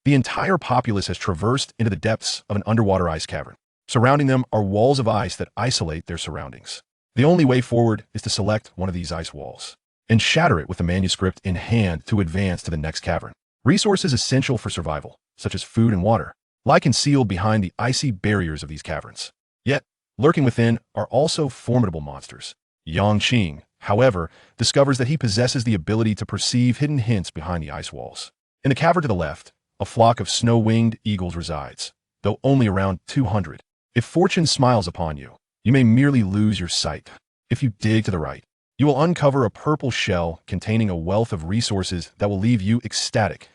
The entire populace has traversed into the depths of an underwater ice cavern. Surrounding them are walls of ice that isolate their surroundings. The only way forward is to select one of these ice walls and shatter it with the manuscript in hand to advance to the next cavern. Resources essential for survival, such as food and water, lie concealed behind the icy barriers of these caverns. Yet, lurking within are also formidable monsters. Yang Qing, however, discovers that he possesses the ability to perceive hidden hints behind the ice walls. In the cavern to the left, a flock of snow-winged eagles resides, though only around 200. If fortune smiles upon you, you may merely lose your sight. If you dig to the right, you will uncover a purple shell containing a wealth of resources that will leave you ecstatic.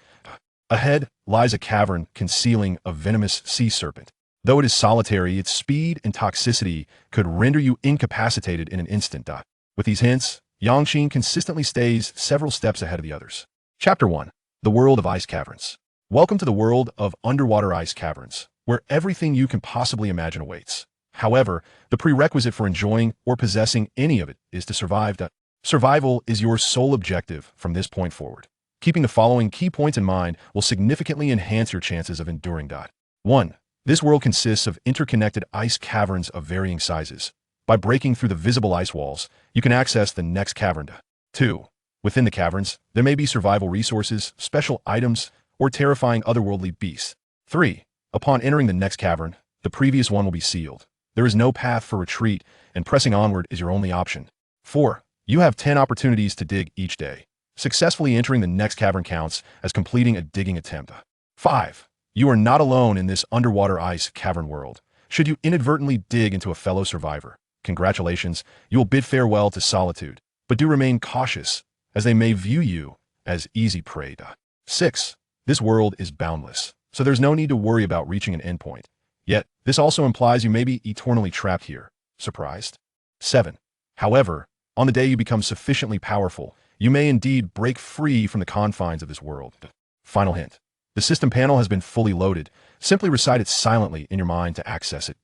Ahead lies a cavern concealing a venomous sea serpent. Though it is solitary, its speed and toxicity could render you incapacitated in an instant. With these hints, Yang Qing consistently stays several steps ahead of the others. Chapter 1. The World of Ice Caverns. Welcome to the world of underwater ice caverns, where everything you can possibly imagine awaits. However, the prerequisite for enjoying or possessing any of it is to survive. Survival is your sole objective from this point forward. Keeping the following key points in mind will significantly enhance your chances of enduring. 1. This world consists of interconnected ice caverns of varying sizes. By breaking through the visible ice walls, you can access the next cavern. 2. Within the caverns, there may be survival resources, special items, or terrifying otherworldly beasts. 3. Upon entering the next cavern, the previous one will be sealed. There is no path for retreat, and pressing onward is your only option. 4. You have 10 opportunities to dig each day. Successfully entering the next cavern counts as completing a digging attempt. 5. You are not alone in this underwater ice cavern world. Should you inadvertently dig into a fellow survivor, congratulations, you will bid farewell to solitude, but do remain cautious, as they may view you as easy prey. 6. This world is boundless, so there's no need to worry about reaching an endpoint. Yet, this also implies you may be eternally trapped here. Surprised? 7. However, on the day you become sufficiently powerful, you may indeed break free from the confines of this world. Final hint. The system panel has been fully loaded. Simply recite it silently in your mind to access it.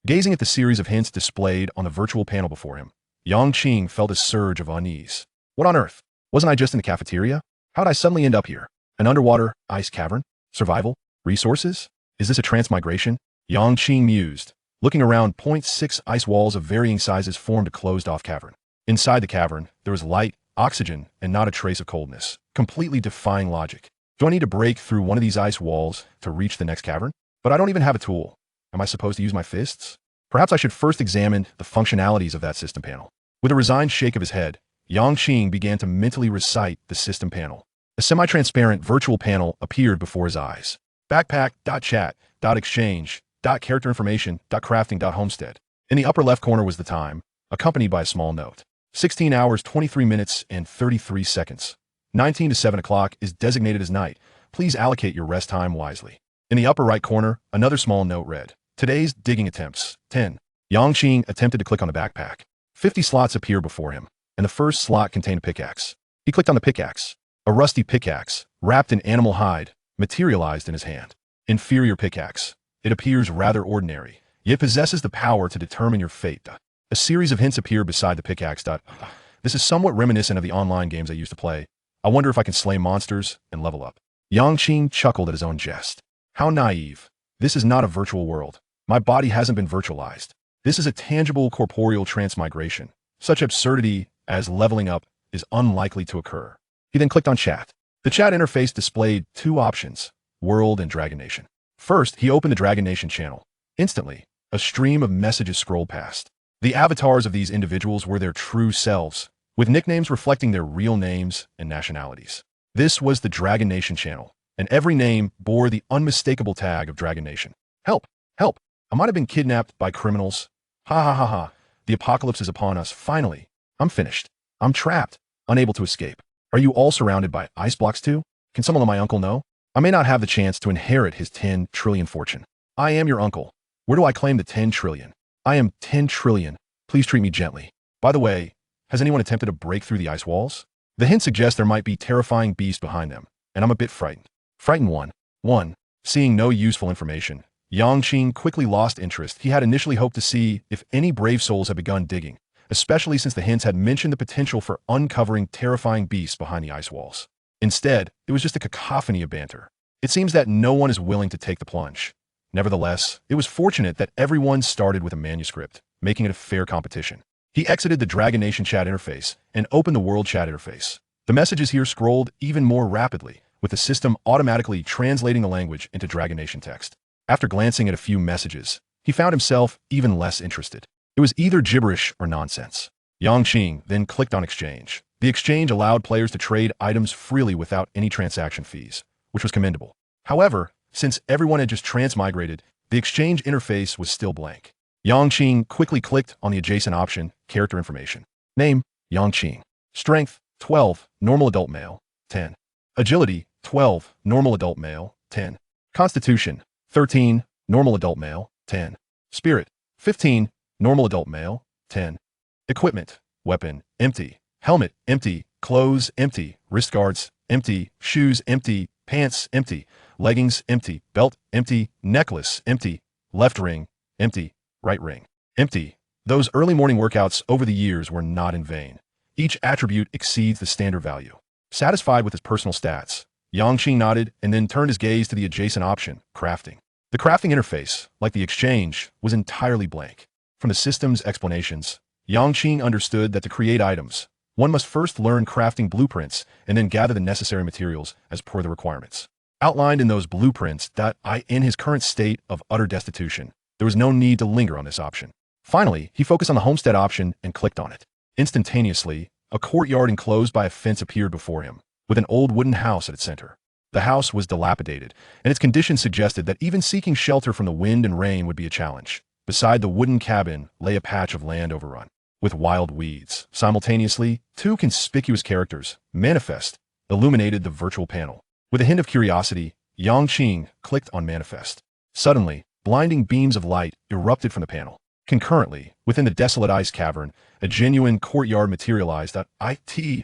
Gazing at the series of hints displayed on the virtual panel before him, Yang Qing felt a surge of unease. What on earth? Wasn't I just in the cafeteria? How'd I suddenly end up here? An underwater ice cavern? Survival? Resources? Is this a transmigration? Yang Qing mused. Looking around, 0.6 ice walls of varying sizes formed a closed-off cavern. Inside the cavern, there was light, oxygen, and not a trace of coldness, completely defying logic. Do I need to break through one of these ice walls to reach the next cavern? But I don't even have a tool. Am I supposed to use my fists? Perhaps I should first examine the functionalities of that system panel. With a resigned shake of his head, Yang Qing began to mentally recite the system panel. A semi-transparent virtual panel appeared before his eyes. Backpack.chat.exchange.characterinformation.crafting.homestead. In the upper left corner was the time, accompanied by a small note. 16 hours, 23 minutes, and 33 seconds. 19 to 7 o'clock is designated as night. Please allocate your rest time wisely. In the upper right corner, another small note read, Today's digging attempts, 10. Yang Qing attempted to click on the backpack. 50 slots appeared before him, and the first slot contained a pickaxe. He clicked on the pickaxe. A rusty pickaxe, wrapped in animal hide, materialized in his hand. Inferior pickaxe. It appears rather ordinary, yet possesses the power to determine your fate. A series of hints appear beside the pickaxe. This is somewhat reminiscent of the online games I used to play. I wonder if I can slay monsters and level up. Yang Qing chuckled at his own jest. How naive. This is not a virtual world. My body hasn't been virtualized. This is a tangible corporeal transmigration. Such absurdity as leveling up is unlikely to occur. He then clicked on chat. The chat interface displayed two options, World and Dragon Nation. First, he opened the Dragon Nation channel. Instantly, a stream of messages scrolled past. The avatars of these individuals were their true selves, with nicknames reflecting their real names and nationalities. This was the Dragon Nation channel, and every name bore the unmistakable tag of Dragon Nation. Help! Help! I might have been kidnapped by criminals. Ha ha ha ha. The apocalypse is upon us, finally. I'm finished. I'm trapped, unable to escape. Are you all surrounded by ice blocks too? Can someone let my uncle know? I may not have the chance to inherit his 10 trillion fortune. I am your uncle. Where do I claim the 10 trillion? I am 10 trillion. Please treat me gently. By the way, has anyone attempted to break through the ice walls? The hint suggests there might be terrifying beasts behind them, and I'm a bit frightened. Frightened 1. Seeing no useful information, Yang Qing quickly lost interest. He had initially hoped to see if any brave souls had begun digging, especially since the hints had mentioned the potential for uncovering terrifying beasts behind the ice walls. Instead, it was just a cacophony of banter. It seems that no one is willing to take the plunge. Nevertheless, it was fortunate that everyone started with a manuscript, making it a fair competition. He exited the Dragon Nation chat interface and opened the World chat interface. The messages here scrolled even more rapidly, with the system automatically translating the language into Dragon Nation text. After glancing at a few messages, he found himself even less interested. It was either gibberish or nonsense. Yang Qing then clicked on exchange. The exchange allowed players to trade items freely without any transaction fees, which was commendable. However, since everyone had just transmigrated, the exchange interface was still blank. Yang Qing quickly clicked on the adjacent option, character information. Name, Yang Qing. Strength, 12, normal adult male, 10. Agility, 12, normal adult male, 10. Constitution, 13, normal adult male, 10. Spirit, 15, normal adult male, 10. Equipment, weapon, empty. Helmet, empty. Clothes, empty. Wrist guards, empty. Shoes, empty. Pants, empty. Leggings, empty. Belt, empty. Necklace, empty. Left ring, empty. Right ring, empty. Those early morning workouts over the years were not in vain. Each attribute exceeds the standard value. Satisfied with his personal stats, Yang Qing nodded and then turned his gaze to the adjacent option, crafting. The crafting interface, like the exchange, was entirely blank. From the system's explanations, Yang Qing understood that to create items, one must first learn crafting blueprints and then gather the necessary materials as per the requirements. Outlined in those blueprints that in his current state of utter destitution, there was no need to linger on this option. Finally, he focused on the homestead option and clicked on it. Instantaneously, a courtyard enclosed by a fence appeared before him, with an old wooden house at its center. The house was dilapidated, and its condition suggested that even seeking shelter from the wind and rain would be a challenge. Beside the wooden cabin lay a patch of land overrun with wild weeds. Simultaneously, two conspicuous characters, Manifest, illuminated the virtual panel. With a hint of curiosity, Yang Qing clicked on Manifest. Suddenly, blinding beams of light erupted from the panel. Concurrently, within the desolate ice cavern, a genuine courtyard materialized that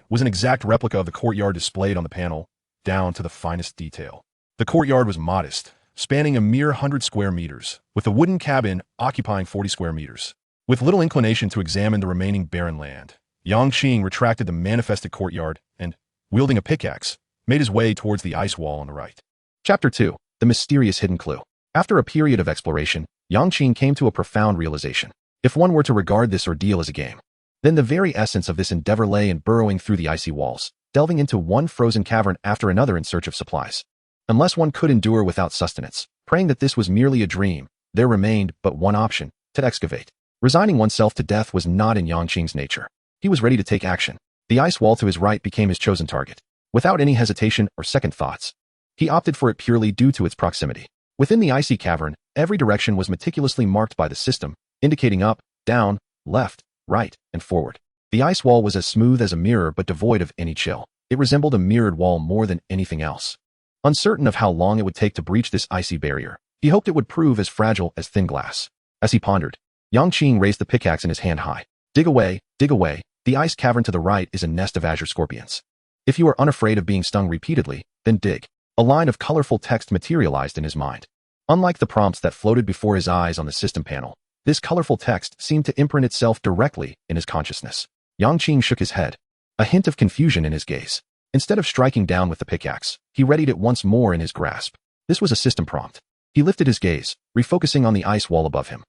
was an exact replica of the courtyard displayed on the panel, down to the finest detail. The courtyard was modest, spanning a mere 100 square meters, with the wooden cabin occupying 40 square meters. With little inclination to examine the remaining barren land, Yang Qing retracted the manifested courtyard and, wielding a pickaxe, made his way towards the ice wall on the right. Chapter 2. The Mysterious Hidden Clue. After a period of exploration, Yang Qing came to a profound realization. If one were to regard this ordeal as a game, then the very essence of this endeavor lay in burrowing through the icy walls, delving into one frozen cavern after another in search of supplies. Unless one could endure without sustenance, praying that this was merely a dream, there remained but one option, to excavate. Resigning oneself to death was not in Yang Qing's nature. He was ready to take action. The ice wall to his right became his chosen target. Without any hesitation or second thoughts, he opted for it purely due to its proximity. Within the icy cavern, every direction was meticulously marked by the system, indicating up, down, left, right, and forward. The ice wall was as smooth as a mirror but devoid of any chill. It resembled a mirrored wall more than anything else. Uncertain of how long it would take to breach this icy barrier, he hoped it would prove as fragile as thin glass. As he pondered, Yang Qing raised the pickaxe in his hand high. Dig away, the ice cavern to the right is a nest of azure scorpions. If you are unafraid of being stung repeatedly, then dig. A line of colorful text materialized in his mind. Unlike the prompts that floated before his eyes on the system panel, this colorful text seemed to imprint itself directly in his consciousness. Yang Qing shook his head, a hint of confusion in his gaze. Instead of striking down with the pickaxe, he readied it once more in his grasp. This was a system prompt. He lifted his gaze, refocusing on the ice wall above him.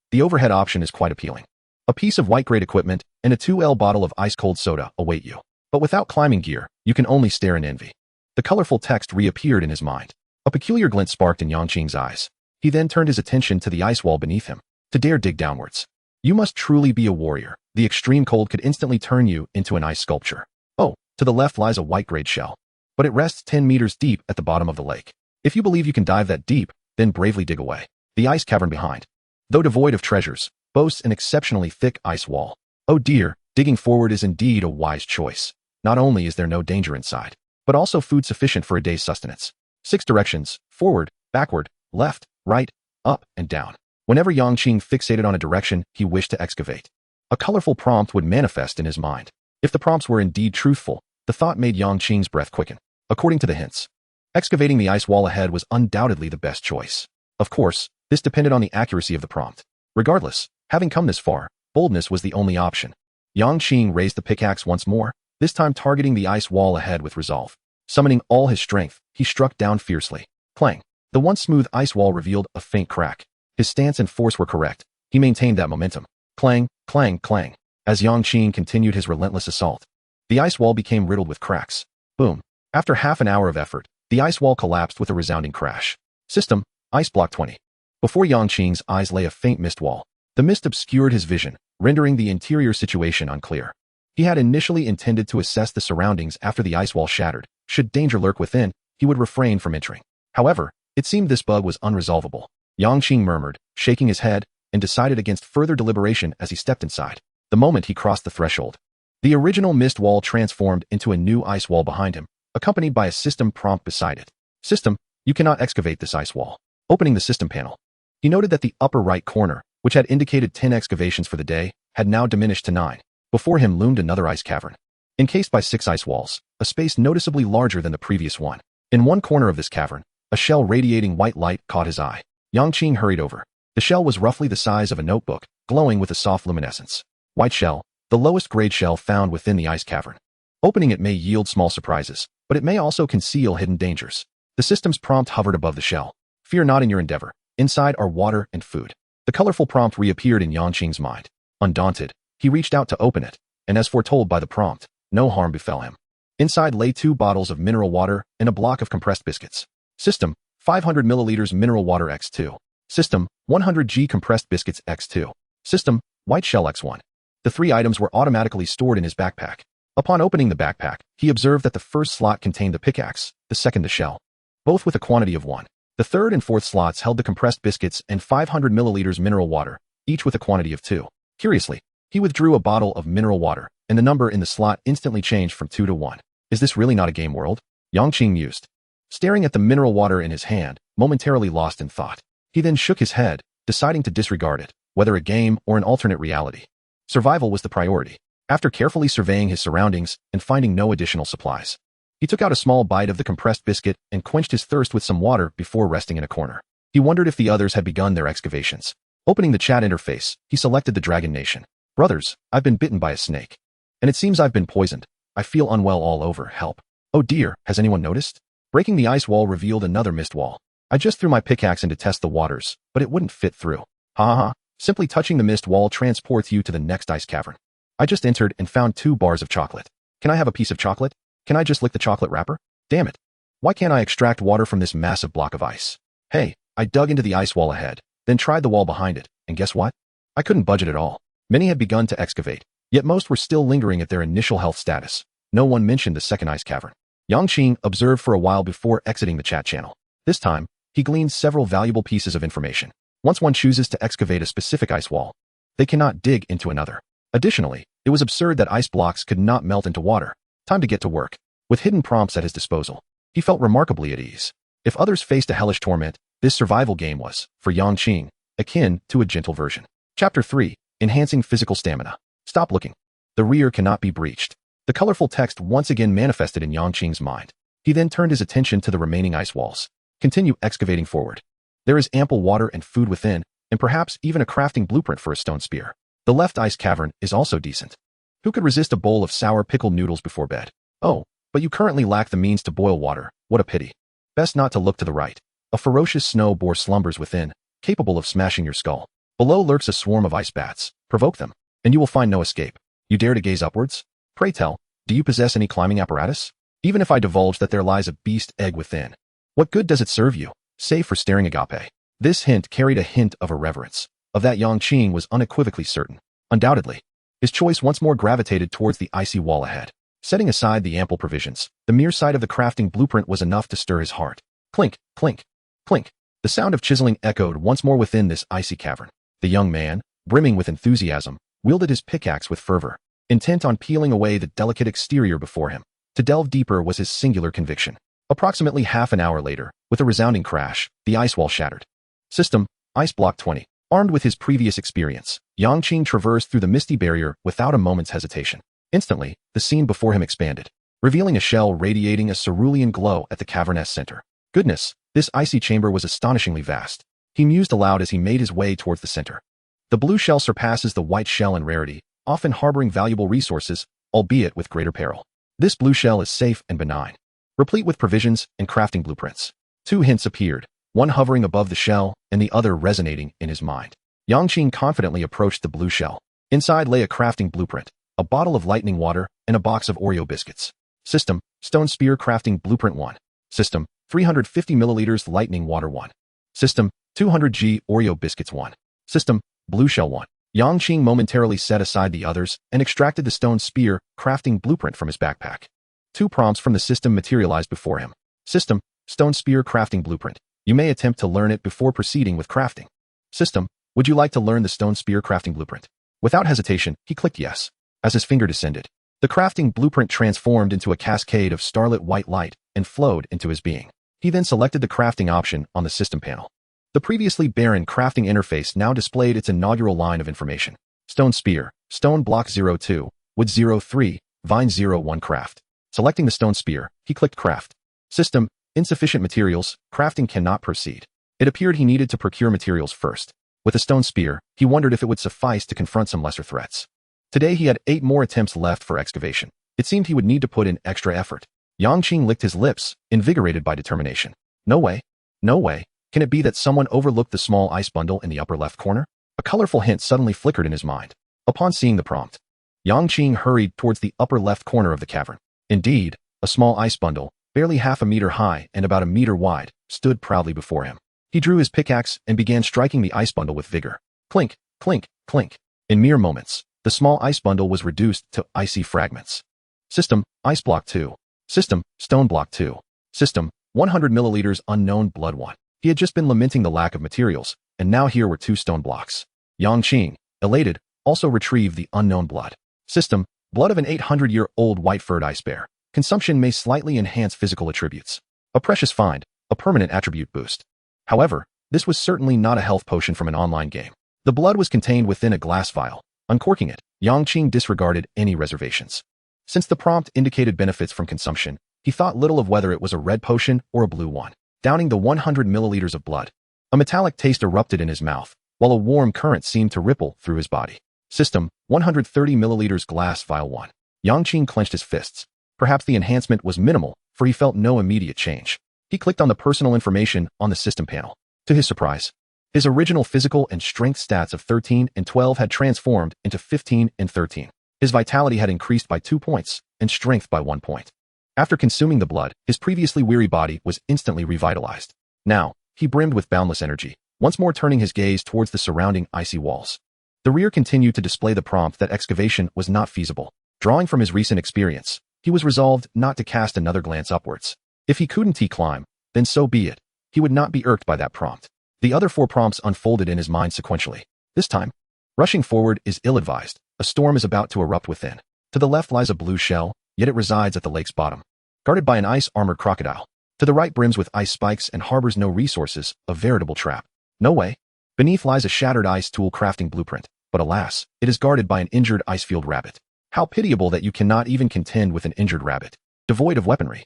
The overhead option is quite appealing. A piece of white-grade equipment and a 2L bottle of ice-cold soda await you. But without climbing gear, you can only stare in envy. The colorful text reappeared in his mind. A peculiar glint sparked in Yang Qing's eyes. He then turned his attention to the ice wall beneath him. To dare dig downwards, you must truly be a warrior. The extreme cold could instantly turn you into an ice sculpture. Oh, to the left lies a white-grade shell, but it rests 10 meters deep at the bottom of the lake. If you believe you can dive that deep, then bravely dig away. The ice cavern behind, though devoid of treasures, boasts an exceptionally thick ice wall. Oh dear, digging forward is indeed a wise choice. Not only is there no danger inside, but also food sufficient for a day's sustenance. 6 directions: forward, backward, left, right, up, and down. Whenever Yang Qing fixated on a direction he wished to excavate, a colorful prompt would manifest in his mind. If the prompts were indeed truthful, the thought made Yang Qing's breath quicken. According to the hints, excavating the ice wall ahead was undoubtedly the best choice. Of course, this depended on the accuracy of the prompt. Regardless, having come this far, boldness was the only option. Yang Qing raised the pickaxe once more, this time targeting the ice wall ahead with resolve. Summoning all his strength, he struck down fiercely. Clang. The once smooth ice wall revealed a faint crack. His stance and force were correct. He maintained that momentum. Clang, clang, clang. As Yang Qing continued his relentless assault, the ice wall became riddled with cracks. Boom. After half an hour of effort, the ice wall collapsed with a resounding crash. System, Ice Block 20. Before Yang Qing's eyes lay a faint mist wall. The mist obscured his vision, rendering the interior situation unclear. He had initially intended to assess the surroundings after the ice wall shattered. Should danger lurk within, he would refrain from entering. However, it seemed this bug was unresolvable. Yang Qing murmured, shaking his head, and decided against further deliberation as he stepped inside. The moment he crossed the threshold, the original mist wall transformed into a new ice wall behind him, accompanied by a system prompt beside it. System, you cannot excavate this ice wall. Opening the system panel, he noted that the upper right corner, which had indicated 10 excavations for the day, had now diminished to 9. Before him loomed another ice cavern, encased by 6 ice walls, a space noticeably larger than the previous one. In one corner of this cavern, a shell radiating white light caught his eye. Yang Qing hurried over. The shell was roughly the size of a notebook, glowing with a soft luminescence. White shell, the lowest grade shell found within the ice cavern. Opening it may yield small surprises, but it may also conceal hidden dangers. The system's prompt hovered above the shell. Fear not in your endeavor. Inside are water and food. The colorful prompt reappeared in Yang Qing's mind. Undaunted, he reached out to open it, and as foretold by the prompt, no harm befell him. Inside lay 2 bottles of mineral water and a block of compressed biscuits. System, 500 milliliters mineral water x2. System, 100g compressed biscuits x2. System, white shell x1. The 3 items were automatically stored in his backpack. Upon opening the backpack, he observed that the first slot contained the pickaxe, the second the shell, both with a quantity of 1. The third and fourth slots held the compressed biscuits and 500 milliliters mineral water, each with a quantity of 2. Curiously, he withdrew a bottle of mineral water, and the number in the slot instantly changed from 2 to 1. Is this really not a game world? Yang Qing mused, staring at the mineral water in his hand, momentarily lost in thought. He then shook his head, deciding to disregard it, whether a game or an alternate reality. Survival was the priority. After carefully surveying his surroundings and finding no additional supplies, he took out a small bite of the compressed biscuit and quenched his thirst with some water before resting in a corner. He wondered if the others had begun their excavations. Opening the chat interface, he selected the Dragon Nation. Brothers, I've been bitten by a snake. And it seems I've been poisoned. I feel unwell all over. Help. Oh dear, has anyone noticed? Breaking the ice wall revealed another mist wall. I just threw my pickaxe in to test the waters, but it wouldn't fit through. Ha ha ha. Simply touching the mist wall transports you to the next ice cavern. I just entered and found 2 bars of chocolate. Can I have a piece of chocolate? Can I just lick the chocolate wrapper? Damn it. Why can't I extract water from this massive block of ice? Hey, I dug into the ice wall ahead, then tried the wall behind it, and guess what? I couldn't budge it at all. Many had begun to excavate, yet most were still lingering at their initial health status. No one mentioned the second ice cavern. Yang Qing observed for a while before exiting the chat channel. This time, he gleaned several valuable pieces of information. Once one chooses to excavate a specific ice wall, they cannot dig into another. Additionally, it was absurd that ice blocks could not melt into water. Time to get to work. With hidden prompts at his disposal, he felt remarkably at ease. If others faced a hellish torment, this survival game was, for Yang Qing, akin to a gentle version. Chapter 3, Enhancing Physical Stamina. Stop looking. The rear cannot be breached. The colorful text once again manifested in Yang Qing's mind. He then turned his attention to the remaining ice walls. Continue excavating forward. There is ample water and food within, and perhaps even a crafting blueprint for a stone spear. The left ice cavern is also decent. Who could resist a bowl of sour pickled noodles before bed? Oh, but you currently lack the means to boil water. What a pity. Best not to look to the right. A ferocious snow boar slumbers within, capable of smashing your skull. Below lurks a swarm of ice bats. Provoke them, and you will find no escape. You dare to gaze upwards? Pray tell, do you possess any climbing apparatus? Even if I divulge that there lies a beast egg within, what good does it serve you, save for staring agape? This hint carried a hint of irreverence. Of that Yang Qing was unequivocally certain. Undoubtedly, his choice once more gravitated towards the icy wall ahead. Setting aside the ample provisions, the mere sight of the crafting blueprint was enough to stir his heart. Clink, clink, clink. The sound of chiseling echoed once more within this icy cavern. The young man, brimming with enthusiasm, wielded his pickaxe with fervor, intent on peeling away the delicate exterior before him. To delve deeper was his singular conviction. Approximately half an hour later, with a resounding crash, the ice wall shattered. System, Ice Block 20. Armed with his previous experience, Yang Qing traversed through the misty barrier without a moment's hesitation. Instantly, the scene before him expanded, revealing a shell radiating a cerulean glow at the cavernous center. Goodness, this icy chamber was astonishingly vast. He mused aloud as he made his way towards the center. The blue shell surpasses the white shell in rarity, often harboring valuable resources, albeit with greater peril. This blue shell is safe and benign. replete with provisions and crafting blueprints. 2 hints appeared, one hovering above the shell and the other resonating in his mind. Yang Qing confidently approached the blue shell. Inside lay a crafting blueprint, a bottle of lightning water, and a box of Oreo biscuits. System, Stone Spear Crafting Blueprint 1. System, 350 milliliters Lightning Water 1. System, 200g Oreo Biscuits 1. System, Blue Shell 1. Yang Qing momentarily set aside the others and extracted the Stone Spear Crafting Blueprint from his backpack. 2 prompts from the system materialized before him. System, Stone Spear Crafting Blueprint. You may attempt to learn it before proceeding with crafting. System, would you like to learn the Stone Spear Crafting Blueprint? Without hesitation, he clicked yes. As his finger descended, the crafting blueprint transformed into a cascade of starlit white light and flowed into his being. He then selected the crafting option on the system panel. The previously barren crafting interface now displayed its inaugural line of information. Stone Spear, Stone Block 02, Wood 03, Vine 01 Craft. Selecting the Stone Spear, he clicked Craft. System, insufficient materials, crafting cannot proceed. It appeared he needed to procure materials first. With the Stone Spear, he wondered if it would suffice to confront some lesser threats. Today he had 8 more attempts left for excavation. It seemed he would need to put in extra effort. Yang Qing licked his lips, invigorated by determination. No way. No way. Can it be that someone overlooked the small ice bundle in the upper left corner? A colorful hint suddenly flickered in his mind. Upon seeing the prompt, Yang Qing hurried towards the upper left corner of the cavern. Indeed, a small ice bundle, barely half a meter high and about a meter wide, stood proudly before him. He drew his pickaxe and began striking the ice bundle with vigor. Clink, clink, clink. In mere moments, the small ice bundle was reduced to icy fragments. System, Ice Block 2. System, Stone Block 2. System, 100 milliliters Unknown Blood 1. He had just been lamenting the lack of materials, and now here were 2 stone blocks. Yang Qing, elated, also retrieved the unknown blood. System, Blood of an 800-year-old white-furred ice bear. Consumption may slightly enhance physical attributes. A precious find, a permanent attribute boost. However, this was certainly not a health potion from an online game. The blood was contained within a glass vial. Uncorking it, Yang Qing disregarded any reservations. Since the prompt indicated benefits from consumption, he thought little of whether it was a red potion or a blue one. Downing the 100 milliliters of blood, a metallic taste erupted in his mouth, while a warm current seemed to ripple through his body. System, 130 milliliters Glass Vial 1. Yang Qing clenched his fists. Perhaps the enhancement was minimal, for he felt no immediate change. He clicked on the personal information on the system panel. To his surprise, his original physical and strength stats of 13 and 12 had transformed into 15 and 13. His vitality had increased by 2 points, and strength by 1 point. After consuming the blood, his previously weary body was instantly revitalized. Now, he brimmed with boundless energy, once more turning his gaze towards the surrounding icy walls. The rear continued to display the prompt that excavation was not feasible. Drawing from his recent experience, he was resolved not to cast another glance upwards. If he couldn't climb, then so be it. He would not be irked by that prompt. The other 4 prompts unfolded in his mind sequentially. This time, rushing forward is ill-advised. A storm is about to erupt within. To the left lies a blue shell, yet it resides at the lake's bottom. Guarded by an ice-armored crocodile. To the right brims with ice spikes and harbors no resources, a veritable trap. No way. Beneath lies a shattered ice tool crafting blueprint, but alas, it is guarded by an injured ice-field rabbit. How pitiable that you cannot even contend with an injured rabbit, devoid of weaponry.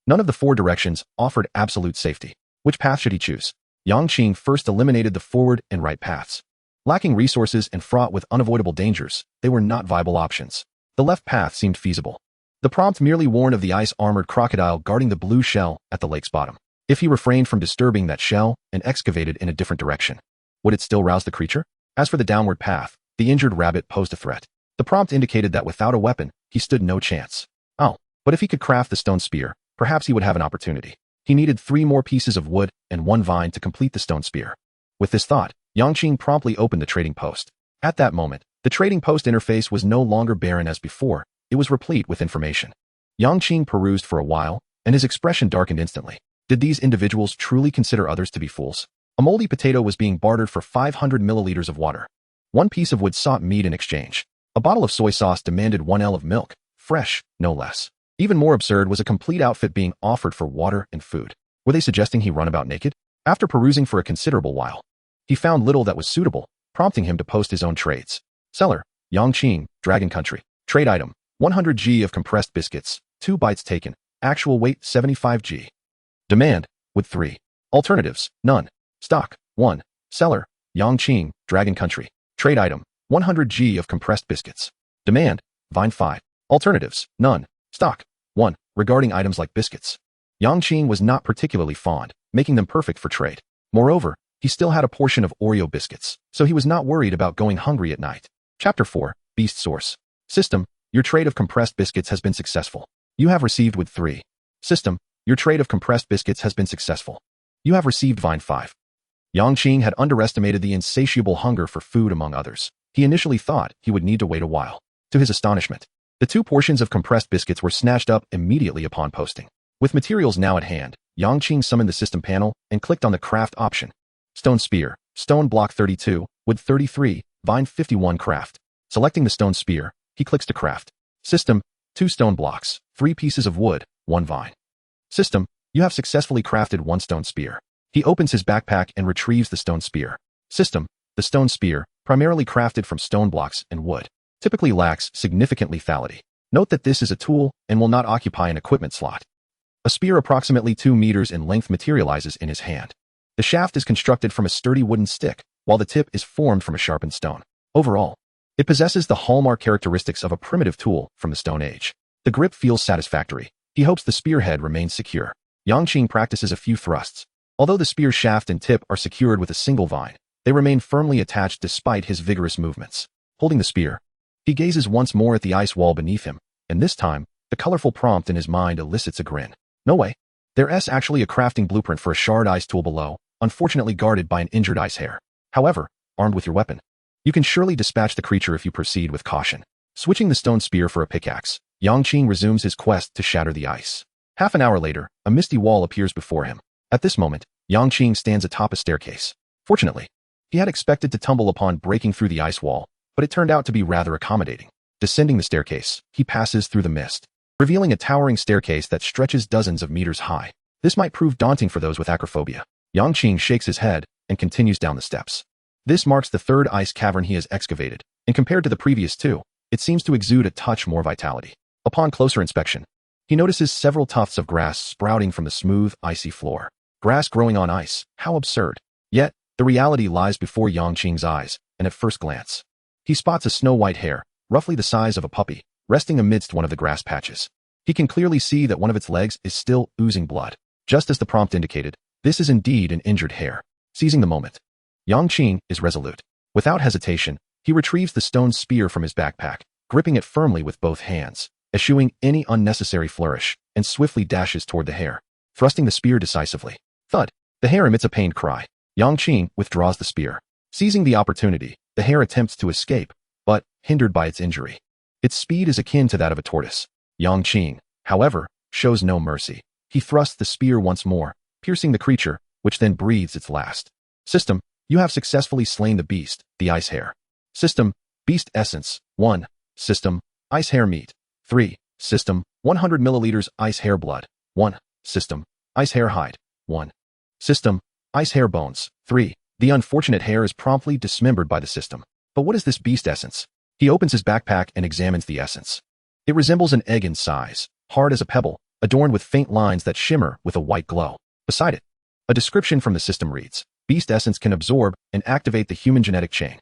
None of the 4 directions offered absolute safety. Which path should he choose? Yang Qing first eliminated the forward and right paths. Lacking resources and fraught with unavoidable dangers, they were not viable options. The left path seemed feasible. The prompt merely warned of the ice-armored crocodile guarding the blue shell at the lake's bottom. If he refrained from disturbing that shell and excavated in a different direction, would it still rouse the creature? As for the downward path, the injured rabbit posed a threat. The prompt indicated that without a weapon, he stood no chance. Oh, but if he could craft the stone spear, perhaps he would have an opportunity. He needed 3 more pieces of wood and 1 vine to complete the stone spear. With this thought, Yang Qing promptly opened the trading post. At that moment, the trading post interface was no longer barren as before. It was replete with information. Yang Qing perused for a while, and his expression darkened instantly. Did these individuals truly consider others to be fools? A moldy potato was being bartered for 500 milliliters of water. 1 piece of wood sought meat in exchange. A bottle of soy sauce demanded 1 L of milk, fresh, no less. Even more absurd was a complete outfit being offered for water and food. Were they suggesting he run about naked? After perusing for a considerable while, he found little that was suitable, prompting him to post his own trades. Seller, Yang Qing, Dragon Country. Trade item, 100g of compressed biscuits, 2 bites taken, actual weight 75g. Demand, with 3. Alternatives, none. Stock, 1. Seller, Yang Qing, Dragon Country. Trade item, 100g of compressed biscuits. Demand, Vine 5. Alternatives, none. Stock, 1. Regarding items like biscuits, Yang Qing was not particularly fond, making them perfect for trade. Moreover, he still had a portion of Oreo biscuits, so he was not worried about going hungry at night. Chapter 4, Beast Source. System, your trade of compressed biscuits has been successful. You have received wood 3. System, your trade of compressed biscuits has been successful. You have received vine 5. Yang Qing had underestimated the insatiable hunger for food among others. He initially thought he would need to wait a while. To his astonishment, the 2 portions of compressed biscuits were snatched up immediately upon posting. With materials now at hand, Yang Qing summoned the system panel and clicked on the craft option. Stone spear, stone block 32, wood 33, vine 51 craft. Selecting the stone spear, he clicks to craft. System, 2 stone blocks, 3 pieces of wood, 1 vine. System, you have successfully crafted 1 stone spear. He opens his backpack and retrieves the stone spear. System, the stone spear, primarily crafted from stone blocks and wood, typically lacks significant lethality. Note that this is a tool and will not occupy an equipment slot. A spear approximately 2 meters in length materializes in his hand. The shaft is constructed from a sturdy wooden stick, while the tip is formed from a sharpened stone. Overall, it possesses the hallmark characteristics of a primitive tool from the Stone Age. The grip feels satisfactory. He hopes the spearhead remains secure. Yang Qing practices a few thrusts. Although the spear shaft and tip are secured with a single vine, they remain firmly attached despite his vigorous movements. Holding the spear, he gazes once more at the ice wall beneath him, and this time, the colorful prompt in his mind elicits a grin. No way. There's actually a crafting blueprint for a shard ice tool below, unfortunately guarded by an injured ice hare. However, armed with your weapon, you can surely dispatch the creature if you proceed with caution. Switching the stone spear for a pickaxe, Yang Qing resumes his quest to shatter the ice. Half an hour later, a misty wall appears before him. At this moment, Yang Qing stands atop a staircase. Fortunately, he had expected to tumble upon breaking through the ice wall, but it turned out to be rather accommodating. Descending the staircase, he passes through the mist, revealing a towering staircase that stretches dozens of meters high. This might prove daunting for those with acrophobia. Yang Qing shakes his head and continues down the steps. This marks the 3rd ice cavern he has excavated, and compared to the previous 2, it seems to exude a touch more vitality. Upon closer inspection, he notices several tufts of grass sprouting from the smooth, icy floor. Grass growing on ice, how absurd. Yet, the reality lies before Yang Qing's eyes, and at first glance, he spots a snow-white hare, roughly the size of a puppy, resting amidst one of the grass patches. He can clearly see that one of its legs is still oozing blood. Just as the prompt indicated, this is indeed an injured hare. Seizing the moment, Yang Qing is resolute. Without hesitation, he retrieves the stone spear from his backpack, gripping it firmly with both hands, eschewing any unnecessary flourish, and swiftly dashes toward the hare, thrusting the spear decisively. Thud! The hare emits a pained cry. Yang Qing withdraws the spear. Seizing the opportunity, the hare attempts to escape, but hindered by its injury. Its speed is akin to that of a tortoise. Yang Qing, however, shows no mercy. He thrusts the spear once more, piercing the creature, which then breathes its last. System, you have successfully slain the beast, the ice hare. System, beast essence, 1. System, ice hare meat, 3. System, 100 milliliters ice hare blood, 1. System, ice hare hide, 1. System, ice hare bones, 3. The unfortunate hare is promptly dismembered by the system. But what is this beast essence? He opens his backpack and examines the essence. It resembles an egg in size, hard as a pebble, adorned with faint lines that shimmer with a white glow. Beside it, a description from the system reads, Beast essence can absorb and activate the human genetic chain.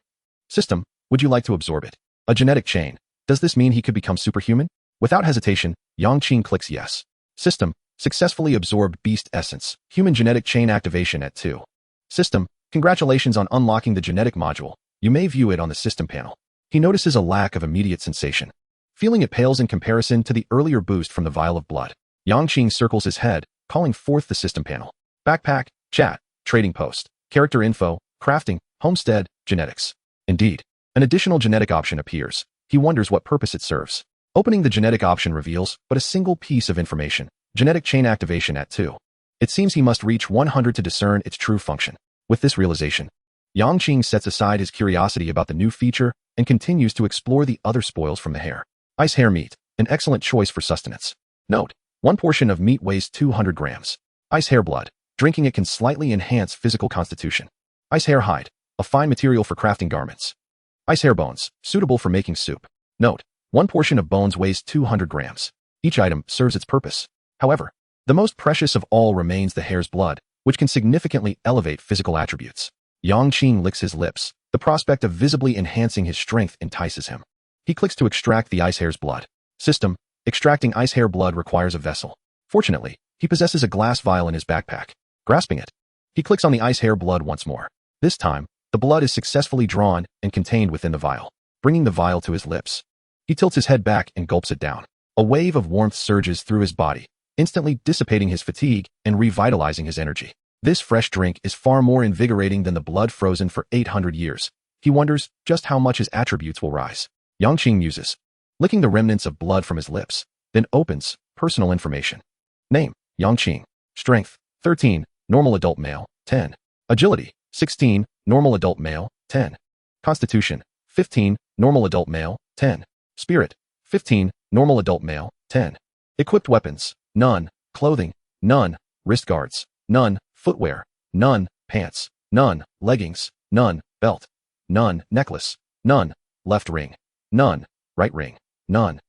System, would you like to absorb it? A genetic chain. Does this mean he could become superhuman? Without hesitation, Yang Qing clicks yes. System, successfully absorbed beast essence, human genetic chain activation at 2. System, congratulations on unlocking the genetic module. You may view it on the system panel. He notices a lack of immediate sensation. Feeling it pales in comparison to the earlier boost from the vial of blood. Yang Qing circles his head, calling forth the system panel. Backpack, chat, trading post, character info, crafting, homestead, genetics. Indeed, an additional genetic option appears. He wonders what purpose it serves. Opening the genetic option reveals but a single piece of information. Genetic chain activation at 2. It seems he must reach 100 to discern its true function. With this realization, Yang Qing sets aside his curiosity about the new feature and continues to explore the other spoils from the hare. Ice hare meat, an excellent choice for sustenance. Note, 1 portion of meat weighs 200 grams. Ice hare blood, drinking it can slightly enhance physical constitution. Ice hare hide, a fine material for crafting garments. Ice hare bones, suitable for making soup. Note, 1 portion of bones weighs 200 grams. Each item serves its purpose. However, the most precious of all remains the hare's blood, which can significantly elevate physical attributes. Yang Qing licks his lips. The prospect of visibly enhancing his strength entices him. He clicks to extract the ice hare's blood. System, extracting ice hare blood requires a vessel. Fortunately, He possesses a glass vial in his backpack. Grasping it, he clicks on the ice hair blood once more. This time, the blood is successfully drawn and contained within the vial, bringing the vial to his lips. He tilts his head back and gulps it down. A wave of warmth surges through his body, instantly dissipating his fatigue and revitalizing his energy. This fresh drink is far more invigorating than the blood frozen for 800 years. He wonders just how much his attributes will rise. Yang Qing muses, licking the remnants of blood from his lips, then opens personal information. Name, Yang Qing. Strength, 13, normal adult male, 10. Agility, 16, normal adult male, 10. Constitution, 15, normal adult male, 10. Spirit, 15, normal adult male, 10. Equipped weapons, none. Clothing, none. Wrist guards, none. Footwear, none. Pants, none. Leggings, none. Belt, none. Necklace, none. Left ring, none. Right ring, none.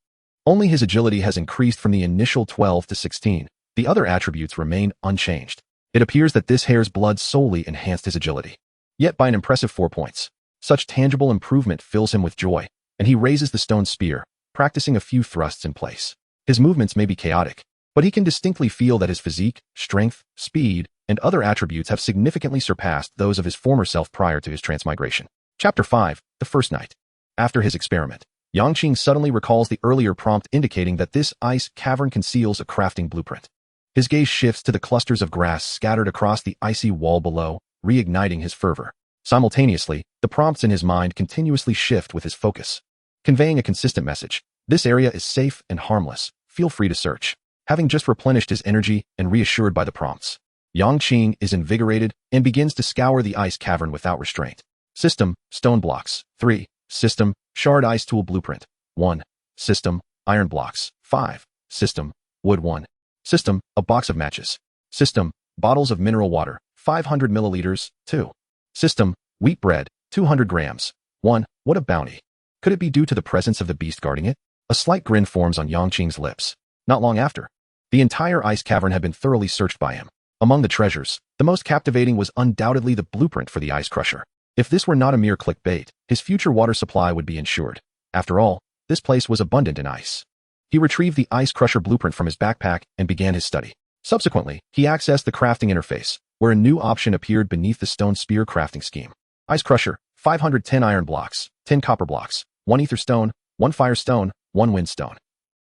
Only his agility has increased from the initial 12 to 16. The other attributes remain unchanged. It appears that this hare's blood solely enhanced his agility, yet by an impressive 4 points. Such tangible improvement fills him with joy, and he raises the stone spear, practicing a few thrusts in place. His movements may be chaotic, but he can distinctly feel that his physique, strength, speed, and other attributes have significantly surpassed those of his former self prior to his transmigration. Chapter 5, The First Night. After his experiment, Yang Qing suddenly recalls the earlier prompt indicating that this ice cavern conceals a crafting blueprint. His gaze shifts to the clusters of grass scattered across the icy wall below, reigniting his fervor. Simultaneously, the prompts in his mind continuously shift with his focus, conveying a consistent message. This area is safe and harmless. Feel free to search. Having just replenished his energy and reassured by the prompts, Yang Qing is invigorated and begins to scour the ice cavern without restraint. System, stone blocks, 3. System, shard ice tool blueprint, 1. System, iron blocks, 5. System, wood 1. System, a box of matches. System, bottles of mineral water, 500 milliliters, 2. System, wheat bread, 200 grams, 1. What a bounty. Could it be due to the presence of the beast guarding it? A slight grin forms on Yang Qing's lips. Not long after, the entire ice cavern had been thoroughly searched by him. Among the treasures, the most captivating was undoubtedly the blueprint for the ice crusher. If this were not a mere clickbait, his future water supply would be ensured. After all, this place was abundant in ice. He retrieved the ice crusher blueprint from his backpack and began his study. Subsequently, he accessed the crafting interface, where a new option appeared beneath the stone spear crafting scheme. Ice crusher, 510 iron blocks, 10 copper blocks, 1 ether stone, 1 fire stone, 1 wind stone.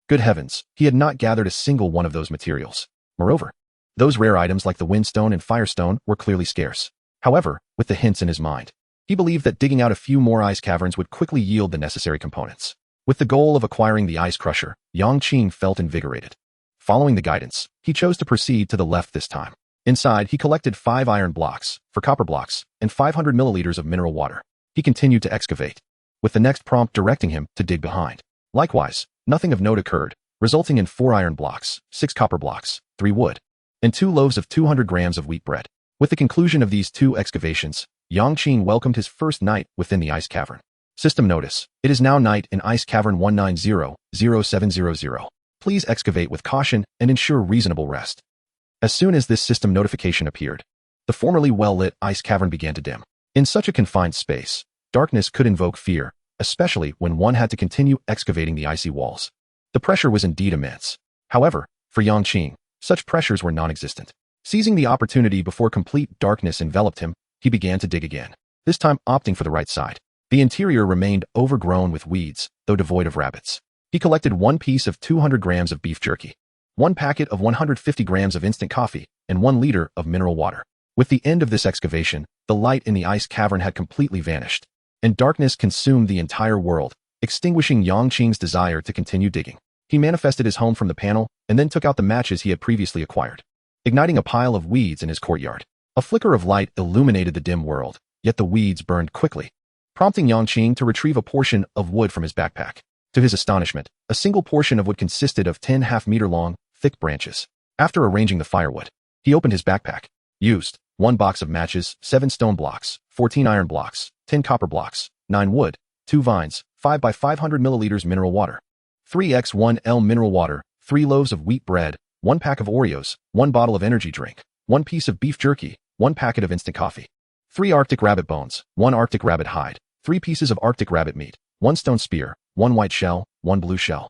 Good heavens, he had not gathered a single one of those materials. Moreover, those rare items like the wind stone and fire stone were clearly scarce. However, with the hints in his mind, he believed that digging out a few more ice caverns would quickly yield the necessary components. With the goal of acquiring the ice crusher, Yang Qing felt invigorated. Following the guidance, he chose to proceed to the left this time. Inside, he collected 5 iron blocks, for copper blocks, and 500 milliliters of mineral water. He continued to excavate, with the next prompt directing him to dig behind. Likewise, nothing of note occurred, resulting in 4 iron blocks, 6 copper blocks, 3 wood, and 2 loaves of 200 grams of wheat bread. With the conclusion of these 2 excavations, Yang Qing welcomed his first night within the ice cavern. System notice. It is now night in Ice Cavern 190-0700. Please excavate with caution and ensure reasonable rest. As soon as this system notification appeared, the formerly well-lit ice cavern began to dim. In such a confined space, darkness could invoke fear, especially when one had to continue excavating the icy walls. The pressure was indeed immense. However, for Yang Qing, such pressures were non-existent. Seizing the opportunity before complete darkness enveloped him, he began to dig again, this time opting for the right side. The interior remained overgrown with weeds, though devoid of rabbits. He collected 1 piece of 200 grams of beef jerky, 1 packet of 150 grams of instant coffee, and 1 liter of mineral water. With the end of this excavation, the light in the ice cavern had completely vanished, and darkness consumed the entire world, extinguishing Yang Qing's desire to continue digging. He manifested his home from the panel, and then took out the matches he had previously acquired, igniting a pile of weeds in his courtyard. A flicker of light illuminated the dim world, yet the weeds burned quickly, prompting Yang Qing to retrieve a portion of wood from his backpack. To his astonishment, a single portion of wood consisted of 10 half-meter-long, thick branches. After arranging the firewood, he opened his backpack, used 1 box of matches, 7 stone blocks, 14 iron blocks, 10 copper blocks, 9 wood, 2 vines, 5 by 500 milliliters mineral water, 3x1L mineral water, 3 loaves of wheat bread, 1 pack of Oreos, 1 bottle of energy drink, 1 piece of beef jerky, 1 packet of instant coffee, 3 Arctic rabbit bones, 1 Arctic rabbit hide, 3 pieces of Arctic rabbit meat, 1 stone spear, 1 white shell, 1 blue shell.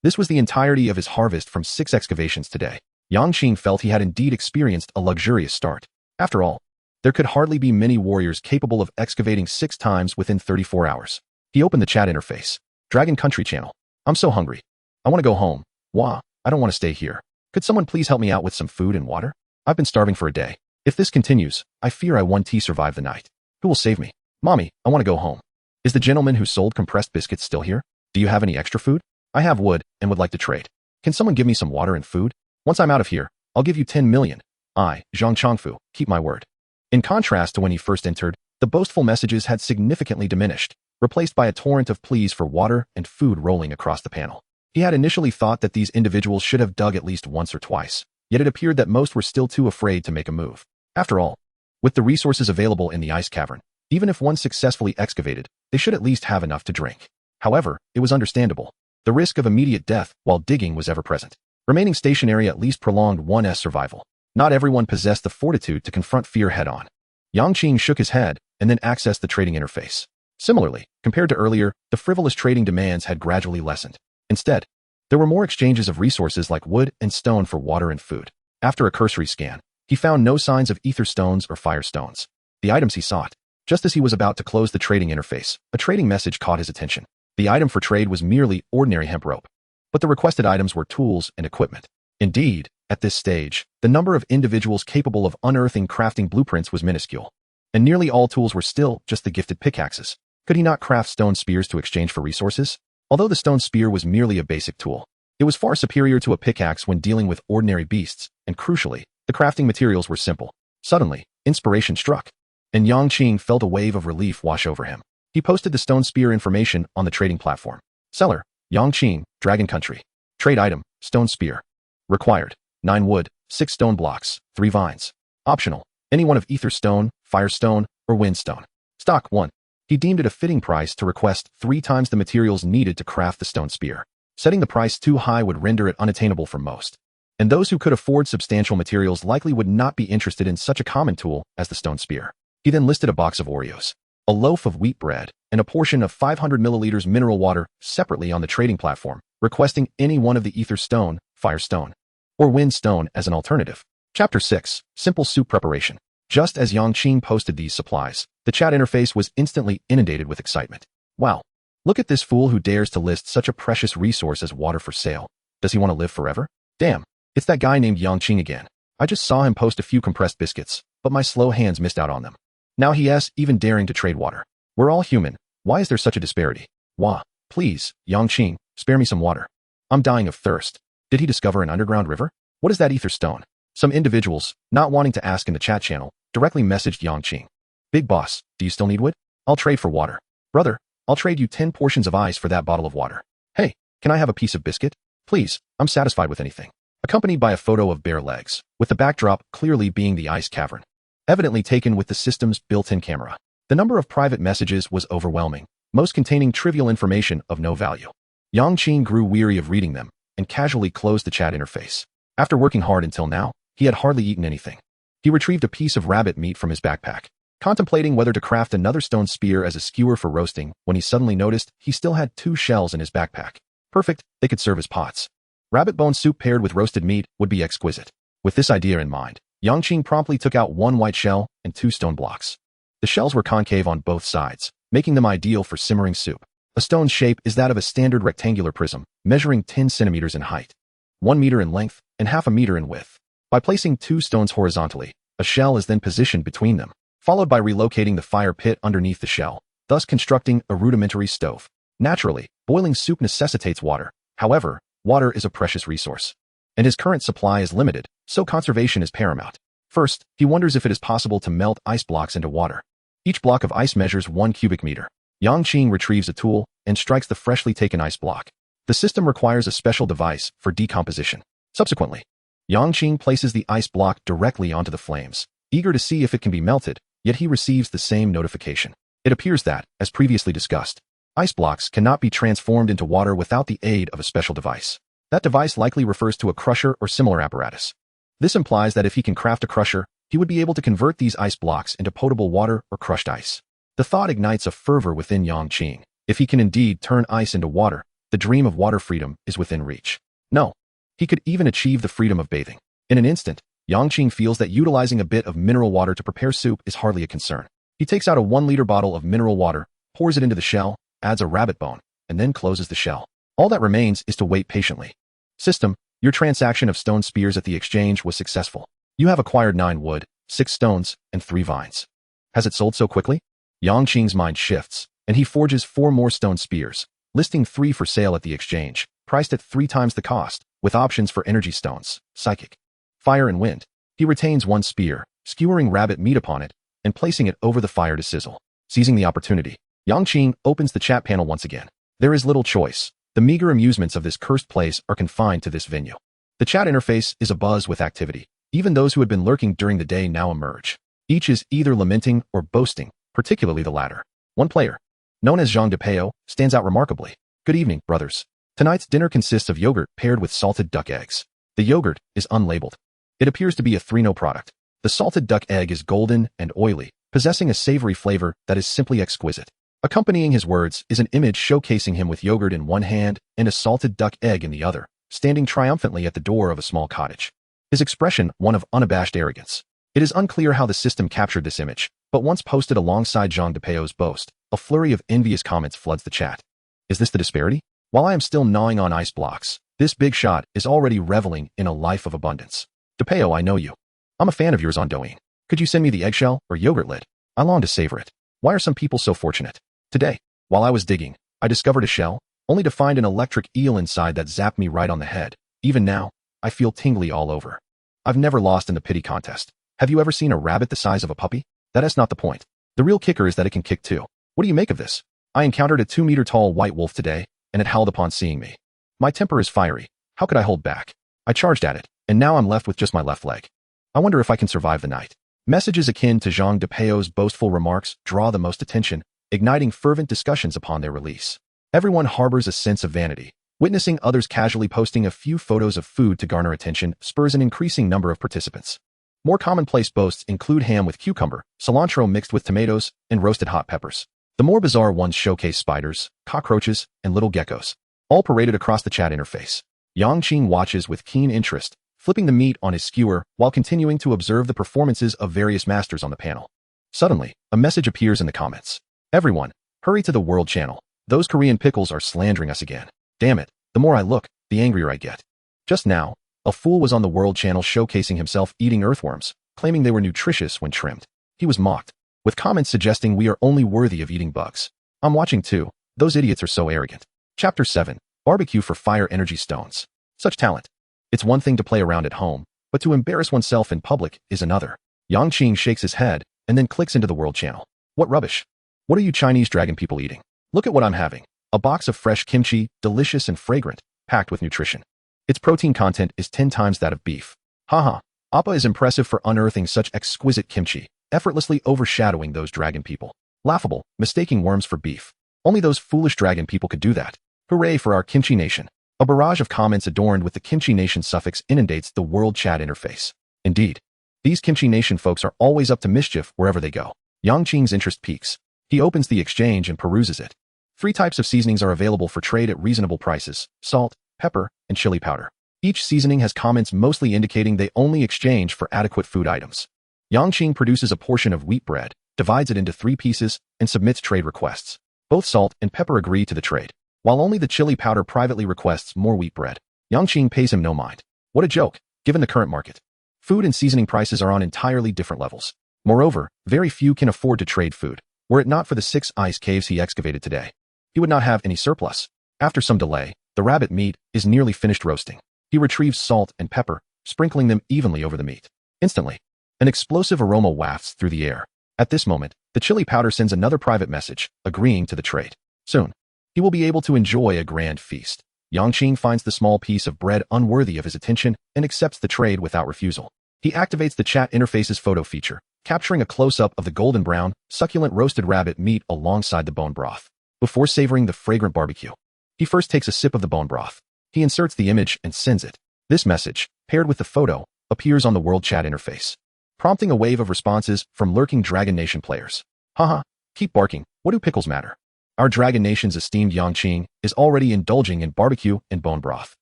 This was the entirety of his harvest from 6 excavations today. Yang Qing felt he had indeed experienced a luxurious start. After all, there could hardly be many warriors capable of excavating 6 times within 34 hours. He opened the chat interface. Dragon Country channel. I'm so hungry. I want to go home. Wah, I don't want to stay here. Could someone please help me out with some food and water? I've been starving for a day. If this continues, I fear I won't survive the night. Who will save me? Mommy, I want to go home. Is the gentleman who sold compressed biscuits still here? Do you have any extra food? I have wood and would like to trade. Can someone give me some water and food? Once I'm out of here, I'll give you 10 million. I, Zhang Changfu, keep my word. In contrast to when he first entered, the boastful messages had significantly diminished, replaced by a torrent of pleas for water and food rolling across the panel. He had initially thought that these individuals should have dug at least once or twice, yet it appeared that most were still too afraid to make a move. After all, with the resources available in the ice cavern, even if one successfully excavated, they should at least have enough to drink. However, it was understandable. The risk of immediate death while digging was ever present. Remaining stationary at least prolonged one's survival. Not everyone possessed the fortitude to confront fear head-on. Yang Qing shook his head and then accessed the trading interface. Similarly, compared to earlier, the frivolous trading demands had gradually lessened. Instead, there were more exchanges of resources like wood and stone for water and food. After a cursory scan, he found no signs of ether stones or fire stones. The items he sought. Just as he was about to close the trading interface, a trading message caught his attention. The item for trade was merely ordinary hemp rope, but the requested items were tools and equipment. Indeed, at this stage, the number of individuals capable of unearthing crafting blueprints was minuscule, and nearly all tools were still just the gifted pickaxes. Could he not craft stone spears to exchange for resources? Although the stone spear was merely a basic tool, it was far superior to a pickaxe when dealing with ordinary beasts, and crucially, the crafting materials were simple. Suddenly, inspiration struck, and Yang Qing felt a wave of relief wash over him. He posted the stone spear information on the trading platform. Seller, Yang Qing, Dragon Country. Trade item, stone spear. Required, 9 wood, 6 stone blocks, 3 vines. Optional, any one of ether stone, fire stone, or wind stone. Stock 1. He deemed it a fitting price to request 3 times the materials needed to craft the stone spear. Setting the price too high would render it unattainable for most, and those who could afford substantial materials likely would not be interested in such a common tool as the stone spear. He then listed a box of Oreos, a loaf of wheat bread, and a portion of 500 milliliters mineral water separately on the trading platform, requesting any one of the ether stone, fire stone, or wind stone as an alternative. Chapter 6. Simple Soup Preparation. Just as Yang Qing posted these supplies, the chat interface was instantly inundated with excitement. Wow. Look at this fool who dares to list such a precious resource as water for sale. Does he want to live forever? Damn, it's that guy named Yang Qing again. I just saw him post a few compressed biscuits, but my slow hands missed out on them. Now he is even daring to trade water. We're all human. Why is there such a disparity? Wah, please, Yang Qing, spare me some water. I'm dying of thirst. Did he discover an underground river? What is that ether stone? Some individuals, not wanting to ask in the chat channel, directly messaged Yang Qing. Big boss, do you still need wood? I'll trade for water. Brother, I'll trade you 10 portions of ice for that bottle of water. Hey, can I have a piece of biscuit? Please, I'm satisfied with anything. Accompanied by a photo of bare legs, with the backdrop clearly being the ice cavern, evidently taken with the system's built-in camera. The number of private messages was overwhelming, most containing trivial information of no value. Yang Qing grew weary of reading them, and casually closed the chat interface. After working hard until now, he had hardly eaten anything. He retrieved a piece of rabbit meat from his backpack, contemplating whether to craft another stone spear as a skewer for roasting when he suddenly noticed he still had 2 shells in his backpack. Perfect, they could serve as pots. Rabbit bone soup paired with roasted meat would be exquisite. With this idea in mind, Yang Qing promptly took out 1 white shell and 2 stone blocks. The shells were concave on both sides, making them ideal for simmering soup. A stone's shape is that of a standard rectangular prism, measuring 10 centimeters in height, 1 meter in length, and half a meter in width. By placing 2 stones horizontally, a shell is then positioned between them, followed by relocating the fire pit underneath the shell, thus constructing a rudimentary stove. Naturally, boiling soup necessitates water. However, water is a precious resource, and his current supply is limited, so conservation is paramount. First, he wonders if it is possible to melt ice blocks into water. Each block of ice measures 1 cubic meter. Yang Qing retrieves a tool and strikes the freshly taken ice block. The system requires a special device for decomposition. Subsequently, Yang Qing places the ice block directly onto the flames, eager to see if it can be melted, yet he receives the same notification. It appears that, as previously discussed, ice blocks cannot be transformed into water without the aid of a special device. That device likely refers to a crusher or similar apparatus. This implies that if he can craft a crusher, he would be able to convert these ice blocks into potable water or crushed ice. The thought ignites a fervor within Yang Qing. If he can indeed turn ice into water, the dream of water freedom is within reach. No, he could even achieve the freedom of bathing. In an instant, Yang Qing feels that utilizing a bit of mineral water to prepare soup is hardly a concern. He takes out a 1-liter bottle of mineral water, pours it into the shell, adds a rabbit bone, and then closes the shell. All that remains is to wait patiently. System, your transaction of stone spears at the exchange was successful. You have acquired 9 wood, 6 stones, and 3 vines. Has it sold so quickly? Yang Qing's mind shifts, and he forges 4 more stone spears, listing 3 for sale at the exchange, priced at 3 times the cost, with options for energy stones, psychic, fire and wind. He retains 1 spear, skewering rabbit meat upon it, and placing it over the fire to sizzle. Seizing the opportunity, Yang Qing opens the chat panel once again. There is little choice. The meager amusements of this cursed place are confined to this venue. The chat interface is abuzz with activity. Even those who had been lurking during the day now emerge. Each is either lamenting or boasting, particularly the latter. One player, known as Jean Depeo, stands out remarkably. Good evening, brothers. Tonight's dinner consists of yogurt paired with salted duck eggs. The yogurt is unlabeled. It appears to be a 3-no product. The salted duck egg is golden and oily, possessing a savory flavor that is simply exquisite. Accompanying his words is an image showcasing him with yogurt in one hand and a salted duck egg in the other, standing triumphantly at the door of a small cottage. His expression, one of unabashed arrogance. It is unclear how the system captured this image, but once posted alongside Jean Depeo's boast, a flurry of envious comments floods the chat. Is this the disparity? While I am still gnawing on ice blocks, this big shot is already reveling in a life of abundance. Depeo, I know you. I'm a fan of yours on Douyin. Could you send me the eggshell or yogurt lid? I long to savor it. Why are some people so fortunate? Today, while I was digging, I discovered a shell, only to find an electric eel inside that zapped me right on the head. Even now, I feel tingly all over. I've never lost in the pity contest. Have you ever seen a rabbit the size of a puppy? That's not the point. The real kicker is that it can kick too. What do you make of this? I encountered a 2-meter-tall white wolf today, and it howled upon seeing me. My temper is fiery. How could I hold back? I charged at it, and now I'm left with just my left leg. I wonder if I can survive the night. Messages akin to Jean Depeo's boastful remarks draw the most attention, igniting fervent discussions upon their release. Everyone harbors a sense of vanity. Witnessing others casually posting a few photos of food to garner attention spurs an increasing number of participants. More commonplace boasts include ham with cucumber, cilantro mixed with tomatoes, and roasted hot peppers. The more bizarre ones showcase spiders, cockroaches, and little geckos, all paraded across the chat interface. Yang Qing watches with keen interest, flipping the meat on his skewer while continuing to observe the performances of various masters on the panel. Suddenly, a message appears in the comments. Everyone, hurry to the World Channel. Those Korean pickles are slandering us again. Damn it, the more I look, the angrier I get. Just now, a fool was on the World Channel showcasing himself eating earthworms, claiming they were nutritious when trimmed. He was mocked, with comments suggesting we are only worthy of eating bugs. I'm watching too. Those idiots are so arrogant. Chapter 7. Barbecue for Fire Energy Stones. Such talent. It's one thing to play around at home, but to embarrass oneself in public is another. Yang Qing shakes his head and then clicks into the World Channel. What rubbish. What are you Chinese dragon people eating? Look at what I'm having. A box of fresh kimchi, delicious and fragrant, packed with nutrition. Its protein content is 10 times that of beef. Haha. Appa is impressive for unearthing such exquisite kimchi, effortlessly overshadowing those dragon people. Laughable, mistaking worms for beef. Only those foolish dragon people could do that. Hooray for our kimchi nation. A barrage of comments adorned with the kimchi nation suffix inundates the world chat interface. Indeed, these kimchi nation folks are always up to mischief wherever they go. Yang Qing's interest peaks. He opens the exchange and peruses it. 3 types of seasonings are available for trade at reasonable prices: salt, pepper, and chili powder. Each seasoning has comments mostly indicating they only exchange for adequate food items. Yang Qing produces a portion of wheat bread, divides it into 3 pieces, and submits trade requests. Both salt and pepper agree to the trade, while only the chili powder privately requests more wheat bread. Yang Qing pays him no mind. What a joke, given the current market. Food and seasoning prices are on entirely different levels. Moreover, very few can afford to trade food. Were it not for the 6 ice caves he excavated today, he would not have any surplus. After some delay, the rabbit meat is nearly finished roasting. He retrieves salt and pepper, sprinkling them evenly over the meat. Instantly, an explosive aroma wafts through the air. At this moment, the chili powder sends another private message, agreeing to the trade. Soon, he will be able to enjoy a grand feast. Yang Qing finds the small piece of bread unworthy of his attention and accepts the trade without refusal. He activates the chat interface's photo feature, capturing a close-up of the golden brown, succulent roasted rabbit meat alongside the bone broth. Before savoring the fragrant barbecue, he first takes a sip of the bone broth. He inserts the image and sends it. This message, paired with the photo, appears on the world chat interface, prompting a wave of responses from lurking Dragon Nation players. Haha, keep barking, what do pickles matter? Our Dragon Nation's esteemed Yang Qing is already indulging in barbecue and bone broth.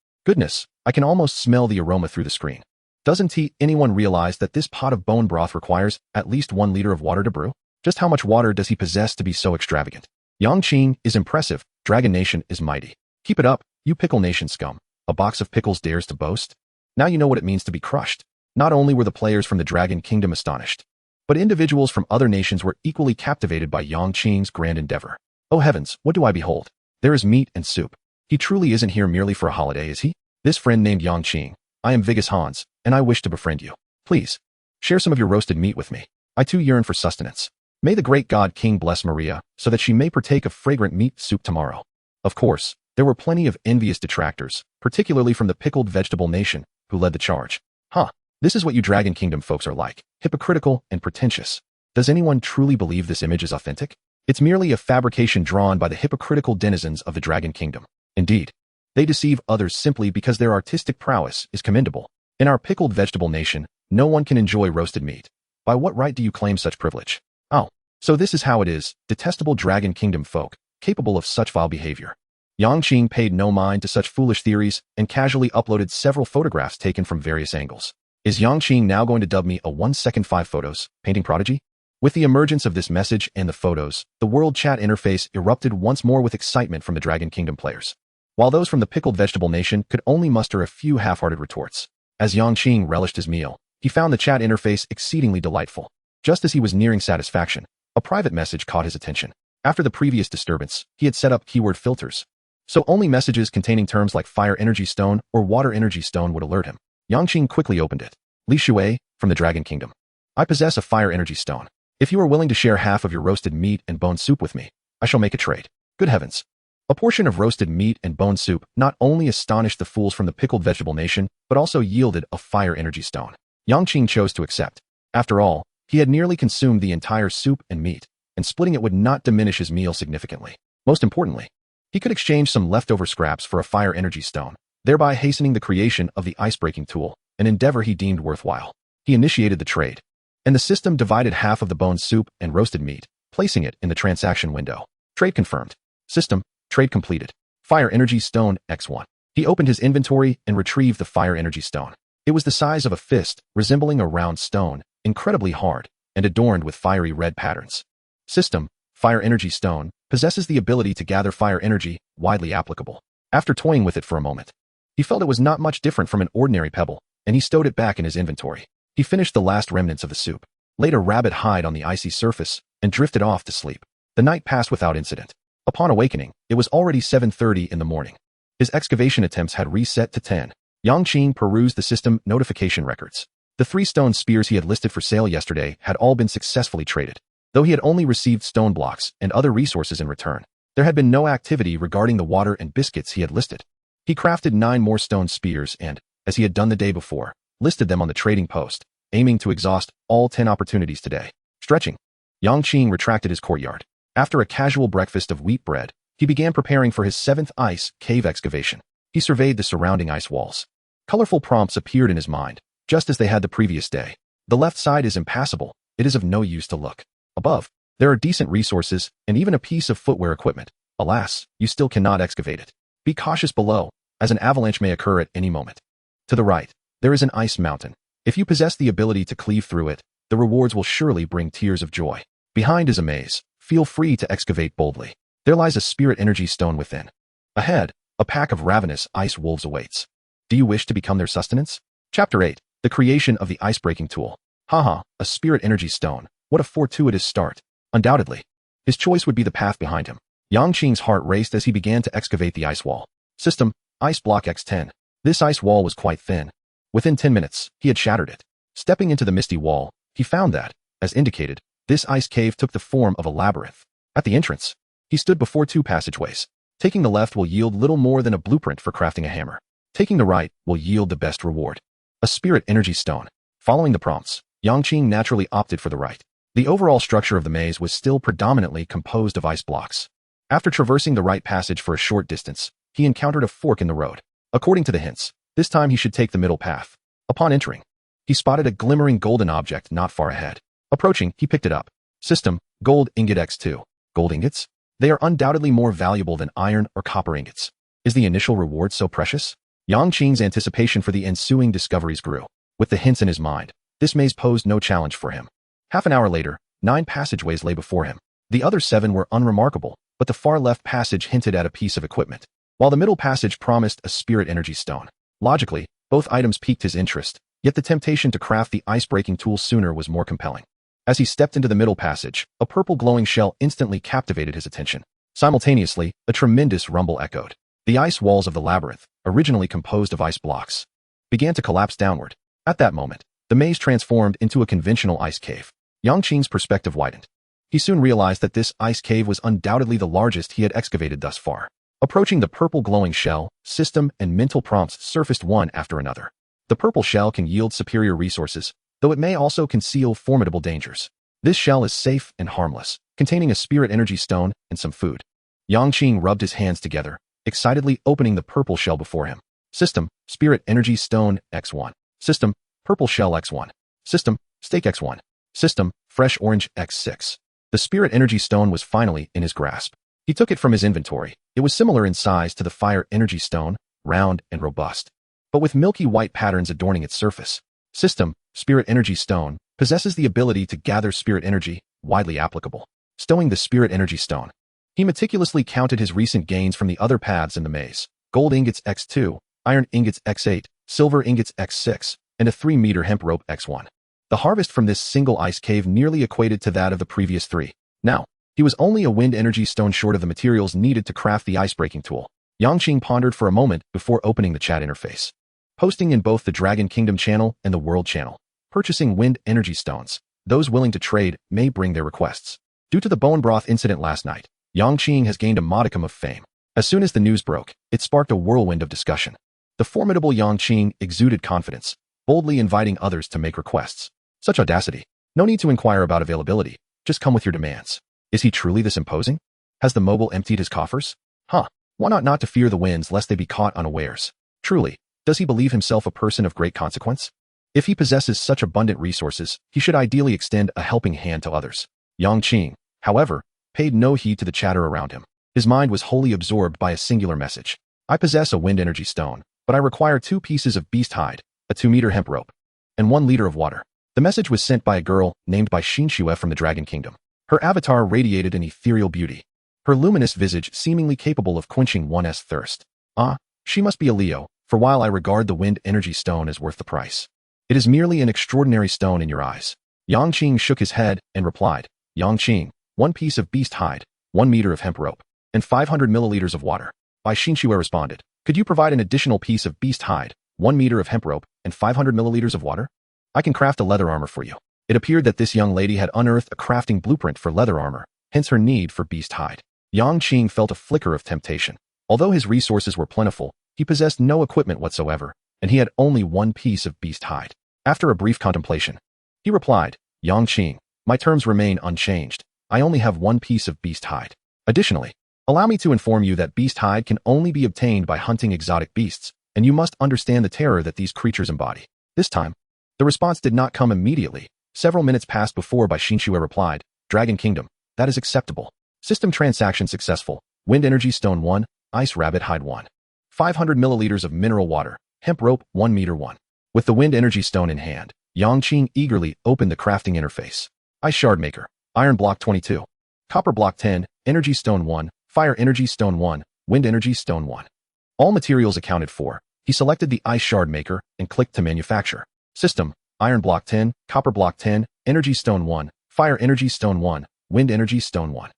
Goodness, I can almost smell the aroma through the screen. Doesn't anyone realize that this pot of bone broth requires at least 1 liter of water to brew? Just how much water does he possess to be so extravagant? Yang Qing is impressive. Dragon Nation is mighty. Keep it up, you Pickle Nation scum. A box of pickles dares to boast? Now you know what it means to be crushed. Not only were the players from the Dragon Kingdom astonished, but individuals from other nations were equally captivated by Yang Qing's grand endeavor. Oh heavens, what do I behold? There is meat and soup. He truly isn't here merely for a holiday, is he? This friend named Yang Qing. I am Vigus Hans, and I wish to befriend you. Please, share some of your roasted meat with me. I too yearn for sustenance. May the great God King bless Maria, so that she may partake of fragrant meat soup tomorrow. Of course, there were plenty of envious detractors, particularly from the pickled vegetable nation, who led the charge. This is what you Dragon Kingdom folks are like, hypocritical and pretentious. Does anyone truly believe this image is authentic? It's merely a fabrication drawn by the hypocritical denizens of the Dragon Kingdom. Indeed, they deceive others simply because their artistic prowess is commendable. In our pickled vegetable nation, no one can enjoy roasted meat. By what right do you claim such privilege? Oh, so this is how it is, detestable Dragon Kingdom folk, capable of such vile behavior. Yang Qing paid no mind to such foolish theories and casually uploaded several photographs taken from various angles. Is Yang Qing now going to dub me a 1-second 5 photos painting prodigy? With the emergence of this message and the photos, the world chat interface erupted once more with excitement from the Dragon Kingdom players, while those from the pickled vegetable nation could only muster a few half-hearted retorts. As Yang Qing relished his meal, he found the chat interface exceedingly delightful. Just as he was nearing satisfaction, a private message caught his attention. After the previous disturbance, he had set up keyword filters, so only messages containing terms like fire energy stone or water energy stone would alert him. Yang Qing quickly opened it. Li Shui, from the Dragon Kingdom. I possess a fire energy stone. If you are willing to share half of your roasted meat and bone soup with me, I shall make a trade. Good heavens. A portion of roasted meat and bone soup not only astonished the fools from the pickled vegetable nation, but also yielded a fire energy stone. Yang Qing chose to accept. After all, he had nearly consumed the entire soup and meat, and splitting it would not diminish his meal significantly. Most importantly, he could exchange some leftover scraps for a fire energy stone, thereby hastening the creation of the ice-breaking tool, an endeavor he deemed worthwhile. He initiated the trade, and the system divided half of the bone soup and roasted meat, placing it in the transaction window. Trade confirmed. System, trade completed. Fire energy stone X1. He opened his inventory and retrieved the fire energy stone. It was the size of a fist, resembling a round stone, incredibly hard, and adorned with fiery red patterns. System, fire energy stone, possesses the ability to gather fire energy, widely applicable. After toying with it for a moment, he felt it was not much different from an ordinary pebble, and he stowed it back in his inventory. He finished the last remnants of the soup, laid a rabbit hide on the icy surface, and drifted off to sleep. The night passed without incident. Upon awakening, it was already 7:30 in the morning. His excavation attempts had reset to 10. Yang Qing perused the system notification records. The 3 stone spears he had listed for sale yesterday had all been successfully traded, though he had only received stone blocks and other resources in return. There had been no activity regarding the water and biscuits he had listed. He crafted 9 more stone spears and, as he had done the day before, listed them on the trading post, aiming to exhaust all 10 opportunities today. Stretching, Yang Qing retracted his courtyard. After a casual breakfast of wheat bread, he began preparing for his 7th ice cave excavation. He surveyed the surrounding ice walls. Colorful prompts appeared in his mind, just as they had the previous day. The left side is impassable. It is of no use to look. Above, there are decent resources and even a piece of footwear equipment. Alas, you still cannot excavate it. Be cautious below, as an avalanche may occur at any moment. To the right, there is an ice mountain. If you possess the ability to cleave through it, the rewards will surely bring tears of joy. Behind is a maze. Feel free to excavate boldly. There lies a spirit energy stone within. Ahead, a pack of ravenous ice wolves awaits. Do you wish to become their sustenance? Chapter 8. The creation of the ice-breaking tool. Haha, a spirit energy stone. What a fortuitous start. Undoubtedly, his choice would be the path behind him. Yang Qing's heart raced as he began to excavate the ice wall. System, ice block X10. This ice wall was quite thin. Within 10 minutes, he had shattered it. Stepping into the misty wall, he found that, as indicated, this ice cave took the form of a labyrinth. At the entrance, he stood before 2 passageways. Taking the left will yield little more than a blueprint for crafting a hammer. Taking the right will yield the best reward. A spirit energy stone. Following the prompts, Yang Qing naturally opted for the right. The overall structure of the maze was still predominantly composed of ice blocks. After traversing the right passage for a short distance, he encountered a fork in the road. According to the hints, this time he should take the middle path. Upon entering, he spotted a glimmering golden object not far ahead. Approaching, he picked it up. System, gold ingot X2. Gold ingots? They are undoubtedly more valuable than iron or copper ingots. Is the initial reward so precious? Yang Qing's anticipation for the ensuing discoveries grew. With the hints in his mind, this maze posed no challenge for him. Half an hour later, 9 passageways lay before him. The other 7 were unremarkable, but the far left passage hinted at a piece of equipment, while the middle passage promised a spirit energy stone. Logically, both items piqued his interest, yet the temptation to craft the ice-breaking tool sooner was more compelling. As he stepped into the middle passage, a purple glowing shell instantly captivated his attention. Simultaneously, a tremendous rumble echoed. The ice walls of the labyrinth, originally composed of ice blocks, began to collapse downward. At that moment, the maze transformed into a conventional ice cave. Yang Qing's perspective widened. He soon realized that this ice cave was undoubtedly the largest he had excavated thus far. Approaching the purple glowing shell, system and mental prompts surfaced one after another. The purple shell can yield superior resources, though it may also conceal formidable dangers. This shell is safe and harmless, containing a spirit energy stone and some food. Yang Qing rubbed his hands together, excitedly opening the purple shell before him. System, Spirit Energy Stone, X1. System, Purple Shell X1. System, Steak X1. System, Fresh Orange X6. The Spirit Energy Stone was finally in his grasp. He took it from his inventory. It was similar in size to the Fire Energy Stone, round and robust, but with milky white patterns adorning its surface. System, Spirit Energy Stone, possesses the ability to gather spirit energy, widely applicable. Stowing the Spirit Energy Stone. He meticulously counted his recent gains from the other paths in the maze. Gold ingots X2, iron ingots X8, silver ingots X6, and a 3-meter hemp rope X1. The harvest from this single ice cave nearly equated to that of the previous 3. Now, he was only a wind energy stone short of the materials needed to craft the ice-breaking tool. Yang Qing pondered for a moment before opening the chat interface. Posting in both the Dragon Kingdom channel and the World channel. Purchasing wind energy stones. Those willing to trade may bring their requests. Due to the bone broth incident last night, Yang Qing has gained a modicum of fame. As soon as the news broke, it sparked a whirlwind of discussion. The formidable Yang Qing exuded confidence, boldly inviting others to make requests. Such audacity. No need to inquire about availability. Just come with your demands. Is he truly this imposing? Has the mogul emptied his coffers? Why not to fear the winds lest they be caught unawares? Truly, does he believe himself a person of great consequence? If he possesses such abundant resources, he should ideally extend a helping hand to others. Yang Qing, however, paid no heed to the chatter around him. His mind was wholly absorbed by a singular message. I possess a wind energy stone, but I require 2 pieces of beast hide, a 2-meter hemp rope, and 1 liter of water. The message was sent by a girl named by Xinxue from the Dragon Kingdom. Her avatar radiated an ethereal beauty, her luminous visage seemingly capable of quenching one's thirst. She must be a Leo, for while I regard the wind energy stone as worth the price, it is merely an extraordinary stone in your eyes. Yang Qing shook his head and replied, Yang Qing, 1 piece of beast hide, 1 meter of hemp rope, and 500 milliliters of water. Bai Xinxue responded, could you provide an additional piece of beast hide, 1 meter of hemp rope, and 500 milliliters of water? I can craft a leather armor for you. It appeared that this young lady had unearthed a crafting blueprint for leather armor, hence her need for beast hide. Yang Qing felt a flicker of temptation. Although his resources were plentiful, he possessed no equipment whatsoever, and he had only 1 piece of beast hide. After a brief contemplation, he replied, Yang Qing, my terms remain unchanged. I only have 1 piece of beast hide. Additionally, allow me to inform you that beast hide can only be obtained by hunting exotic beasts, and you must understand the terror that these creatures embody. This time, the response did not come immediately. Several minutes passed before Bai Xinxue replied, Dragon Kingdom, that is acceptable. System transaction successful. Wind energy stone 1, ice rabbit hide 1. 500 milliliters of mineral water, hemp rope 1 meter 1. With the wind energy stone in hand, Yang Qing eagerly opened the crafting interface. Ice shard maker, iron block 22. Copper block 10, energy stone 1, fire energy stone 1, wind energy stone 1. All materials accounted for. He selected the ice shard maker and clicked to manufacture. System, iron block 10, copper block 10, energy stone 1, fire energy stone 1, wind energy stone 1.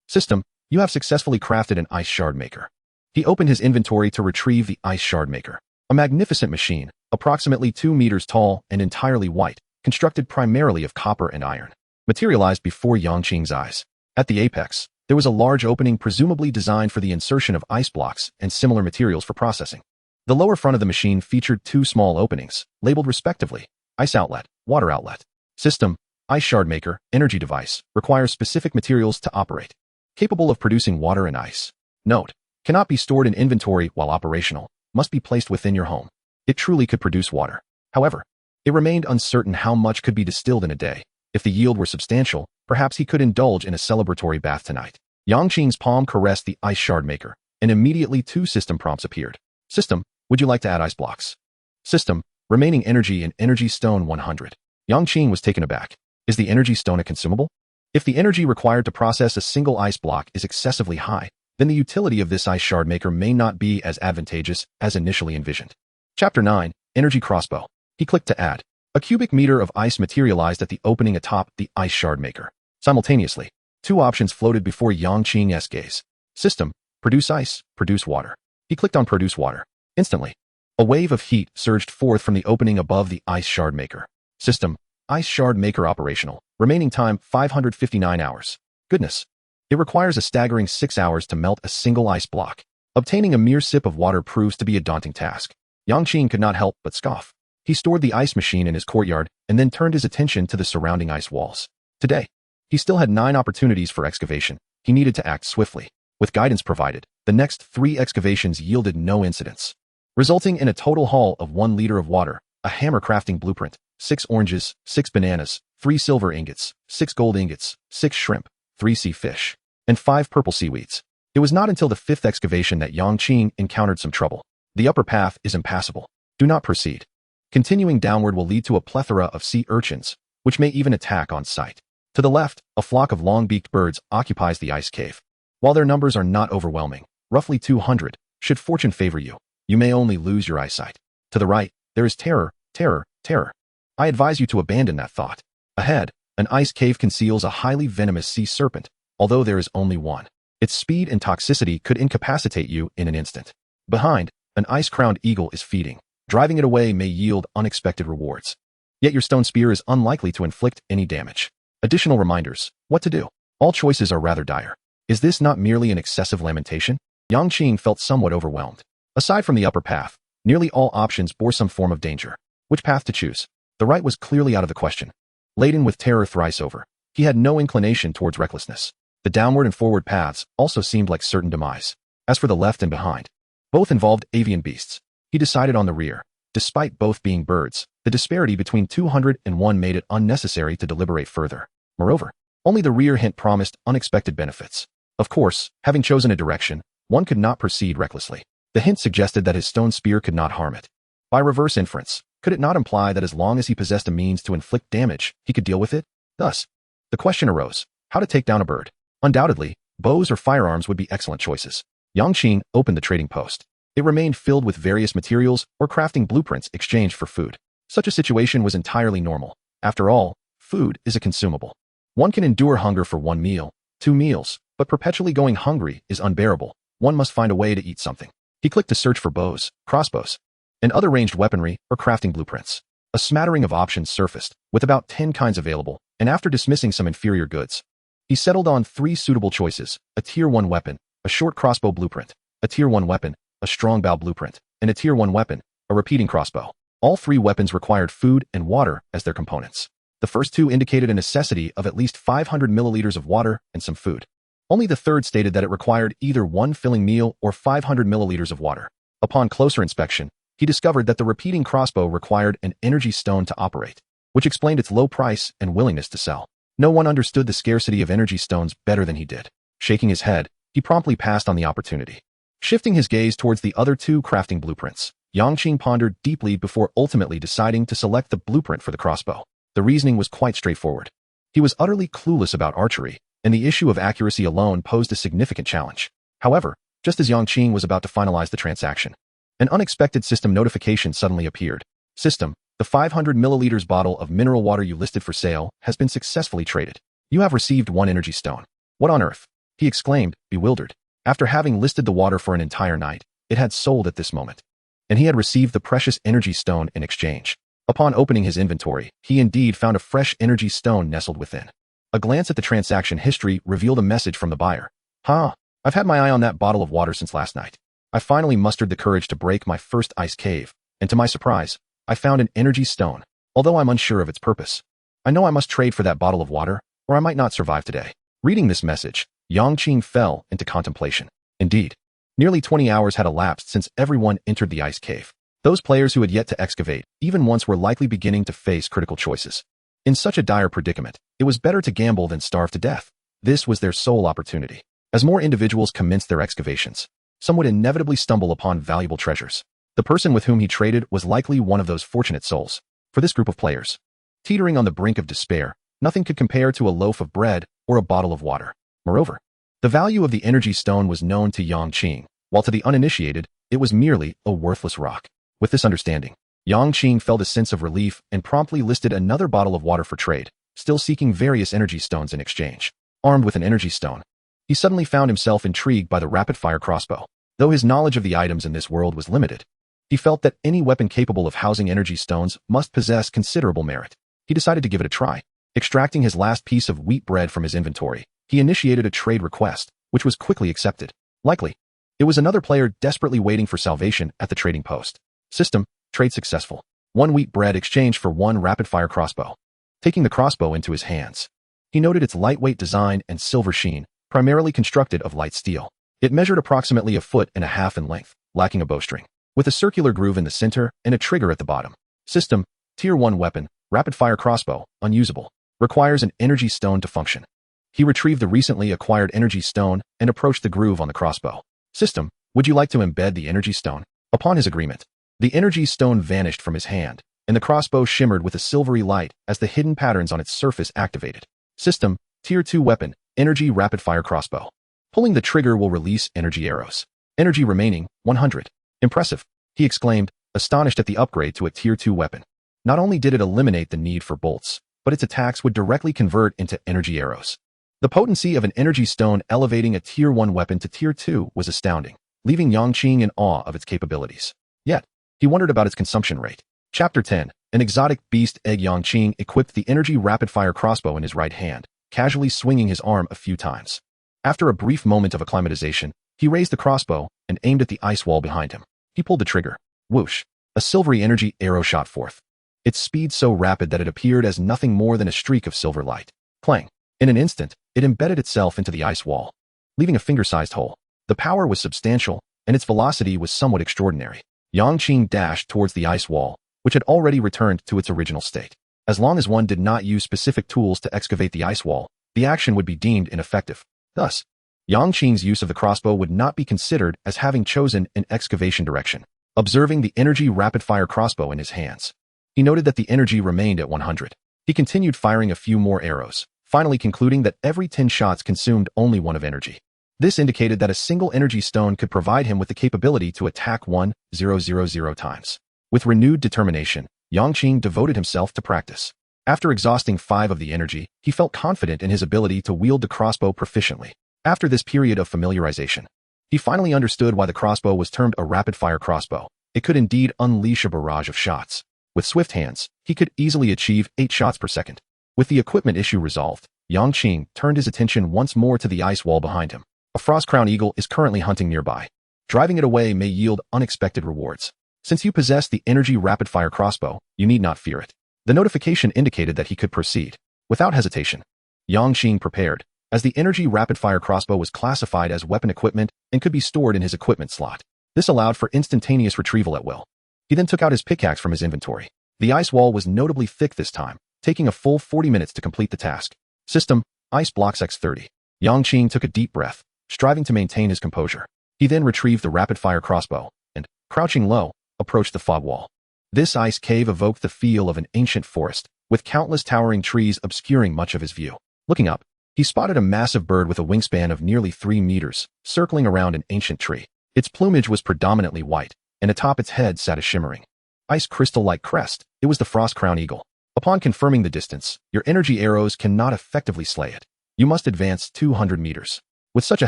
System, you have successfully crafted an ice shard maker. He opened his inventory to retrieve the ice shard maker. A magnificent machine, approximately 2 meters tall and entirely white, constructed primarily of copper and iron, materialized before Yang Qing's eyes. At the apex, there was a large opening presumably designed for the insertion of ice blocks and similar materials for processing. The lower front of the machine featured 2 small openings, labeled respectively, ice outlet, water outlet. System, ice shard maker, energy device, requires specific materials to operate. Capable of producing water and ice. Note, cannot be stored in inventory while operational, must be placed within your home. It truly could produce water. However, it remained uncertain how much could be distilled in a day. If the yield were substantial, perhaps he could indulge in a celebratory bath tonight. Yang Qing's palm caressed the ice shard maker, and immediately 2 system prompts appeared. System, would you like to add ice blocks? System, Remaining energy in energy stone 100. Yang Qing was taken aback. Is the energy stone a consumable? If the energy required to process a single ice block is excessively high, then the utility of this ice shard maker may not be as advantageous as initially envisioned. Chapter 9. Energy crossbow. He clicked to add. A cubic meter of ice materialized at the opening atop the ice shard maker. Simultaneously, two options floated before Yang Qing's gaze. System: produce ice, produce water. He clicked on produce water. Instantly, a wave of heat surged forth from the opening above the ice shard maker. System: ice shard maker operational. Remaining time 559 hours. Goodness. It requires a staggering 6 hours to melt a single ice block. Obtaining a mere sip of water proves to be a daunting task. Yang Qing could not help but scoff. He stored the ice machine in his courtyard and then turned his attention to the surrounding ice walls. Today, he still had 9 opportunities for excavation. He needed to act swiftly. With guidance provided, the next 3 excavations yielded no incidents, resulting in a total haul of 1 liter of water, a hammer crafting blueprint, 6 oranges, 6 bananas, 3 silver ingots, 6 gold ingots, 6 shrimp, 3 sea fish, and 5 purple seaweeds. It was not until the 5th excavation that Yang Qing encountered some trouble. The upper path is impassable. Do not proceed. Continuing downward will lead to a plethora of sea urchins, which may even attack on sight. To the left, a flock of long-beaked birds occupies the ice cave. While their numbers are not overwhelming, roughly 200, should fortune favor you, you may only lose your eyesight. To the right, there is terror, terror, terror. I advise you to abandon that thought. Ahead, an ice cave conceals a highly venomous sea serpent, although there is only one. Its speed and toxicity could incapacitate you in an instant. Behind, an ice-crowned eagle is feeding. Driving it away may yield unexpected rewards. Yet your stone spear is unlikely to inflict any damage. Additional reminders. What to do? All choices are rather dire. Is this not merely an excessive lamentation? Yang Qing felt somewhat overwhelmed. Aside from the upper path, nearly all options bore some form of danger. Which path to choose? The right was clearly out of the question. Laden with terror thrice over, he had no inclination towards recklessness. The downward and forward paths also seemed like certain demise. As for the left and behind, both involved avian beasts. He decided on the rear. Despite both being birds, the disparity between 201 made it unnecessary to deliberate further. Moreover, only the rear hint promised unexpected benefits. Of course, having chosen a direction, one could not proceed recklessly. The hint suggested that his stone spear could not harm it. By reverse inference, could it not imply that as long as he possessed a means to inflict damage, he could deal with it? Thus, the question arose, how to take down a bird? Undoubtedly, bows or firearms would be excellent choices. Yang Qing opened the trading post. It remained filled with various materials or crafting blueprints exchanged for food. Such a situation was entirely normal. After all, food is a consumable. One can endure hunger for 1 meal, 2 meals, but perpetually going hungry is unbearable. One must find a way to eat something. He clicked to search for bows, crossbows, and other ranged weaponry or crafting blueprints. A smattering of options surfaced, with about 10 kinds available, and after dismissing some inferior goods, he settled on 3 suitable choices: a Tier 1 weapon, a short crossbow blueprint, a Tier 1 weapon, a strong bow blueprint, and a Tier 1 weapon, a repeating crossbow. All 3 weapons required food and water as their components. The first 2 indicated a necessity of at least 500 milliliters of water and some food. Only the third stated that it required either 1 filling meal or 500 milliliters of water. Upon closer inspection, he discovered that the repeating crossbow required an energy stone to operate, which explained its low price and willingness to sell. No one understood the scarcity of energy stones better than he did. Shaking his head, he promptly passed on the opportunity. Shifting his gaze towards the other 2 crafting blueprints, Yang Qing pondered deeply before ultimately deciding to select the blueprint for the crossbow. The reasoning was quite straightforward. He was utterly clueless about archery, and the issue of accuracy alone posed a significant challenge. However, just as Yang Qing was about to finalize the transaction, an unexpected system notification suddenly appeared. System: the 500 milliliters bottle of mineral water you listed for sale has been successfully traded. You have received 1 energy stone. What on earth? He exclaimed, bewildered. After having listed the water for an entire night, it had sold at this moment, and he had received the precious energy stone in exchange. Upon opening his inventory, he indeed found a fresh energy stone nestled within. A glance at the transaction history revealed a message from the buyer. I've had my eye on that bottle of water since last night. I finally mustered the courage to break my first ice cave, and to my surprise, I found an energy stone, although I'm unsure of its purpose. I know I must trade for that bottle of water, or I might not survive today. Reading this message, Yang Qing fell into contemplation. Indeed, nearly 20 hours had elapsed since everyone entered the ice cave. Those players who had yet to excavate, even once, were likely beginning to face critical choices. In such a dire predicament, it was better to gamble than starve to death. This was their sole opportunity. As more individuals commenced their excavations, some would inevitably stumble upon valuable treasures. The person with whom he traded was likely one of those fortunate souls. For this group of players, teetering on the brink of despair, nothing could compare to a loaf of bread or a bottle of water. Moreover, the value of the energy stone was known to Yang Qing, while to the uninitiated, it was merely a worthless rock. With this understanding, Yang Qing felt a sense of relief and promptly listed another bottle of water for trade, still seeking various energy stones in exchange. Armed with an energy stone, he suddenly found himself intrigued by the rapid-fire crossbow. Though his knowledge of the items in this world was limited, he felt that any weapon capable of housing energy stones must possess considerable merit. He decided to give it a try. Extracting his last piece of wheat bread from his inventory, he initiated a trade request, which was quickly accepted. Likely, it was another player desperately waiting for salvation at the trading post. System, trade successful. 1 wheat bread exchanged for 1 rapid-fire crossbow. Taking the crossbow into his hands, he noted its lightweight design and silver sheen, primarily constructed of light steel. It measured approximately 1.5 feet in length, lacking a bowstring, with a circular groove in the center and a trigger at the bottom. System, Tier 1 weapon, rapid-fire crossbow, unusable. Requires an energy stone to function. He retrieved the recently acquired energy stone and approached the groove on the crossbow. System, would you like to embed the energy stone? Upon his agreement, the energy stone vanished from his hand, and the crossbow shimmered with a silvery light as the hidden patterns on its surface activated. System, Tier 2 weapon, energy rapid-fire crossbow. Pulling the trigger will release energy arrows. Energy remaining, 100. Impressive, he exclaimed, astonished at the upgrade to a Tier 2 weapon. Not only did it eliminate the need for bolts, but its attacks would directly convert into energy arrows. The potency of an energy stone elevating a Tier 1 weapon to Tier 2 was astounding, leaving Yang Qing in awe of its capabilities. Yet, he wondered about its consumption rate. Chapter 10. An exotic beast egg. Yang Qing equipped the energy rapid-fire crossbow in his right hand, casually swinging his arm a few times. After a brief moment of acclimatization, he raised the crossbow and aimed at the ice wall behind him. He pulled the trigger. Whoosh! A silvery energy arrow shot forth. Its speed so rapid that it appeared as nothing more than a streak of silver light. Clang! In an instant, it embedded itself into the ice wall, leaving a finger-sized hole. The power was substantial, and its velocity was somewhat extraordinary. Yang Qing dashed towards the ice wall, which had already returned to its original state. As long as one did not use specific tools to excavate the ice wall, the action would be deemed ineffective. Thus, Yang Qing's use of the crossbow would not be considered as having chosen an excavation direction. Observing the energy rapid-fire crossbow in his hands, he noted that the energy remained at 100. He continued firing a few more arrows, finally concluding that every 10 shots consumed only 1 of energy. This indicated that a single energy stone could provide him with the capability to attack 1,000 times. With renewed determination, Yang Qing devoted himself to practice. After exhausting 5 of the energy, he felt confident in his ability to wield the crossbow proficiently. After this period of familiarization, he finally understood why the crossbow was termed a rapid-fire crossbow. It could indeed unleash a barrage of shots. With swift hands, he could easily achieve 8 shots per second. With the equipment issue resolved, Yang Qing turned his attention once more to the ice wall behind him. A frost-crowned eagle is currently hunting nearby. Driving it away may yield unexpected rewards. Since you possess the energy rapid-fire crossbow, you need not fear it. The notification indicated that he could proceed. Without hesitation, Yang Qing prepared, as the energy rapid-fire crossbow was classified as weapon equipment and could be stored in his equipment slot. This allowed for instantaneous retrieval at will. He then took out his pickaxe from his inventory. The ice wall was notably thick this time, taking a full 40 minutes to complete the task. System, Ice Blocks X30. Yang Qing took a deep breath, striving to maintain his composure. He then retrieved the rapid-fire crossbow and, crouching low, approached the fog wall. This ice cave evoked the feel of an ancient forest, with countless towering trees obscuring much of his view. Looking up, he spotted a massive bird with a wingspan of nearly 3 meters, circling around an ancient tree. Its plumage was predominantly white, and atop its head sat a shimmering, ice crystal-like crest. It was the frost-crowned eagle. Upon confirming the distance, your energy arrows cannot effectively slay it. You must advance 200 meters. With such a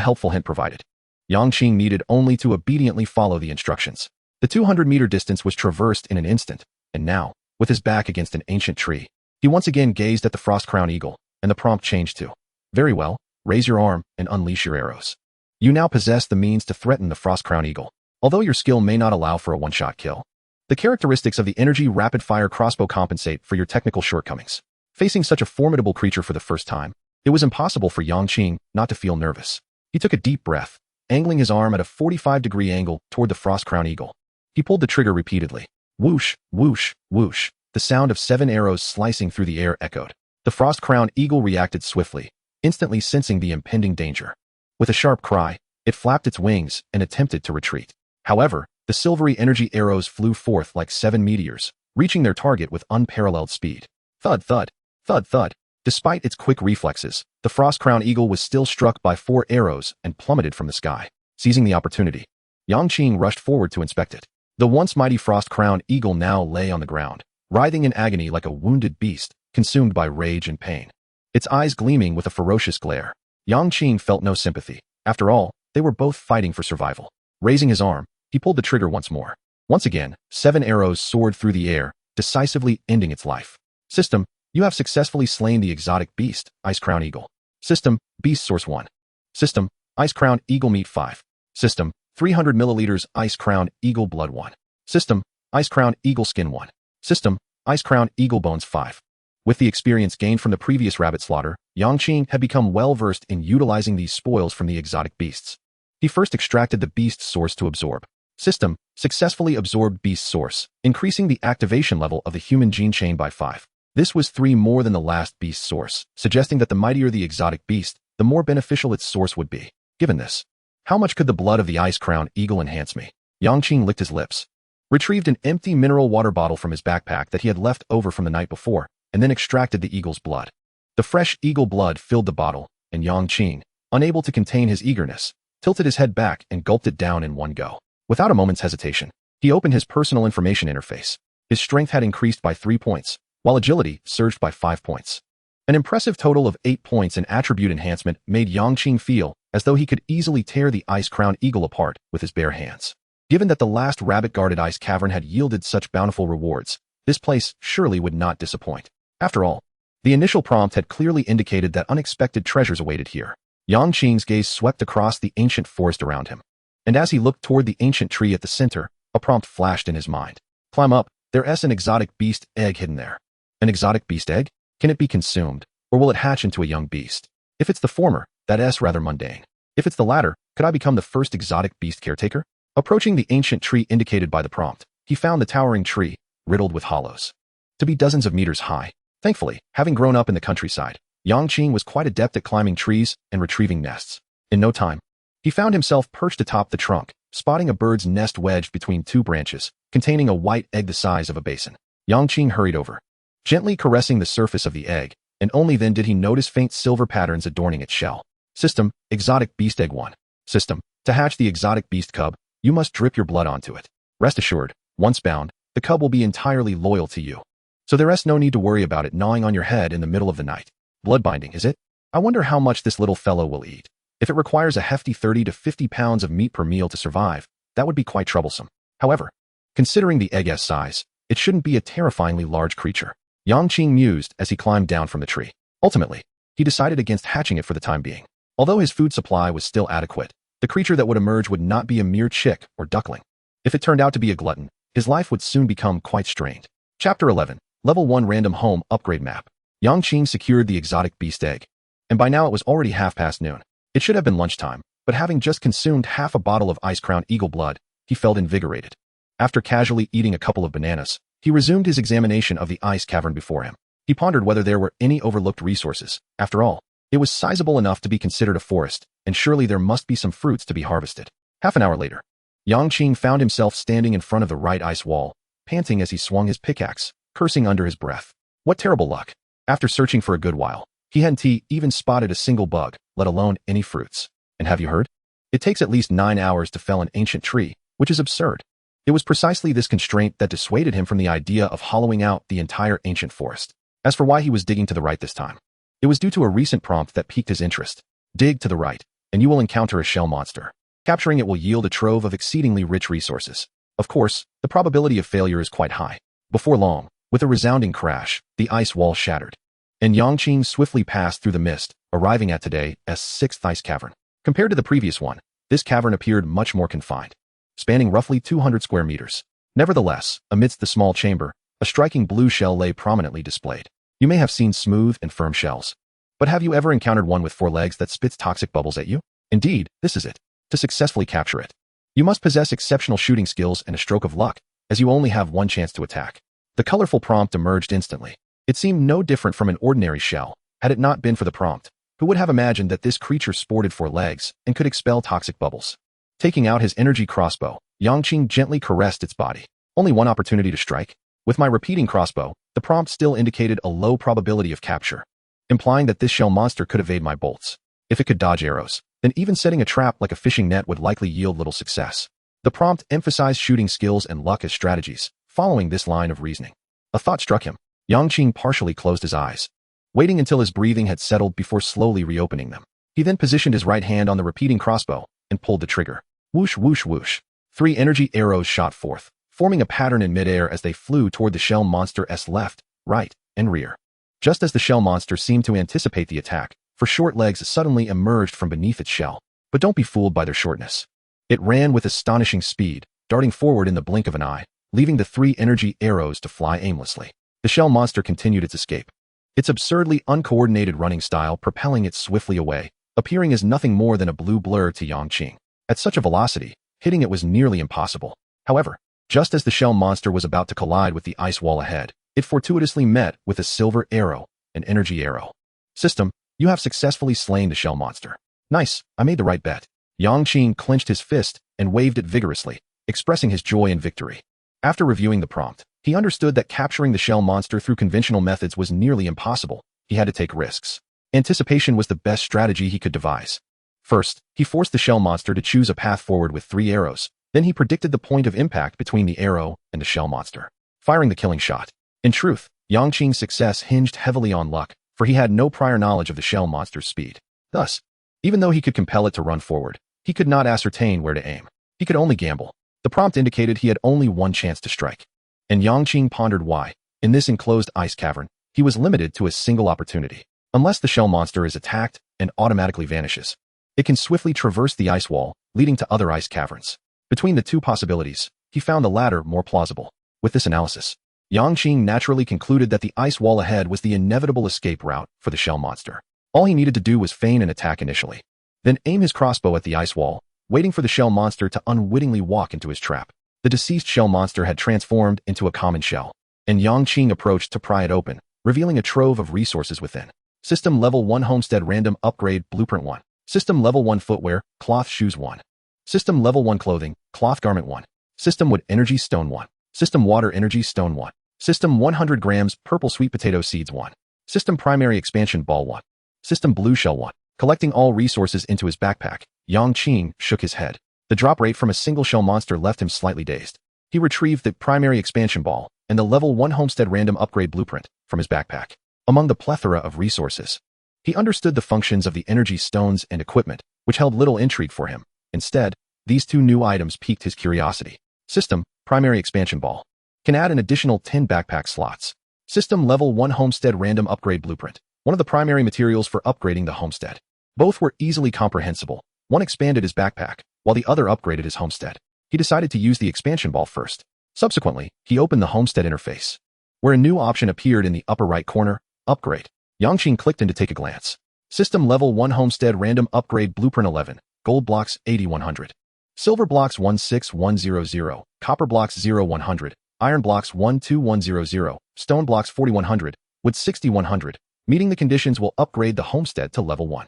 helpful hint provided, Yang Qing needed only to obediently follow the instructions. The 200-meter distance was traversed in an instant, and now, with his back against an ancient tree, he once again gazed at the frost-crowned eagle, and the prompt changed to, "Very well, raise your arm and unleash your arrows." You now possess the means to threaten the frost-crowned eagle. Although your skill may not allow for a one-shot kill, the characteristics of the energy rapid-fire crossbow compensate for your technical shortcomings. Facing such a formidable creature for the first time, it was impossible for Yang Qing not to feel nervous. He took a deep breath, angling his arm at a 45-degree angle toward the frost-crowned eagle. He pulled the trigger repeatedly. Whoosh, whoosh, whoosh. The sound of 7 arrows slicing through the air echoed. The frost-crowned eagle reacted swiftly, instantly sensing the impending danger. With a sharp cry, it flapped its wings and attempted to retreat. However, The silvery energy arrows flew forth like 7 meteors, reaching their target with unparalleled speed. Thud, thud, thud, thud. Despite its quick reflexes, the frost-crowned eagle was still struck by 4 arrows and plummeted from the sky. Seizing the opportunity, Yang Qing rushed forward to inspect it. The once mighty frost-crowned eagle now lay on the ground, writhing in agony like a wounded beast, consumed by rage and pain. Its eyes gleaming with a ferocious glare. Yang Qing felt no sympathy. After all, they were both fighting for survival. Raising his arm, he pulled the trigger once more. Once again, 7 arrows soared through the air, decisively ending its life. System: you have successfully slain the exotic beast, Ice-Crowned Eagle. System: Beast Source 1. System: Ice-Crowned Eagle Meat 5. System: 300 milliliters Ice-Crowned Eagle Blood 1. System: Ice-Crowned Eagle Skin 1. System: Ice-Crowned Eagle Bones 5. With the experience gained from the previous rabbit slaughter, Yang Qing had become well-versed in utilizing these spoils from the exotic beasts. He first extracted the beast source to absorb. System: successfully absorbed beast source, increasing the activation level of the human gene chain by 5. This was 3 more than the last beast source, suggesting that the mightier the exotic beast, the more beneficial its source would be. Given this, how much could the blood of the ice-crowned eagle enhance me? Yang Qing licked his lips, retrieved an empty mineral water bottle from his backpack that he had left over from the night before, and then extracted the eagle's blood. The fresh eagle blood filled the bottle, and Yang Qing, unable to contain his eagerness, tilted his head back and gulped it down in one go. Without a moment's hesitation, he opened his personal information interface. His strength had increased by 3 points, while agility surged by 5 points. An impressive total of 8 points in attribute enhancement made Yang Qing feel as though he could easily tear the ice-crowned eagle apart with his bare hands. Given that the last rabbit-guarded ice cavern had yielded such bountiful rewards, this place surely would not disappoint. After all, the initial prompt had clearly indicated that unexpected treasures awaited here. Yang Qing's gaze swept across the ancient forest around him. And as he looked toward the ancient tree at the center, a prompt flashed in his mind. Climb up, there's an exotic beast egg hidden there. An exotic beast egg? Can it be consumed, or will it hatch into a young beast? If it's the former, that's rather mundane. If it's the latter, could I become the first exotic beast caretaker? Approaching the ancient tree indicated by the prompt, he found the towering tree, riddled with hollows, to be dozens of meters high. Thankfully, having grown up in the countryside, Yang Qing was quite adept at climbing trees and retrieving nests. In no time, he found himself perched atop the trunk, spotting a bird's nest wedged between 2 branches, containing a white egg the size of a basin. Yang Qing hurried over, gently caressing the surface of the egg, and only then did he notice faint silver patterns adorning its shell. System: Exotic Beast Egg 1. System: to hatch the exotic beast cub, you must drip your blood onto it. Rest assured, once bound, the cub will be entirely loyal to you. So there's no need to worry about it gnawing on your head in the middle of the night. Blood binding, is it? I wonder how much this little fellow will eat. If it requires a hefty 30 to 50 pounds of meat per meal to survive, that would be quite troublesome. However, considering the egg's size, it shouldn't be a terrifyingly large creature. Yang Qing mused as he climbed down from the tree. Ultimately, he decided against hatching it for the time being. Although his food supply was still adequate, the creature that would emerge would not be a mere chick or duckling. If it turned out to be a glutton, his life would soon become quite strained. Chapter 11. Level 1 Random Home Upgrade Map. Yang Qing secured the exotic beast egg, and by now it was already noon. It should have been lunchtime, but having just consumed half a bottle of ice-crowned eagle blood, he felt invigorated. After casually eating a couple of bananas, he resumed his examination of the ice cavern before him. He pondered whether there were any overlooked resources. After all, it was sizable enough to be considered a forest, and surely there must be some fruits to be harvested. Half an hour later, Yang Qing found himself standing in front of the right ice wall, panting as he swung his pickaxe, cursing under his breath. What terrible luck! After searching for a good while, he hadn't even spotted a single bug, let alone any fruits. And have you heard? It takes at least 9 hours to fell an ancient tree, which is absurd. It was precisely this constraint that dissuaded him from the idea of hollowing out the entire ancient forest. As for why he was digging to the right this time, it was due to a recent prompt that piqued his interest. Dig to the right, and you will encounter a shell monster. Capturing it will yield a trove of exceedingly rich resources. Of course, the probability of failure is quite high. Before long, with a resounding crash, the ice wall shattered, and Yang Qing swiftly passed through the mist, arriving at today's 6th ice cavern. Compared to the previous one, this cavern appeared much more confined, spanning roughly 200 square meters. Nevertheless, amidst the small chamber, a striking blue shell lay prominently displayed. You may have seen smooth and firm shells, but have you ever encountered one with 4 legs that spits toxic bubbles at you? Indeed, this is it. To successfully capture it, you must possess exceptional shooting skills and a stroke of luck, as you only have one chance to attack. The colorful prompt emerged instantly. It seemed no different from an ordinary shell. Had it not been for the prompt, who would have imagined that this creature sported 4 legs and could expel toxic bubbles? Taking out his energy crossbow, Yang Qing gently caressed its body. Only one opportunity to strike. With my repeating crossbow, the prompt still indicated a low probability of capture, implying that this shell monster could evade my bolts. If it could dodge arrows, then even setting a trap like a fishing net would likely yield little success. The prompt emphasized shooting skills and luck as strategies, following this line of reasoning. A thought struck him. Yang Qing partially closed his eyes, waiting until his breathing had settled before slowly reopening them. He then positioned his right hand on the repeating crossbow and pulled the trigger. Whoosh, whoosh, whoosh. 3 energy arrows shot forth, forming a pattern in midair as they flew toward the shell monster's left, right, and rear. Just as the shell monster seemed to anticipate the attack, 4 short legs suddenly emerged from beneath its shell. But don't be fooled by their shortness. It ran with astonishing speed, darting forward in the blink of an eye, leaving the 3 energy arrows to fly aimlessly. The shell monster continued its escape, its absurdly uncoordinated running style propelling it swiftly away, appearing as nothing more than a blue blur to Yang Qing. At such a velocity, hitting it was nearly impossible. However, just as the shell monster was about to collide with the ice wall ahead, it fortuitously met with a silver arrow, an energy arrow. System, you have successfully slain the shell monster. Nice, I made the right bet. Yang Qing clenched his fist and waved it vigorously, expressing his joy in victory. After reviewing the prompt, he understood that capturing the shell monster through conventional methods was nearly impossible. He had to take risks. Anticipation was the best strategy he could devise. First, he forced the shell monster to choose a path forward with 3 arrows. Then he predicted the point of impact between the arrow and the shell monster, firing the killing shot. In truth, Yang Qing's success hinged heavily on luck, for he had no prior knowledge of the shell monster's speed. Thus, even though he could compel it to run forward, he could not ascertain where to aim. He could only gamble. The prompt indicated he had only one chance to strike. And Yang Qing pondered why, in this enclosed ice cavern, he was limited to a single opportunity. Unless the shell monster is attacked and automatically vanishes, it can swiftly traverse the ice wall, leading to other ice caverns. Between the 2 possibilities, he found the latter more plausible. With this analysis, Yang Qing naturally concluded that the ice wall ahead was the inevitable escape route for the shell monster. All he needed to do was feign an attack initially, then aim his crossbow at the ice wall, waiting for the shell monster to unwittingly walk into his trap. The deceased shell monster had transformed into a common shell, and Yang Qing approached to pry it open, revealing a trove of resources within. System Level 1 Homestead Random Upgrade Blueprint 1. System Level 1 Footwear, Cloth Shoes 1. System Level 1 Clothing, Cloth Garment 1. System Wood Energy Stone 1. System Water Energy Stone 1. System 100 grams Purple Sweet Potato Seeds 1. System Primary Expansion Ball 1. System Blue Shell 1. Collecting all resources into his backpack, Yang Qing shook his head. The drop rate from a single shell monster left him slightly dazed. He retrieved the Primary Expansion Ball and the Level 1 Homestead Random Upgrade Blueprint from his backpack. Among the plethora of resources, he understood the functions of the energy stones and equipment, which held little intrigue for him. Instead, these 2 new items piqued his curiosity. System, Primary Expansion Ball. Can add an additional 10 backpack slots. System Level 1 Homestead Random Upgrade Blueprint. One of the primary materials for upgrading the homestead. Both were easily comprehensible. One expanded his backpack, while the other upgraded his homestead. He decided to use the expansion ball first. Subsequently, he opened the homestead interface, where a new option appeared in the upper right corner, Upgrade. Yang Qing clicked in to take a glance. System Level 1 Homestead Random Upgrade Blueprint 11. Gold blocks 8100. Silver blocks 16100. Copper blocks 0100. Iron blocks 12100. Stone blocks 4100. Wood 6100. Meeting the conditions will upgrade the homestead to Level 1.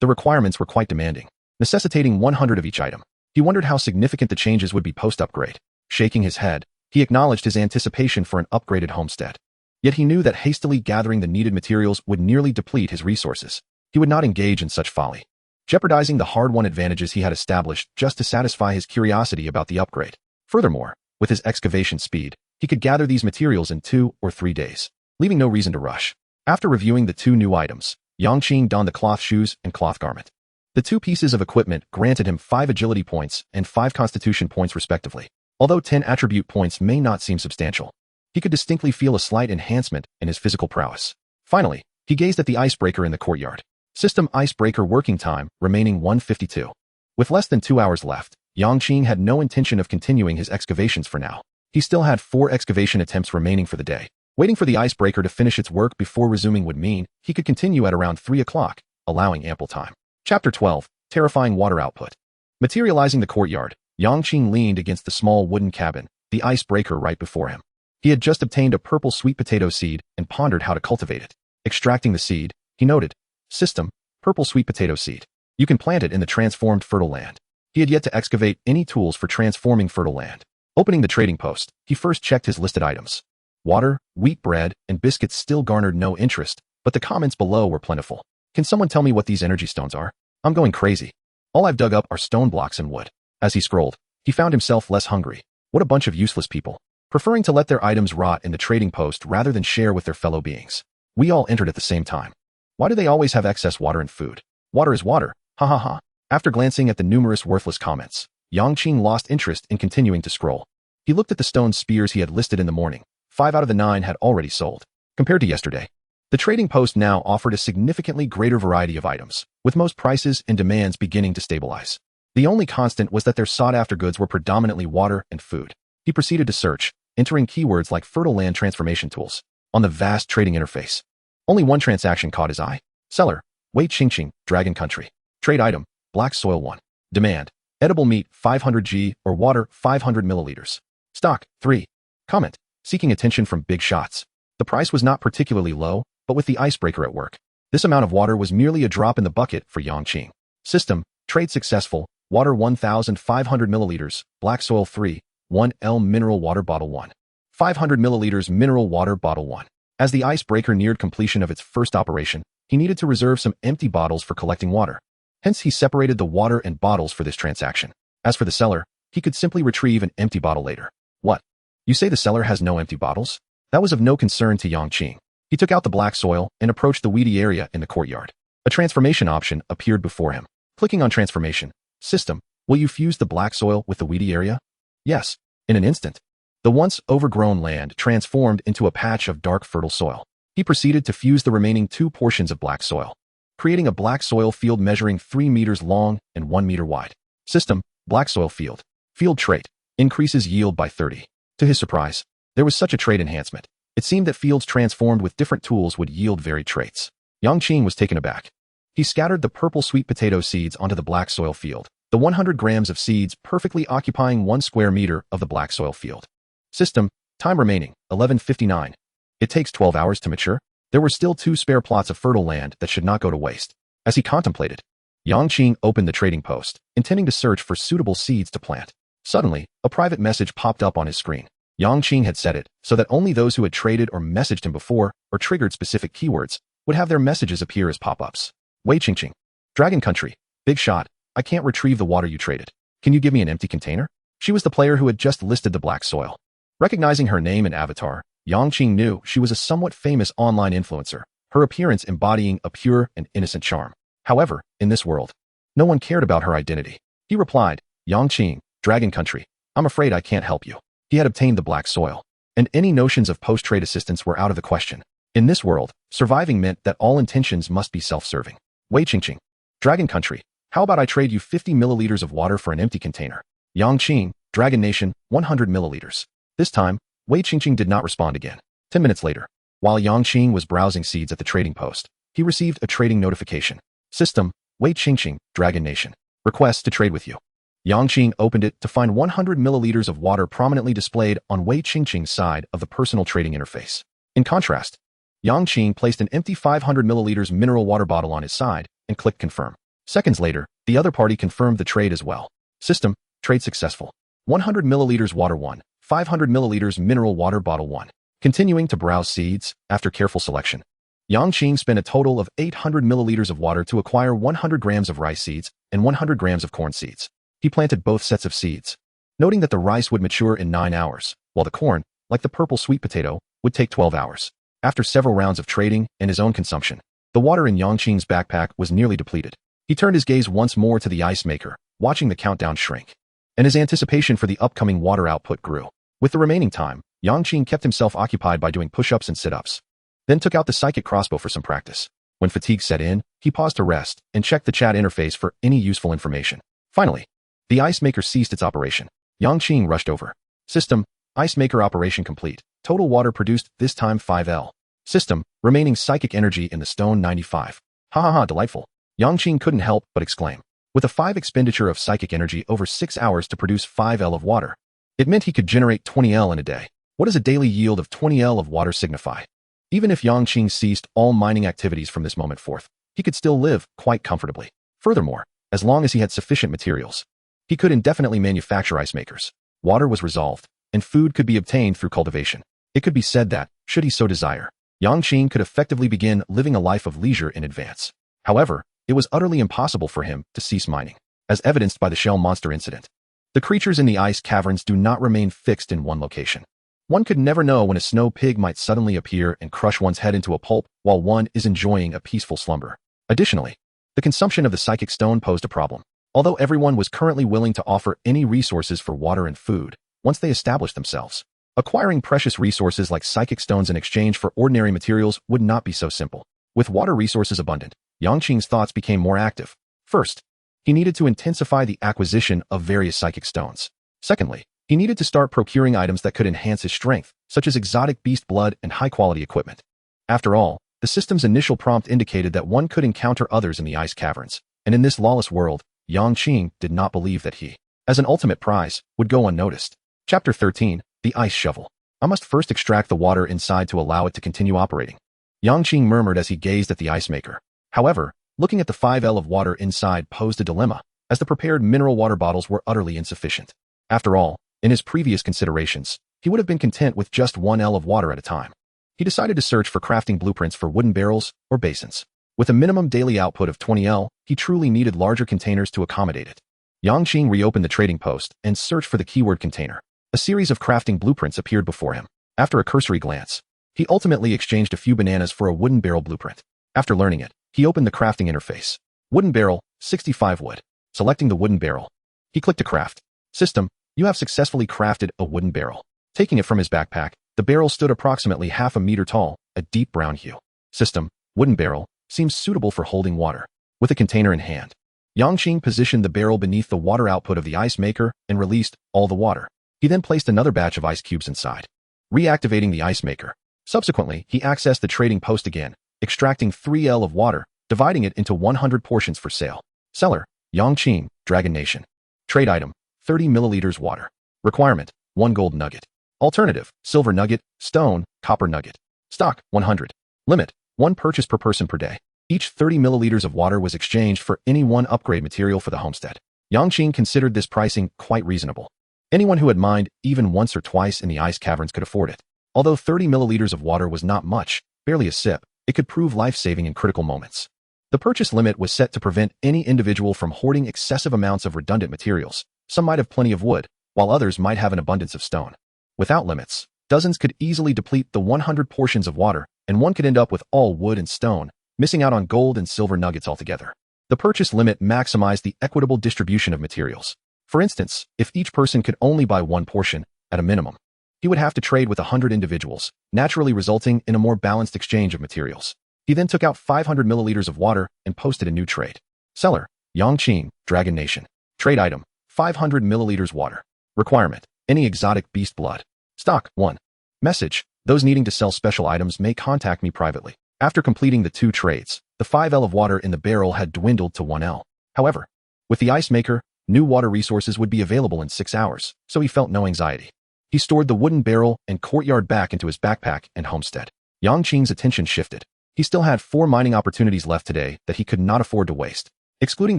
The requirements were quite demanding, necessitating 100 of each item. He wondered how significant the changes would be post-upgrade. Shaking his head, he acknowledged his anticipation for an upgraded homestead. Yet he knew that hastily gathering the needed materials would nearly deplete his resources. He would not engage in such folly, jeopardizing the hard-won advantages he had established just to satisfy his curiosity about the upgrade. Furthermore, with his excavation speed, he could gather these materials in 2 or 3 days, leaving no reason to rush. After reviewing the 2 new items, Yang Qing donned the cloth shoes and cloth garment. The 2 pieces of equipment granted him 5 agility points and 5 constitution points respectively. Although 10 attribute points may not seem substantial, he could distinctly feel a slight enhancement in his physical prowess. Finally, he gazed at the icebreaker in the courtyard. System icebreaker working time remaining 152. With less than 2 hours left, Yang Qing had no intention of continuing his excavations for now. He still had 4 excavation attempts remaining for the day. Waiting for the icebreaker to finish its work before resuming would mean he could continue at around 3 o'clock, allowing ample time. Chapter 12. Terrifying Water Output. Materializing the courtyard, Yang Qing leaned against the small wooden cabin, the icebreaker right before him. He had just obtained a purple sweet potato seed and pondered how to cultivate it. Extracting the seed, he noted, System, purple sweet potato seed. You can plant it in the transformed fertile land. He had yet to excavate any tools for transforming fertile land. Opening the trading post, he first checked his listed items. Water, wheat bread, and biscuits still garnered no interest, but the comments below were plentiful. Can someone tell me what these energy stones are? I'm going crazy. All I've dug up are stone blocks and wood. As he scrolled, he found himself less hungry. What a bunch of useless people, preferring to let their items rot in the trading post rather than share with their fellow beings. We all entered at the same time. Why do they always have excess water and food? Water is water, ha ha ha. After glancing at the numerous worthless comments, Yang Qing lost interest in continuing to scroll. He looked at the stone spears he had listed in the morning. 5 out of the 9 had already sold. Compared to yesterday, the trading post now offered a significantly greater variety of items, with most prices and demands beginning to stabilize. The only constant was that their sought-after goods were predominantly water and food. He proceeded to search, entering keywords like fertile land transformation tools on the vast trading interface. Only one transaction caught his eye. Seller, Wei Qingqing, Dragon Country. Trade item, black soil 1. Demand, edible meat 500 g or water 500 milliliters. Stock, 3. Comment, seeking attention from big shots. The price was not particularly low, but with the icebreaker at work. This amount of water was merely a drop in the bucket for Yang Qing. System, trade successful, water 1,500 milliliters, black soil 3, 1L mineral water bottle 1. 500 milliliters mineral water bottle 1. As the icebreaker neared completion of its first operation, he needed to reserve some empty bottles for collecting water. Hence, he separated the water and bottles for this transaction. As for the seller, he could simply retrieve an empty bottle later. What? You say the seller has no empty bottles? That was of no concern to Yang Qing. He took out the black soil and approached the weedy area in the courtyard. A transformation option appeared before him. Clicking on transformation, system, will you fuse the black soil with the weedy area? Yes. In an instant, the once overgrown land transformed into a patch of dark fertile soil. He proceeded to fuse the remaining 2 portions of black soil, creating a black soil field measuring 3 meters long and 1 meter wide. System, black soil field. Field trait, increases yield by 30. To his surprise, there was such a trait enhancement. It seemed that fields transformed with different tools would yield varied traits. Yang Qing was taken aback. He scattered the purple sweet potato seeds onto the black soil field, the 100 grams of seeds perfectly occupying 1 square meter of the black soil field. System, time remaining, 11:59. It takes 12 hours to mature. There were still 2 spare plots of fertile land that should not go to waste. As he contemplated, Yang Qing opened the trading post, intending to search for suitable seeds to plant. Suddenly, a private message popped up on his screen. Yang Qing had set it so that only those who had traded or messaged him before or triggered specific keywords would have their messages appear as pop-ups. Wei Qingqing, Dragon Country, big shot, I can't retrieve the water you traded. Can you give me an empty container? She was the player who had just listed the black soil. Recognizing her name and avatar, Yang Qing knew she was a somewhat famous online influencer, her appearance embodying a pure and innocent charm. However, in this world, no one cared about her identity. He replied, Yang Qing, Dragon Country, I'm afraid I can't help you. He had obtained the black soil, and any notions of post-trade assistance were out of the question. In this world, surviving meant that all intentions must be self-serving. Wei Qingqing, Dragon Country, how about I trade you 50 milliliters of water for an empty container? Yang Qing, Dragon Nation, 100 milliliters. This time, Wei Qingqing did not respond again. 10 minutes later, while Yang Qing was browsing seeds at the trading post, he received a trading notification. System, Wei Qingqing, Dragon Nation. Request to trade with you. Yang Qing opened it to find 100 milliliters of water prominently displayed on Wei Qingqing's side of the personal trading interface. In contrast, Yang Qing placed an empty 500 milliliters mineral water bottle on his side and clicked confirm. Seconds later, the other party confirmed the trade as well. System, trade successful. 100 milliliters water 1, 500 milliliters mineral water bottle 1. Continuing to browse seeds, after careful selection, Yang Qing spent a total of 800 milliliters of water to acquire 100 grams of rice seeds and 100 grams of corn seeds. He planted both sets of seeds, noting that the rice would mature in 9 hours, while the corn, like the purple sweet potato, would take 12 hours. After several rounds of trading and his own consumption, the water in Yang Qing's backpack was nearly depleted. He turned his gaze once more to the ice maker, watching the countdown shrink, and his anticipation for the upcoming water output grew. With the remaining time, Yang Qing kept himself occupied by doing push-ups and sit-ups, then took out the psychic crossbow for some practice. When fatigue set in, he paused to rest and checked the chat interface for any useful information. Finally, the ice maker ceased its operation. Yang Qing rushed over. System, ice maker operation complete. Total water produced, this time 5L. System, remaining psychic energy in the stone 95. Ha ha ha, delightful. Yang Qing couldn't help but exclaim. With a 5 expenditure of psychic energy over 6 hours to produce 5L of water, it meant he could generate 20L in a day. What does a daily yield of 20L of water signify? Even if Yang Qing ceased all mining activities from this moment forth, he could still live quite comfortably. Furthermore, as long as he had sufficient materials, He could indefinitely manufacture ice makers. Water was resolved, and food could be obtained through cultivation. It could be said that, should he so desire, Yang Qing could effectively begin living a life of leisure in advance. However, it was utterly impossible for him to cease mining, as evidenced by the shell monster incident. The creatures in the ice caverns do not remain fixed in one location. One could never know when a snow pig might suddenly appear and crush one's head into a pulp while one is enjoying a peaceful slumber. Additionally, the consumption of the psychic stone posed a problem. Although everyone was currently willing to offer any resources for water and food, once they established themselves, acquiring precious resources like psychic stones in exchange for ordinary materials would not be so simple. With water resources abundant, Yang Qing's thoughts became more active. First, he needed to intensify the acquisition of various psychic stones. Secondly, he needed to start procuring items that could enhance his strength, such as exotic beast blood and high-quality equipment. After all, the system's initial prompt indicated that one could encounter others in the ice caverns, and in this lawless world, Yang Qing did not believe that he, as an ultimate prize, would go unnoticed. Chapter 13, The Ice Shovel. I must first extract the water inside to allow it to continue operating. Yang Qing murmured as he gazed at the ice maker. However, looking at the 5L of water inside posed a dilemma, as the prepared mineral water bottles were utterly insufficient. After all, in his previous considerations, he would have been content with just 1L of water at a time. He decided to search for crafting blueprints for wooden barrels or basins. With a minimum daily output of 20L, he truly needed larger containers to accommodate it. Yang Qing reopened the trading post and searched for the keyword container. A series of crafting blueprints appeared before him. After a cursory glance, he ultimately exchanged a few bananas for a wooden barrel blueprint. After learning it, he opened the crafting interface. Wooden barrel, 65 wood. Selecting the wooden barrel, he clicked to craft. System, you have successfully crafted a wooden barrel. Taking it from his backpack, the barrel stood approximately half a meter tall, a deep brown hue. System, wooden barrel, seems suitable for holding water. With a container in hand, Yang Qing positioned the barrel beneath the water output of the ice maker and released all the water. He then placed another batch of ice cubes inside, reactivating the ice maker. Subsequently, he accessed the trading post again, extracting 3L of water, dividing it into 100 portions for sale. Seller, Yang Qing, Dragon Nation. Trade item, 30 milliliters water. Requirement, 1 gold nugget. Alternative, silver nugget, stone, copper nugget. Stock, 100. Limit, 1 purchase per person per day. Each 30 milliliters of water was exchanged for any 1 upgrade material for the homestead. Yang Qing considered this pricing quite reasonable. Anyone who had mined even once or twice in the ice caverns could afford it. Although 30 milliliters of water was not much, barely a sip, it could prove life-saving in critical moments. The purchase limit was set to prevent any individual from hoarding excessive amounts of redundant materials. Some might have plenty of wood, while others might have an abundance of stone. Without limits, dozens could easily deplete the 100 portions of water, and one could end up with all wood and stone, missing out on gold and silver nuggets altogether. The purchase limit maximized the equitable distribution of materials. For instance, if each person could only buy 1 portion, at a minimum, he would have to trade with 100 individuals, naturally resulting in a more balanced exchange of materials. He then took out 500 milliliters of water and posted a new trade. Seller, Yang Qing, Dragon Nation. Trade item, 500 milliliters water. Requirement, any exotic beast blood. Stock, 1. Message, those needing to sell special items may contact me privately. After completing the 2 trades, the 5L of water in the barrel had dwindled to 1L. However, with the ice maker, new water resources would be available in 6 hours, so he felt no anxiety. He stored the wooden barrel and courtyard back into his backpack and homestead. Yang Qing's attention shifted. He still had 4 mining opportunities left today that he could not afford to waste, excluding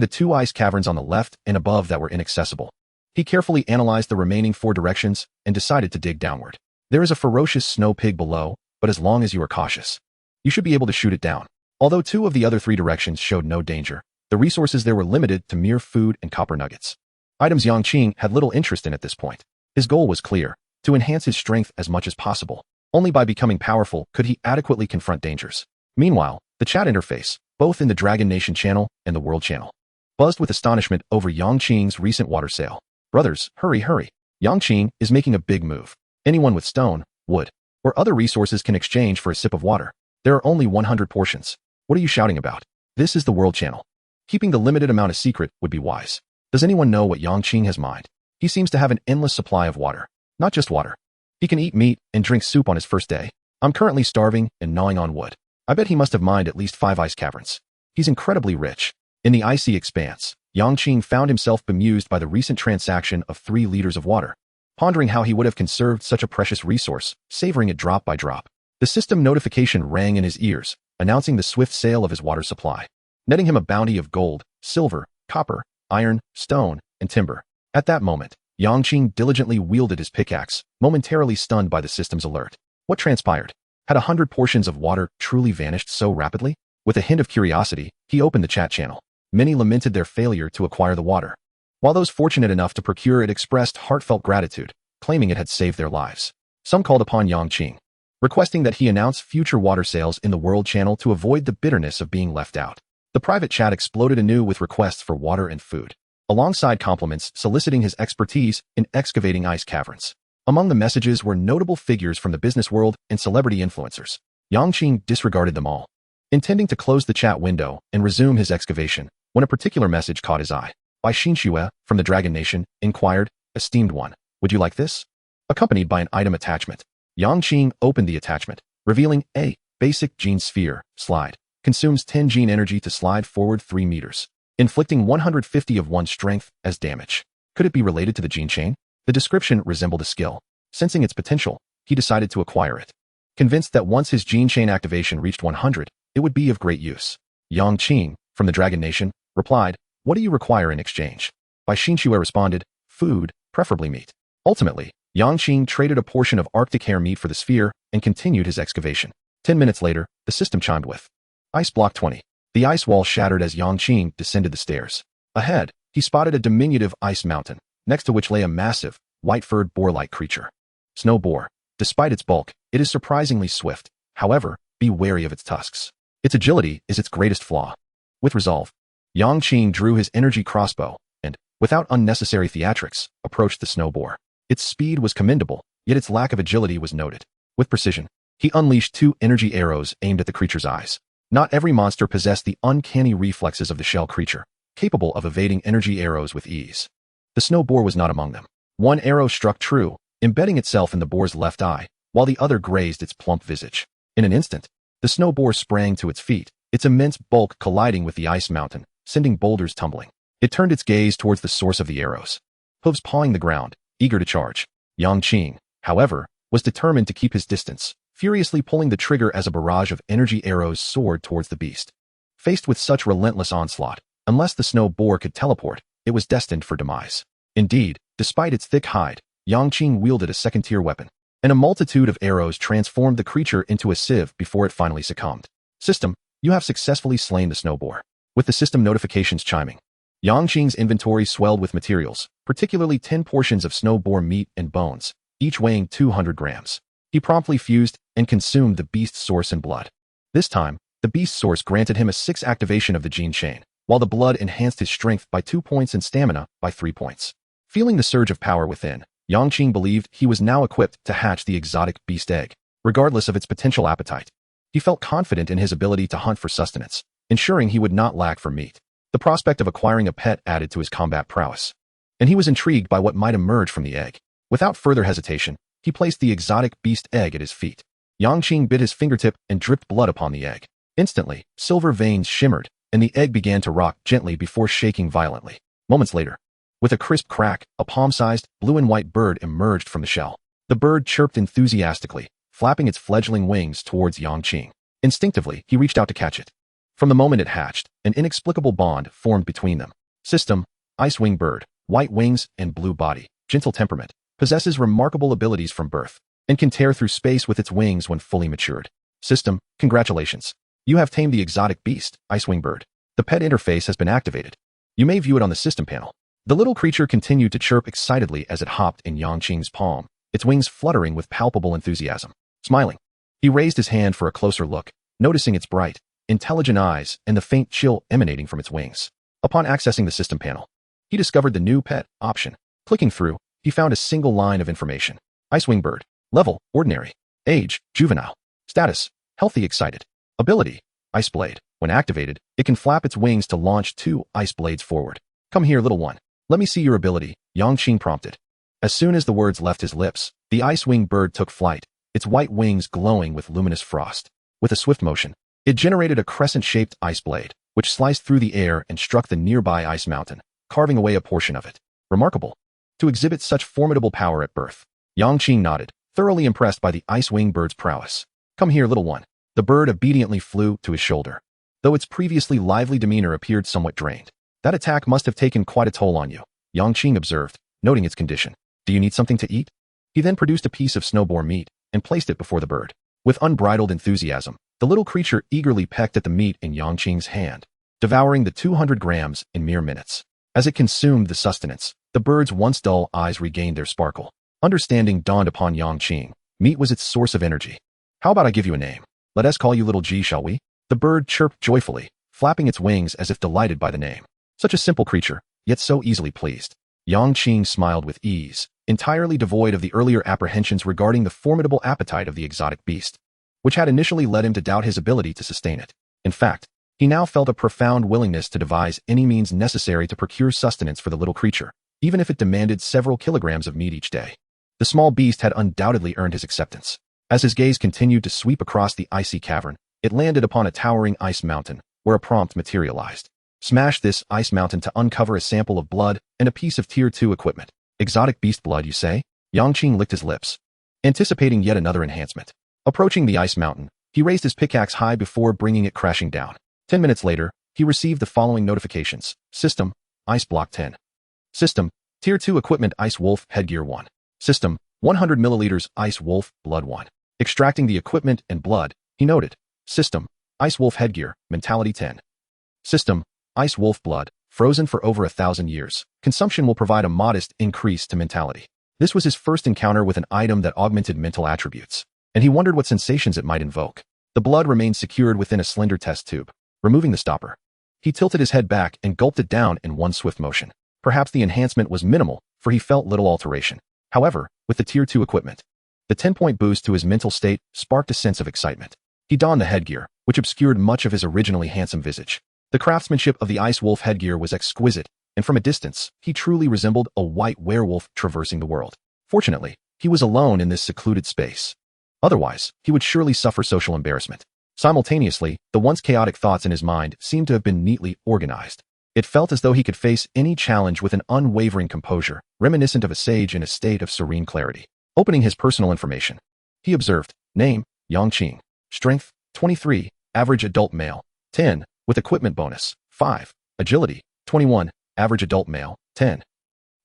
the 2 ice caverns on the left and above that were inaccessible. He carefully analyzed the remaining 4 directions and decided to dig downward. There is a ferocious snow pig below, but as long as you are cautious, you should be able to shoot it down. Although 2 of the other 3 directions showed no danger, the resources there were limited to mere food and copper nuggets. Items Yang Qing had little interest in at this point. His goal was clear, to enhance his strength as much as possible. Only by becoming powerful could he adequately confront dangers. Meanwhile, the chat interface, both in the Dragon Nation channel and the World channel, buzzed with astonishment over Yang Qing's recent water sale. Brothers, hurry, hurry. Yang Qing is making a big move. Anyone with stone, wood, or other resources can exchange for a sip of water. There are only 100 portions. What are you shouting about? This is the World channel. Keeping the limited amount a secret would be wise. Does anyone know what Yang Qing has mined? He seems to have an endless supply of water. Not just water. He can eat meat and drink soup on his first day. I'm currently starving and gnawing on wood. I bet he must have mined at least 5 ice caverns. He's incredibly rich. In the icy expanse, Yang Qing found himself bemused by the recent transaction of 3 liters of water, pondering how he would have conserved such a precious resource, savoring it drop by drop. The system notification rang in his ears, announcing the swift sale of his water supply, netting him a bounty of gold, silver, copper, iron, stone, and timber. At that moment, Yang Qing diligently wielded his pickaxe, momentarily stunned by the system's alert. What transpired? Had 100 portions of water truly vanished so rapidly? With a hint of curiosity, he opened the chat channel. Many lamented their failure to acquire the water, while those fortunate enough to procure it expressed heartfelt gratitude, claiming it had saved their lives. Some called upon Yang Qing, requesting that he announce future water sales in the World Channel to avoid the bitterness of being left out. The private chat exploded anew with requests for water and food, alongside compliments soliciting his expertise in excavating ice caverns. Among the messages were notable figures from the business world and celebrity influencers. Yang Qing disregarded them all, intending to close the chat window and resume his excavation when a particular message caught his eye. By Xinxue from the Dragon Nation inquired, "Esteemed one, would you like this?" Accompanied by an item attachment. Yang Qing opened the attachment, revealing a basic gene sphere slide. Consumes 10 gene energy to slide forward 3 meters, inflicting 150 of one's strength as damage. Could it be related to the gene chain? The description resembled a skill. Sensing its potential, he decided to acquire it, convinced that once his gene chain activation reached 100, it would be of great use. Yang Qing, from the Dragon Nation, replied, "What do you require in exchange?" By Xinxue responded, "Food, preferably meat." Ultimately, Yang Qing traded a portion of Arctic hare meat for the sphere and continued his excavation. 10 minutes later, the system chimed with Ice Block 20. The ice wall shattered as Yang Qing descended the stairs. Ahead, he spotted a diminutive ice mountain, next to which lay a massive, white-furred boar-like creature. Snow boar. Despite its bulk, it is surprisingly swift. However, be wary of its tusks. Its agility is its greatest flaw. With resolve, Yang Qing drew his energy crossbow and, without unnecessary theatrics, approached the snow boar. Its speed was commendable, yet its lack of agility was noted. With precision, he unleashed 2 energy arrows aimed at the creature's eyes. Not every monster possessed the uncanny reflexes of the shell creature, capable of evading energy arrows with ease. The snow boar was not among them. One arrow struck true, embedding itself in the boar's left eye, while the other grazed its plump visage. In an instant, the snow boar sprang to its feet, its immense bulk colliding with the ice mountain, sending boulders tumbling. It turned its gaze towards the source of the arrows, hooves pawing the ground, eager to charge. Yang Qing, however, was determined to keep his distance, furiously pulling the trigger as a barrage of energy arrows soared towards the beast. Faced with such relentless onslaught, unless the snow boar could teleport, it was destined for demise. Indeed, despite its thick hide, Yang Qing wielded a second-tier weapon, and a multitude of arrows transformed the creature into a sieve before it finally succumbed. System, you have successfully slain the snow boar. With the system notifications chiming, Yang Qing's inventory swelled with materials, particularly 10 portions of snow boar meat and bones, each weighing 200 grams. He promptly fused and consumed the beast's source in blood. This time, the beast's source granted him a 6 activation of the gene chain, while the blood enhanced his strength by 2 points and stamina by 3 points. Feeling the surge of power within, Yang Qing believed he was now equipped to hatch the exotic beast egg, regardless of its potential appetite. He felt confident in his ability to hunt for sustenance, ensuring he would not lack for meat. The prospect of acquiring a pet added to his combat prowess, and he was intrigued by what might emerge from the egg. Without further hesitation, he placed the exotic beast egg at his feet. Yang Qing bit his fingertip and dripped blood upon the egg. Instantly, silver veins shimmered, and the egg began to rock gently before shaking violently. Moments later, with a crisp crack, a palm-sized, blue and white bird emerged from the shell. The bird chirped enthusiastically, flapping its fledgling wings towards Yang Qing. Instinctively, he reached out to catch it. From the moment it hatched, an inexplicable bond formed between them. System, ice-wing bird, white wings and blue body, gentle temperament, possesses remarkable abilities from birth, and can tear through space with its wings when fully matured. System, congratulations. You have tamed the exotic beast, ice-wing bird. The pet interface has been activated. You may view it on the system panel. The little creature continued to chirp excitedly as it hopped in Yang Qing's palm, its wings fluttering with palpable enthusiasm. Smiling, he raised his hand for a closer look, noticing its bright, intelligent eyes and the faint chill emanating from its wings. Upon accessing the system panel, he discovered the new pet option. Clicking through, he found a single line of information. Icewing bird. Level, ordinary. Age, juvenile. Status, healthy excited. Ability, ice blade. When activated, it can flap its wings to launch 2 ice blades forward. Come here, little one. Let me see your ability, Yang Qing prompted. As soon as the words left his lips, the ice-winged bird took flight, its white wings glowing with luminous frost. With a swift motion, it generated a crescent-shaped ice blade, which sliced through the air and struck the nearby ice mountain, carving away a portion of it. Remarkable. To exhibit such formidable power at birth. Yang Qing nodded, thoroughly impressed by the ice-winged bird's prowess. Come here, little one. The bird obediently flew to his shoulder, though its previously lively demeanor appeared somewhat drained. That attack must have taken quite a toll on you, Yang Qing observed, noting its condition. Do you need something to eat? He then produced a piece of snowboar meat and placed it before the bird. With unbridled enthusiasm, the little creature eagerly pecked at the meat in Yang Qing's hand, devouring the 200 grams in mere minutes. As it consumed the sustenance, the bird's once dull eyes regained their sparkle. Understanding dawned upon Yang Qing. Meat was its source of energy. How about I give you a name? Let us call you Little G, shall we? The bird chirped joyfully, flapping its wings as if delighted by the name. Such a simple creature, yet so easily pleased. Yang Qing smiled with ease, entirely devoid of the earlier apprehensions regarding the formidable appetite of the exotic beast, which had initially led him to doubt his ability to sustain it. In fact, he now felt a profound willingness to devise any means necessary to procure sustenance for the little creature, even if it demanded several kilograms of meat each day. The small beast had undoubtedly earned his acceptance. As his gaze continued to sweep across the icy cavern, it landed upon a towering ice mountain, where a prompt materialized. Smash this ice mountain to uncover a sample of blood and a piece of Tier 2 equipment. Exotic beast blood, you say? Yang Qing licked his lips, anticipating yet another enhancement. Approaching the ice mountain, he raised his pickaxe high before bringing it crashing down. 10 minutes later, he received the following notifications. System, Ice Block 10. System, Tier 2 Equipment Ice Wolf Headgear 1. System, 100 milliliters Ice Wolf Blood 1. Extracting the equipment and blood, he noted. System, Ice Wolf Headgear, Mentality 10. System, Ice Wolf Blood, frozen for over 1,000 years. Consumption will provide a modest increase to mentality. This was his first encounter with an item that augmented mental attributes, and he wondered what sensations it might invoke. The blood remained secured within a slender test tube. Removing the stopper, he tilted his head back and gulped it down in one swift motion. Perhaps the enhancement was minimal, for he felt little alteration. However, with the Tier 2 equipment, the 10-point boost to his mental state sparked a sense of excitement. He donned the headgear, which obscured much of his originally handsome visage. The craftsmanship of the Ice Wolf headgear was exquisite, and from a distance, he truly resembled a white werewolf traversing the world. Fortunately, he was alone in this secluded space. Otherwise, he would surely suffer social embarrassment. Simultaneously, the once chaotic thoughts in his mind seemed to have been neatly organized. It felt as though he could face any challenge with an unwavering composure, reminiscent of a sage in a state of serene clarity. Opening his personal information, he observed, name, Yang Qing. Strength, 23, average adult male, 10, with equipment bonus, 5. Agility, 21, average adult male, 10.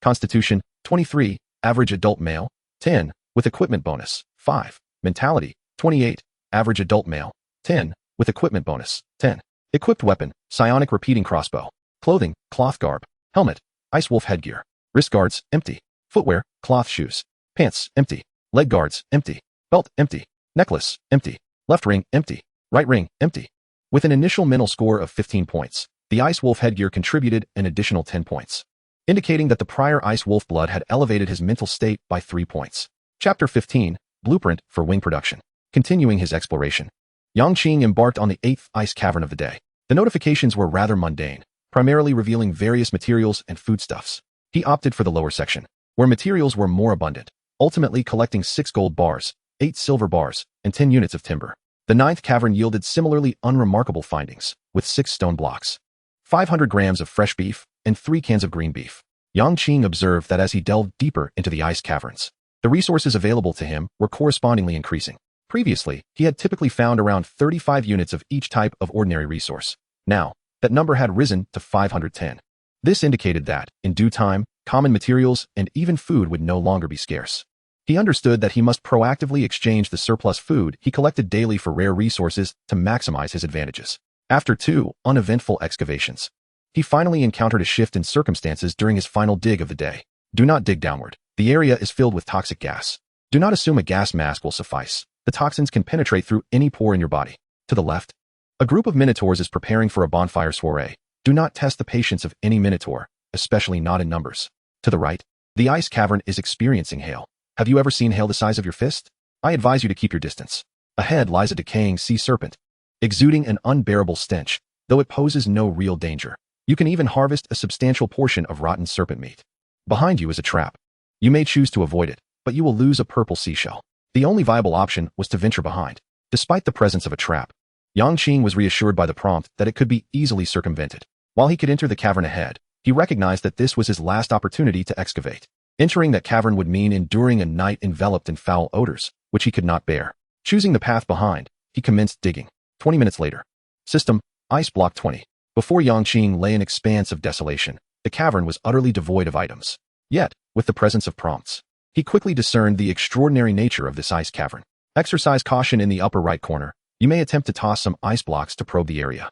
Constitution, 23, average adult male, 10, with equipment bonus, 5. Mentality, 28, average adult male, 10, with equipment bonus, 10. Equipped weapon, psionic repeating crossbow. Clothing, cloth garb. Helmet, Ice Wolf headgear. Wrist guards, empty. Footwear, cloth shoes. Pants, empty. Leg guards, empty. Belt, empty. Necklace, empty. Left ring, empty. Right ring, empty. With an initial mental score of 15 points, the Ice Wolf headgear contributed an additional 10 points, indicating that the prior Ice Wolf blood had elevated his mental state by 3 points. Chapter 15, Blueprint for Wing Production. Continuing his exploration, Yang Qing embarked on the 8th ice cavern of the day. The notifications were rather mundane, primarily revealing various materials and foodstuffs. He opted for the lower section, where materials were more abundant, ultimately collecting 6 gold bars, 8 silver bars, and 10 units of timber. The 9th cavern yielded similarly unremarkable findings, with 6 stone blocks, 500 grams of fresh beef, and 3 cans of green beef. Yang Qing observed that as he delved deeper into the ice caverns, the resources available to him were correspondingly increasing. Previously, he had typically found around 35 units of each type of ordinary resource. Now, that number had risen to 510. This indicated that, in due time, common materials and even food would no longer be scarce. He understood that he must proactively exchange the surplus food he collected daily for rare resources to maximize his advantages. After 2 uneventful excavations, he finally encountered a shift in circumstances during his final dig of the day. Do not dig downward. The area is filled with toxic gas. Do not assume a gas mask will suffice. The toxins can penetrate through any pore in your body. To the left, a group of minotaurs is preparing for a bonfire soiree. Do not test the patience of any minotaur, especially not in numbers. To the right, the ice cavern is experiencing hail. Have you ever seen hail the size of your fist? I advise you to keep your distance. Ahead lies a decaying sea serpent, exuding an unbearable stench, though it poses no real danger. You can even harvest a substantial portion of rotten serpent meat. Behind you is a trap. You may choose to avoid it, but you will lose a purple seashell. The only viable option was to venture behind. Despite the presence of a trap, Yang Qing was reassured by the prompt that it could be easily circumvented. While he could enter the cavern ahead, he recognized that this was his last opportunity to excavate. Entering that cavern would mean enduring a night enveloped in foul odors, which he could not bear. Choosing the path behind, he commenced digging. 20 minutes later. System, Ice Block 20. Before Yang Qing lay an expanse of desolation, the cavern was utterly devoid of items. Yet, with the presence of prompts, he quickly discerned the extraordinary nature of this ice cavern. Exercise caution in the upper right corner. You may attempt to toss some ice blocks to probe the area.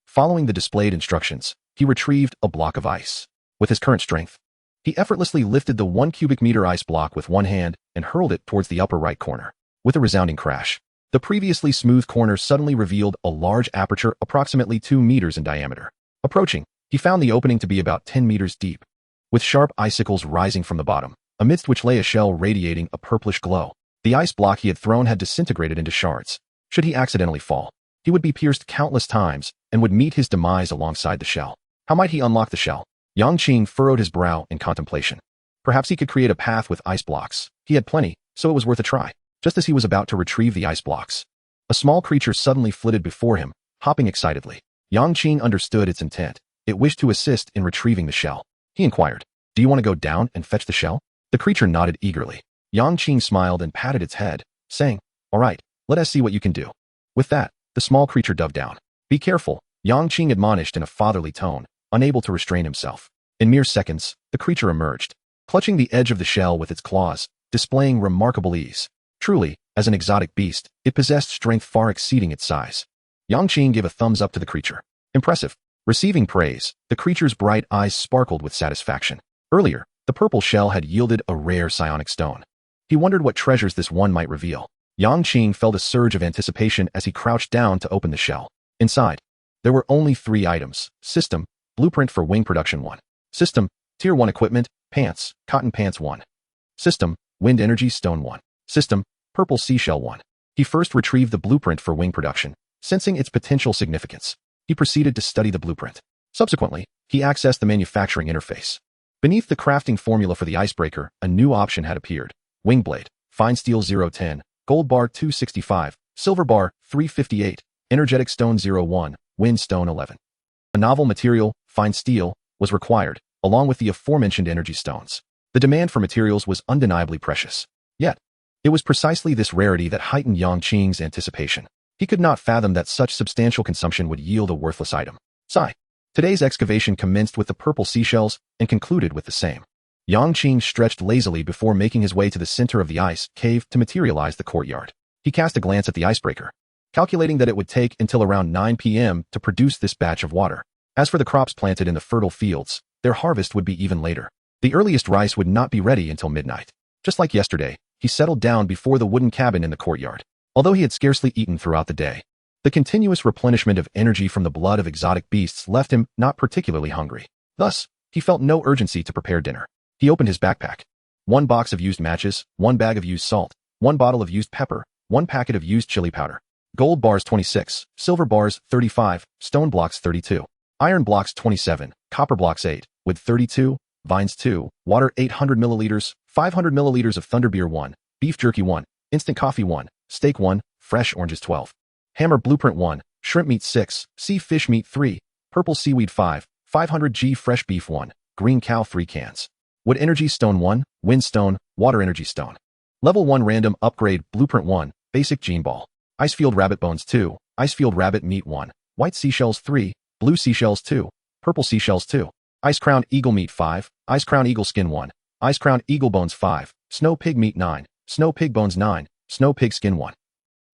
Following the displayed instructions, he retrieved a block of ice. With his current strength, he effortlessly lifted the 1 cubic meter ice block with one hand and hurled it towards the upper right corner. With a resounding crash, the previously smooth corner suddenly revealed a large aperture approximately 2 meters in diameter. Approaching, he found the opening to be about 10 meters deep, with sharp icicles rising from the bottom, amidst which lay a shell radiating a purplish glow. The ice block he had thrown had disintegrated into shards. Should he accidentally fall, he would be pierced countless times and would meet his demise alongside the shell. How might he unlock the shell? Yang Qing furrowed his brow in contemplation. Perhaps he could create a path with ice blocks. He had plenty, so it was worth a try. Just as he was about to retrieve the ice blocks, a small creature suddenly flitted before him, hopping excitedly. Yang Qing understood its intent. It wished to assist in retrieving the shell. He inquired, "Do you want to go down and fetch the shell?" The creature nodded eagerly. Yang Qing smiled and patted its head, saying, "All right, let us see what you can do." With that, the small creature dove down. "Be careful," Yang Qing admonished in a fatherly tone, unable to restrain himself. In mere seconds, the creature emerged, clutching the edge of the shell with its claws, displaying remarkable ease. Truly, as an exotic beast, it possessed strength far exceeding its size. Yang Qing gave a thumbs up to the creature. Impressive. Receiving praise, the creature's bright eyes sparkled with satisfaction. Earlier, the purple shell had yielded a rare psionic stone. He wondered what treasures this one might reveal. Yang Qing felt a surge of anticipation as he crouched down to open the shell. Inside, there were only 3 items. System, blueprint for wing production 1. System, tier 1 equipment, pants, cotton pants 1. System, wind energy stone 1. System, purple seashell 1. He first retrieved the blueprint for wing production, sensing its potential significance. He proceeded to study the blueprint. Subsequently, he accessed the manufacturing interface. Beneath the crafting formula for the icebreaker, a new option had appeared. Wing blade, fine steel 010, gold bar 265, silver bar 358, energetic stone 01, wind stone 11. A novel material, fine steel, was required, along with the aforementioned energy stones. The demand for materials was undeniably precious. Yet, it was precisely this rarity that heightened Yang Qing's anticipation. He could not fathom that such substantial consumption would yield a worthless item. Sigh. Today's excavation commenced with the purple seashells and concluded with the same. Yang Qing stretched lazily before making his way to the center of the ice cave to materialize the courtyard. He cast a glance at the icebreaker, calculating that it would take until around 9 p.m. to produce this batch of water. As for the crops planted in the fertile fields, their harvest would be even later. The earliest rice would not be ready until midnight. Just like yesterday, he settled down before the wooden cabin in the courtyard. Although he had scarcely eaten throughout the day, the continuous replenishment of energy from the blood of exotic beasts left him not particularly hungry. Thus, he felt no urgency to prepare dinner. He opened his backpack. 1 box of used matches, 1 bag of used salt, 1 bottle of used pepper, 1 packet of used chili powder. Gold bars 26, silver bars 35, stone blocks 32, iron blocks 27, copper blocks 8, wood 32, vines 2, water 800 milliliters, 500 milliliters of thunderbeer 1, beef jerky 1, instant coffee 1, steak 1, fresh oranges 12. Hammer blueprint 1, shrimp meat 6, sea fish meat 3, purple seaweed 5, 500 g fresh beef 1, green cow 3 cans. Wood energy stone 1, wind stone, water energy stone. Level 1 random upgrade blueprint 1, basic gene ball. Icefield rabbit bones 2, Icefield rabbit meat 1, white seashells 3, blue seashells 2, purple seashells 2. Ice crown eagle meat 5, ice crown eagle skin 1, ice crown eagle bones 5, snow pig meat 9, snow pig bones 9, snow pig skin 1.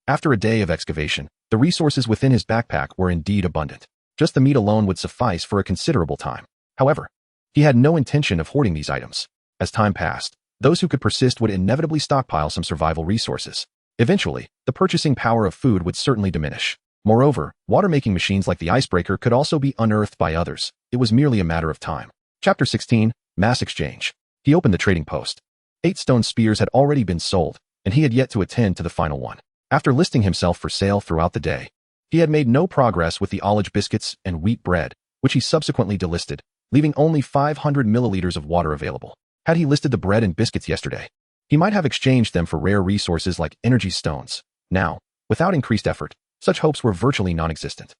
After a day of excavation, the resources within his backpack were indeed abundant. Just the meat alone would suffice for a considerable time. However, he had no intention of hoarding these items. As time passed, those who could persist would inevitably stockpile some survival resources. Eventually, the purchasing power of food would certainly diminish. Moreover, water-making machines like the icebreaker could also be unearthed by others. It was merely a matter of time. Chapter 16, Mass Exchange. He opened the trading post. 8 stone spears had already been sold, and he had yet to attend to the final one. After listing himself for sale throughout the day, he had made no progress with the olive biscuits and wheat bread, which he subsequently delisted, leaving only 500 milliliters of water available. Had he listed the bread and biscuits yesterday, he might have exchanged them for rare resources like energy stones. Now, without increased effort, such hopes were virtually non-existent.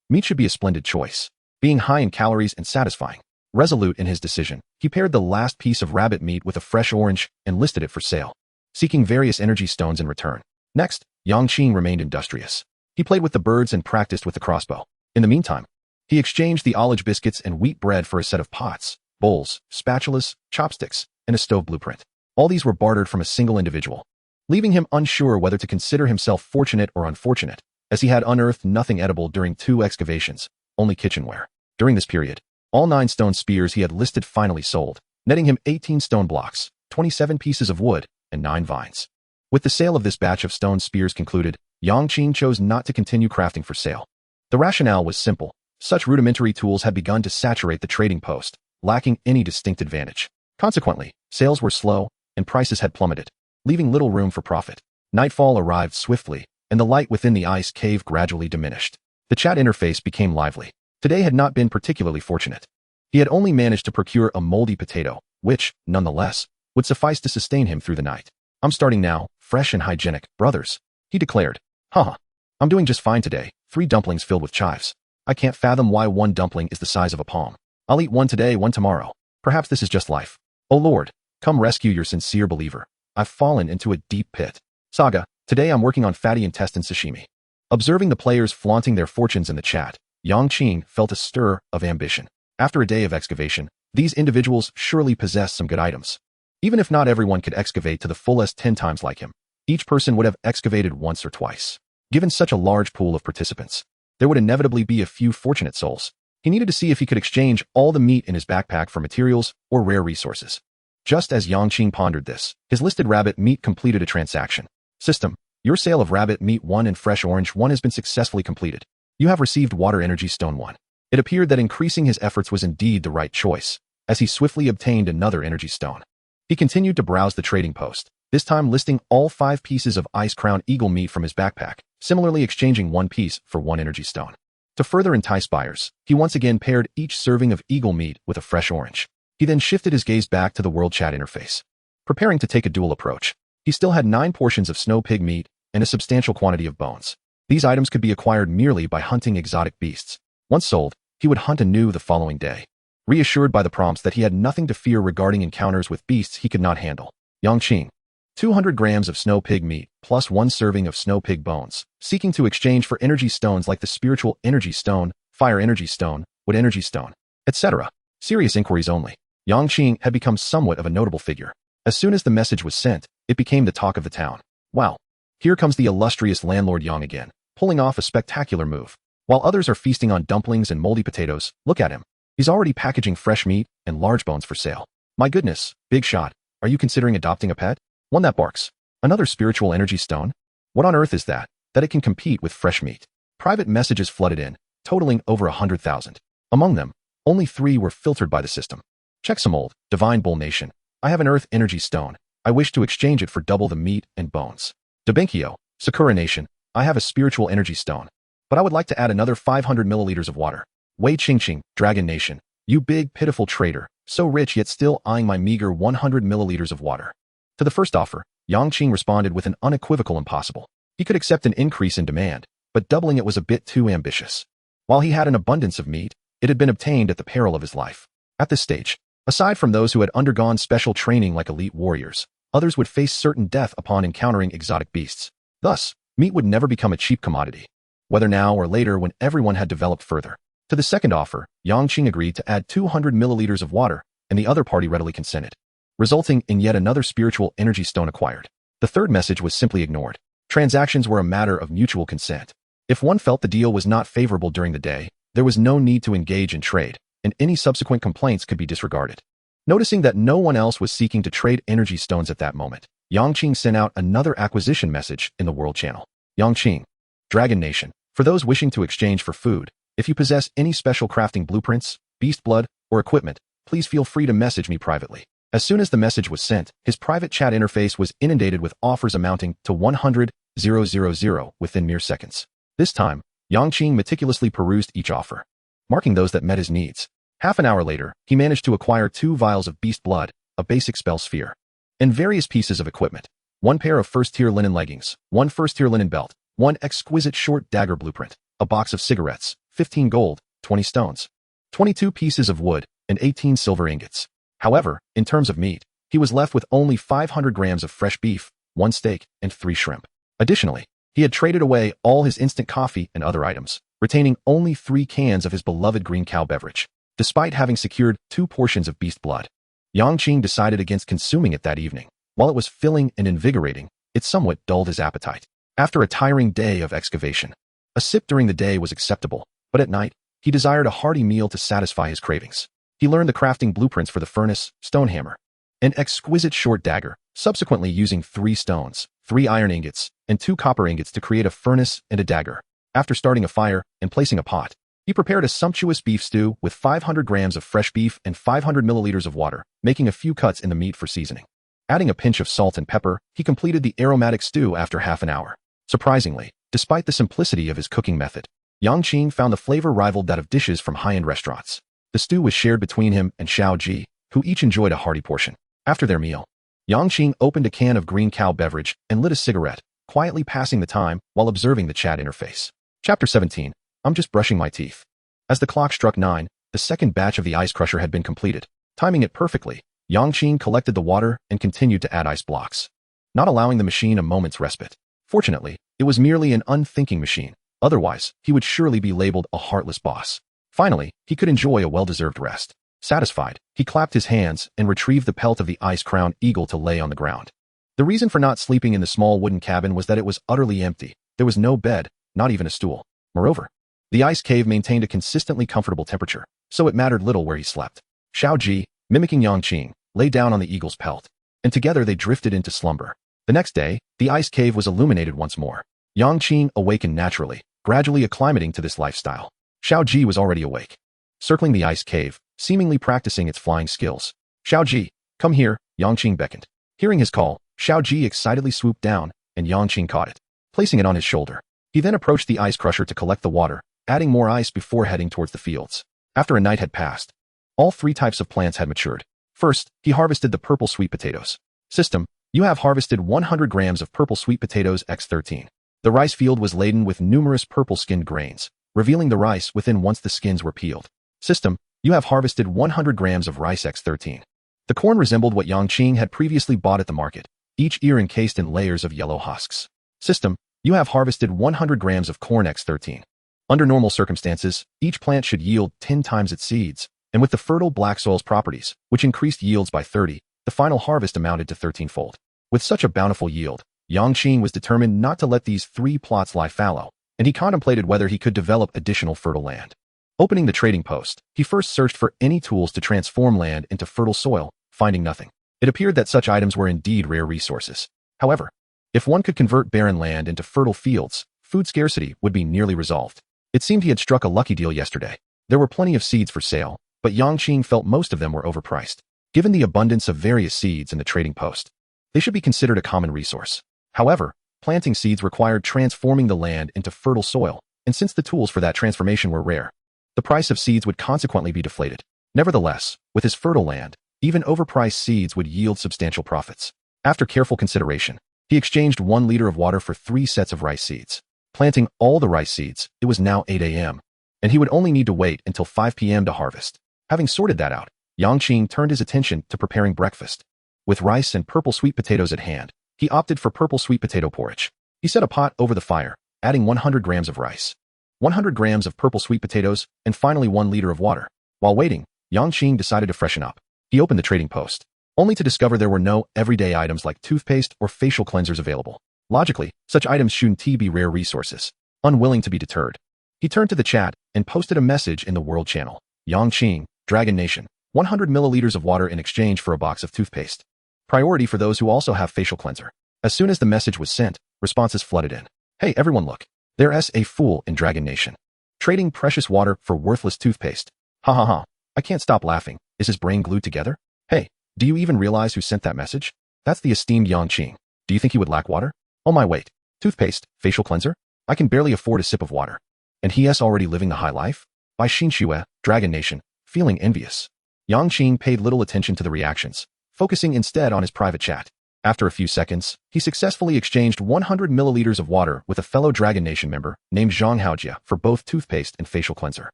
Meat should be a splendid choice. Being high in calories and satisfying. Resolute in his decision, he paired the last piece of rabbit meat with a fresh orange and listed it for sale, seeking various energy stones in return. Next, Yang Qing remained industrious. He played with the birds and practiced with the crossbow. In the meantime, he exchanged the olive biscuits and wheat bread for a set of pots, bowls, spatulas, chopsticks, and a stove blueprint. All these were bartered from a single individual, leaving him unsure whether to consider himself fortunate or unfortunate, as he had unearthed nothing edible during 2 excavations, only kitchenware. During this period, all 9 stone spears he had listed finally sold, netting him 18 stone blocks, 27 pieces of wood, and 9 vines. With the sale of this batch of stone spears concluded, Yang Qing chose not to continue crafting for sale. The rationale was simple. Such rudimentary tools had begun to saturate the trading post, lacking any distinct advantage. Consequently, sales were slow, and prices had plummeted, leaving little room for profit. Nightfall arrived swiftly, and the light within the ice cave gradually diminished. The chat interface became lively. Today had not been particularly fortunate. He had only managed to procure a moldy potato, which, nonetheless, would suffice to sustain him through the night. "I'm starting now, fresh and hygienic, brothers," he declared. "Haha. I'm doing just fine today, 3 dumplings filled with chives. I can't fathom why 1 dumpling is the size of a palm. I'll eat 1 today, 1 tomorrow. Perhaps this is just life. Oh Lord, come rescue your sincere believer. I've fallen into a deep pit. Saga, today I'm working on fatty intestine sashimi." Observing the players flaunting their fortunes in the chat, Yang Qing felt a stir of ambition. After a day of excavation, these individuals surely possessed some good items. Even if not everyone could excavate to the fullest 10 times like him, each person would have excavated once or twice. Given such a large pool of participants, there would inevitably be a few fortunate souls. He needed to see if he could exchange all the meat in his backpack for materials or rare resources. Just as Yang Qing pondered this, his listed rabbit meat completed a transaction. "System, your sale of rabbit meat 1 and fresh orange 1 has been successfully completed. You have received water energy stone 1. It appeared that increasing his efforts was indeed the right choice, as he swiftly obtained another energy stone. He continued to browse the trading post, this time listing all 5 pieces of ice crown eagle meat from his backpack, similarly exchanging 1 piece for 1 energy stone. To further entice buyers, he once again paired each serving of eagle meat with a fresh orange. He then shifted his gaze back to the world chat interface. Preparing to take a dual approach, he still had 9 portions of snow pig meat and a substantial quantity of bones. These items could be acquired merely by hunting exotic beasts. Once sold, he would hunt anew the following day. Reassured by the prompts that he had nothing to fear regarding encounters with beasts he could not handle, Yang Qing, 200 grams of snow pig meat plus 1 serving of snow pig bones, seeking to exchange for energy stones like the spiritual energy stone, fire energy stone, wood energy stone, etc. Serious inquiries only. Yang Qing had become somewhat of a notable figure. As soon as the message was sent, it became the talk of the town. Wow, here comes the illustrious landlord Yang again, pulling off a spectacular move. While others are feasting on dumplings and moldy potatoes, look at him. He's already packaging fresh meat and large bones for sale. My goodness, big shot. Are you considering adopting a pet? One that barks. Another spiritual energy stone? What on earth is that it can compete with fresh meat? Private messages flooded in, totaling over 100,000. Among them, only 3 were filtered by the system. Check some old, Divine Bull Nation. I have an earth energy stone. I wish to exchange it for double the meat and bones. Debenkyo, Sakura Nation. I have a spiritual energy stone, but I would like to add another 500 milliliters of water. Wei Qingqing, Dragon Nation. You big, pitiful traitor, so rich yet still eyeing my meager 100 milliliters of water. To the first offer, Yang Qing responded with an unequivocal impossible. He could accept an increase in demand, but doubling it was a bit too ambitious. While he had an abundance of meat, it had been obtained at the peril of his life. At this stage, aside from those who had undergone special training like elite warriors, others would face certain death upon encountering exotic beasts. Thus, meat would never become a cheap commodity, whether now or later when everyone had developed further. To the second offer, Yang Qing agreed to add 200 milliliters of water, and the other party readily consented, resulting in yet another spiritual energy stone acquired. The third message was simply ignored. Transactions were a matter of mutual consent. If one felt the deal was not favorable during the day, there was no need to engage in trade, and any subsequent complaints could be disregarded. Noticing that no one else was seeking to trade energy stones at that moment, Yang Qing sent out another acquisition message in the world channel. Yang Qing, Dragon Nation. For those wishing to exchange for food, if you possess any special crafting blueprints, beast blood, or equipment, please feel free to message me privately. As soon as the message was sent, his private chat interface was inundated with offers amounting to 100,000 within mere seconds. This time, Yang Qing meticulously perused each offer, marking those that met his needs. Half an hour later, he managed to acquire 2 vials of beast blood, a basic spell sphere, and various pieces of equipment. 1 pair of first-tier linen leggings, 1 first-tier linen belt, 1 exquisite short dagger blueprint, a box of cigarettes, 15 gold, 20 stones, 22 pieces of wood, and 18 silver ingots. However, in terms of meat, he was left with only 500 grams of fresh beef, 1 steak, and 3 shrimp. Additionally, he had traded away all his instant coffee and other items, retaining only 3 cans of his beloved green cow beverage. Despite having secured 2 portions of beast blood, Yang Qing decided against consuming it that evening. While it was filling and invigorating, it somewhat dulled his appetite. After a tiring day of excavation, a sip during the day was acceptable, but at night, he desired a hearty meal to satisfy his cravings. He learned the crafting blueprints for the furnace, stone hammer, an exquisite short dagger, subsequently using 3 stones, 3 iron ingots, and 2 copper ingots to create a furnace and a dagger. After starting a fire and placing a pot, he prepared a sumptuous beef stew with 500 grams of fresh beef and 500 milliliters of water, making a few cuts in the meat for seasoning. Adding a pinch of salt and pepper, he completed the aromatic stew after half an hour. Surprisingly, despite the simplicity of his cooking method, Yang Qing found the flavor rivaled that of dishes from high-end restaurants. The stew was shared between him and Xiao Ji, who each enjoyed a hearty portion. After their meal, Yang Qing opened a can of green cow beverage and lit a cigarette, quietly passing the time while observing the chat interface. Chapter 17. I'm just brushing my teeth. As the clock struck 9, the second batch of the ice crusher had been completed. Timing it perfectly, Yang Qing collected the water and continued to add ice blocks, not allowing the machine a moment's respite. Fortunately, it was merely an unthinking machine. Otherwise, he would surely be labeled a heartless boss. Finally, he could enjoy a well-deserved rest. Satisfied, he clapped his hands and retrieved the pelt of the ice-crowned eagle to lay on the ground. The reason for not sleeping in the small wooden cabin was that it was utterly empty. There was no bed, not even a stool. Moreover, the ice cave maintained a consistently comfortable temperature, so it mattered little where he slept. Xiao Ji, mimicking Yang Qing, lay down on the eagle's pelt, and together they drifted into slumber. The next day, the ice cave was illuminated once more. Yang Qing awakened naturally, gradually acclimating to this lifestyle. Xiao Ji was already awake, circling the ice cave, seemingly practicing its flying skills. Xiao Ji, come here, Yang Qing beckoned. Hearing his call, Xiao Ji excitedly swooped down, and Yang Qing caught it, placing it on his shoulder. He then approached the ice crusher to collect the water, adding more ice before heading towards the fields. After a night had passed, all 3 types of plants had matured. First, he harvested the purple sweet potatoes. System, you have harvested 100 grams of purple sweet potatoes x13. The rice field was laden with numerous purple-skinned grains, revealing the rice within once the skins were peeled. System, you have harvested 100 grams of rice x13. The corn resembled what Yang Qing had previously bought at the market, each ear encased in layers of yellow husks. System, you have harvested 100 grams of corn x13. Under normal circumstances, each plant should yield 10 times its seeds, and with the fertile black soil's properties, which increased yields by 30, the final harvest amounted to 13-fold. With such a bountiful yield, Yang Qing was determined not to let these 3 plots lie fallow, and he contemplated whether he could develop additional fertile land. Opening the trading post, he first searched for any tools to transform land into fertile soil, finding nothing. It appeared that such items were indeed rare resources. However, if one could convert barren land into fertile fields, food scarcity would be nearly resolved. It seemed he had struck a lucky deal yesterday. There were plenty of seeds for sale, but Yang Qing felt most of them were overpriced. Given the abundance of various seeds in the trading post, they should be considered a common resource. However, planting seeds required transforming the land into fertile soil, and since the tools for that transformation were rare, the price of seeds would consequently be deflated. Nevertheless, with his fertile land, even overpriced seeds would yield substantial profits. After careful consideration, he exchanged 1 liter of water for 3 sets of rice seeds. Planting all the rice seeds, it was now 8 a.m., and he would only need to wait until 5 p.m. to harvest. Having sorted that out, Yang Qing turned his attention to preparing breakfast. With rice and purple sweet potatoes at hand, he opted for purple sweet potato porridge. He set a pot over the fire, adding 100 grams of rice, 100 grams of purple sweet potatoes, and finally 1 liter of water. While waiting, Yang Qing decided to freshen up. He opened the trading post, only to discover there were no everyday items like toothpaste or facial cleansers available. Logically, such items shouldn't be rare resources. Unwilling to be deterred, he turned to the chat and posted a message in the world channel. Yang Qing, Dragon Nation, 100 milliliters of water in exchange for a box of toothpaste. Priority for those who also have facial cleanser. As soon as the message was sent, responses flooded in. Hey everyone, look. There's a fool in Dragon Nation, trading precious water for worthless toothpaste. Ha ha ha. I can't stop laughing. Is his brain glued together? Hey, do you even realize who sent that message? That's the esteemed Yang Qing. Do you think he would lack water? Oh my wait. Toothpaste, facial cleanser? I can barely afford a sip of water. And he is already living the high life? By Xinxue, Dragon Nation, feeling envious. Yang Qing paid little attention to the reactions, focusing instead on his private chat. After a few seconds, he successfully exchanged 100 milliliters of water with a fellow Dragon Nation member named Zhang Haojia for both toothpaste and facial cleanser,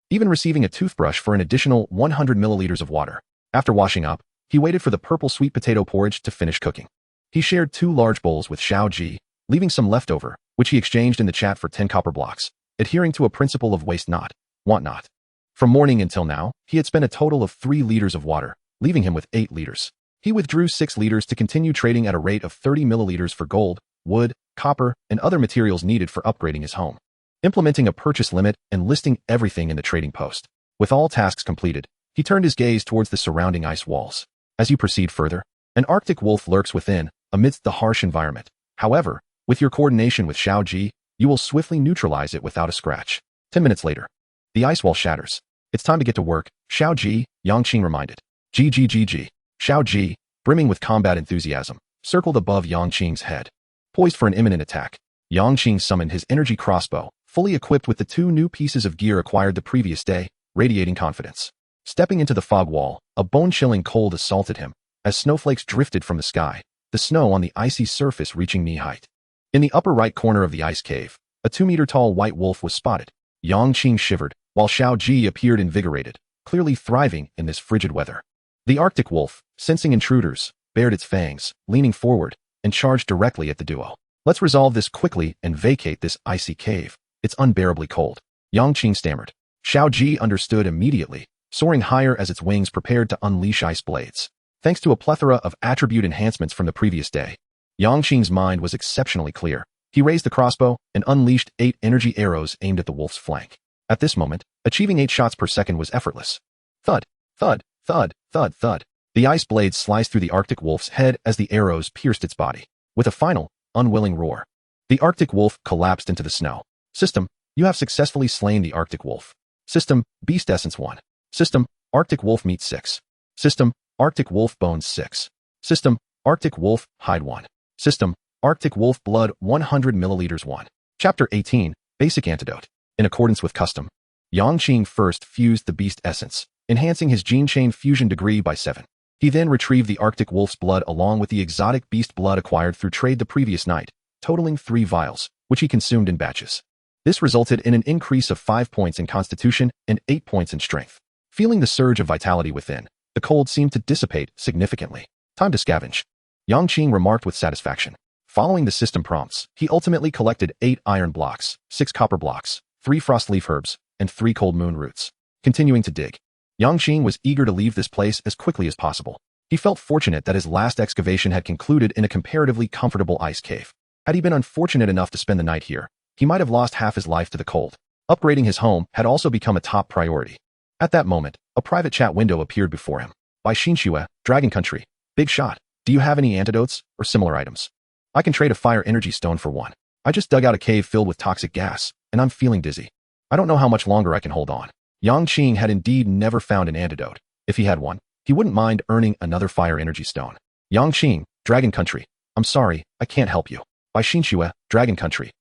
even receiving a toothbrush for an additional 100 milliliters of water. After washing up, he waited for the purple sweet potato porridge to finish cooking. He shared 2 large bowls with Xiao Ji, leaving some left over, which he exchanged in the chat for 10 copper blocks, adhering to a principle of waste not, want not. From morning until now, he had spent a total of 3 liters of water, leaving him with 8 liters. He withdrew 6 liters to continue trading at a rate of 30 milliliters for gold, wood, copper, and other materials needed for upgrading his home. Implementing a purchase limit and listing everything in the trading post. With all tasks completed, he turned his gaze towards the surrounding ice walls. As you proceed further, an Arctic wolf lurks within, amidst the harsh environment. However, with your coordination with Xiao Ji, you will swiftly neutralize it without a scratch. 10 minutes later, the ice wall shatters. It's time to get to work, Xiao Ji, Yang Qing reminded. G. Xiao Ji, brimming with combat enthusiasm, circled above Yang Qing's head. Poised for an imminent attack, Yang Qing summoned his energy crossbow, fully equipped with the 2 new pieces of gear acquired the previous day, radiating confidence. Stepping into the fog wall, a bone-chilling cold assaulted him, as snowflakes drifted from the sky, the snow on the icy surface reaching knee-height. In the upper right corner of the ice cave, a 2-meter-tall white wolf was spotted. Yang Qing shivered, while Xiao Ji appeared invigorated, clearly thriving in this frigid weather. The Arctic wolf, sensing intruders, bared its fangs, leaning forward, and charged directly at the duo. Let's resolve this quickly and vacate this icy cave. It's unbearably cold. Yang Qing stammered. Xiao Ji understood immediately, soaring higher as its wings prepared to unleash ice blades. Thanks to a plethora of attribute enhancements from the previous day, Yang Qing's mind was exceptionally clear. He raised the crossbow and unleashed 8 energy arrows aimed at the wolf's flank. At this moment, achieving 8 shots per second was effortless. Thud, thud, thud, thud, thud. The ice blades sliced through the Arctic wolf's head as the arrows pierced its body. With a final, unwilling roar, the Arctic wolf collapsed into the snow. System, you have successfully slain the Arctic wolf. System, Beast Essence 1. System, Arctic wolf meat 6. System, Arctic wolf bones 6. System, Arctic wolf hide 1. System, Arctic wolf blood 100 milliliters 1. Chapter 18, Basic Antidote. In accordance with custom, Yang Qing first fused the beast essence, enhancing his gene chain fusion degree by 7. He then retrieved the Arctic wolf's blood along with the exotic beast blood acquired through trade the previous night, totaling 3 vials, which he consumed in batches. This resulted in an increase of 5 points in constitution and 8 points in strength. Feeling the surge of vitality within, the cold seemed to dissipate significantly. Time to scavenge, Yang Qing remarked with satisfaction. Following the system prompts, he ultimately collected 8 iron blocks, 6 copper blocks, 3 frost leaf herbs, and 3 cold moon roots. Continuing to dig, Yang Qing was eager to leave this place as quickly as possible. He felt fortunate that his last excavation had concluded in a comparatively comfortable ice cave. Had he been unfortunate enough to spend the night here, he might have lost half his life to the cold. Upgrading his home had also become a top priority. At that moment, a private chat window appeared before him. By Xinxue, Dragon Country. Big shot. Do you have any antidotes or similar items? I can trade a fire energy stone for 1. I just dug out a cave filled with toxic gas, and I'm feeling dizzy. I don't know how much longer I can hold on. Yang Qing had indeed never found an antidote. If he had one, he wouldn't mind earning another fire energy stone. Yang Qing, Dragon Country. I'm sorry, I can't help you. By Xinxue, Dragon Country.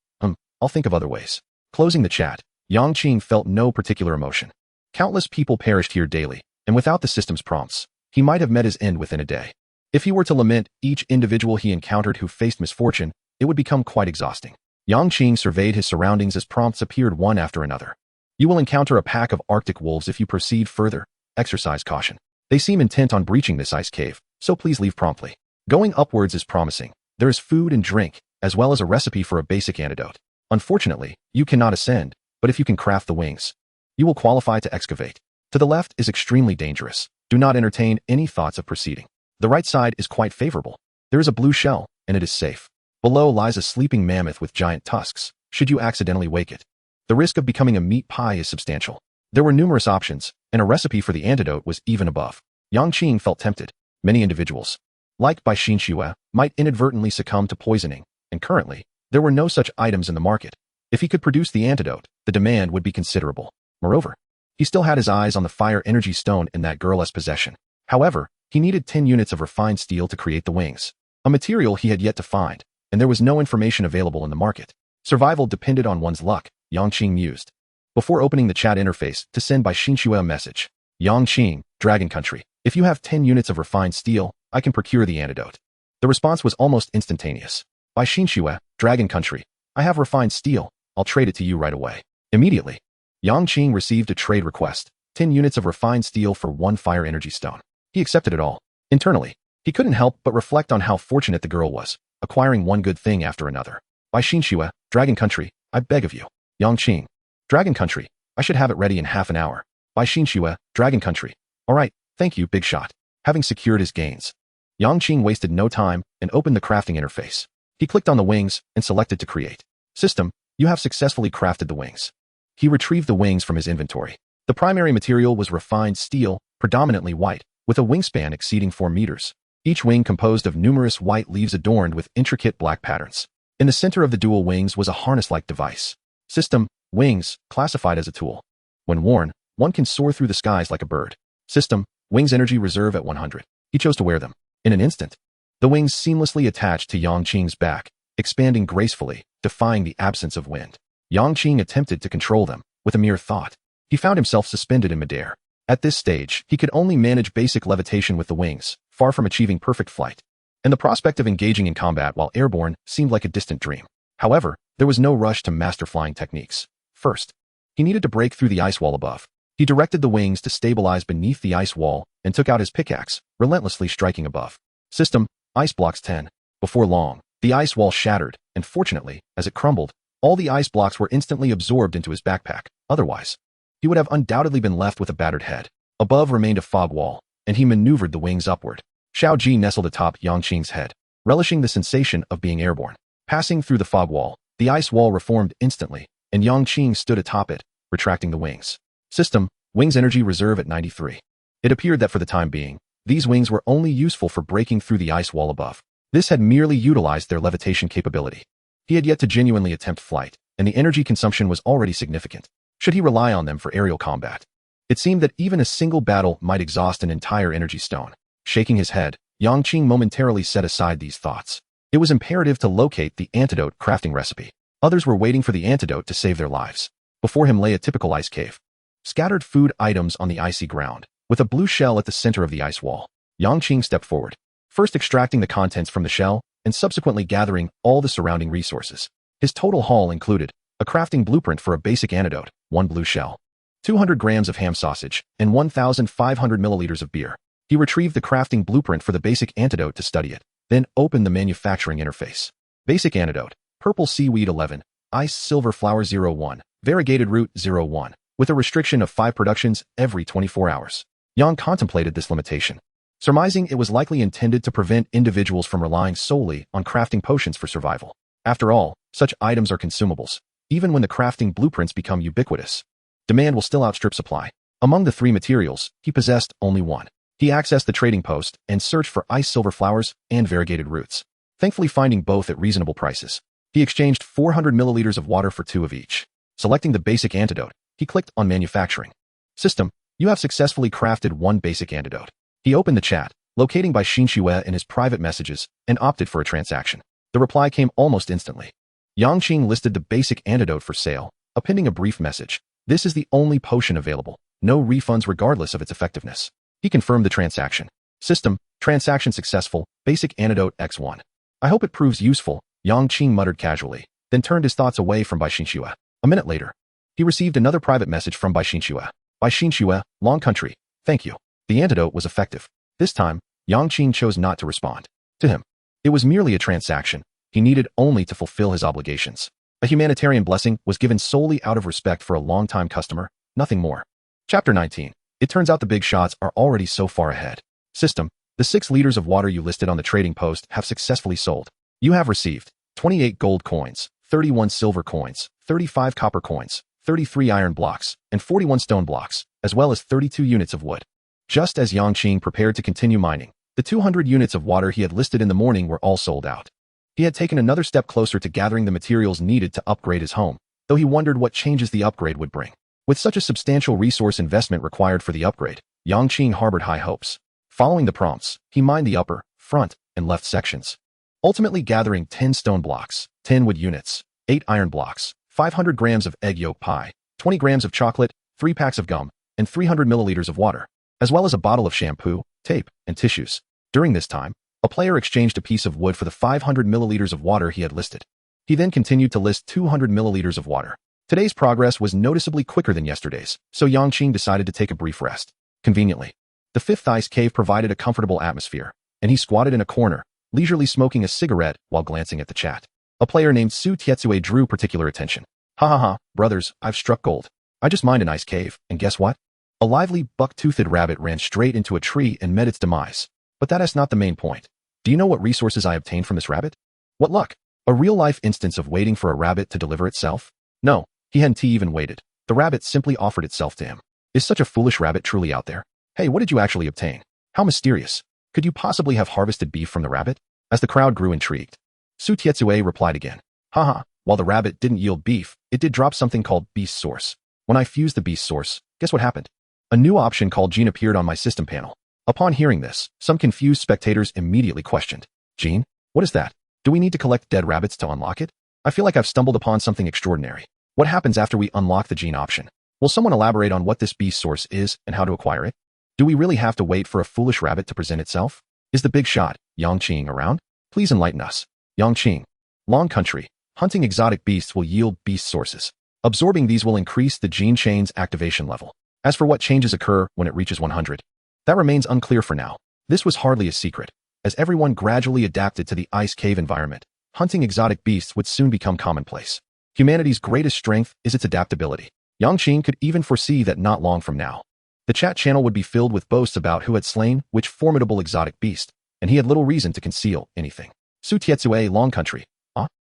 I'll think of other ways. Closing the chat, Yang Qing felt no particular emotion. Countless people perished here daily, and without the system's prompts, he might have met his end within a day. If he were to lament each individual he encountered who faced misfortune, it would become quite exhausting. Yang Qing surveyed his surroundings as prompts appeared one after another. You will encounter a pack of Arctic wolves if you proceed further. Exercise caution. They seem intent on breaching this ice cave, so please leave promptly. Going upwards is promising. There is food and drink, as well as a recipe for a basic antidote. Unfortunately, you cannot ascend, but if you can craft the wings, you will qualify to excavate. To the left is extremely dangerous. Do not entertain any thoughts of proceeding. The right side is quite favorable. There is a blue shell, and it is safe. Below lies a sleeping mammoth with giant tusks, should you accidentally wake it. The risk of becoming a meat pie is substantial. There were numerous options, and a recipe for the antidote was even above. Yang Qing felt tempted. Many individuals, like by Xinxue, might inadvertently succumb to poisoning, and currently, there were no such items in the market. If he could produce the antidote, the demand would be considerable. Moreover, he still had his eyes on the fire energy stone in that girl's possession. However, he needed 10 units of refined steel to create the wings, a material he had yet to find, and there was no information available in the market. Survival depended on one's luck, Yang Qing mused. Before opening the chat interface to send by Xinxue a message, Yang Qing, Dragon Country. If you have 10 units of refined steel, I can procure the antidote. The response was almost instantaneous. By Xinxue, Dragon Country. I have refined steel. I'll trade it to you right away. Immediately, Yang Qing received a trade request, 10 units of refined steel for 1 fire energy stone. He accepted it all. Internally, he couldn't help but reflect on how fortunate the girl was, acquiring one good thing after another. By Xinxue, Dragon Country, I beg of you. Yang Qing, Dragon Country, I should have it ready in half an hour. By Xinxue, Dragon Country. Alright, thank you, big shot. Having secured his gains, Yang Qing wasted no time and opened the crafting interface. He clicked on the wings and selected to create. System, you have successfully crafted the wings. He retrieved the wings from his inventory. The primary material was refined steel, predominantly white, with a wingspan exceeding 4 meters. Each wing composed of numerous white leaves adorned with intricate black patterns. In the center of the dual wings was a harness-like device. System, wings, classified as a tool. When worn, one can soar through the skies like a bird. System, wings energy reserve at 100. He chose to wear them. In an instant, the wings seamlessly attached to Yang Qing's back, expanding gracefully, defying the absence of wind. Yang Qing attempted to control them. With a mere thought, he found himself suspended in midair. At this stage, he could only manage basic levitation with the wings, far from achieving perfect flight. And the prospect of engaging in combat while airborne seemed like a distant dream. However, there was no rush to master flying techniques. First, he needed to break through the ice wall above. He directed the wings to stabilize beneath the ice wall and took out his pickaxe, relentlessly striking above. System, ice blocks 10. Before long, the ice wall shattered, and fortunately, as it crumbled, all the ice blocks were instantly absorbed into his backpack. Otherwise, he would have undoubtedly been left with a battered head. Above remained a fog wall, and he maneuvered the wings upward. Xiao Ji nestled atop Yang Qing's head, relishing the sensation of being airborne. Passing through the fog wall, the ice wall reformed instantly, and Yang Qing stood atop it, retracting the wings. System, wings energy reserve at 93. It appeared that for the time being, these wings were only useful for breaking through the ice wall above. This had merely utilized their levitation capability. He had yet to genuinely attempt flight, and the energy consumption was already significant. Should he rely on them for aerial combat? It seemed that even a single battle might exhaust an entire energy stone. Shaking his head, Yang Qing momentarily set aside these thoughts. It was imperative to locate the antidote crafting recipe. Others were waiting for the antidote to save their lives. Before him lay a typical ice cave. Scattered food items on the icy ground, with a blue shell at the center of the ice wall. Yang Qing stepped forward, first extracting the contents from the shell, and subsequently gathering all the surrounding resources. His total haul included a crafting blueprint for a basic antidote, 1 blue shell, 200 grams of ham sausage, and 1,500 milliliters of beer. He retrieved the crafting blueprint for the basic antidote to study it, then opened the manufacturing interface. Basic antidote, purple seaweed 11, ice silver flower 01, variegated root 01, with a restriction of 5 productions every 24 hours. Yang contemplated this limitation, surmising it was likely intended to prevent individuals from relying solely on crafting potions for survival. After all, such items are consumables. Even when the crafting blueprints become ubiquitous, demand will still outstrip supply. Among the 3 materials, he possessed only one. He accessed the trading post and searched for ice silver flowers and variegated roots, thankfully finding both at reasonable prices. He exchanged 400 milliliters of water for 2 of each. Selecting the basic antidote, he clicked on manufacturing. System, you have successfully crafted 1 basic antidote. He opened the chat, locating by Xinxue in his private messages, and opted for a transaction. The reply came almost instantly. Yang Qing listed the basic antidote for sale, appending a brief message. This is the only potion available. No refunds regardless of its effectiveness. He confirmed the transaction. System, transaction successful, basic antidote X1. I hope it proves useful, Yang Qing muttered casually, then turned his thoughts away from Bai Xinxue. A minute later, he received another private message from Bai Xinxue. Bai Xinxue, Long Country, thank you. The antidote was effective. This time, Yang Qing chose not to respond. To him, it was merely a transaction. He needed only to fulfill his obligations. A humanitarian blessing was given solely out of respect for a long-time customer, nothing more. Chapter 19. It turns out the big shots are already so far ahead. System, the 6 liters of water you listed on the trading post have successfully sold. You have received 28 gold coins, 31 silver coins, 35 copper coins, 33 iron blocks, and 41 stone blocks, as well as 32 units of wood. Just as Yang Qing prepared to continue mining, the 200 units of water he had listed in the morning were all sold out. He had taken another step closer to gathering the materials needed to upgrade his home, though he wondered what changes the upgrade would bring. With such a substantial resource investment required for the upgrade, Yang Qing harbored high hopes. Following the prompts, he mined the upper, front, and left sections, ultimately gathering 10 stone blocks, 10 wood units, 8 iron blocks, 500 grams of egg yolk pie, 20 grams of chocolate, 3 packs of gum, and 300 milliliters of water, as well as a bottle of shampoo, tape, and tissues. During this time, a player exchanged a piece of wood for the 500 milliliters of water he had listed. He then continued to list 200 milliliters of water. Today's progress was noticeably quicker than yesterday's, so Yang Qing decided to take a brief rest. Conveniently, the 5th ice cave provided a comfortable atmosphere, and he squatted in a corner, leisurely smoking a cigarette while glancing at the chat. A player named Su Tietsue drew particular attention. Ha ha ha, brothers, I've struck gold. I just mined an ice cave, and guess what? A lively, buck-toothed rabbit ran straight into a tree and met its demise. But that is not the main point. Do you know what resources I obtained from this rabbit? What luck! A real-life instance of waiting for a rabbit to deliver itself? No, he hadn't even waited. The rabbit simply offered itself to him. Is such a foolish rabbit truly out there? Hey, what did you actually obtain? How mysterious. Could you possibly have harvested beef from the rabbit? As the crowd grew intrigued, Su Tietsue replied again. Haha, while the rabbit didn't yield beef, it did drop something called beast source. When I fused the beast source, guess what happened? A new option called Gene appeared on my system panel. Upon hearing this, some confused spectators immediately questioned. Gene? What is that? Do we need to collect dead rabbits to unlock it? I feel like I've stumbled upon something extraordinary. What happens after we unlock the Gene option? Will someone elaborate on what this beast source is and how to acquire it? Do we really have to wait for a foolish rabbit to present itself? Is the big shot, Yang Qing, around? Please enlighten us. Yang Qing. Long country. Hunting exotic beasts will yield beast sources. Absorbing these will increase the gene chain's activation level. As for what changes occur when it reaches 100, that remains unclear for now. This was hardly a secret. As everyone gradually adapted to the ice cave environment, hunting exotic beasts would soon become commonplace. Humanity's greatest strength is its adaptability. Yang Qing could even foresee that not long from now, the chat channel would be filled with boasts about who had slain which formidable exotic beast, and he had little reason to conceal anything. Su Tietsue, long country.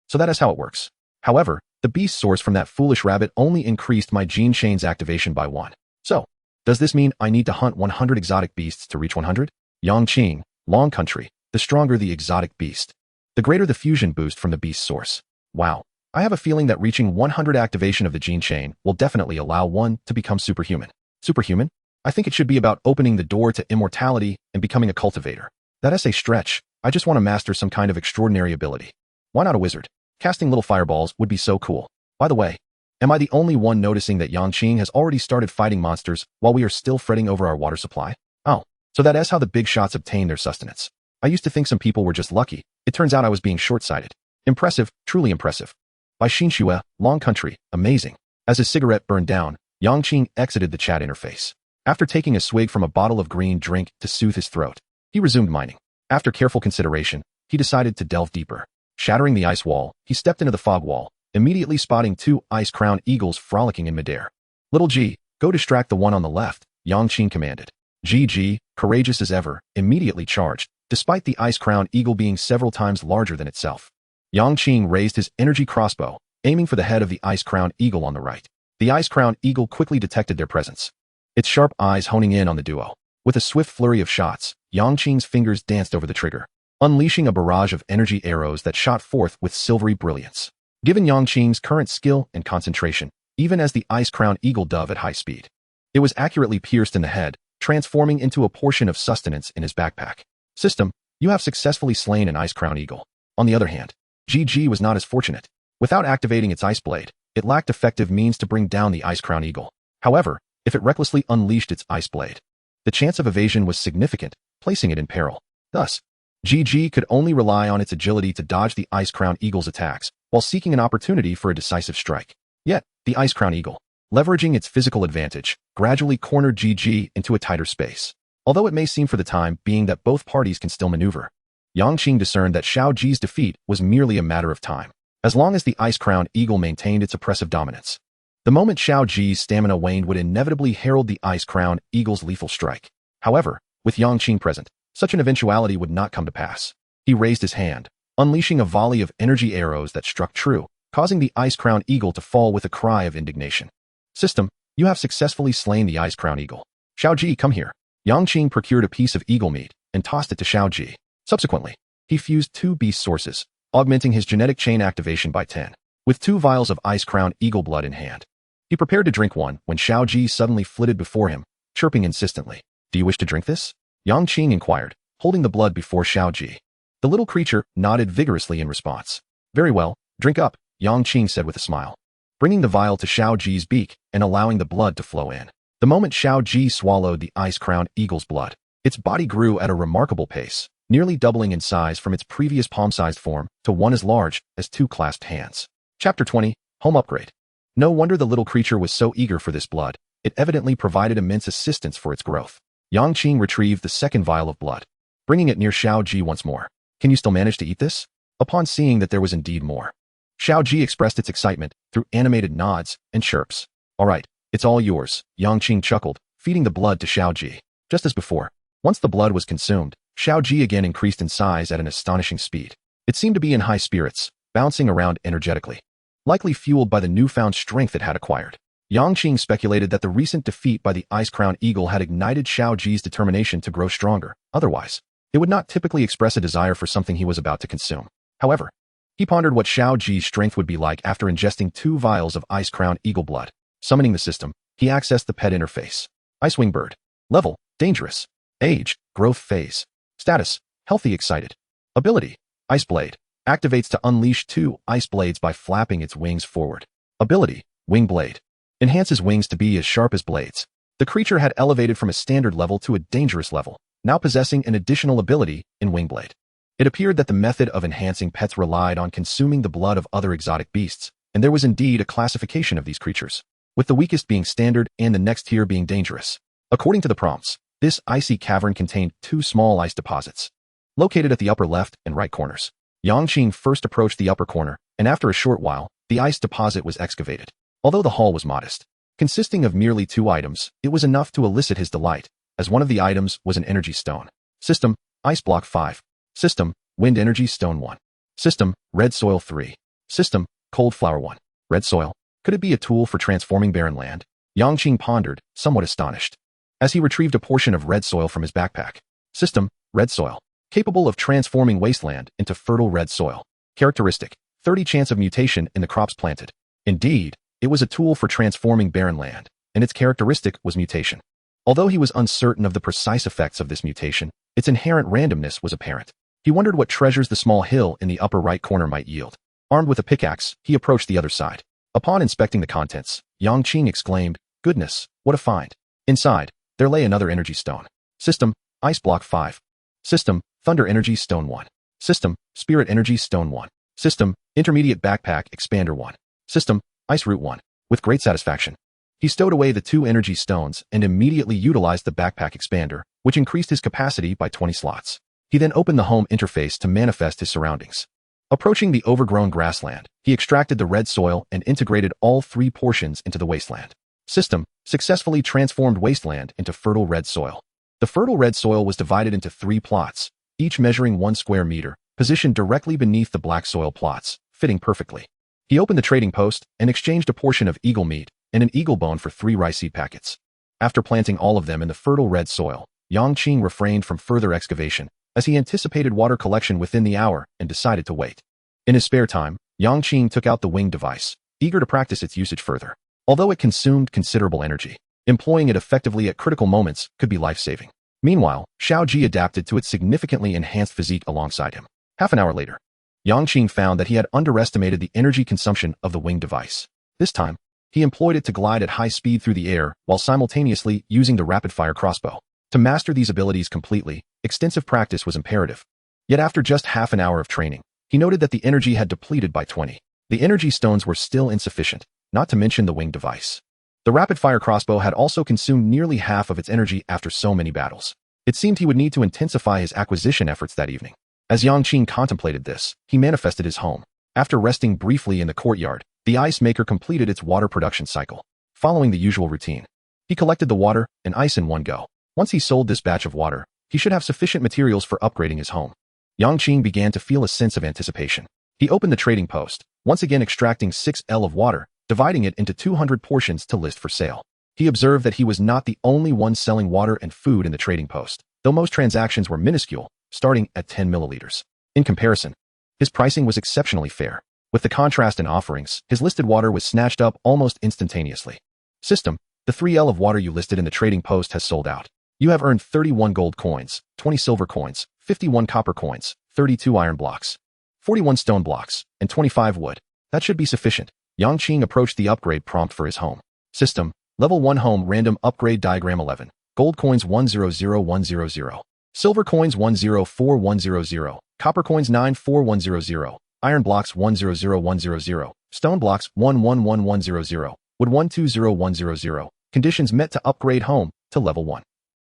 So that is how it works. However, the beast source from that foolish rabbit only increased my gene chain's activation by 1. So, does this mean I need to hunt 100 exotic beasts to reach 100? Yang Qing, long country. The stronger the exotic beast, the greater the fusion boost from the beast source. Wow. I have a feeling that reaching 100 activation of the gene chain will definitely allow one to become superhuman. Superhuman? I think it should be about opening the door to immortality and becoming a cultivator. That is a stretch. I just want to master some kind of extraordinary ability. Why not a wizard? Casting little fireballs would be so cool. By the way, am I the only one noticing that Yang Qing has already started fighting monsters while we are still fretting over our water supply? Oh, so that is how the big shots obtain their sustenance. I used to think some people were just lucky. It turns out I was being short-sighted. Impressive, truly impressive. By Xinxue, long country, amazing. As his cigarette burned down, Yang Qing exited the chat interface. After taking a swig from a bottle of green drink to soothe his throat, he resumed mining. After careful consideration, he decided to delve deeper. Shattering the ice wall, he stepped into the fog wall, immediately spotting 2 ice-crowned eagles frolicking in midair. Little G, go distract the one on the left, Yang Qing commanded. G, courageous as ever, immediately charged, despite the ice-crowned eagle being several times larger than itself. Yang Qing raised his energy crossbow, aiming for the head of the ice-crowned eagle on the right. The ice-crowned eagle quickly detected their presence, its sharp eyes honing in on the duo. With a swift flurry of shots, Yang Qing's fingers danced over the trigger, unleashing a barrage of energy arrows that shot forth with silvery brilliance. Given Yang Qing's current skill and concentration, even as the ice-crowned eagle dove at high speed, it was accurately pierced in the head, transforming into a portion of sustenance in his backpack. System, you have successfully slain an ice-crowned eagle. On the other hand, GG was not as fortunate. Without activating its ice blade, it lacked effective means to bring down the ice-crowned eagle. However, if it recklessly unleashed its ice blade, the chance of evasion was significant, placing it in peril. Thus, GG could only rely on its agility to dodge the ice-crowned eagle's attacks, while seeking an opportunity for a decisive strike. Yet, the ice-crowned eagle, leveraging its physical advantage, gradually cornered GG into a tighter space. Although it may seem for the time being that both parties can still maneuver, Yang Qing discerned that Xiao Ji's defeat was merely a matter of time, as long as the ice-crowned eagle maintained its oppressive dominance. The moment Xiao Ji's stamina waned would inevitably herald the ice-crowned eagle's lethal strike. However, with Yang Qing present, such an eventuality would not come to pass. He raised his hand, unleashing a volley of energy arrows that struck true, causing the ice-crowned eagle to fall with a cry of indignation. System, you have successfully slain the ice-crowned eagle. Xiao Ji, come here. Yang Qing procured a piece of eagle meat and tossed it to Xiao Ji. Subsequently, he fused 2 beast sources, augmenting his genetic chain activation by 10. With 2 vials of ice-crowned eagle blood in hand, he prepared to drink one when Xiao Ji suddenly flitted before him, chirping insistently. Do you wish to drink this? Yang Qing inquired, holding the blood before Xiao Ji. The little creature nodded vigorously in response. Very well, drink up, Yang Qing said with a smile, bringing the vial to Xiao Ji's beak and allowing the blood to flow in. The moment Xiao Ji swallowed the ice-crowned eagle's blood, its body grew at a remarkable pace, nearly doubling in size from its previous palm-sized form to one as large as 2 clasped hands. Chapter 20, Home Upgrade. No wonder the little creature was so eager for this blood. It evidently provided immense assistance for its growth. Yang Qing retrieved the second vial of blood, bringing it near Xiao Ji once more. Can you still manage to eat this? Upon seeing that there was indeed more, Xiao Ji expressed its excitement through animated nods and chirps. All right, it's all yours, Yang Qing chuckled, feeding the blood to Xiaoji. Just as before, once the blood was consumed, Xiaoji again increased in size at an astonishing speed. It seemed to be in high spirits, bouncing around energetically, likely fueled by the newfound strength it had acquired. Yang Qing speculated that the recent defeat by the Ice-Crowned Eagle had ignited Xiaoji's determination to grow stronger. Otherwise, it would not typically express a desire for something he was about to consume. However, he pondered what Xiaoji's strength would be like after ingesting 2 vials of Ice-Crowned Eagle blood. Summoning the system, he accessed the pet interface. Icewing bird. Level, dangerous. Age, growth phase. Status, healthy excited. Ability, Ice Blade. Activates to unleash 2 ice blades by flapping its wings forward. Ability, Wing Blade. Enhances wings to be as sharp as blades. The creature had elevated from a standard level to a dangerous level, now possessing an additional ability in Wing Blade. It appeared that the method of enhancing pets relied on consuming the blood of other exotic beasts, and there was indeed a classification of these creatures, with the weakest being standard and the next tier being dangerous. According to the prompts, this icy cavern contained 2 small ice deposits, located at the upper left and right corners. Yang Qing first approached the upper corner, and after a short while, the ice deposit was excavated. Although the haul was modest, consisting of merely 2 items, it was enough to elicit his delight, as one of the items was an energy stone. System, Ice Block 5. System, Wind Energy Stone 1. System, Red Soil 3. System, Cold Flower 1. Red Soil. Could it be a tool for transforming barren land? Yang Qing pondered, somewhat astonished, as he retrieved a portion of red soil from his backpack. System, Red Soil. Capable of transforming wasteland into fertile red soil. Characteristic, 30 chance of mutation in the crops planted. Indeed, it was a tool for transforming barren land, and its characteristic was mutation. Although he was uncertain of the precise effects of this mutation, its inherent randomness was apparent. He wondered what treasures the small hill in the upper right corner might yield. Armed with a pickaxe, he approached the other side. Upon inspecting the contents, Yang Qing exclaimed, "Goodness, what a find!" Inside, there lay another energy stone. System, Ice Block 5. System, Thunder Energy Stone 1. System, Spirit Energy Stone 1. System, Intermediate Backpack Expander 1. System, Ice Root 1. With great satisfaction, he stowed away the 2 energy stones and immediately utilized the backpack expander, which increased his capacity by 20 slots. He then opened the home interface to manifest his surroundings. Approaching the overgrown grassland, he extracted the red soil and integrated all 3 portions into the wasteland. System, successfully transformed wasteland into fertile red soil. The fertile red soil was divided into 3 plots, each measuring 1 square meter, positioned directly beneath the black soil plots, fitting perfectly. He opened the trading post and exchanged a portion of eagle meat and an eagle bone for 3 rice seed packets. After planting all of them in the fertile red soil, Yang Qing refrained from further excavation, as he anticipated water collection within the hour and decided to wait. In his spare time, Yang Qing took out the wing device, eager to practice its usage further. Although it consumed considerable energy, employing it effectively at critical moments could be life-saving. Meanwhile, Xiaoji adapted to its significantly enhanced physique alongside him. Half an hour later, Yang Qing found that he had underestimated the energy consumption of the wing device. This time, he employed it to glide at high speed through the air while simultaneously using the rapid-fire crossbow. To master these abilities completely, extensive practice was imperative. Yet after just half an hour of training, he noted that the energy had depleted by 20. The energy stones were still insufficient, not to mention the wing device. The rapid-fire crossbow had also consumed nearly half of its energy after so many battles. It seemed he would need to intensify his acquisition efforts that evening. As Yang Qing contemplated this, he manifested his home. After resting briefly in the courtyard, the ice maker completed its water production cycle. Following the usual routine, he collected the water and ice in one go. Once he sold this batch of water, he should have sufficient materials for upgrading his home. Yang Qing began to feel a sense of anticipation. He opened the trading post, once again extracting 6 L of water, dividing it into 200 portions to list for sale. He observed that he was not the only one selling water and food in the trading post, though most transactions were minuscule, starting at 10 milliliters. In comparison, his pricing was exceptionally fair. With the contrast in offerings, his listed water was snatched up almost instantaneously. System, the 3 L of water you listed in the trading post has sold out. You have earned 31 gold coins, 20 silver coins, 51 copper coins, 32 iron blocks, 41 stone blocks, and 25 wood. That should be sufficient. Yang Qing approached the upgrade prompt for his home. System, Level 1 Home Random Upgrade Diagram 11. Gold coins 100100. Silver coins 104100. Copper coins 94100. Iron blocks 100100. Stone blocks 111100. Wood 120100. Conditions met to upgrade home to level 1.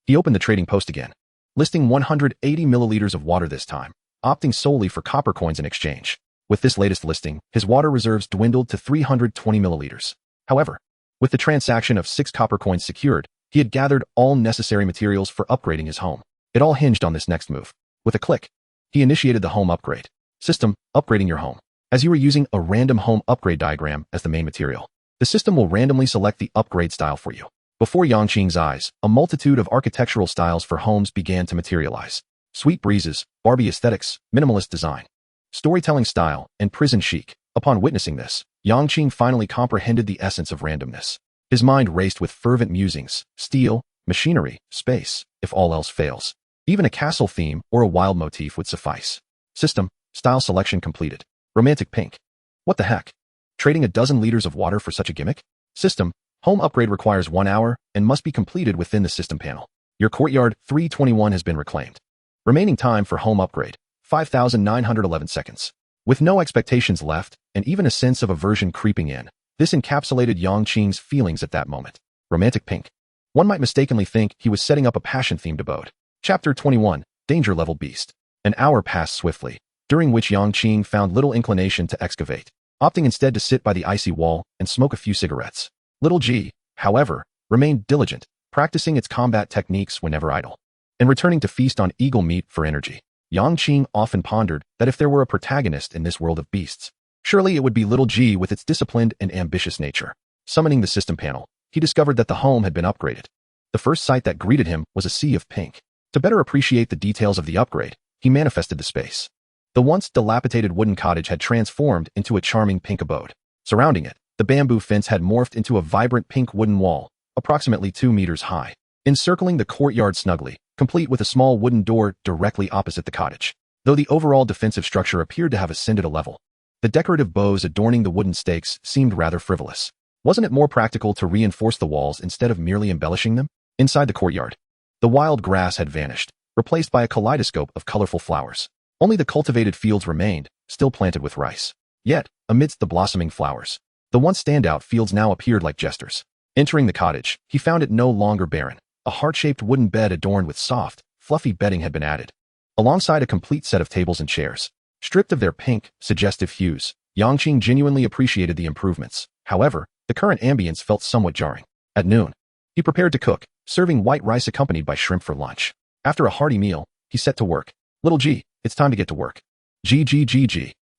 He opened the trading post again, listing 180 milliliters of water this time, opting solely for copper coins in exchange. With this latest listing, his water reserves dwindled to 320 milliliters. However, with the transaction of 6 copper coins secured, He had gathered all necessary materials for upgrading his home. It all hinged on this next move. With a click, he initiated the home upgrade. System, upgrading your home. As you are using a random home upgrade diagram as the main material, the system will randomly select the upgrade style for you. Before Yang Qing's eyes, a multitude of architectural styles for homes began to materialize. Sweet breezes, Barbie aesthetics, minimalist design, storytelling style, and prison chic. Upon witnessing this, Yang Qing finally comprehended the essence of randomness. His mind raced with fervent musings: steel, machinery, space, if all else fails. Even a castle theme or a wild motif would suffice. System, style selection completed. Romantic pink. What the heck? Trading a dozen liters of water for such a gimmick? System, home upgrade requires 1 hour and must be completed within the system panel. Your courtyard 321 has been reclaimed. Remaining time for home upgrade, 5,911 seconds. With no expectations left, and even a sense of aversion creeping in, this encapsulated Yang Qing's feelings at that moment. Romantic pink. One might mistakenly think he was setting up a passion-themed abode. Chapter 21, Danger Level Beast. An hour passed swiftly, during which Yang Qing found little inclination to excavate, opting instead to sit by the icy wall and smoke a few cigarettes. Little G, however, remained diligent, practicing its combat techniques whenever idle, and returning to feast on eagle meat for energy. Yang Qing often pondered that if there were a protagonist in this world of beasts, surely it would be Little G with its disciplined and ambitious nature. Summoning the system panel, he discovered that the home had been upgraded. The first sight that greeted him was a sea of pink. To better appreciate the details of the upgrade, he manifested the space. The once dilapidated wooden cottage had transformed into a charming pink abode. Surrounding it, the bamboo fence had morphed into a vibrant pink wooden wall, approximately 2 meters high, encircling the courtyard snugly, complete with a small wooden door directly opposite the cottage. Though the overall defensive structure appeared to have ascended a level, the decorative bows adorning the wooden stakes seemed rather frivolous. Wasn't it more practical to reinforce the walls instead of merely embellishing them? Inside the courtyard, the wild grass had vanished, replaced by a kaleidoscope of colorful flowers. Only the cultivated fields remained, still planted with rice. Yet, amidst the blossoming flowers, the once standout fields now appeared like jesters. Entering the cottage, he found it no longer barren. A heart-shaped wooden bed adorned with soft, fluffy bedding had been added, alongside a complete set of tables and chairs. Stripped of their pink, suggestive hues, Yang Qing genuinely appreciated the improvements. However, the current ambience felt somewhat jarring. At noon, he prepared to cook, serving white rice accompanied by shrimp for lunch. After a hearty meal, he set to work. Little G, it's time to get to work. G.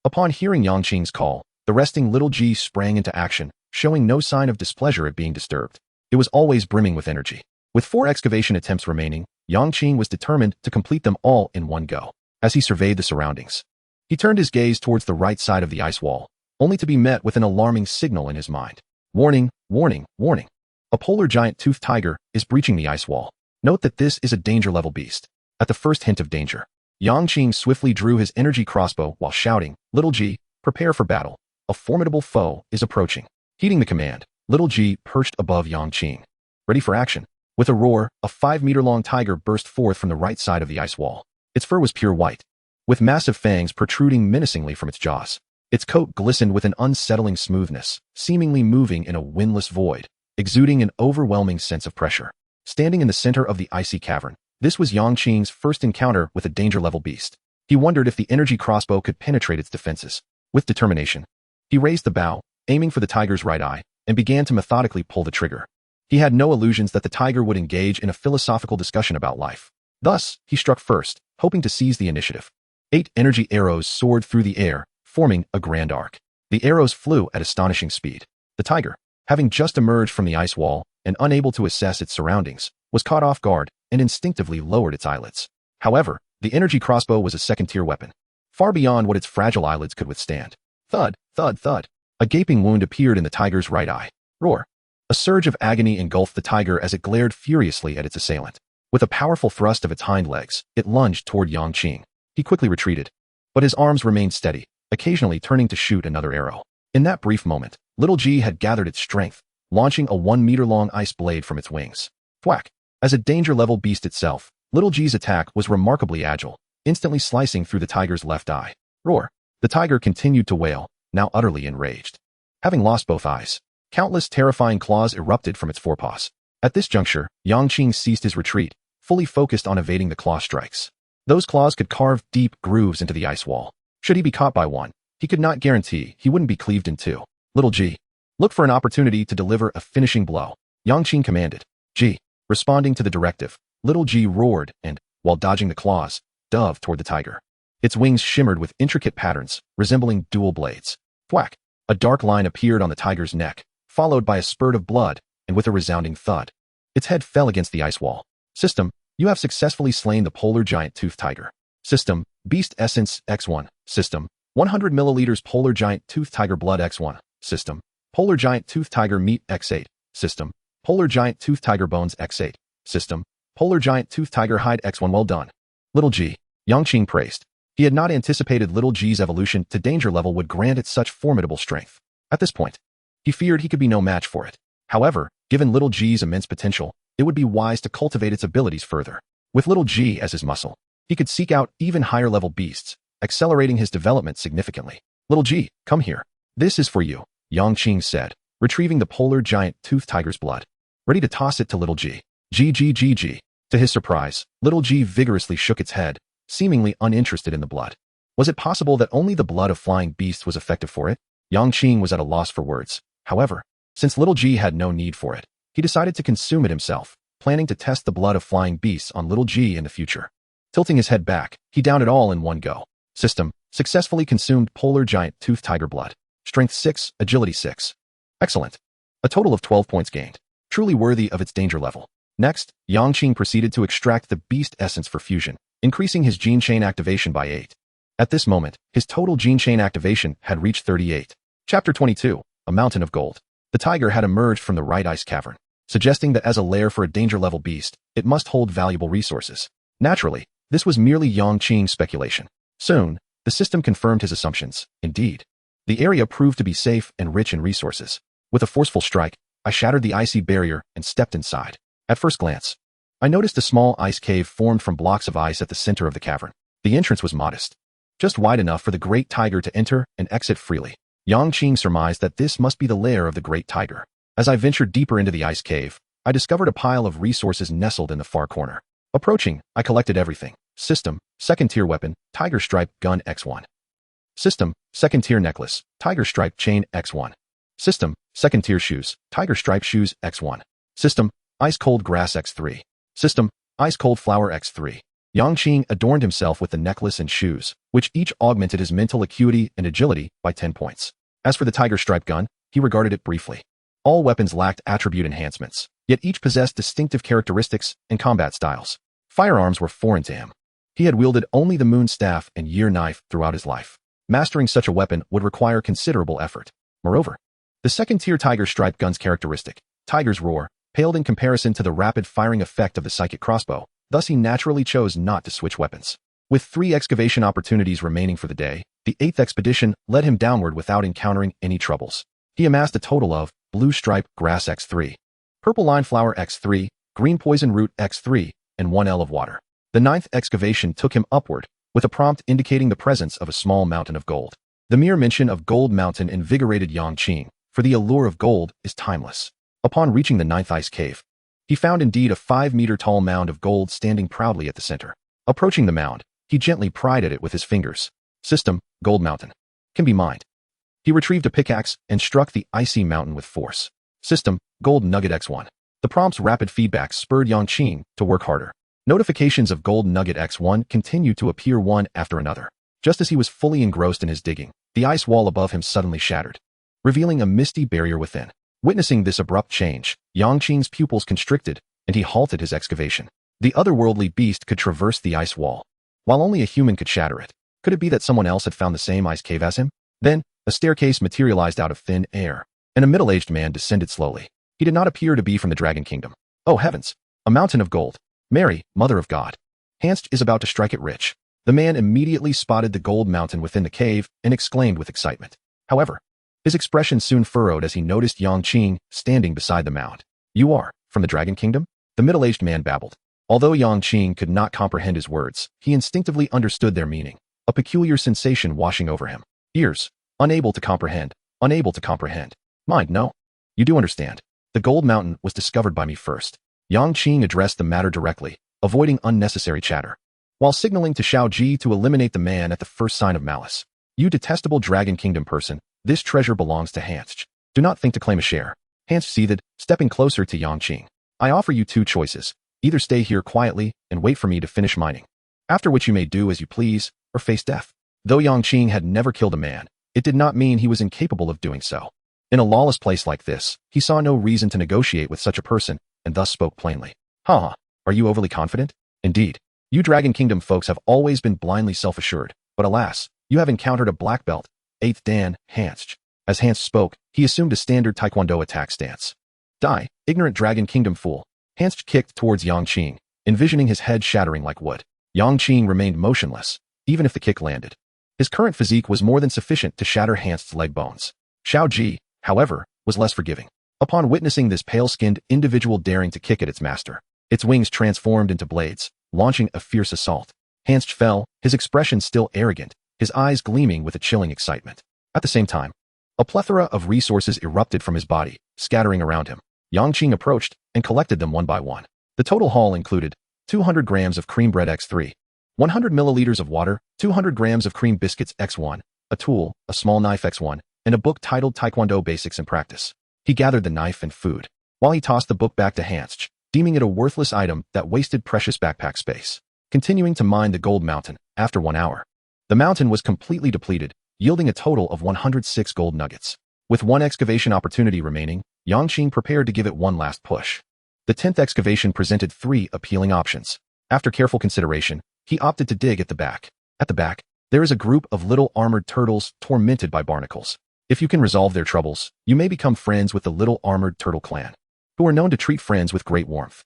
Upon hearing Yang Qing's call, the resting Little G sprang into action, showing no sign of displeasure at being disturbed. It was always brimming with energy. With 4 excavation attempts remaining, Yang Qing was determined to complete them all in one go. As he surveyed the surroundings, he turned his gaze towards the right side of the ice wall, only to be met with an alarming signal in his mind. Warning, warning, warning. A polar giant-toothed tiger is breaching the ice wall. Note that this is a danger-level beast. At the first hint of danger, Yang Qing swiftly drew his energy crossbow while shouting, Little G, prepare for battle. A formidable foe is approaching. Heeding the command, Little G perched above Yang Qing, ready for action. With a roar, a 5-meter-long tiger burst forth from the right side of the ice wall. Its fur was pure white, with massive fangs protruding menacingly from its jaws. Its coat glistened with an unsettling smoothness, seemingly moving in a windless void, exuding an overwhelming sense of pressure. Standing in the center of the icy cavern, this was Yang Qing's first encounter with a danger-level beast. He wondered if the energy crossbow could penetrate its defenses. With determination, he raised the bow, aiming for the tiger's right eye, and began to methodically pull the trigger. He had no illusions that the tiger would engage in a philosophical discussion about life. Thus, he struck first, hoping to seize the initiative. 8 energy arrows soared through the air, forming a grand arc. The arrows flew at astonishing speed. The tiger, having just emerged from the ice wall and unable to assess its surroundings, was caught off guard and instinctively lowered its eyelids. However, the energy crossbow was a second-tier weapon, far beyond what its fragile eyelids could withstand. Thud, thud, thud. A gaping wound appeared in the tiger's right eye. Roar. A surge of agony engulfed the tiger as it glared furiously at its assailant. With a powerful thrust of its hind legs, it lunged toward Yang Qing. He quickly retreated, but his arms remained steady, occasionally turning to shoot another arrow. In that brief moment, Little G had gathered its strength, launching a 1-meter-long ice blade from its wings. Thwack! As a danger-level beast itself, Little G's attack was remarkably agile, instantly slicing through the tiger's left eye. Roar! The tiger continued to wail, now utterly enraged. Having lost both eyes, countless terrifying claws erupted from its forepaws. At this juncture, Yang Qing ceased his retreat, fully focused on evading the claw strikes. Those claws could carve deep grooves into the ice wall. Should he be caught by one, he could not guarantee he wouldn't be cleaved in two. Little G, look for an opportunity to deliver a finishing blow. Yang Qing commanded. G, Responding to the directive, little G roared and, while dodging the claws, dove toward the tiger. Its wings shimmered with intricate patterns, resembling dual blades. Thwack! A dark line appeared on the tiger's neck, followed by a spurt of blood, and with a resounding thud. Its head fell against the ice wall. System, you have successfully slain the polar giant toothed tiger. System, Beast Essence X1. System, 100 milliliters Polar Giant Tooth Tiger Blood X1. System, Polar Giant Tooth Tiger Meat X8. System, Polar Giant Tooth Tiger Bones X8. System, Polar Giant Tooth Tiger Hide X1. Well done. Little G, Yang Qing praised. He had not anticipated Little G's evolution to danger level would grant it such formidable strength. At this point, he feared he could be no match for it. However, given Little G's immense potential, it would be wise to cultivate its abilities further. With Little G as his muscle, he could seek out even higher-level beasts, accelerating his development significantly. Little G, come here. This is for you, Yang Qing said, retrieving the polar giant tooth tiger's blood. Ready to toss it to Little G. G. To his surprise, Little G vigorously shook its head, seemingly uninterested in the blood. Was it possible that only the blood of flying beasts was effective for it? Yang Qing was at a loss for words. However, since Little G had no need for it, he decided to consume it himself, planning to test the blood of flying beasts on Little G in the future. Tilting his head back, he downed it all in one go. System, successfully consumed polar giant tooth tiger blood. Strength 6, Agility 6. Excellent. A total of 12 points gained. Truly worthy of its danger level. Next, Yang Qing proceeded to extract the beast essence for fusion, increasing his gene chain activation by 8. At this moment, his total gene chain activation had reached 38. Chapter 22, A Mountain of Gold. The tiger had emerged from the right ice cavern, suggesting that as a lair for a danger level beast, it must hold valuable resources. Naturally, this was merely Yang Qing's speculation. Soon, the system confirmed his assumptions. Indeed, the area proved to be safe and rich in resources. With a forceful strike, I shattered the icy barrier and stepped inside. At first glance, I noticed a small ice cave formed from blocks of ice at the center of the cavern. The entrance was modest, just wide enough for the great tiger to enter and exit freely. Yang Qing surmised that this must be the lair of the great tiger. As I ventured deeper into the ice cave, I discovered a pile of resources nestled in the far corner. Approaching, I collected everything. System, second-tier weapon, tiger stripe gun X1. System, second-tier necklace, tiger stripe chain X1. System, second-tier shoes, tiger stripe shoes X1. System, ice-cold grass X3. System, ice-cold flower X3. Yang Qing adorned himself with the necklace and shoes, which each augmented his mental acuity and agility by 10 points. As for the tiger stripe gun, he regarded it briefly. All weapons lacked attribute enhancements, yet each possessed distinctive characteristics and combat styles. Firearms were foreign to him. He had wielded only the moon staff and year knife throughout his life. Mastering such a weapon would require considerable effort. Moreover, the second-tier tiger stripe gun's characteristic, Tiger's Roar, paled in comparison to the rapid firing effect of the psychic crossbow, thus he naturally chose not to switch weapons. With 3 excavation opportunities remaining for the day, the 8th expedition led him downward without encountering any troubles. He amassed a total of blue stripe grass X3, purple line flower X3, green poison root X3, and 1 L of water. The 9th excavation took him upward, with a prompt indicating the presence of a small mountain of gold. The mere mention of Gold Mountain invigorated Yang Qing, for the allure of gold is timeless. Upon reaching the 9th ice cave, he found indeed a 5-meter-tall mound of gold standing proudly at the center. Approaching the mound, he gently pried at it with his fingers. System, Gold Mountain. Can be mined. He retrieved a pickaxe and struck the icy mountain with force. System, Gold Nugget X1. The prompt's rapid feedback spurred Yang Qing to work harder. Notifications of Gold Nugget X1 continued to appear one after another. Just as he was fully engrossed in his digging, the ice wall above him suddenly shattered, revealing a misty barrier within. Witnessing this abrupt change, Yang Qing's pupils constricted, and he halted his excavation. The otherworldly beast could traverse the ice wall, while only a human could shatter it. Could it be that someone else had found the same ice cave as him? Then, a staircase materialized out of thin air, and a middle-aged man descended slowly. He did not appear to be from the Dragon Kingdom. Oh heavens! A mountain of gold. Mary, Mother of God. Hanst is about to strike it rich. The man immediately spotted the gold mountain within the cave and exclaimed with excitement. However, his expression soon furrowed as he noticed Yang Qing standing beside the mound. You are from the Dragon Kingdom? The middle-aged man babbled. Although Yang Qing could not comprehend his words, he instinctively understood their meaning, a peculiar sensation washing over him. Ears, unable to comprehend. Mind, no. You do understand. The gold mountain was discovered by me first. Yang Qing addressed the matter directly, avoiding unnecessary chatter, while signaling to Xiao Ji to eliminate the man at the first sign of malice. You detestable Dragon Kingdom person, this treasure belongs to Hanst. Do not think to claim a share. Hanst seethed, stepping closer to Yang Qing. I offer you two choices. Either stay here quietly and wait for me to finish mining, after which you may do as you please, or face death. Though Yang Qing had never killed a man, it did not mean he was incapable of doing so. In a lawless place like this, he saw no reason to negotiate with such a person, and thus spoke plainly. Haha, are you overly confident? Indeed. You Dragon Kingdom folks have always been blindly self-assured, but alas, you have encountered a black belt, 8th Dan, Hansch. As Hansch spoke, he assumed a standard Taekwondo attack stance. Die, ignorant Dragon Kingdom fool. Hansch kicked towards Yang Qing, envisioning his head shattering like wood. Yang Qing remained motionless, even if the kick landed. His current physique was more than sufficient to shatter Hansch's leg bones. Xiao Ji, however, was less forgiving. Upon witnessing this pale-skinned individual daring to kick at its master, its wings transformed into blades, launching a fierce assault. Hansch fell, his expression still arrogant, his eyes gleaming with a chilling excitement. At the same time, a plethora of resources erupted from his body, scattering around him. Yang Qing approached and collected them one by one. The total haul included 200 grams of cream bread x3, 100 milliliters of water, 200 grams of cream biscuits x1, a tool, a small knife x1, and a book titled Taekwondo Basics and Practice. He gathered the knife and food, while he tossed the book back to Hansch, deeming it a worthless item that wasted precious backpack space. Continuing to mine the gold mountain, after 1 hour, the mountain was completely depleted, yielding a total of 106 gold nuggets. With one excavation opportunity remaining, Yang Qing prepared to give it one last push. The 10th excavation presented 3 appealing options. After careful consideration, he opted to dig at the back. At the back, there is a group of little armored turtles tormented by barnacles. If you can resolve their troubles, you may become friends with the Little Armored Turtle Clan, who are known to treat friends with great warmth.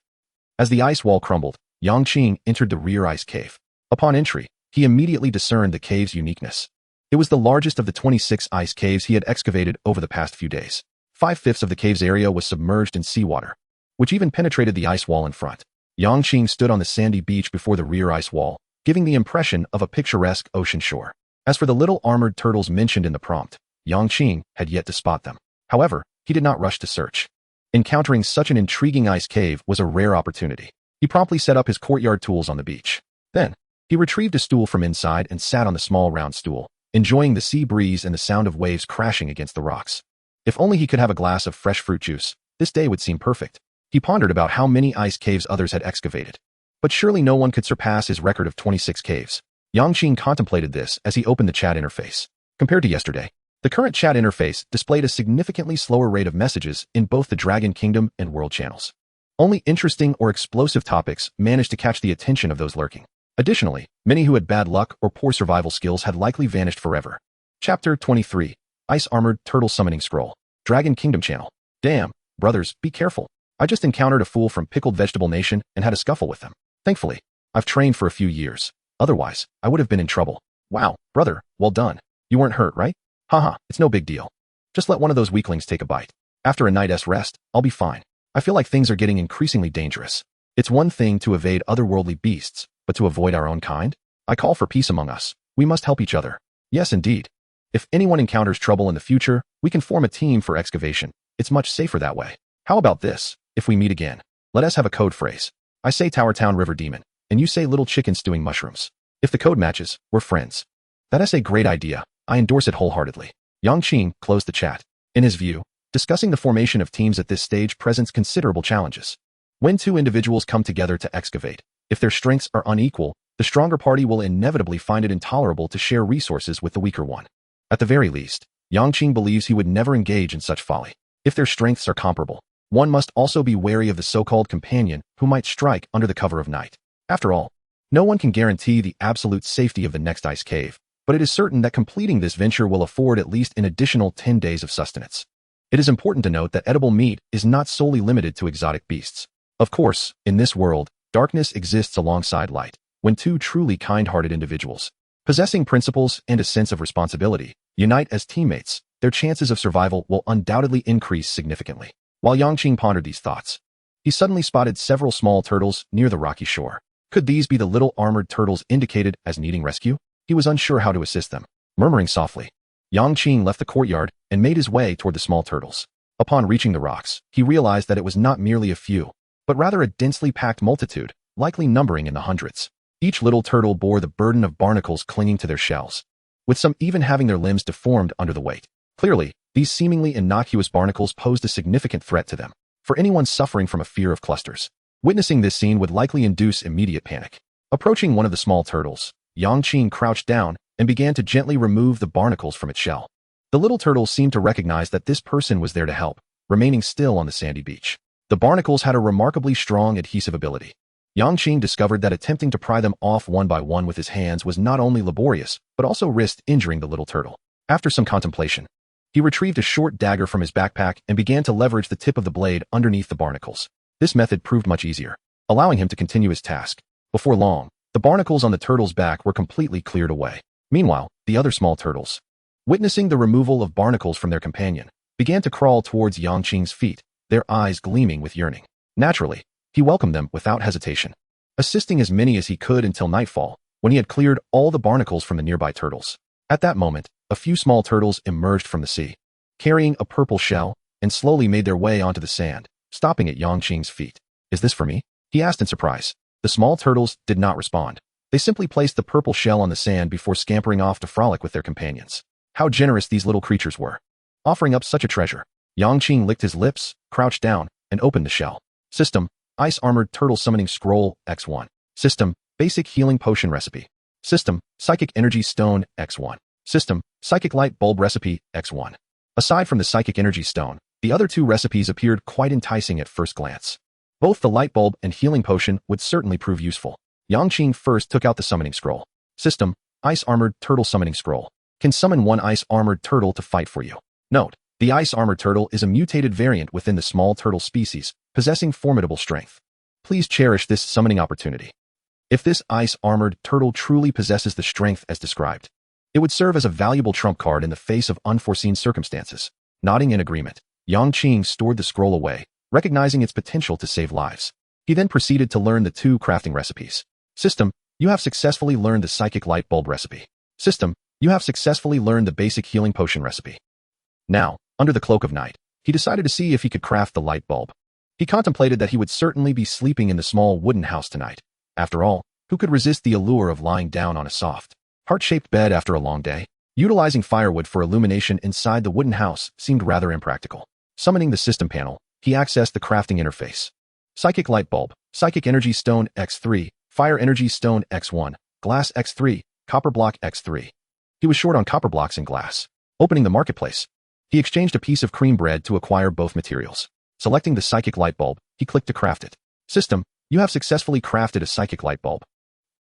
As the ice wall crumbled, Yang Qing entered the rear ice cave. Upon entry, he immediately discerned the cave's uniqueness. It was the largest of the 26 ice caves he had excavated over the past few days. 5/5 of the cave's area was submerged in seawater, which even penetrated the ice wall in front. Yang Qing stood on the sandy beach before the rear ice wall, giving the impression of a picturesque ocean shore. As for the little armored turtles mentioned in the prompt, Yang Qing had yet to spot them. However, he did not rush to search. Encountering such an intriguing ice cave was a rare opportunity. He promptly set up his courtyard tools on the beach. Then, he retrieved a stool from inside and sat on the small round stool, enjoying the sea breeze and the sound of waves crashing against the rocks. If only he could have a glass of fresh fruit juice, this day would seem perfect. He pondered about how many ice caves others had excavated. But surely no one could surpass his record of 26 caves. Yang Qing contemplated this as he opened the chat interface. Compared to yesterday, the current chat interface displayed a significantly slower rate of messages in both the Dragon Kingdom and World channels. Only interesting or explosive topics managed to catch the attention of those lurking. Additionally, many who had bad luck or poor survival skills had likely vanished forever. Chapter 23, Ice Armored Turtle Summoning Scroll. Dragon Kingdom channel. Damn, brothers, be careful. I just encountered a fool from Pickled Vegetable Nation and had a scuffle with them. Thankfully, I've trained for a few years. Otherwise, I would have been in trouble. Wow, brother, well done. You weren't hurt, right? Haha, it's no big deal. Just let one of those weaklings take a bite. After a night's rest, I'll be fine. I feel like things are getting increasingly dangerous. It's one thing to evade otherworldly beasts, but to avoid our own kind? I call for peace among us. We must help each other. Yes, indeed. If anyone encounters trouble in the future, we can form a team for excavation. It's much safer that way. How about this? If we meet again, let us have a code phrase. I say Tower Town River Demon, and you say Little Chicken Stewing Mushrooms. If the code matches, we're friends. That's a great idea. I endorse it wholeheartedly. Yang Qing closed the chat. In his view, discussing the formation of teams at this stage presents considerable challenges. When two individuals come together to excavate, if their strengths are unequal, the stronger party will inevitably find it intolerable to share resources with the weaker one. At the very least, Yang Qing believes he would never engage in such folly. If their strengths are comparable, one must also be wary of the so-called companion who might strike under the cover of night. After all, no one can guarantee the absolute safety of the next ice cave, but it is certain that completing this venture will afford at least an additional 10 days of sustenance. It is important to note that edible meat is not solely limited to exotic beasts. Of course, in this world, darkness exists alongside light. When two truly kind-hearted individuals, possessing principles and a sense of responsibility, unite as teammates, their chances of survival will undoubtedly increase significantly. While Yang Qing pondered these thoughts, he suddenly spotted several small turtles near the rocky shore. Could these be the little armored turtles indicated as needing rescue? He was unsure how to assist them. Murmuring softly, Yang Qing left the courtyard and made his way toward the small turtles. Upon reaching the rocks, he realized that it was not merely a few, but rather a densely packed multitude, likely numbering in the hundreds. Each little turtle bore the burden of barnacles clinging to their shells, with some even having their limbs deformed under the weight. Clearly, these seemingly innocuous barnacles posed a significant threat to them. for anyone suffering from a fear of clusters. Witnessing this scene would likely induce immediate panic. Approaching one of the small turtles, Yang Qing crouched down and began to gently remove the barnacles from its shell. The little turtle seemed to recognize that this person was there to help, remaining still on the sandy beach. The barnacles had a remarkably strong adhesive ability. Yang Qing discovered that attempting to pry them off one by one with his hands was not only laborious, but also risked injuring the little turtle. After some contemplation, he retrieved a short dagger from his backpack and began to leverage the tip of the blade underneath the barnacles. This method proved much easier, allowing him to continue his task. Before long, the barnacles on the turtle's back were completely cleared away. Meanwhile, the other small turtles, witnessing the removal of barnacles from their companion, began to crawl towards Yang Qing's feet, their eyes gleaming with yearning. Naturally, he welcomed them without hesitation, assisting as many as he could until nightfall, when he had cleared all the barnacles from the nearby turtles. At that moment, a few small turtles emerged from the sea, carrying a purple shell, and slowly made their way onto the sand, stopping at Yang Qing's feet. "Is this for me?" he asked in surprise. The small turtles did not respond. They simply placed the purple shell on the sand before scampering off to frolic with their companions. How generous these little creatures were, offering up such a treasure. Yang Qing licked his lips, crouched down, and opened the shell. System: Ice Armored Turtle Summoning Scroll X1. System: Basic Healing Potion Recipe. System: Psychic Energy Stone X1. System: Psychic Light Bulb Recipe X1. Aside from the Psychic Energy Stone, the other two recipes appeared quite enticing at first glance. Both the Light Bulb and Healing Potion would certainly prove useful. Yang Qing first took out the Summoning Scroll. System: Ice Armored Turtle Summoning Scroll. Can summon one Ice Armored Turtle to fight for you. Note: the Ice Armored Turtle is a mutated variant within the small turtle species, possessing formidable strength. Please cherish this summoning opportunity. If this Ice Armored Turtle truly possesses the strength as described, it would serve as a valuable trump card in the face of unforeseen circumstances. Nodding in agreement, Yang Qing stored the scroll away, recognizing its potential to save lives. He then proceeded to learn the two crafting recipes. System: You have successfully learned the Psychic Light Bulb recipe. System: You have successfully learned the Basic Healing Potion recipe. Now, under the cloak of night, he decided to see if he could craft the light bulb. He contemplated that he would certainly be sleeping in the small wooden house tonight. After all, who could resist the allure of lying down on a soft, heart-shaped bed after a long day? Utilizing firewood for illumination inside the wooden house seemed rather impractical. Summoning the system panel, he accessed the crafting interface. Psychic Light Bulb, Psychic Energy Stone X3, Fire Energy Stone X1, Glass X3, Copper Block X3. He was short on copper blocks and glass. Opening the marketplace, he exchanged a piece of cream bread to acquire both materials. Selecting the Psychic Light Bulb, he clicked to craft it. System: You have successfully crafted a Psychic Light Bulb.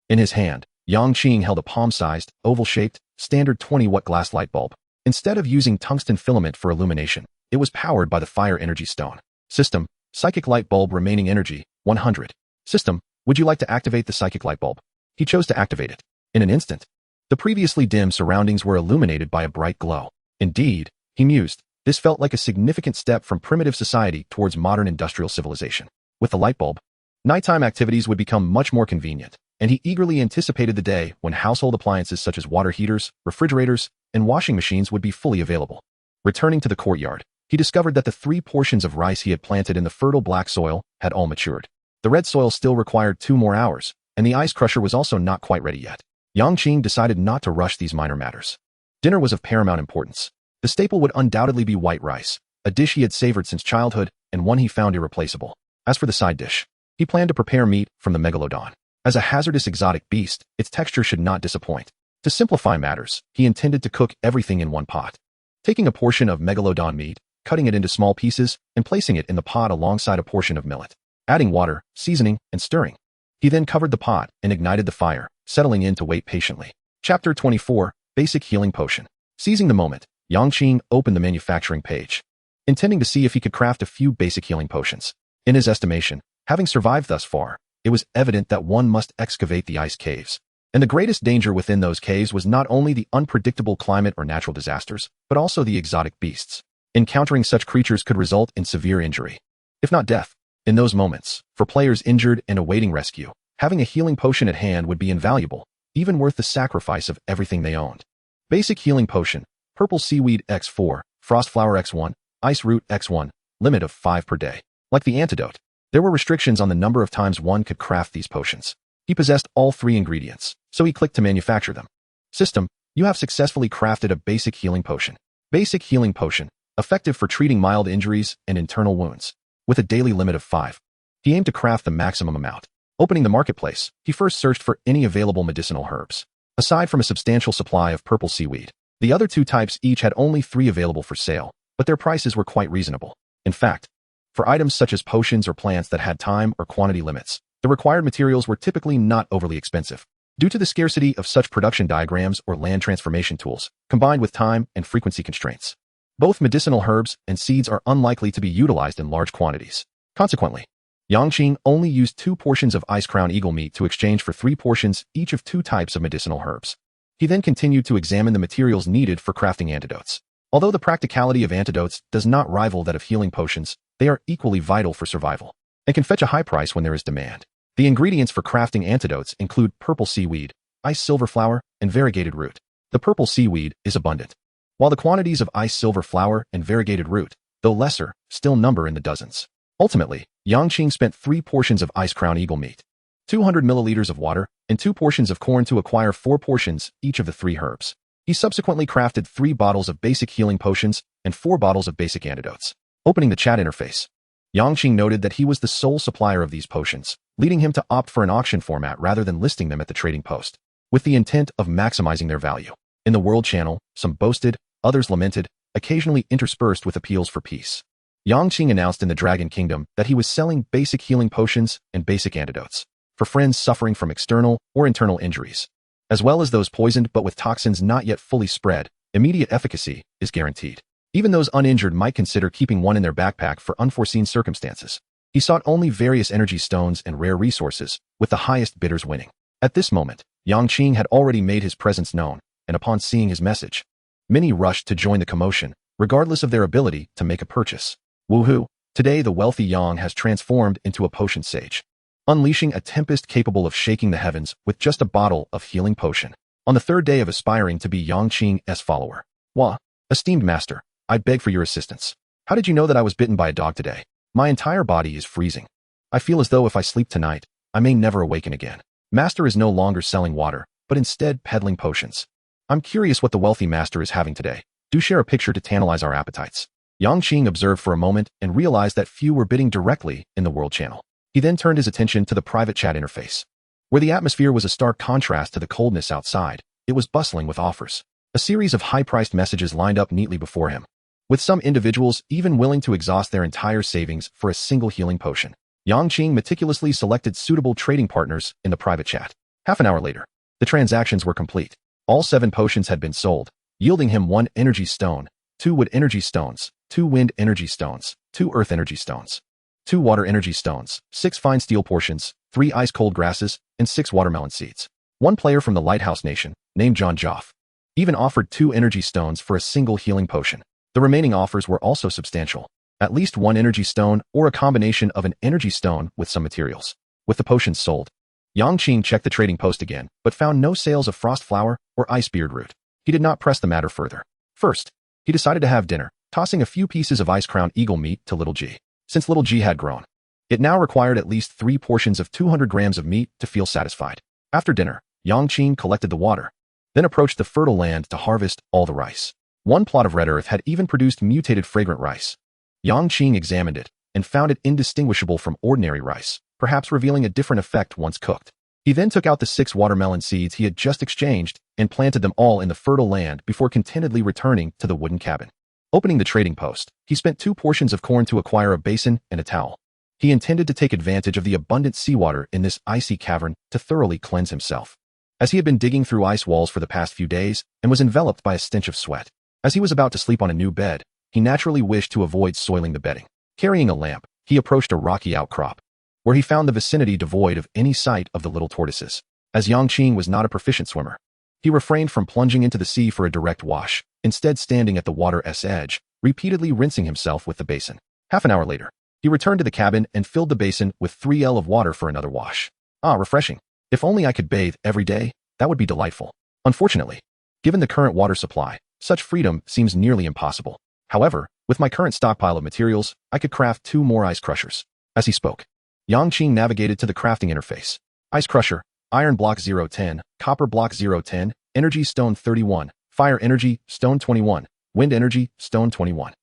In his hand, Yang Qing held a palm-sized, oval-shaped, standard 20-watt glass light bulb. Instead of using tungsten filament for illumination, it was powered by the Fire Energy Stone. System: Psychic Light Bulb Remaining Energy, 100. System: Would you like to activate the Psychic Light Bulb? He chose to activate it. In an instant, the previously dim surroundings were illuminated by a bright glow. Indeed, he mused, this felt like a significant step from primitive society towards modern industrial civilization. With the light bulb, nighttime activities would become much more convenient, and he eagerly anticipated the day when household appliances such as water heaters, refrigerators, and washing machines would be fully available. Returning to the courtyard, he discovered that the 3 portions of rice he had planted in the fertile black soil had all matured. The red soil still required 2 more hours, and the ice crusher was also not quite ready yet. Yang Qing decided not to rush these minor matters. Dinner was of paramount importance. The staple would undoubtedly be white rice, a dish he had savored since childhood and one he found irreplaceable. As for the side dish, he planned to prepare meat from the megalodon. As a hazardous exotic beast, its texture should not disappoint. To simplify matters, he intended to cook everything in one pot. Taking a portion of megalodon meat, cutting it into small pieces, and placing it in the pot alongside a portion of millet. Adding water, seasoning, and stirring. He then covered the pot and ignited the fire, settling in to wait patiently. Chapter 24, Basic Healing Potion. Seizing the moment, Yang Qing opened the manufacturing page, intending to see if he could craft a few basic healing potions. In his estimation, having survived thus far, it was evident that one must excavate the ice caves. And the greatest danger within those caves was not only the unpredictable climate or natural disasters, but also the exotic beasts. Encountering such creatures could result in severe injury, if not death. In those moments, for players injured and awaiting rescue, having a healing potion at hand would be invaluable, even worth the sacrifice of everything they owned. Basic Healing Potion. Purple Seaweed X4, Frost Flower X1, Ice Root X1, limit of 5 per day. Like the antidote, there were restrictions on the number of times one could craft these potions. He possessed all 3 ingredients, so he clicked to manufacture them. System: You have successfully crafted a Basic Healing Potion. Basic Healing Potion, effective for treating mild injuries and internal wounds. with a daily limit of 5. He aimed to craft the maximum amount. Opening the marketplace, he first searched for any available medicinal herbs. Aside from a substantial supply of purple seaweed, the other two types each had only 3 available for sale, but their prices were quite reasonable. In fact, for items such as potions or plants that had time or quantity limits, the required materials were typically not overly expensive. Due to the scarcity of such production diagrams or land transformation tools, combined with time and frequency constraints, both medicinal herbs and seeds are unlikely to be utilized in large quantities. Consequently, Yang Qing only used 2 portions of ice crown eagle meat to exchange for 3 portions each of 2 types of medicinal herbs. He then continued to examine the materials needed for crafting antidotes. Although the practicality of antidotes does not rival that of healing potions, they are equally vital for survival and can fetch a high price when there is demand. The ingredients for crafting antidotes include purple seaweed, ice silver flower, and variegated root. The purple seaweed is abundant, while the quantities of ice silver flower and variegated root, though lesser, still number in the dozens. Ultimately, Yang Qing spent 3 portions of ice crown eagle meat, 200 milliliters of water, and 2 portions of corn to acquire 4 portions each of the 3 herbs. He subsequently crafted 3 bottles of basic healing potions and 4 bottles of basic antidotes. Opening the chat interface, Yang Qing noted that he was the sole supplier of these potions, leading him to opt for an auction format rather than listing them at the trading post, with the intent of maximizing their value. In the World Channel, some boasted, others lamented, occasionally interspersed with appeals for peace. Yang Qing announced in the Dragon Kingdom that he was selling basic healing potions and basic antidotes for friends suffering from external or internal injuries, as well as those poisoned but with toxins not yet fully spread. Immediate efficacy is guaranteed. Even those uninjured might consider keeping one in their backpack for unforeseen circumstances. He sought only various energy stones and rare resources, with the highest bidders winning. At this moment, Yang Qing had already made his presence known, and upon seeing his message, many rushed to join the commotion, regardless of their ability to make a purchase. Woohoo! Today the wealthy Yang has transformed into a potion sage, unleashing a tempest capable of shaking the heavens with just a bottle of healing potion. On the 3rd day of aspiring to be Yang Qing's follower. Wah! Esteemed master, I beg for your assistance. How did you know that I was bitten by a dog today? My entire body is freezing. I feel as though if I sleep tonight, I may never awaken again. Master is no longer selling water, but instead peddling potions. I'm curious what the wealthy master is having today. Do share a picture to tantalize our appetites. Yang Qing observed for a moment and realized that few were bidding directly in the World Channel. He then turned his attention to the private chat interface, where the atmosphere was a stark contrast to the coldness outside. It was bustling with offers. A series of high-priced messages lined up neatly before him, with some individuals even willing to exhaust their entire savings for a single healing potion. Yang Qing meticulously selected suitable trading partners in the private chat. Half an hour later, the transactions were complete. All 7 potions had been sold, yielding him 1 energy stone, 2 wood energy stones, 2 wind energy stones, 2 earth energy stones, 2 water energy stones, 6 fine steel portions, 3 ice-cold grasses, and 6 watermelon seeds. One player from the Lighthouse Nation, named John Joff, even offered 2 energy stones for a single healing potion. The remaining offers were also substantial. At least 1 energy stone or a combination of an energy stone with some materials. With the potions sold, Yang Qing checked the trading post again, but found no sales of frost flower or ice beard root. He did not press the matter further. First, he decided to have dinner, tossing a few pieces of ice crown eagle meat to Little G. Since Little G had grown, it now required at least 3 portions of 200 grams of meat to feel satisfied. After dinner, Yang Qing collected the water, then approached the fertile land to harvest all the rice. One plot of red earth had even produced mutated fragrant rice. Yang Qing examined it and found it indistinguishable from ordinary rice, perhaps revealing a different effect once cooked. He then took out the 6 watermelon seeds he had just exchanged and planted them all in the fertile land before contentedly returning to the wooden cabin. Opening the trading post, he spent 2 portions of corn to acquire a basin and a towel. He intended to take advantage of the abundant seawater in this icy cavern to thoroughly cleanse himself, as he had been digging through ice walls for the past few days and was enveloped by a stench of sweat. As he was about to sleep on a new bed, he naturally wished to avoid soiling the bedding. Carrying a lamp, he approached a rocky outcrop, where he found the vicinity devoid of any sight of the little tortoises. As Yang Qing was not a proficient swimmer, he refrained from plunging into the sea for a direct wash, instead standing at the water's edge, repeatedly rinsing himself with the basin. Half an hour later, he returned to the cabin and filled the basin with 3 L of water for another wash. Ah, refreshing. If only I could bathe every day, that would be delightful. Unfortunately, given the current water supply, such freedom seems nearly impossible. However, with my current stockpile of materials, I could craft 2 more ice crushers. As he spoke, Yang Qing navigated to the crafting interface. Ice crusher, iron block 010, copper block 010, energy stone 31, fire energy stone 21, wind energy stone 21.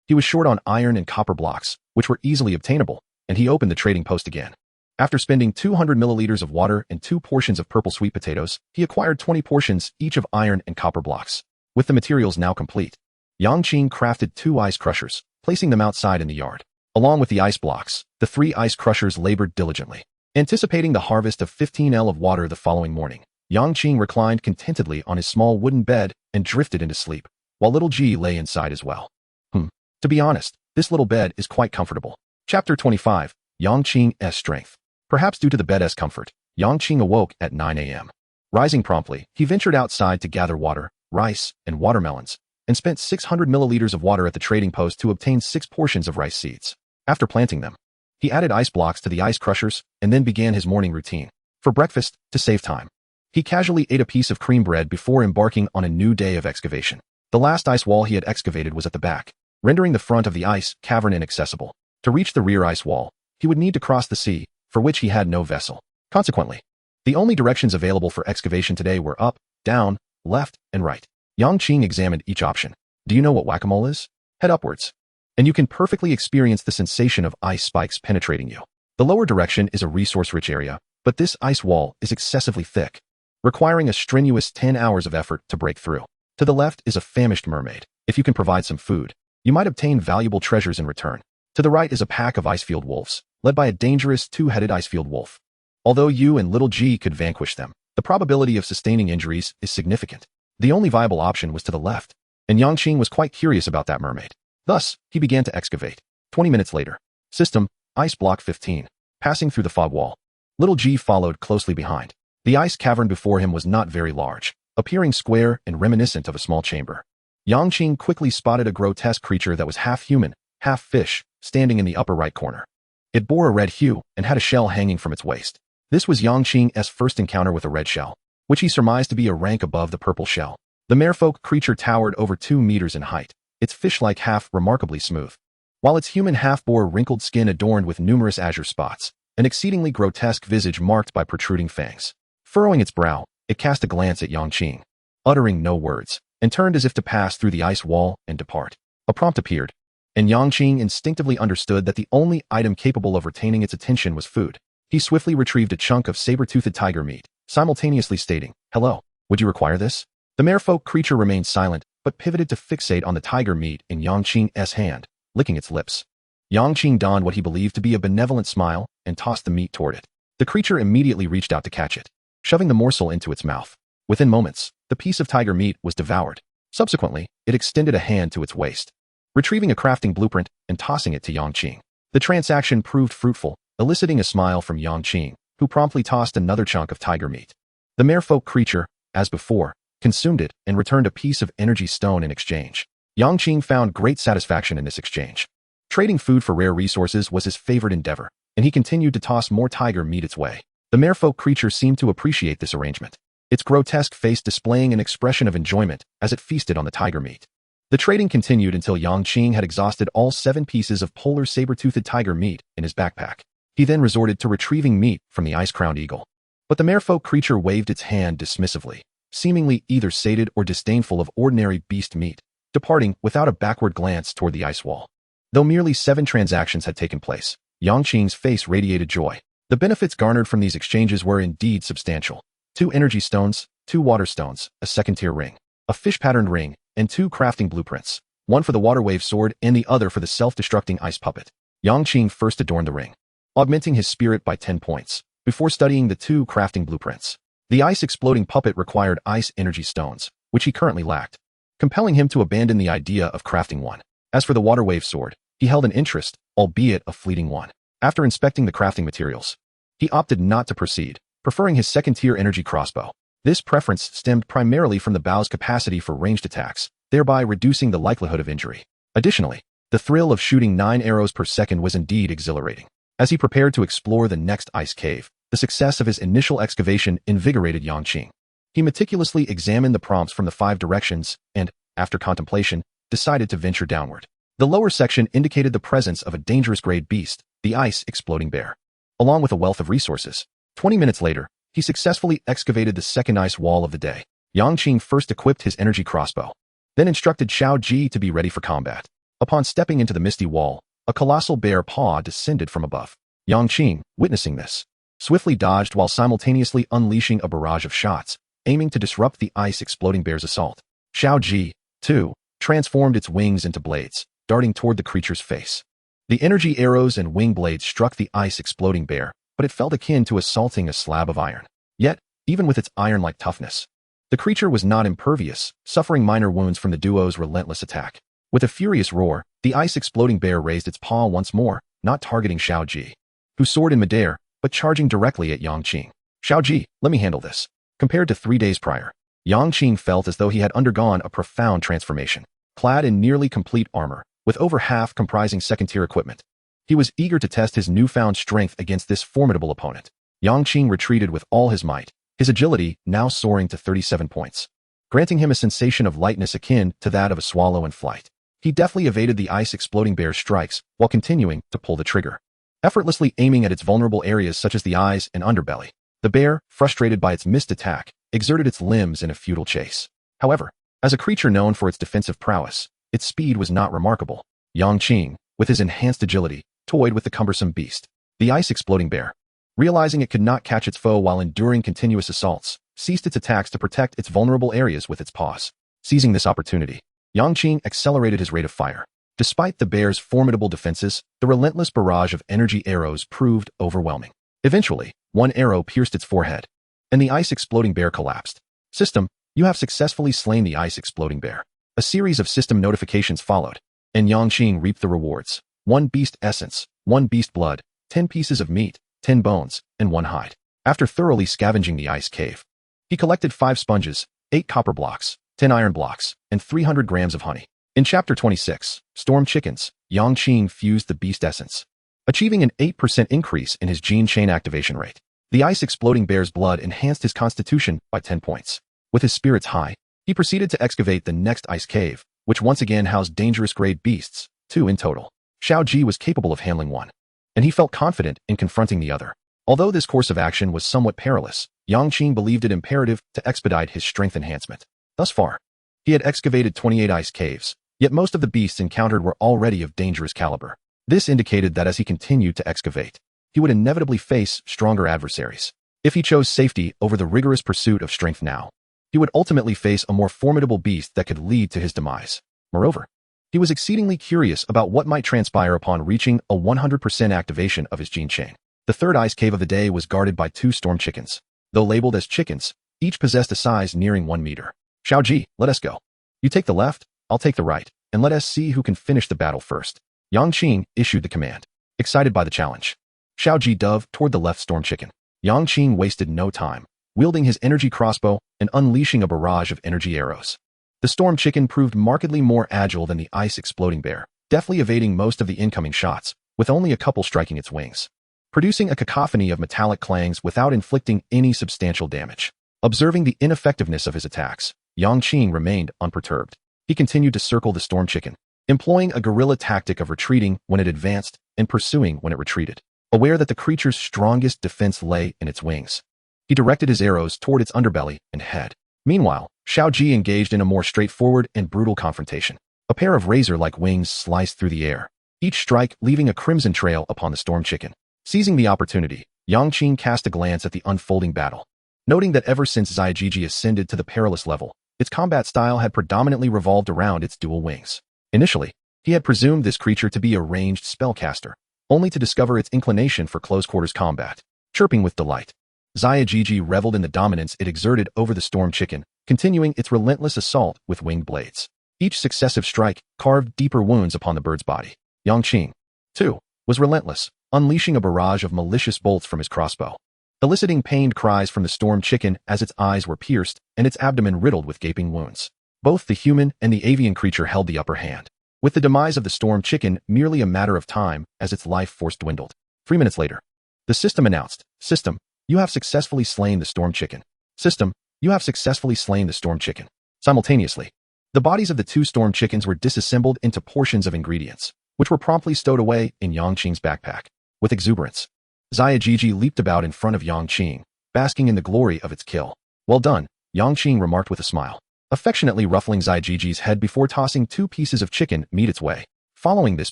He was short on iron and copper blocks, which were easily obtainable, and he opened the trading post again. After spending 200 milliliters of water and 2 portions of purple sweet potatoes, he acquired 20 portions each of iron and copper blocks. With the materials now complete, Yang Qing crafted 2 ice crushers, placing them outside in the yard. Along with the ice blocks, the 3 ice crushers labored diligently. Anticipating the harvest of 15 L of water the following morning, Yang Qing reclined contentedly on his small wooden bed and drifted into sleep, while little G lay inside as well. To be honest, this little bed is quite comfortable. Chapter 25, Yang Qing's Strength. Perhaps due to the bed's comfort, Yang Qing awoke at 9 a.m. Rising promptly, he ventured outside to gather water, rice, and watermelons, and spent 600 milliliters of water at the trading post to obtain 6 portions of rice seeds. After planting them, he added ice blocks to the ice crushers and then began his morning routine. For breakfast, to save time, he casually ate a piece of cream bread before embarking on a new day of excavation. The last ice wall he had excavated was at the back, rendering the front of the ice cavern inaccessible. To reach the rear ice wall, he would need to cross the sea, for which he had no vessel. Consequently, the only directions available for excavation today were up, down, left, and right. Yang Qing examined each option. Do you know what whack-a-mole is? Head upwards, and you can perfectly experience the sensation of ice spikes penetrating you. The lower direction is a resource-rich area, but this ice wall is excessively thick, requiring a strenuous 10 hours of effort to break through. To the left is a famished mermaid. If you can provide some food, you might obtain valuable treasures in return. To the right is a pack of icefield wolves, led by a dangerous 2-headed icefield wolf. Although you and little G could vanquish them, the probability of sustaining injuries is significant. The only viable option was to the left, and Yang Qing was quite curious about that mermaid. Thus, he began to excavate. 20 minutes later. System, Ice Block 15. Passing through the fog wall. Little G followed closely behind. The ice cavern before him was not very large, appearing square and reminiscent of a small chamber. Yang Qing quickly spotted a grotesque creature that was half human, half fish, standing in the upper right corner. It bore a red hue and had a shell hanging from its waist. This was Yang Qing's first encounter with a red shell, which he surmised to be a rank above the purple shell. The merfolk creature towered over 2 meters in height, its fish-like half remarkably smooth, while its human half bore wrinkled skin adorned with numerous azure spots, an exceedingly grotesque visage marked by protruding fangs. Furrowing its brow, it cast a glance at Yang Qing, uttering no words, and turned as if to pass through the ice wall and depart. A prompt appeared, and Yang Qing instinctively understood that the only item capable of retaining its attention was food. He swiftly retrieved a chunk of saber-toothed tiger meat, simultaneously stating, "Hello, would you require this?" The merfolk creature remained silent, but pivoted to fixate on the tiger meat in Yang Qing's hand, licking its lips. Yang Qing donned what he believed to be a benevolent smile and tossed the meat toward it. The creature immediately reached out to catch it, shoving the morsel into its mouth. Within moments, the piece of tiger meat was devoured. Subsequently, it extended a hand to its waist, retrieving a crafting blueprint and tossing it to Yang Qing. The transaction proved fruitful, eliciting a smile from Yang Qing, who promptly tossed another chunk of tiger meat. The merfolk creature, as before, consumed it and returned a piece of energy stone in exchange. Yang Qing found great satisfaction in this exchange. Trading food for rare resources was his favorite endeavor, and he continued to toss more tiger meat its way. The merfolk creature seemed to appreciate this arrangement, its grotesque face displaying an expression of enjoyment as it feasted on the tiger meat. The trading continued until Yang Qing had exhausted all 7 pieces of polar saber-toothed tiger meat in his backpack. He then resorted to retrieving meat from the ice-crowned eagle. But the merfolk creature waved its hand dismissively, seemingly either sated or disdainful of ordinary beast meat, departing without a backward glance toward the ice wall. Though merely 7 transactions had taken place, Yang Qing's face radiated joy. The benefits garnered from these exchanges were indeed substantial. 2 energy stones, 2 water stones, a second-tier ring, a fish-patterned ring, and 2 crafting blueprints, one for the water wave sword and the other for the self-destructing ice puppet. Yang Qing first adorned the ring, augmenting his spirit by 10 points, before studying the 2 crafting blueprints. The ice-exploding puppet required ice energy stones, which he currently lacked, compelling him to abandon the idea of crafting one. As for the water wave sword, he held an interest, albeit a fleeting one. After inspecting the crafting materials, he opted not to proceed, preferring his second-tier energy crossbow. This preference stemmed primarily from the bow's capacity for ranged attacks, thereby reducing the likelihood of injury. Additionally, the thrill of shooting 9 arrows per second was indeed exhilarating. As he prepared to explore the next ice cave, the success of his initial excavation invigorated Yang Qing. He meticulously examined the prompts from the 5 directions and, after contemplation, decided to venture downward. The lower section indicated the presence of a dangerous grade beast, the ice-exploding bear, along with a wealth of resources. 20 minutes later, he successfully excavated the second ice wall of the day. Yang Qing first equipped his energy crossbow, then instructed Xiao Ji to be ready for combat. Upon stepping into the misty wall, A colossal bear paw descended from above. Yang Qing, witnessing this, swiftly dodged while simultaneously unleashing a barrage of shots, aiming to disrupt the ice-exploding bear's assault. Xiao Ji, too, transformed its wings into blades, darting toward the creature's face. The energy arrows and wing blades struck the ice-exploding bear, but it felt akin to assaulting a slab of iron. Yet, even with its iron-like toughness, the creature was not impervious, suffering minor wounds from the duo's relentless attack. With a furious roar, the ice-exploding bear raised its paw once more, not targeting Xiao Ji, who soared in midair, but charging directly at Yang Qing. Xiao Ji, let me handle this. Compared to 3 days prior, Yang Qing felt as though he had undergone a profound transformation. Clad in nearly complete armor, with over half comprising second-tier equipment, he was eager to test his newfound strength against this formidable opponent. Yang Qing retreated with all his might, his agility now soaring to 37 points, granting him a sensation of lightness akin to that of a swallow in flight. He deftly evaded the ice-exploding bear's strikes while continuing to pull the trigger, effortlessly aiming at its vulnerable areas such as the eyes and underbelly. The bear, frustrated by its missed attack, exerted its limbs in a futile chase. However, as a creature known for its defensive prowess, its speed was not remarkable. Yang Qing, with his enhanced agility, toyed with the cumbersome beast. The ice-exploding bear, realizing it could not catch its foe while enduring continuous assaults, ceased its attacks to protect its vulnerable areas with its paws. Seizing this opportunity, Yang Qing accelerated his rate of fire. Despite the bear's formidable defenses, the relentless barrage of energy arrows proved overwhelming. Eventually, one arrow pierced its forehead, and the ice-exploding bear collapsed. System, you have successfully slain the ice-exploding bear. A series of system notifications followed, and Yang Qing reaped the rewards. 1 beast essence, 1 beast blood, 10 pieces of meat, 10 bones, and 1 hide. After thoroughly scavenging the ice cave, he collected 5 sponges, 8 copper blocks, 10 iron blocks, and 300 grams of honey. In Chapter 26, Storm Chickens, Yang Qing fused the beast essence, achieving an 8% increase in his gene chain activation rate. The ice-exploding bear's blood enhanced his constitution by 10 points. With his spirits high, he proceeded to excavate the next ice cave, which once again housed dangerous grade beasts, 2 in total. Xiao Ji was capable of handling one, and he felt confident in confronting the other. Although this course of action was somewhat perilous, Yang Qing believed it imperative to expedite his strength enhancement. Thus far, he had excavated 28 ice caves, yet most of the beasts encountered were already of dangerous caliber. This indicated that as he continued to excavate, he would inevitably face stronger adversaries. If he chose safety over the rigorous pursuit of strength now, he would ultimately face a more formidable beast that could lead to his demise. Moreover, he was exceedingly curious about what might transpire upon reaching a 100% activation of his gene chain. The third ice cave of the day was guarded by 2 storm chickens. Though labeled as chickens, each possessed a size nearing 1 meter. Xiao Ji, let us go. You take the left, I'll take the right, and let us see who can finish the battle first. Yang Qing issued the command, excited by the challenge. Xiao Ji dove toward the left storm chicken. Yang Qing wasted no time, wielding his energy crossbow and unleashing a barrage of energy arrows. The storm chicken proved markedly more agile than the ice-exploding bear, deftly evading most of the incoming shots, with only a couple striking its wings, producing a cacophony of metallic clangs without inflicting any substantial damage. Observing the ineffectiveness of his attacks, Yang Qing remained unperturbed. He continued to circle the storm chicken, employing a guerrilla tactic of retreating when it advanced and pursuing when it retreated. Aware that the creature's strongest defense lay in its wings, he directed his arrows toward its underbelly and head. Meanwhile, Xiao Ji engaged in a more straightforward and brutal confrontation. A pair of razor-like wings sliced through the air, each strike leaving a crimson trail upon the storm chicken. Seizing the opportunity, Yang Qing cast a glance at the unfolding battle, noting that ever since Xiaojiji ascended to the perilous level, its combat style had predominantly revolved around its dual wings. Initially, he had presumed this creature to be a ranged spellcaster, only to discover its inclination for close-quarters combat. Chirping with delight, Xiaojiji reveled in the dominance it exerted over the storm chicken, continuing its relentless assault with winged blades. Each successive strike carved deeper wounds upon the bird's body. Yang Qing, too, was relentless, unleashing a barrage of malicious bolts from his crossbow, eliciting pained cries from the storm chicken as its eyes were pierced and its abdomen riddled with gaping wounds. Both the human and the avian creature held the upper hand, with the demise of the storm chicken merely a matter of time as its life force dwindled. 3 minutes later, the system announced, "System, you have successfully slain the storm chicken. System, you have successfully slain the storm chicken." Simultaneously, the bodies of the 2 storm chickens were disassembled into portions of ingredients, which were promptly stowed away in Yang Qing's backpack. With exuberance, Xiaojiji leaped about in front of Yang Qing, basking in the glory of its kill. "Well done," Yang Qing remarked with a smile, affectionately ruffling Xiaojiji's head before tossing 2 pieces of chicken meat its way. Following this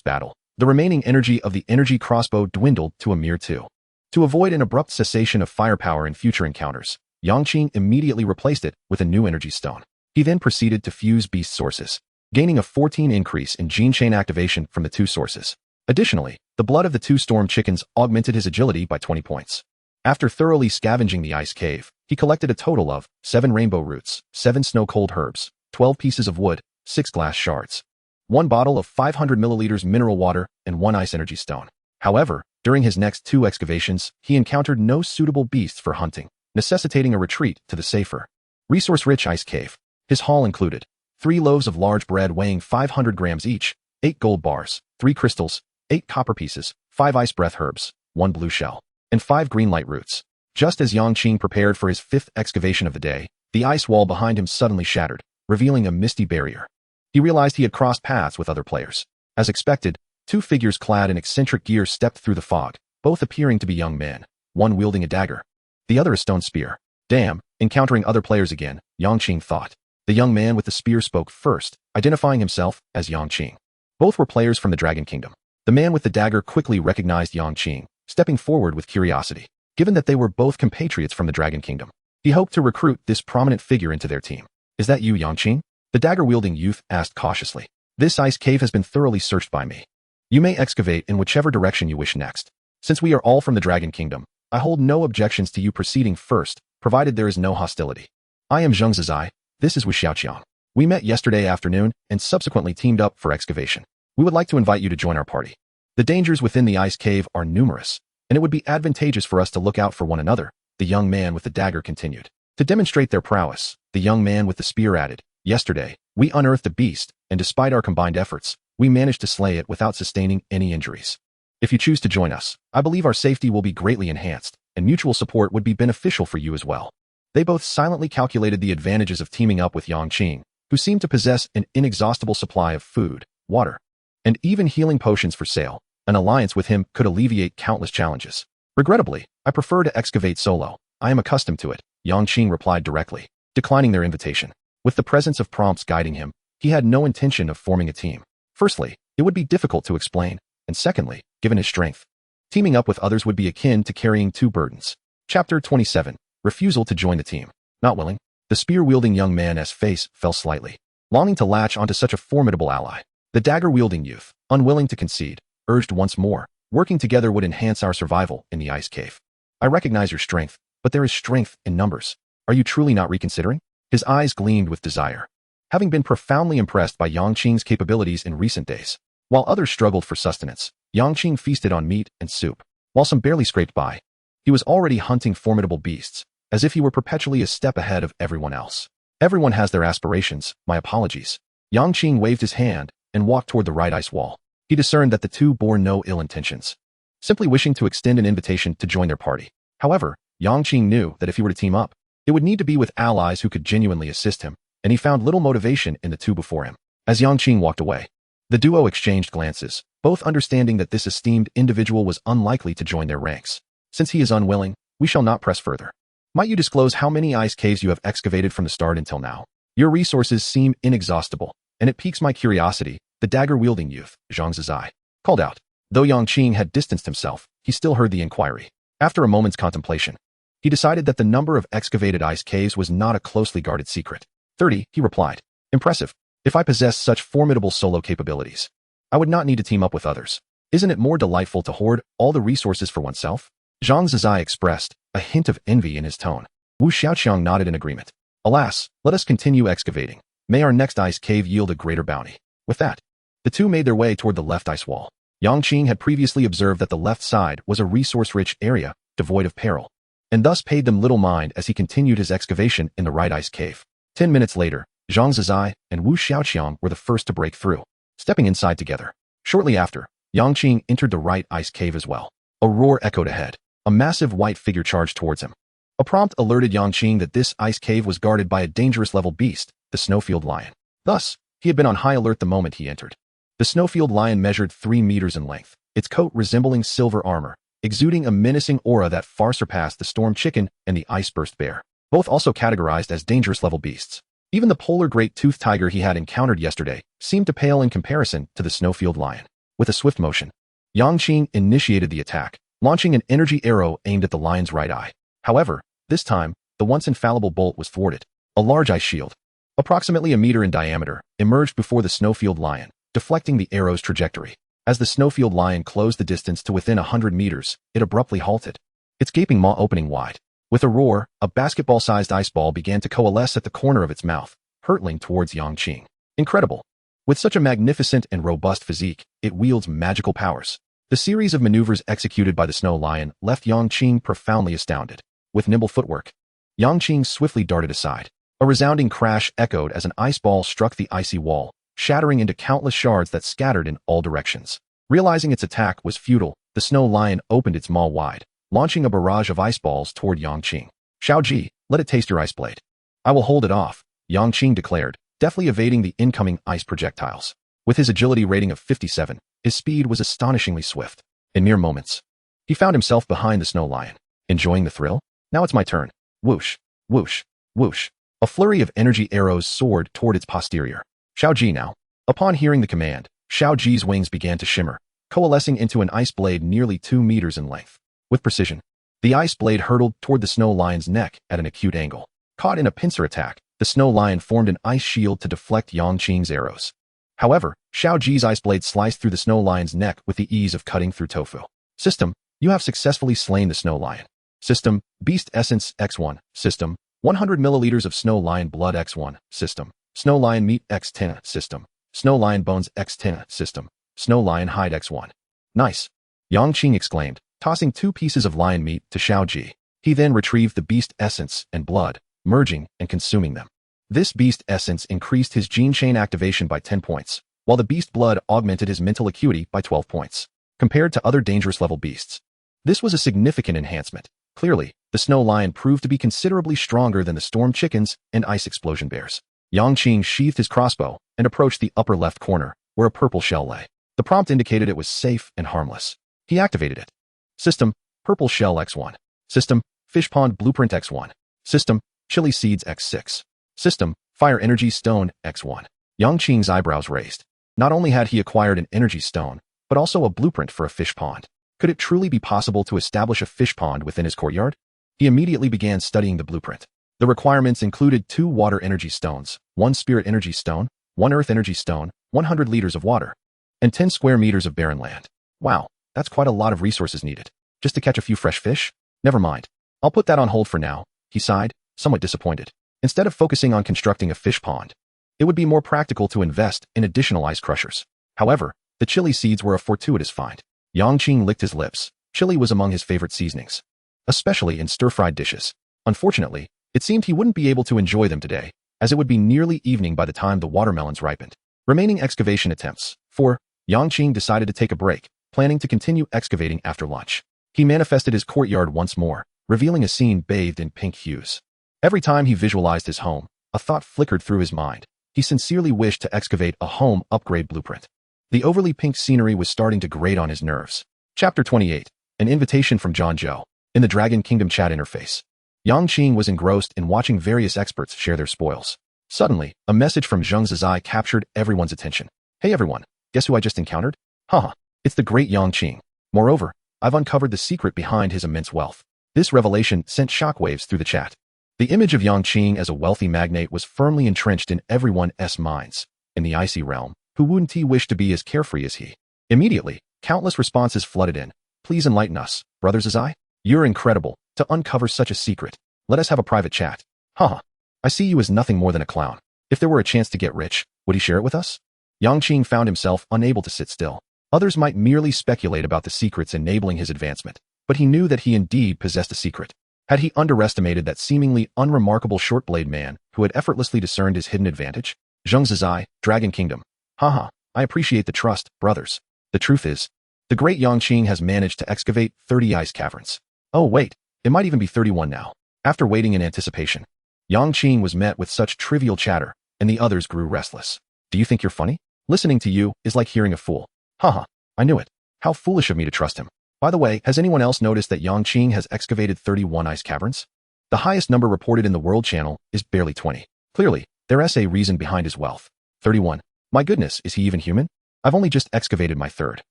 battle, The remaining energy of the energy crossbow dwindled to a mere 2. To avoid an abrupt cessation of firepower in future encounters, Yang Qing immediately replaced it with a new energy stone. He then proceeded to fuse beast sources, gaining a 14 increase in gene chain activation from the 2 sources. Additionally, the blood of the 2 storm chickens augmented his agility by 20 points. After thoroughly scavenging the ice cave, he collected a total of 7 rainbow roots, 7 snow-cold herbs, 12 pieces of wood, 6 glass shards, 1 bottle of 500 milliliters mineral water, and 1 ice energy stone. However, during his next 2 excavations, he encountered no suitable beasts for hunting, necessitating a retreat to the safer, resource-rich ice cave. His haul included 3 loaves of large bread weighing 500 grams each, 8 gold bars, 3 crystals, 8 copper pieces, 5 ice breath herbs, 1 blue shell, and 5 green light roots. Just as Yang Qing prepared for his 5th excavation of the day, the ice wall behind him suddenly shattered, revealing a misty barrier. He realized he had crossed paths with other players. As expected, 2 figures clad in eccentric gear stepped through the fog, both appearing to be young men, one wielding a dagger, the other a stone spear. Damn, encountering other players again, Yang Qing thought. The young man with the spear spoke first, identifying himself as Yang Qing. Both were players from the Dragon Kingdom. The man with the dagger quickly recognized Yang Qing, stepping forward with curiosity. Given that they were both compatriots from the Dragon Kingdom, he hoped to recruit this prominent figure into their team. Is that you, Yang Qing? The dagger-wielding youth asked cautiously. This ice cave has been thoroughly searched by me. You may excavate in whichever direction you wish next. Since we are all from the Dragon Kingdom, I hold no objections to you proceeding first, provided there is no hostility. I am Zheng Zizai. This is Wu Xiaoqiang. We met yesterday afternoon and subsequently teamed up for excavation. We would like to invite you to join our party. The dangers within the ice cave are numerous, and it would be advantageous for us to look out for one another, the young man with the dagger continued. To demonstrate their prowess, the young man with the spear added, yesterday, we unearthed a beast, and despite our combined efforts, we managed to slay it without sustaining any injuries. If you choose to join us, I believe our safety will be greatly enhanced, and mutual support would be beneficial for you as well. They both silently calculated the advantages of teaming up with Yang Qing, who seemed to possess an inexhaustible supply of food, water, and even healing potions for sale. An alliance with him could alleviate countless challenges. Regrettably, I prefer to excavate solo. I am accustomed to it, Yang Qing replied directly, declining their invitation. With the presence of prompts guiding him, he had no intention of forming a team. Firstly, it would be difficult to explain, and secondly, given his strength, teaming up with others would be akin to carrying 2 burdens. Chapter 27. Refusal to join the team. Not willing, the spear-wielding young man's face fell slightly, longing to latch onto such a formidable ally. The dagger-wielding youth, unwilling to concede, urged once more, working together would enhance our survival in the ice cave. I recognize your strength, but there is strength in numbers. Are you truly not reconsidering? His eyes gleamed with desire. Having been profoundly impressed by Yang Qing's capabilities in recent days, while others struggled for sustenance, Yang Qing feasted on meat and soup, while some barely scraped by. He was already hunting formidable beasts, as if he were perpetually a step ahead of everyone else. Everyone has their aspirations, my apologies. Yang Qing waved his hand and walked toward the right ice wall. He discerned that the 2 bore no ill intentions, simply wishing to extend an invitation to join their party. However, Yang Qing knew that if he were to team up, it would need to be with allies who could genuinely assist him, and he found little motivation in the 2 before him. As Yang Qing walked away, the duo exchanged glances, both understanding that this esteemed individual was unlikely to join their ranks. Since he is unwilling, we shall not press further. Might you disclose how many ice caves you have excavated from the start until now? Your resources seem inexhaustible, and it piques my curiosity, the dagger-wielding youth, Zhang Zizai, called out. Though Yang Qing had distanced himself, he still heard the inquiry. After a moment's contemplation, he decided that the number of excavated ice caves was not a closely guarded secret. 30, he replied. Impressive. If I possessed such formidable solo capabilities, I would not need to team up with others. Isn't it more delightful to hoard all the resources for oneself? Zhang Zizai expressed a hint of envy in his tone. Wu Xiaoqiang nodded in agreement. Alas, let us continue excavating. May our next ice cave yield a greater bounty. With that, the 2 made their way toward the left ice wall. Yang Qing had previously observed that the left side was a resource-rich area, devoid of peril, and thus paid them little mind as he continued his excavation in the right ice cave. 10 minutes later, Zhang Zizai and Wu Xiaoqiang were the first to break through, stepping inside together. Shortly after, Yang Qing entered the right ice cave as well. A roar echoed ahead. A massive white figure charged towards him. A prompt alerted Yang Qing that this ice cave was guarded by a dangerous level beast, the snowfield lion. Thus, he had been on high alert the moment he entered. The snowfield lion measured 3 meters in length, its coat resembling silver armor, exuding a menacing aura that far surpassed the storm chicken and the ice-burst bear, both also categorized as dangerous level beasts. Even the polar great-toothed tiger he had encountered yesterday seemed to pale in comparison to the snowfield lion. With a swift motion, Yang Qing initiated the attack, launching an energy arrow aimed at the lion's right eye. However, this time, the once infallible bolt was thwarted. A large ice shield, approximately a meter in diameter, emerged before the snowfield lion, deflecting the arrow's trajectory. As the snowfield lion closed the distance to within 100 meters, it abruptly halted, its gaping maw opening wide. With a roar, a basketball-sized ice ball began to coalesce at the corner of its mouth, hurtling towards Yang Qing. Incredible! With such a magnificent and robust physique, it wields magical powers. The series of maneuvers executed by the snow lion left Yang Qing profoundly astounded. With nimble footwork, Yang Qing swiftly darted aside. A resounding crash echoed as an ice ball struck the icy wall, shattering into countless shards that scattered in all directions. Realizing its attack was futile, the snow lion opened its maw wide, launching a barrage of ice balls toward Yang Qing. "Xiaoji, let it taste your ice blade." "I will hold it off," Yang Qing declared, deftly evading the incoming ice projectiles. With his agility rating of 57, his speed was astonishingly swift. In mere moments, he found himself behind the snow lion. Enjoying the thrill? Now it's my turn. Whoosh, whoosh, whoosh. A flurry of energy arrows soared toward its posterior. "Xiaoji now." Upon hearing the command, Xiaoji's wings began to shimmer, coalescing into an ice blade nearly 2 meters in length. With precision, the ice blade hurtled toward the snow lion's neck at an acute angle. Caught in a pincer attack, the snow lion formed an ice shield to deflect Yang Qing's arrows. However, Xiaoji's ice blade sliced through the snow lion's neck with the ease of cutting through tofu. System: you have successfully slain the snow lion. System: Beast Essence X1. System: 100 milliliters of snow lion blood X1. System: Snow lion meat X10. System: Snow lion bones X10. System: Snow lion hide X1. Nice! Yang Qing exclaimed, tossing 2 pieces of lion meat to Xiaoji. He then retrieved the beast essence and blood, merging and consuming them. This beast essence increased his gene chain activation by 10 points, while the beast blood augmented his mental acuity by 12 points. Compared to other dangerous level beasts, this was a significant enhancement. Clearly, the snow lion proved to be considerably stronger than the storm chickens and ice explosion bears. Yang Qing sheathed his crossbow and approached the upper left corner, where a purple shell lay. The prompt indicated it was safe and harmless. He activated it. System: Purple Shell X1. System: Fish Pond Blueprint X1. System: Chili Seeds X6. System: Fire Energy Stone X1. Yang Qing's eyebrows raised. Not only had he acquired an energy stone, but also a blueprint for a fish pond. Could it truly be possible to establish a fish pond within his courtyard? He immediately began studying the blueprint. The requirements included 2 water energy stones, 1 spirit energy stone, 1 earth energy stone, 100 liters of water, and 10 square meters of barren land. Wow, that's quite a lot of resources needed. Just to catch a few fresh fish? Never mind. I'll put that on hold for now, he sighed, somewhat disappointed. Instead of focusing on constructing a fish pond, it would be more practical to invest in additional ice crushers. However, the chili seeds were a fortuitous find. Yang Qing licked his lips. Chili was among his favorite seasonings, especially in stir-fried dishes. Unfortunately, it seemed he wouldn't be able to enjoy them today, as it would be nearly evening by the time the watermelons ripened. Remaining excavation attempts. 4. Yang Qing decided to take a break, planning to continue excavating after lunch. He manifested his courtyard once more, revealing a scene bathed in pink hues. Every time he visualized his home, a thought flickered through his mind. He sincerely wished to excavate a home upgrade blueprint. The overly pink scenery was starting to grate on his nerves. Chapter 28. An invitation from John Joe. In the Dragon Kingdom chat interface, Yang Qing was engrossed in watching various experts share their spoils. Suddenly, a message from Zheng Zizai captured everyone's attention. "Hey everyone, guess who I just encountered? Haha, it's the great Yang Qing. Moreover, I've uncovered the secret behind his immense wealth." This revelation sent shockwaves through the chat. The image of Yang Qing as a wealthy magnate was firmly entrenched in everyone's minds. In the icy realm, who wouldn't he wish to be as carefree as he? Immediately, countless responses flooded in. "Please enlighten us, Brother Zizai. You're incredible. To uncover such a secret, let us have a private chat. Haha, I see you as nothing more than a clown. If there were a chance to get rich, would he share it with us?" Yang Qing found himself unable to sit still. Others might merely speculate about the secrets enabling his advancement, but he knew that he indeed possessed a secret. Had he underestimated that seemingly unremarkable short-blade man who had effortlessly discerned his hidden advantage? Zheng Zizai, Dragon Kingdom. Haha, I appreciate the trust, brothers. The truth is, the great Yang Qing has managed to excavate 30 ice caverns. Oh wait, it might even be 31 now. After waiting in anticipation, Yang Qing was met with such trivial chatter, and the others grew restless. "Do you think you're funny? Listening to you is like hearing a fool." Haha, I knew it. How foolish of me to trust him. By the way, has anyone else noticed that Yang Qing has excavated 31 ice caverns? The highest number reported in the World Channel is barely 20. Clearly, there's a reason behind his wealth. 31. My goodness, is he even human? I've only just excavated my 3rd.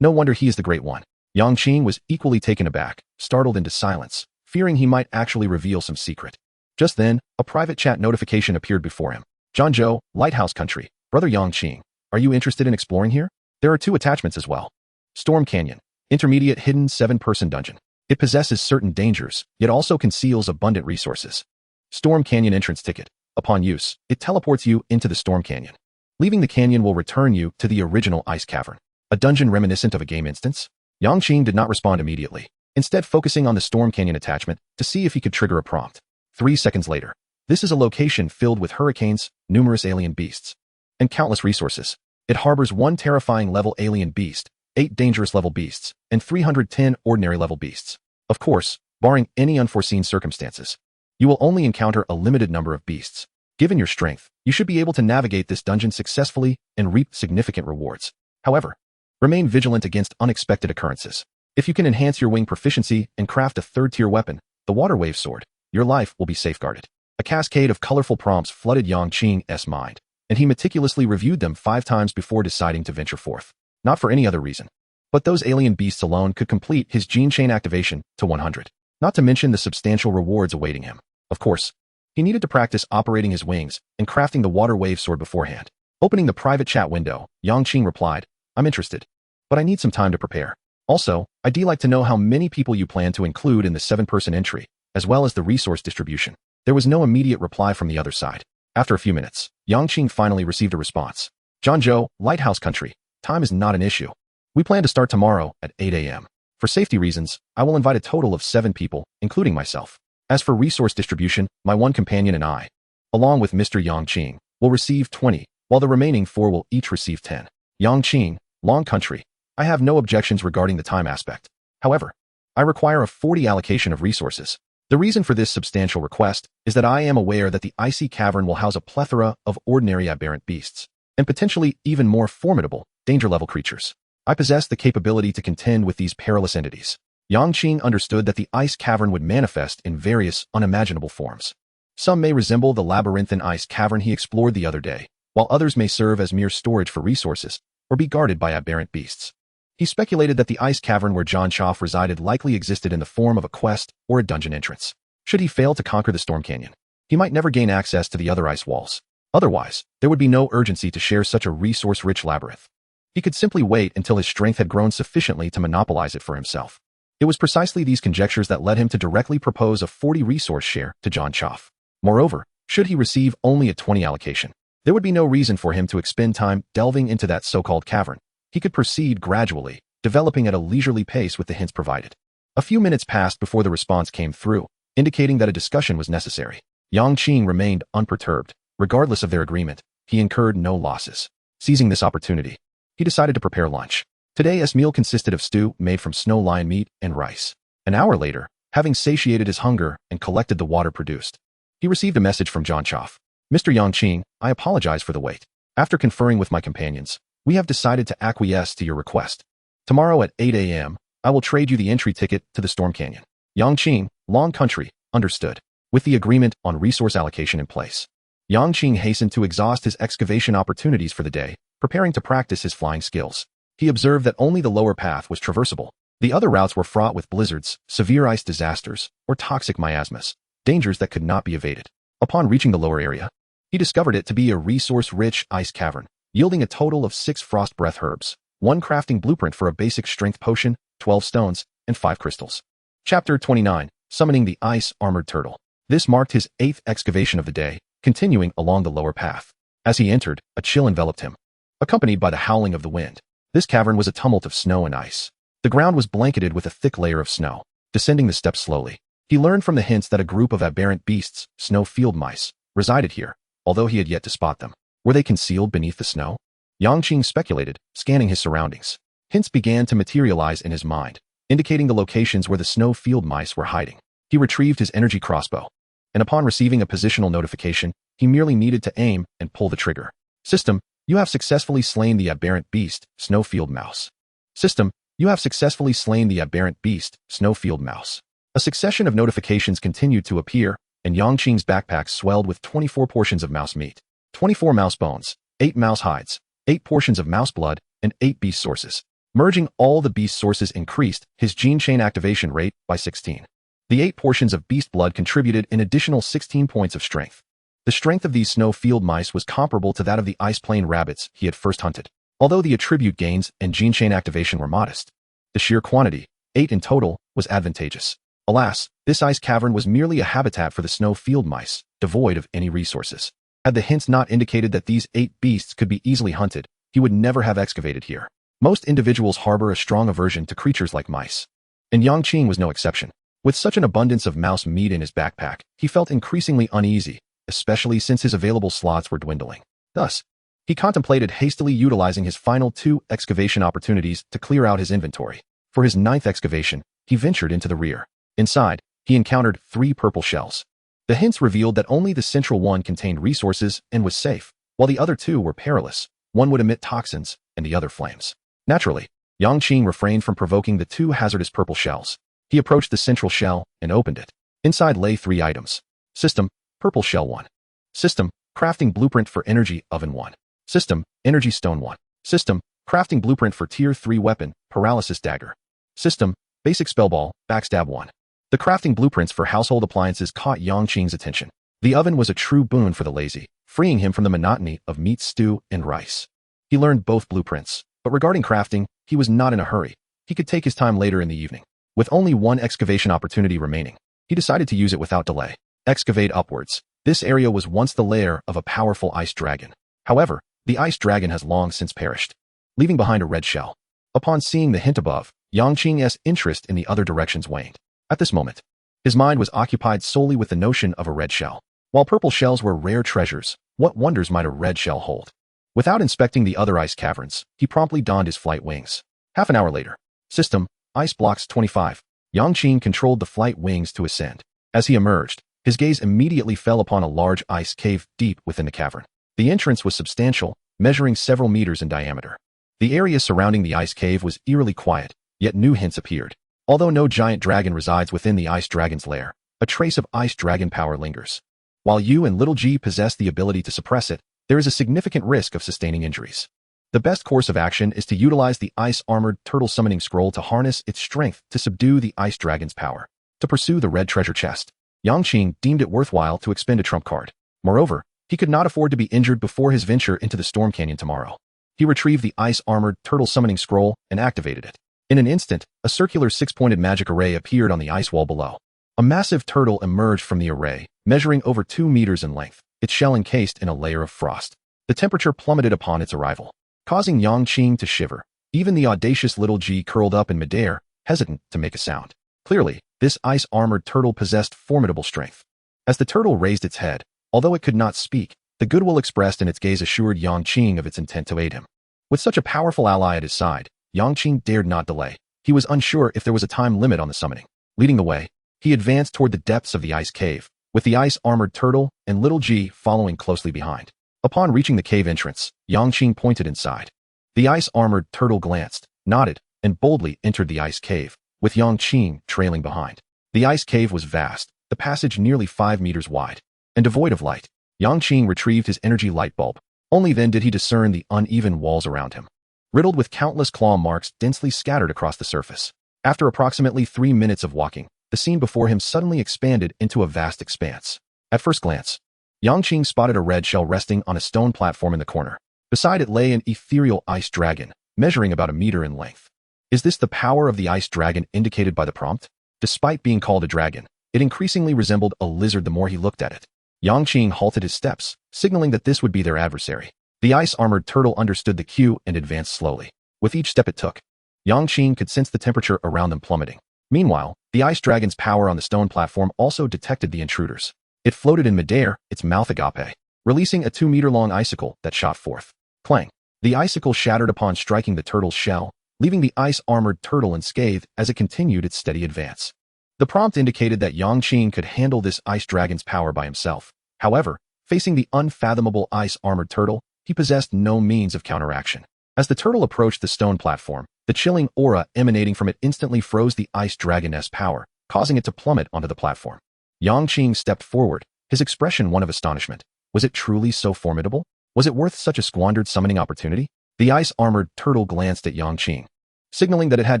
No wonder he is the Great One. Yang Qing was equally taken aback, startled into silence, fearing he might actually reveal some secret. Just then, a private chat notification appeared before him. Zhangzhou, Lighthouse Country. Brother Yang Qing, are you interested in exploring here? There are 2 attachments as well. Storm Canyon. Intermediate hidden 7-person dungeon. It possesses certain dangers, yet also conceals abundant resources. Storm Canyon entrance ticket. Upon use, it teleports you into the Storm Canyon. Leaving the canyon will return you to the original Ice Cavern. A dungeon reminiscent of a game instance? Yang Qing did not respond immediately, instead focusing on the Storm Canyon attachment to see if he could trigger a prompt. 3 seconds later. This is a location filled with hurricanes, numerous alien beasts, and countless resources. It harbors 1 terrifying level alien beast, 8 dangerous level beasts, and 310 ordinary level beasts. Of course, barring any unforeseen circumstances. You will only encounter a limited number of beasts. Given your strength, you should be able to navigate this dungeon successfully and reap significant rewards. However, remain vigilant against unexpected occurrences. If you can enhance your wing proficiency and craft a 3rd-tier weapon, the Water Wave Sword, your life will be safeguarded. A cascade of colorful prompts flooded Yang Qing's mind, and he meticulously reviewed them 5 times before deciding to venture forth. Not for any other reason. But those alien beasts alone could complete his gene chain activation to 100. Not to mention the substantial rewards awaiting him. Of course, he needed to practice operating his wings and crafting the Water Wave Sword beforehand. Opening the private chat window, Yang Qing replied, I'm interested, but I need some time to prepare. Also, I'd like to know how many people you plan to include in the 7-person entry, as well as the resource distribution. There was no immediate reply from the other side. After a few minutes, Yang Qing finally received a response. Zhangzhou, Lighthouse Country. Time is not an issue. We plan to start tomorrow at 8 a.m. For safety reasons, I will invite a total of 7 people, including myself. As for resource distribution, my 1 companion and I, along with Mr. Yang Qing, will receive 20, while the remaining 4 will each receive 10. Yang Qing, Long Country. I have no objections regarding the time aspect. However, I require a 40 allocation of resources. The reason for this substantial request is that I am aware that the icy cavern will house a plethora of ordinary aberrant beasts, and potentially even more formidable, danger-level creatures. I possess the capability to contend with these perilous entities. Yang Qing understood that the ice cavern would manifest in various unimaginable forms. Some may resemble the labyrinthine ice cavern he explored the other day, while others may serve as mere storage for resources, or be guarded by aberrant beasts. He speculated that the ice cavern where John Choff resided likely existed in the form of a quest or a dungeon entrance. Should he fail to conquer the Storm Canyon, he might never gain access to the other ice walls. Otherwise, there would be no urgency to share such a resource-rich labyrinth. He could simply wait until his strength had grown sufficiently to monopolize it for himself. It was precisely these conjectures that led him to directly propose a 40 resource share to John Choff. Moreover, should he receive only a 20 allocation, there would be no reason for him to expend time delving into that so-called cavern. He could proceed gradually, developing at a leisurely pace with the hints provided. A few minutes passed before the response came through, indicating that a discussion was necessary. Yang Qing remained unperturbed. Regardless of their agreement, he incurred no losses. Seizing this opportunity, he decided to prepare lunch. Today's meal consisted of stew made from snow lion meat and rice. An hour later, having satiated his hunger and collected the water produced, he received a message from John Choff. Mr. Yang Qing, I apologize for the wait. After conferring with my companions, we have decided to acquiesce to your request. Tomorrow at 8 a.m., I will trade you the entry ticket to the Storm Canyon. Yang Qing, Long Country, understood. With the agreement on resource allocation in place, Yang Qing hastened to exhaust his excavation opportunities for the day, preparing to practice his flying skills. He observed that only the lower path was traversable. The other routes were fraught with blizzards, severe ice disasters, or toxic miasmas, dangers that could not be evaded. Upon reaching the lower area, he discovered it to be a resource-rich ice cavern, yielding a total of 6 frost breath herbs, 1 crafting blueprint for a basic strength potion, 12 stones, and 5 crystals. Chapter 29, Summoning the Ice Armored Turtle. This marked his 8th excavation of the day, continuing along the lower path. As he entered, a chill enveloped him, accompanied by the howling of the wind. This cavern was a tumult of snow and ice. The ground was blanketed with a thick layer of snow. Descending the steps slowly, he learned from the hints that a group of aberrant beasts, snow field mice, resided here, although he had yet to spot them. Were they concealed beneath the snow? Yang Qing speculated, scanning his surroundings. Hints began to materialize in his mind, indicating the locations where the snow field mice were hiding. He retrieved his energy crossbow, and upon receiving a positional notification, he merely needed to aim and pull the trigger. System, you have successfully slain the aberrant beast, Snowfield Mouse. System, you have successfully slain the aberrant beast, Snowfield Mouse. A succession of notifications continued to appear, and Yang Qing's backpack swelled with 24 portions of mouse meat, 24 mouse bones, 8 mouse hides, 8 portions of mouse blood, and 8 beast sources. Merging all the beast sources increased his gene chain activation rate by 16. The 8 portions of beast blood contributed an additional 16 points of strength. The strength of these snow field mice was comparable to that of the ice plain rabbits he had first hunted. Although the attribute gains and gene chain activation were modest, the sheer quantity, 8 in total, was advantageous. Alas, this ice cavern was merely a habitat for the snow field mice, devoid of any resources. Had the hints not indicated that these 8 beasts could be easily hunted, he would never have excavated here. Most individuals harbor a strong aversion to creatures like mice, and Yang Qing was no exception. With such an abundance of mouse meat in his backpack, he felt increasingly uneasy, especially since his available slots were dwindling. Thus, he contemplated hastily utilizing his final 2 excavation opportunities to clear out his inventory. For his 9th excavation, he ventured into the rear. Inside, he encountered 3 purple shells. The hints revealed that only the central one contained resources and was safe, while the other 2 were perilous. One would emit toxins, and the other flames. Naturally, Yang Qing refrained from provoking the 2 hazardous purple shells. He approached the central shell and opened it. Inside lay 3 items. System, Purple Shell 1. System, Crafting Blueprint for Energy Oven 1. System, Energy Stone 1. System, Crafting Blueprint for Tier 3 Weapon, Paralysis Dagger. System, Basic Spellball, Backstab 1. The crafting blueprints for household appliances caught Yang Qing's attention. The oven was a true boon for the lazy, freeing him from the monotony of meat stew and rice. He learned both blueprints, but regarding crafting, he was not in a hurry. He could take his time later in the evening. With only 1 excavation opportunity remaining, he decided to use it without delay. Excavate upwards. This area was once the lair of a powerful ice dragon. However, the ice dragon has long since perished, leaving behind a red shell. Upon seeing the hint above, Yang Qing's interest in the other directions waned. At this moment, his mind was occupied solely with the notion of a red shell. While purple shells were rare treasures, what wonders might a red shell hold? Without inspecting the other ice caverns, he promptly donned his flight wings. Half an hour later. System, Ice Blocks 25. Yang Qing controlled the flight wings to ascend. As he emerged, his gaze immediately fell upon a large ice cave deep within the cavern. The entrance was substantial, measuring several meters in diameter. The area surrounding the ice cave was eerily quiet, yet new hints appeared. Although no giant dragon resides within the ice dragon's lair, a trace of ice dragon power lingers. While you and Little G possess the ability to suppress it, there is a significant risk of sustaining injuries. The best course of action is to utilize the ice-armored turtle summoning scroll to harness its strength to subdue the ice dragon's power. To pursue the red treasure chest, Yang Qing deemed it worthwhile to expend a trump card. Moreover, he could not afford to be injured before his venture into the Storm Canyon tomorrow. He retrieved the ice-armored turtle summoning scroll and activated it. In an instant, a circular 6-pointed magic array appeared on the ice wall below. A massive turtle emerged from the array, measuring over 2 meters in length, its shell encased in a layer of frost. The temperature plummeted upon its arrival, causing Yang Qing to shiver. Even the audacious Little G curled up in midair, hesitant to make a sound. Clearly, this ice-armored turtle possessed formidable strength. As the turtle raised its head, although it could not speak, the goodwill expressed in its gaze assured Yang Qing of its intent to aid him. With such a powerful ally at his side, Yang Qing dared not delay. He was unsure if there was a time limit on the summoning. Leading the way, he advanced toward the depths of the ice cave, with the ice-armored turtle and Little G following closely behind. Upon reaching the cave entrance, Yang Qing pointed inside. The ice-armored turtle glanced, nodded, and boldly entered the ice cave, with Yang Qing trailing behind. The ice cave was vast, the passage nearly 5 meters wide, and devoid of light. Yang Qing retrieved his energy light bulb. Only then did he discern the uneven walls around him, riddled with countless claw marks densely scattered across the surface. After approximately 3 minutes of walking, the scene before him suddenly expanded into a vast expanse. At first glance, Yang Qing spotted a red shell resting on a stone platform in the corner. Beside it lay an ethereal ice dragon, measuring about 1 meter in length. Is this the power of the ice dragon indicated by the prompt? Despite being called a dragon, it increasingly resembled a lizard the more he looked at it. Yang Qing halted his steps, signaling that this would be their adversary. The ice-armored turtle understood the cue and advanced slowly. With each step it took, Yang Qing could sense the temperature around them plummeting. Meanwhile, the ice dragon's power on the stone platform also detected the intruders. It floated in midair, its mouth agape, releasing a 2-meter-long icicle that shot forth. Clang! The icicle shattered upon striking the turtle's shell, leaving the ice-armored turtle unscathed as it continued its steady advance. The prompt indicated that Yang Qing could handle this ice dragon's power by himself. However, facing the unfathomable ice-armored turtle, he possessed no means of counteraction. As the turtle approached the stone platform, the chilling aura emanating from it instantly froze the ice dragon's power, causing it to plummet onto the platform. Yang Qing stepped forward, his expression one of astonishment. Was it truly so formidable? Was it worth such a squandered summoning opportunity? The ice-armored turtle glanced at Yang Qing. signaling that it had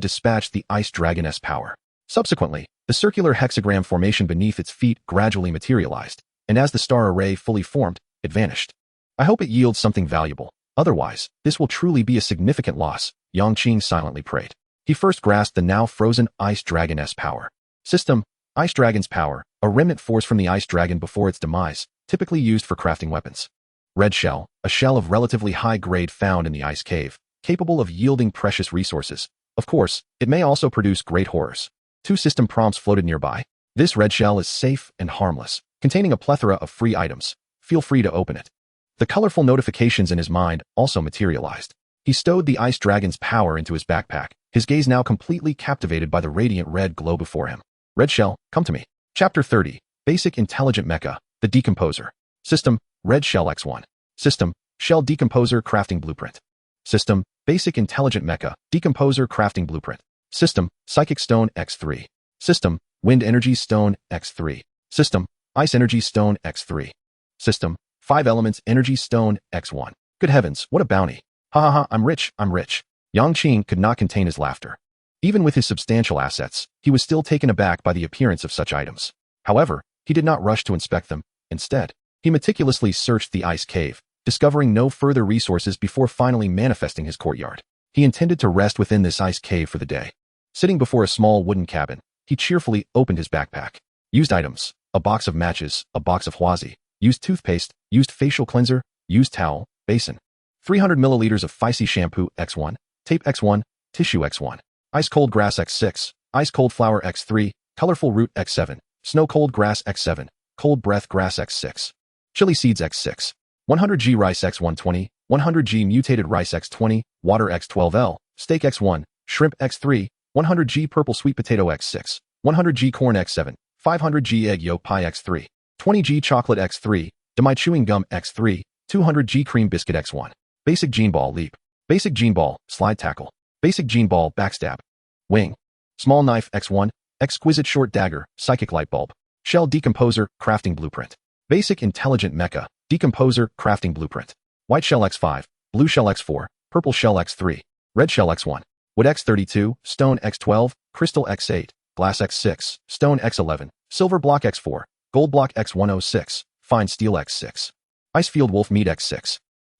dispatched the ice dragon's power. Subsequently, the circular hexagram formation beneath its feet gradually materialized, and as the star array fully formed, it vanished. I hope it yields something valuable. Otherwise, this will truly be a significant loss, Yang Qing silently prayed. He first grasped the now frozen ice dragon's power. System: Ice Dragon's power, a remnant force from the ice dragon before its demise, typically used for crafting weapons. Red shell, a shell of relatively high grade found in the ice cave, capable of yielding precious resources. Of course, it may also produce great horrors. 2 system prompts floated nearby. This red shell is safe and harmless, containing a plethora of free items. Feel free to open it. The colorful notifications in his mind also materialized. He stowed the ice dragon's power into his backpack, his gaze now completely captivated by the radiant red glow before him. Red shell, come to me. Chapter 30, Basic Intelligent Mecha, the Decomposer. System: Red shell X1. System: Shell Decomposer Crafting Blueprint. System: Basic Intelligent Mecha, Decomposer Crafting Blueprint. System: Psychic Stone X3. System: Wind Energy Stone X3. System: Ice Energy Stone X3. System: 5 Elements Energy Stone X1. Good heavens, what a bounty. Ha ha ha, I'm rich, I'm rich. Yang Qing could not contain his laughter. Even with his substantial assets, he was still taken aback by the appearance of such items. However, he did not rush to inspect them. Instead, he meticulously searched the ice cave, discovering no further resources before finally manifesting his courtyard. He intended to rest within this ice cave for the day. Sitting before a small wooden cabin, he cheerfully opened his backpack. Used items: a box of matches, a box of huazi, used toothpaste, used facial cleanser, used towel, basin. 300 milliliters of Feisty shampoo X1, tape X1, tissue X1. Ice cold grass X6, ice cold flower X3, colorful root X7, snow cold grass X7, cold breath grass X6. Chili seeds X6. 100g rice X120, 100g mutated rice X20, water X12L, steak X1, shrimp X3, 100g purple sweet potato X6, 100g corn X7, 500g egg yolk pie X3, 20g chocolate X3, demi chewing gum X3, 200g cream biscuit X1. Basic gene ball leap. Basic gene ball slide tackle. Basic gene ball backstab. Wing. Small knife X1, exquisite short dagger, psychic light bulb. Shell decomposer, crafting blueprint. Basic intelligent mecha, decomposer, crafting blueprint. White shell X5, blue shell X4, purple shell X3, red shell X1, wood X32, stone X12, crystal X8, glass X6, stone X11, silver block X4, gold block X106, fine steel X6. Icefield wolf meat X6.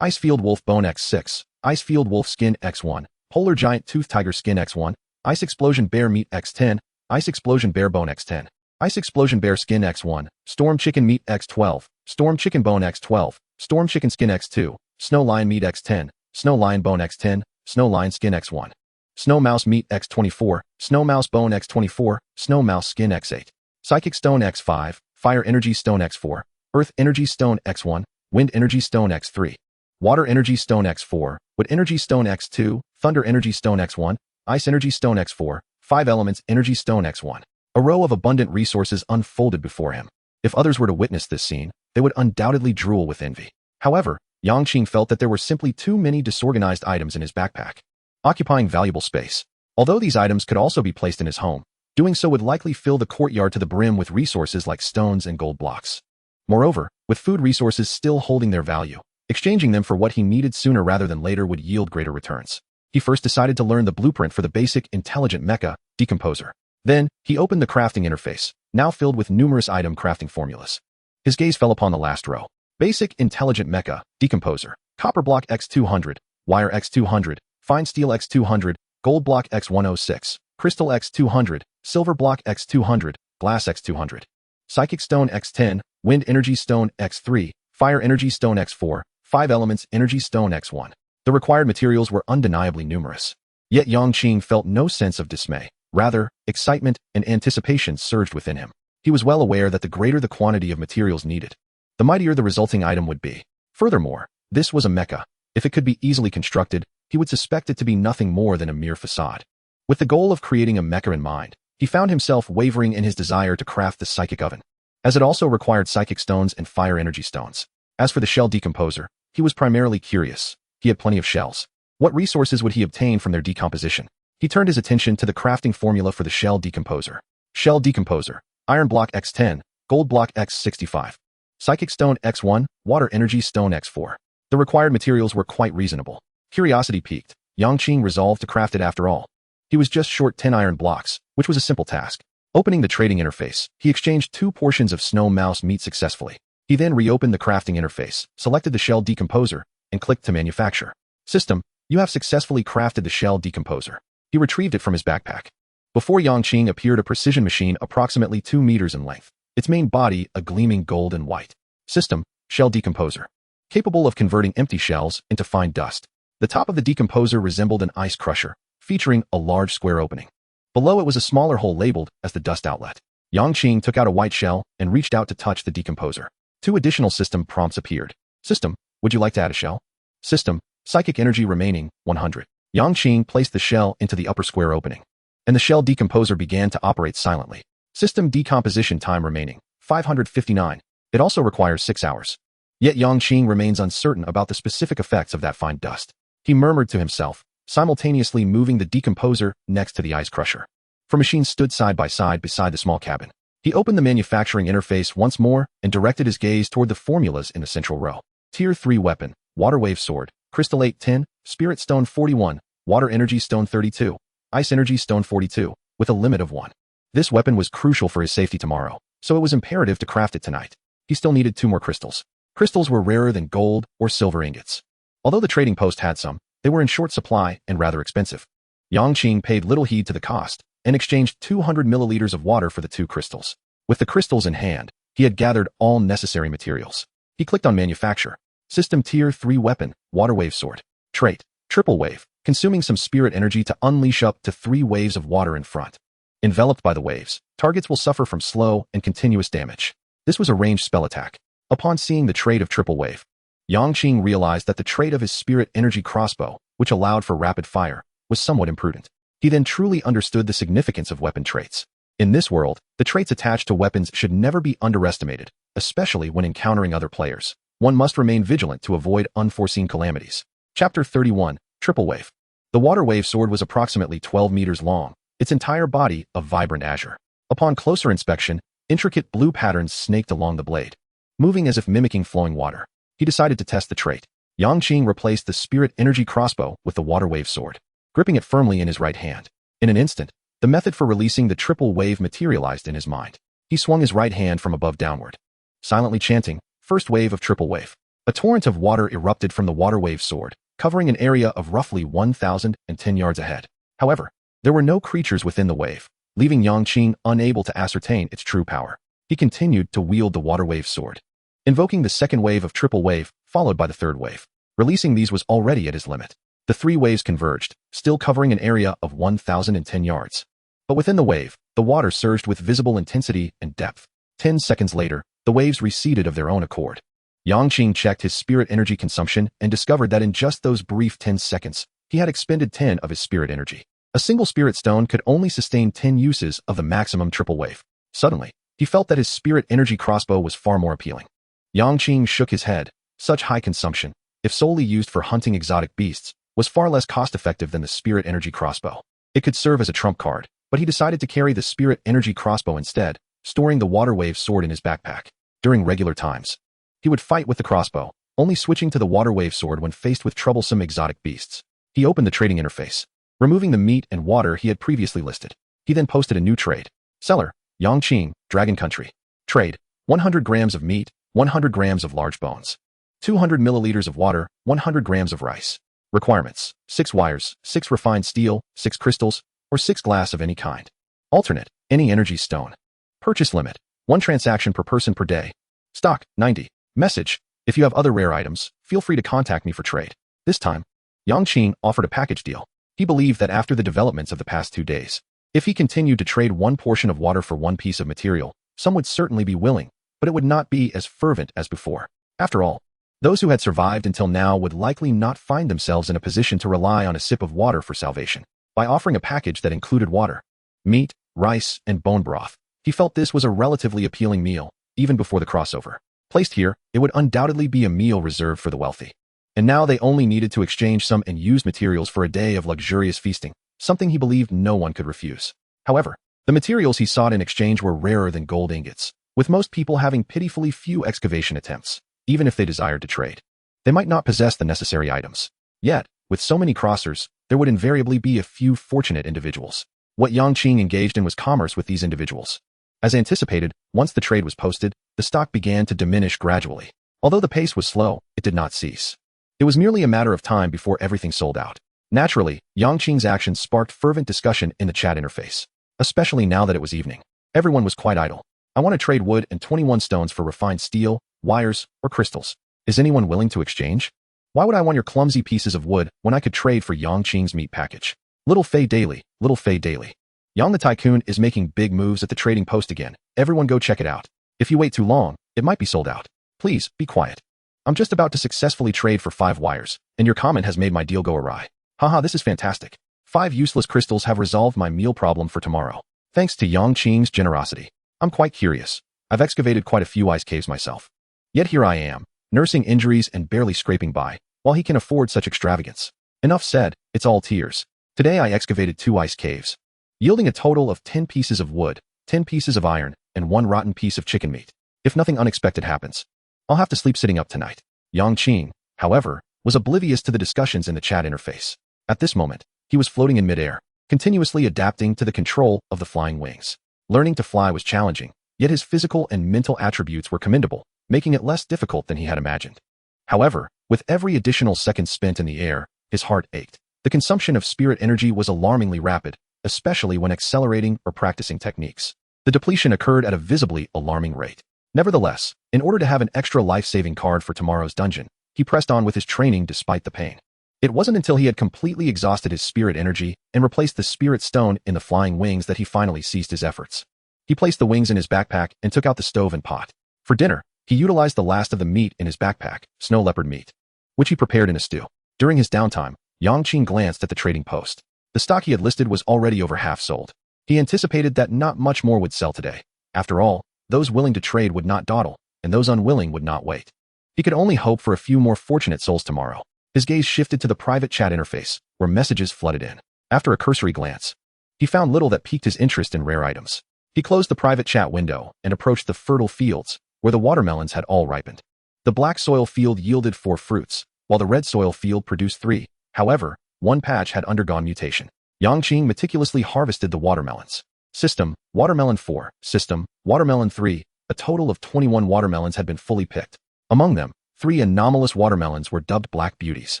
Icefield wolf bone X6, Icefield wolf skin X1, polar giant tooth tiger skin X1, ice explosion bear meat X10, ice explosion bear bone X10, ice explosion bear skin X1, storm chicken meat X12, storm chicken bone X12, storm chicken skin X2, snow lion meat X10, snow lion bone X10, snow lion skin X1, snow mouse meat X24, snow mouse bone X24, snow mouse skin X8, psychic stone X5, fire energy stone X4, earth energy stone X1, wind energy stone X3, water energy stone X4, wood energy stone X2, thunder energy stone X1, ice energy stone X4, 5 elements energy stone X1. A row of abundant resources unfolded before him. If others were to witness this scene, they would undoubtedly drool with envy. However, Yang Qing felt that there were simply too many disorganized items in his backpack, occupying valuable space. Although these items could also be placed in his home, doing so would likely fill the courtyard to the brim with resources like stones and gold blocks. Moreover, with food resources still holding their value, exchanging them for what he needed sooner rather than later would yield greater returns. He first decided to learn the blueprint for the basic intelligent mecha, decomposer. Then, he opened the crafting interface, now filled with numerous item crafting formulas. His gaze fell upon the last row. Basic Intelligent Mecha, Decomposer, Copper Block X200, Wire X200, Fine Steel X200, Gold Block X106, Crystal X200, Silver Block X200, Glass X200, Psychic Stone X10, Wind Energy Stone X3, Fire Energy Stone X4, 5 Elements Energy Stone X1. The required materials were undeniably numerous. Yet Yang Qing felt no sense of dismay. Rather, excitement and anticipation surged within him. He was well aware that the greater the quantity of materials needed, the mightier the resulting item would be. Furthermore, this was a mecha. If it could be easily constructed, he would suspect it to be nothing more than a mere facade. With the goal of creating a mecha in mind, he found himself wavering in his desire to craft the psychic oven, as it also required psychic stones and fire energy stones. As for the shell decomposer, he was primarily curious. He had plenty of shells. What resources would he obtain from their decomposition? He turned his attention to the crafting formula for the shell decomposer. Shell decomposer, Iron Block X10, Gold Block X65, Psychic Stone X1, Water Energy Stone X4. The required materials were quite reasonable. Curiosity piqued. Yang Qing resolved to craft it after all. He was just short 10 iron blocks, which was a simple task. Opening the trading interface, he exchanged 2 portions of snow mouse meat successfully. He then reopened the crafting interface, selected the shell decomposer, and clicked to manufacture. System, you have successfully crafted the shell decomposer. He retrieved it from his backpack. Before Yang Qing appeared a precision machine approximately 2 meters in length. Its main body a gleaming gold and white. System, shell decomposer. Capable of converting empty shells into fine dust. The top of the decomposer resembled an ice crusher, featuring a large square opening. Below it was a smaller hole labeled as the dust outlet. Yang Qing took out a white shell and reached out to touch the decomposer. 2 additional system prompts appeared. System, would you like to add a shell? System, psychic energy remaining, 100. Yang Qing placed the shell into the upper square opening, and the shell decomposer began to operate silently. System decomposition time remaining, 559. It also requires 6 hours. Yet Yang Qing remains uncertain about the specific effects of that fine dust. He murmured to himself, simultaneously moving the decomposer next to the ice crusher. 4 machines stood side by side beside the small cabin. He opened the manufacturing interface once more and directed his gaze toward the formulas in the central row. Tier 3 weapon, Water Wave Sword, Crystallate 10, Spirit Stone 41, Water Energy Stone 32, Ice Energy Stone 42, with a limit of 1. This weapon was crucial for his safety tomorrow, so it was imperative to craft it tonight. He still needed 2 more crystals. Crystals were rarer than gold or silver ingots. Although the trading post had some, they were in short supply and rather expensive. Yang Qing paid little heed to the cost and exchanged 200 milliliters of water for the 2 crystals. With the crystals in hand, he had gathered all necessary materials. He clicked on Manufacture. System Tier 3 Weapon, Water Wave Sword. Trait, Triple Wave, consuming some spirit energy to unleash up to 3 waves of water in front. Enveloped by the waves, targets will suffer from slow and continuous damage. This was a ranged spell attack. Upon seeing the trait of Triple Wave, Yang Qing realized that the trait of his spirit energy crossbow, which allowed for rapid fire, was somewhat imprudent. He then truly understood the significance of weapon traits. In this world, the traits attached to weapons should never be underestimated, especially when encountering other players. One must remain vigilant to avoid unforeseen calamities. Chapter 31, Triple Wave. The Water Wave Sword was approximately 12 meters long, its entire body of vibrant azure. Upon closer inspection, intricate blue patterns snaked along the blade, moving as if mimicking flowing water. He decided to test the trait. Yang Qing replaced the spirit energy crossbow with the Water Wave Sword, gripping it firmly in his right hand. In an instant, the method for releasing the triple wave materialized in his mind. He swung his right hand from above downward, silently chanting, First Wave of Triple Wave. A torrent of water erupted from the Water Wave Sword, covering an area of roughly 1,010 yards ahead. However, there were no creatures within the wave, leaving Yang Qing unable to ascertain its true power. He continued to wield the Water Wave Sword, invoking the second wave of Triple Wave, followed by the third wave. Releasing these was already at his limit. The 3 waves converged, still covering an area of 1,010 yards. But within the wave, the water surged with visible intensity and depth. 10 seconds later, the waves receded of their own accord. Yang Qing checked his spirit energy consumption and discovered that in just those brief 10 seconds, he had expended 10 of his spirit energy. A single spirit stone could only sustain 10 uses of the maximum triple wave. Suddenly, he felt that his spirit energy crossbow was far more appealing. Yang Qing shook his head. Such high consumption, if solely used for hunting exotic beasts, was far less cost-effective than the spirit energy crossbow. It could serve as a trump card, but he decided to carry the spirit energy crossbow instead, storing the Water Wave Sword in his backpack. During regular times, he would fight with the crossbow, only switching to the Water Wave Sword when faced with troublesome exotic beasts. He opened the trading interface, removing the meat and water he had previously listed. He then posted a new trade. Seller, Yang Qing, Dragon Country. Trade, 100 grams of meat, 100 grams of large bones. 200 milliliters of water, 100 grams of rice. Requirements, 6 wires, 6 refined steel, 6 crystals, or 6 glass of any kind. Alternate, any energy stone. Purchase limit, 1 transaction per person per day. Stock, 90. Message, if you have other rare items, feel free to contact me for trade. This time, Yang Qing offered a package deal. He believed that after the developments of the past 2 days, if he continued to trade 1 portion of water for 1 piece of material, some would certainly be willing, but it would not be as fervent as before. After all, those who had survived until now would likely not find themselves in a position to rely on a sip of water for salvation. By offering a package that included water, meat, rice, and bone broth, he felt this was a relatively appealing meal, even before the crossover. Placed here, it would undoubtedly be a meal reserved for the wealthy. And now they only needed to exchange some unused materials for a day of luxurious feasting, something he believed no one could refuse. However, the materials he sought in exchange were rarer than gold ingots, with most people having pitifully few excavation attempts. Even if they desired to trade, they might not possess the necessary items. Yet, with so many crossers, there would invariably be a few fortunate individuals. What Yang Qing engaged in was commerce with these individuals. As anticipated, once the trade was posted, the stock began to diminish gradually. Although the pace was slow, it did not cease. It was merely a matter of time before everything sold out. Naturally, Yang Qing's actions sparked fervent discussion in the chat interface, especially now that it was evening. Everyone was quite idle. I want to trade wood and 21 stones for refined steel, wires, or crystals. Is anyone willing to exchange? Why would I want your clumsy pieces of wood when I could trade for Yang Qing's meat package? Little Fei Daily, Little Fei Daily. Yang the Tycoon is making big moves at the trading post again. Everyone go check it out. If you wait too long, it might be sold out. Please, be quiet. I'm just about to successfully trade for 5 wires, and your comment has made my deal go awry. Haha, this is fantastic. 5 useless crystals have resolved my meal problem for tomorrow. Thanks to Yang Qing's generosity. I'm quite curious. I've excavated quite a few ice caves myself. Yet here I am, nursing injuries and barely scraping by, while he can afford such extravagance. Enough said, it's all tears. Today I excavated 2 ice caves, yielding a total of 10 pieces of wood, 10 pieces of iron, and 1 rotten piece of chicken meat. If nothing unexpected happens, I'll have to sleep sitting up tonight. Yang Qing, however, was oblivious to the discussions in the chat interface. At this moment, he was floating in midair, continuously adapting to the control of the flying wings. Learning to fly was challenging, yet his physical and mental attributes were commendable, making it less difficult than he had imagined. However, with every additional second spent in the air, his heart ached. The consumption of spirit energy was alarmingly rapid, especially when accelerating or practicing techniques. The depletion occurred at a visibly alarming rate. Nevertheless, in order to have an extra life-saving card for tomorrow's dungeon, he pressed on with his training despite the pain. It wasn't until he had completely exhausted his spirit energy and replaced the spirit stone in the flying wings that he finally ceased his efforts. He placed the wings in his backpack and took out the stove and pot. For dinner, he utilized the last of the meat in his backpack, snow leopard meat, which he prepared in a stew. During his downtime, Yang Qing glanced at the trading post. The stock he had listed was already over half sold. He anticipated that not much more would sell today. After all, those willing to trade would not dawdle, and those unwilling would not wait. He could only hope for a few more fortunate souls tomorrow. His gaze shifted to the private chat interface, where messages flooded in. After a cursory glance, he found little that piqued his interest in rare items. He closed the private chat window and approached the fertile fields, where the watermelons had all ripened. The black soil field yielded 4 fruits, while the red soil field produced 3. However, 1 patch had undergone mutation. Yang Qing meticulously harvested the watermelons. System, watermelon 4. System, watermelon 3. A total of 21 watermelons had been fully picked. Among them, 3 anomalous watermelons were dubbed black beauties.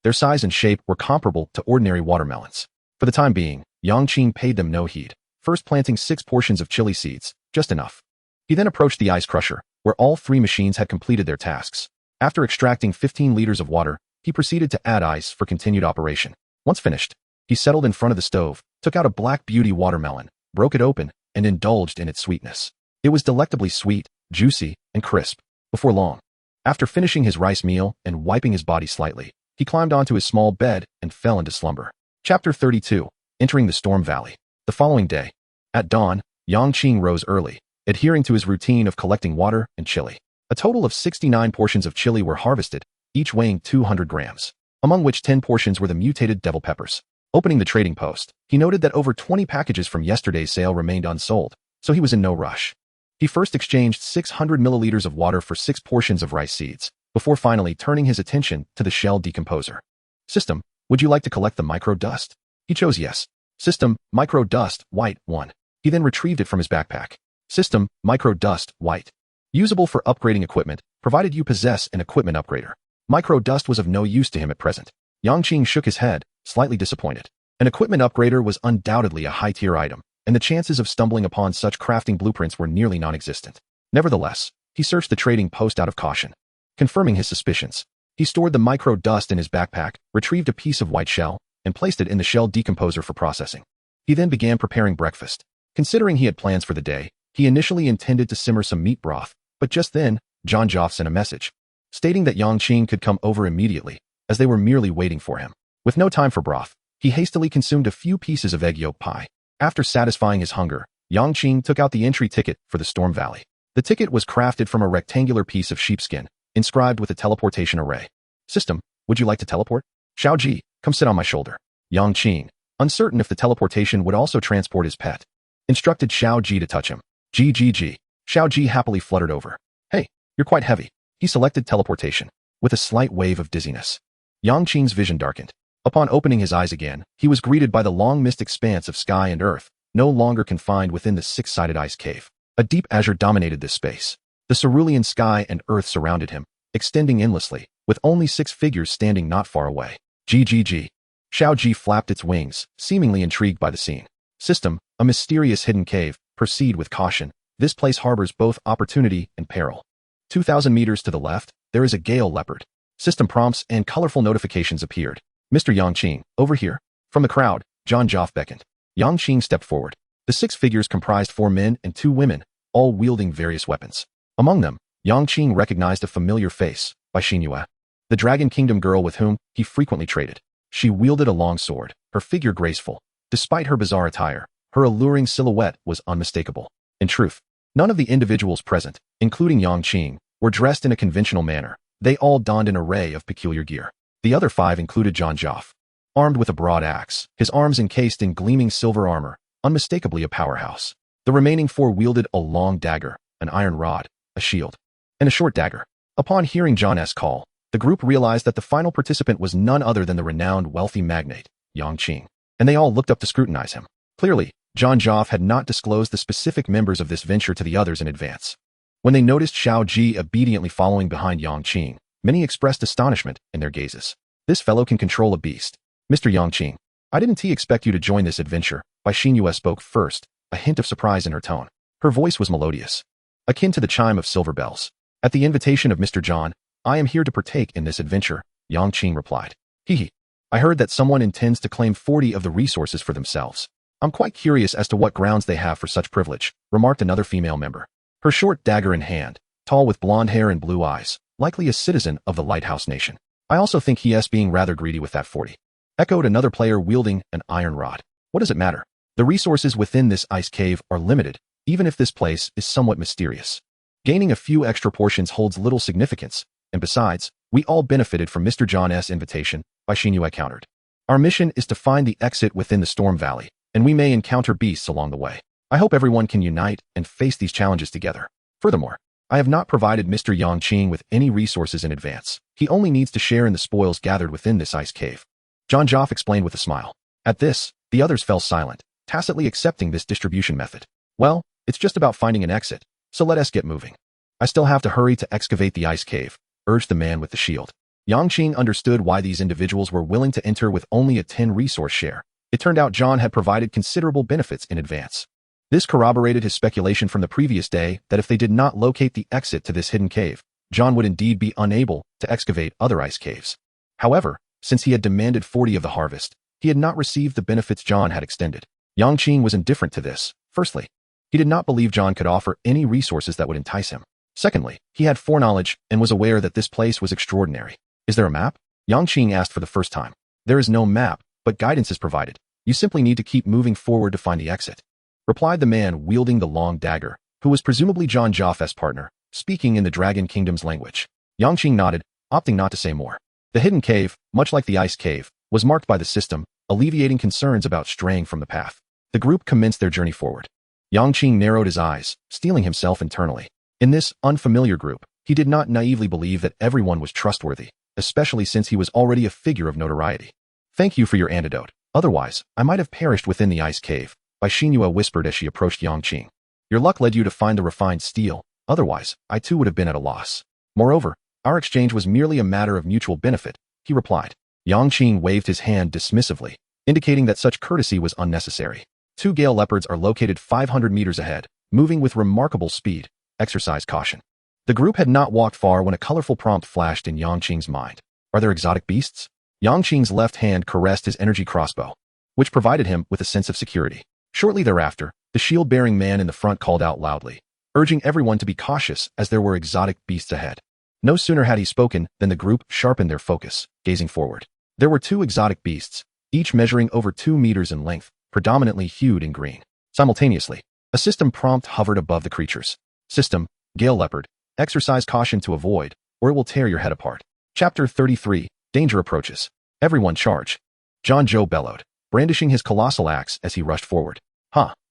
Their size and shape were comparable to ordinary watermelons. For the time being, Yang Qing paid them no heed, first planting 6 portions of chili seeds, just enough. He then approached the ice crusher, where all 3 machines had completed their tasks. After extracting 15 liters of water, he proceeded to add ice for continued operation. Once finished, he settled in front of the stove, took out a black beauty watermelon, broke it open, and indulged in its sweetness. It was delectably sweet, juicy, and crisp. Before long, after finishing his rice meal and wiping his body slightly, he climbed onto his small bed and fell into slumber. Chapter 32. Entering the Storm Valley. The following day, at dawn, Yang Qing rose early, adhering to his routine of collecting water and chili. A total of 69 portions of chili were harvested, each weighing 200 grams, among which 10 portions were the mutated devil peppers. Opening the trading post, he noted that over 20 packages from yesterday's sale remained unsold, so he was in no rush. He first exchanged 600 milliliters of water for 6 portions of rice seeds, before finally turning his attention to the shell decomposer. System, would you like to collect the micro dust? He chose yes. System, micro dust, white, 1. He then retrieved it from his backpack. System, micro dust, white. Usable for upgrading equipment, provided you possess an equipment upgrader. Micro dust was of no use to him at present. Yang Qing shook his head, slightly disappointed. An equipment upgrader was undoubtedly a high-tier item, and the chances of stumbling upon such crafting blueprints were nearly non-existent. Nevertheless, he searched the trading post out of caution. Confirming his suspicions, he stored the micro dust in his backpack, retrieved a piece of white shell, and placed it in the shell decomposer for processing. He then began preparing breakfast. Considering he had plans for the day, he initially intended to simmer some meat broth, but just then, John Joff sent a message, stating that Yang Qing could come over immediately, as they were merely waiting for him. With no time for broth, he hastily consumed a few pieces of egg yolk pie. After satisfying his hunger, Yang Qing took out the entry ticket for the Storm Valley. The ticket was crafted from a rectangular piece of sheepskin, inscribed with a teleportation array. System, would you like to teleport? Xiao Ji, come sit on my shoulder. Yang Qing, uncertain if the teleportation would also transport his pet, instructed Xiao Ji to touch him. G. Xiao Ji happily fluttered over. Hey, you're quite heavy. He selected teleportation. With a slight wave of dizziness, Yang Qing's vision darkened. Upon opening his eyes again, he was greeted by the long-missed expanse of sky and earth, no longer confined within the six-sided ice cave. A deep azure dominated this space. The cerulean sky and earth surrounded him, extending endlessly, with only 6 figures standing not far away. GGG. Xiao Ji flapped its wings, seemingly intrigued by the scene. System, a mysterious hidden cave. Proceed with caution. This place harbors both opportunity and peril. 2,000 meters to the left, there is a gale leopard. System prompts and colorful notifications appeared. Mr. Yang Qing, over here. From the crowd, John Joff beckoned. Yang Qing stepped forward. The 6 figures comprised 4 men and 2 women, all wielding various weapons. Among them, Yang Qing recognized a familiar face, by Xinyue, the Dragon Kingdom girl with whom he frequently traded. She wielded a long sword, her figure graceful. Despite her bizarre attire, her alluring silhouette was unmistakable. In truth, none of the individuals present, including Yang Qing, were dressed in a conventional manner. They all donned an array of peculiar gear. The other 5 included John Joff, armed with a broad axe, his arms encased in gleaming silver armor, unmistakably a powerhouse. The remaining 4 wielded a long dagger, an iron rod, a shield, and a short dagger. Upon hearing John's call, the group realized that the final participant was none other than the renowned wealthy magnate, Yang Qing, and they all looked up to scrutinize him. Clearly, John Joff had not disclosed the specific members of this venture to the others in advance. When they noticed Xiao Ji obediently following behind Yang Qing, many expressed astonishment in their gazes. This fellow can control a beast. Mr. Yang Qing, I didn't expect you to join this adventure. Bai Xinyue spoke first, a hint of surprise in her tone. Her voice was melodious, akin to the chime of silver bells. At the invitation of Mr. John, I am here to partake in this adventure, Yang Qing replied. Hee. I heard that someone intends to claim 40 of the resources for themselves. I'm quite curious as to what grounds they have for such privilege, remarked another female member. Her short dagger in hand, tall with blonde hair and blue eyes, likely a citizen of the Lighthouse Nation. I also think he is being rather greedy with that 40. Echoed another player wielding an iron rod. What does it matter? The resources within this ice cave are limited, even if this place is somewhat mysterious. Gaining a few extra portions holds little significance, and besides, we all benefited from Mr. John's invitation, Bai Xinyue countered. Our mission is to find the exit within the Storm Valley, and we may encounter beasts along the way. I hope everyone can unite and face these challenges together. Furthermore, I have not provided Mr. Yang Qing with any resources in advance. He only needs to share in the spoils gathered within this ice cave. John Joff explained with a smile. At this, the others fell silent, tacitly accepting this distribution method. Well, it's just about finding an exit, so let us get moving. I still have to hurry to excavate the ice cave, urged the man with the shield. Yang Qing understood why these individuals were willing to enter with only a 10 resource share. It turned out John had provided considerable benefits in advance. This corroborated his speculation from the previous day that if they did not locate the exit to this hidden cave, John would indeed be unable to excavate other ice caves. However, since he had demanded 40 of the harvest, he had not received the benefits John had extended. Yang Qing was indifferent to this. Firstly, he did not believe John could offer any resources that would entice him. Secondly, he had foreknowledge and was aware that this place was extraordinary. Is there a map? Yang Qing asked for the first time. There is no map, but guidance is provided. You simply need to keep moving forward to find the exit, replied the man wielding the long dagger, who was presumably John Joff's partner, speaking in the Dragon Kingdom's language. Yang Qing nodded, opting not to say more. The hidden cave, much like the ice cave, was marked by the system, alleviating concerns about straying from the path. The group commenced their journey forward. Yang Qing narrowed his eyes, steeling himself internally. In this unfamiliar group, he did not naively believe that everyone was trustworthy, especially since he was already a figure of notoriety. Thank you for your antidote. Otherwise, I might have perished within the ice cave, Bai Xinyue whispered as she approached Yang Qing. Your luck led you to find the refined steel, otherwise, I too would have been at a loss. Moreover, our exchange was merely a matter of mutual benefit, he replied. Yang Qing waved his hand dismissively, indicating that such courtesy was unnecessary. 2 gale leopards are located 500 meters ahead, moving with remarkable speed. Exercise caution. The group had not walked far when a colorful prompt flashed in Yang Qing's mind. Are there exotic beasts? Yang Qing's left hand caressed his energy crossbow, which provided him with a sense of security. Shortly thereafter, the shield-bearing man in the front called out loudly, urging everyone to be cautious as there were exotic beasts ahead. No sooner had he spoken than the group sharpened their focus, gazing forward. There were 2 exotic beasts, each measuring over 2 meters in length, predominantly hued in green. Simultaneously, a system prompt hovered above the creatures. System, Gale Leopard, exercise caution to avoid, or it will tear your head apart. Chapter 33, Danger Approaches. Everyone charge. John Joe bellowed, brandishing his colossal axe as he rushed forward.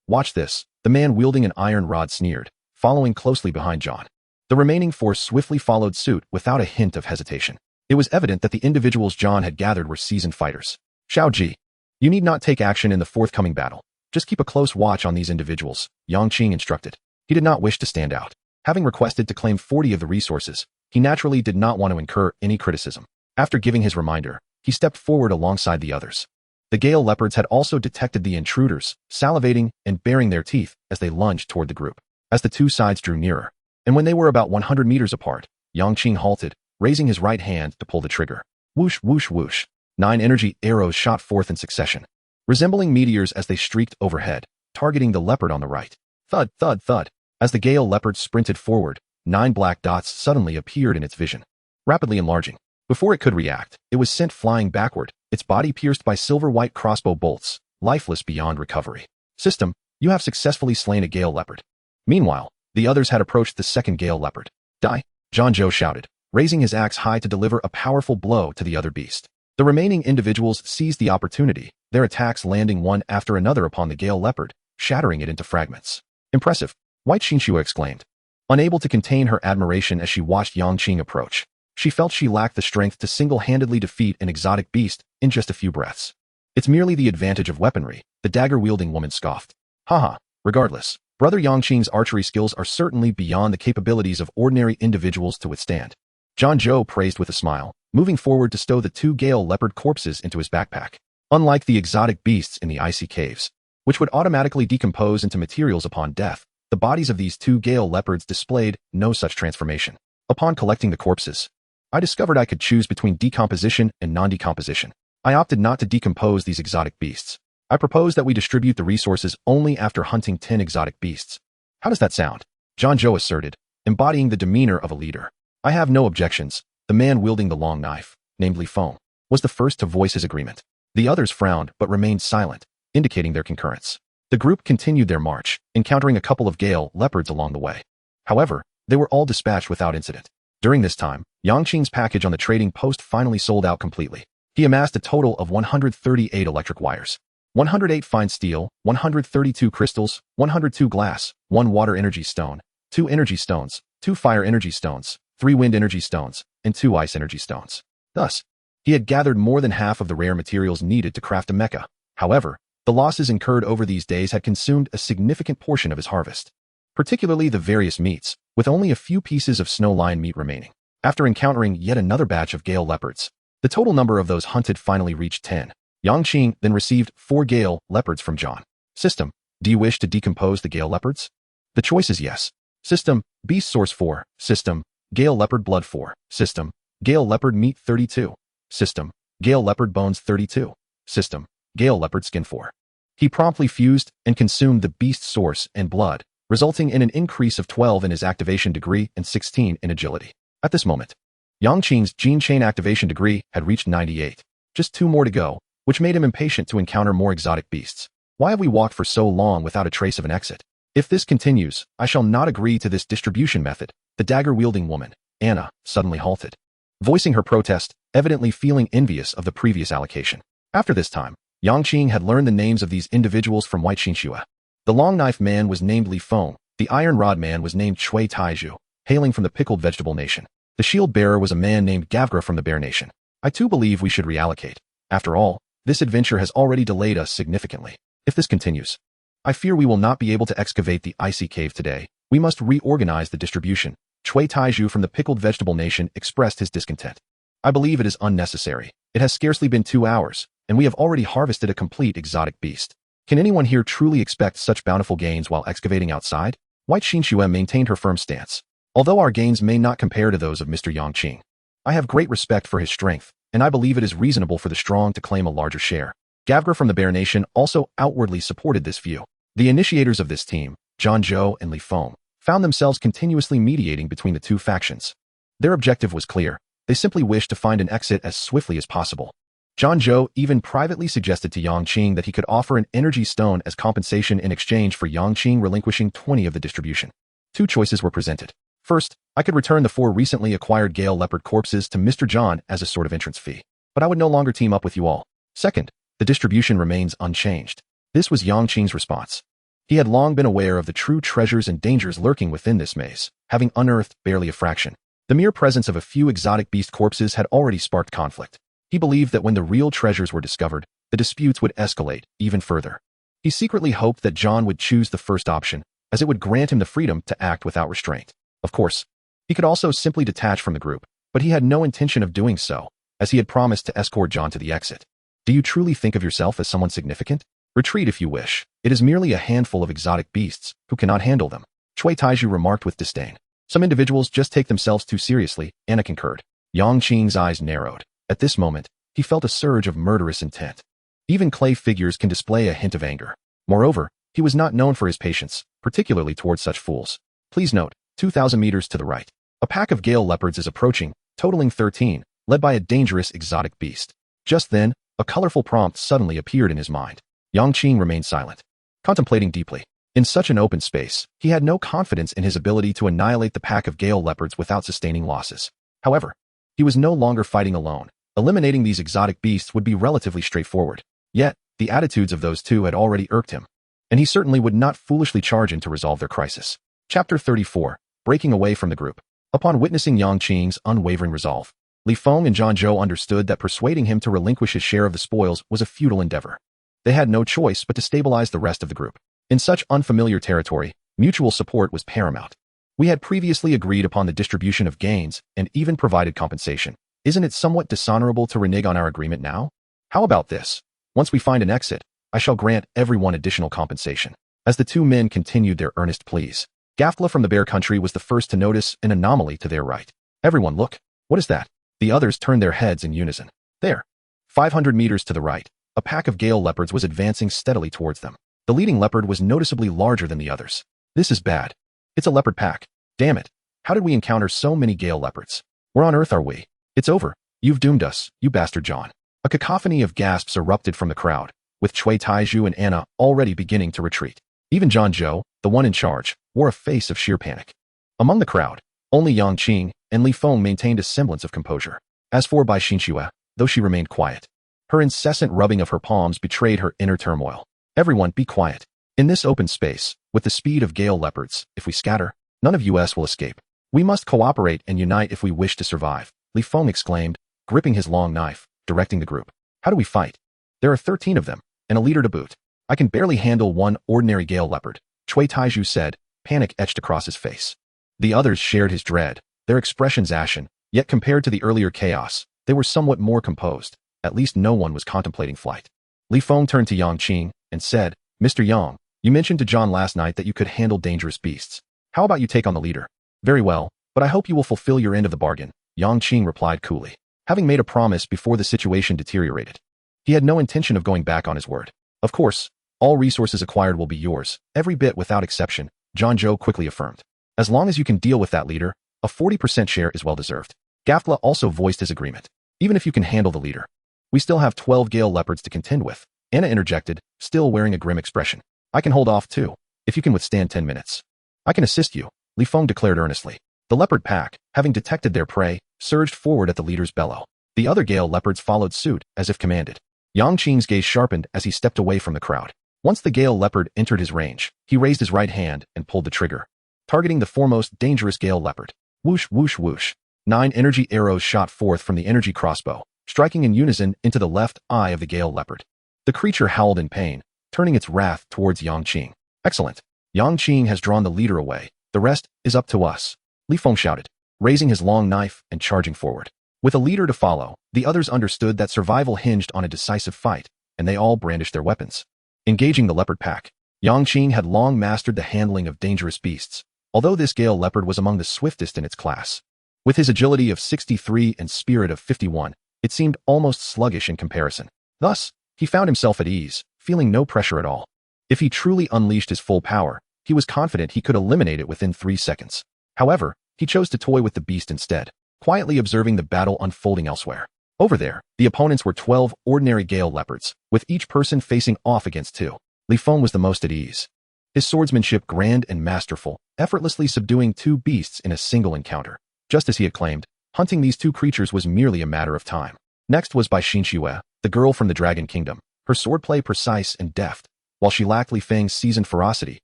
Watch this, the man wielding an iron rod sneered, following closely behind John. The remaining 4 swiftly followed suit without a hint of hesitation. It was evident that the individuals John had gathered were seasoned fighters. Xiao Ji, you need not take action in the forthcoming battle. Just keep a close watch on these individuals, Yang Qing instructed. He did not wish to stand out. Having requested to claim 40 of the resources, he naturally did not want to incur any criticism. After giving his reminder, he stepped forward alongside the others. The Gale leopards had also detected the intruders, salivating and baring their teeth as they lunged toward the group. As the two sides drew nearer, and when they were about 100 meters apart, Yang Qing halted, raising his right hand to pull the trigger. Whoosh, whoosh, whoosh. 9 energy arrows shot forth in succession, resembling meteors as they streaked overhead, targeting the leopard on the right. Thud, thud, thud. As the Gale leopard sprinted forward, 9 black dots suddenly appeared in its vision, rapidly enlarging. Before it could react, it was sent flying backward, its body pierced by silver-white crossbow bolts, lifeless beyond recovery. System, you have successfully slain a Gale leopard. Meanwhile, the others had approached the second Gale leopard. Die! John Joe shouted, raising his axe high to deliver a powerful blow to the other beast. The remaining individuals seized the opportunity, their attacks landing one after another upon the Gale leopard, shattering it into fragments. Impressive, White Xinxue exclaimed, unable to contain her admiration as she watched Yang Qing approach. She felt she lacked the strength to single-handedly defeat an exotic beast in just a few breaths. It's merely the advantage of weaponry, the dagger-wielding woman scoffed. Haha, regardless, Brother Yang Qing's archery skills are certainly beyond the capabilities of ordinary individuals to withstand. John Joe praised with a smile, moving forward to stow the 2 Gale leopard corpses into his backpack. Unlike the exotic beasts in the icy caves, which would automatically decompose into materials upon death, the bodies of these 2 Gale leopards displayed no such transformation. Upon collecting the corpses, I discovered I could choose between decomposition and non-decomposition. I opted not to decompose these exotic beasts. I propose that we distribute the resources only after hunting 10 exotic beasts. How does that sound? John Joe asserted, embodying the demeanor of a leader. I have no objections. The man wielding the long knife, named Li Feng, was the first to voice his agreement. The others frowned but remained silent, indicating their concurrence. The group continued their march, encountering a couple of Gale leopards along the way. However, they were all dispatched without incident. During this time, Yang Qing's package on the trading post finally sold out completely. He amassed a total of 138 electric wires, 108 fine steel, 132 crystals, 102 glass, 1 water energy stone, 2 energy stones, 2 fire energy stones, 3 wind energy stones, and 2 ice energy stones. Thus, he had gathered more than half of the rare materials needed to craft a mecha. However, the losses incurred over these days had consumed a significant portion of his harvest, particularly the various meats, with only a few pieces of snow lion meat remaining. After encountering yet another batch of Gale leopards, the total number of those hunted finally reached 10. Yang Qing then received 4 Gale leopards from John. System, do you wish to decompose the Gale leopards? The choice is yes. System, beast source 4. System, Gale leopard blood 4. System, Gale leopard meat 32. System, Gale leopard bones 32. System, Gale leopard skin 4. He promptly fused and consumed the beast source and blood, resulting in an increase of 12 in his activation degree and 16 in agility. At this moment, Yang Qing's gene chain activation degree had reached 98. Just 2 more to go, which made him impatient to encounter more exotic beasts. Why have we walked for so long without a trace of an exit? If this continues, I shall not agree to this distribution method. The dagger-wielding woman, Anna, suddenly halted, voicing her protest, evidently feeling envious of the previous allocation. After this time, Yang Qing had learned the names of these individuals from White Xinxue. The long knife man was named Li Feng. The iron rod man was named Cui Taiju, hailing from the pickled vegetable nation. The shield bearer was a man named Gavgra from the bear nation. I too believe we should reallocate. After all, this adventure has already delayed us significantly. If this continues, I fear we will not be able to excavate the icy cave today. We must reorganize the distribution. Cui Taiju from the pickled vegetable nation expressed his discontent. I believe it is unnecessary. It has scarcely been 2 hours, and we have already harvested a complete exotic beast. Can anyone here truly expect such bountiful gains while excavating outside? White Xinxue maintained her firm stance. Although our gains may not compare to those of Mr. Yang Qing, I have great respect for his strength, and I believe it is reasonable for the strong to claim a larger share. Gavgra from the Bear Nation also outwardly supported this view. The initiators of this team, John Joe and Li Feng, found themselves continuously mediating between the 2 factions. Their objective was clear. They simply wished to find an exit as swiftly as possible. John Joe even privately suggested to Yang Qing that he could offer an energy stone as compensation in exchange for Yang Qing relinquishing 20 of the distribution. 2 choices were presented. First, I could return the 4 recently acquired Gale leopard corpses to Mr. John as a sort of entrance fee, but I would no longer team up with you all. Second, the distribution remains unchanged. This was Yang Qing's response. He had long been aware of the true treasures and dangers lurking within this maze, having unearthed barely a fraction. The mere presence of a few exotic beast corpses had already sparked conflict. He believed that when the real treasures were discovered, the disputes would escalate even further. He secretly hoped that John would choose the first option, as it would grant him the freedom to act without restraint. Of course, he could also simply detach from the group, but he had no intention of doing so, as he had promised to escort John to the exit. Do you truly think of yourself as someone significant? Retreat if you wish. It is merely a handful of exotic beasts who cannot handle them, Cui Taiju remarked with disdain. Some individuals just take themselves too seriously, Anna concurred. Yang Qing's eyes narrowed. At this moment, he felt a surge of murderous intent. Even clay figures can display a hint of anger. Moreover, he was not known for his patience, particularly towards such fools. Please note, 2,000 meters to the right. A pack of gale leopards is approaching, totaling 13, led by a dangerous exotic beast. Just then, a colorful prompt suddenly appeared in his mind. Yang Qing remained silent, contemplating deeply. In such an open space, he had no confidence in his ability to annihilate the pack of gale leopards without sustaining losses. However, he was no longer fighting alone. Eliminating these exotic beasts would be relatively straightforward. Yet, the attitudes of those two had already irked him, and he certainly would not foolishly charge in to resolve their crisis. Chapter 34. Breaking away from the group. Upon witnessing Yang Qing's unwavering resolve, Li Feng and Zhang Zhou understood that persuading him to relinquish his share of the spoils was a futile endeavor. They had no choice but to stabilize the rest of the group. In such unfamiliar territory, mutual support was paramount. We had previously agreed upon the distribution of gains and even provided compensation. Isn't it somewhat dishonorable to renege on our agreement now? How about this? Once we find an exit, I shall grant everyone additional compensation. As the two men continued their earnest pleas, Gaftla from the Bear Country was the first to notice an anomaly to their right. Everyone look. What is that? The others turned their heads in unison. There. 500 meters to the right, a pack of gale leopards was advancing steadily towards them. The leading leopard was noticeably larger than the others. This is bad. It's a leopard pack. Damn it. How did we encounter so many gale leopards? Where on earth are we? It's over. You've doomed us, you bastard John. A cacophony of gasps erupted from the crowd, with Cui Taiju and Anna already beginning to retreat. Even Zhang Zhou, the one in charge, wore a face of sheer panic. Among the crowd, only Yang Qing and Li Feng maintained a semblance of composure. As for Bai Xinxue, though she remained quiet, her incessant rubbing of her palms betrayed her inner turmoil. Everyone be quiet. In this open space, with the speed of gale leopards, if we scatter, none of us will escape. We must cooperate and unite if we wish to survive, Li Feng exclaimed, gripping his long knife, directing the group. How do we fight? There are 13 of them, and a leader to boot. I can barely handle one ordinary gale leopard, Cui Taiju said, panic etched across his face. The others shared his dread, their expressions ashen, yet compared to the earlier chaos, they were somewhat more composed. At least no one was contemplating flight. Li Feng turned to Yang Qing and said, Mr. Yang, you mentioned to John last night that you could handle dangerous beasts. How about you take on the leader? Very well, but I hope you will fulfill your end of the bargain, Yang Qing replied coolly. Having made a promise before the situation deteriorated, he had no intention of going back on his word. Of course, all resources acquired will be yours, every bit without exception, Zhang Zhou quickly affirmed. As long as you can deal with that leader, a 40% share is well deserved. Gaftla also voiced his agreement. Even if you can handle the leader, we still have 12 gale leopards to contend with, Anna interjected, still wearing a grim expression. I can hold off too, if you can withstand 10 minutes. I can assist you, Li Feng declared earnestly. The leopard pack, having detected their prey, surged forward at the leader's bellow. The other gale leopards followed suit, as if commanded. Yang Qing's gaze sharpened as he stepped away from the crowd. Once the gale leopard entered his range, he raised his right hand and pulled the trigger, targeting the foremost dangerous gale leopard. Whoosh, whoosh, whoosh. 9 energy arrows shot forth from the energy crossbow, striking in unison into the left eye of the gale leopard. The creature howled in pain, turning its wrath towards Yang Qing. Excellent. Yang Qing has drawn the leader away. The rest is up to us, Li Feng shouted, raising his long knife and charging forward. With a leader to follow, the others understood that survival hinged on a decisive fight, and they all brandished their weapons. Engaging the leopard pack, Yang Qing had long mastered the handling of dangerous beasts, although this gale leopard was among the swiftest in its class. With his agility of 63 and spirit of 51, it seemed almost sluggish in comparison. Thus, he found himself at ease, feeling no pressure at all. If he truly unleashed his full power, he was confident he could eliminate it within 3 seconds. However, he chose to toy with the beast instead, quietly observing the battle unfolding elsewhere. Over there, the opponents were 12 ordinary gale leopards, with each person facing off against 2. Li Feng was the most at ease. His swordsmanship grand and masterful, effortlessly subduing 2 beasts in a single encounter. Just as he had claimed, hunting these 2 creatures was merely a matter of time. Next was Bai Xinxue, the girl from the Dragon Kingdom, her swordplay precise and deft. While she lacked Li Feng's seasoned ferocity,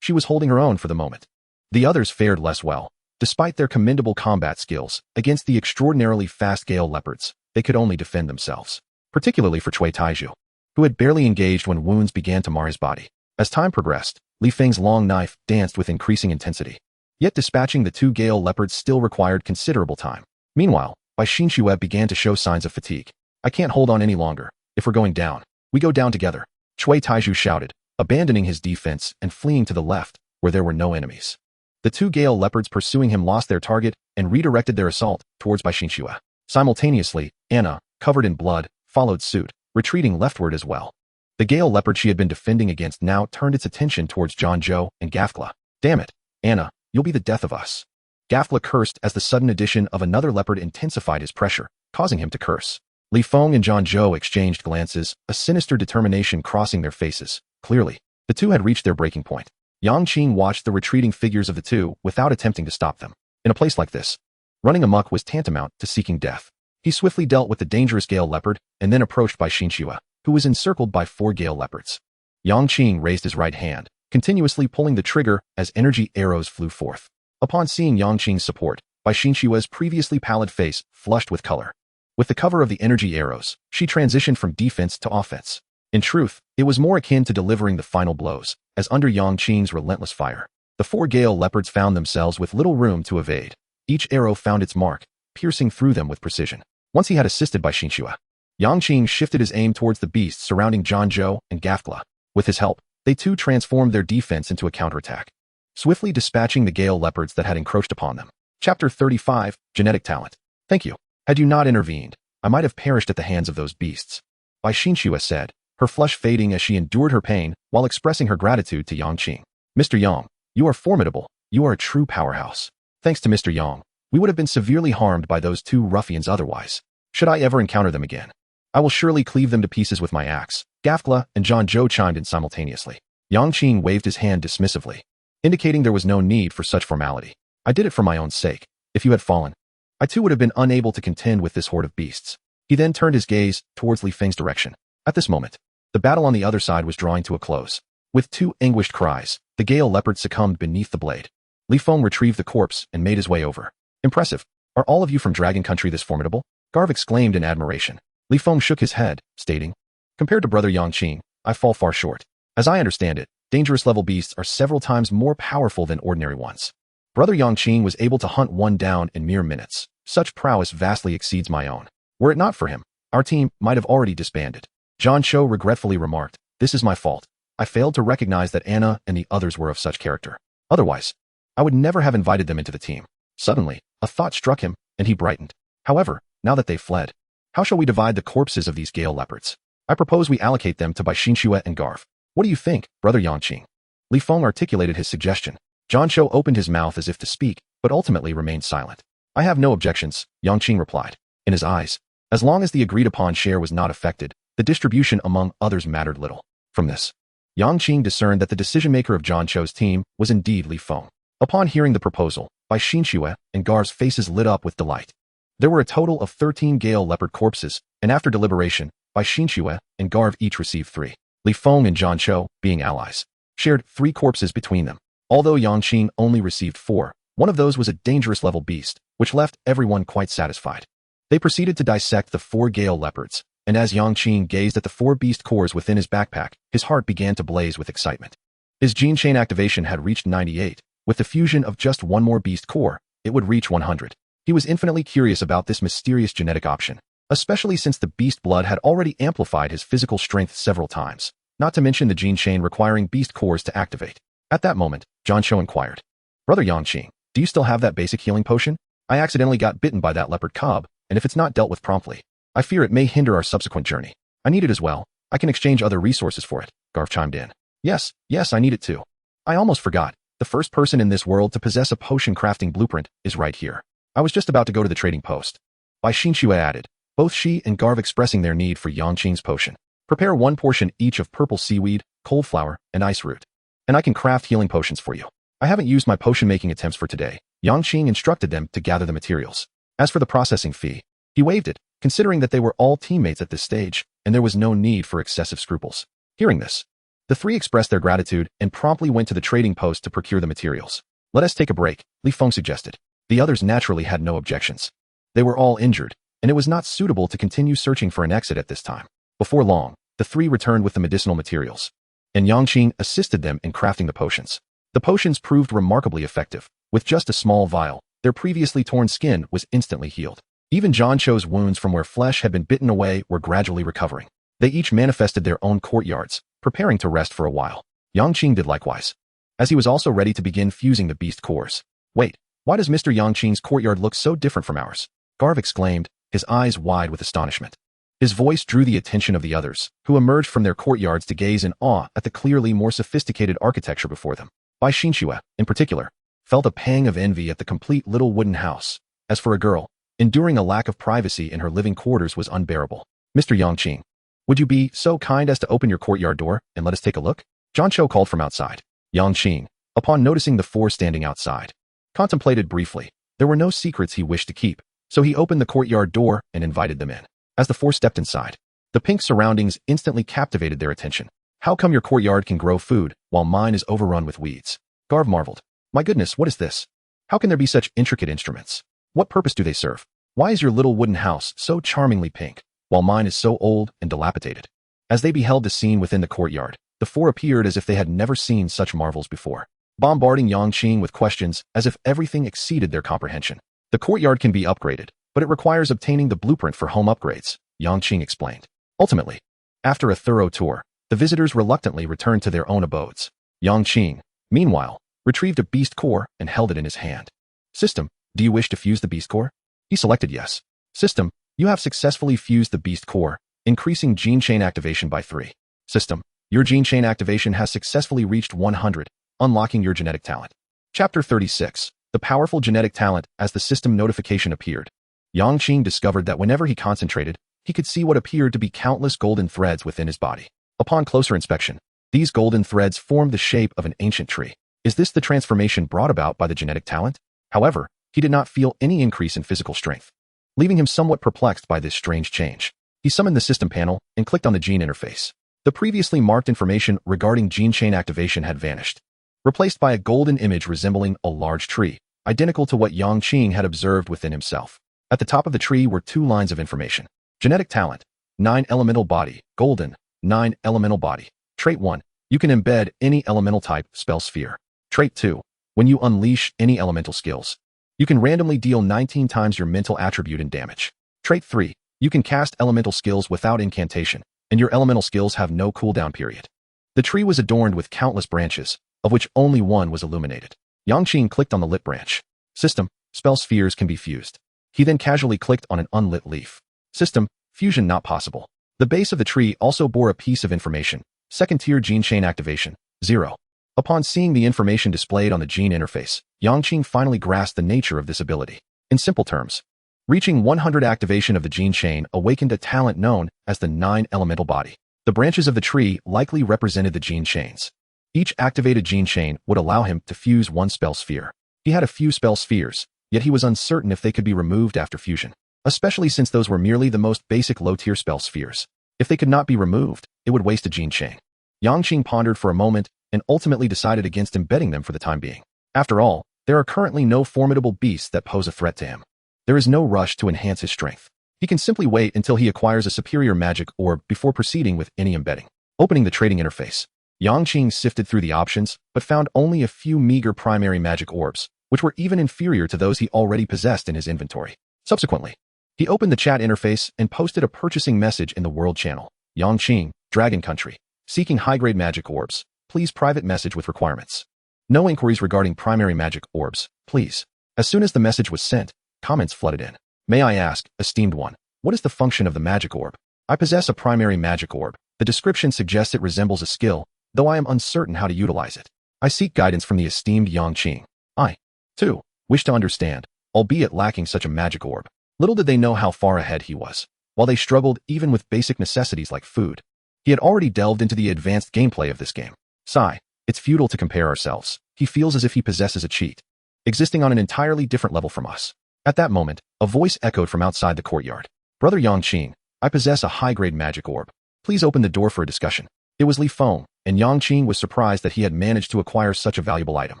she was holding her own for the moment. The others fared less well. Despite their commendable combat skills, against the extraordinarily fast gale leopards, they could only defend themselves. Particularly for Cui Taiju, who had barely engaged when wounds began to mar his body. As time progressed, Li Feng's long knife danced with increasing intensity. Yet dispatching the 2 gale leopards still required considerable time. Meanwhile, Bai Xinxue began to show signs of fatigue. I can't hold on any longer. If we're going down, we go down together, Cui Taiju shouted, abandoning his defense and fleeing to the left, where there were no enemies. The 2 gale leopards pursuing him lost their target and redirected their assault towards Bai Xinxue. Simultaneously, Anna, covered in blood, followed suit, retreating leftward as well. The gale leopard she had been defending against now turned its attention towards John Zhou and Gafkla. Damn it, Anna, you'll be the death of us. Gafkla cursed as the sudden addition of another leopard intensified his pressure, causing him to curse. Li Feng and John Zhou exchanged glances, a sinister determination crossing their faces. Clearly, the two had reached their breaking point. Yang Qing watched the retreating figures of the two without attempting to stop them. In a place like this, running amok was tantamount to seeking death. He swiftly dealt with the dangerous gale leopard and then approached Bai Xinxue, who was encircled by 4 gale leopards. Yang Qing raised his right hand, continuously pulling the trigger as energy arrows flew forth. Upon seeing Yang Qing's support, Bai Xinxue's previously pallid face flushed with color. With the cover of the energy arrows, she transitioned from defense to offense. In truth, it was more akin to delivering the final blows, as under Yang Qing's relentless fire, the 4 gale leopards found themselves with little room to evade. Each arrow found its mark, piercing through them with precision. Once he had assisted Bai Xinxue, Yang Qing shifted his aim towards the beasts surrounding John Zhou and Gafkla. With his help, they too transformed their defense into a counterattack, swiftly dispatching the gale leopards that had encroached upon them. Chapter 35, Genetic Talent. Thank you. Had you not intervened, I might have perished at the hands of those beasts, Bai Xinxue said, her flush fading as she endured her pain while expressing her gratitude to Yang Qing. Mr. Yang, you are formidable. You are a true powerhouse. Thanks to Mr. Yang, we would have been severely harmed by those 2 ruffians otherwise. Should I ever encounter them again, I will surely cleave them to pieces with my axe. Gafkla and John Zhou chimed in simultaneously. Yang Qing waved his hand dismissively, indicating there was no need for such formality. I did it for my own sake. If you had fallen, I too would have been unable to contend with this horde of beasts. He then turned his gaze towards Li Feng's direction. At this moment, the battle on the other side was drawing to a close. With 2 anguished cries, the gale leopard succumbed beneath the blade. Li Feng retrieved the corpse and made his way over. Impressive. Are all of you from Dragon Country this formidable? Garv exclaimed in admiration. Li Feng shook his head, stating, compared to brother Yang Qing, I fall far short. As I understand it, dangerous level beasts are several times more powerful than ordinary ones. Brother Yang Qing was able to hunt one down in mere minutes. Such prowess vastly exceeds my own. Were it not for him, our team might have already disbanded. John Cho regretfully remarked, this is my fault. I failed to recognize that Anna and the others were of such character. Otherwise, I would never have invited them into the team. Suddenly, a thought struck him, and he brightened. However, now that they've fled, how shall we divide the corpses of these gale leopards? I propose we allocate them to Bai Xinxue and Garv. What do you think, brother Yang Qing? Li Feng articulated his suggestion. John Cho opened his mouth as if to speak, but ultimately remained silent. I have no objections, Yang Qing replied. In his eyes, as long as the agreed-upon share was not affected, the distribution among others mattered little. From this, Yang Qing discerned that the decision-maker of John Cho's team was indeed Li Feng. Upon hearing the proposal, Bai Xinxue and Garv's faces lit up with delight. There were a total of 13 gale leopard corpses, and after deliberation, Bai Xinxue and Garv each received 3. Li Feng and John Cho, being allies, shared 3 corpses between them. Although Yang Qing only received 4, one of those was a dangerous level beast, which left everyone quite satisfied. They proceeded to dissect the 4 gale leopards, and as Yang Qing gazed at the 4 beast cores within his backpack, his heart began to blaze with excitement. His gene chain activation had reached 98. With the fusion of just one more beast core, it would reach 100. He was infinitely curious about this mysterious genetic option, especially since the beast blood had already amplified his physical strength several times, not to mention the gene chain requiring beast cores to activate. At that moment, John Cho inquired, Brother Yang Qing, do you still have that basic healing potion? I accidentally got bitten by that leopard cub, and if it's not dealt with promptly, I fear it may hinder our subsequent journey. I need it as well. I can exchange other resources for it, Garv chimed in. Yes, I need it too. I almost forgot. The first person in this world to possess a potion crafting blueprint is right here. I was just about to go to the trading post. Bai Xinxue added, both she and Garv expressing their need for Yang Qing's potion. Prepare 1 portion each of purple seaweed, cold flower, and ice root. And I can craft healing potions for you. I haven't used my potion making attempts for today. Yang Qing instructed them to gather the materials. As for the processing fee, he waived it, considering that they were all teammates at this stage, and there was no need for excessive scruples. Hearing this, the 3 expressed their gratitude and promptly went to the trading post to procure the materials. Let us take a break, Li Feng suggested. The others naturally had no objections. They were all injured, and it was not suitable to continue searching for an exit at this time. Before long, the three returned with the medicinal materials, and Yang Qing assisted them in crafting the potions. The potions proved remarkably effective. With just a small vial, their previously torn skin was instantly healed. Even John Cho's wounds from where flesh had been bitten away were gradually recovering. They each manifested their own courtyards, preparing to rest for a while. Yang Qing did likewise, as he was also ready to begin fusing the beast cores. Wait, why does Mr. Yang Qing's courtyard look so different from ours? Garv exclaimed, his eyes wide with astonishment. His voice drew the attention of the others, who emerged from their courtyards to gaze in awe at the clearly more sophisticated architecture before them. Bai Xinxue, in particular, felt a pang of envy at the complete little wooden house. As for a girl, enduring a lack of privacy in her living quarters was unbearable. Mr. Yang Qing, would you be so kind as to open your courtyard door and let us take a look? John Cho called from outside. Yang Qing, upon noticing the four standing outside, contemplated briefly. There were no secrets he wished to keep, so he opened the courtyard door and invited them in. As the four stepped inside, the pink surroundings instantly captivated their attention. How come your courtyard can grow food, while mine is overrun with weeds? Garv marveled. My goodness, what is this? How can there be such intricate instruments? What purpose do they serve? Why is your little wooden house so charmingly pink, while mine is so old and dilapidated? As they beheld the scene within the courtyard, the four appeared as if they had never seen such marvels before, bombarding Yang Qing with questions as if everything exceeded their comprehension. The courtyard can be upgraded, but it requires obtaining the blueprint for home upgrades, Yang Qing explained. Ultimately, after a thorough tour, the visitors reluctantly returned to their own abodes. Yang Qing, meanwhile, retrieved a beast core and held it in his hand. System, do you wish to fuse the beast core? He selected yes. System, you have successfully fused the beast core, increasing gene chain activation by 3. System, your gene chain activation has successfully reached 100, unlocking your genetic talent. Chapter 36, the powerful genetic talent. As the system notification appeared, Yang Qing discovered that whenever he concentrated, he could see what appeared to be countless golden threads within his body. Upon closer inspection, these golden threads formed the shape of an ancient tree. Is this the transformation brought about by the genetic talent? However, he did not feel any increase in physical strength, leaving him somewhat perplexed by this strange change. He summoned the system panel and clicked on the gene interface. The previously marked information regarding gene chain activation had vanished, replaced by a golden image resembling a large tree, identical to what Yang Qing had observed within himself. At the top of the tree were 2 lines of information. Genetic talent, 9 elemental body, golden, 9 elemental body. Trait 1, you can embed any elemental type spell sphere. Trait 2, when you unleash any elemental skills, you can randomly deal 19 times your mental attribute in damage. Trait 3, you can cast elemental skills without incantation, and your elemental skills have no cooldown period. The tree was adorned with countless branches, of which only one was illuminated. Yang Qing clicked on the lit branch. System, spell spheres can be fused. He then casually clicked on an unlit leaf. System, fusion not possible. The base of the tree also bore a piece of information. Second tier gene chain activation, 0. Upon seeing the information displayed on the gene interface, Yang Qing finally grasped the nature of this ability. In simple terms, reaching 100 activation of the gene chain awakened a talent known as the 9 elemental body. The branches of the tree likely represented the gene chains. Each activated gene chain would allow him to fuse 1 spell sphere. He had a few spell spheres, yet he was uncertain if they could be removed after fusion, especially since those were merely the most basic low-tier spell spheres. If they could not be removed, it would waste a gene chain. Yang Qing pondered for a moment and ultimately decided against embedding them for the time being. After all, there are currently no formidable beasts that pose a threat to him. There is no rush to enhance his strength. He can simply wait until he acquires a superior magic orb before proceeding with any embedding. Opening the trading interface, Yang Qing sifted through the options, but found only a few meager primary magic orbs, which were even inferior to those he already possessed in his inventory. Subsequently, he opened the chat interface and posted a purchasing message in the world channel. Yang Qing, Dragon Country, seeking high-grade magic orbs. Please private message with requirements. No inquiries regarding primary magic orbs, please. As soon as the message was sent, comments flooded in. May I ask, esteemed one, what is the function of the magic orb? I possess a primary magic orb. The description suggests it resembles a skill, though I am uncertain how to utilize it. I seek guidance from the esteemed Yang Qing. I, too, wish to understand, albeit lacking such a magic orb. Little did they know how far ahead he was. While they struggled even with basic necessities like food, he had already delved into the advanced gameplay of this game. Sigh, it's futile to compare ourselves. He feels as if he possesses a cheat, existing on an entirely different level from us. At that moment, a voice echoed from outside the courtyard. Brother Yang Qing, I possess a high-grade magic orb. Please open the door for a discussion. It was Li Feng, and Yang Qing was surprised that he had managed to acquire such a valuable item.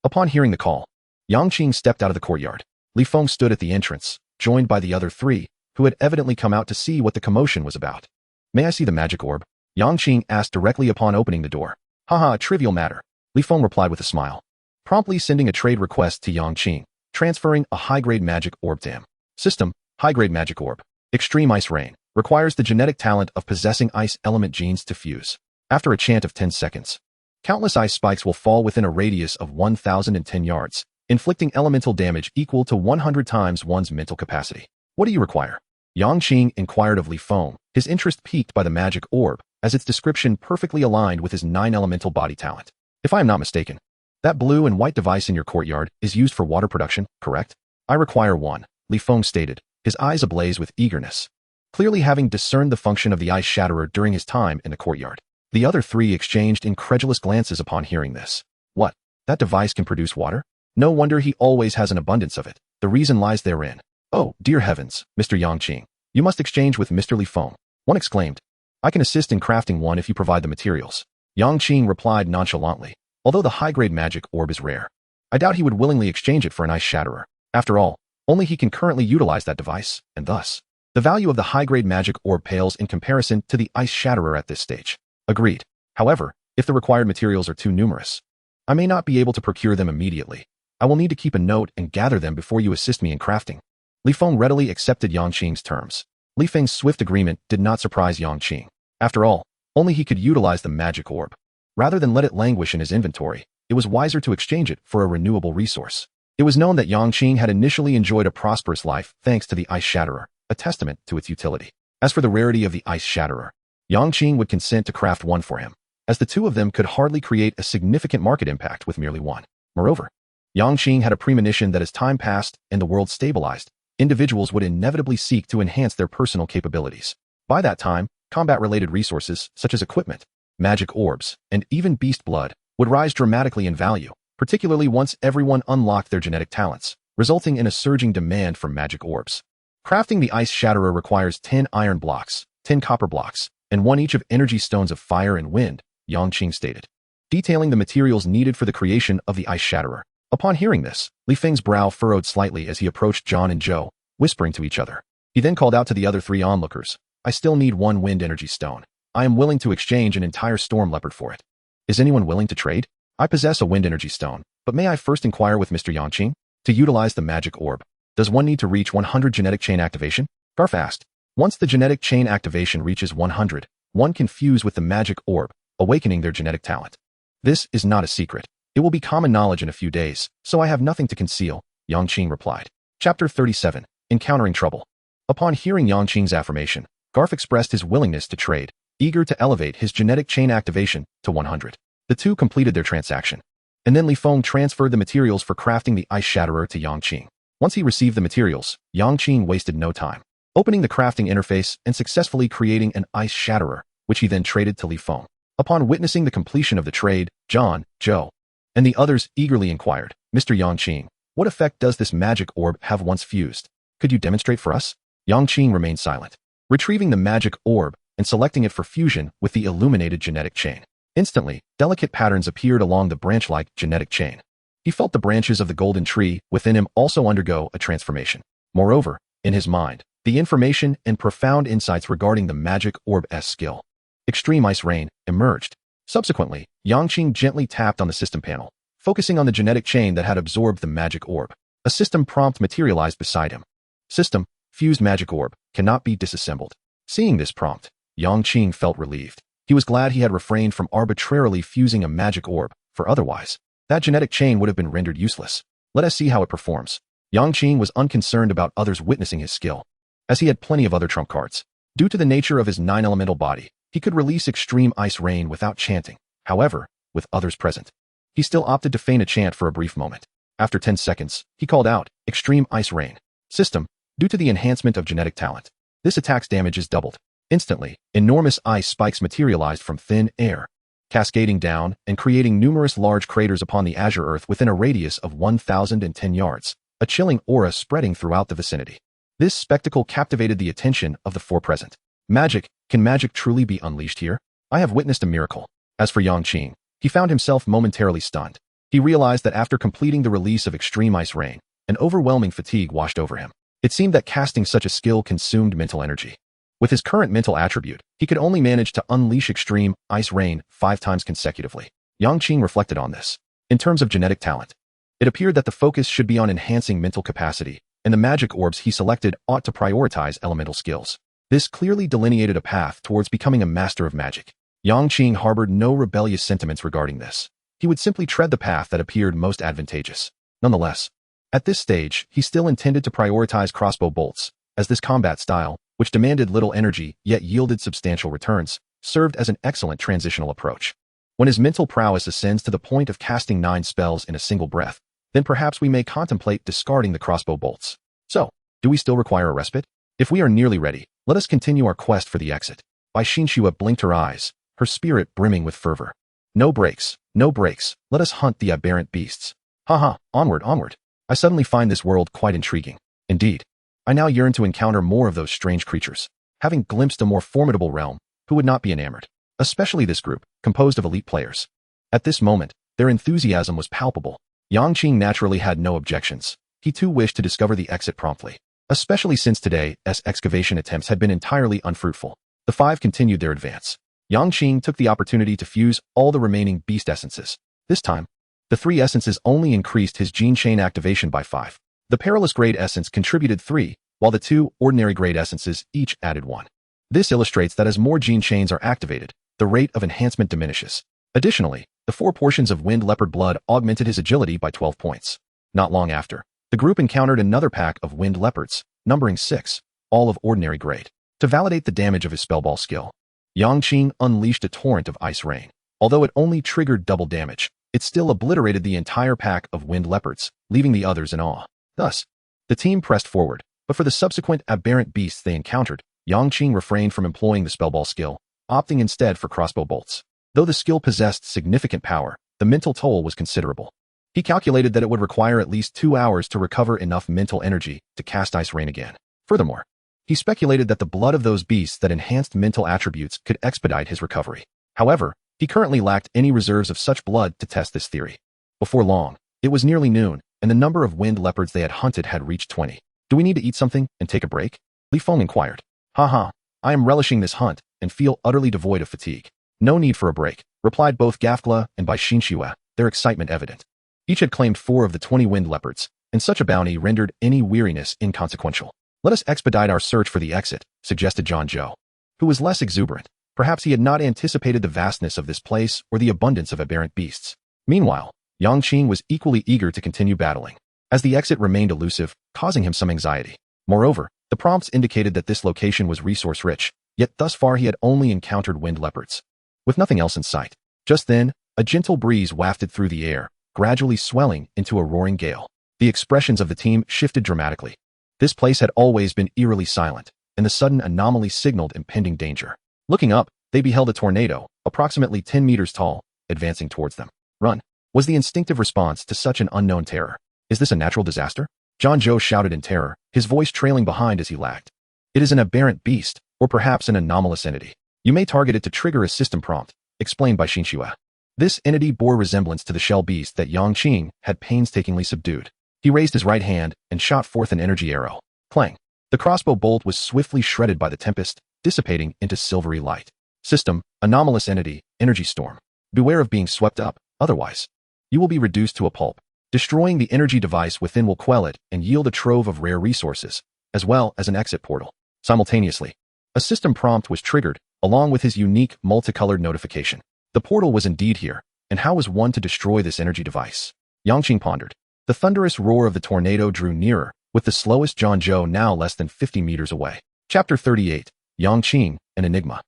Upon hearing the call, Yang Qing stepped out of the courtyard. Li Feng stood at the entrance, joined by the other three, who had evidently come out to see what the commotion was about. May I see the magic orb? Yang Qing asked directly upon opening the door. Haha, a trivial matter. Li Feng replied with a smile, promptly sending a trade request to Yang Qing, transferring a high-grade magic orb to him. System, high-grade magic orb. Extreme ice rain. Requires the genetic talent of possessing ice element genes to fuse. After a chant of 10 seconds, countless ice spikes will fall within a radius of 1,010 yards, inflicting elemental damage equal to 100 times one's mental capacity. What do you require? Yang Qing inquired of Li Feng, his interest piqued by the magic orb, as its description perfectly aligned with his 9 elemental body talent. If I am not mistaken, that blue and white device in your courtyard is used for water production, correct? I require one, Li Feng stated, his eyes ablaze with eagerness, clearly having discerned the function of the ice shatterer during his time in the courtyard. The other three exchanged incredulous glances upon hearing this. What? That device can produce water? No wonder he always has an abundance of it. The reason lies therein. Oh, dear heavens, Mr. Yang Qing. You must exchange with Mr. Li Feng. One exclaimed. I can assist in crafting one if you provide the materials. Yang Qing replied nonchalantly. Although the high-grade magic orb is rare, I doubt he would willingly exchange it for an ice shatterer. After all, only he can currently utilize that device, and thus, the value of the high-grade magic orb pales in comparison to the ice shatterer at this stage. Agreed. However, if the required materials are too numerous, I may not be able to procure them immediately. I will need to keep a note and gather them before you assist me in crafting. Li Feng readily accepted Yang Qing's terms. Li Feng's swift agreement did not surprise Yang Qing. After all, only he could utilize the magic orb. Rather than let it languish in his inventory, it was wiser to exchange it for a renewable resource. It was known that Yang Qing had initially enjoyed a prosperous life thanks to the ice shatterer, a testament to its utility. As for the rarity of the ice shatterer, Yang Qing would consent to craft one for him, as the two of them could hardly create a significant market impact with merely one. Moreover, Yang Qing had a premonition that as time passed and the world stabilized, individuals would inevitably seek to enhance their personal capabilities. By that time, combat-related resources such as equipment, magic orbs, and even beast blood would rise dramatically in value, particularly once everyone unlocked their genetic talents, resulting in a surging demand for magic orbs. Crafting the ice shatterer requires 10 iron blocks, 10 copper blocks, and 1 each of energy stones of fire and wind, Yang Qing stated, detailing the materials needed for the creation of the ice shatterer. Upon hearing this, Li Feng's brow furrowed slightly as he approached John and Zhou, whispering to each other. He then called out to the other 3 onlookers. I still need 1 wind energy stone. I am willing to exchange an entire storm leopard for it. Is anyone willing to trade? I possess a wind energy stone, but may I first inquire with Mr. Yang Qing? To utilize the magic orb, does one need to reach 100 genetic chain activation? Garf asked. Once the genetic chain activation reaches 100, one can fuse with the magic orb, awakening their genetic talent. This is not a secret. It will be common knowledge in a few days, so I have nothing to conceal, Yang Qing replied. Chapter 37. Encountering Trouble. Upon hearing Yang Qing's affirmation, Garf expressed his willingness to trade, eager to elevate his genetic chain activation to 100. The two completed their transaction, and then Li Feng transferred the materials for crafting the ice shatterer to Yang Qing. Once he received the materials, Yang Qing wasted no time, opening the crafting interface and successfully creating an ice shatterer, which he then traded to Li Feng. Upon witnessing the completion of the trade, John, Zhou, and the others eagerly inquired, Mr. Yang Qing, what effect does this magic orb have once fused? Could you demonstrate for us? Yang Qing remained silent, retrieving the magic orb and selecting it for fusion with the illuminated genetic chain. Instantly, delicate patterns appeared along the branch-like genetic chain. He felt the branches of the golden tree within him also undergo a transformation. Moreover, in his mind, the information and profound insights regarding the magic orb's skill, extreme ice rain, emerged. Subsequently, Yang Qing gently tapped on the system panel, focusing on the genetic chain that had absorbed the magic orb. A system prompt materialized beside him. System, fused magic orb, cannot be disassembled. Seeing this prompt, Yang Qing felt relieved. He was glad he had refrained from arbitrarily fusing a magic orb, for otherwise, that genetic chain would have been rendered useless. Let us see how it performs. Yang Qing was unconcerned about others witnessing his skill, as he had plenty of other trump cards. Due to the nature of his 9-elemental body, he could release extreme ice rain without chanting. However, with others present, he still opted to feign a chant for a brief moment. After 10 seconds, he called out, Extreme Ice Rain. System, due to the enhancement of genetic talent, this attack's damage is doubled. Instantly, enormous ice spikes materialized from thin air, cascading down and creating numerous large craters upon the azure earth within a radius of 1,010 yards, a chilling aura spreading throughout the vicinity. This spectacle captivated the attention of the 4 present. Magic, can magic truly be unleashed here? I have witnessed a miracle. As for Yang Qing, he found himself momentarily stunned. He realized that after completing the release of extreme ice rain, An overwhelming fatigue washed over him. It seemed that casting such a skill consumed mental energy. With his current mental attribute, he could only manage to unleash extreme ice rain 5 times consecutively. Yang Qing reflected on this. In terms of genetic talent, it appeared that the focus should be on enhancing mental capacity, and the magic orbs he selected ought to prioritize elemental skills. This clearly delineated a path towards becoming a master of magic. Yang Qing harbored no rebellious sentiments regarding this. He would simply tread the path that appeared most advantageous. Nonetheless, at this stage, he still intended to prioritize crossbow bolts, as this combat style, which demanded little energy yet yielded substantial returns, served as an excellent transitional approach. When his mental prowess ascends to the point of casting 9 spells in a single breath, then perhaps we may contemplate discarding the crossbow bolts. So, do we still require a respite? If we are nearly ready, let us continue our quest for the exit. Bai Xinxue blinked her eyes, her spirit brimming with fervor. No breaks, no breaks, let us hunt the aberrant beasts. Haha, onward, onward. I suddenly find this world quite intriguing. Indeed, I now yearn to encounter more of those strange creatures. Having glimpsed a more formidable realm, who would not be enamored? Especially this group, composed of elite players. At this moment, their enthusiasm was palpable. Yang Qing naturally had no objections. He too wished to discover the exit promptly, especially since today's excavation attempts had been entirely unfruitful. The 5 continued their advance. Yang Qing took the opportunity to fuse all the remaining beast essences. This time, the 3 essences only increased his gene chain activation by 5. The perilous grade essence contributed 3, while the 2 ordinary grade essences each added 1. This illustrates that as more gene chains are activated, the rate of enhancement diminishes. Additionally, the 4 portions of wind leopard blood augmented his agility by 12 points. Not long after, the group encountered another pack of wind leopards, numbering 6, all of ordinary grade. To validate the damage of his spellball skill, Yang Qing unleashed a torrent of ice rain. Although it only triggered double damage, it still obliterated the entire pack of wind leopards, leaving the others in awe. Thus, the team pressed forward, but for the subsequent aberrant beasts they encountered, Yang Qing refrained from employing the spellball skill, opting instead for crossbow bolts. Though the skill possessed significant power, the mental toll was considerable. He calculated that it would require at least 2 hours to recover enough mental energy to cast ice rain again. Furthermore, he speculated that the blood of those beasts that enhanced mental attributes could expedite his recovery. However, he currently lacked any reserves of such blood to test this theory. Before long, it was nearly noon, and the number of wind leopards they had hunted had reached 20. Do we need to eat something and take a break? Li Feng inquired. Haha, I am relishing this hunt and feel utterly devoid of fatigue. No need for a break, replied both Gafgla and Bai Xinxue, their excitement evident. Each had claimed 4 of the 20 wind leopards, and such a bounty rendered any weariness inconsequential. Let us expedite our search for the exit, suggested John Zhou, who was less exuberant. Perhaps he had not anticipated the vastness of this place or the abundance of aberrant beasts. Meanwhile, Yang Qing was equally eager to continue battling, as the exit remained elusive, causing him some anxiety. Moreover, the prompts indicated that this location was resource-rich, yet thus far he had only encountered wind leopards, with nothing else in sight. Just then, a gentle breeze wafted through the air, gradually swelling into a roaring gale. The expressions of the team shifted dramatically. This place had always been eerily silent, and the sudden anomaly signaled impending danger. Looking up, they beheld a tornado, approximately 10 meters tall, advancing towards them. Run, was the instinctive response to such an unknown terror. Is this a natural disaster? John Zhou shouted in terror, his voice trailing behind as he lagged. It is an aberrant beast, or perhaps an anomalous entity. You may target it to trigger a system prompt, explained by Xinxue. This entity bore resemblance to the shell beast that Yang Qing had painstakingly subdued. He raised his right hand and shot forth an energy arrow. Clang! The crossbow bolt was swiftly shredded by the tempest, dissipating into silvery light. System, anomalous entity, energy storm. Beware of being swept up, otherwise you will be reduced to a pulp. Destroying the energy device within will quell it and yield a trove of rare resources, as well as an exit portal. Simultaneously, a system prompt was triggered, along with his unique multicolored notification. The portal was indeed here, and how was one to destroy this energy device? Yang Qing pondered. The thunderous roar of the tornado drew nearer, with the slowest John Zhou now less than 50 meters away. Chapter 38, Yang Qing, an enigma.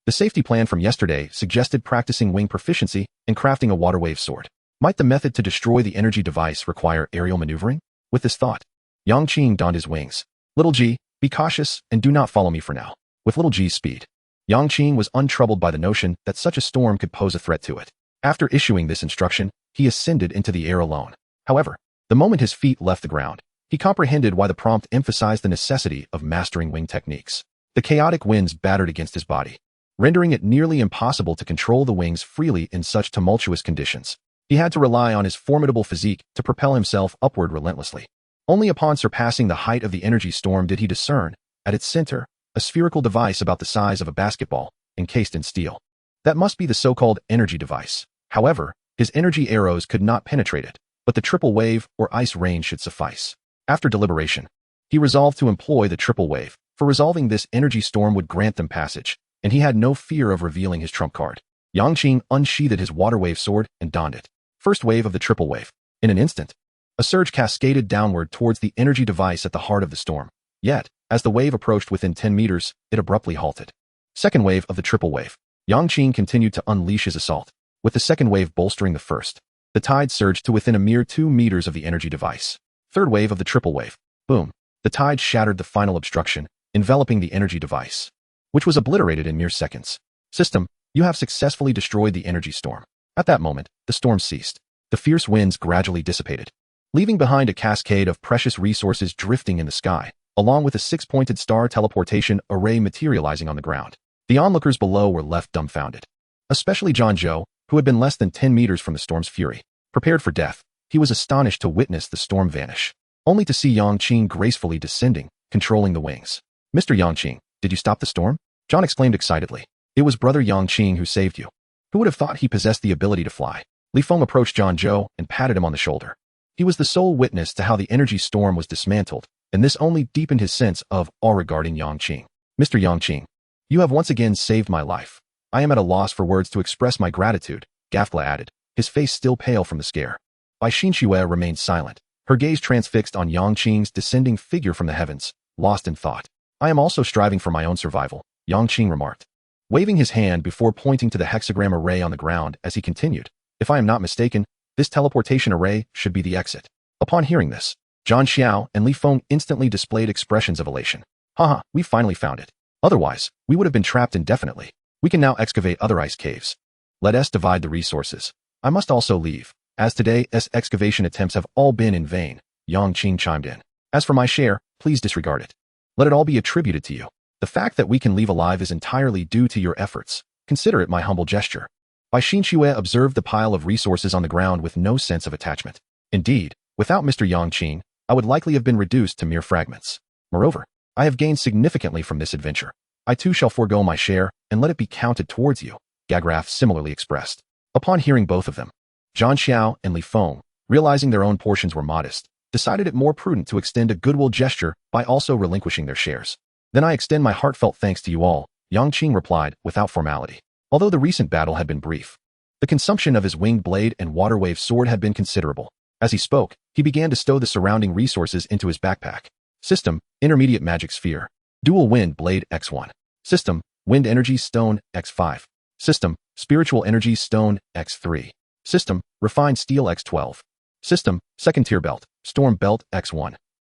The safety plan from yesterday suggested practicing wing proficiency and crafting a water wave sword. Might the method to destroy the energy device require aerial maneuvering? With this thought, Yang Qing donned his wings. Little G, be cautious and do not follow me for now. With Little G's speed, Yang Qing was untroubled by the notion that such a storm could pose a threat to it. After issuing this instruction, he ascended into the air alone. However, the moment his feet left the ground, he comprehended why the prompt emphasized the necessity of mastering wing techniques. The chaotic winds battered against his body, rendering it nearly impossible to control the wings freely in such tumultuous conditions. He had to rely on his formidable physique to propel himself upward relentlessly. Only upon surpassing the height of the energy storm did he discern, at its center, a spherical device about the size of a basketball, encased in steel. That must be the so-called energy device. However, his energy arrows could not penetrate it, but the triple wave or ice rain should suffice. After deliberation, he resolved to employ the triple wave, for resolving this energy storm would grant them passage, and he had no fear of revealing his trump card. Yang Qing unsheathed his water wave sword and donned it. First wave of the triple wave. In an instant, a surge cascaded downward towards the energy device at the heart of the storm. Yet, as the wave approached within 10 meters, it abruptly halted. Second wave of the triple wave. Yang Qing continued to unleash his assault, with the second wave bolstering the first. The tide surged to within a mere 2 meters of the energy device. Third wave of the triple wave. Boom. The tide shattered the final obstruction, enveloping the energy device, which was obliterated in mere seconds. System, you have successfully destroyed the energy storm. At that moment, the storm ceased. The fierce winds gradually dissipated, leaving behind a cascade of precious resources drifting in the sky, along with a 6-pointed star teleportation array materializing on the ground. The onlookers below were left dumbfounded, especially John Zhou, who had been less than 10 meters from the storm's fury. Prepared for death, he was astonished to witness the storm vanish, only to see Yang Qing gracefully descending, controlling the wings. Mr. Yang Qing, did you stop the storm? John exclaimed excitedly. It was brother Yang Qing who saved you. Who would have thought he possessed the ability to fly? Li Feng approached John Zhou and patted him on the shoulder. He was the sole witness to how the energy storm was dismantled, and this only deepened his sense of awe regarding Yang Qing. Mr. Yang Qing, you have once again saved my life. I am at a loss for words to express my gratitude, Gafgla added, his face still pale from the scare. Bai Xinxue remained silent, her gaze transfixed on Yang Qing's descending figure from the heavens, lost in thought. I am also striving for my own survival, Yang Qing remarked, waving his hand before pointing to the hexagram array on the ground as he continued. If I am not mistaken, this teleportation array should be the exit. Upon hearing this, Zhang Xiao and Li Feng instantly displayed expressions of elation. Haha, we finally found it. Otherwise, we would have been trapped indefinitely. We can now excavate other ice caves. Let us divide the resources. I must also leave, as today's excavation attempts have all been in vain, Yang Qing chimed in. As for my share, please disregard it. Let it all be attributed to you. The fact that we can leave alive is entirely due to your efforts. Consider it my humble gesture. Bai Xinxue observed the pile of resources on the ground with no sense of attachment. Indeed, without Mr. Yang Qing, I would likely have been reduced to mere fragments. Moreover, I have gained significantly from this adventure. I too shall forego my share and let it be counted towards you, Gagraf similarly expressed. Upon hearing both of them, Zhang Xiao and Li Feng, realizing their own portions were modest, decided it more prudent to extend a goodwill gesture by also relinquishing their shares. Then I extend my heartfelt thanks to you all, Yang Qing replied without formality. Although the recent battle had been brief, the consumption of his winged blade and water wave sword had been considerable. As he spoke, he began to stow the surrounding resources into his backpack. System, Intermediate Magic Sphere. Dual Wind Blade X1. System, Wind Energy Stone X5. System, Spiritual Energy Stone X3. System, Refined Steel X12. System, Second Tier Belt, Storm Belt X1.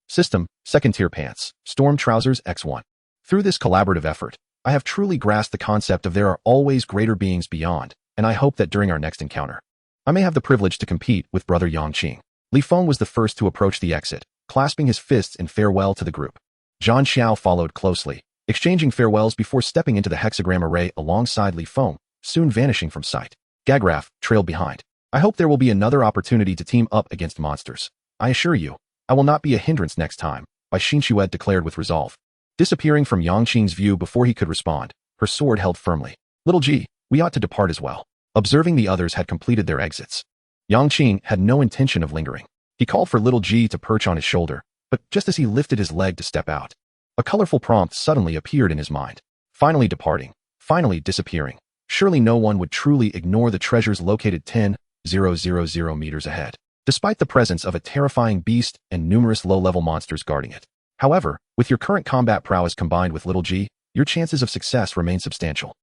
System, Second Tier Pants, Storm Trousers X1. Through this collaborative effort, I have truly grasped the concept of there are always greater beings beyond, and I hope that during our next encounter, I may have the privilege to compete with brother Yang Qing. Li Feng was the first to approach the exit, clasping his fists in farewell to the group. Zhang Xiao followed closely, exchanging farewells before stepping into the hexagram array alongside Li Feng, soon vanishing from sight. Gagraf trailed behind. I hope there will be another opportunity to team up against monsters. I assure you, I will not be a hindrance next time, Bai Xinxue declared with resolve. Disappearing from Yang Qing's view before he could respond, her sword held firmly. Little G, we ought to depart as well. Observing the others had completed their exits, Yang Qing had no intention of lingering. He called for Little G to perch on his shoulder, but just as he lifted his leg to step out, a colorful prompt suddenly appeared in his mind. Finally departing, finally disappearing. Surely no one would truly ignore the treasures located 10,000 meters ahead, despite the presence of a terrifying beast and numerous low-level monsters guarding it. However, with your current combat prowess combined with Little G, your chances of success remain substantial.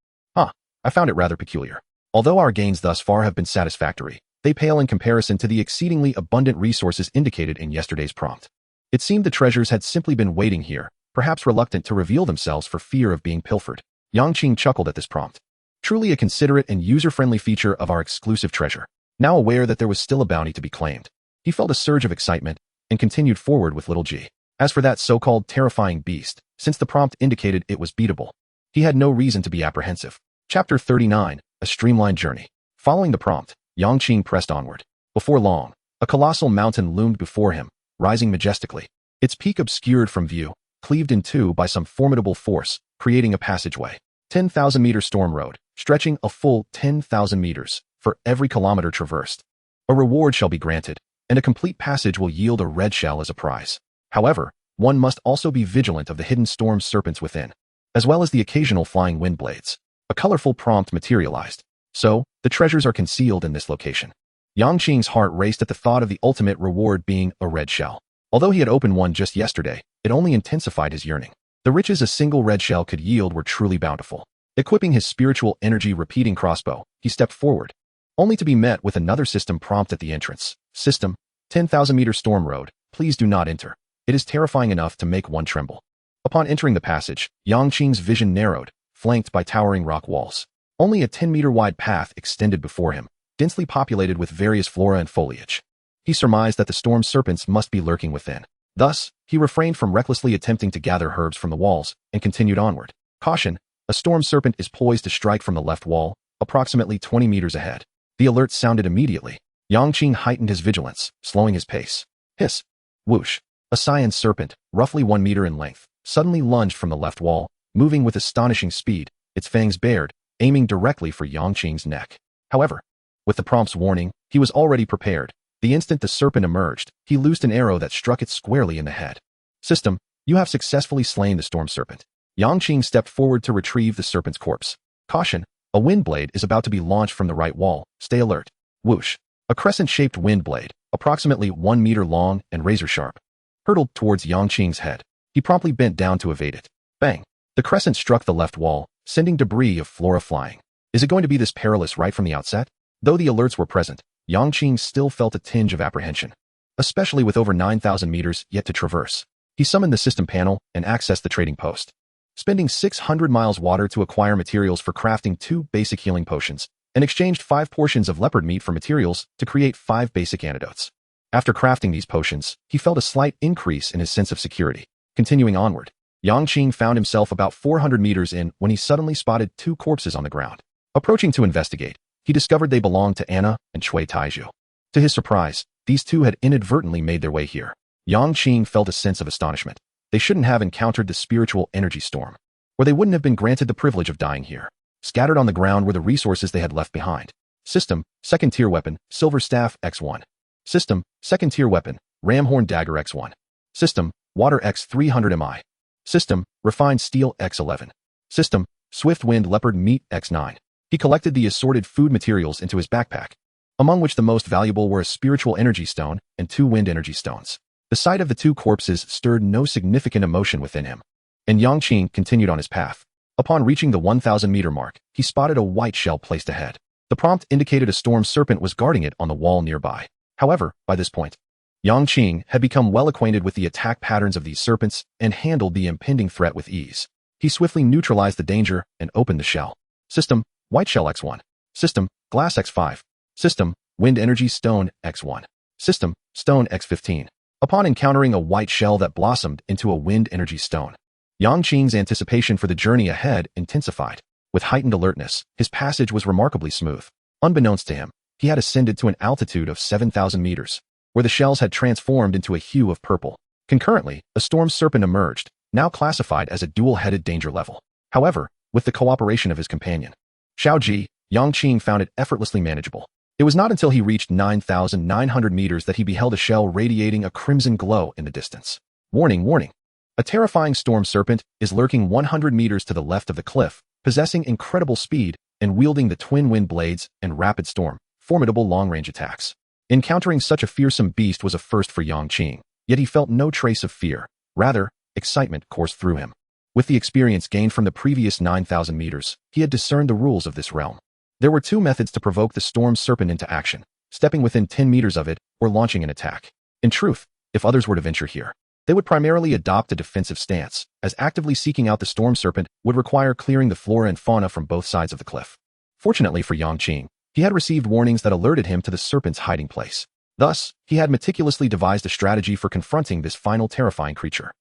I found it rather peculiar. Although our gains thus far have been satisfactory, they pale in comparison to the exceedingly abundant resources indicated in yesterday's prompt. It seemed the treasures had simply been waiting here, perhaps reluctant to reveal themselves for fear of being pilfered. Yang Qing chuckled at this prompt. Truly a considerate and user-friendly feature of our exclusive treasure. Now aware that there was still a bounty to be claimed, he felt a surge of excitement and continued forward with Little G. As for that so-called terrifying beast, since the prompt indicated it was beatable, he had no reason to be apprehensive. Chapter 39, A Streamlined Journey. Following the prompt, Yang Qing pressed onward. Before long, a colossal mountain loomed before him, rising majestically. Its peak obscured from view, cleaved in two by some formidable force, creating a passageway. 10,000-meter storm road, stretching a full 10,000 meters, for every kilometer traversed. A reward shall be granted, and a complete passage will yield a red shell as a prize. However, one must also be vigilant of the hidden storm serpents within, as well as the occasional flying wind blades. A colorful prompt materialized. So, the treasures are concealed in this location. Yang Qing's heart raced at the thought of the ultimate reward being a red shell. Although he had opened one just yesterday, it only intensified his yearning. The riches a single red shell could yield were truly bountiful. Equipping his spiritual energy repeating crossbow, he stepped forward, only to be met with another system prompt at the entrance. System, 10,000-meter storm road, please do not enter. It is terrifying enough to make one tremble. Upon entering the passage, Yang Qing's vision narrowed, flanked by towering rock walls. Only a 10-meter wide path extended before him, densely populated with various flora and foliage. He surmised that the storm serpents must be lurking within. Thus, he refrained from recklessly attempting to gather herbs from the walls and continued onward. Caution, a storm serpent is poised to strike from the left wall, approximately 20 meters ahead. The alert sounded immediately. Yang Qing heightened his vigilance, slowing his pace. Hiss! Whoosh! A cyan serpent, roughly 1 meter in length, suddenly lunged from the left wall, moving with astonishing speed, its fangs bared, aiming directly for Yang Qing's neck. However, with the prompt's warning, he was already prepared. The instant the serpent emerged, he loosed an arrow that struck it squarely in the head. System, you have successfully slain the storm serpent. Yang Qing stepped forward to retrieve the serpent's corpse. Caution, a wind blade is about to be launched from the right wall. Stay alert. Whoosh. A crescent-shaped wind blade, approximately 1 meter long and razor-sharp, hurtled towards Yang Qing's head. He promptly bent down to evade it. Bang. The crescent struck the left wall, sending debris of flora flying. Is it going to be this perilous right from the outset? Though the alerts were present, Yang Qing still felt a tinge of apprehension, especially with over 9,000 meters yet to traverse. He summoned the system panel and accessed the trading post. Spending 600 miles water to acquire materials for crafting 2 basic healing potions, and exchanged 5 portions of leopard meat for materials to create 5 basic antidotes. After crafting these potions, he felt a slight increase in his sense of security. Continuing onward, Yang Qing found himself about 400 meters in when he suddenly spotted 2 corpses on the ground. Approaching to investigate, he discovered they belonged to Anna and Cui Taiju. To his surprise, these two had inadvertently made their way here. Yang Qing felt a sense of astonishment. They shouldn't have encountered the spiritual energy storm, or they wouldn't have been granted the privilege of dying here. Scattered on the ground were the resources they had left behind. System, second-tier weapon, Silver Staff X1. System, second-tier weapon, Ramhorn Dagger X1. System, Water X300 Mi. System, Refined Steel X11. System, Swift Wind Leopard Meat X9. He collected the assorted food materials into his backpack, among which the most valuable were a spiritual energy stone and 2 wind energy stones. The sight of the 2 corpses stirred no significant emotion within him, and Yang Qing continued on his path. Upon reaching the 1,000-meter mark, he spotted a white shell placed ahead. The prompt indicated a storm serpent was guarding it on the wall nearby. However, by this point, Yang Qing had become well acquainted with the attack patterns of these serpents and handled the impending threat with ease. He swiftly neutralized the danger and opened the shell. System, White Shell X1. System, Glass X5. System, Wind Energy Stone X1. System, Stone X15. Upon encountering a white shell that blossomed into a wind energy stone, Yang Qing's anticipation for the journey ahead intensified. With heightened alertness, his passage was remarkably smooth. Unbeknownst to him, he had ascended to an altitude of 7,000 meters, where the shells had transformed into a hue of purple. Concurrently, a storm serpent emerged, now classified as a dual-headed danger level. However, with the cooperation of his companion, Xiaoji, Yang Qing found it effortlessly manageable. It was not until he reached 9,900 meters that he beheld a shell radiating a crimson glow in the distance. Warning, warning. A terrifying storm serpent is lurking 100 meters to the left of the cliff, possessing incredible speed and wielding the twin wind blades and rapid storm, formidable long-range attacks. Encountering such a fearsome beast was a first for Yang Qing, yet he felt no trace of fear. Rather, excitement coursed through him. With the experience gained from the previous 9,000 meters, he had discerned the rules of this realm. There were 2 methods to provoke the storm serpent into action: stepping within 10 meters of it or launching an attack. In truth, if others were to venture here, they would primarily adopt a defensive stance, as actively seeking out the storm serpent would require clearing the flora and fauna from both sides of the cliff. Fortunately for Yang Qing, he had received warnings that alerted him to the serpent's hiding place. Thus, he had meticulously devised a strategy for confronting this final terrifying creature.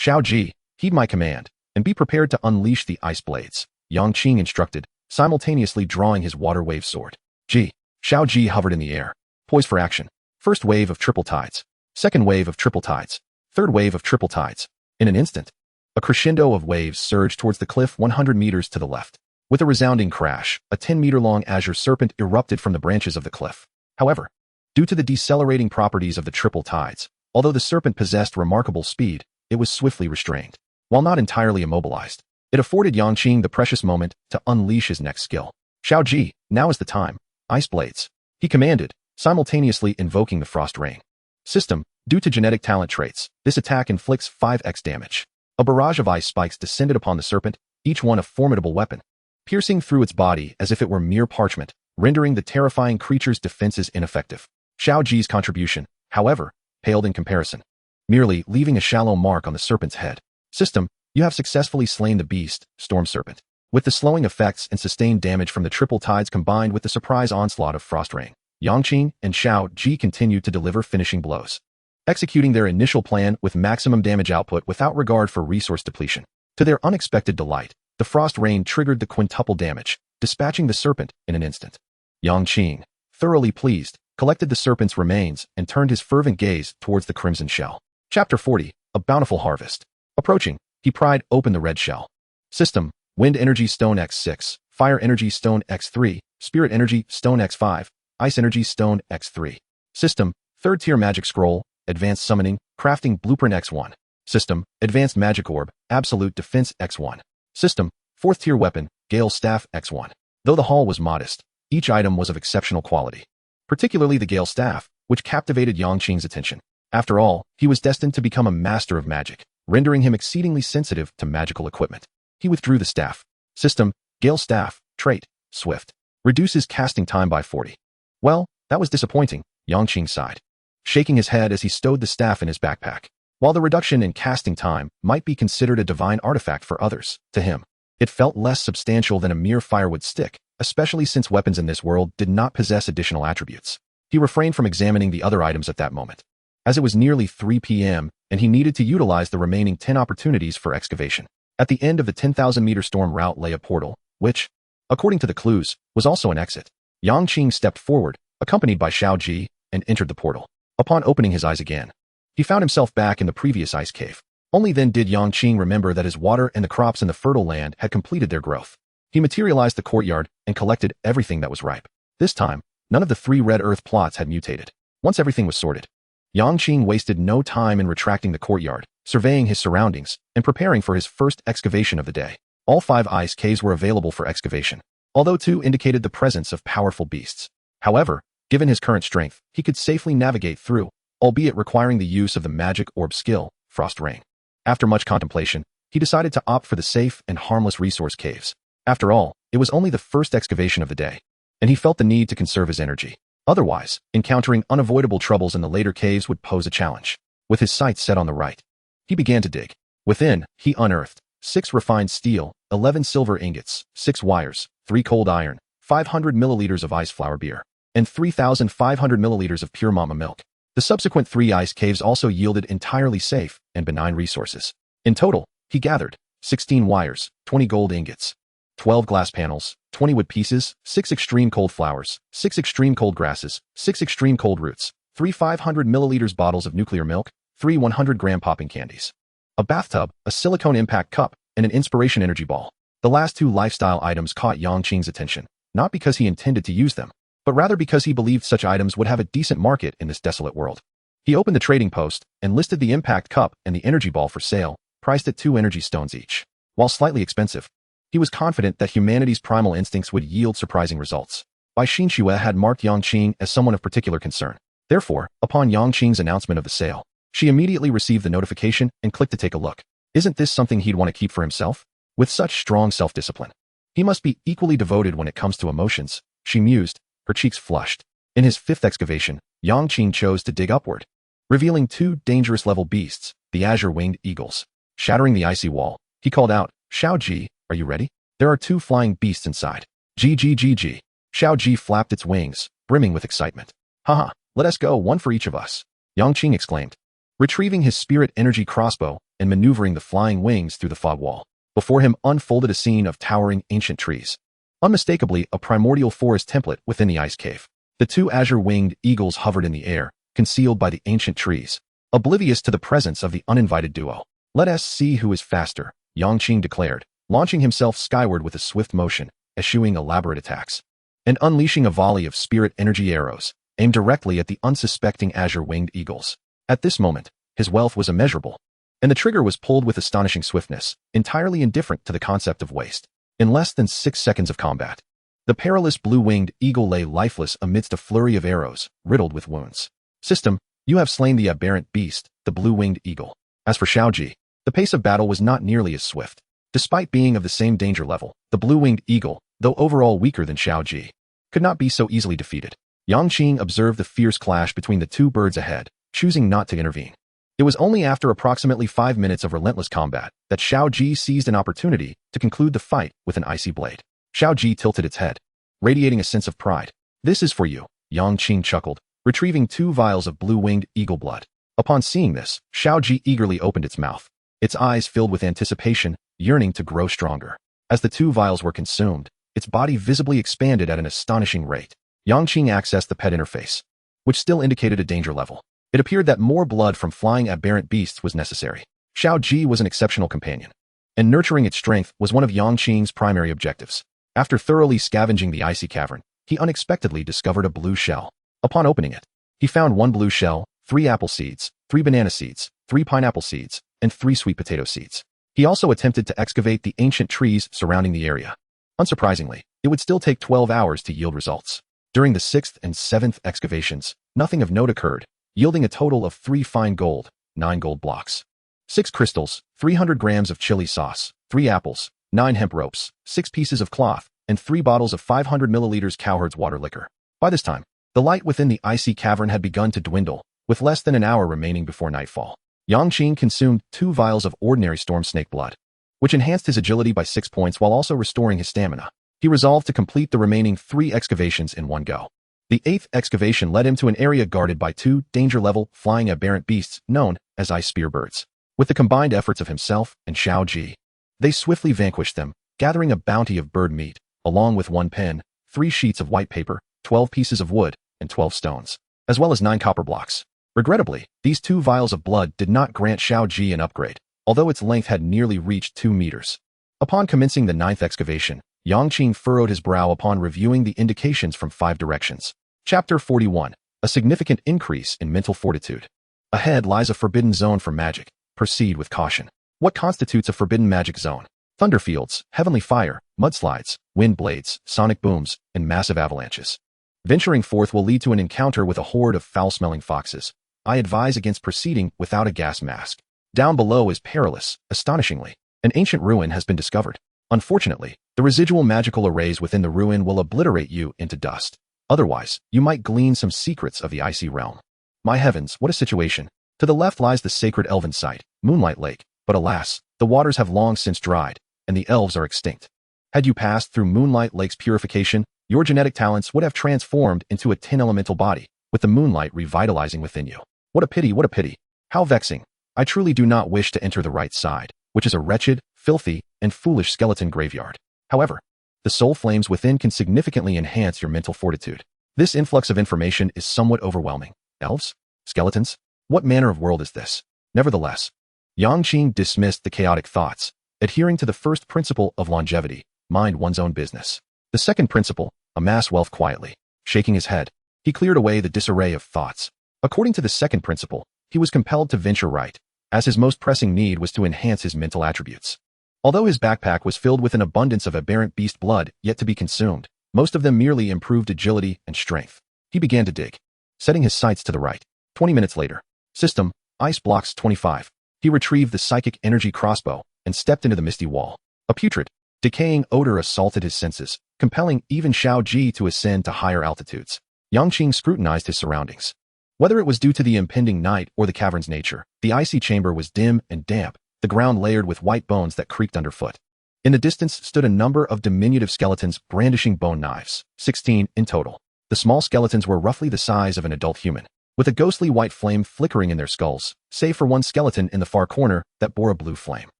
Xiaoji, heed my command, and be prepared to unleash the ice blades, Yang Qing instructed, simultaneously drawing his water wave sword. Ji, Xiao Ji hovered in the air, poised for action. First wave of triple tides. Second wave of triple tides. Third wave of triple tides. In an instant, a crescendo of waves surged towards the cliff 100 meters to the left. With a resounding crash, a 10-meter-long azure serpent erupted from the branches of the cliff. However, due to the decelerating properties of the triple tides, although the serpent possessed remarkable speed, it was swiftly restrained. While not entirely immobilized, it afforded Yang Qing the precious moment to unleash his next skill. Xiao Ji, now is the time. Ice blades. He commanded, simultaneously invoking the frost rain. System, due to genetic talent traits, this attack inflicts 5x damage. A barrage of ice spikes descended upon the serpent, each one a formidable weapon, piercing through its body as if it were mere parchment, rendering the terrifying creature's defenses ineffective. Xiao Ji's contribution, however, paled in comparison, merely leaving a shallow mark on the serpent's head. System, you have successfully slain the beast, Storm Serpent. With the slowing effects and sustained damage from the triple tides combined with the surprise onslaught of frost rain, Yang Qing and Xiao Ji continued to deliver finishing blows, executing their initial plan with maximum damage output without regard for resource depletion. To their unexpected delight, the frost rain triggered the quintuple damage, dispatching the serpent in an instant. Yang Qing, thoroughly pleased, collected the serpent's remains and turned his fervent gaze towards the crimson shell. Chapter 40, A Bountiful Harvest. Approaching, he pried open the red shell. System, Wind Energy Stone X6, Fire Energy Stone X3, Spirit Energy Stone X5, Ice Energy Stone X3. System, Third Tier Magic Scroll, Advanced Summoning, Crafting Blueprint X1. System, Advanced Magic Orb, Absolute Defense X1. System, 4th Tier Weapon, Gale Staff X1. Though the haul was modest, each item was of exceptional quality, particularly the Gale Staff, which captivated Yang Qing's attention. After all, he was destined to become a master of magic, rendering him exceedingly sensitive to magical equipment. He withdrew the staff. System, Gale Staff, Trait, Swift. Reduces casting time by 40. Well, that was disappointing, Yang Qing sighed, shaking his head as he stowed the staff in his backpack. While the reduction in casting time might be considered a divine artifact for others, to him, it felt less substantial than a mere firewood stick, especially since weapons in this world did not possess additional attributes. He refrained from examining the other items at that moment, as it was nearly 3 p.m. and he needed to utilize the remaining 10 opportunities for excavation. At the end of the 10,000-meter storm route lay a portal, which, according to the clues, was also an exit. Yang Qing stepped forward, accompanied by Xiao Ji, and entered the portal. Upon opening his eyes again, he found himself back in the previous ice cave. Only then did Yang Qing remember that his water and the crops in the fertile land had completed their growth. He materialized the courtyard and collected everything that was ripe. This time, none of the 3 red earth plots had mutated. Once everything was sorted, Yang Qing wasted no time in retracting the courtyard, surveying his surroundings, and preparing for his first excavation of the day. All 5 ice caves were available for excavation, although 2 indicated the presence of powerful beasts. However, given his current strength, he could safely navigate through, albeit requiring the use of the magic orb skill, Frost Rain. After much contemplation, he decided to opt for the safe and harmless resource caves. After all, it was only the first excavation of the day, and he felt the need to conserve his energy. Otherwise, encountering unavoidable troubles in the later caves would pose a challenge. With his sights set on the right, he began to dig. Within, he unearthed 6 refined steel, 11 silver ingots, 6 wires, 3 cold iron, 500 milliliters of ice flower beer, and 3,500 milliliters of pure mama milk. The subsequent 3 ice caves also yielded entirely safe and benign resources. In total, he gathered 16 wires, 20 gold ingots, 12 glass panels, 20 wood pieces, 6 extreme cold flowers, 6 extreme cold grasses, 6 extreme cold roots, 3 500 milliliters bottles of nuclear milk, 3 100-gram popping candies, a bathtub, a silicone impact cup, and an inspiration energy ball. The last 2 lifestyle items caught Yang Qing's attention, not because he intended to use them, but rather because he believed such items would have a decent market in this desolate world. He opened the trading post and listed the impact cup and the energy ball for sale, priced at 2 energy stones each. While slightly expensive, he was confident that humanity's primal instincts would yield surprising results. Bai Xinxue had marked Yang Qing as someone of particular concern. Therefore, upon Yang Qing's announcement of the sale, she immediately received the notification and clicked to take a look. Isn't this something he'd want to keep for himself? With such strong self-discipline, he must be equally devoted when it comes to emotions, she mused, her cheeks flushed. In his 5th excavation, Yang Qing chose to dig upward, revealing 2 dangerous level beasts, the azure-winged eagles. Shattering the icy wall, he called out, Xiao Ji, are you ready? There are 2 flying beasts inside. G. Xiao Ji flapped its wings, brimming with excitement. Haha, let us go, 1 for each of us, Yang Qing exclaimed, retrieving his spirit energy crossbow and maneuvering the flying wings through the fog wall. Before him unfolded a scene of towering ancient trees, unmistakably a primordial forest template within the ice cave. The two azure-winged eagles hovered in the air, concealed by the ancient trees, oblivious to the presence of the uninvited duo. "Let us see who is faster," Yang Qing declared, launching himself skyward with a swift motion, eschewing elaborate attacks, and unleashing a volley of spirit energy arrows, aimed directly at the unsuspecting azure-winged eagles. At this moment, his wealth was immeasurable, and the trigger was pulled with astonishing swiftness, entirely indifferent to the concept of waste. In less than 6 seconds of combat, the perilous blue-winged eagle lay lifeless amidst a flurry of arrows, riddled with wounds. "System, you have slain the aberrant beast," the blue-winged eagle. As for Xiaoji, the pace of battle was not nearly as swift. Despite being of the same danger level, the blue-winged eagle, though overall weaker than Xiaoji, could not be so easily defeated. Yang Qing observed the fierce clash between the two birds ahead, choosing not to intervene. It was only after approximately 5 minutes of relentless combat that Xiaoji seized an opportunity to conclude the fight with an icy blade. Xiaoji tilted its head, radiating a sense of pride. "This is for you," Yang Qing chuckled, retrieving 2 vials of blue-winged eagle blood. Upon seeing this, Xiaoji eagerly opened its mouth, its eyes filled with anticipation, yearning to grow stronger. As the 2 vials were consumed, its body visibly expanded at an astonishing rate. Yang Qing accessed the pet interface, which still indicated a danger level. It appeared that more blood from flying aberrant beasts was necessary. Xiaoji was an exceptional companion, and nurturing its strength was one of Yang Qing's primary objectives. After thoroughly scavenging the icy cavern, he unexpectedly discovered a blue shell. Upon opening it, he found 1 blue shell, 3 apple seeds, 3 banana seeds, 3 pineapple seeds, and 3 sweet potato seeds. He also attempted to excavate the ancient trees surrounding the area. Unsurprisingly, it would still take 12 hours to yield results. During the 6th and 7th excavations, nothing of note occurred, yielding a total of 3 fine gold, 9 gold blocks, 6 crystals, 300 grams of chili sauce, 3 apples, 9 hemp ropes, 6 pieces of cloth, and 3 bottles of 500 milliliters cowherd's water liquor. By this time, the light within the icy cavern had begun to dwindle, with less than an hour remaining before nightfall. Yang Qing consumed 2 vials of ordinary storm snake blood, which enhanced his agility by 6 points while also restoring his stamina. He resolved to complete the remaining 3 excavations in one go. The 8th excavation led him to an area guarded by 2 danger-level flying aberrant beasts known as ice spear birds. With the combined efforts of himself and Xiaoji, they swiftly vanquished them, gathering a bounty of bird meat, along with 1 pen, 3 sheets of white paper, 12 pieces of wood, and 12 stones, as well as 9 copper blocks. Regrettably, these 2 vials of blood did not grant Xiaoji an upgrade, although its length had nearly reached 2 meters. Upon commencing the 9th excavation, Yang Qing furrowed his brow upon reviewing the indications from 5 directions. Chapter 41. A significant increase in mental fortitude. Ahead lies a forbidden zone for magic. Proceed with caution. What constitutes a forbidden magic zone? Thunderfields, heavenly fire, mudslides, wind blades, sonic booms, and massive avalanches. Venturing forth will lead to an encounter with a horde of foul-smelling foxes. I advise against proceeding without a gas mask. Down below is perilous. Astonishingly, an ancient ruin has been discovered. Unfortunately, the residual magical arrays within the ruin will obliterate you into dust. Otherwise, you might glean some secrets of the icy realm. My heavens, what a situation. To the left lies the sacred elven site, Moonlight Lake, but alas, the waters have long since dried, and the elves are extinct. Had you passed through Moonlight Lake's purification, your genetic talents would have transformed into a 10-elemental body, with the moonlight revitalizing within you. What a pity, what a pity. How vexing. I truly do not wish to enter the right side, which is a wretched, filthy, and foolish skeleton graveyard. However, the soul flames within can significantly enhance your mental fortitude. This influx of information is somewhat overwhelming. Elves? Skeletons? What manner of world is this? Nevertheless, Yang Qing dismissed the chaotic thoughts, adhering to the first principle of longevity, mind one's own business. The second principle, amass wealth quietly. Shaking his head, he cleared away the disarray of thoughts. According to the second principle, he was compelled to venture right, as his most pressing need was to enhance his mental attributes. Although his backpack was filled with an abundance of aberrant beast blood yet to be consumed, most of them merely improved agility and strength. He began to dig, setting his sights to the right. 20 minutes later, system, ice blocks 25. He retrieved the psychic energy crossbow and stepped into the misty wall. A putrid, decaying odor assaulted his senses, compelling even Xiaoji to ascend to higher altitudes. Yang Qing scrutinized his surroundings. Whether it was due to the impending night or the cavern's nature, the icy chamber was dim and damp, the ground layered with white bones that creaked underfoot. In the distance stood a number of diminutive skeletons brandishing bone knives, 16 in total. The small skeletons were roughly the size of an adult human, with a ghostly white flame flickering in their skulls, save for one skeleton in the far corner that bore a blue flame.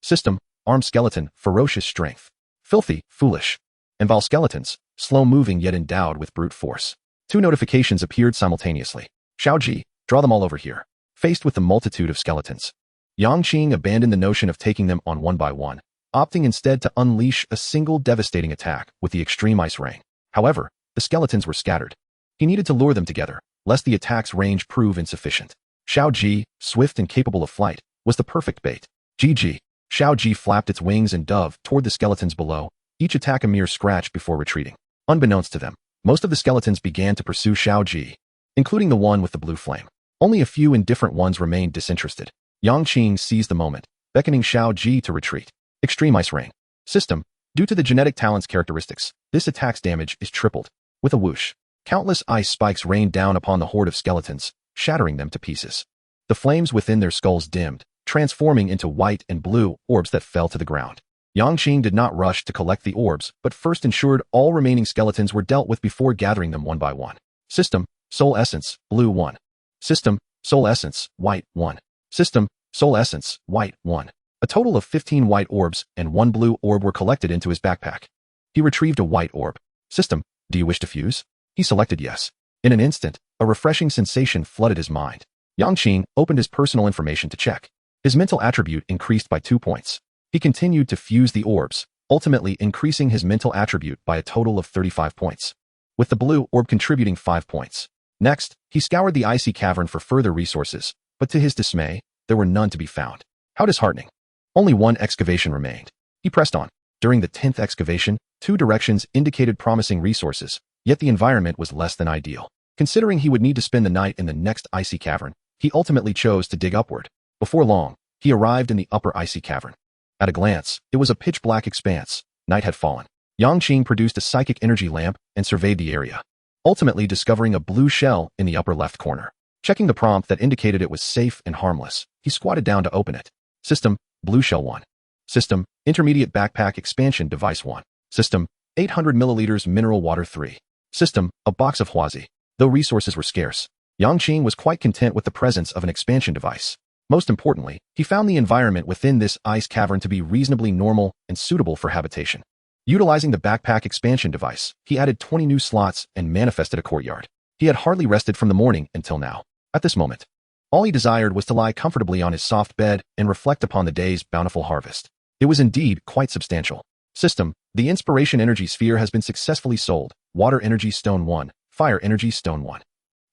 System, armed skeleton, ferocious strength. Filthy, foolish. And Val skeletons, slow-moving yet endowed with brute force. Two notifications appeared simultaneously. Xiaoji, draw them all over here. Faced with the multitude of skeletons, Yang Qing abandoned the notion of taking them on one by one, opting instead to unleash a single devastating attack with the extreme ice rain. However, the skeletons were scattered. He needed to lure them together, lest the attack's range prove insufficient. Xiaoji, swift and capable of flight, was the perfect bait. GG. Xiaoji flapped its wings and dove toward the skeletons below, each attack a mere scratch before retreating. Unbeknownst to them, most of the skeletons began to pursue Xiaoji, including the one with the blue flame. Only a few indifferent ones remained disinterested. Yang Qing seized the moment, beckoning Xiaoji to retreat. Extreme Ice Rain. System. Due to the genetic talent's characteristics, this attack's damage is tripled. With a whoosh, countless ice spikes rained down upon the horde of skeletons, shattering them to pieces. The flames within their skulls dimmed, transforming into white and blue orbs that fell to the ground. Yang Qing did not rush to collect the orbs, but first ensured all remaining skeletons were dealt with before gathering them one by one. System. Soul Essence, Blue 1. System. Soul Essence, White 1. System. Soul Essence, White 1. A total of 15 white orbs and 1 blue orb were collected into his backpack. He retrieved a white orb. System. Do you wish to fuse? He selected yes. In an instant, a refreshing sensation flooded his mind. Yang Qing opened his personal information to check. His mental attribute increased by 2 points. He continued to fuse the orbs, ultimately increasing his mental attribute by a total of 35 points, with the blue orb contributing 5 points. Next, he scoured the icy cavern for further resources, but to his dismay, there were none to be found. How disheartening. Only one excavation remained. He pressed on. During the 10th excavation, 2 directions indicated promising resources, yet the environment was less than ideal. Considering he would need to spend the night in the next icy cavern, he ultimately chose to dig upward. Before long, he arrived in the upper icy cavern. At a glance, it was a pitch-black expanse. Night had fallen. Yang Qing produced a psychic energy lamp and surveyed the area, ultimately discovering a blue shell in the upper left corner. Checking the prompt that indicated it was safe and harmless, he squatted down to open it. System. Blue Shell 1. System. Intermediate Backpack Expansion Device 1. System. 800 milliliters Mineral Water 3. System. A box of Huazi. Though resources were scarce, Yang Qing was quite content with the presence of an expansion device. Most importantly, he found the environment within this ice cavern to be reasonably normal and suitable for habitation. Utilizing the backpack expansion device, he added 20 new slots and manifested a courtyard. He had hardly rested from the morning until now. At this moment, all he desired was to lie comfortably on his soft bed and reflect upon the day's bountiful harvest. It was indeed quite substantial. System. The Inspiration Energy Sphere has been successfully sold. Water Energy Stone 1. Fire Energy Stone 1.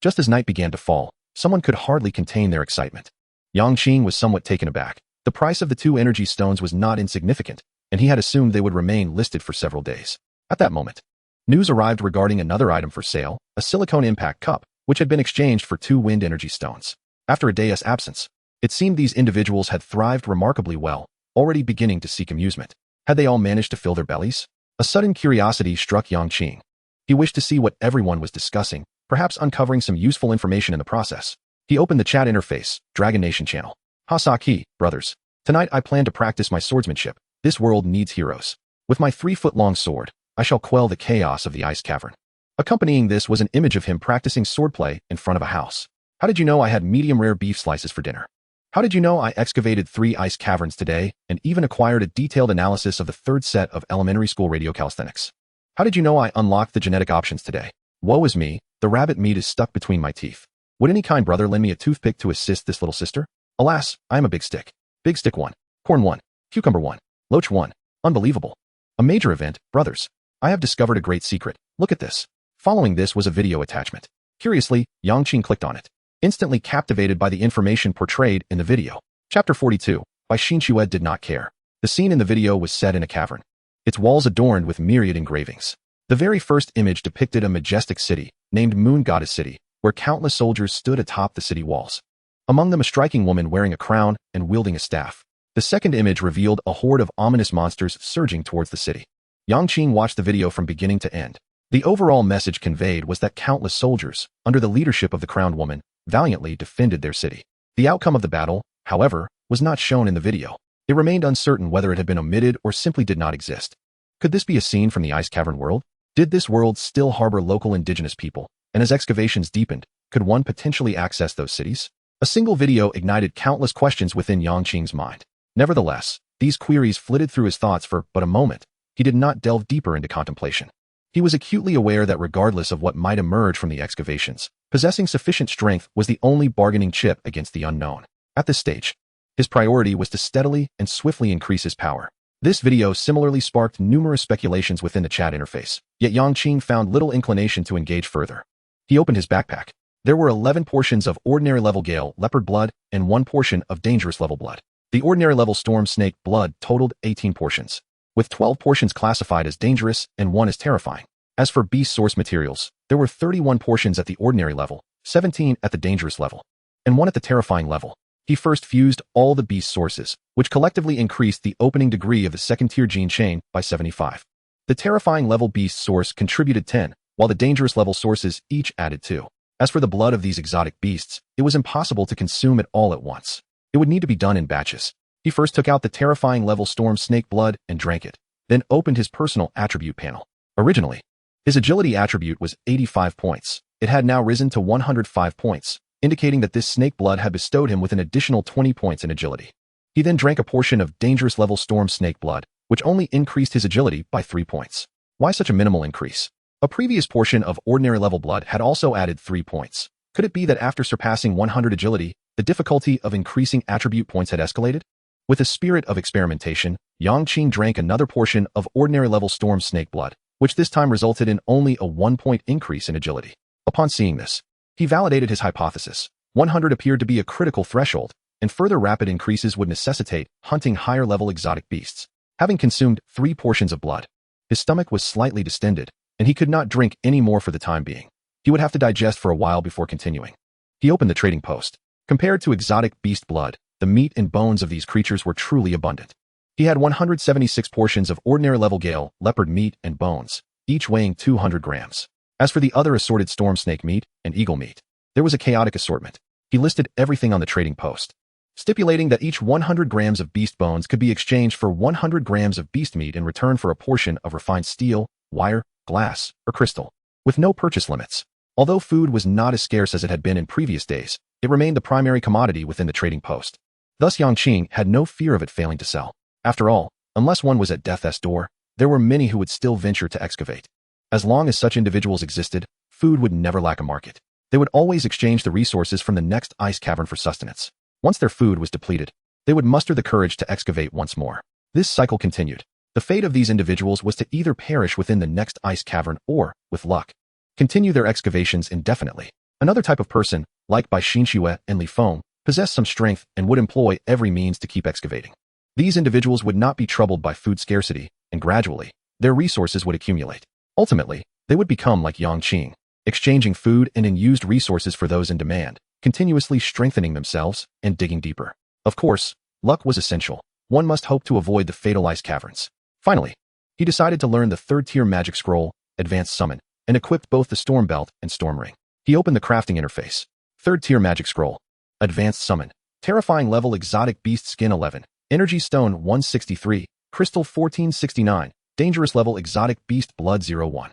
Just as night began to fall, someone could hardly contain their excitement. Yang Qing was somewhat taken aback. The price of the 2 energy stones was not insignificant, and he had assumed they would remain listed for several days. At that moment, news arrived regarding another item for sale, a silicone impact cup, which had been exchanged for 2 wind energy stones. After a day's absence, it seemed these individuals had thrived remarkably well, already beginning to seek amusement. Had they all managed to fill their bellies? A sudden curiosity struck Yang Qing. He wished to see what everyone was discussing, perhaps uncovering some useful information in the process. He opened the chat interface, Dragon Nation channel. Hasaki, brothers. Tonight I plan to practice my swordsmanship. This world needs heroes. With my 3-foot-long sword, I shall quell the chaos of the ice cavern. Accompanying this was an image of him practicing swordplay in front of a house. How did you know I had medium-rare beef slices for dinner? How did you know I excavated 3 ice caverns today and even acquired a detailed analysis of the 3rd set of elementary school radio calisthenics? How did you know I unlocked the genetic options today? Woe is me, the rabbit meat is stuck between my teeth. Would any kind brother lend me a toothpick to assist this little sister? Alas, I am a big stick. Big stick 1. Corn 1. Cucumber 1. Loach 1. Unbelievable. A major event, brothers. I have discovered a great secret. Look at this. Following this was a video attachment. Curiously, Yang Qing clicked on it, instantly captivated by the information portrayed in the video. Chapter 42, by Xinxue did not care. The scene in the video was set in a cavern, its walls adorned with myriad engravings. The very first image depicted a majestic city, named Moon Goddess City, where countless soldiers stood atop the city walls. Among them a striking woman wearing a crown and wielding a staff. The second image revealed a horde of ominous monsters surging towards the city. Yang Qing watched the video from beginning to end. The overall message conveyed was that countless soldiers, under the leadership of the crowned woman, valiantly defended their city. The outcome of the battle, however, was not shown in the video. It remained uncertain whether it had been omitted or simply did not exist. Could this be a scene from the Ice Cavern world? Did this world still harbor local indigenous people? And as excavations deepened, could one potentially access those cities? A single video ignited countless questions within Yang Qing's mind. Nevertheless, these queries flitted through his thoughts for but a moment. He did not delve deeper into contemplation. He was acutely aware that regardless of what might emerge from the excavations, possessing sufficient strength was the only bargaining chip against the unknown. At this stage, his priority was to steadily and swiftly increase his power. This video similarly sparked numerous speculations within the chat interface, yet Yang Qing found little inclination to engage further. He opened his backpack. There were 11 portions of ordinary level Gale Leopard blood and 1 portion of dangerous level blood. The ordinary level Storm Snake blood totaled 18 portions, with 12 portions classified as dangerous and 1 as terrifying. As for beast source materials, there were 31 portions at the ordinary level, 17 at the dangerous level, and 1 at the terrifying level. He first fused all the beast sources, which collectively increased the opening degree of the second-tier gene chain by 75. The terrifying level beast source contributed 10, while the dangerous level sources each added 2. As for the blood of these exotic beasts, it was impossible to consume it all at once. It would need to be done in batches. He first took out the terrifying level storm snake blood and drank it, then opened his personal attribute panel. Originally, his agility attribute was 85 points. It had now risen to 105 points, indicating that this snake blood had bestowed him with an additional 20 points in agility. He then drank a portion of dangerous level storm snake blood, which only increased his agility by 3 points. Why such a minimal increase? A previous portion of ordinary level blood had also added 3 points. Could it be that after surpassing 100 agility, the difficulty of increasing attribute points had escalated? With a spirit of experimentation, Yang Qing drank another portion of ordinary level storm snake blood, which this time resulted in only a 1-point increase in agility. Upon seeing this, he validated his hypothesis. 100 appeared to be a critical threshold, and further rapid increases would necessitate hunting higher-level exotic beasts. Having consumed 3 portions of blood, his stomach was slightly distended, and he could not drink any more for the time being. He would have to digest for a while before continuing. He opened the trading post. Compared to exotic beast blood, the meat and bones of these creatures were truly abundant. He had 176 portions of ordinary level Gale leopard meat and bones, each weighing 200 grams. As for the other assorted storm snake meat and eagle meat, there was a chaotic assortment. He listed everything on the trading post, stipulating that each 100 grams of beast bones could be exchanged for 100 grams of beast meat in return for a portion of refined steel, wire, glass, or crystal, with no purchase limits. Although food was not as scarce as it had been in previous days, it remained the primary commodity within the trading post. Thus Yang Qing had no fear of it failing to sell. After all, unless one was at death's door, there were many who would still venture to excavate. As long as such individuals existed, food would never lack a market. They would always exchange the resources from the next ice cavern for sustenance. Once their food was depleted, they would muster the courage to excavate once more. This cycle continued. The fate of these individuals was to either perish within the next ice cavern or, with luck, continue their excavations indefinitely. Another type of person, like Bai Xinxue and Li Feng, possessed some strength and would employ every means to keep excavating. These individuals would not be troubled by food scarcity, and gradually, their resources would accumulate. Ultimately, they would become like Yang Qing, exchanging food and unused resources for those in demand, continuously strengthening themselves and digging deeper. Of course, luck was essential. One must hope to avoid the fatal ice caverns. Finally, he decided to learn the 3rd-tier magic scroll, Advanced Summon, and equipped both the Storm Belt and Storm Ring. He opened the crafting interface. 3rd-tier magic scroll, Advanced Summon, Terrifying level exotic beast skin 11, Energy Stone 163, Crystal 1469, Dangerous level exotic beast blood 01.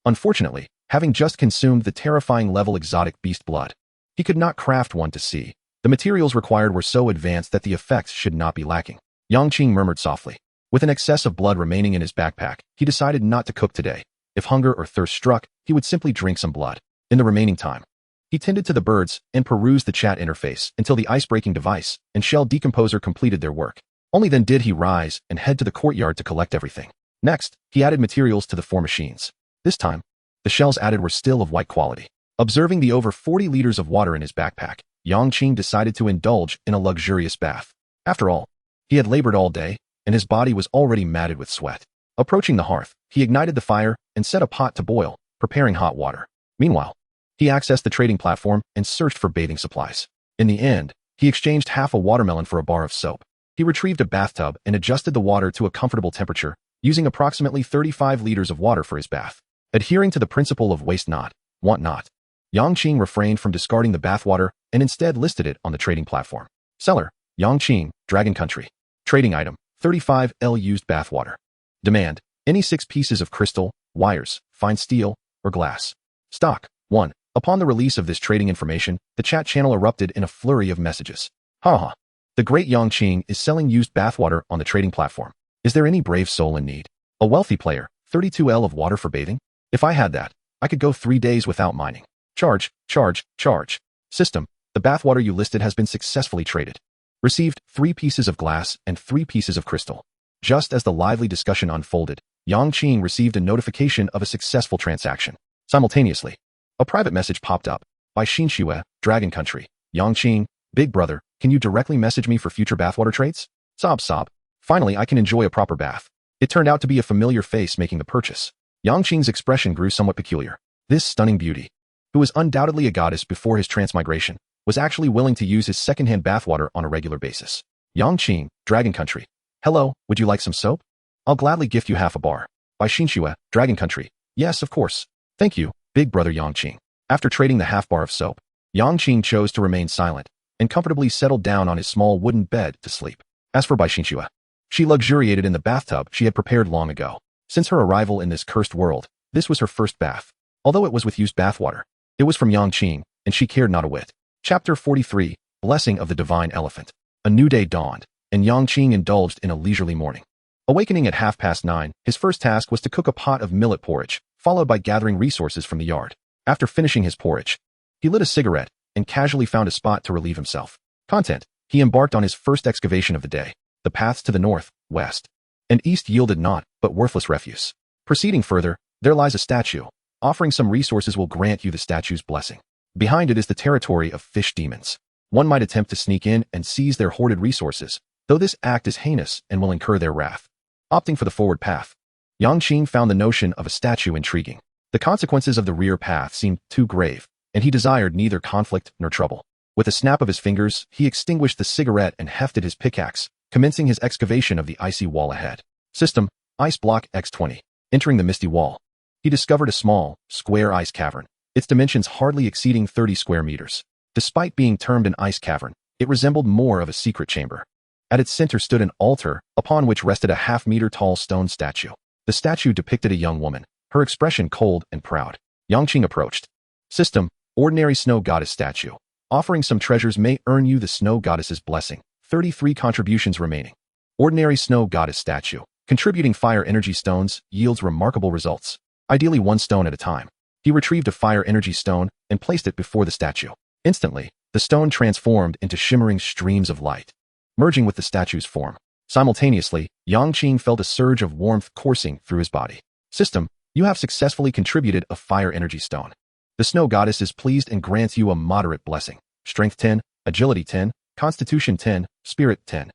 Unfortunately, having just consumed the terrifying level exotic beast blood, he could not craft one to see. The materials required were so advanced that the effects should not be lacking. Yang Qing murmured softly. With an excess of blood remaining in his backpack, he decided not to cook today. If hunger or thirst struck, he would simply drink some blood. In the remaining time, he tended to the birds and perused the chat interface until the ice-breaking device and shell decomposer completed their work. Only then did he rise and head to the courtyard to collect everything. Next, he added materials to the 4 machines. This time, the shells added were still of white quality. Observing the over 40 liters of water in his backpack, Yang Qing decided to indulge in a luxurious bath. After all, he had labored all day, and his body was already matted with sweat. Approaching the hearth, he ignited the fire and set a pot to boil, preparing hot water. Meanwhile, he accessed the trading platform and searched for bathing supplies. In the end, he exchanged half a watermelon for a bar of soap. He retrieved a bathtub and adjusted the water to a comfortable temperature, using approximately 35 liters of water for his bath. Adhering to the principle of waste not, want not, Yang Qing refrained from discarding the bathwater and instead listed it on the trading platform. Seller, Yang Qing, Dragon Country. Trading item, 35L used bathwater. Demand, any 6 pieces of crystal, wires, fine steel, or glass. Stock, 1. Upon the release of this trading information, the chat channel erupted in a flurry of messages. Haha. The great Yang Qing is selling used bathwater on the trading platform. Is there any brave soul in need? A wealthy player, 32L of water for bathing? If I had that, I could go 3 days without mining. Charge, charge, charge. System, the bathwater you listed has been successfully traded. Received 3 pieces of glass and 3 pieces of crystal. Just as the lively discussion unfolded, Yang Qing received a notification of a successful transaction. Simultaneously, a private message popped up. By Xinxue, Dragon Country. Yang Qing, big brother, can you directly message me for future bathwater trades? Sob sob. Finally, I can enjoy a proper bath. It turned out to be a familiar face making the purchase. Yang Qing's expression grew somewhat peculiar. This stunning beauty, who was undoubtedly a goddess before his transmigration, was actually willing to use his second-hand bathwater on a regular basis. Yang Qing, Dragon Country. Hello, would you like some soap? I'll gladly gift you half a bar. By Xinxue, Dragon Country. Yes, of course. Thank you, big brother Yang Qing. After trading the half bar of soap, Yang Qing chose to remain silent and comfortably settled down on his small wooden bed to sleep. As for Bai Xinxue, she luxuriated in the bathtub she had prepared long ago. Since her arrival in this cursed world, this was her first bath. Although it was with used bathwater, it was from Yang Qing, and she cared not a whit. Chapter 43, Blessing of the Divine Elephant. A new day dawned, and Yang Qing indulged in a leisurely morning. Awakening at 9:30, his first task was to cook a pot of millet porridge, followed by gathering resources from the yard. After finishing his porridge, he lit a cigarette and casually found a spot to relieve himself. Content, he embarked on his first excavation of the day. The paths to the north, west, and east yielded naught but worthless refuse. Proceeding further, there lies a statue. Offering some resources will grant you the statue's blessing. Behind it is the territory of fish demons. One might attempt to sneak in and seize their hoarded resources, though this act is heinous and will incur their wrath. Opting for the forward path, Yang Qing found the notion of a statue intriguing. The consequences of the rear path seemed too grave, and he desired neither conflict nor trouble. With a snap of his fingers, he extinguished the cigarette and hefted his pickaxe, commencing his excavation of the icy wall ahead. System, Ice Block X20. Entering the misty wall, he discovered a small, square ice cavern, its dimensions hardly exceeding 30 square meters. Despite being termed an ice cavern, it resembled more of a secret chamber. At its center stood an altar, upon which rested a half-meter-tall stone statue. The statue depicted a young woman, her expression cold and proud. Yang Qing approached. System, Ordinary Snow Goddess Statue. Offering some treasures may earn you the Snow Goddess's blessing. 33 contributions remaining. Ordinary Snow Goddess Statue. Contributing fire energy stones yields remarkable results. Ideally 1 stone at a time. He retrieved a fire energy stone and placed it before the statue. Instantly, the stone transformed into shimmering streams of light, merging with the statue's form. Simultaneously, Yang Qing felt a surge of warmth coursing through his body. System, you have successfully contributed a fire energy stone. The Snow Goddess is pleased and grants you a moderate blessing. Strength 10, Agility 10, Constitution 10, Spirit 10.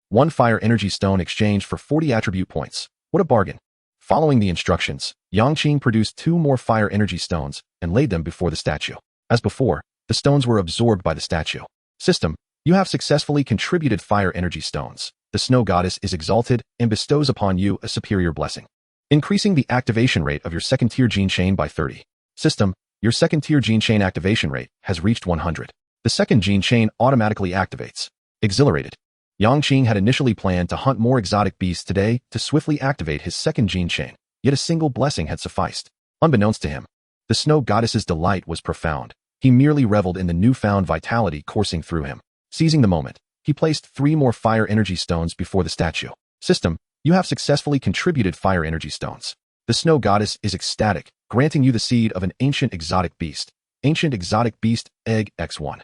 1 fire energy stone exchanged for 40 attribute points. What a bargain. Following the instructions, Yang Qing produced 2 more fire energy stones and laid them before the statue. As before, the stones were absorbed by the statue. System, you have successfully contributed fire energy stones. The Snow Goddess is exalted and bestows upon you a superior blessing, increasing the activation rate of your second-tier gene chain by 30. System, your second-tier gene chain activation rate has reached 100. The second gene chain automatically activates. Exhilarated, Yang Qing had initially planned to hunt more exotic beasts today to swiftly activate his second gene chain, yet a single blessing had sufficed. Unbeknownst to him, the Snow Goddess's delight was profound. He merely reveled in the newfound vitality coursing through him. Seizing the moment, he placed 3 more fire energy stones before the statue. System, you have successfully contributed fire energy stones. The Snow Goddess is ecstatic, granting you the seed of an ancient exotic beast. Ancient exotic beast, egg X1.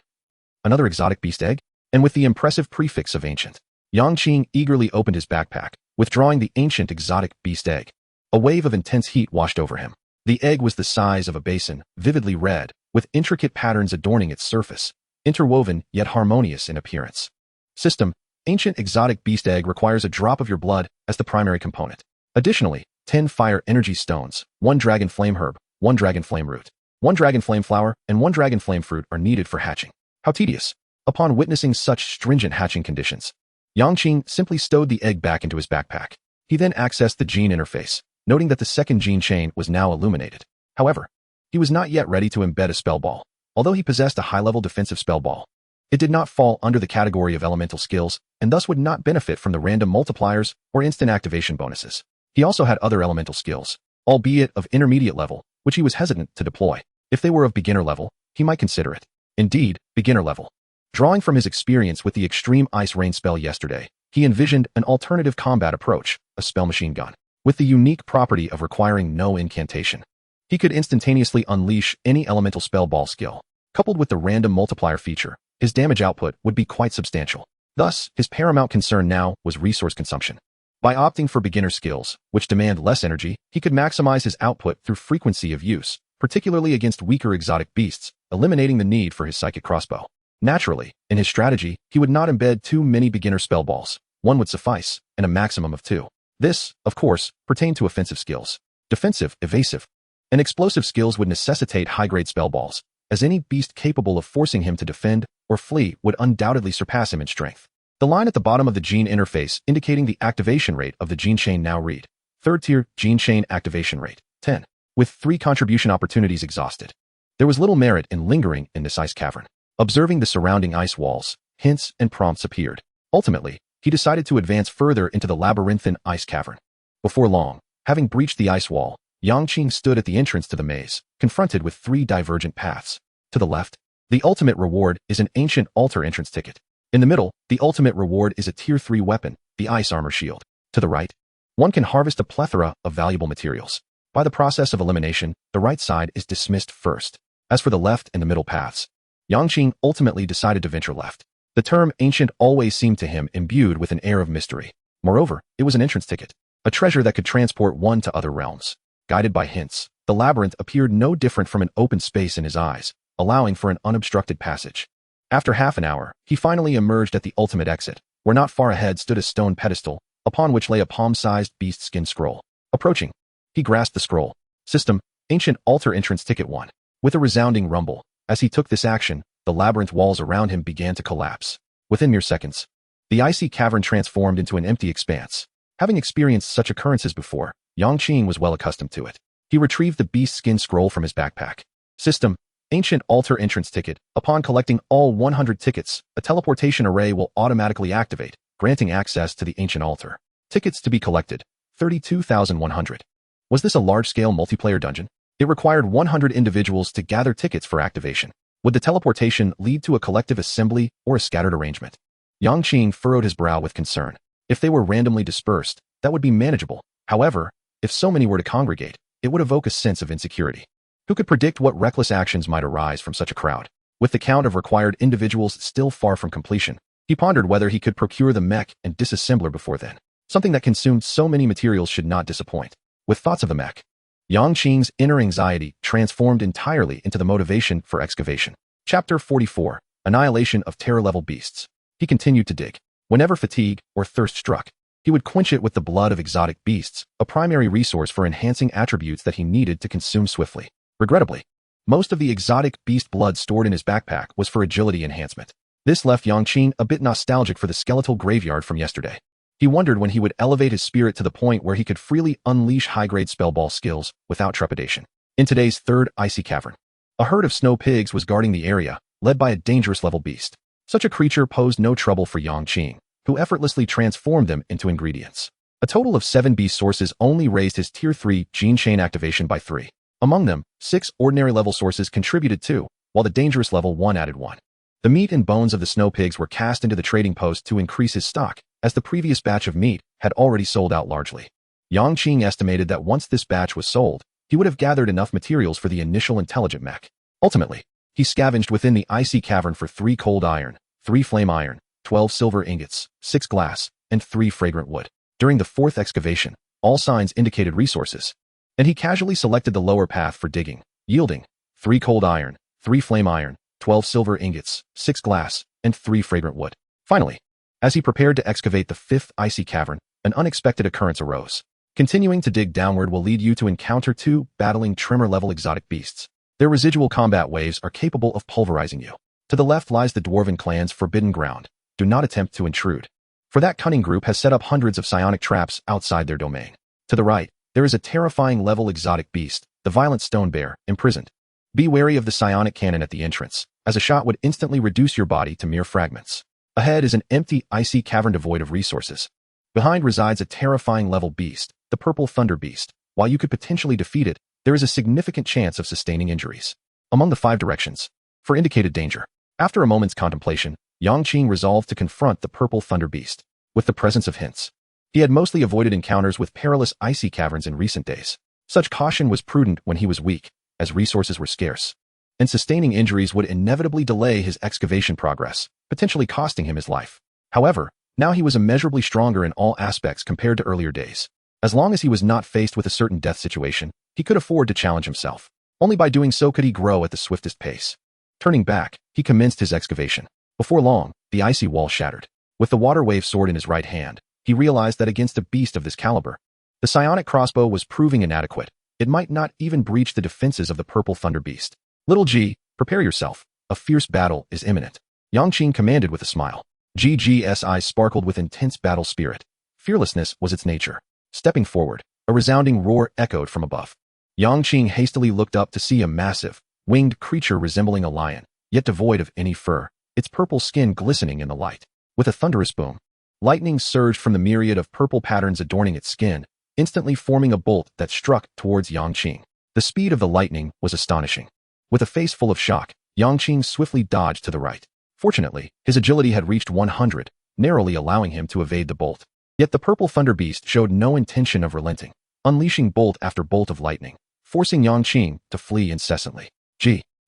Another exotic beast egg? And with the impressive prefix of ancient, Yang Qing eagerly opened his backpack, withdrawing the ancient exotic beast egg. A wave of intense heat washed over him. The egg was the size of a basin, vividly red, with intricate patterns adorning its surface, interwoven yet harmonious in appearance. System, ancient exotic beast egg requires a drop of your blood as the primary component. Additionally, 10 fire energy stones, 1 dragon flame herb, 1 dragon flame root, 1 dragon flame flower, and 1 dragon flame fruit are needed for hatching. How tedious. Upon witnessing such stringent hatching conditions, Yang Qing simply stowed the egg back into his backpack. He then accessed the gene interface, noting that the second gene chain was now illuminated. However, he was not yet ready to embed a spell ball. Although he possessed a high-level defensive spell ball, it did not fall under the category of elemental skills and thus would not benefit from the random multipliers or instant activation bonuses. He also had other elemental skills, albeit of intermediate level, which he was hesitant to deploy. If they were of beginner level, he might consider it. Indeed, beginner level. Drawing from his experience with the extreme ice rain spell yesterday, he envisioned an alternative combat approach, a spell machine gun, with the unique property of requiring no incantation. He could instantaneously unleash any elemental spell ball skill. Coupled with the random multiplier feature, his damage output would be quite substantial. Thus, his paramount concern now was resource consumption. By opting for beginner skills, which demand less energy, he could maximize his output through frequency of use, particularly against weaker exotic beasts, eliminating the need for his psychic crossbow. Naturally, in his strategy, he would not embed too many beginner spell balls. One would suffice, and a maximum of 2. This, of course, pertained to offensive skills. Defensive, evasive, and explosive skills would necessitate high-grade spell balls, as any beast capable of forcing him to defend or flee would undoubtedly surpass him in strength. The line at the bottom of the gene interface indicating the activation rate of the gene chain now read: 3rd tier gene chain activation rate, 10. With 3 contribution opportunities exhausted. There was little merit in lingering in this ice cavern. Observing the surrounding ice walls, hints and prompts appeared. Ultimately, he decided to advance further into the labyrinthine ice cavern. Before long, having breached the ice wall, Yang Qing stood at the entrance to the maze, confronted with 3 divergent paths. To the left, the ultimate reward is an ancient altar entrance ticket. In the middle, the ultimate reward is a tier 3 weapon, the ice armor shield. To the right, one can harvest a plethora of valuable materials. By the process of elimination, the right side is dismissed first. As for the left and the middle paths, Yang Qing ultimately decided to venture left. The term ancient always seemed to him imbued with an air of mystery. Moreover, it was an entrance ticket, a treasure that could transport one to other realms. Guided by hints, the labyrinth appeared no different from an open space in his eyes, allowing for an unobstructed passage. After half an hour, he finally emerged at the ultimate exit, where not far ahead stood a stone pedestal, upon which lay a palm-sized beast skin scroll. Approaching, he grasped the scroll. System, Ancient Altar Entrance Ticket 1. With a resounding rumble, as he took this action, the labyrinth walls around him began to collapse. Within mere seconds, the icy cavern transformed into an empty expanse. Having experienced such occurrences before, Yang Qing was well accustomed to it. He retrieved the beast skin scroll from his backpack. System, Ancient Altar Entrance Ticket. Upon collecting all 100 tickets, a teleportation array will automatically activate, granting access to the ancient altar. Tickets to be collected, 32,100. Was this a large-scale multiplayer dungeon? It required 100 individuals to gather tickets for activation. Would the teleportation lead to a collective assembly or a scattered arrangement? Yang Qing furrowed his brow with concern. If they were randomly dispersed, that would be manageable. However, if so many were to congregate, it would evoke a sense of insecurity. Who could predict what reckless actions might arise from such a crowd? With the count of required individuals still far from completion, he pondered whether he could procure the mech and disassembler before then. Something that consumed so many materials should not disappoint. With thoughts of the mech, Yang Qing's inner anxiety transformed entirely into the motivation for excavation. Chapter 44. Annihilation of Terror-Level Beasts. He continued to dig. Whenever fatigue or thirst struck, he would quench it with the blood of exotic beasts, a primary resource for enhancing attributes that he needed to consume swiftly. Regrettably, most of the exotic beast blood stored in his backpack was for agility enhancement. This left Yang Qing a bit nostalgic for the skeletal graveyard from yesterday. He wondered when he would elevate his spirit to the point where he could freely unleash high-grade spellball skills without trepidation. In today's third icy cavern, a herd of snow pigs was guarding the area, led by a dangerous level beast. Such a creature posed no trouble for Yang Qing, who effortlessly transformed them into ingredients. A total of 7 beast sources only raised his tier 3 gene chain activation by 3. Among them, 6 ordinary level sources contributed 2, while the dangerous level 1 added 1. The meat and bones of the snow pigs were cast into the trading post to increase his stock, as the previous batch of meat had already sold out largely. Yang Qing estimated that once this batch was sold, he would have gathered enough materials for the initial intelligent mech. Ultimately, he scavenged within the icy cavern for 3 cold iron, 3 flame iron, 12 silver ingots, 6 glass, and 3 fragrant wood. During the 4th excavation, all signs indicated resources, and he casually selected the lower path for digging, yielding 3 cold iron, 3 flame iron, 12 silver ingots, 6 glass, and 3 fragrant wood. Finally, as he prepared to excavate the 5th icy cavern, an unexpected occurrence arose. Continuing to dig downward will lead you to encounter 2 battling tremor-level exotic beasts. Their residual combat waves are capable of pulverizing you. To the left lies the dwarven clan's forbidden ground. Do not attempt to intrude, for that cunning group has set up hundreds of psionic traps outside their domain. To the right, there is a terrifying level exotic beast, the violent stone bear, imprisoned. Be wary of the psionic cannon at the entrance, as a shot would instantly reduce your body to mere fragments. Ahead is an empty, icy cavern devoid of resources. Behind resides a terrifying level beast, the purple thunder beast. While you could potentially defeat it, there is a significant chance of sustaining injuries. Among the 5 directions, for indicated danger, after a moment's contemplation, Yang Qing resolved to confront the purple thunder beast. With the presence of hints, he had mostly avoided encounters with perilous icy caverns in recent days. Such caution was prudent when he was weak, as resources were scarce, and sustaining injuries would inevitably delay his excavation progress, potentially costing him his life. However, now he was immeasurably stronger in all aspects compared to earlier days. As long as he was not faced with a certain death situation, he could afford to challenge himself. Only by doing so could he grow at the swiftest pace. Turning back, he commenced his excavation. Before long, the icy wall shattered. With the water wave sword in his right hand, he realized that against a beast of this caliber, the psionic crossbow was proving inadequate. It might not even breach the defenses of the purple thunder beast. Little G, prepare yourself. A fierce battle is imminent. Yang Qing commanded with a smile. GG's eyes sparkled with intense battle spirit. Fearlessness was its nature. Stepping forward, a resounding roar echoed from above. Yang Qing hastily looked up to see a massive, winged creature resembling a lion, yet devoid of any fur, its purple skin glistening in the light. With a thunderous boom, lightning surged from the myriad of purple patterns adorning its skin, instantly forming a bolt that struck towards Yang Qing. The speed of the lightning was astonishing. With a face full of shock, Yang Qing swiftly dodged to the right. Fortunately, his agility had reached 100, narrowly allowing him to evade the bolt. Yet the purple thunder beast showed no intention of relenting, unleashing bolt after bolt of lightning, forcing Yang Qing to flee incessantly.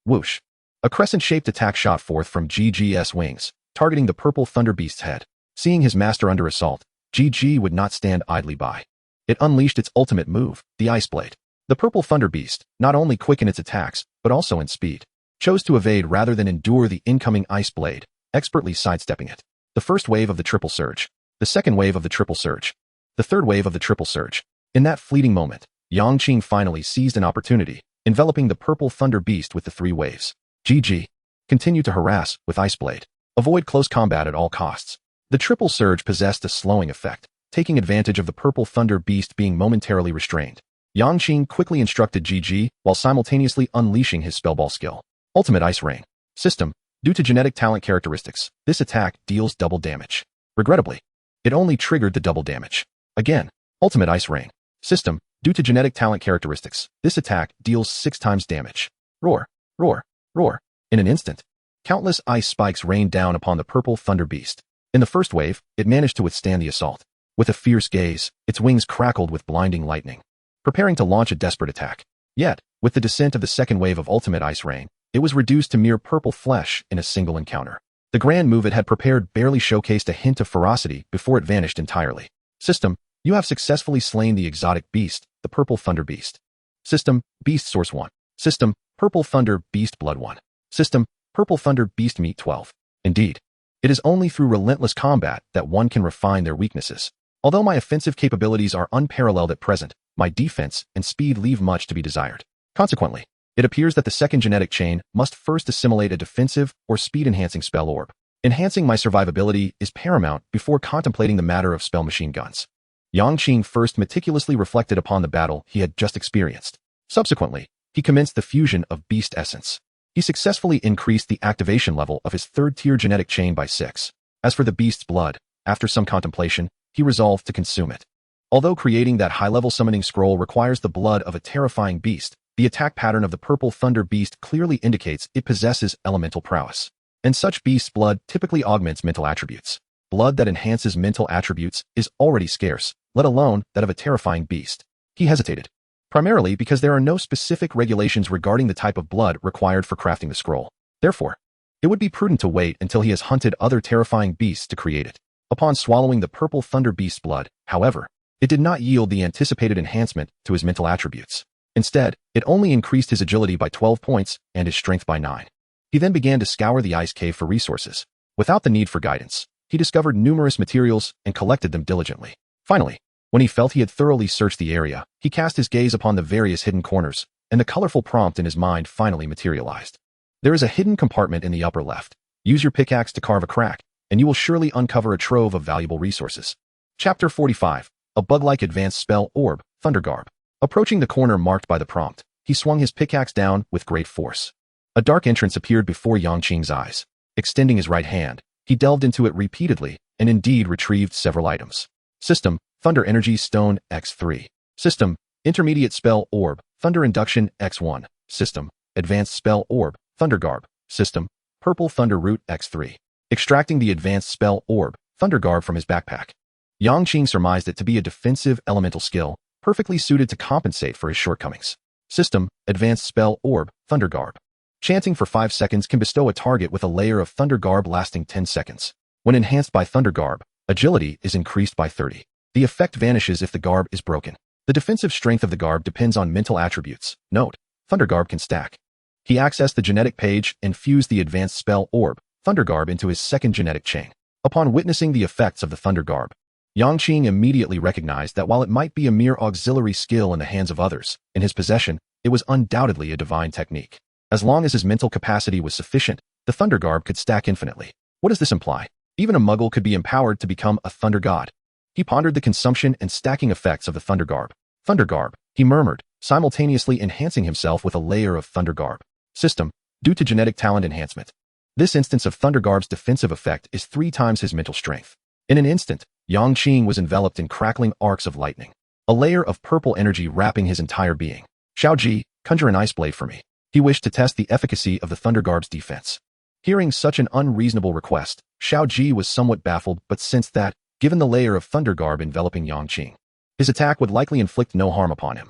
Whoosh. A crescent-shaped attack shot forth from GG's wings, targeting the purple thunder beast's head. Seeing his master under assault, GG would not stand idly by. It unleashed its ultimate move, the Ice Blade. The purple thunder beast, not only quick in its attacks, but also in speed, chose to evade rather than endure the incoming Ice Blade, expertly sidestepping it. The first wave of the triple surge. The second wave of the triple surge. The third wave of the triple surge. In that fleeting moment, Yang Qing finally seized an opportunity, enveloping the purple thunder beast with the three waves. GG. Continue to harass with Ice Blade. Avoid close combat at all costs. The triple surge possessed a slowing effect, taking advantage of the purple thunder beast being momentarily restrained. Yang Qing quickly instructed GG while simultaneously unleashing his spellball skill. Ultimate Ice Rain. System. Due to genetic talent characteristics, this attack deals double damage. Regrettably, it only triggered the double damage. Again, Ultimate Ice Rain. System. Due to genetic talent characteristics, this attack deals 6 times damage. Roar, roar, roar. In an instant, countless ice spikes rained down upon the purple thunder beast. In the first wave, it managed to withstand the assault. With a fierce gaze, its wings crackled with blinding lightning, preparing to launch a desperate attack. Yet, with the descent of the second wave of Ultimate Ice Rain, it was reduced to mere purple flesh in a single encounter. The grand move it had prepared barely showcased a hint of ferocity before it vanished entirely. System. You have successfully slain the exotic beast, the purple thunder beast. System. Beast Source 1. System. Purple thunder beast blood 1. System. Purple thunder beast meat 12. Indeed, it is only through relentless combat that one can refine their weaknesses. Although my offensive capabilities are unparalleled at present, my defense and speed leave much to be desired. Consequently, it appears that the second genetic chain must first assimilate a defensive or speed-enhancing spell orb. Enhancing my survivability is paramount before contemplating the matter of spell machine guns. Yang Qing first meticulously reflected upon the battle he had just experienced. Subsequently, he commenced the fusion of beast essence. He successfully increased the activation level of his third-tier genetic chain by 6. As for the beast's blood, after some contemplation, he resolved to consume it. Although creating that high-level summoning scroll requires the blood of a terrifying beast, the attack pattern of the purple thunder beast clearly indicates it possesses elemental prowess. And such beast's blood typically augments mental attributes. Blood that enhances mental attributes is already scarce, let alone that of a terrifying beast. He hesitated, primarily because there are no specific regulations regarding the type of blood required for crafting the scroll. Therefore, it would be prudent to wait until he has hunted other terrifying beasts to create it. Upon swallowing the purple thunder beast's blood, however, it did not yield the anticipated enhancement to his mental attributes. Instead, it only increased his agility by 12 points and his strength by 9. He then began to scour the ice cave for resources. Without the need for guidance, he discovered numerous materials and collected them diligently. Finally, when he felt he had thoroughly searched the area, he cast his gaze upon the various hidden corners, and the colorful prompt in his mind finally materialized. There is a hidden compartment in the upper left. Use your pickaxe to carve a crack, and you will surely uncover a trove of valuable resources. Chapter 45. A bug-like advanced spell orb, Thundergarb. Approaching the corner marked by the prompt, he swung his pickaxe down with great force. A dark entrance appeared before Yang Qing's eyes. Extending his right hand, he delved into it repeatedly and indeed retrieved several items. System. Thunder Energy Stone X3. System. Intermediate Spell Orb, Thunder Induction X1. System. Advanced Spell Orb, Thundergarb. System. Purple Thunder Root X3. Extracting the Advanced Spell Orb, Thundergarb from his backpack, Yang Qing surmised it to be a defensive elemental skill, perfectly suited to compensate for his shortcomings. System, Advanced Spell Orb, Thunder Garb. Chanting for 5 seconds can bestow a target with a layer of Thunder Garb lasting 10 seconds. When enhanced by Thunder Garb, agility is increased by 30. The effect vanishes if the garb is broken. The defensive strength of the garb depends on mental attributes. Note, Thunder Garb can stack. He accessed the genetic page and fused the Advanced Spell Orb, Thunder Garb, into his second genetic chain. Upon witnessing the effects of the Thunder Garb, Yang Qing immediately recognized that while it might be a mere auxiliary skill in the hands of others, in his possession, it was undoubtedly a divine technique. As long as his mental capacity was sufficient, the Thunder Garb could stack infinitely. What does this imply? Even a muggle could be empowered to become a Thunder God. He pondered the consumption and stacking effects of the Thunder Garb. Thunder Garb, he murmured, simultaneously enhancing himself with a layer of Thunder Garb. System, due to genetic talent enhancement. This instance of Thunder Garb's defensive effect is 3 times his mental strength. In an instant, Yang Qing was enveloped in crackling arcs of lightning. A layer of purple energy wrapping his entire being. Xiaoji, conjure an ice blade for me. He wished to test the efficacy of the Thunder Garb's defense. Hearing such an unreasonable request, Xiaoji was somewhat baffled but sensed that, given the layer of Thunder Garb enveloping Yang Qing, his attack would likely inflict no harm upon him.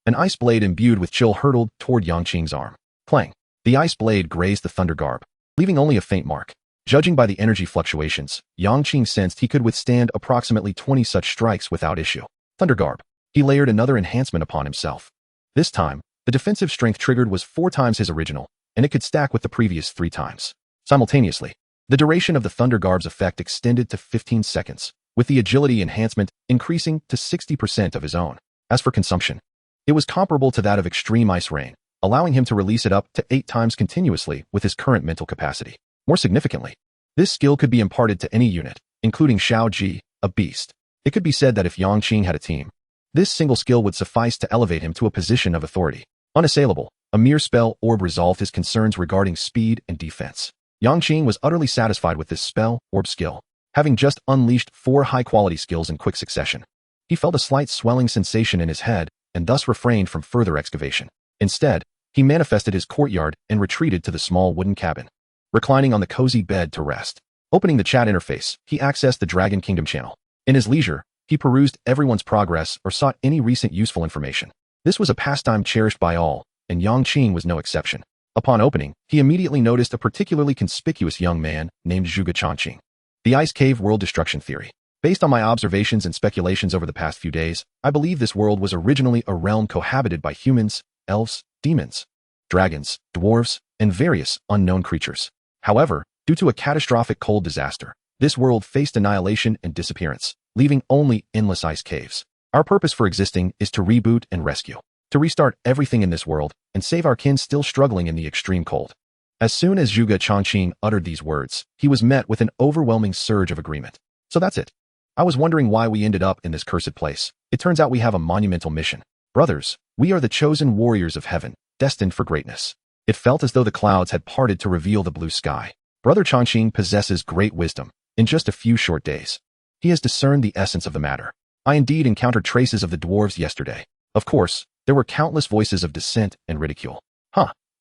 An ice blade imbued with chill hurtled toward Yang Qing's arm. Clang. The ice blade grazed the Thunder Garb, leaving only a faint mark. Judging by the energy fluctuations, Yang Qing sensed he could withstand approximately 20 such strikes without issue. Thunder Garb. He layered another enhancement upon himself. This time, the defensive strength triggered was 4 times his original, and it could stack with the previous 3 times. Simultaneously, the duration of the Thunder Garb's effect extended to 15 seconds, with the agility enhancement increasing to 60% of his own. As for consumption, it was comparable to that of extreme ice rain, allowing him to release it up to 8 times continuously with his current mental capacity. More significantly, this skill could be imparted to any unit, including Xiaoji, a beast. It could be said that if Yang Qing had a team, this single skill would suffice to elevate him to a position of authority. Unassailable, a mere spell orb resolved his concerns regarding speed and defense. Yang Qing was utterly satisfied with this spell orb skill, having just unleashed 4 high-quality skills in quick succession. He felt a slight swelling sensation in his head and thus refrained from further excavation. Instead, he manifested his courtyard and retreated to the small wooden cabin. Reclining on the cozy bed to rest. Opening the chat interface, he accessed the Dragon Kingdom channel. In his leisure, he perused everyone's progress or sought any recent useful information. This was a pastime cherished by all, and Yang Qing was no exception. Upon opening, he immediately noticed a particularly conspicuous young man named Zhuge Changqing. The Ice Cave World Destruction Theory. Based on my observations and speculations over the past few days, I believe this world was originally a realm cohabited by humans, elves, demons, dragons, dwarves, and various unknown creatures. However, due to a catastrophic cold disaster, this world faced annihilation and disappearance, leaving only endless ice caves. Our purpose for existing is to reboot and rescue, to restart everything in this world and save our kin still struggling in the extreme cold. As soon as Zhuge Changqing uttered these words, he was met with an overwhelming surge of agreement. So that's it. I was wondering why we ended up in this cursed place. It turns out we have a monumental mission. Brothers, we are the chosen warriors of heaven, destined for greatness. It felt as though the clouds had parted to reveal the blue sky. Brother Changqing possesses great wisdom. In just a few short days, he has discerned the essence of the matter. I indeed encountered traces of the dwarves yesterday. Of course, there were countless voices of dissent and ridicule.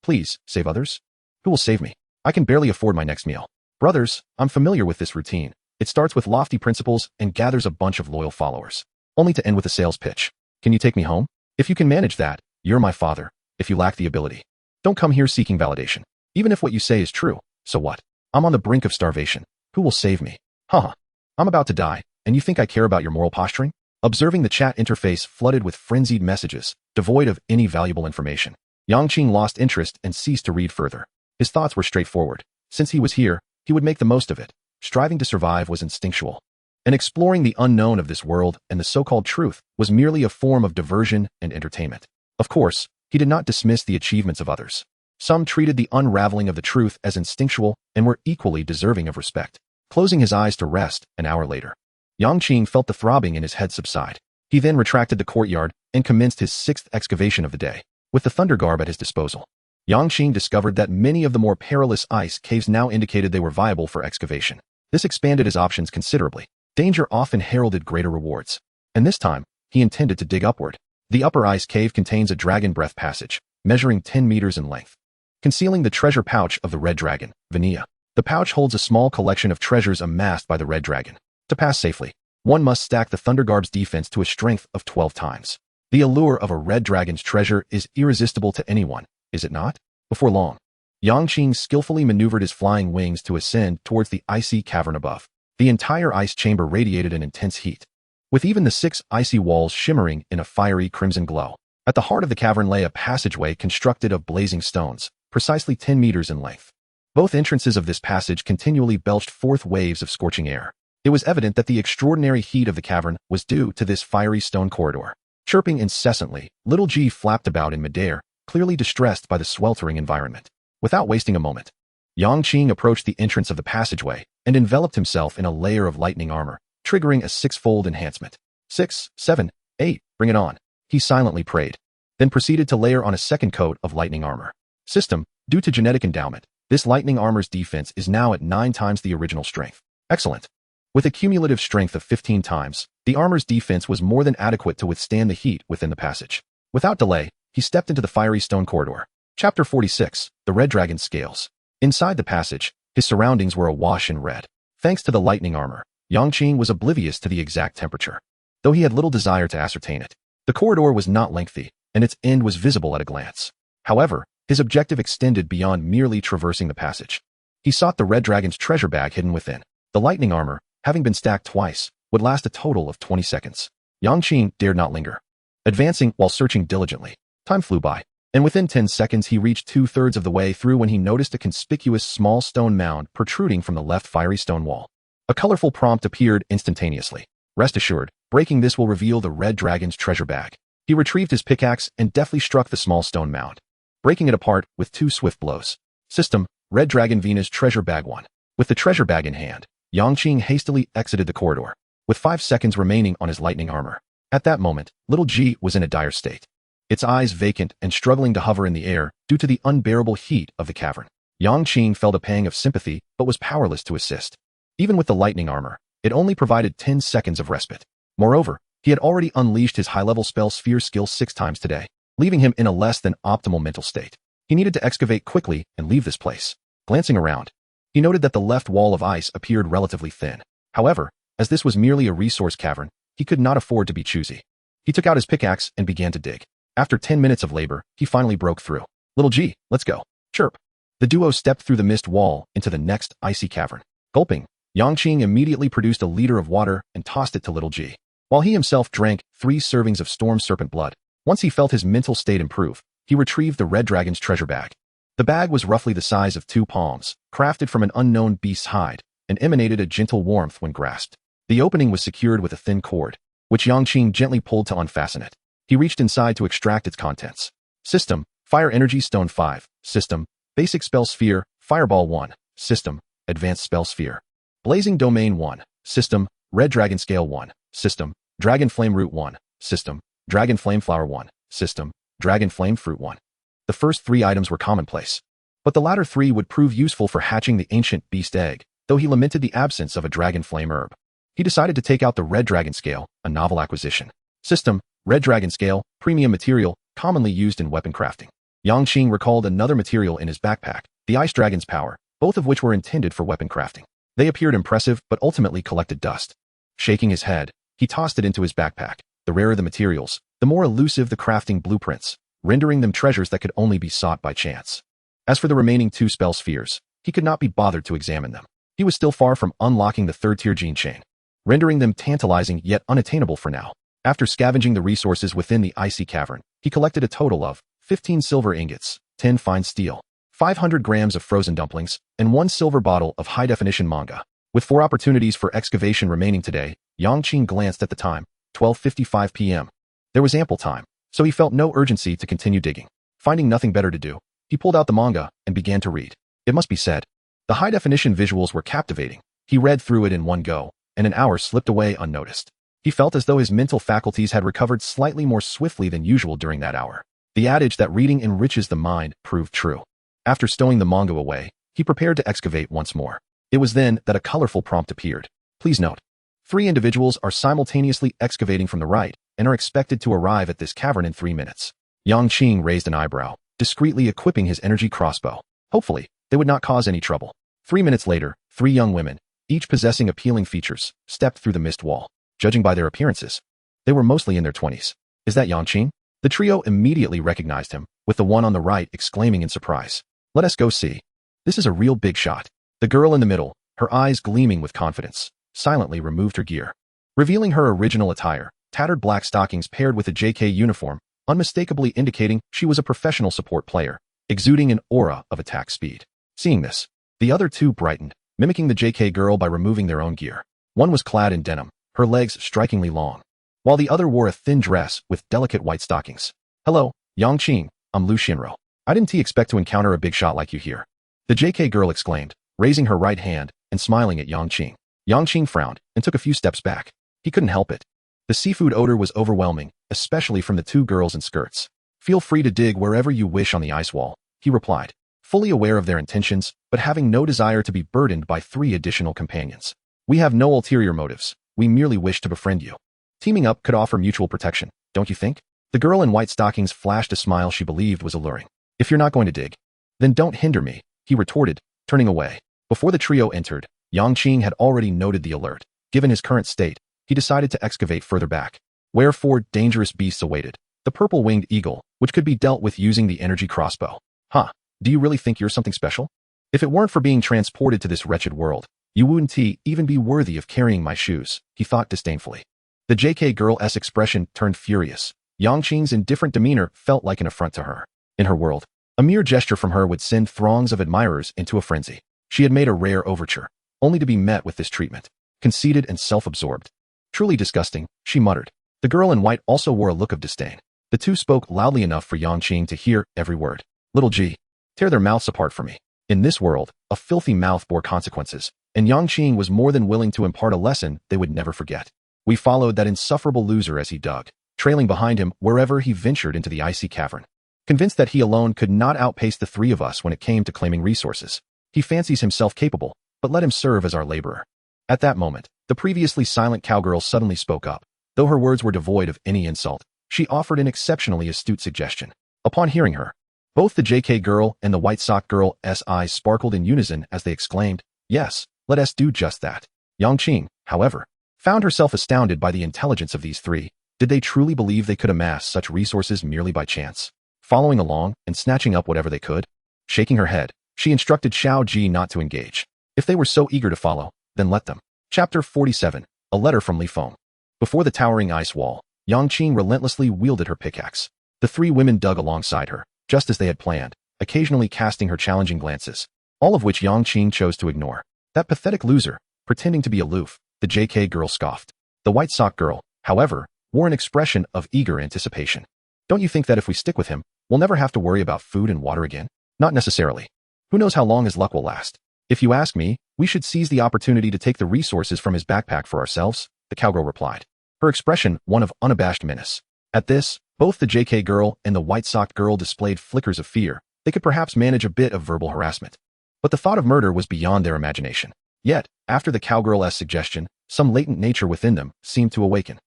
Please, save others? Who will save me? I can barely afford my next meal. Brothers, I'm familiar with this routine. It starts with lofty principles and gathers a bunch of loyal followers, only to end with a sales pitch. Can you take me home? If you can manage that, you're my father. If you lack the ability, don't come here seeking validation. Even if what you say is true, so what? I'm on the brink of starvation. Who will save me? I'm about to die, and you think I care about your moral posturing? Observing the chat interface flooded with frenzied messages, devoid of any valuable information, Yang Qing lost interest and ceased to read further. His thoughts were straightforward. Since he was here, he would make the most of it. Striving to survive was instinctual, and exploring the unknown of this world and the so-called truth was merely a form of diversion and entertainment. Of course, he did not dismiss the achievements of others. Some treated the unraveling of the truth as instinctual and were equally deserving of respect. Closing his eyes to rest, an hour later, Yang Qing felt the throbbing in his head subside. He then retracted the courtyard and commenced his 6th excavation of the day. With the Thunder Garb at his disposal, Yang Qing discovered that many of the more perilous ice caves now indicated they were viable for excavation. This expanded his options considerably. Danger often heralded greater rewards, and this time, he intended to dig upward. The upper ice cave contains a dragon breath passage, measuring 10 meters in length, concealing the treasure pouch of the red dragon, Vanilla. The pouch holds a small collection of treasures amassed by the red dragon. To pass safely, one must stack the Thundergarb's defense to a strength of 12 times. The allure of a red dragon's treasure is irresistible to anyone, is it not? Before long, Yang Qing skillfully maneuvered his flying wings to ascend towards the icy cavern above. The entire ice chamber radiated an intense heat, with even the 6 icy walls shimmering in a fiery crimson glow. At the heart of the cavern lay a passageway constructed of blazing stones, precisely 10 meters in length. Both entrances of this passage continually belched forth waves of scorching air. It was evident that the extraordinary heat of the cavern was due to this fiery stone corridor. Chirping incessantly, little G flapped about in midair, clearly distressed by the sweltering environment. Without wasting a moment, Yang Qing approached the entrance of the passageway and enveloped himself in a layer of lightning armor, triggering a 6-fold enhancement. 6, 7, 8, bring it on, he silently prayed, then proceeded to layer on a second coat of lightning armor. System, due to genetic endowment, this lightning armor's defense is now at 9 times the original strength. Excellent. With a cumulative strength of 15 times, the armor's defense was more than adequate to withstand the heat within the passage. Without delay, he stepped into the fiery stone corridor. Chapter 46, The Red Dragon's Scales. Inside the passage, his surroundings were awash in red. Thanks to the lightning armor, Yang Qing was oblivious to the exact temperature, though he had little desire to ascertain it. The corridor was not lengthy, and its end was visible at a glance. However, his objective extended beyond merely traversing the passage. He sought the red dragon's treasure bag hidden within. The lightning armor, having been stacked twice, would last a total of 20 seconds. Yang Qing dared not linger. Advancing while searching diligently, time flew by, and within 10 seconds he reached 2/3 of the way through when he noticed a conspicuous small stone mound protruding from the left fiery stone wall. A colorful prompt appeared instantaneously. Rest assured, breaking this will reveal the red dragon's treasure bag. He retrieved his pickaxe and deftly struck the small stone mound, breaking it apart with 2 swift blows. System, Red Dragon Venus Treasure Bag 1. With the treasure bag in hand, Yang Qing hastily exited the corridor, with 5 seconds remaining on his lightning armor. At that moment, little G was in a dire state, its eyes vacant and struggling to hover in the air due to the unbearable heat of the cavern. Yang Qing felt a pang of sympathy but was powerless to assist. Even with the lightning armor, it only provided 10 seconds of respite. Moreover, he had already unleashed his high-level spell sphere skill 6 times today, leaving him in a less than optimal mental state. He needed to excavate quickly and leave this place. Glancing around, he noted that the left wall of ice appeared relatively thin. However, as this was merely a resource cavern, he could not afford to be choosy. He took out his pickaxe and began to dig. After 10 minutes of labor, he finally broke through. Little G, let's go. Chirp. The duo stepped through the mist wall into the next icy cavern. Gulping, Yang Qing immediately produced a liter of water and tossed it to little G, while he himself drank 3 servings of storm serpent blood. Once he felt his mental state improve, he retrieved the red dragon's treasure bag. The bag was roughly the size of 2 palms, crafted from an unknown beast's hide, and emanated a gentle warmth when grasped. The opening was secured with a thin cord, which Yang Qing gently pulled to unfasten it. He reached inside to extract its contents. System, Fire Energy Stone 5. System, Basic Spell Sphere, Fireball 1. System, Advanced Spell Sphere. Blazing Domain 1. System, Red Dragon Scale 1. System, Dragon Flame Root 1. System, Dragon Flame Flower 1. System, Dragon Flame Fruit 1. The first 3 items were commonplace, but the latter 3 would prove useful for hatching the ancient beast egg, though he lamented the absence of a dragon flame herb. He decided to take out the Red Dragon Scale, a novel acquisition. System, Red Dragon Scale, premium material, commonly used in weapon crafting. Yang Qing recalled another material in his backpack, the Ice Dragon's Power, both of which were intended for weapon crafting. They appeared impressive but ultimately collected dust. Shaking his head, he tossed it into his backpack. The rarer the materials, the more elusive the crafting blueprints, rendering them treasures that could only be sought by chance. As for the remaining 2 spell spheres, he could not be bothered to examine them. He was still far from unlocking the 3rd-tier gene chain, rendering them tantalizing yet unattainable for now. After scavenging the resources within the icy cavern, he collected a total of 15 silver ingots, 10 fine steel, 500 grams of frozen dumplings, and 1 silver bottle of high-definition manga. With 4 opportunities for excavation remaining today, Yang Qing glanced at the time, 12:55 p.m. There was ample time, so he felt no urgency to continue digging. Finding nothing better to do, he pulled out the manga and began to read. It must be said, the high-definition visuals were captivating. He read through it in one go, and an hour slipped away unnoticed. He felt as though his mental faculties had recovered slightly more swiftly than usual during that hour. The adage that reading enriches the mind proved true. After stowing the manga away, he prepared to excavate once more. It was then that a colorful prompt appeared. Please note, 3 individuals are simultaneously excavating from the right and are expected to arrive at this cavern in 3 minutes. Yang Qing raised an eyebrow, discreetly equipping his energy crossbow. Hopefully, they would not cause any trouble. 3 minutes later, 3 young women, each possessing appealing features, stepped through the mist wall. judging by their appearances. They were mostly in their 20s. Is that Yang Qing? The trio immediately recognized him, with the one on the right exclaiming in surprise. Let us go see. This is a real big shot. The girl in the middle, her eyes gleaming with confidence, silently removed her gear, revealing her original attire, tattered black stockings paired with a JK uniform, unmistakably indicating she was a professional support player, exuding an aura of attack speed. Seeing this, the other two brightened, mimicking the JK girl by removing their own gear. One was clad in denim, her legs strikingly long, while the other wore a thin dress with delicate white stockings. Hello, Yang Qing, I'm Lu Shinro. I didn't expect to encounter a big shot like you here. The JK girl exclaimed, raising her right hand and smiling at Yang Qing. Yang Qing frowned and took a few steps back. He couldn't help it. The seafood odor was overwhelming, especially from the two girls in skirts. Feel free to dig wherever you wish on the ice wall, he replied, fully aware of their intentions, but having no desire to be burdened by 3 additional companions. We have no ulterior motives. We merely wish to befriend you. Teaming up could offer mutual protection, don't you think? The girl in white stockings flashed a smile she believed was alluring. If you're not going to dig, then don't hinder me, he retorted, turning away. Before the trio entered, Yang Qing had already noted the alert. Given his current state, he decided to excavate further back, where 4 dangerous beasts awaited. The purple-winged eagle, which could be dealt with using the energy crossbow. Huh, do you really think you're something special? If it weren't for being transported to this wretched world, you wouldn't even be worthy of carrying my shoes, he thought disdainfully. The JK girl's expression turned furious. Yang Qing's indifferent demeanor felt like an affront to her. In her world, a mere gesture from her would send throngs of admirers into a frenzy. She had made a rare overture, only to be met with this treatment. Conceited and self-absorbed. Truly disgusting, she muttered. The girl in white also wore a look of disdain. The two spoke loudly enough for Yang Qing to hear every word. Little G, tear their mouths apart for me. In this world, a filthy mouth bore consequences, and Yang Qing was more than willing to impart a lesson they would never forget. We followed that insufferable loser as he dug, trailing behind him wherever he ventured into the icy cavern. Convinced that he alone could not outpace the 3 of us when it came to claiming resources. He fancies himself capable, but let him serve as our laborer. At that moment, the previously silent cowgirl suddenly spoke up. Though her words were devoid of any insult, she offered an exceptionally astute suggestion. Upon hearing her, both the JK girl and the white sock girl's eyes sparkled in unison as they exclaimed, yes, let us do just that. Yang Qing, however, found herself astounded by the intelligence of these 3. Did they truly believe they could amass such resources merely by chance? Following along and snatching up whatever they could? Shaking her head, she instructed Xiao Ji not to engage. If they were so eager to follow, then let them. Chapter 47, A Letter from Li Feng. Before the towering ice wall, Yang Qing relentlessly wielded her pickaxe. The 3 women dug alongside her, just as they had planned, occasionally casting her challenging glances, all of which Yang Qing chose to ignore. That pathetic loser, pretending to be aloof, the JK girl scoffed. The white sock girl, however, wore an expression of eager anticipation. Don't you think that if we stick with him, we'll never have to worry about food and water again? Not necessarily. Who knows how long his luck will last? If you ask me, we should seize the opportunity to take the resources from his backpack for ourselves, the cowgirl replied. Her expression one of unabashed menace. At this, both the JK girl and the white-socked girl displayed flickers of fear. They could perhaps manage a bit of verbal harassment. But the thought of murder was beyond their imagination. Yet, after the cowgirl's suggestion, some latent nature within them seemed to awaken.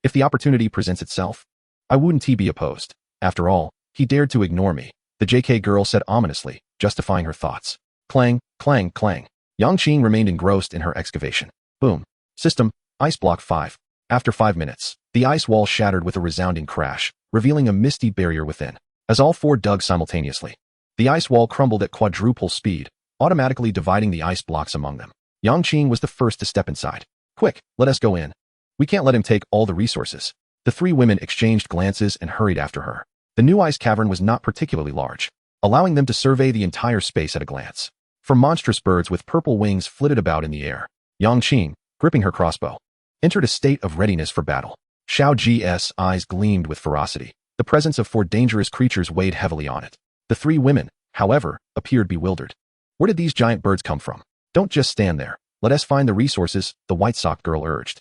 If the opportunity presents itself, I wouldn't be opposed. After all, he dared to ignore me, the JK girl said ominously, justifying her thoughts. Clang, clang, clang. Yang Qing remained engrossed in her excavation. Boom. System, ice block 5. After 5 minutes, the ice wall shattered with a resounding crash, revealing a misty barrier within. As all 4 dug simultaneously, the ice wall crumbled at quadruple speed, automatically dividing the ice blocks among them. Yang Qing was the first to step inside. Quick, let us go in. We can't let him take all the resources. The 3 women exchanged glances and hurried after her. The new ice cavern was not particularly large, allowing them to survey the entire space at a glance. For monstrous birds with purple wings flitted about in the air. Yang Qing, gripping her crossbow, entered a state of readiness for battle. Xiao Ji's eyes gleamed with ferocity. The presence of 4 dangerous creatures weighed heavily on it. The 3 women, however, appeared bewildered. Where did these giant birds come from? Don't just stand there. Let us find the resources, the white-socked girl urged.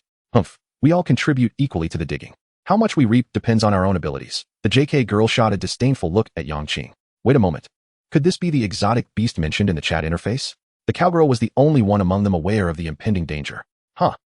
We all contribute equally to the digging. How much we reap depends on our own abilities. The JK girl shot a disdainful look at Yang Qing. Wait a moment. Could this be the exotic beast mentioned in the chat interface? The cowgirl was the only one among them aware of the impending danger.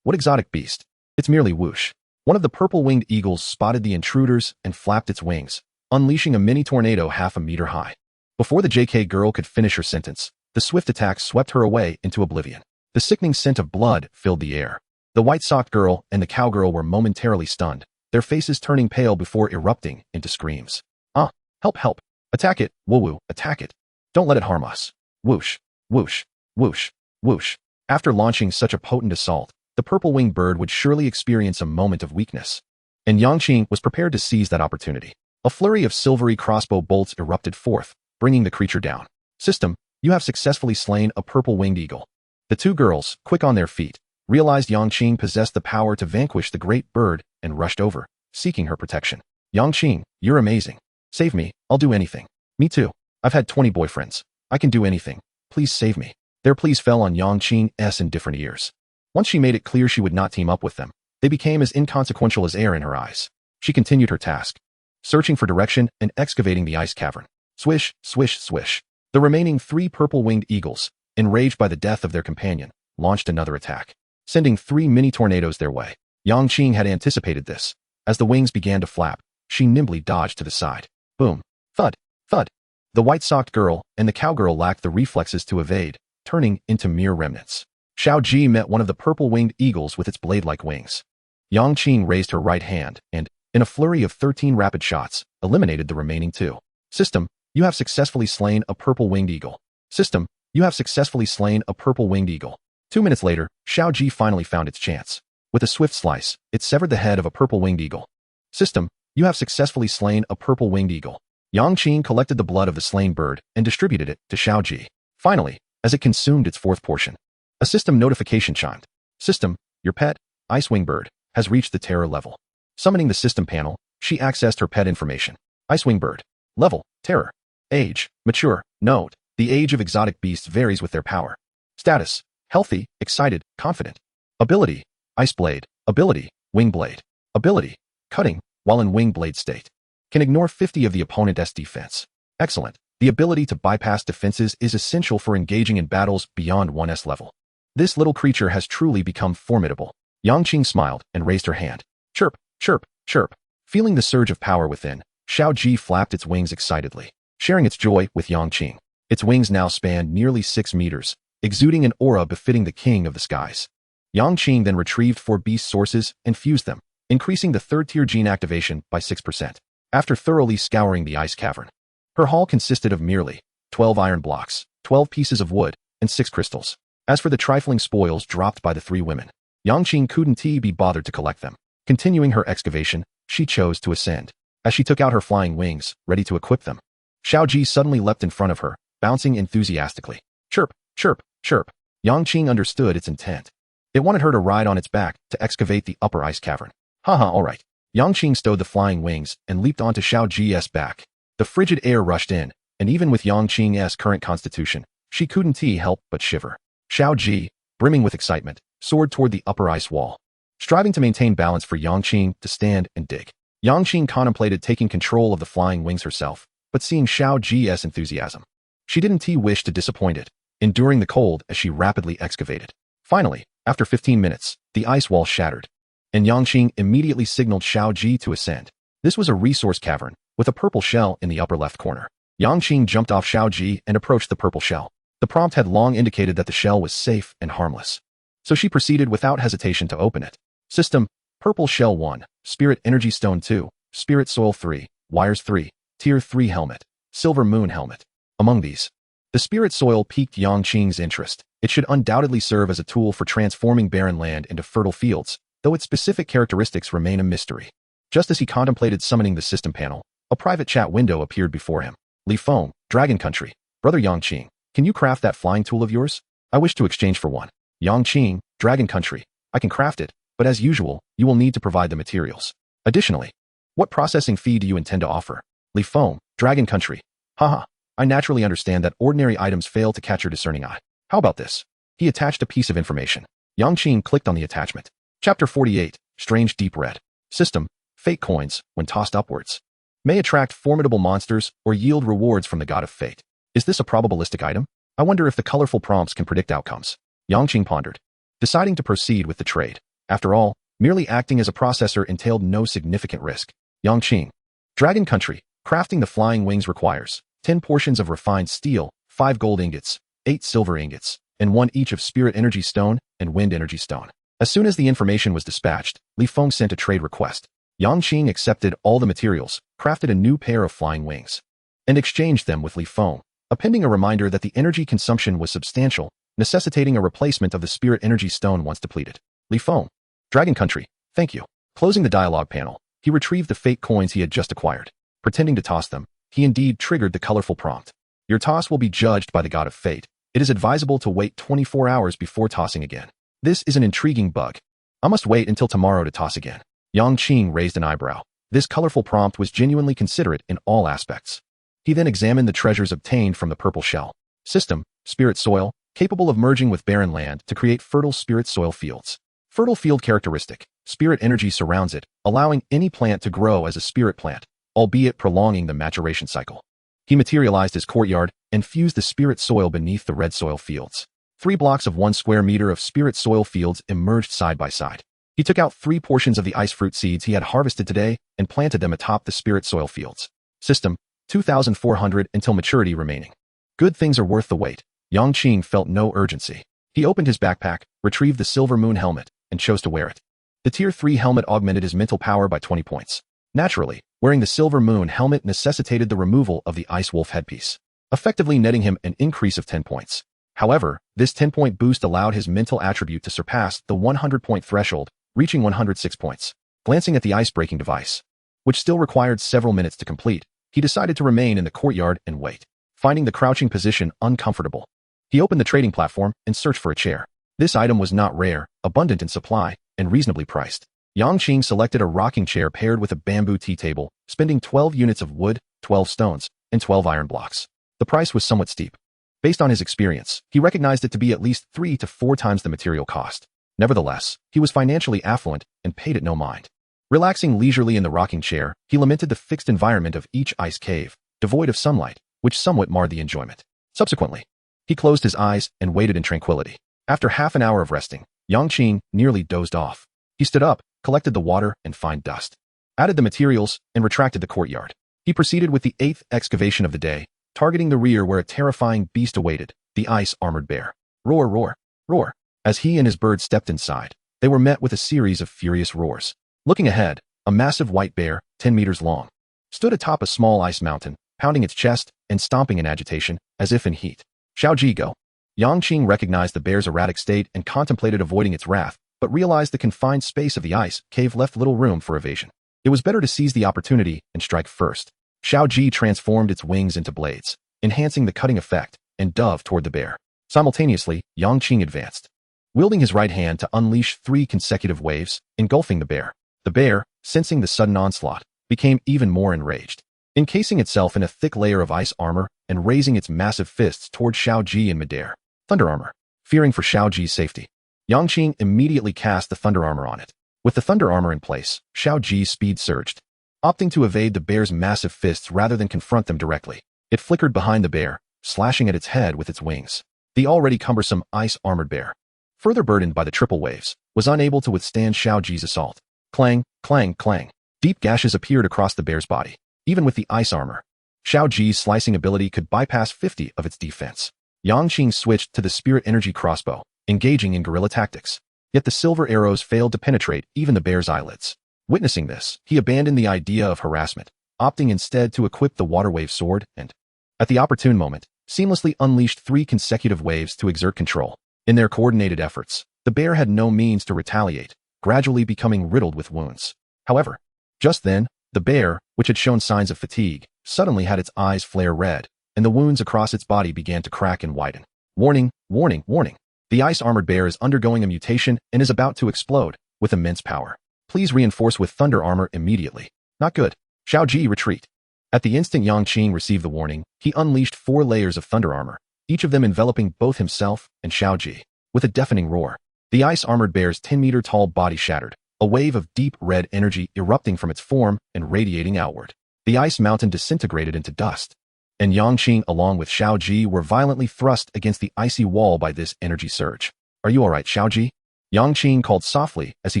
What exotic beast? It's merely whoosh. One of the purple-winged eagles spotted the intruders and flapped its wings, unleashing a mini tornado half a meter high. Before the JK girl could finish her sentence, the swift attack swept her away into oblivion. The sickening scent of blood filled the air. The white-socked girl and the cowgirl were momentarily stunned, their faces turning pale before erupting into screams. Ah, help, help. Attack it, woo-woo, attack it. Don't let it harm us. Whoosh, whoosh, whoosh, whoosh. After launching such a potent assault, the purple-winged bird would surely experience a moment of weakness. And Yang Qing was prepared to seize that opportunity. A flurry of silvery crossbow bolts erupted forth, bringing the creature down. System, you have successfully slain a purple-winged eagle. The two girls, quick on their feet, realized Yang Qing possessed the power to vanquish the great bird and rushed over, seeking her protection. Yang Qing, you're amazing. Save me, I'll do anything. Me too. I've had 20 boyfriends. I can do anything. Please save me. Their pleas fell on Yang Qing's indifferent ears. Once she made it clear she would not team up with them, they became as inconsequential as air in her eyes. She continued her task, searching for direction and excavating the ice cavern. Swish, swish, swish. The remaining 3 purple-winged eagles, enraged by the death of their companion, launched another attack, sending 3 mini-tornadoes their way. Yang Qing had anticipated this. As the wings began to flap, she nimbly dodged to the side. Boom. Thud. Thud. The white-socked girl and the cowgirl lacked the reflexes to evade, turning into mere remnants. Xiao Ji met one of the purple-winged eagles with its blade-like wings. Yang Qing raised her right hand and, in a flurry of 13 rapid shots, eliminated the remaining 2. System, you have successfully slain a purple-winged eagle. System, you have successfully slain a purple-winged eagle. 2 minutes later, Xiao Ji finally found its chance. With a swift slice, it severed the head of a purple-winged eagle. System, you have successfully slain a purple-winged eagle. Yang Qing collected the blood of the slain bird and distributed it to Xiao Ji. Finally, as it consumed its 4th portion, a system notification chimed. System, your pet, Icewing Bird, has reached the terror level. Summoning the system panel, she accessed her pet information. Icewing Bird. Level, terror. Age, mature. Note, the age of exotic beasts varies with their power. Status, healthy, excited, confident. Ability, Ice Blade. Ability, Wing Blade. Ability, cutting, while in Wing Blade state. Can ignore 50 of the opponent's defense. Excellent. The ability to bypass defenses is essential for engaging in battles beyond 1's level. This little creature has truly become formidable. Yang Qing smiled and raised her hand. Chirp, chirp, chirp. Feeling the surge of power within, Xiao Ji flapped its wings excitedly, sharing its joy with Yang Qing. Its wings now spanned nearly 6 meters, exuding an aura befitting the king of the skies. Yang Qing then retrieved 4 beast sources and fused them, increasing the 3rd-tier gene activation by 6%. After thoroughly scouring the ice cavern, her haul consisted of merely 12 iron blocks, 12 pieces of wood, and 6 crystals. As for the trifling spoils dropped by the 3 women, Yang Qing couldn't be bothered to collect them. Continuing her excavation, she chose to ascend. As she took out her flying wings, ready to equip them, Xiao Ji suddenly leapt in front of her, bouncing enthusiastically. Chirp, chirp, chirp. Yang Qing understood its intent. It wanted her to ride on its back to excavate the upper ice cavern. Haha, alright. Yang Qing stowed the flying wings and leaped onto Xiao Ji's back. The frigid air rushed in, and even with Yang Qing's current constitution, she couldn't help but shiver. Xiao Ji, brimming with excitement, soared toward the upper ice wall, striving to maintain balance for Yang Qing to stand and dig. Yang Qing contemplated taking control of the flying wings herself, but seeing Xiao Ji's enthusiasm, she didn't wish to disappoint it, enduring the cold as she rapidly excavated. Finally, after 15 minutes, the ice wall shattered, and Yang Qing immediately signaled Xiao Ji to ascend. This was a resource cavern, with a purple shell in the upper left corner. Yang Qing jumped off Xiao Ji and approached the purple shell. The prompt had long indicated that the shell was safe and harmless, so she proceeded without hesitation to open it. System, Purple Shell 1, Spirit Energy Stone 2, Spirit Soil 3, Wires 3, Tier 3 Helmet, Silver Moon Helmet. Among these, the Spirit Soil piqued Yang Qing's interest. It should undoubtedly serve as a tool for transforming barren land into fertile fields, though its specific characteristics remain a mystery. Just as he contemplated summoning the system panel, a private chat window appeared before him. Li Feng, Dragon Country. Brother Yang Qing, can you craft that flying tool of yours? I wish to exchange for one. Yang Qing, Dragon Country. I can craft it, but as usual, you will need to provide the materials. Additionally, what processing fee do you intend to offer? Li Feng, Dragon Country. Haha, I naturally understand that ordinary items fail to catch your discerning eye. How about this? He attached a piece of information. Yang Qing clicked on the attachment. Chapter 48, Strange Deep Red. System, Fate coins, when tossed upwards, may attract formidable monsters or yield rewards from the god of fate. Is this a probabilistic item? I wonder if the colorful prompts can predict outcomes. Yang Qing pondered, deciding to proceed with the trade. After all, merely acting as a processor entailed no significant risk. Yang Qing, Dragon Country. Crafting the flying wings requires 10 portions of refined steel, 5 gold ingots, 8 silver ingots, and 1 each of spirit energy stone and wind energy stone. As soon as the information was dispatched, Li Feng sent a trade request. Yang Qing accepted all the materials, crafted a new pair of flying wings, and exchanged them with Li Feng, appending a reminder that the energy consumption was substantial, necessitating a replacement of the spirit energy stone once depleted. Li Feng. Dragon Country, thank you. Closing the dialogue panel, he retrieved the fake coins he had just acquired. Pretending to toss them, he indeed triggered the colorful prompt. Your toss will be judged by the god of fate. It is advisable to wait 24 hours before tossing again. This is an intriguing bug. I must wait until tomorrow to toss again. Yang Qing raised an eyebrow. This colorful prompt was genuinely considerate in all aspects. He then examined the treasures obtained from the purple shell. System, spirit soil, capable of merging with barren land to create fertile spirit soil fields. Fertile field characteristic, spirit energy surrounds it, allowing any plant to grow as a spirit plant, albeit prolonging the maturation cycle. He materialized his courtyard and fused the spirit soil beneath the red soil fields. 3 blocks of 1 square meter of spirit soil fields emerged side by side. He took out 3 portions of the ice fruit seeds he had harvested today and planted them atop the spirit soil fields. System, 2,400 until maturity remaining. Good things are worth the wait. Yang Qing felt no urgency. He opened his backpack, retrieved the silver moon helmet, and chose to wear it. The Tier 3 helmet augmented his mental power by 20 points. Naturally, wearing the silver moon helmet necessitated the removal of the ice wolf headpiece, effectively netting him an increase of 10 points. However, this 10-point boost allowed his mental attribute to surpass the 100-point threshold, reaching 106 points. Glancing at the ice-breaking device, which still required several minutes to complete, he decided to remain in the courtyard and wait. Finding the crouching position uncomfortable, he opened the trading platform and searched for a chair. This item was not rare, abundant in supply, and reasonably priced. Yang Qing selected a rocking chair paired with a bamboo tea table, spending 12 units of wood, 12 stones, and 12 iron blocks. The price was somewhat steep. Based on his experience, he recognized it to be at least 3 to 4 times the material cost. Nevertheless, he was financially affluent and paid it no mind. Relaxing leisurely in the rocking chair, he lamented the fixed environment of each ice cave, devoid of sunlight, which somewhat marred the enjoyment. Subsequently, he closed his eyes and waited in tranquility. After half an hour of resting, Yang Qing nearly dozed off. He stood up, collected the water and fine dust, added the materials, and retracted the courtyard. He proceeded with the 8th excavation of the day, targeting the rear where a terrifying beast awaited, the ice-armored bear. Roar, roar, roar. As he and his bird stepped inside, they were met with a series of furious roars. Looking ahead, a massive white bear, 10 meters long, stood atop a small ice mountain, pounding its chest and stomping in agitation, as if in heat. Xiaoji, go. Yang Qing recognized the bear's erratic state and contemplated avoiding its wrath, but realized the confined space of the ice cave left little room for evasion. It was better to seize the opportunity and strike first. Xiaoji transformed its wings into blades, enhancing the cutting effect, and dove toward the bear. Simultaneously, Yang Qing advanced, wielding his right hand to unleash 3 consecutive waves, engulfing the bear. The bear, sensing the sudden onslaught, became even more enraged, encasing itself in a thick layer of ice armor and raising its massive fists toward Xiaoji in midair. Thunder armor. Fearing for Xiaoji's safety, Yang Qing immediately cast the thunder armor on it. With the thunder armor in place, Xiaoji's speed surged, opting to evade the bear's massive fists rather than confront them directly. It flickered behind the bear, slashing at its head with its wings. The already cumbersome ice-armored bear, further burdened by the triple waves, was unable to withstand Xiaoji's assault. Clang, clang, clang. Deep gashes appeared across the bear's body. Even with the ice armor, Xiaoji's slicing ability could bypass 50 of its defense. Yang Qing switched to the spirit energy crossbow, engaging in guerrilla tactics. Yet the silver arrows failed to penetrate even the bear's eyelids. Witnessing this, he abandoned the idea of harassment, opting instead to equip the water wave sword and, at the opportune moment, seamlessly unleashed 3 consecutive waves to exert control. In their coordinated efforts, the bear had no means to retaliate, gradually becoming riddled with wounds. However, just then, the bear, which had shown signs of fatigue, suddenly had its eyes flare red, and the wounds across its body began to crack and widen. Warning, warning, warning. The ice-armored bear is undergoing a mutation and is about to explode, with immense power. Please reinforce with thunder armor immediately. Not good. Xiaoji, retreat. At the instant Yang Qing received the warning, he unleashed 4 layers of thunder armor, each of them enveloping both himself and Xiaoji. With a deafening roar, the ice-armored bear's 10-meter-tall body shattered, a wave of deep red energy erupting from its form and radiating outward. The ice mountain disintegrated into dust, and Yang Qing along with Xiaoji were violently thrust against the icy wall by this energy surge. Are you alright, Xiaoji? Yang Qing called softly as he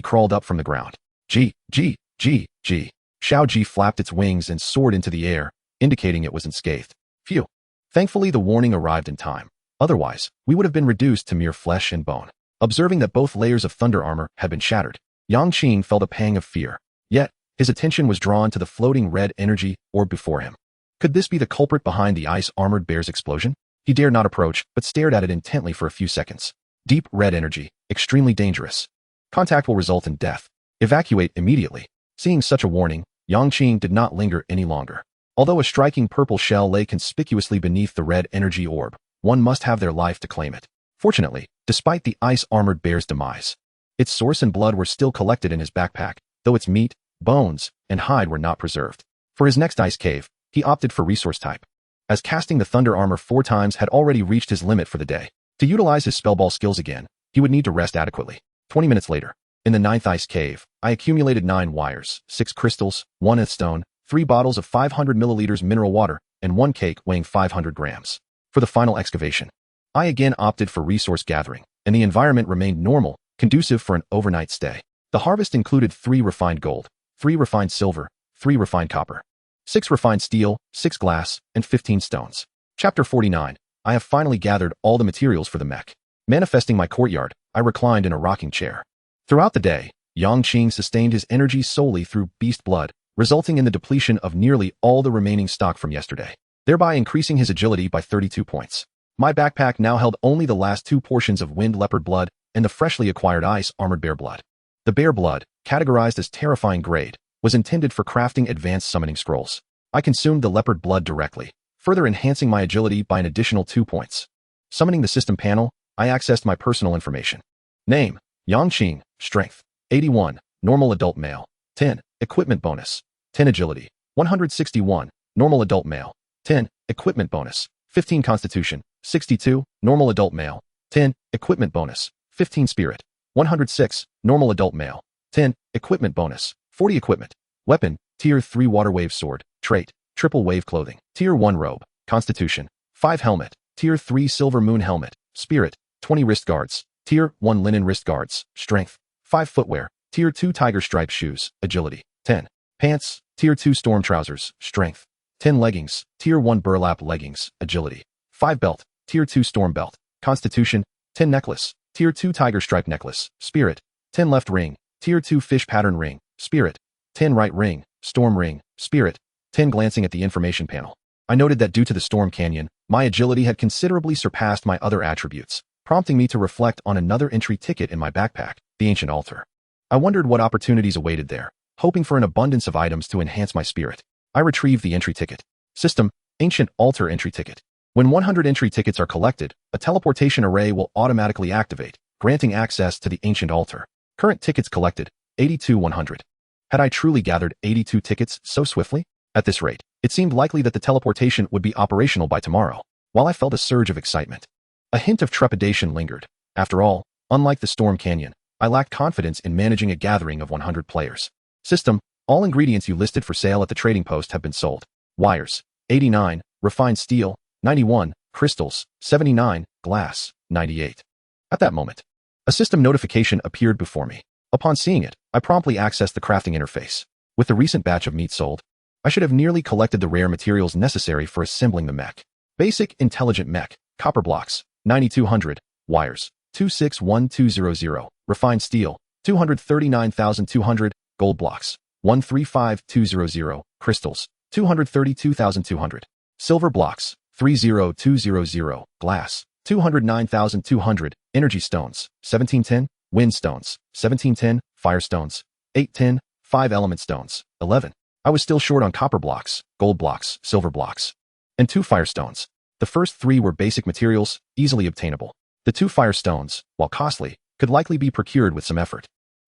crawled up from the ground. G. Xiaoji flapped its wings and soared into the air, indicating it was unscathed. Phew. Thankfully the warning arrived in time. Otherwise, we would have been reduced to mere flesh and bone. Observing that both layers of thunder armor had been shattered, Yang Qing felt a pang of fear. Yet, his attention was drawn to the floating red energy orb before him. Could this be the culprit behind the ice-armored bear's explosion? He dared not approach, but stared at it intently for a few seconds. Deep red energy, extremely dangerous. Contact will result in death. Evacuate immediately. Seeing such a warning, Yang Qing did not linger any longer. Although a striking purple shell lay conspicuously beneath the red energy orb, one must have their life to claim it. Fortunately, despite the ice-armored bear's demise, its source and blood were still collected in his backpack, though its meat, bones, and hide were not preserved. For his next ice cave, he opted for resource type, as casting the thunder armor 4 times had already reached his limit for the day. To utilize his spellball skills again, he would need to rest adequately. 20 minutes later, in the 9th ice cave, I accumulated 9 wires, 6 crystals, 1 earth stone, 3 bottles of 500 milliliters mineral water, and 1 cake weighing 500 grams. For the final excavation, I again opted for resource gathering, and the environment remained normal, conducive for an overnight stay. The harvest included 3 refined gold, 3 refined silver, 3 refined copper, 6 refined steel, 6 glass, and 15 stones. Chapter 49. I have finally gathered all the materials for the mech. Manifesting my courtyard, I reclined in a rocking chair. Throughout the day, Yang Qing sustained his energy solely through beast blood, resulting in the depletion of nearly all the remaining stock from yesterday, thereby increasing his agility by 32 points. My backpack now held only the last 2 portions of wind leopard blood and the freshly acquired ice-armored bear blood. The bear blood, categorized as terrifying grade, was intended for crafting advanced summoning scrolls. I consumed the leopard blood directly, further enhancing my agility by an additional 2 points. Summoning the system panel, I accessed my personal information. Name, Yang Qing, Strength, 81, Normal Adult Male, 10, Equipment Bonus, 10 Agility, 161, Normal Adult Male, 10, Equipment Bonus, 15 Constitution, 62, Normal Adult Male, 10, Equipment Bonus, 15 Spirit, 106, Normal Adult Male, 10, Equipment Bonus, 40 Equipment, Weapon, Tier 3 Water Wave Sword, Trait, Triple Wave Clothing, Tier 1 Robe, Constitution, 5 Helmet, Tier 3 Silver Moon Helmet, Spirit, 20 Wrist Guards, Tier 1 Linen Wrist Guards, Strength, 5 Footwear, Tier 2 Tiger Stripe Shoes, Agility, 10, Pants, Tier 2 Storm Trousers, Strength, 10 Leggings, Tier 1 Burlap Leggings, Agility, 5 Belt, Tier 2 Storm Belt, Constitution, 10 Necklace, Tier 2 Tiger Stripe Necklace, Spirit, 10 Left Ring, Tier 2 Fish Pattern Ring, Spirit, 10 Right Ring, Storm Ring, Spirit, 10 Glancing at the information panel, I noted that due to the Storm Canyon, my agility had considerably surpassed my other attributes, prompting me to reflect on another entry ticket in my backpack, the Ancient Altar. I wondered what opportunities awaited there, hoping for an abundance of items to enhance my spirit. I retrieved the entry ticket. System, Ancient Altar Entry Ticket. When 100 entry tickets are collected, a teleportation array will automatically activate, granting access to the Ancient Altar. Current tickets collected, 82,100. Had I truly gathered 82 tickets so swiftly? At this rate, it seemed likely that the teleportation would be operational by tomorrow, while I felt a surge of excitement. A hint of trepidation lingered. After all, unlike the Storm Canyon, I lacked confidence in managing a gathering of 100 players. System, all ingredients you listed for sale at the trading post have been sold. Wires, 89, refined steel, 91, crystals, 79, glass, 98. At that moment, a system notification appeared before me. Upon seeing it, I promptly accessed the crafting interface. With the recent batch of meat sold, I should have nearly collected the rare materials necessary for assembling the mech. Basic Intelligent Mech, copper blocks, 9,200, wires, 261200, refined steel, 239,200, gold blocks, 135200, crystals, 232,200, silver blocks, 30200, glass, 209,200, energy stones, 1710, wind stones, 1710, fire stones, 810, 5 element stones, 11. I was still short on copper blocks, gold blocks, silver blocks, and 2 fire stones. The first 3 were basic materials, easily obtainable. The 2 fire stones, while costly, could likely be procured with some effort.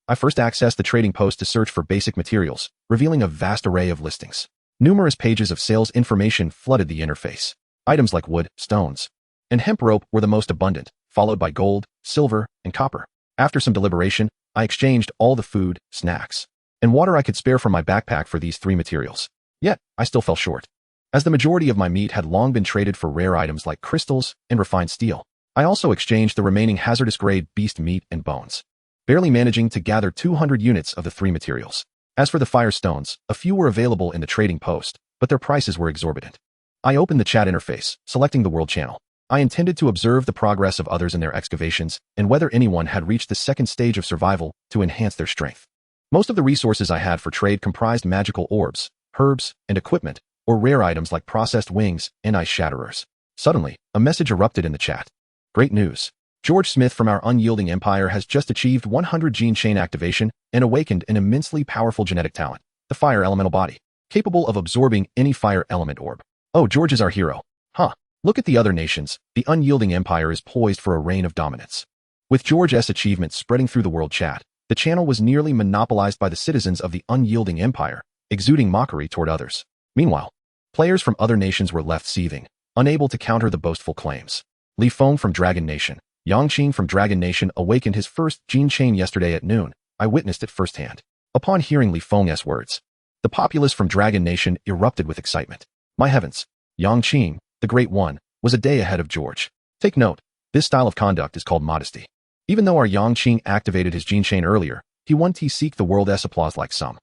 I first accessed the trading post to search for basic materials, revealing a vast array of listings. Numerous pages of sales information flooded the interface. Items like wood, stones, and hemp rope were the most abundant, followed by gold, silver, and copper. After some deliberation, I exchanged all the food, snacks, and water I could spare from my backpack for these 3 materials. Yet, I still fell short. As the majority of my meat had long been traded for rare items like crystals and refined steel, I also exchanged the remaining hazardous-grade beast meat and bones, barely managing to gather 200 units of the 3 materials. As for the fire stones, a few were available in the trading post, but their prices were exorbitant. I opened the chat interface, selecting the world channel. I intended to observe the progress of others in their excavations and whether anyone had reached the second stage of survival to enhance their strength. Most of the resources I had for trade comprised magical orbs, herbs, and equipment, or rare items like processed wings and ice shatterers. Suddenly, a message erupted in the chat. Great news! George Smith from our unyielding empire has just achieved 100 gene chain activation and awakened an immensely powerful genetic talent, the fire elemental body, capable of absorbing any fire element orb. Oh, George is our hero. Huh. Look at the other nations. The unyielding empire is poised for a reign of dominance. With George's achievement spreading through the world chat, the channel was nearly monopolized by the citizens of the unyielding empire, exuding mockery toward others. Meanwhile, players from other nations were left seething, unable to counter the boastful claims. Li Feng from Dragon Nation, Yang Qing from Dragon Nation awakened his first gene chain yesterday at noon. I witnessed it firsthand. Upon hearing Li Feng's words, the populace from Dragon Nation erupted with excitement. My heavens, Yang Qing, the Great One, was a day ahead of George. Take note, this style of conduct is called modesty. Even though our Yang Qing activated his gene chain earlier, he won to seek the world's applause like some.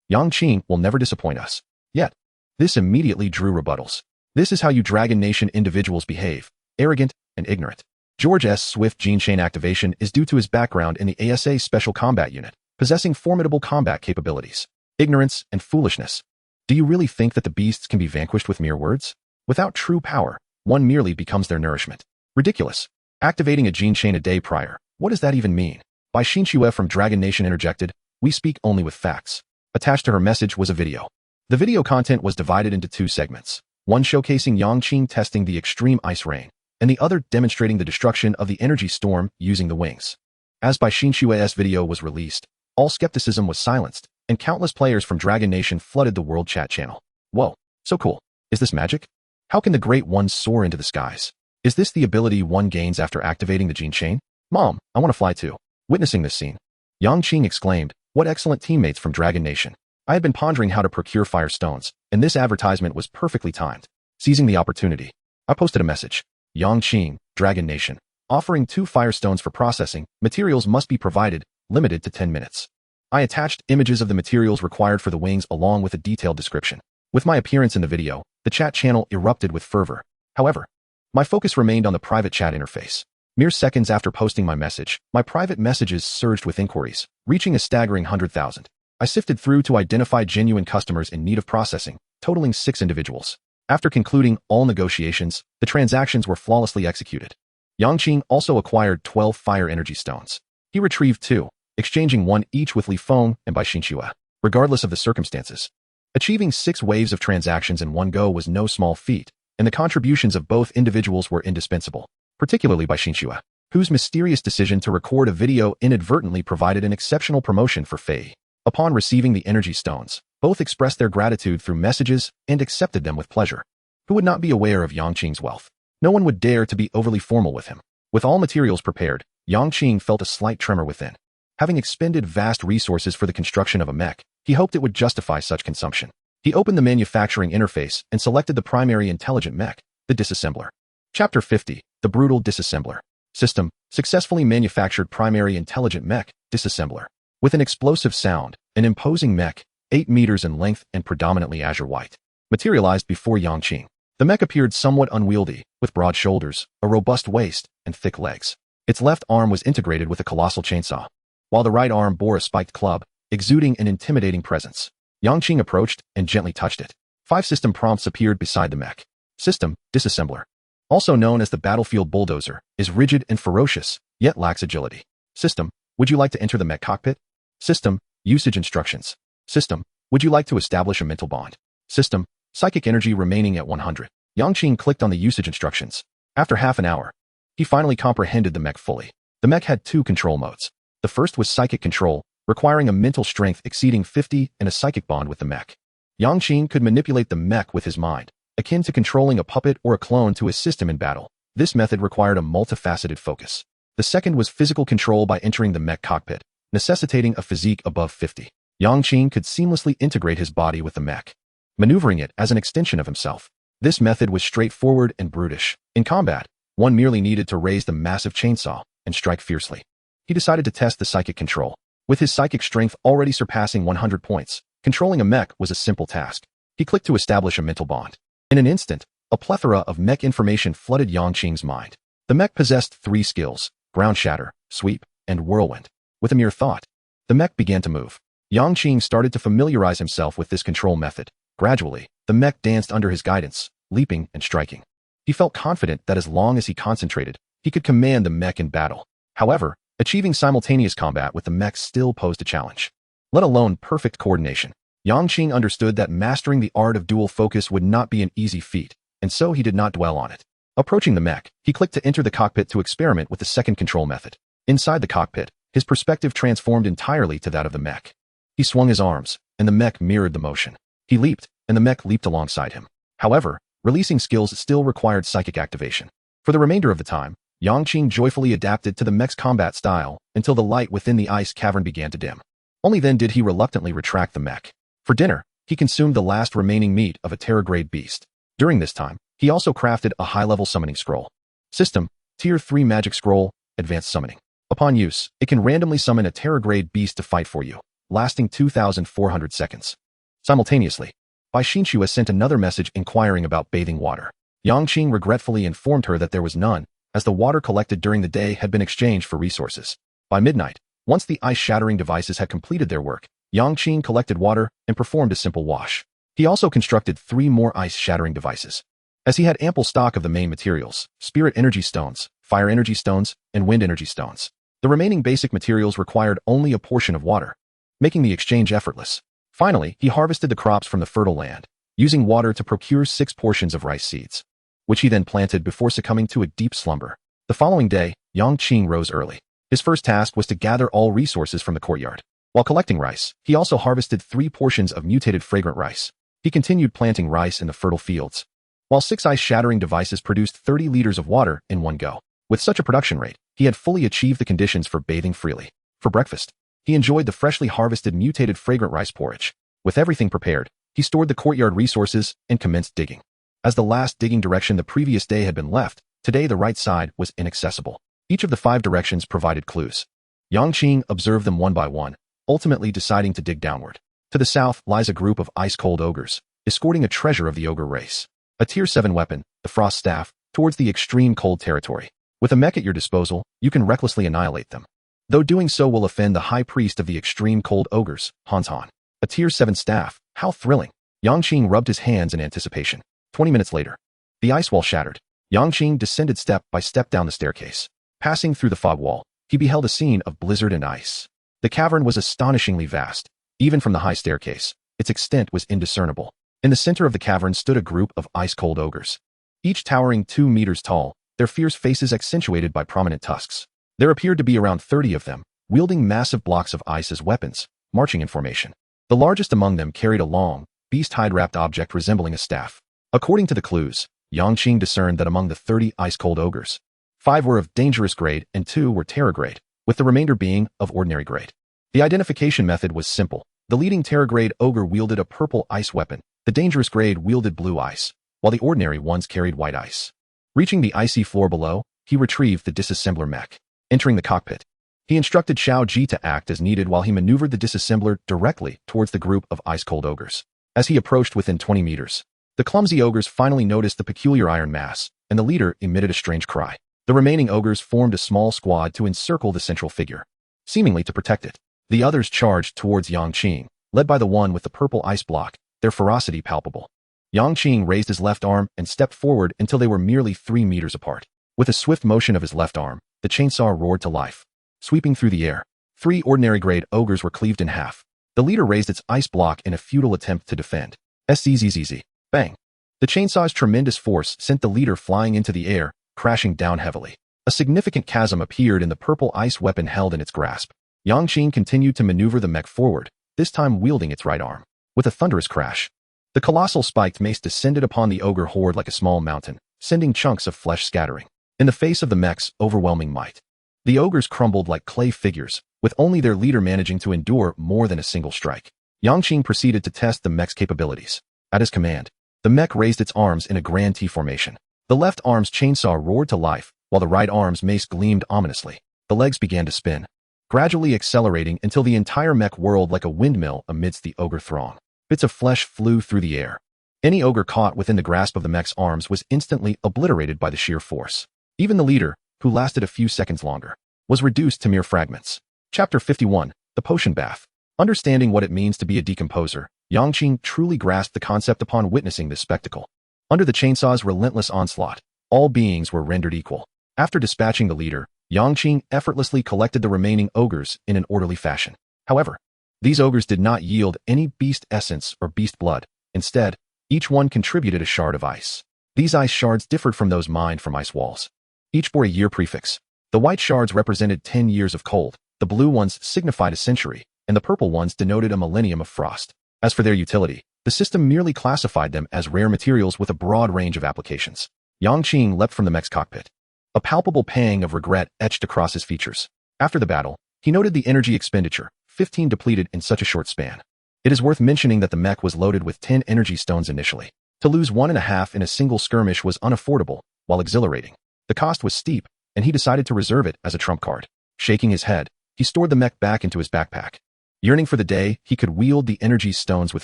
Yang Qing will never disappoint us. Yet, this immediately drew rebuttals. This is how you Dragon Nation individuals behave, arrogant and ignorant. George's swift gene chain activation is due to his background in the ASA Special Combat Unit, possessing formidable combat capabilities. Ignorance and foolishness. Do you really think that the beasts can be vanquished with mere words? Without true power, one merely becomes their nourishment. Ridiculous. Activating a gene chain a day prior. What does that even mean? By Xinxue from Dragon Nation interjected, we speak only with facts. Attached to her message was a video. The video content was divided into two segments, one showcasing Yang Qing testing the extreme ice rain, and the other demonstrating the destruction of the energy storm using the wings. As Bai Xinshue's video was released, all skepticism was silenced, and countless players from Dragon Nation flooded the world chat channel. Whoa, so cool. Is this magic? How can the Great One soar into the skies? Is this the ability one gains after activating the gene chain? Mom, I want to fly too. Witnessing this scene, Yang Qing exclaimed, what excellent teammates from Dragon Nation. I had been pondering how to procure fire stones, and this advertisement was perfectly timed. Seizing the opportunity, I posted a message. Yang Qing, Dragon Nation, offering 2 fire stones for processing. Materials must be provided, limited to 10 minutes. I attached images of the materials required for the wings along with a detailed description. With my appearance in the video, the chat channel erupted with fervor. However, my focus remained on the private chat interface. Mere seconds after posting my message, my private messages surged with inquiries, reaching a staggering 100,000. I sifted through to identify genuine customers in need of processing, totaling 6 individuals. After concluding all negotiations, the transactions were flawlessly executed. Yang Qing also acquired 12 fire energy stones. He retrieved 2, exchanging 1 each with Li Feng and Bai Xinxue, regardless of the circumstances. Achieving 6 waves of transactions in one go was no small feat, and the contributions of both individuals were indispensable, particularly Bai Xinxue, whose mysterious decision to record a video inadvertently provided an exceptional promotion for Fei. Upon receiving the energy stones, both expressed their gratitude through messages and accepted them with pleasure. Who would not be aware of Yang Qing's wealth? No one would dare to be overly formal with him. With all materials prepared, Yang Qing felt a slight tremor within. Having expended vast resources for the construction of a mech, he hoped it would justify such consumption. He opened the manufacturing interface and selected the primary intelligent mech, the disassembler. Chapter 50, The Brutal Disassembler. System, successfully manufactured primary intelligent mech, disassembler. With an explosive sound, an imposing mech, 8 meters in length and predominantly azure white, materialized before Yang Qing. The mech appeared somewhat unwieldy, with broad shoulders, a robust waist, and thick legs. Its left arm was integrated with a colossal chainsaw, while the right arm bore a spiked club, exuding an intimidating presence. Yang Qing approached and gently touched it. 5 system prompts appeared beside the mech. System, disassembler. Also known as the battlefield bulldozer, is rigid and ferocious, yet lacks agility. System, would you like to enter the mech cockpit? System, usage instructions. System, would you like to establish a mental bond? System, psychic energy remaining at 100. Yang Qing clicked on the usage instructions. After half an hour, he finally comprehended the mech fully. The mech had 2 control modes. The first was psychic control, requiring a mental strength exceeding 50 and a psychic bond with the mech. Yang Qing could manipulate the mech with his mind, akin to controlling a puppet or a clone to assist him in battle. This method required a multifaceted focus. The second was physical control by entering the mech cockpit, necessitating a physique above 50. Yang Qing could seamlessly integrate his body with the mech, maneuvering it as an extension of himself. This method was straightforward and brutish. In combat, one merely needed to raise the massive chainsaw and strike fiercely. He decided to test the psychic control. With his psychic strength already surpassing 100 points, controlling a mech was a simple task. He clicked to establish a mental bond. In an instant, A plethora of mech information flooded Yang Qing's mind. The mech possessed 3 skills: ground shatter, sweep, and whirlwind. With a mere thought, the mech began to move. Yang Qing started to familiarize himself with this control method. Gradually, the mech danced under his guidance, leaping and striking. He felt confident that as long as he concentrated, he could command the mech in battle. However, achieving simultaneous combat with the mech still posed a challenge, let alone perfect coordination. Yang Qing understood that mastering the art of dual focus would not be an easy feat, and so he did not dwell on it. Approaching the mech, he clicked to enter the cockpit to experiment with the second control method. Inside the cockpit, his perspective transformed entirely to that of the mech. He swung his arms, and the mech mirrored the motion. He leaped, and the mech leaped alongside him. However, releasing skills still required psychic activation. For the remainder of the time, Yang Qing joyfully adapted to the mech's combat style until the light within the ice cavern began to dim. Only then did he reluctantly retract the mech. For dinner, he consumed the last remaining meat of a Terrorgrade beast. During this time, he also crafted a high-level summoning scroll. System: Tier 3 Magic Scroll, Advanced Summoning. Upon use, it can randomly summon a Terrorgrade beast to fight for you, lasting 2,400 seconds. Simultaneously, Bai Xinxue sent another message inquiring about bathing water. Yang Qing regretfully informed her that there was none, as the water collected during the day had been exchanged for resources. By midnight, once the ice-shattering devices had completed their work, Yang Qing collected water and performed a simple wash. He also constructed 3 more ice-shattering devices. As he had ample stock of the main materials, spirit energy stones, fire energy stones, and wind energy stones, the remaining basic materials required only a portion of water, making the exchange effortless. Finally, he harvested the crops from the fertile land, using water to procure 6 portions of rice seeds, which he then planted before succumbing to a deep slumber. The following day, Yang Qing rose early. His first task was to gather all resources from the courtyard. While collecting rice, he also harvested 3 portions of mutated fragrant rice. He continued planting rice in the fertile fields, while 6 ice-shattering devices produced 30 liters of water in one go. With such a production rate, he had fully achieved the conditions for bathing freely. For breakfast, he enjoyed the freshly harvested mutated fragrant rice porridge. With everything prepared, he stored the courtyard resources and commenced digging. As the last digging direction the previous day had been left, today the right side was inaccessible. Each of the 5 directions provided clues. Yang Qing observed them one by one, ultimately deciding to dig downward. To the south lies a group of ice-cold ogres, escorting a treasure of the ogre race. A Tier 7 weapon, the Frost Staff, towards the extreme cold territory. With a mech at your disposal, you can recklessly annihilate them, though doing so will offend the High Priest of the extreme cold ogres, Hans Han. A Tier 7 staff, how thrilling! Yang Qing rubbed his hands in anticipation. 20 minutes later, the ice wall shattered. Yang Qing descended step by step down the staircase. Passing through the fog wall, he beheld a scene of blizzard and ice. The cavern was astonishingly vast. Even from the high staircase, its extent was indiscernible. In the center of the cavern stood a group of ice-cold ogres, each towering 2 meters tall, their fierce faces accentuated by prominent tusks. There appeared to be around 30 of them, wielding massive blocks of ice as weapons, marching in formation. The largest among them carried a long, beast-hide-wrapped object resembling a staff. According to the clues, Yang Qing discerned that among the 30 ice-cold ogres, 5 were of dangerous grade and 2 were terror grade, with the remainder being of ordinary grade. The identification method was simple. The leading terror grade ogre wielded a purple ice weapon, the dangerous grade wielded blue ice, while the ordinary ones carried white ice. Reaching the icy floor below, he retrieved the disassembler mech. Entering the cockpit, he instructed Xiao Ji to act as needed while he maneuvered the disassembler directly towards the group of ice-cold ogres. As he approached within 20 meters, the clumsy ogres finally noticed the peculiar iron mass, and the leader emitted a strange cry. The remaining ogres formed a small squad to encircle the central figure, seemingly to protect it. The others charged towards Yang Qing, led by the one with the purple ice block, their ferocity palpable. Yang Qing raised his left arm and stepped forward until they were merely 3 meters apart. With a swift motion of his left arm, the chainsaw roared to life. Sweeping through the air, 3 ordinary-grade ogres were cleaved in half. The leader raised its ice block in a futile attempt to defend. Szzz. Bang! The chainsaw's tremendous force sent the leader flying into the air, crashing down heavily. A significant chasm appeared in the purple ice weapon held in its grasp. Yang Qing continued to maneuver the mech forward, this time wielding its right arm. With a thunderous crash, the colossal spiked mace descended upon the ogre horde like a small mountain, sending chunks of flesh scattering. In the face of the mech's overwhelming might, the ogres crumbled like clay figures, with only their leader managing to endure more than a single strike. Yang Qing proceeded to test the mech's capabilities. At his command, the mech raised its arms in a grand T formation. The left arm's chainsaw roared to life, while the right arm's mace gleamed ominously. The legs began to spin, gradually accelerating until the entire mech whirled like a windmill amidst the ogre throng. Bits of flesh flew through the air, Any ogre caught within the grasp of the mech's arms was instantly obliterated by the sheer force. Even the leader, who lasted a few seconds longer, was reduced to mere fragments. Chapter 51, The Potion Bath. Understanding what it means to be a decomposer, Yang Qing truly grasped the concept upon witnessing this spectacle. Under the chainsaw's relentless onslaught, all beings were rendered equal. After dispatching the leader, Yang Qing effortlessly collected the remaining ogres in an orderly fashion. However, these ogres did not yield any beast essence or beast blood. Instead, each one contributed a shard of ice. These ice shards differed from those mined from ice walls. Each bore a year prefix. The white shards represented 10 years of cold, the blue ones signified a century, and the purple ones denoted a millennium of frost. As for their utility, the system merely classified them as rare materials with a broad range of applications. Yang Qing leapt from the mech's cockpit. A palpable pang of regret etched across his features. After the battle, he noted the energy expenditure, 15 depleted in such a short span. It is worth mentioning that the mech was loaded with 10 energy stones initially. To lose 1.5 in a single skirmish was unaffordable, while exhilarating. The cost was steep, and he decided to reserve it as a trump card. Shaking his head, he stored the mech back into his backpack. Yearning for the day, he could wield the energy stones with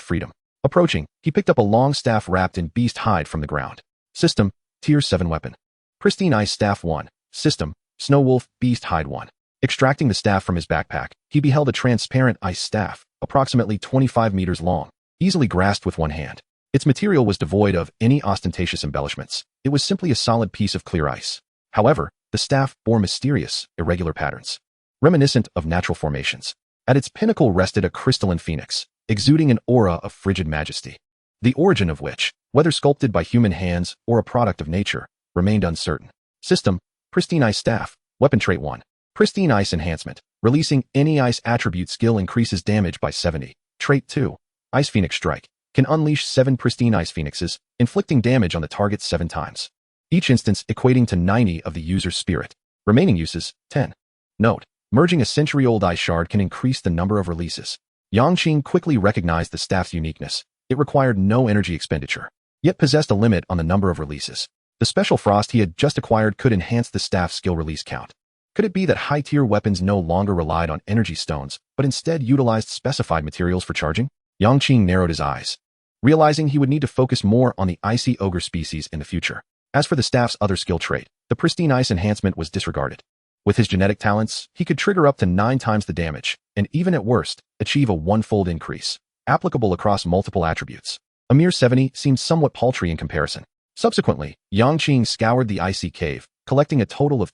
freedom. Approaching, he picked up a long staff wrapped in beast hide from the ground. System, Tier 7 weapon. Pristine Ice Staff 1. System, Snow Wolf Beast Hide 1. Extracting the staff from his backpack, he beheld a transparent ice staff, approximately 25 meters long, easily grasped with one hand. Its material was devoid of any ostentatious embellishments. It was simply a solid piece of clear ice. However, the staff bore mysterious, irregular patterns, reminiscent of natural formations. At its pinnacle rested a crystalline phoenix, exuding an aura of frigid majesty. The origin of which, whether sculpted by human hands or a product of nature, remained uncertain. System, Pristine Ice Staff, Weapon Trait 1. Pristine Ice Enhancement. Releasing any ice attribute skill increases damage by 70. Trait 2. Ice Phoenix Strike. Can unleash 7 pristine ice phoenixes, inflicting damage on the target 7 times. Each instance equating to 90 of the user's spirit. Remaining uses, 10. Note, merging a century-old ice shard can increase the number of releases. Yang Qing quickly recognized the staff's uniqueness. It required no energy expenditure, yet possessed a limit on the number of releases. The special frost he had just acquired could enhance the staff's skill release count. Could it be that high-tier weapons no longer relied on energy stones, but instead utilized specified materials for charging? Yang Qing narrowed his eyes, realizing he would need to focus more on the icy ogre species in the future. As for the staff's other skill trait, the pristine ice enhancement was disregarded. With his genetic talents, he could trigger up to 9 times the damage, and even at worst, achieve a 1-fold increase, applicable across multiple attributes. A mere 70 seemed somewhat paltry in comparison. Subsequently, Yang Qing scoured the icy cave, collecting a total of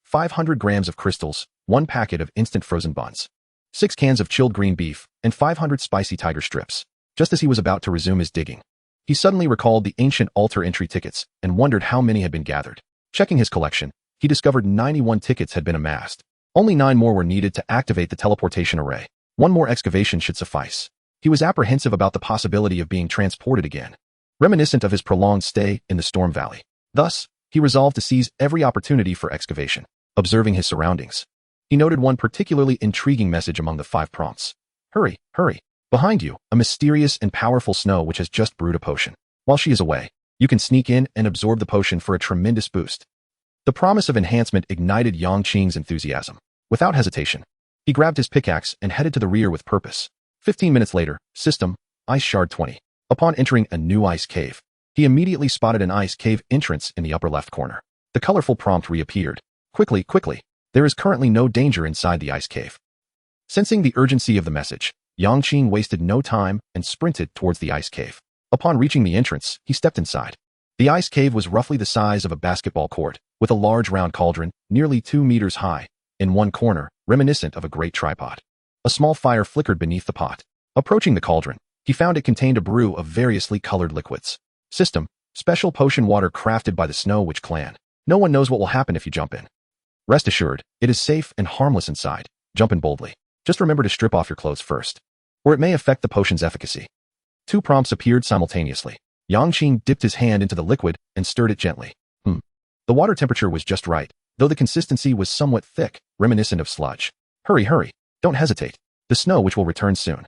500 grams of crystals, 1 packet of instant frozen buns, 6 cans of chilled green beef, and 500 spicy tiger strips. Just as he was about to resume his digging, he suddenly recalled the ancient altar entry tickets and wondered how many had been gathered. Checking his collection, he discovered 91 tickets had been amassed. Only 9 more were needed to activate the teleportation array. 1 more excavation should suffice. He was apprehensive about the possibility of being transported again, reminiscent of his prolonged stay in the Storm Valley. Thus, he resolved to seize every opportunity for excavation. Observing his surroundings, he noted one particularly intriguing message among the 5 prompts. Hurry, hurry. Behind you, a mysterious and powerful snow which has just brewed a potion. While she is away, you can sneak in and absorb the potion for a tremendous boost. The promise of enhancement ignited Yang Qing's enthusiasm. Without hesitation, he grabbed his pickaxe and headed to the rear with purpose. 15 minutes later, System, Ice Shard 20. Upon entering a new ice cave, he immediately spotted an ice cave entrance in the upper left corner. The colorful prompt reappeared. Quickly, quickly. There is currently no danger inside the ice cave. Sensing the urgency of the message, Yang Qing wasted no time and sprinted towards the ice cave. Upon reaching the entrance, he stepped inside. The ice cave was roughly the size of a basketball court, with a large round cauldron, nearly 2 meters high, in one corner, reminiscent of a great tripod. A small fire flickered beneath the pot. Approaching the cauldron, he found it contained a brew of variously colored liquids. System, special potion water crafted by the Snow Witch clan. No one knows what will happen if you jump in. Rest assured, it is safe and harmless inside. Jump in boldly. Just remember to strip off your clothes first, or it may affect the potion's efficacy. 2 prompts appeared simultaneously. Yang Qing dipped his hand into the liquid and stirred it gently. The water temperature was just right, though the consistency was somewhat thick, reminiscent of sludge. Hurry, hurry. Don't hesitate. The Snow Witch will return soon.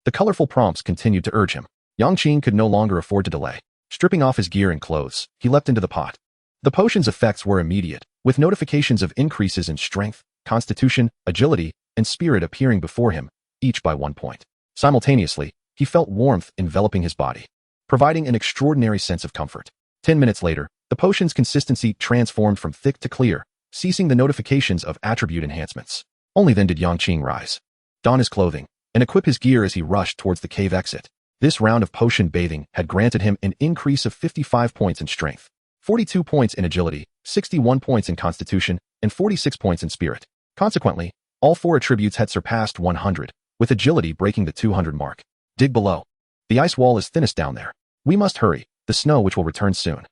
The colorful prompts continued to urge him. Yang Qing could no longer afford to delay. Stripping off his gear and clothes, he leapt into the pot. The potion's effects were immediate, with notifications of increases in strength, constitution, agility, and spirit appearing before him, each by 1 point. Simultaneously, he felt warmth enveloping his body. providing an extraordinary sense of comfort. 10 minutes later, the potion's consistency transformed from thick to clear, ceasing the notifications of attribute enhancements. Only then did Yang Qing rise, don his clothing, and equip his gear as he rushed towards the cave exit. This round of potion bathing had granted him an increase of 55 points in strength, 42 points in agility, 61 points in constitution, and 46 points in spirit. Consequently, all 4 attributes had surpassed 100, with agility breaking the 200 mark. Dig below. The ice wall is thinnest down there. We must hurry, the snow which will return soon.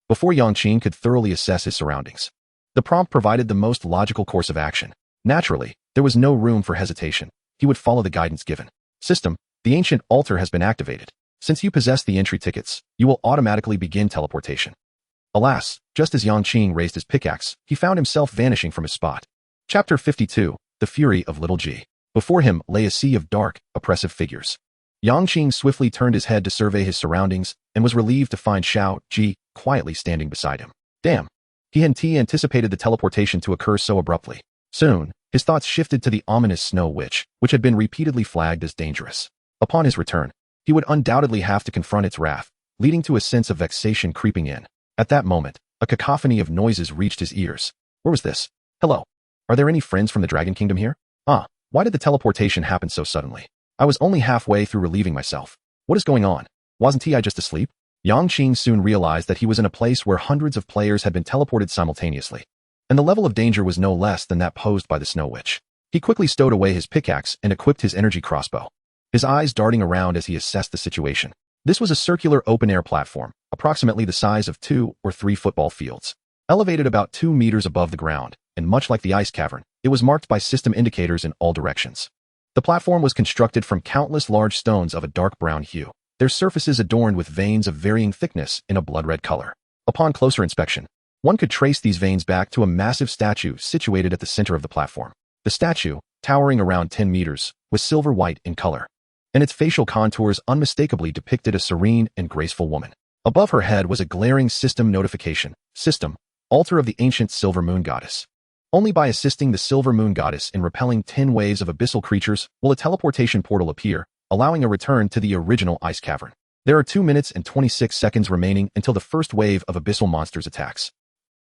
Before Yang Qing could thoroughly assess his surroundings, the prompt provided the most logical course of action. Naturally, there was no room for hesitation. He would follow the guidance given. System, the ancient altar has been activated. Since you possess the entry tickets, you will automatically begin teleportation. Alas, just as Yang Qing raised his pickaxe, he found himself vanishing from his spot. Chapter 52, The Fury of Little G. Before him lay a sea of dark, oppressive figures. Yang Qing swiftly turned his head to survey his surroundings and was relieved to find Xiao Ji quietly standing beside him. Damn. He hadn't anticipated the teleportation to occur so abruptly. Soon, his thoughts shifted to the ominous snow witch, which had been repeatedly flagged as dangerous. Upon his return, he would undoubtedly have to confront its wrath, leading to a sense of vexation creeping in. At that moment, a cacophony of noises reached his ears. Where was this? Hello. Are there any friends from the Dragon Kingdom here? Why did the teleportation happen so suddenly? I was only halfway through relieving myself. What is going on? Wasn't I just asleep? Yang Qing soon realized that he was in a place where hundreds of players had been teleported simultaneously, and the level of danger was no less than that posed by the Snow Witch. He quickly stowed away his pickaxe and equipped his energy crossbow, his eyes darting around as he assessed the situation. This was a circular open-air platform, approximately the size of 2 or 3 football fields, elevated about 2 meters above the ground, and much like the ice cavern, it was marked by system indicators in all directions. The platform was constructed from countless large stones of a dark brown hue, their surfaces adorned with veins of varying thickness in a blood-red color. Upon closer inspection, one could trace these veins back to a massive statue situated at the center of the platform. The statue, towering around 10 meters, was silver-white in color, and its facial contours unmistakably depicted a serene and graceful woman. Above her head was a glaring system notification. System, altar of the ancient Silver Moon Goddess. Only by assisting the Silver Moon Goddess in repelling 10 waves of abyssal creatures will a teleportation portal appear, allowing a return to the original ice cavern. There are 2 minutes and 26 seconds remaining until the first wave of abyssal monsters attacks.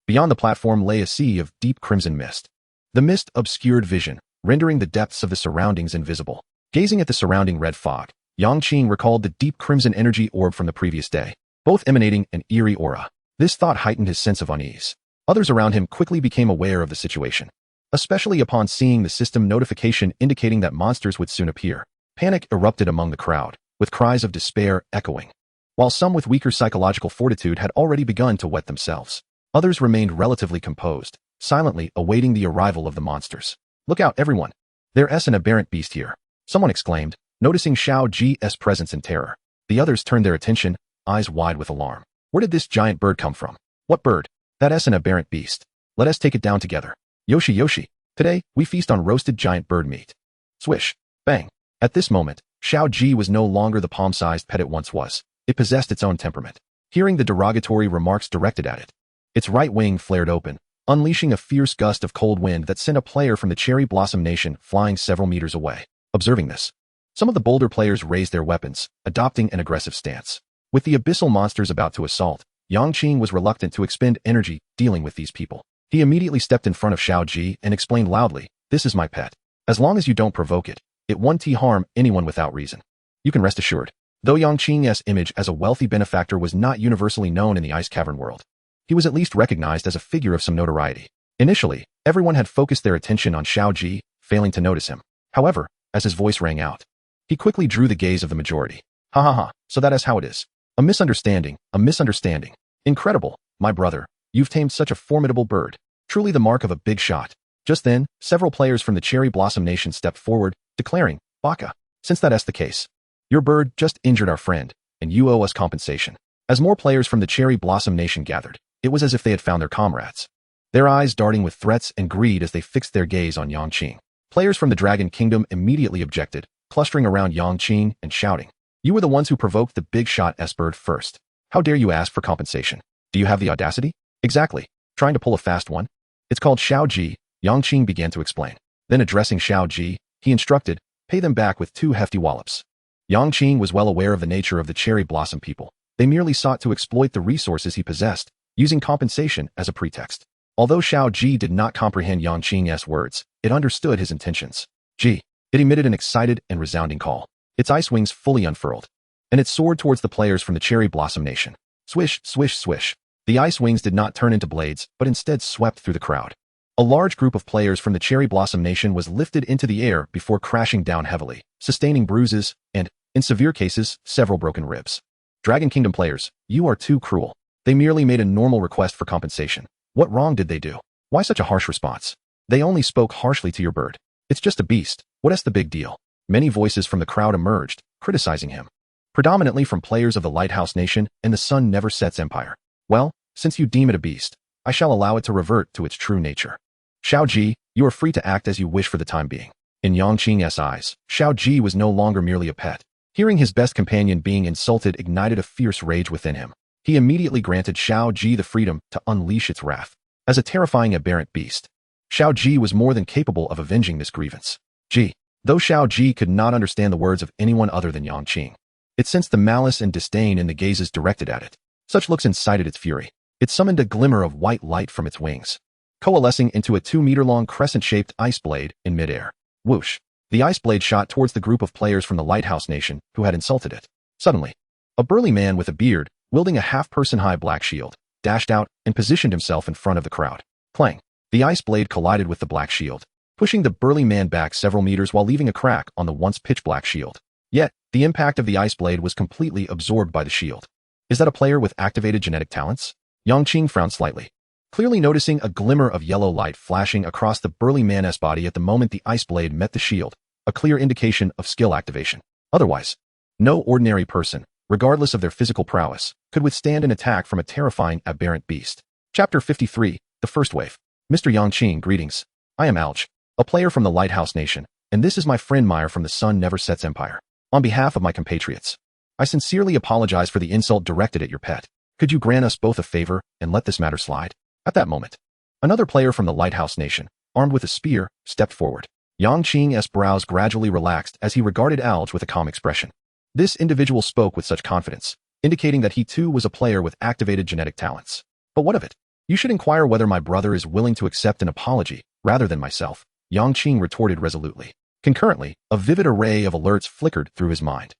Beyond the platform lay a sea of deep crimson mist. The mist obscured vision, rendering the depths of the surroundings invisible. Gazing at the surrounding red fog, Yang Qing recalled the deep crimson energy orb from the previous day, both emanating an eerie aura. This thought heightened his sense of unease. Others around him quickly became aware of the situation, especially upon seeing the system notification indicating that monsters would soon appear. Panic erupted among the crowd, with cries of despair echoing. While some with weaker psychological fortitude had already begun to wet themselves, others remained relatively composed, silently awaiting the arrival of the monsters. Look out, everyone! There's an aberrant beast here, someone exclaimed, noticing Xiao Ji's presence in terror. The others turned their attention, eyes wide with alarm. Where did this giant bird come from? What bird? That's an aberrant beast. Let us take it down together. Yoshi Yoshi, today, we feast on roasted giant bird meat. Swish. Bang. At this moment, Xiao Ji was no longer the palm-sized pet it once was. It possessed its own temperament. Hearing the derogatory remarks directed at it, its right wing flared open, unleashing a fierce gust of cold wind that sent a player from the Cherry Blossom Nation flying several meters away. Observing this, some of the bolder players raised their weapons, adopting an aggressive stance. With the abyssal monsters about to assault, Yang Qing was reluctant to expend energy dealing with these people. He immediately stepped in front of Xiao Ji and explained loudly, "This is my pet. As long as you don't provoke it, it won't harm anyone without reason. You can rest assured." Though Yang Qing's image as a wealthy benefactor was not universally known in the ice cavern world, he was at least recognized as a figure of some notoriety. Initially, everyone had focused their attention on Xiao Ji, failing to notice him. However, as his voice rang out, he quickly drew the gaze of the majority. Ha ha ha, so that is how it is. A misunderstanding, a misunderstanding. Incredible, my brother, you've tamed such a formidable bird. Truly the mark of a big shot. Just then, several players from the Cherry Blossom Nation stepped forward, declaring, Baka, since that's the case, your bird just injured our friend, and you owe us compensation. As more players from the Cherry Blossom Nation gathered, it was as if they had found their comrades, their eyes darting with threats and greed as they fixed their gaze on Yang Qing. Players from the Dragon Kingdom immediately objected, clustering around Yang Qing and shouting, "You were the ones who provoked the big shot S-bird first. How dare you ask for compensation? Do you have the audacity?" "Exactly. Trying to pull a fast one? It's called Xiao Ji," Yang Qing began to explain. Then addressing Xiao Ji, he instructed, "Pay them back with 2 hefty wallops." Yang Qing was well aware of the nature of the Cherry Blossom people, They merely sought to exploit the resources he possessed, using compensation as a pretext. Although Xiao Ji did not comprehend Yang Qing's words, it understood his intentions. Ji. It emitted an excited and resounding call. Its ice wings fully unfurled, and it soared towards the players from the Cherry Blossom Nation. Swish, swish, swish. The ice wings did not turn into blades, but instead swept through the crowd. A large group of players from the Cherry Blossom Nation was lifted into the air before crashing down heavily, sustaining bruises and, in severe cases, several broken ribs. Dragon Kingdom players, you are too cruel. They merely made a normal request for compensation. What wrong did they do? Why such a harsh response? They only spoke harshly to your bird. It's just a beast. What's the big deal? Many voices from the crowd emerged, criticizing him. Predominantly from players of the Lighthouse Nation and the Sun Never Sets Empire. Well, since you deem it a beast, I shall allow it to revert to its true nature. Xiao Ji, you are free to act as you wish for the time being. In Yang Qing's eyes, Xiao Ji was no longer merely a pet. Hearing his best companion being insulted ignited a fierce rage within him. He immediately granted Xiao Ji the freedom to unleash its wrath. As a terrifying aberrant beast, Xiao Ji was more than capable of avenging this grievance. Ji. Though Xiao Ji could not understand the words of anyone other than Yang Qing, it sensed the malice and disdain in the gazes directed at it. Such looks incited its fury. It summoned a glimmer of white light from its wings, coalescing into a 2-meter-long crescent-shaped ice blade in midair. Whoosh! The ice blade shot towards the group of players from the Lighthouse Nation who had insulted it. Suddenly, a burly man with a beard, wielding a half-person-high black shield, dashed out and positioned himself in front of the crowd. Clang! The ice blade collided with the black shield, pushing the burly man back several meters while leaving a crack on the once pitch-black shield. Yet, the impact of the ice blade was completely absorbed by the shield. Is that a player with activated genetic talents? Yang Qing frowned slightly, clearly noticing a glimmer of yellow light flashing across the burly man's body at the moment the ice blade met the shield, a clear indication of skill activation. Otherwise, no ordinary person, regardless of their physical prowess, could withstand an attack from a terrifying aberrant beast. Chapter 53, The First Wave. Mr. Yang Qing, greetings. I am Alj, a player from the Lighthouse Nation, and this is my friend Meyer from the Sun Never Sets Empire. On behalf of my compatriots, I sincerely apologize for the insult directed at your pet. Could you grant us both a favor and let this matter slide? At that moment, another player from the Lighthouse Nation, armed with a spear, stepped forward. Yang Qing's brows gradually relaxed as he regarded Alj with a calm expression. This individual spoke with such confidence, indicating that he too was a player with activated genetic talents. But what of it? You should inquire whether my brother is willing to accept an apology, rather than myself, Yang Qing retorted resolutely. Concurrently, a vivid array of alerts flickered through his mind.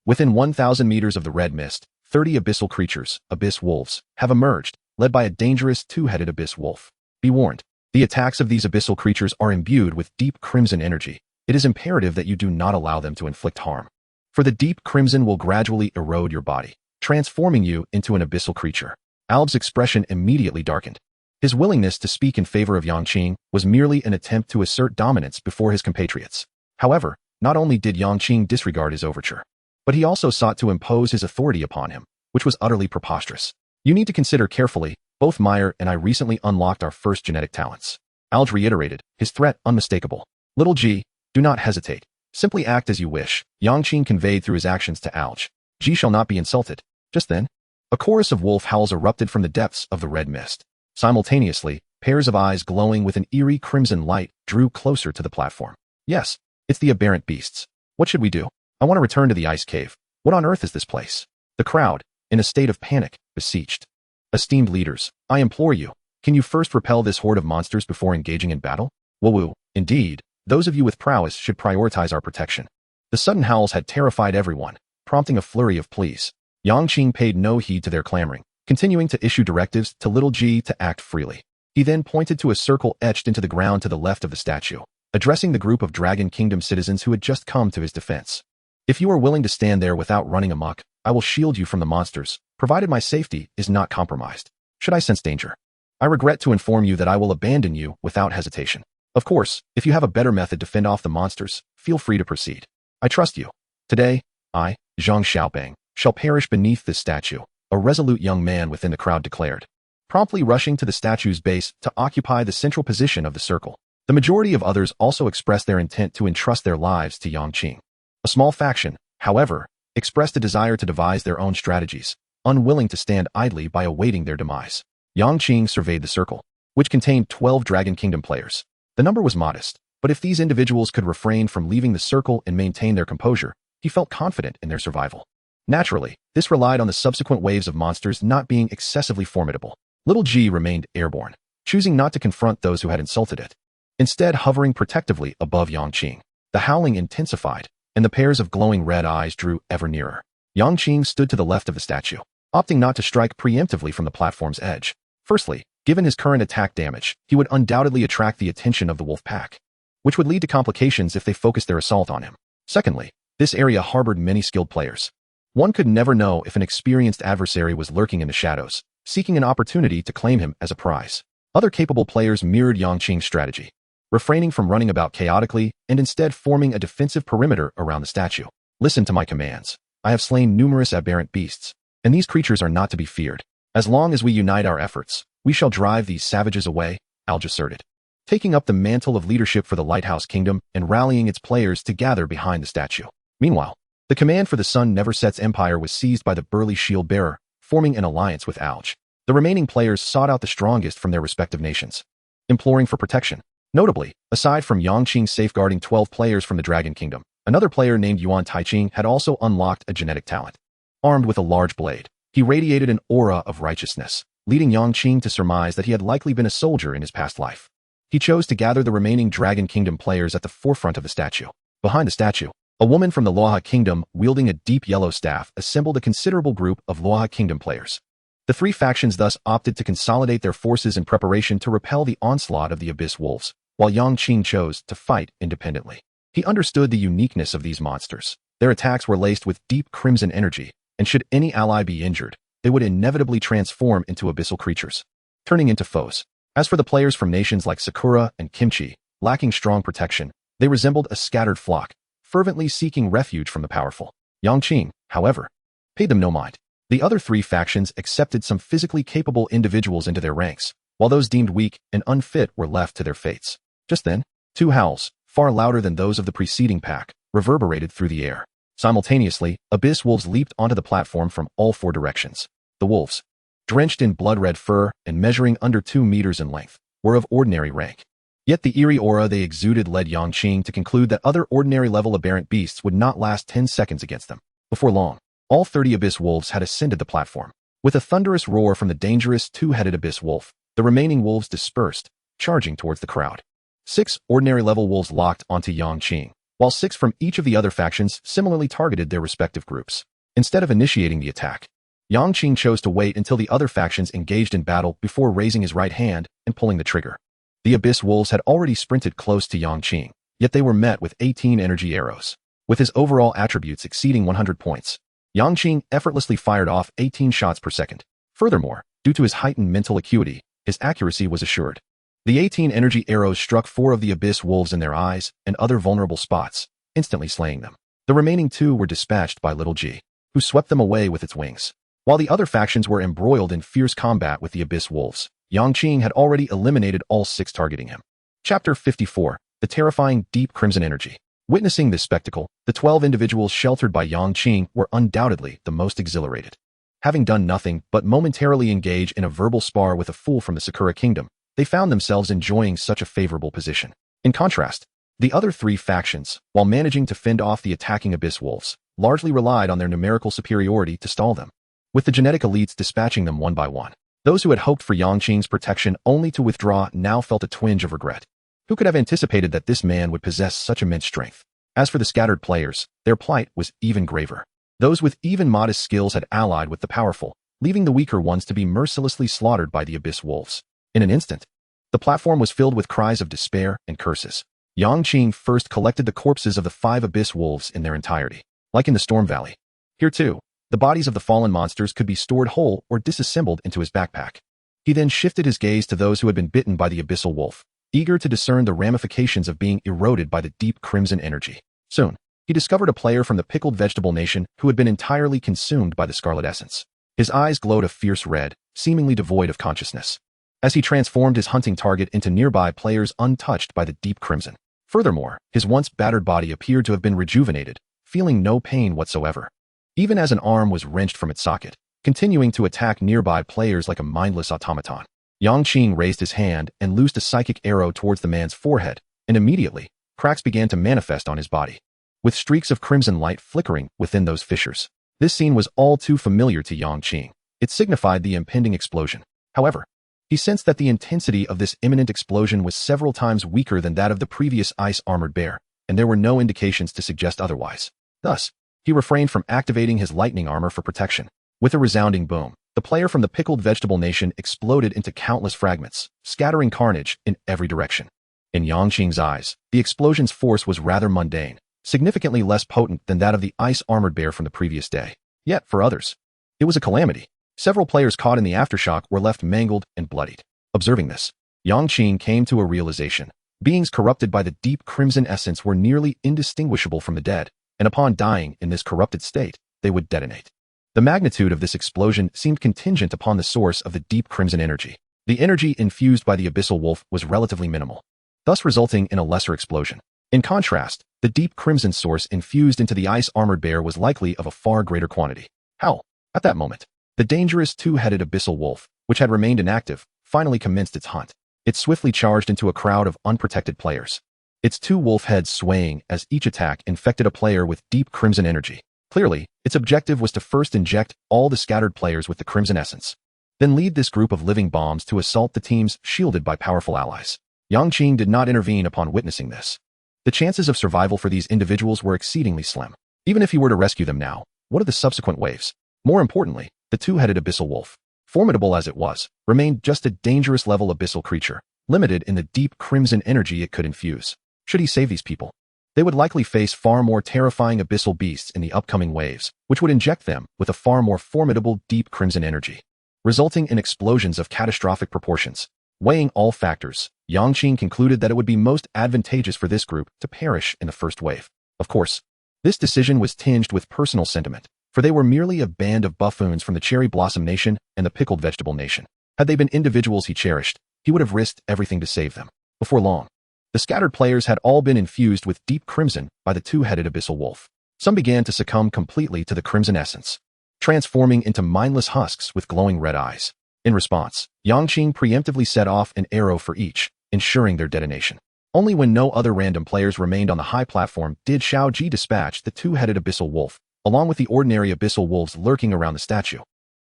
Within 1,000 meters of the red mist, 30 abyssal creatures, abyss wolves, have emerged, led by a dangerous two-headed abyss wolf. Be warned, the attacks of these abyssal creatures are imbued with deep crimson energy. It is imperative that you do not allow them to inflict harm. For the deep crimson will gradually erode your body, transforming you into an abyssal creature. Alb's expression immediately darkened. His willingness to speak in favor of Yang Qing was merely an attempt to assert dominance before his compatriots. However, not only did Yang Qing disregard his overture, but he also sought to impose his authority upon him, which was utterly preposterous. You need to consider carefully, both Meyer and I recently unlocked our first genetic talents. Alj reiterated, his threat unmistakable. Little G, do not hesitate. Simply act as you wish, Yang Qing conveyed through his actions to Alj. G shall not be insulted. Just then, a chorus of wolf howls erupted from the depths of the red mist. Simultaneously, pairs of eyes glowing with an eerie crimson light drew closer to the platform. Yes, it's the aberrant beasts. What should we do? I want to return to the ice cave. What on earth is this place? The crowd, in a state of panic, beseeched. Esteemed leaders, I implore you, can you first repel this horde of monsters before engaging in battle? Woo-woo, indeed, those of you with prowess should prioritize our protection. The sudden howls had terrified everyone, prompting a flurry of pleas. Yang Qing paid no heed to their clamoring, continuing to issue directives to Little G to act freely. He then pointed to a circle etched into the ground to the left of the statue, addressing the group of Dragon Kingdom citizens who had just come to his defense. If you are willing to stand there without running amok, I will shield you from the monsters, provided my safety is not compromised. Should I sense danger, I regret to inform you that I will abandon you without hesitation. Of course, if you have a better method to fend off the monsters, feel free to proceed. I trust you. Today, I, Zhang Xiaobang, shall perish beneath this statue, a resolute young man within the crowd declared, promptly rushing to the statue's base to occupy the central position of the circle. The majority of others also expressed their intent to entrust their lives to Yang Qing. A small faction, however, expressed a desire to devise their own strategies, unwilling to stand idly by awaiting their demise. Yang Qing surveyed the circle, which contained 12 Dragon Kingdom players. The number was modest, but if these individuals could refrain from leaving the circle and maintain their composure, he felt confident in their survival. Naturally, this relied on the subsequent waves of monsters not being excessively formidable. Little G remained airborne, choosing not to confront those who had insulted it. Instead, hovering protectively above Yang Qing. The howling intensified, and the pairs of glowing red eyes drew ever nearer. Yang Qing stood to the left of the statue, opting not to strike preemptively from the platform's edge. Firstly, given his current attack damage, he would undoubtedly attract the attention of the wolf pack, which would lead to complications if they focused their assault on him. Secondly, this area harbored many skilled players. One could never know if an experienced adversary was lurking in the shadows, seeking an opportunity to claim him as a prize. Other capable players mirrored Yang Qing's strategy, refraining from running about chaotically and instead forming a defensive perimeter around the statue. Listen to my commands. I have slain numerous aberrant beasts, and these creatures are not to be feared. As long as we unite our efforts, we shall drive these savages away, Alge asserted, taking up the mantle of leadership for the Lighthouse Kingdom and rallying its players to gather behind the statue. Meanwhile, the command for the Sun Never Sets Empire was seized by the burly shield-bearer, forming an alliance with Alge. The remaining players sought out the strongest from their respective nations, imploring for protection. Notably, aside from Yang Qing safeguarding 12 players from the Dragon Kingdom, another player named Yuan Taiching had also unlocked a genetic talent. Armed with a large blade, he radiated an aura of righteousness, leading Yang Qing to surmise that he had likely been a soldier in his past life. He chose to gather the remaining Dragon Kingdom players at the forefront of the statue. Behind the statue, a woman from the Loha Kingdom wielding a deep yellow staff assembled a considerable group of Loha Kingdom players. The three factions thus opted to consolidate their forces in preparation to repel the onslaught of the Abyss Wolves, while Yang Qing chose to fight independently. He understood the uniqueness of these monsters. Their attacks were laced with deep crimson energy, and should any ally be injured, they would inevitably transform into abyssal creatures, turning into foes. As for the players from nations like Sakura and Kimchi, lacking strong protection, they resembled a scattered flock, fervently seeking refuge from the powerful. Yang Qing, however, paid them no mind. The other three factions accepted some physically capable individuals into their ranks, while those deemed weak and unfit were left to their fates. Just then, two howls, far louder than those of the preceding pack, reverberated through the air. Simultaneously, abyss wolves leaped onto the platform from all four directions. The wolves, drenched in blood-red fur and measuring under 2 meters in length, were of ordinary rank. Yet the eerie aura they exuded led Yang Qing to conclude that other ordinary-level aberrant beasts would not last 10 seconds against them. Before long, all 30 abyss wolves had ascended the platform. With a thunderous roar from the dangerous two-headed abyss wolf, the remaining wolves dispersed, charging towards the crowd. 6 ordinary-level wolves locked onto Yang Qing, while 6 from each of the other factions similarly targeted their respective groups. Instead of initiating the attack, Yang Qing chose to wait until the other factions engaged in battle before raising his right hand and pulling the trigger. The abyss wolves had already sprinted close to Yang Qing, yet they were met with 18 energy arrows. With his overall attributes exceeding 100 points, Yang Qing effortlessly fired off 18 shots per second. Furthermore, due to his heightened mental acuity, his accuracy was assured. The 18 energy arrows struck 4 of the abyss wolves in their eyes and other vulnerable spots, instantly slaying them. The remaining 2 were dispatched by Little G, who swept them away with its wings. While the other factions were embroiled in fierce combat with the abyss wolves, Yang Qing had already eliminated all 6 targeting him. Chapter 54, The Terrifying Deep Crimson Energy. Witnessing this spectacle, the 12 individuals sheltered by Yang Qing were undoubtedly the most exhilarated. Having done nothing but momentarily engage in a verbal spar with a fool from the Sakura Kingdom, they found themselves enjoying such a favorable position. In contrast, the other 3 factions, while managing to fend off the attacking abyss wolves, largely relied on their numerical superiority to stall them, with the genetic elites dispatching them one by one. Those who had hoped for Yang Qing's protection only to withdraw now felt a twinge of regret. Who could have anticipated that this man would possess such immense strength? As for the scattered players, their plight was even graver. Those with even modest skills had allied with the powerful, leaving the weaker ones to be mercilessly slaughtered by the abyss wolves. In an instant, the platform was filled with cries of despair and curses. Yang Qing first collected the corpses of the 5 abyss wolves in their entirety. Like in the Storm Valley, here too, the bodies of the fallen monsters could be stored whole or disassembled into his backpack. He then shifted his gaze to those who had been bitten by the abyssal wolf, eager to discern the ramifications of being eroded by the deep crimson energy. Soon, he discovered a player from the pickled vegetable nation who had been entirely consumed by the scarlet essence. His eyes glowed a fierce red, seemingly devoid of consciousness, as he transformed his hunting target into nearby players untouched by the deep crimson. Furthermore, his once battered body appeared to have been rejuvenated, feeling no pain whatsoever, even as an arm was wrenched from its socket, continuing to attack nearby players like a mindless automaton. Yang Qing raised his hand and loosed a psychic arrow towards the man's forehead, and immediately, cracks began to manifest on his body, with streaks of crimson light flickering within those fissures. This scene was all too familiar to Yang Qing. It signified the impending explosion. However, he sensed that the intensity of this imminent explosion was several times weaker than that of the previous ice-armored bear, and there were no indications to suggest otherwise. Thus, he refrained from activating his lightning armor for protection. With a resounding boom, the player from the pickled vegetable nation exploded into countless fragments, scattering carnage in every direction. In Yang Qing's eyes, the explosion's force was rather mundane, significantly less potent than that of the ice-armored bear from the previous day. Yet, for others, it was a calamity. Several players caught in the aftershock were left mangled and bloodied. Observing this, Yang Qing came to a realization. Beings corrupted by the deep crimson essence were nearly indistinguishable from the dead, and upon dying in this corrupted state, they would detonate. The magnitude of this explosion seemed contingent upon the source of the deep crimson energy. The energy infused by the abyssal wolf was relatively minimal, thus resulting in a lesser explosion. In contrast, the deep crimson source infused into the ice-armored bear was likely of a far greater quantity. How? At that moment, the dangerous two-headed abyssal wolf, which had remained inactive, finally commenced its hunt. It swiftly charged into a crowd of unprotected players, its two wolf heads swaying as each attack infected a player with deep crimson energy. Clearly, its objective was to first inject all the scattered players with the crimson essence, then lead this group of living bombs to assault the teams shielded by powerful allies. Yang Qing did not intervene upon witnessing this. The chances of survival for these individuals were exceedingly slim. Even if he were to rescue them now, what of the subsequent waves? More importantly, the two-headed abyssal wolf, formidable as it was, remained just a dangerous level abyssal creature, limited in the deep crimson energy it could infuse. Should he save these people, they would likely face far more terrifying abyssal beasts in the upcoming waves, which would inject them with a far more formidable deep crimson energy, resulting in explosions of catastrophic proportions. Weighing all factors, Yang Qing concluded that it would be most advantageous for this group to perish in the first wave. Of course, this decision was tinged with personal sentiment, for they were merely a band of buffoons from the Cherry Blossom Nation and the Pickled Vegetable Nation. Had they been individuals he cherished, he would have risked everything to save them. Before long, the scattered players had all been infused with deep crimson by the two-headed abyssal wolf. Some began to succumb completely to the crimson essence, transforming into mindless husks with glowing red eyes. In response, Yang Qing preemptively set off an arrow for each, ensuring their detonation. Only when no other random players remained on the high platform did Xiao Ji dispatch the two-headed abyssal wolf, along with the ordinary abyssal wolves lurking around the statue.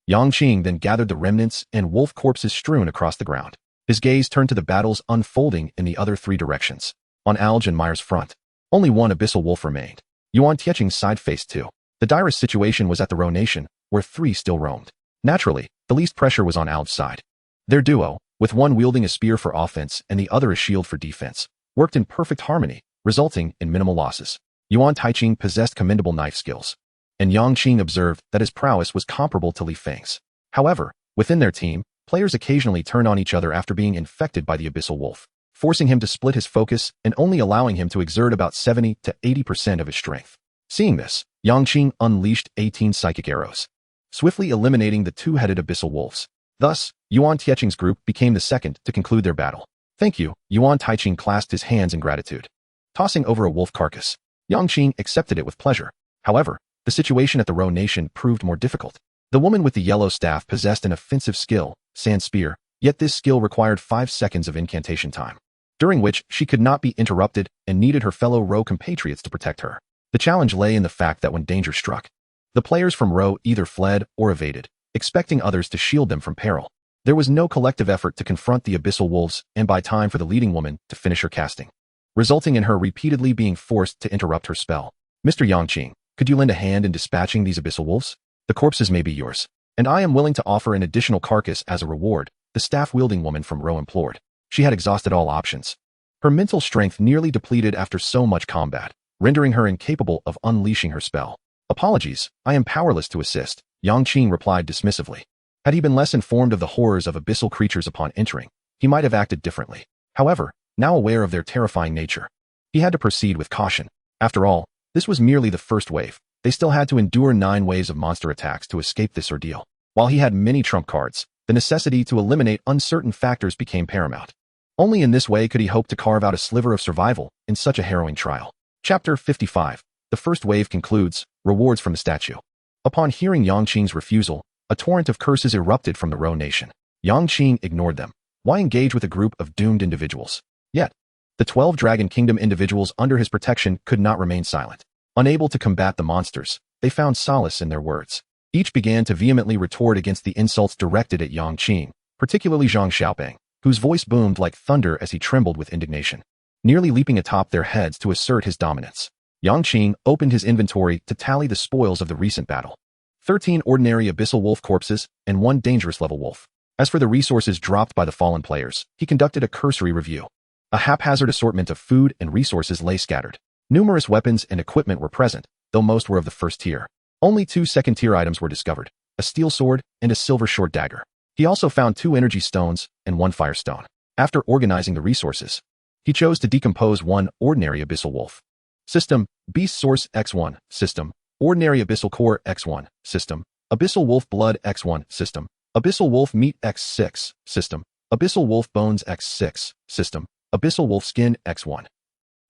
Yang Qing then gathered the remnants and wolf corpses strewn across the ground. His gaze turned to the battles unfolding in the other three directions. On Alge and Meyer's front, only one abyssal wolf remained. Yuan Tietching's side faced two. The direst situation was at the Ro Nation, where three still roamed. Naturally, the least pressure was on Alge's side. Their duo, with one wielding a spear for offense and the other a shield for defense, worked in perfect harmony, resulting in minimal losses. Yuan Tietching possessed commendable knife skills, and Yang Qing observed that his prowess was comparable to Li Feng's. However, within their team, players occasionally turned on each other after being infected by the abyssal wolf, forcing him to split his focus and only allowing him to exert about 70 to 80% of his strength. Seeing this, Yang Qing unleashed 18 psychic arrows, swiftly eliminating the two-headed abyssal wolves. Thus, Yuan Tietching's group became the second to conclude their battle. Thank you, Yuan Tietching clasped his hands in gratitude. Tossing over a wolf carcass, Yang Qing accepted it with pleasure. However, the situation at the Ro Nation proved more difficult. The woman with the yellow staff possessed an offensive skill, Sand Spear, yet this skill required 5 seconds of incantation time, during which she could not be interrupted and needed her fellow Ro compatriots to protect her. The challenge lay in the fact that when danger struck, the players from Ro either fled or evaded, expecting others to shield them from peril. There was no collective effort to confront the abyssal wolves and buy time for the leading woman to finish her casting, resulting in her repeatedly being forced to interrupt her spell. Mr. Yang Qing, could you lend a hand in dispatching these abyssal wolves? The corpses may be yours, and I am willing to offer an additional carcass as a reward, the staff-wielding woman from Ro implored. She had exhausted all options. Her mental strength nearly depleted after so much combat, rendering her incapable of unleashing her spell. Apologies, I am powerless to assist, Yang Qing replied dismissively. Had he been less informed of the horrors of abyssal creatures upon entering, he might have acted differently. However, now aware of their terrifying nature, he had to proceed with caution. After all, this was merely the first wave. They still had to endure 9 waves of monster attacks to escape this ordeal. While he had many trump cards, the necessity to eliminate uncertain factors became paramount. Only in this way could he hope to carve out a sliver of survival in such a harrowing trial. Chapter 55. The first wave concludes, rewards from the statue. Upon hearing Yang Qing's refusal, a torrent of curses erupted from the Ro Nation. Yang Qing ignored them. Why engage with a group of doomed individuals? Yet, the 12 Dragon Kingdom individuals under his protection could not remain silent. Unable to combat the monsters, they found solace in their words. Each began to vehemently retort against the insults directed at Yang Qing, particularly Zhang Xiaoping, whose voice boomed like thunder as he trembled with indignation, nearly leaping atop their heads to assert his dominance. Yang Qing opened his inventory to tally the spoils of the recent battle. 13 ordinary abyssal wolf corpses and 1 dangerous level wolf. As for the resources dropped by the fallen players, he conducted a cursory review. A haphazard assortment of food and resources lay scattered. Numerous weapons and equipment were present, though most were of the first tier. Only 2 second-tier items were discovered, a steel sword and a silver short dagger. He also found 2 energy stones and 1 fire stone. After organizing the resources, he chose to decompose 1 ordinary abyssal wolf. System, Beast Source X1, System, Ordinary Abyssal Core X1, System, Abyssal Wolf Blood X1, System, Abyssal Wolf Meat X6, System, Abyssal Wolf Bones X6, System, Abyssal Wolf Skin X1.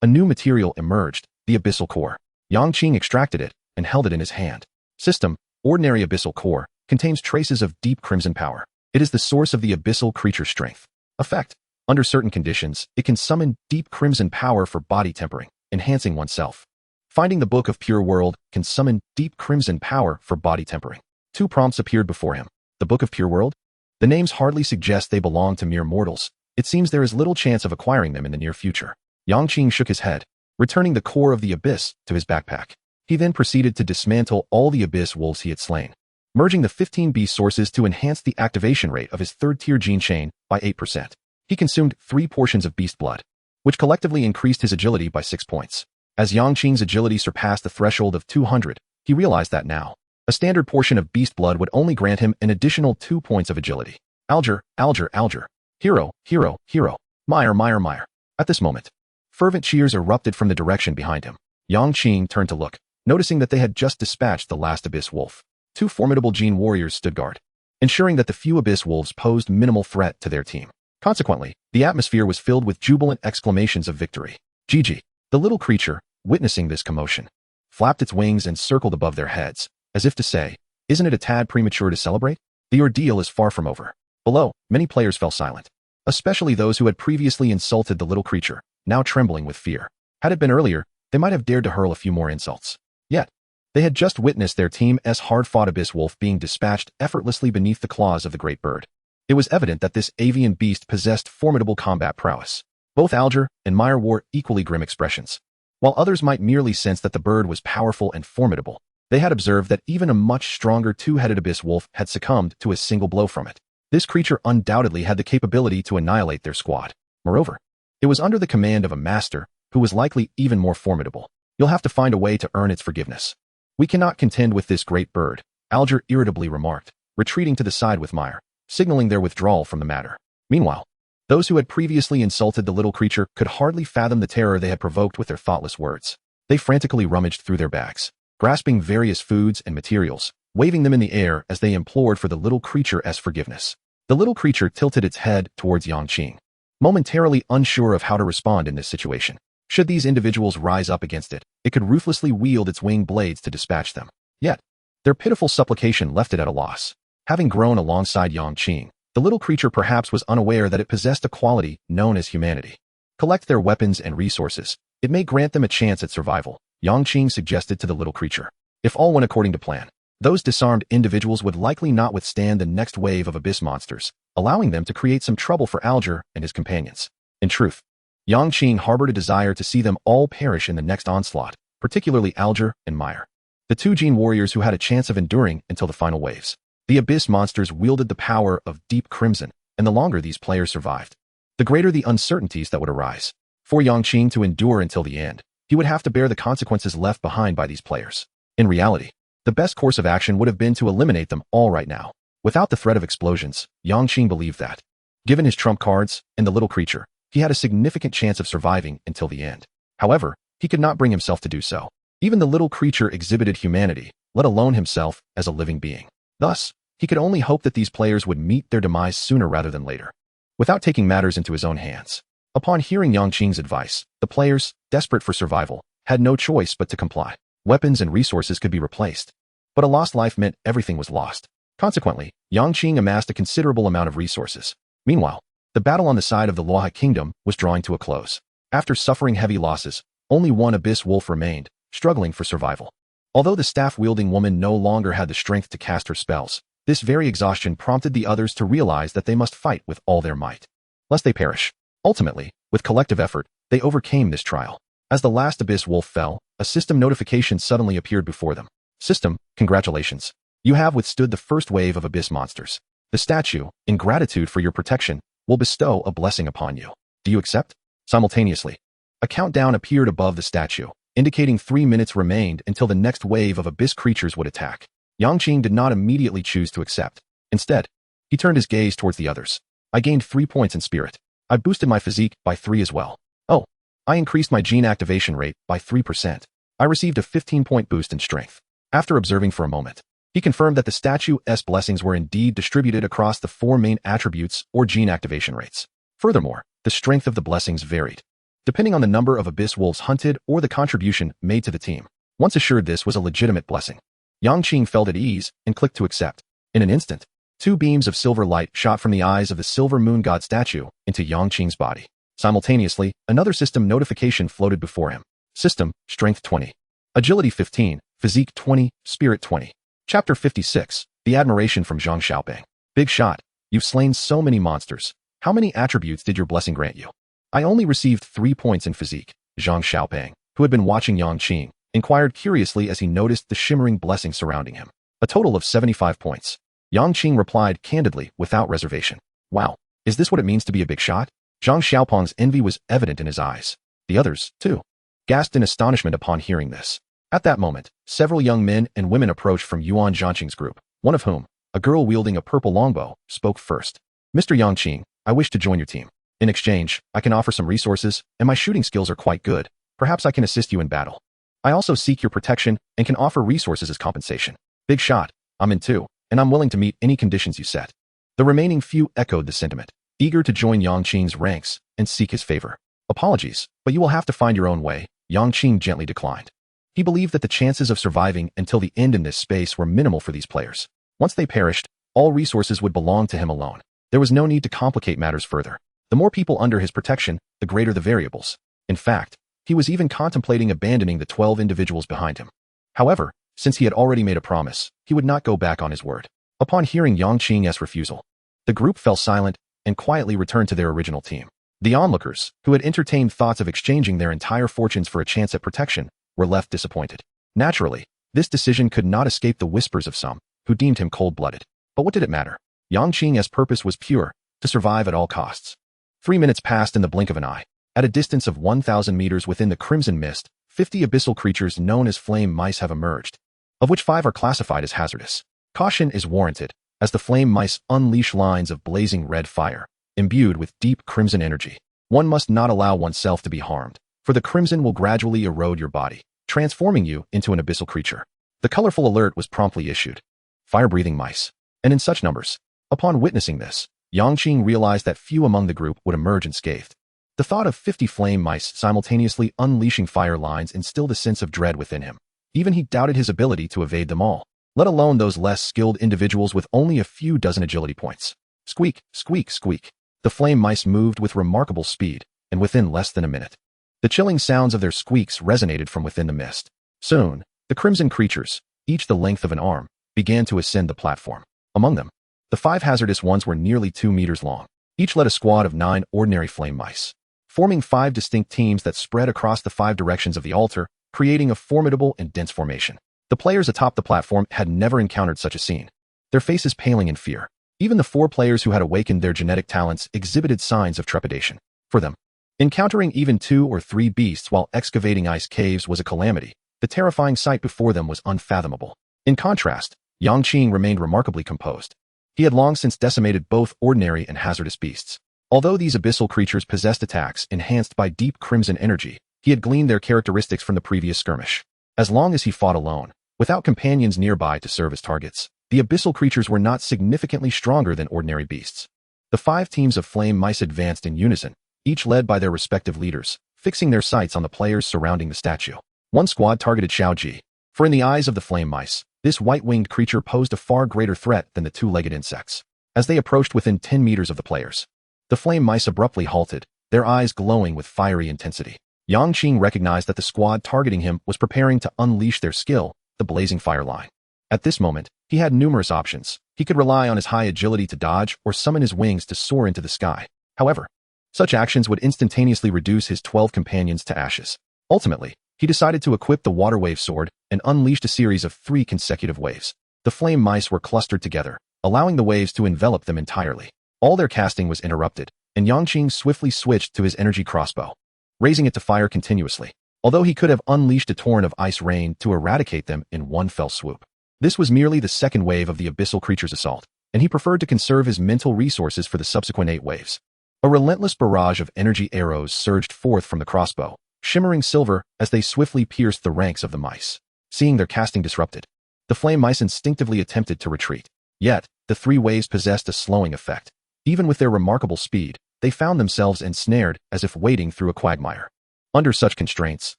A new material emerged, the Abyssal Core. Yang Qing extracted it and held it in his hand. System, Ordinary Abyssal Core, contains traces of deep crimson power. It is the source of the abyssal creature strength. Effect, under certain conditions, it can summon deep crimson power for body tempering, enhancing oneself. Finding the Book of Pure World can summon deep crimson power for body tempering. 2 prompts appeared before him. The Book of Pure World? The names hardly suggest they belong to mere mortals. It seems there is little chance of acquiring them in the near future. Yang Qing shook his head, returning the core of the abyss to his backpack. He then proceeded to dismantle all the abyss wolves he had slain, merging the 15 beast sources to enhance the activation rate of his 3rd-tier gene chain by 8%. He consumed 3 portions of beast blood, which collectively increased his agility by 6 points. As Yang Qing's agility surpassed the threshold of 200, he realized that now, a standard portion of beast blood would only grant him an additional 2 points of agility. Alger, Alger, Alger. Hero, hero, hero. Meyer, Meyer, Meyer. At this moment, fervent cheers erupted from the direction behind him. Yang Qing turned to look, noticing that they had just dispatched the last abyss wolf. 2 formidable gene warriors stood guard, ensuring that the few abyss wolves posed minimal threat to their team. Consequently, the atmosphere was filled with jubilant exclamations of victory. GG. The little creature, witnessing this commotion, flapped its wings and circled above their heads, as if to say, isn't it a tad premature to celebrate? The ordeal is far from over. Below, many players fell silent, especially those who had previously insulted the little creature, now trembling with fear. Had it been earlier, they might have dared to hurl a few more insults. Yet, they had just witnessed their team's hard-fought abyss wolf being dispatched effortlessly beneath the claws of the great bird. It was evident that this avian beast possessed formidable combat prowess. Both Alger and Meyer wore equally grim expressions. While others might merely sense that the bird was powerful and formidable, they had observed that even a much stronger 2-headed abyss wolf had succumbed to a single blow from it. This creature undoubtedly had the capability to annihilate their squad. Moreover, it was under the command of a master who was likely even more formidable. You'll have to find a way to earn its forgiveness. We cannot contend with this great bird, Alger irritably remarked, retreating to the side with Meyer, signaling their withdrawal from the matter. Meanwhile, those who had previously insulted the little creature could hardly fathom the terror they had provoked with their thoughtless words. They frantically rummaged through their bags, grasping various foods and materials, waving them in the air as they implored for the little creature's forgiveness. The little creature tilted its head towards Yang Qing, momentarily unsure of how to respond in this situation. Should these individuals rise up against it, it could ruthlessly wield its winged blades to dispatch them. Yet, their pitiful supplication left it at a loss. Having grown alongside Yang Qing, the little creature perhaps was unaware that it possessed a quality known as humanity. Collect their weapons and resources. It may grant them a chance at survival, Yang Qing suggested to the little creature. If all went according to plan, those disarmed individuals would likely not withstand the next wave of abyss monsters, allowing them to create some trouble for Alger and his companions. In truth, Yang Qing harbored a desire to see them all perish in the next onslaught, particularly Alger and Meyer, the 2 gene warriors who had a chance of enduring until the final waves. The abyss monsters wielded the power of deep crimson, and the longer these players survived, the greater the uncertainties that would arise. For Yang Qing to endure until the end, he would have to bear the consequences left behind by these players. In reality, the best course of action would have been to eliminate them all right now. Without the threat of explosions, Yang Qing believed that, given his trump cards and the little creature, he had a significant chance of surviving until the end. However, he could not bring himself to do so. Even the little creature exhibited humanity, let alone himself as a living being. Thus, he could only hope that these players would meet their demise sooner rather than later, without taking matters into his own hands. Upon hearing Yang Qing's advice, the players, desperate for survival, had no choice but to comply. Weapons and resources could be replaced, but a lost life meant everything was lost. Consequently, Yang Qing amassed a considerable amount of resources. Meanwhile, the battle on the side of the Loha Kingdom was drawing to a close. After suffering heavy losses, only 1 abyss wolf remained, struggling for survival. Although the staff-wielding woman no longer had the strength to cast her spells, this very exhaustion prompted the others to realize that they must fight with all their might, lest they perish. Ultimately, with collective effort, they overcame this trial. As the last abyss wolf fell, a system notification suddenly appeared before them. System, congratulations. You have withstood the first wave of abyss monsters. The statue, in gratitude for your protection, will bestow a blessing upon you. Do you accept? Simultaneously, a countdown appeared above the statue, indicating 3 minutes remained until the next wave of abyss creatures would attack. Yang Qing did not immediately choose to accept. Instead, he turned his gaze towards the others. I gained 3 points in spirit. I boosted my physique by 3 as well. Oh, I increased my gene activation rate by 3%. I received a 15-point boost in strength. After observing for a moment, he confirmed that the statue's blessings were indeed distributed across the 4 main attributes or gene activation rates. Furthermore, the strength of the blessings varied, depending on the number of abyss wolves hunted or the contribution made to the team. Once assured this was a legitimate blessing, Yang Qing felt at ease and clicked to accept. In an instant, 2 beams of silver light shot from the eyes of the silver moon god statue into Yang Qing's body. Simultaneously, another system notification floated before him. System, Strength 20. Agility 15, Physique 20, Spirit 20. Chapter 56, The Admiration from Zhang Xiaobang. Big shot. You've slain so many monsters. How many attributes did your blessing grant you? I only received 3 points in physique. Zhang Xiaobang, who had been watching Yang Qing, inquired curiously as he noticed the shimmering blessing surrounding him. A total of 75 points. Yang Qing replied candidly, without reservation. Wow, is this what it means to be a big shot? Zhang Xiaopang's envy was evident in his eyes. The others, too, gasped in astonishment upon hearing this. At that moment, several young men and women approached from Yuan Zhanqing's group, one of whom, a girl wielding a purple longbow, spoke first. Mr. Yang Qing, I wish to join your team. In exchange, I can offer some resources, and my shooting skills are quite good. Perhaps I can assist you in battle. I also seek your protection and can offer resources as compensation. Big shot, I'm in too, and I'm willing to meet any conditions you set. The remaining few echoed the sentiment, eager to join Yang Qing's ranks and seek his favor. Apologies, but you will have to find your own way, Yang Qing gently declined. He believed that the chances of surviving until the end in this space were minimal for these players. Once they perished, all resources would belong to him alone. There was no need to complicate matters further. The more people under his protection, the greater the variables. In fact, he was even contemplating abandoning the 12 individuals behind him. However, since he had already made a promise, he would not go back on his word. Upon hearing Yang Qing's refusal, the group fell silent and quietly returned to their original team. The onlookers, who had entertained thoughts of exchanging their entire fortunes for a chance at protection, were left disappointed. Naturally, this decision could not escape the whispers of some, who deemed him cold-blooded. But what did it matter? Yang Qing's purpose was pure, to survive at all costs. 3 minutes passed in the blink of an eye. At a distance of 1,000 meters within the crimson mist, 50 abyssal creatures known as flame mice have emerged, of which 5 are classified as hazardous. Caution is warranted, as the flame mice unleash lines of blazing red fire, imbued with deep crimson energy. One must not allow oneself to be harmed, for the crimson will gradually erode your body, transforming you into an abyssal creature. The colorful alert was promptly issued. Fire-breathing mice. And in such numbers. Upon witnessing this, Yang Qing realized that few among the group would emerge unscathed. The thought of 50 flame mice simultaneously unleashing fire lines instilled a sense of dread within him. Even he doubted his ability to evade them all, let alone those less skilled individuals with only a few dozen agility points. Squeak, squeak, squeak. The flame mice moved with remarkable speed, and within less than a minute, the chilling sounds of their squeaks resonated from within the mist. Soon, the crimson creatures, each the length of an arm, began to ascend the platform. Among them, the 5 hazardous ones were nearly 2 meters long. Each led a squad of 9 ordinary flame mice, forming 5 distinct teams that spread across the 5 directions of the altar, creating a formidable and dense formation. The players atop the platform had never encountered such a scene, their faces paling in fear. Even the 4 players who had awakened their genetic talents exhibited signs of trepidation. For them, encountering even 2 or 3 beasts while excavating ice caves was a calamity. The terrifying sight before them was unfathomable. In contrast, Yang Qing remained remarkably composed. He had long since decimated both ordinary and hazardous beasts. Although these abyssal creatures possessed attacks enhanced by deep crimson energy, he had gleaned their characteristics from the previous skirmish. As long as he fought alone, without companions nearby to serve as targets, the abyssal creatures were not significantly stronger than ordinary beasts. The 5 teams of flame mice advanced in unison, each led by their respective leaders, fixing their sights on the players surrounding the statue. One squad targeted Xiao Ji, for in the eyes of the flame mice, this white-winged creature posed a far greater threat than the 2-legged insects. As they approached within 10 meters of the players, the flame mice abruptly halted, their eyes glowing with fiery intensity. Yang Qing recognized that the squad targeting him was preparing to unleash their skill, the blazing fire line. At this moment, he had numerous options. He could rely on his high agility to dodge or summon his wings to soar into the sky. However, such actions would instantaneously reduce his 12 companions to ashes. Ultimately, he decided to equip the water wave sword and unleashed a series of 3 consecutive waves. The flame mice were clustered together, allowing the waves to envelop them entirely. All their casting was interrupted, and Yang Qing swiftly switched to his energy crossbow, raising it to fire continuously. Although he could have unleashed a torrent of ice rain to eradicate them in one fell swoop. This was merely the second wave of the abyssal creature's assault, and he preferred to conserve his mental resources for the subsequent 8 waves. A relentless barrage of energy arrows surged forth from the crossbow, shimmering silver as they swiftly pierced the ranks of the mice. Seeing their casting disrupted, the flame mice instinctively attempted to retreat. Yet, the 3 waves possessed a slowing effect. Even with their remarkable speed, they found themselves ensnared as if wading through a quagmire. Under such constraints,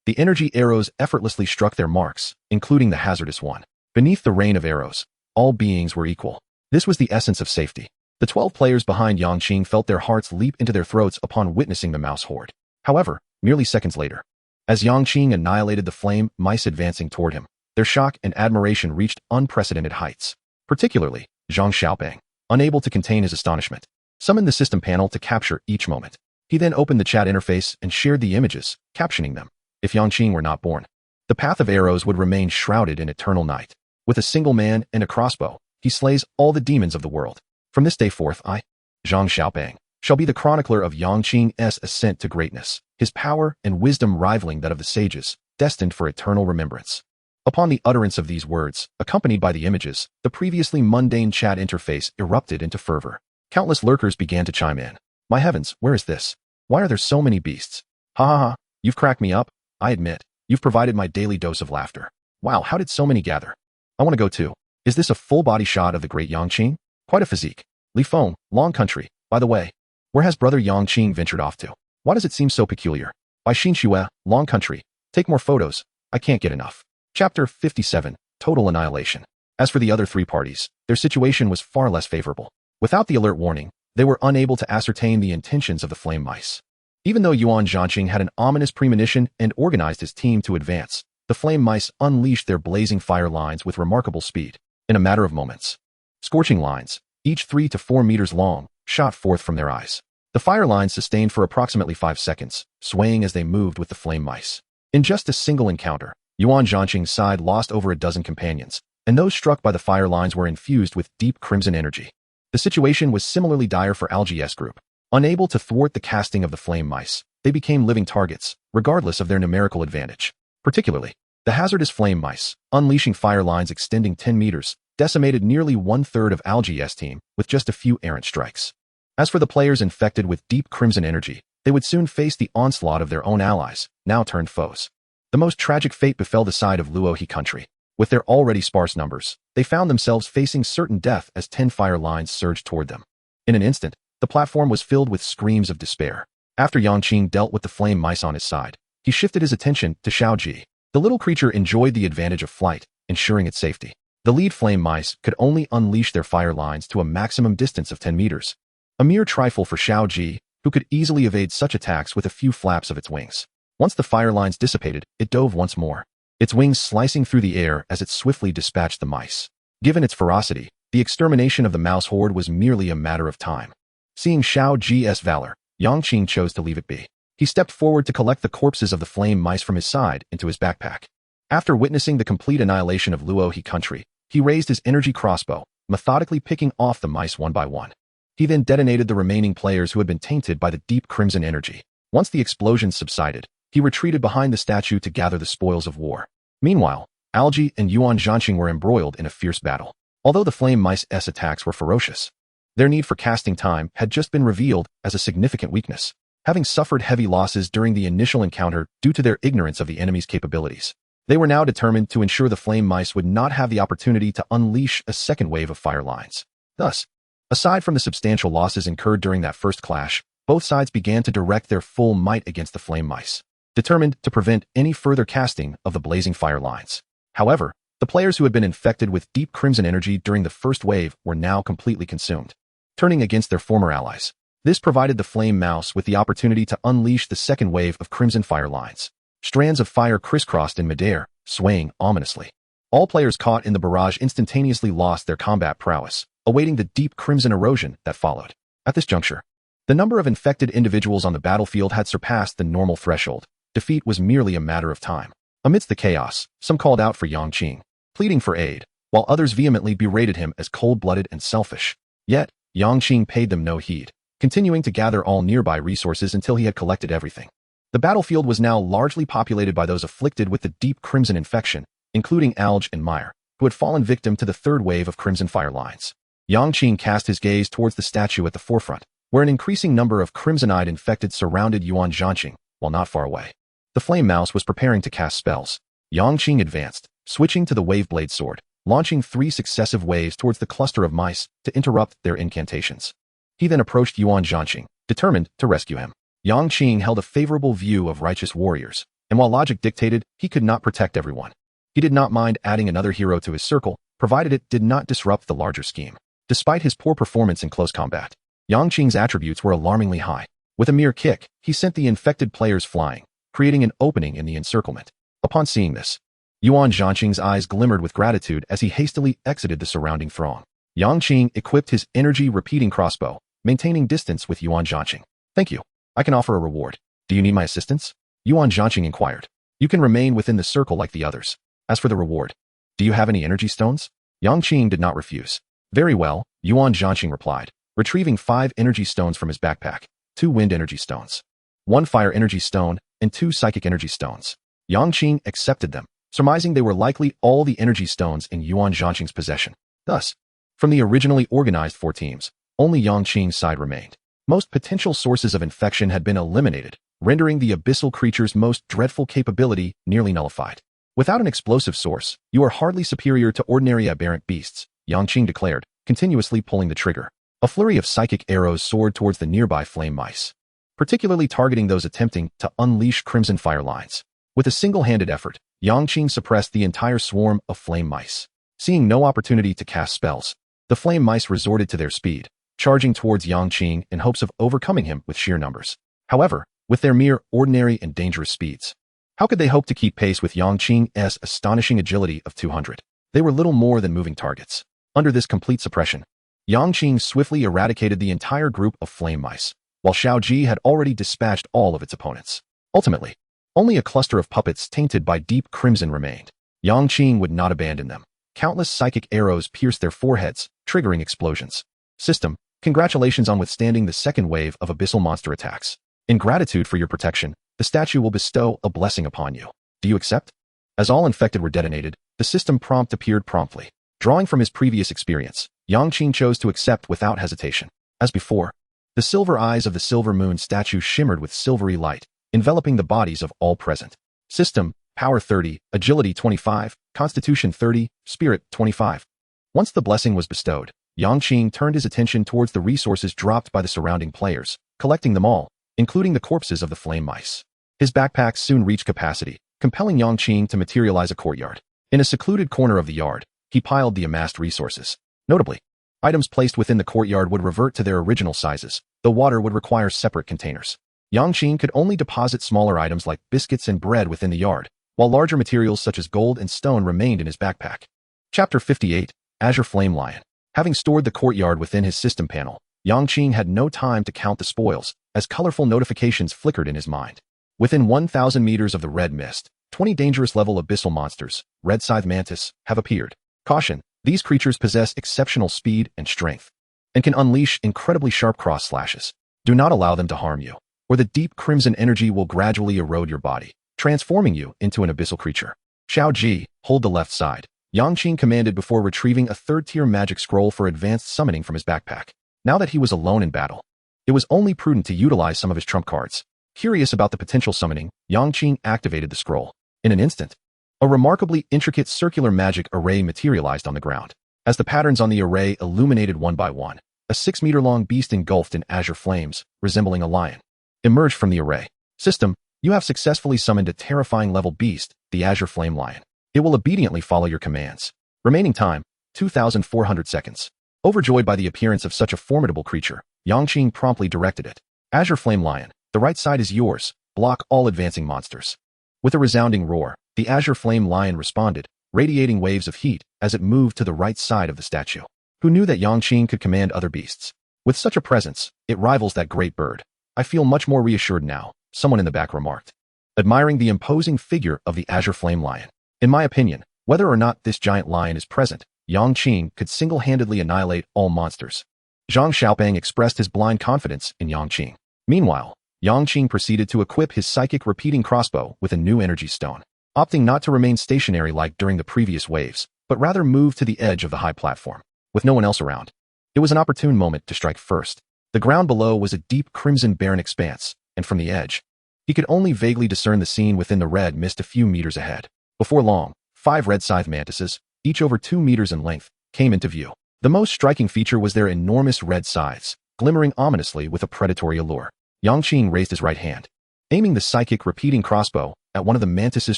the energy arrows effortlessly struck their marks, including the hazardous one. Beneath the rain of arrows, all beings were equal. This was the essence of safety. The 12 players behind Yang Qing felt their hearts leap into their throats upon witnessing the mouse horde. However, merely seconds later, as Yang Qing annihilated the flame mice advancing toward him, their shock and admiration reached unprecedented heights. Particularly, Zhang Xiaoping, unable to contain his astonishment, summoned the system panel to capture each moment. He then opened the chat interface and shared the images, captioning them. If Yang Qing were not born, the path of arrows would remain shrouded in eternal night. With a single man and a crossbow, he slays all the demons of the world. From this day forth, I, Zhang Xiaoping, shall be the chronicler of Yang Qing's ascent to greatness, his power and wisdom rivaling that of the sages, destined for eternal remembrance. Upon the utterance of these words, accompanied by the images, the previously mundane chat interface erupted into fervor. Countless lurkers began to chime in. My heavens, where is this? Why are there so many beasts? Ha ha ha, you've cracked me up, I admit. You've provided my daily dose of laughter. Wow, how did so many gather? I want to go too. Is this a full-body shot of the great Yang Qing? Quite a physique. Li Feng, long country. By the way, where has brother Yang Qing ventured off to? Why does it seem so peculiar? By Xin Xue, long country. Take more photos. I can't get enough. Chapter 57, Total Annihilation. As for the other 3 parties, their situation was far less favorable. Without the alert warning, they were unable to ascertain the intentions of the flame mice. Even though Yuan Zhanqing had an ominous premonition and organized his team to advance, the flame mice unleashed their blazing fire lines with remarkable speed. In a matter of moments, scorching lines, each 3 to 4 meters long, shot forth from their eyes. The fire lines sustained for approximately 5 seconds, swaying as they moved with the flame mice. In just a single encounter, Yuan Zhanqing's side lost over a dozen companions, and those struck by the fire lines were infused with deep crimson energy. The situation was similarly dire for Algi's group. Unable to thwart the casting of the flame mice, they became living targets, regardless of their numerical advantage. Particularly, the hazardous flame mice, unleashing fire lines extending 10 meters, decimated nearly 1/3 of Algi's team with just a few errant strikes. As for the players infected with deep crimson energy, they would soon face the onslaught of their own allies, now turned foes. The most tragic fate befell the side of Luohe country. With their already sparse numbers, they found themselves facing certain death as 10 fire lines surged toward them. In an instant, the platform was filled with screams of despair. After Yang Qing dealt with the flame mice on his side, he shifted his attention to Xiaoji. The little creature enjoyed the advantage of flight, ensuring its safety. The lead flame mice could only unleash their fire lines to a maximum distance of 10 meters. A mere trifle for Xiaoji, who could easily evade such attacks with a few flaps of its wings. Once the fire lines dissipated, it dove once more, its wings slicing through the air as it swiftly dispatched the mice. Given its ferocity, the extermination of the mouse horde was merely a matter of time. Seeing Xiaoji's valor, Yang Qing chose to leave it be. He stepped forward to collect the corpses of the flame mice from his side into his backpack. After witnessing the complete annihilation of Luohe country, he raised his energy crossbow, methodically picking off the mice one by one. He then detonated the remaining players who had been tainted by the deep crimson energy. Once the explosions subsided, he retreated behind the statue to gather the spoils of war. Meanwhile, Algi and Yuan Zhanqing were embroiled in a fierce battle. Although the flame mice's attacks were ferocious, their need for casting time had just been revealed as a significant weakness, having suffered heavy losses during the initial encounter due to their ignorance of the enemy's capabilities. They were now determined to ensure the flame mice would not have the opportunity to unleash a second wave of fire lines. Thus, aside from the substantial losses incurred during that first clash, both sides began to direct their full might against the flame mice, determined to prevent any further casting of the blazing fire lines. However, the players who had been infected with deep crimson energy during the first wave were now completely consumed, turning against their former allies. This provided the flame mouse with the opportunity to unleash the second wave of crimson fire lines. Strands of fire crisscrossed in midair, swaying ominously. All players caught in the barrage instantaneously lost their combat prowess, awaiting the deep crimson erosion that followed. At this juncture, the number of infected individuals on the battlefield had surpassed the normal threshold. Defeat was merely a matter of time. Amidst the chaos, some called out for Yang Qing, pleading for aid, while others vehemently berated him as cold-blooded and selfish. Yet, Yang Qing paid them no heed, continuing to gather all nearby resources until he had collected everything. The battlefield was now largely populated by those afflicted with the deep crimson infection, including Alge and Meyer, who had fallen victim to the third wave of crimson fire lines. Yang Qing cast his gaze towards the statue at the forefront, where an increasing number of crimson-eyed infected surrounded Yuan Zhanqing, while not far away. The flame mouse was preparing to cast spells. Yang Qing advanced, switching to the wave-blade sword, launching 3 successive waves towards the cluster of mice to interrupt their incantations. He then approached Yuan Zhanqing, determined to rescue him. Yang Qing held a favorable view of righteous warriors, and while logic dictated he could not protect everyone, he did not mind adding another hero to his circle, provided it did not disrupt the larger scheme. Despite his poor performance in close combat, Yang Qing's attributes were alarmingly high. With a mere kick, he sent the infected players flying, creating an opening in the encirclement. Upon seeing this, Yuan Zhanqing's eyes glimmered with gratitude as he hastily exited the surrounding throng. Yang Qing equipped his energy-repeating crossbow, maintaining distance with Yuan Zhanqing. Thank you. I can offer a reward. Do you need my assistance? Yuan Zhanqing inquired. You can remain within the circle like the others. As for the reward, do you have any energy stones? Yang Qing did not refuse. Very well, Yuan Zhanqing replied, retrieving 5 energy stones from his backpack, 2 wind energy stones, 1 fire energy stone, and 2 psychic energy stones. Yang Qing accepted them, surmising they were likely all the energy stones in Yuan Zhanqing's possession. Thus, from the originally organized 4 teams, only Yang Qing's side remained. Most potential sources of infection had been eliminated, rendering the abyssal creature's most dreadful capability nearly nullified. Without an explosive source, you are hardly superior to ordinary aberrant beasts, Yang Qing declared, continuously pulling the trigger. A flurry of psychic arrows soared towards the nearby flame mice, particularly targeting those attempting to unleash crimson fire lines. With a single-handed effort, Yang Qing suppressed the entire swarm of flame mice. Seeing no opportunity to cast spells, the flame mice resorted to their speed, charging towards Yang Qing in hopes of overcoming him with sheer numbers. However, with their mere ordinary and dangerous speeds, how could they hope to keep pace with Yang Qing's astonishing agility of 200? They were little more than moving targets. Under this complete suppression, Yang Qing swiftly eradicated the entire group of flame mice, while Xiao Ji had already dispatched all of its opponents. Ultimately, only a cluster of puppets tainted by deep crimson remained. Yang Qing would not abandon them. Countless psychic arrows pierced their foreheads, triggering explosions. System, congratulations on withstanding the second wave of abyssal monster attacks. In gratitude for your protection, the statue will bestow a blessing upon you. Do you accept? As all infected were detonated, the system prompt appeared promptly. Drawing from his previous experience, Yang Qing chose to accept without hesitation. As before, the silver eyes of the silver moon statue shimmered with silvery light, enveloping the bodies of all present. System, Power 30, Agility 25, Constitution 30, Spirit 25. Once the blessing was bestowed, Yang Qing turned his attention towards the resources dropped by the surrounding players, collecting them all, including the corpses of the flame mice. His backpack soon reached capacity, compelling Yang Qing to materialize a courtyard. In a secluded corner of the yard, he piled the amassed resources. Notably, items placed within the courtyard would revert to their original sizes, though water would require separate containers. Yang Qing could only deposit smaller items like biscuits and bread within the yard, while larger materials such as gold and stone remained in his backpack. Chapter 58, Azure Flame Lion. Having stored the courtyard within his system panel, Yang Qing had no time to count the spoils, as colorful notifications flickered in his mind. Within 1,000 meters of the red mist, 20 dangerous level abyssal monsters, red scythe mantis, have appeared. Caution, these creatures possess exceptional speed and strength, and can unleash incredibly sharp cross slashes. Do not allow them to harm you, or the deep crimson energy will gradually erode your body, transforming you into an abyssal creature. Xiao Ji, hold the left side, Yang Qing commanded before retrieving a third-tier magic scroll for advanced summoning from his backpack. Now that he was alone in battle, it was only prudent to utilize some of his trump cards. Curious about the potential summoning, Yang Qing activated the scroll. In an instant, a remarkably intricate circular magic array materialized on the ground. As the patterns on the array illuminated one by one, a 6-meter-long beast engulfed in azure flames, resembling a lion, emerged from the array. System, you have successfully summoned a terrifying level beast, the Azure Flame Lion. It will obediently follow your commands. Remaining time, 2,400 seconds. Overjoyed by the appearance of such a formidable creature, Yang Qing promptly directed it. Azure Flame Lion, the right side is yours. Block all advancing monsters. With a resounding roar, the Azure Flame Lion responded, radiating waves of heat as it moved to the right side of the statue. Who knew that Yang Qing could command other beasts? With such a presence, it rivals that great bird. I feel much more reassured now, someone in the back remarked, admiring the imposing figure of the azure flame lion. In my opinion, whether or not this giant lion is present, Yang Qing could single-handedly annihilate all monsters. Zhang Xiaopeng expressed his blind confidence in Yang Qing. Meanwhile, Yang Qing proceeded to equip his psychic repeating crossbow with a new energy stone, opting not to remain stationary like during the previous waves, but rather move to the edge of the high platform. With no one else around, it was an opportune moment to strike first. The ground below was a deep crimson barren expanse, and from the edge, he could only vaguely discern the scene within the red mist a few meters ahead. Before long, 5 red scythe mantises, each over 2 meters in length, came into view. The most striking feature was their enormous red scythes, glimmering ominously with a predatory allure. Yang Qing raised his right hand, aiming the psychic repeating crossbow at one of the mantis's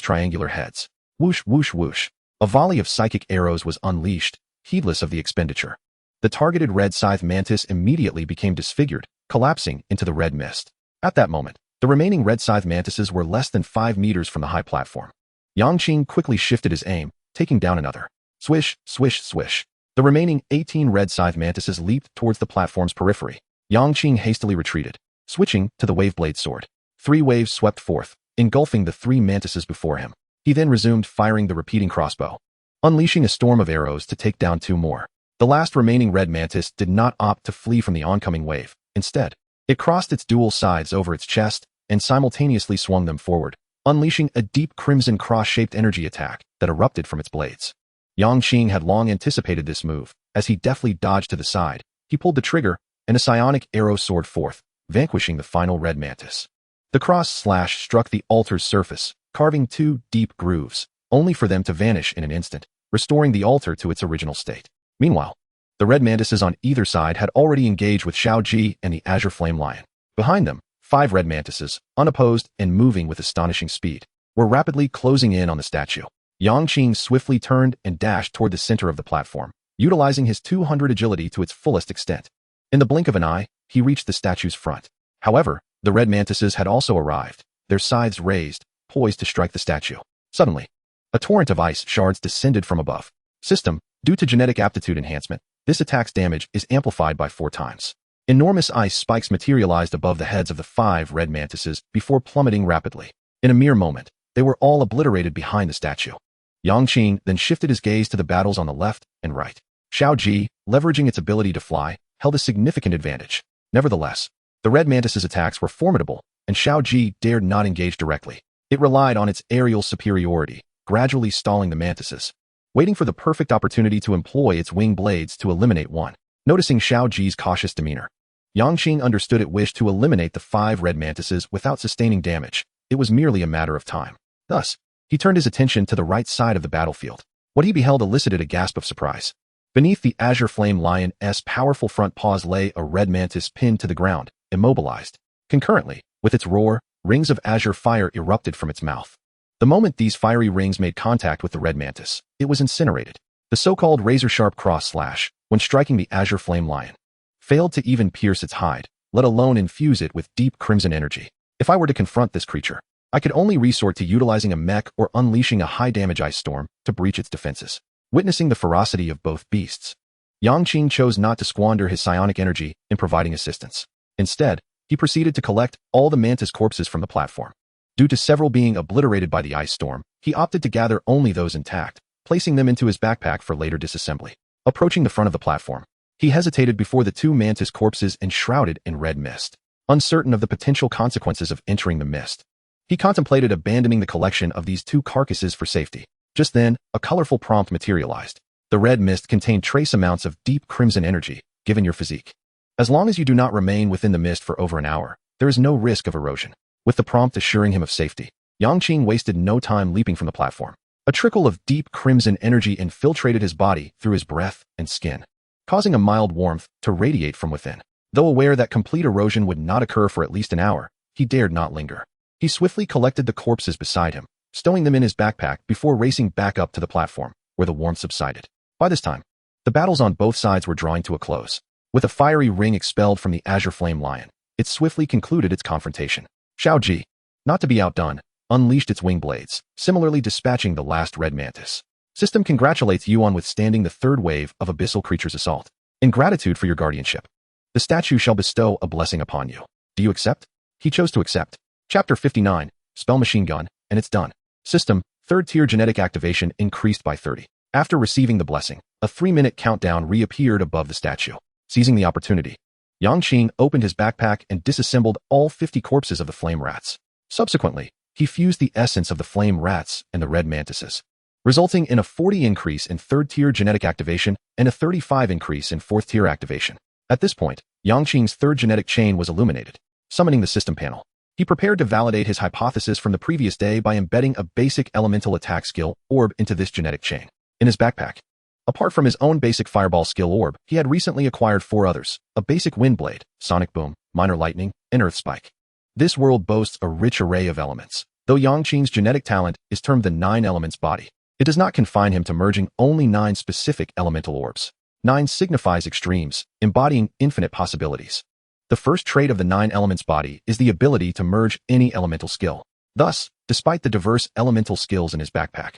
triangular heads. Whoosh, whoosh, whoosh. A volley of psychic arrows was unleashed, heedless of the expenditure. The targeted red scythe mantis immediately became disfigured, collapsing into the red mist. At that moment, the remaining red scythe mantises were less than 5 meters from the high platform. Yang Qing quickly shifted his aim, taking down another. Swish, swish, swish. The remaining 18 red scythe mantises leaped towards the platform's periphery. Yang Qing hastily retreated, switching to the wave-blade sword. 3 waves swept forth, engulfing the 3 mantises before him. He then resumed firing the repeating crossbow, unleashing a storm of arrows to take down 2 more. The last remaining red mantis did not opt to flee from the oncoming wave. Instead, it crossed its dual sides over its chest and simultaneously swung them forward, unleashing a deep crimson cross-shaped energy attack that erupted from its blades. Yang Qing had long anticipated this move. As he deftly dodged to the side, he pulled the trigger, and a psionic arrow soared forth, vanquishing the final red mantis. The cross-slash struck the altar's surface, carving 2 deep grooves, only for them to vanish in an instant, restoring the altar to its original state. Meanwhile, the red mantises on either side had already engaged with Xiao Ji and the azure flame lion. Behind them, 5 red mantises, unopposed and moving with astonishing speed, were rapidly closing in on the statue. Yang Qing swiftly turned and dashed toward the center of the platform, utilizing his 200 agility to its fullest extent. In the blink of an eye, he reached the statue's front. However, the red mantises had also arrived, their scythes raised, poised to strike the statue. Suddenly, a torrent of ice shards descended from above. System, due to genetic aptitude enhancement, this attack's damage is amplified by 4 times. Enormous ice spikes materialized above the heads of the 5 red mantises before plummeting rapidly. In a mere moment, they were all obliterated behind the statue. Yang Qing then shifted his gaze to the battles on the left and right. Xiao Ji, leveraging its ability to fly, held a significant advantage. Nevertheless, the red mantis's attacks were formidable, and Xiao Ji dared not engage directly. It relied on its aerial superiority, gradually stalling the mantises, waiting for the perfect opportunity to employ its wing blades to eliminate one. Noticing Xiao Ji's cautious demeanor, Yang Qing understood it wished to eliminate the 5 red mantises without sustaining damage. It was merely a matter of time. Thus, he turned his attention to the right side of the battlefield. What he beheld elicited a gasp of surprise. Beneath the azure flame lion's powerful front paws lay a red mantis pinned to the ground, immobilized. Concurrently, with its roar, rings of azure fire erupted from its mouth. The moment these fiery rings made contact with the red mantis, it was incinerated. The so-called razor-sharp cross-slash, when striking the azure flame lion, failed to even pierce its hide, let alone infuse it with deep crimson energy. If I were to confront this creature, I could only resort to utilizing a mech or unleashing a high-damage ice storm to breach its defenses. Witnessing the ferocity of both beasts, Yang Qing chose not to squander his psionic energy in providing assistance. Instead, he proceeded to collect all the mantis corpses from the platform. Due to several being obliterated by the ice storm, he opted to gather only those intact, placing them into his backpack for later disassembly. Approaching the front of the platform, he hesitated before the 2 mantis corpses enshrouded in red mist. Uncertain of the potential consequences of entering the mist, he contemplated abandoning the collection of these 2 carcasses for safety. Just then, a colorful prompt materialized. The red mist contained trace amounts of deep crimson energy, given your physique. As long as you do not remain within the mist for over an hour, there is no risk of erosion. With the prompt assuring him of safety, Yang Qing wasted no time leaping from the platform. A trickle of deep crimson energy infiltrated his body through his breath and skin, causing a mild warmth to radiate from within. Though aware that complete erosion would not occur for at least an hour, he dared not linger. He swiftly collected the corpses beside him, stowing them in his backpack before racing back up to the platform, where the warmth subsided. By this time, the battles on both sides were drawing to a close. With a fiery ring expelled from the azure flame lion, it swiftly concluded its confrontation. Xiao Ji, not to be outdone, unleashed its wing blades, similarly dispatching the last red mantis. System congratulates you on withstanding the third wave of abyssal creatures' assault. In gratitude for your guardianship, the statue shall bestow a blessing upon you. Do you accept? He chose to accept. Chapter 59, Spell Machine Gun, and it's done. System, third tier genetic activation increased by 30. After receiving the blessing, a 3-minute countdown reappeared above the statue. Seizing the opportunity, Yang Qing opened his backpack and disassembled all 50 corpses of the flame rats. Subsequently, he fused the essence of the flame rats and the red mantises, resulting in a 40 increase in third-tier genetic activation and a 35 increase in fourth-tier activation. At this point, Yang Qing's third genetic chain was illuminated, summoning the system panel. He prepared to validate his hypothesis from the previous day by embedding a basic elemental attack skill orb into this genetic chain. In his backpack, apart from his own basic fireball skill orb, he had recently acquired 4 others: a basic wind blade, sonic boom, minor lightning, and earth spike. This world boasts a rich array of elements. Though Yang Qing's genetic talent is termed the 9 elements body, it does not confine him to merging only 9 specific elemental orbs. 9 signifies extremes, embodying infinite possibilities. The first trait of the 9 elements body is the ability to merge any elemental skill. Thus, despite the diverse elemental skills in his backpack,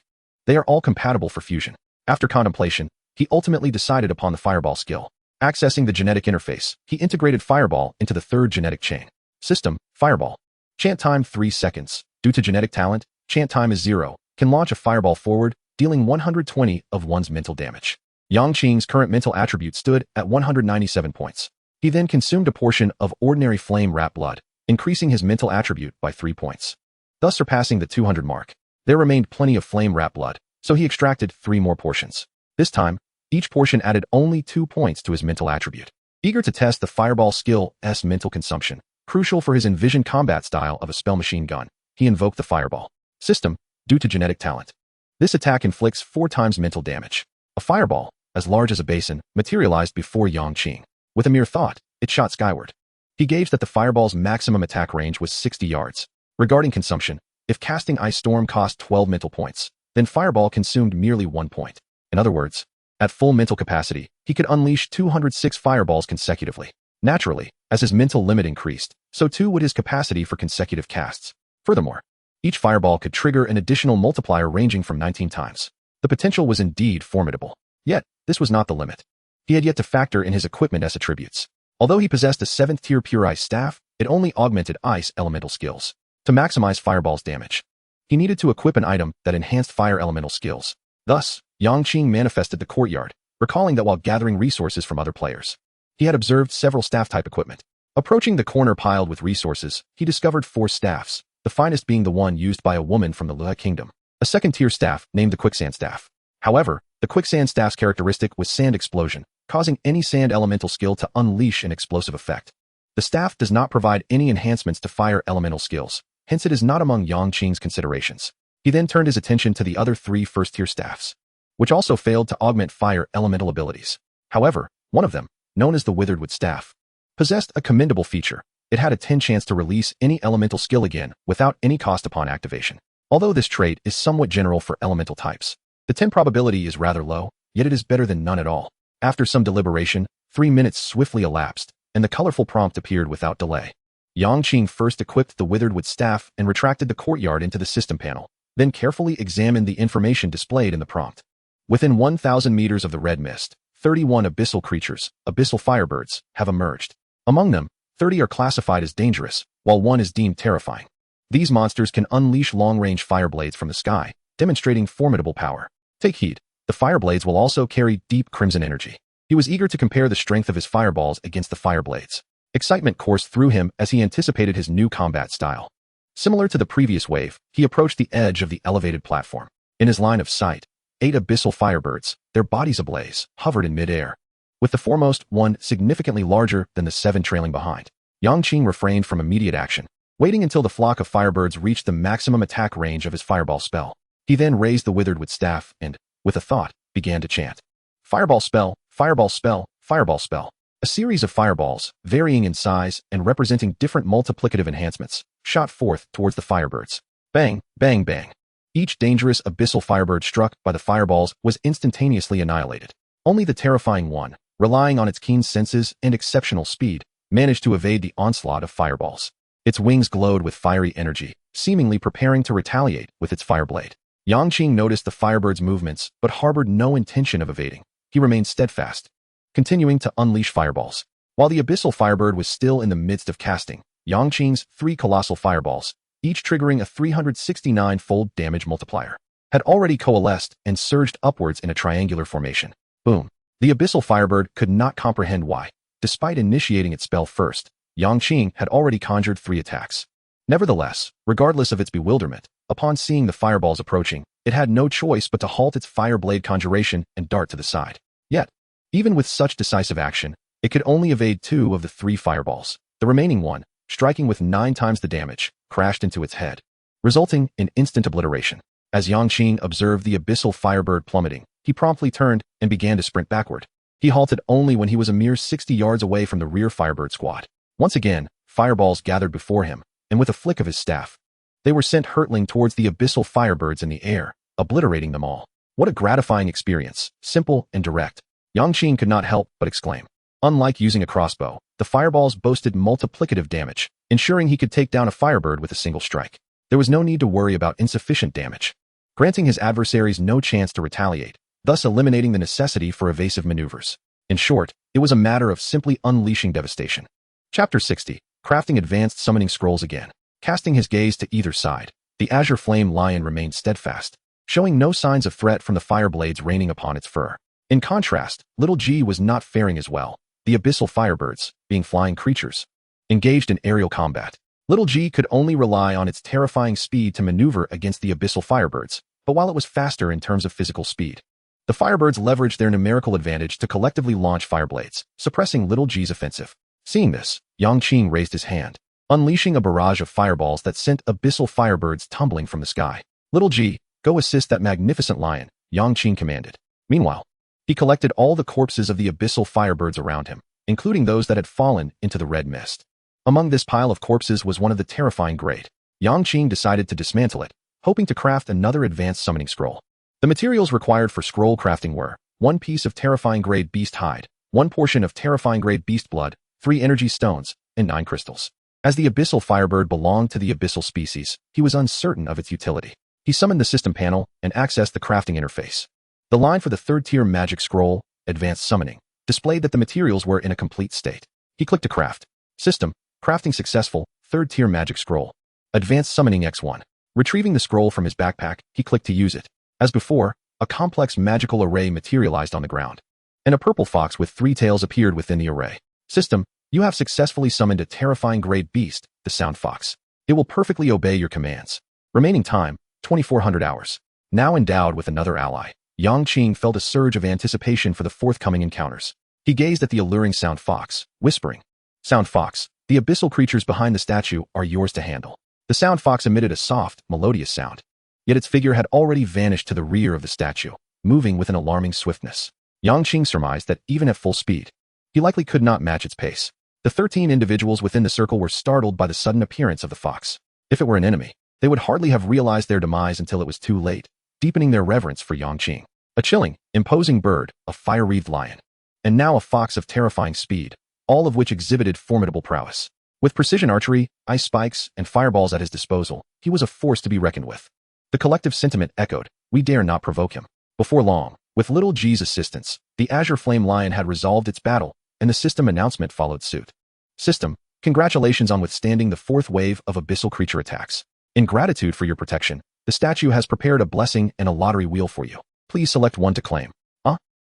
they are all compatible for fusion. After contemplation, he ultimately decided upon the fireball skill. Accessing the genetic interface, he integrated fireball into the third genetic chain. System, fireball. Chant time 3 seconds. Due to genetic talent, chant time is 0. Can launch a fireball forward, dealing 120 of one's mental damage. Yang Qing's current mental attribute stood at 197 points. He then consumed a portion of ordinary flame rat blood, increasing his mental attribute by 3 points, thus surpassing the 200 mark. There remained plenty of flame rat blood, so he extracted 3 more portions. This time, each portion added only 2 points to his mental attribute. Eager to test the fireball skill's mental consumption, crucial for his envisioned combat style of a spell machine gun, he invoked the fireball. System, due to genetic talent, this attack inflicts 4 times mental damage. A fireball, as large as a basin, materialized before Yang Qing. With a mere thought, it shot skyward. He gauged that the fireball's maximum attack range was 60 yards. Regarding consumption, if casting Ice Storm cost 12 mental points, then fireball consumed merely 1 point. In other words, at full mental capacity, he could unleash 206 fireballs consecutively. Naturally, as his mental limit increased, so too would his capacity for consecutive casts. Furthermore, each fireball could trigger an additional multiplier ranging from 19 times. The potential was indeed formidable. Yet, this was not the limit. He had yet to factor in his equipment as attributes. Although he possessed a 7th tier pure ice staff, it only augmented ice elemental skills. To maximize fireball's damage, he needed to equip an item that enhanced fire elemental skills. Thus, Yang Qing manifested the courtyard, recalling that while gathering resources from other players, he had observed several staff-type equipment. Approaching the corner piled with resources, he discovered 4 staffs, the finest being the one used by a woman from the Lua Kingdom, a 2nd-tier staff named the Quicksand Staff. However, the Quicksand Staff's characteristic was Sand Explosion, causing any sand elemental skill to unleash an explosive effect. The staff does not provide any enhancements to fire elemental skills, hence it is not among Yang Qing's considerations. He then turned his attention to the other 3 first-tier staffs, which also failed to augment fire elemental abilities. However, one of them, known as the Withered Wood Staff, possessed a commendable feature. It had a 10 chance to release any elemental skill again without any cost upon activation. Although this trait is somewhat general for elemental types, the 10 probability is rather low, yet it is better than none at all. After some deliberation, 3 minutes swiftly elapsed, and the colorful prompt appeared without delay. Yang Qing first equipped the Withered Wood Staff and retracted the courtyard into the system panel, then carefully examined the information displayed in the prompt. Within 1,000 meters of the red mist, 31 abyssal creatures, abyssal firebirds, have emerged. Among them, 30 are classified as dangerous, while 1 is deemed terrifying. These monsters can unleash long-range fire blades from the sky, demonstrating formidable power. Take heed, the fire blades will also carry deep crimson energy. He was eager to compare the strength of his fireballs against the fire blades. Excitement coursed through him as he anticipated his new combat style. Similar to the previous wave, he approached the edge of the elevated platform. In his line of sight, 8 abyssal firebirds, their bodies ablaze, hovered in mid-air, with the foremost one significantly larger than the 7 trailing behind. Yang Qing refrained from immediate action, waiting until the flock of firebirds reached the maximum attack range of his fireball spell. He then raised the Withered Wood Staff and, with a thought, began to chant. Fireball spell, fireball spell, fireball spell. A series of fireballs, varying in size and representing different multiplicative enhancements, shot forth towards the firebirds. Bang, bang, bang. Each dangerous abyssal firebird struck by the fireballs was instantaneously annihilated. Only the terrifying one, relying on its keen senses and exceptional speed, managed to evade the onslaught of fireballs. Its wings glowed with fiery energy, seemingly preparing to retaliate with its fireblade. Yang Qing noticed the firebird's movements, but harbored no intention of evading. He remained steadfast, continuing to unleash fireballs. While the abyssal firebird was still in the midst of casting, Yang Qing's 3 colossal fireballs, each triggering a 369-fold damage multiplier, had already coalesced and surged upwards in a triangular formation. Boom. The abyssal firebird could not comprehend why, despite initiating its spell first, Yang Qing had already conjured 3 attacks. Nevertheless, regardless of its bewilderment, upon seeing the fireballs approaching, it had no choice but to halt its fire blade conjuration and dart to the side. Yet, even with such decisive action, it could only evade 2 of the 3 fireballs. The remaining one, striking with 9 times the damage, crashed into its head, resulting in instant obliteration. As Yang Qing observed the abyssal firebird plummeting, he promptly turned and began to sprint backward. He halted only when he was a mere 60 yards away from the rear firebird squad. Once again, fireballs gathered before him, and with a flick of his staff, they were sent hurtling towards the abyssal firebirds in the air, obliterating them all. What a gratifying experience, simple and direct. Yang Qing could not help but exclaim. Unlike using a crossbow, the fireballs boasted multiplicative damage, ensuring he could take down a firebird with a single strike. There was no need to worry about insufficient damage, granting his adversaries no chance to retaliate, thus eliminating the necessity for evasive maneuvers. In short, it was a matter of simply unleashing devastation. Chapter 60. Crafting Advanced Summoning Scrolls again. Casting his gaze to either side, the azure flame lion remained steadfast, showing no signs of threat from the fire blades raining upon its fur. In contrast, Little G was not faring as well. The abyssal firebirds, being flying creatures, engaged in aerial combat. Little G could only rely on its terrifying speed to maneuver against the abyssal firebirds, but while it was faster in terms of physical speed, the firebirds leveraged their numerical advantage to collectively launch fireblades, suppressing Little G's offensive. Seeing this, Yang Qing raised his hand, unleashing a barrage of fireballs that sent abyssal firebirds tumbling from the sky. Little G, go assist that magnificent lion, Yang Qing commanded. Meanwhile, he collected all the corpses of the abyssal firebirds around him, including those that had fallen into the red mist. Among this pile of corpses was one of the terrifying grade. Yang Qing decided to dismantle it, hoping to craft another advanced summoning scroll. The materials required for scroll crafting were 1 piece of terrifying grade beast hide, 1 portion of terrifying grade beast blood, 3 energy stones, and 9 crystals. As the abyssal firebird belonged to the abyssal species, he was uncertain of its utility. He summoned the system panel and accessed the crafting interface. The line for the 3rd-tier magic scroll, Advanced Summoning, displayed that the materials were in a complete state. He clicked to craft. System, crafting successful, 3rd-tier magic scroll. Advanced Summoning X1. Retrieving the scroll from his backpack, he clicked to use it. As before, a complex magical array materialized on the ground, and a purple fox with 3 tails appeared within the array. System, you have successfully summoned a terrifying grade beast, the Sound Fox. It will perfectly obey your commands. Remaining time, 2400 hours. Now endowed with another ally, Yang Qing felt a surge of anticipation for the forthcoming encounters. He gazed at the alluring Sound Fox, whispering, Sound Fox, the abyssal creatures behind the statue are yours to handle. The Sound Fox emitted a soft, melodious sound. Yet its figure had already vanished to the rear of the statue, moving with an alarming swiftness. Yang Qing surmised that even at full speed, he likely could not match its pace. The 13 individuals within the circle were startled by the sudden appearance of the fox. If it were an enemy, they would hardly have realized their demise until it was too late, deepening their reverence for Yang Qing. A chilling, imposing bird, a fire-wreathed lion, and now a fox of terrifying speed, all of which exhibited formidable prowess. With precision archery, ice spikes, and fireballs at his disposal, he was a force to be reckoned with. The collective sentiment echoed, we dare not provoke him. Before long, with Little G's assistance, the Azure Flame Lion had resolved its battle, and the system announcement followed suit. System, congratulations on withstanding the 4th wave of abyssal creature attacks. In gratitude for your protection, the statue has prepared a blessing and a lottery wheel for you. Please select one to claim.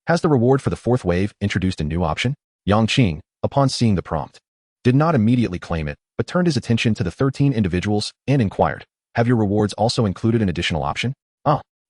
Has the reward for the 4th wave introduced a new option? Yang Qing, upon seeing the prompt, did not immediately claim it, but turned his attention to the 13 individuals and inquired, have your rewards also included an additional option?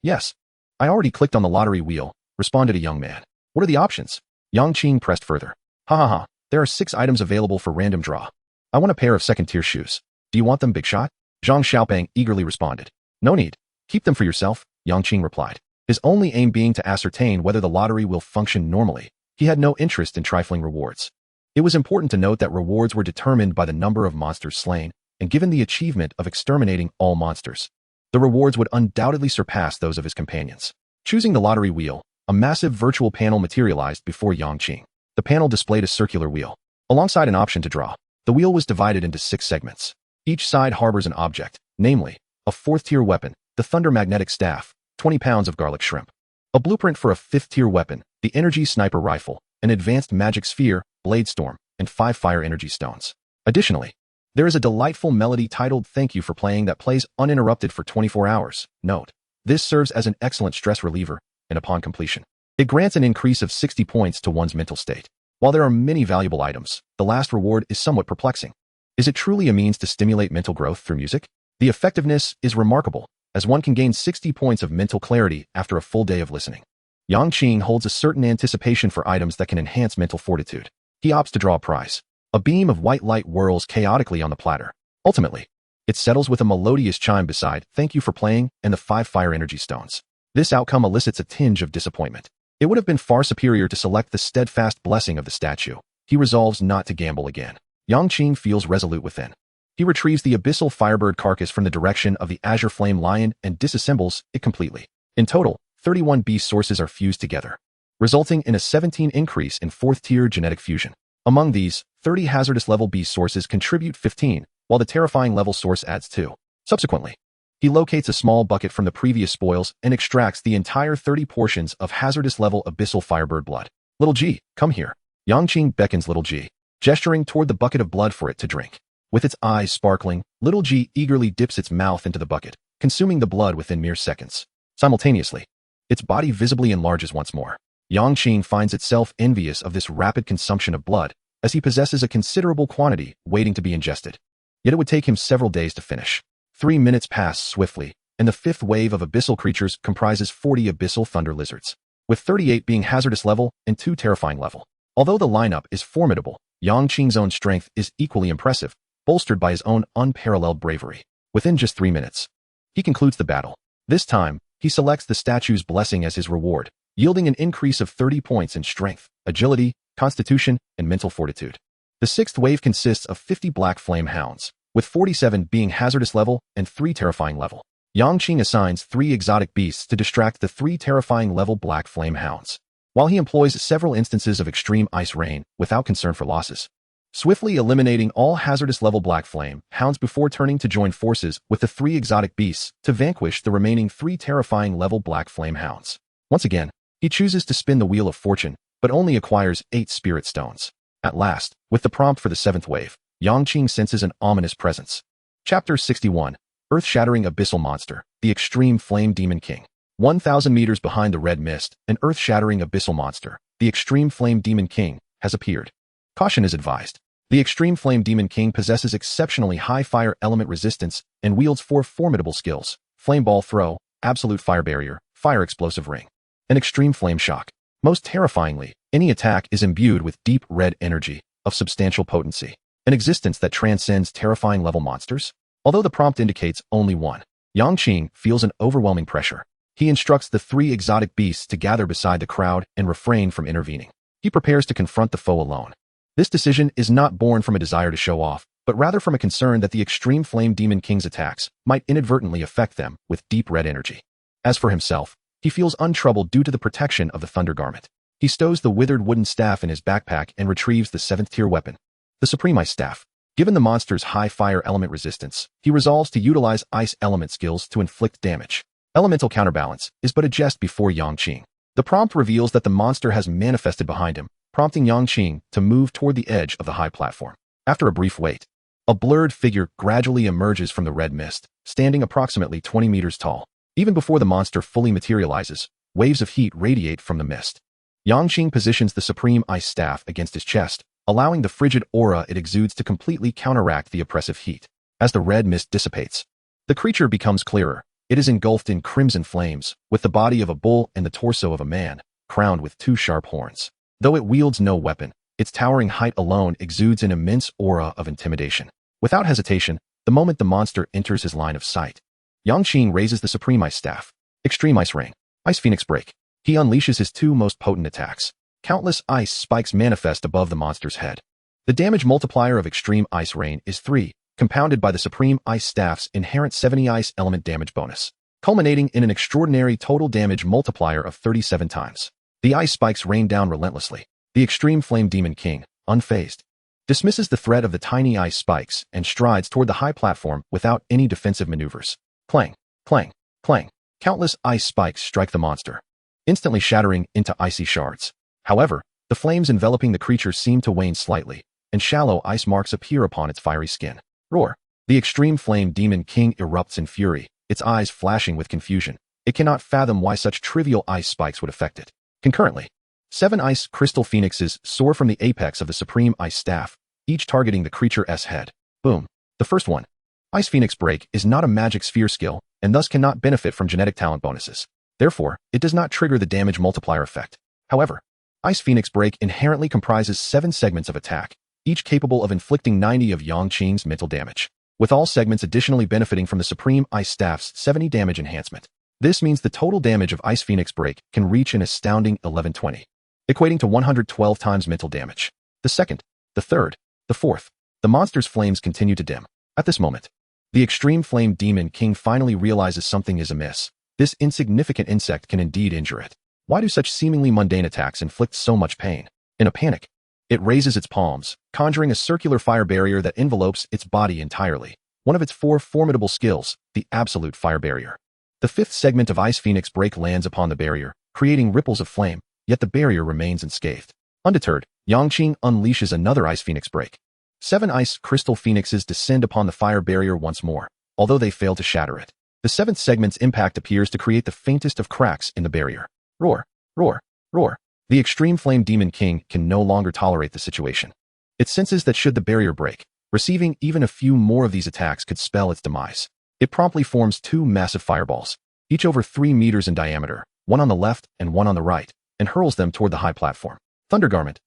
Yes. I already clicked on the lottery wheel, responded a young man. What are the options? Yang Qing pressed further. There are 6 items available for random draw. I want a pair of 2nd-tier shoes. Do you want them, Big Shot? Zhang Xiaopeng eagerly responded. No need. Keep them for yourself, Yang Qing replied. His only aim being to ascertain whether the lottery will function normally. He had no interest in trifling rewards. It was important to note that rewards were determined by the number of monsters slain, and given the achievement of exterminating all monsters, the rewards would undoubtedly surpass those of his companions. Choosing the lottery wheel, a massive virtual panel materialized before Yang Qing. The panel displayed a circular wheel. Alongside an option to draw, the wheel was divided into 6 segments. Each side harbors an object, namely, a 4th-tier weapon, the Thunder Magnetic Staff, 20 pounds of garlic shrimp. A blueprint for a 5th-tier weapon, the energy sniper rifle, an advanced magic sphere, blade storm, and 5 fire energy stones. Additionally, there is a delightful melody titled Thank You for Playing that plays uninterrupted for 24 hours. Note, this serves as an excellent stress reliever, and upon completion, it grants an increase of 60 points to one's mental state. While there are many valuable items, the last reward is somewhat perplexing. Is it truly a means to stimulate mental growth through music? The effectiveness is remarkable, as one can gain 60 points of mental clarity after a full day of listening. Yang Qing holds a certain anticipation for items that can enhance mental fortitude. He opts to draw a prize. A beam of white light whirls chaotically on the platter. Ultimately, it settles with a melodious chime beside Thank You for Playing and the 5 fire energy stones. This outcome elicits a tinge of disappointment. It would have been far superior to select the steadfast blessing of the statue. He resolves not to gamble again. Yang Qing feels resolute within. He retrieves the abyssal firebird carcass from the direction of the azure flame lion and disassembles it completely. In total, 31 beast sources are fused together, resulting in a 17 increase in 4th-tier genetic fusion. Among these, 30 hazardous level beast sources contribute 15, while the terrifying level source adds 2. Subsequently, he locates a small bucket from the previous spoils and extracts the entire 30 portions of hazardous level abyssal firebird blood. Little G, come here. Yang Qing beckons Little G, gesturing toward the bucket of blood for it to drink. With its eyes sparkling, Little G eagerly dips its mouth into the bucket, consuming the blood within mere seconds. Simultaneously, its body visibly enlarges once more. Yang Qing finds itself envious of this rapid consumption of blood, as he possesses a considerable quantity waiting to be ingested. Yet it would take him several days to finish. 3 minutes pass swiftly, and the 5th wave of abyssal creatures comprises 40 abyssal thunder lizards, with 38 being hazardous level and 2 terrifying level. Although the lineup is formidable, Yang Qing's own strength is equally impressive, bolstered by his own unparalleled bravery. Within just 3 minutes, he concludes the battle. This time, he selects the statue's blessing as his reward, yielding an increase of 30 points in strength, agility, constitution, and mental fortitude. The 6th wave consists of 50 black flame hounds, with 47 being hazardous level and 3 terrifying level. Yang Qing assigns 3 exotic beasts to distract the 3 terrifying level black flame hounds, while he employs several instances of extreme ice rain without concern for losses, swiftly eliminating all hazardous level black flame hounds before turning to join forces with the 3 exotic beasts to vanquish the remaining 3 terrifying level black flame hounds. Once again, he chooses to spin the wheel of fortune, but only acquires 8 spirit stones. At last, with the prompt for the 7th wave, Yang Qing senses an ominous presence. Chapter 61, Earth-Shattering Abyssal Monster, the Extreme Flame Demon King. 1,000 meters behind the red mist, an earth-shattering abyssal monster, the Extreme Flame Demon King, has appeared. Caution is advised. The Extreme Flame Demon King possesses exceptionally high fire element resistance and wields 4 formidable skills: Flame Ball Throw, Absolute Fire Barrier, Fire Explosive Ring, and Extreme Flame Shock. Most terrifyingly, any attack is imbued with deep red energy of substantial potency, an existence that transcends terrifying level monsters. Although the prompt indicates only one, Yang Qing feels an overwhelming pressure. He instructs the 3 exotic beasts to gather beside the crowd and refrain from intervening. He prepares to confront the foe alone. This decision is not born from a desire to show off, but rather from a concern that the Extreme Flame Demon King's attacks might inadvertently affect them with deep red energy. As for himself, he feels untroubled due to the protection of the Thunder Garment. He stows the withered wooden staff in his backpack and retrieves the 7th-tier weapon, the Supreme Ice Staff. Given the monster's high fire element resistance, he resolves to utilize ice element skills to inflict damage. Elemental counterbalance is but a jest before Yang Qing. The prompt reveals that the monster has manifested behind him, prompting Yang Qing to move toward the edge of the high platform. After a brief wait, a blurred figure gradually emerges from the red mist, standing approximately 20 meters tall. Even before the monster fully materializes, waves of heat radiate from the mist. Yang Qing positions the Supreme Ice Staff against his chest, allowing the frigid aura it exudes to completely counteract the oppressive heat. As the red mist dissipates, the creature becomes clearer. It is engulfed in crimson flames, with the body of a bull and the torso of a man, crowned with 2 sharp horns. Though it wields no weapon, its towering height alone exudes an immense aura of intimidation. Without hesitation, the moment the monster enters his line of sight, Yang Qing raises the Supreme Ice Staff, Extreme Ice Ring, Ice Phoenix Break. He unleashes his 2 most potent attacks. Countless ice spikes manifest above the monster's head. The damage multiplier of Extreme Ice Rain is 3, compounded by the Supreme Ice Staff's inherent 70 ice element damage bonus, culminating in an extraordinary total damage multiplier of 37 times. The ice spikes rain down relentlessly. The Extreme Flame Demon King, unfazed, dismisses the threat of the tiny ice spikes and strides toward the high platform without any defensive maneuvers. Clang, clang, clang. Countless ice spikes strike the monster, instantly shattering into icy shards. However, the flames enveloping the creature seem to wane slightly, and shallow ice marks appear upon its fiery skin. Roar! The extreme flame demon king erupts in fury, its eyes flashing with confusion. It cannot fathom why such trivial ice spikes would affect it. Concurrently, 7 ice crystal phoenixes soar from the apex of the supreme ice staff, each targeting the creature's head. Boom. The first one. Ice Phoenix Break is not a magic sphere skill, and thus cannot benefit from genetic talent bonuses. Therefore, it does not trigger the damage multiplier effect. However, Ice Phoenix Break inherently comprises 7 segments of attack, each capable of inflicting 90 of Yang Qing's mental damage, with all segments additionally benefiting from the Supreme Ice Staff's 70 damage enhancement. This means the total damage of Ice Phoenix Break can reach an astounding 1120, equating to 112 times mental damage. The second, the third, the fourth. The monster's flames continue to dim. At this moment, the extreme flame demon king finally realizes something is amiss. This insignificant insect can indeed injure it. Why do such seemingly mundane attacks inflict so much pain? In a panic, it raises its palms, conjuring a circular fire barrier that envelopes its body entirely. One of its 4 formidable skills, the absolute fire barrier. The 5th segment of Ice Phoenix Break lands upon the barrier, creating ripples of flame, yet the barrier remains unscathed. Undeterred, Yang Qing unleashes another Ice Phoenix Break. 7 ice crystal phoenixes descend upon the fire barrier once more, although they fail to shatter it. The 7th segment's impact appears to create the faintest of cracks in the barrier. Roar, roar, roar. The extreme flame demon king can no longer tolerate the situation. It senses that should the barrier break, receiving even a few more of these attacks could spell its demise. It promptly forms 2 massive fireballs, each over 3 meters in diameter, one on the left and one on the right, and hurls them toward the high platform. Thunder Garment.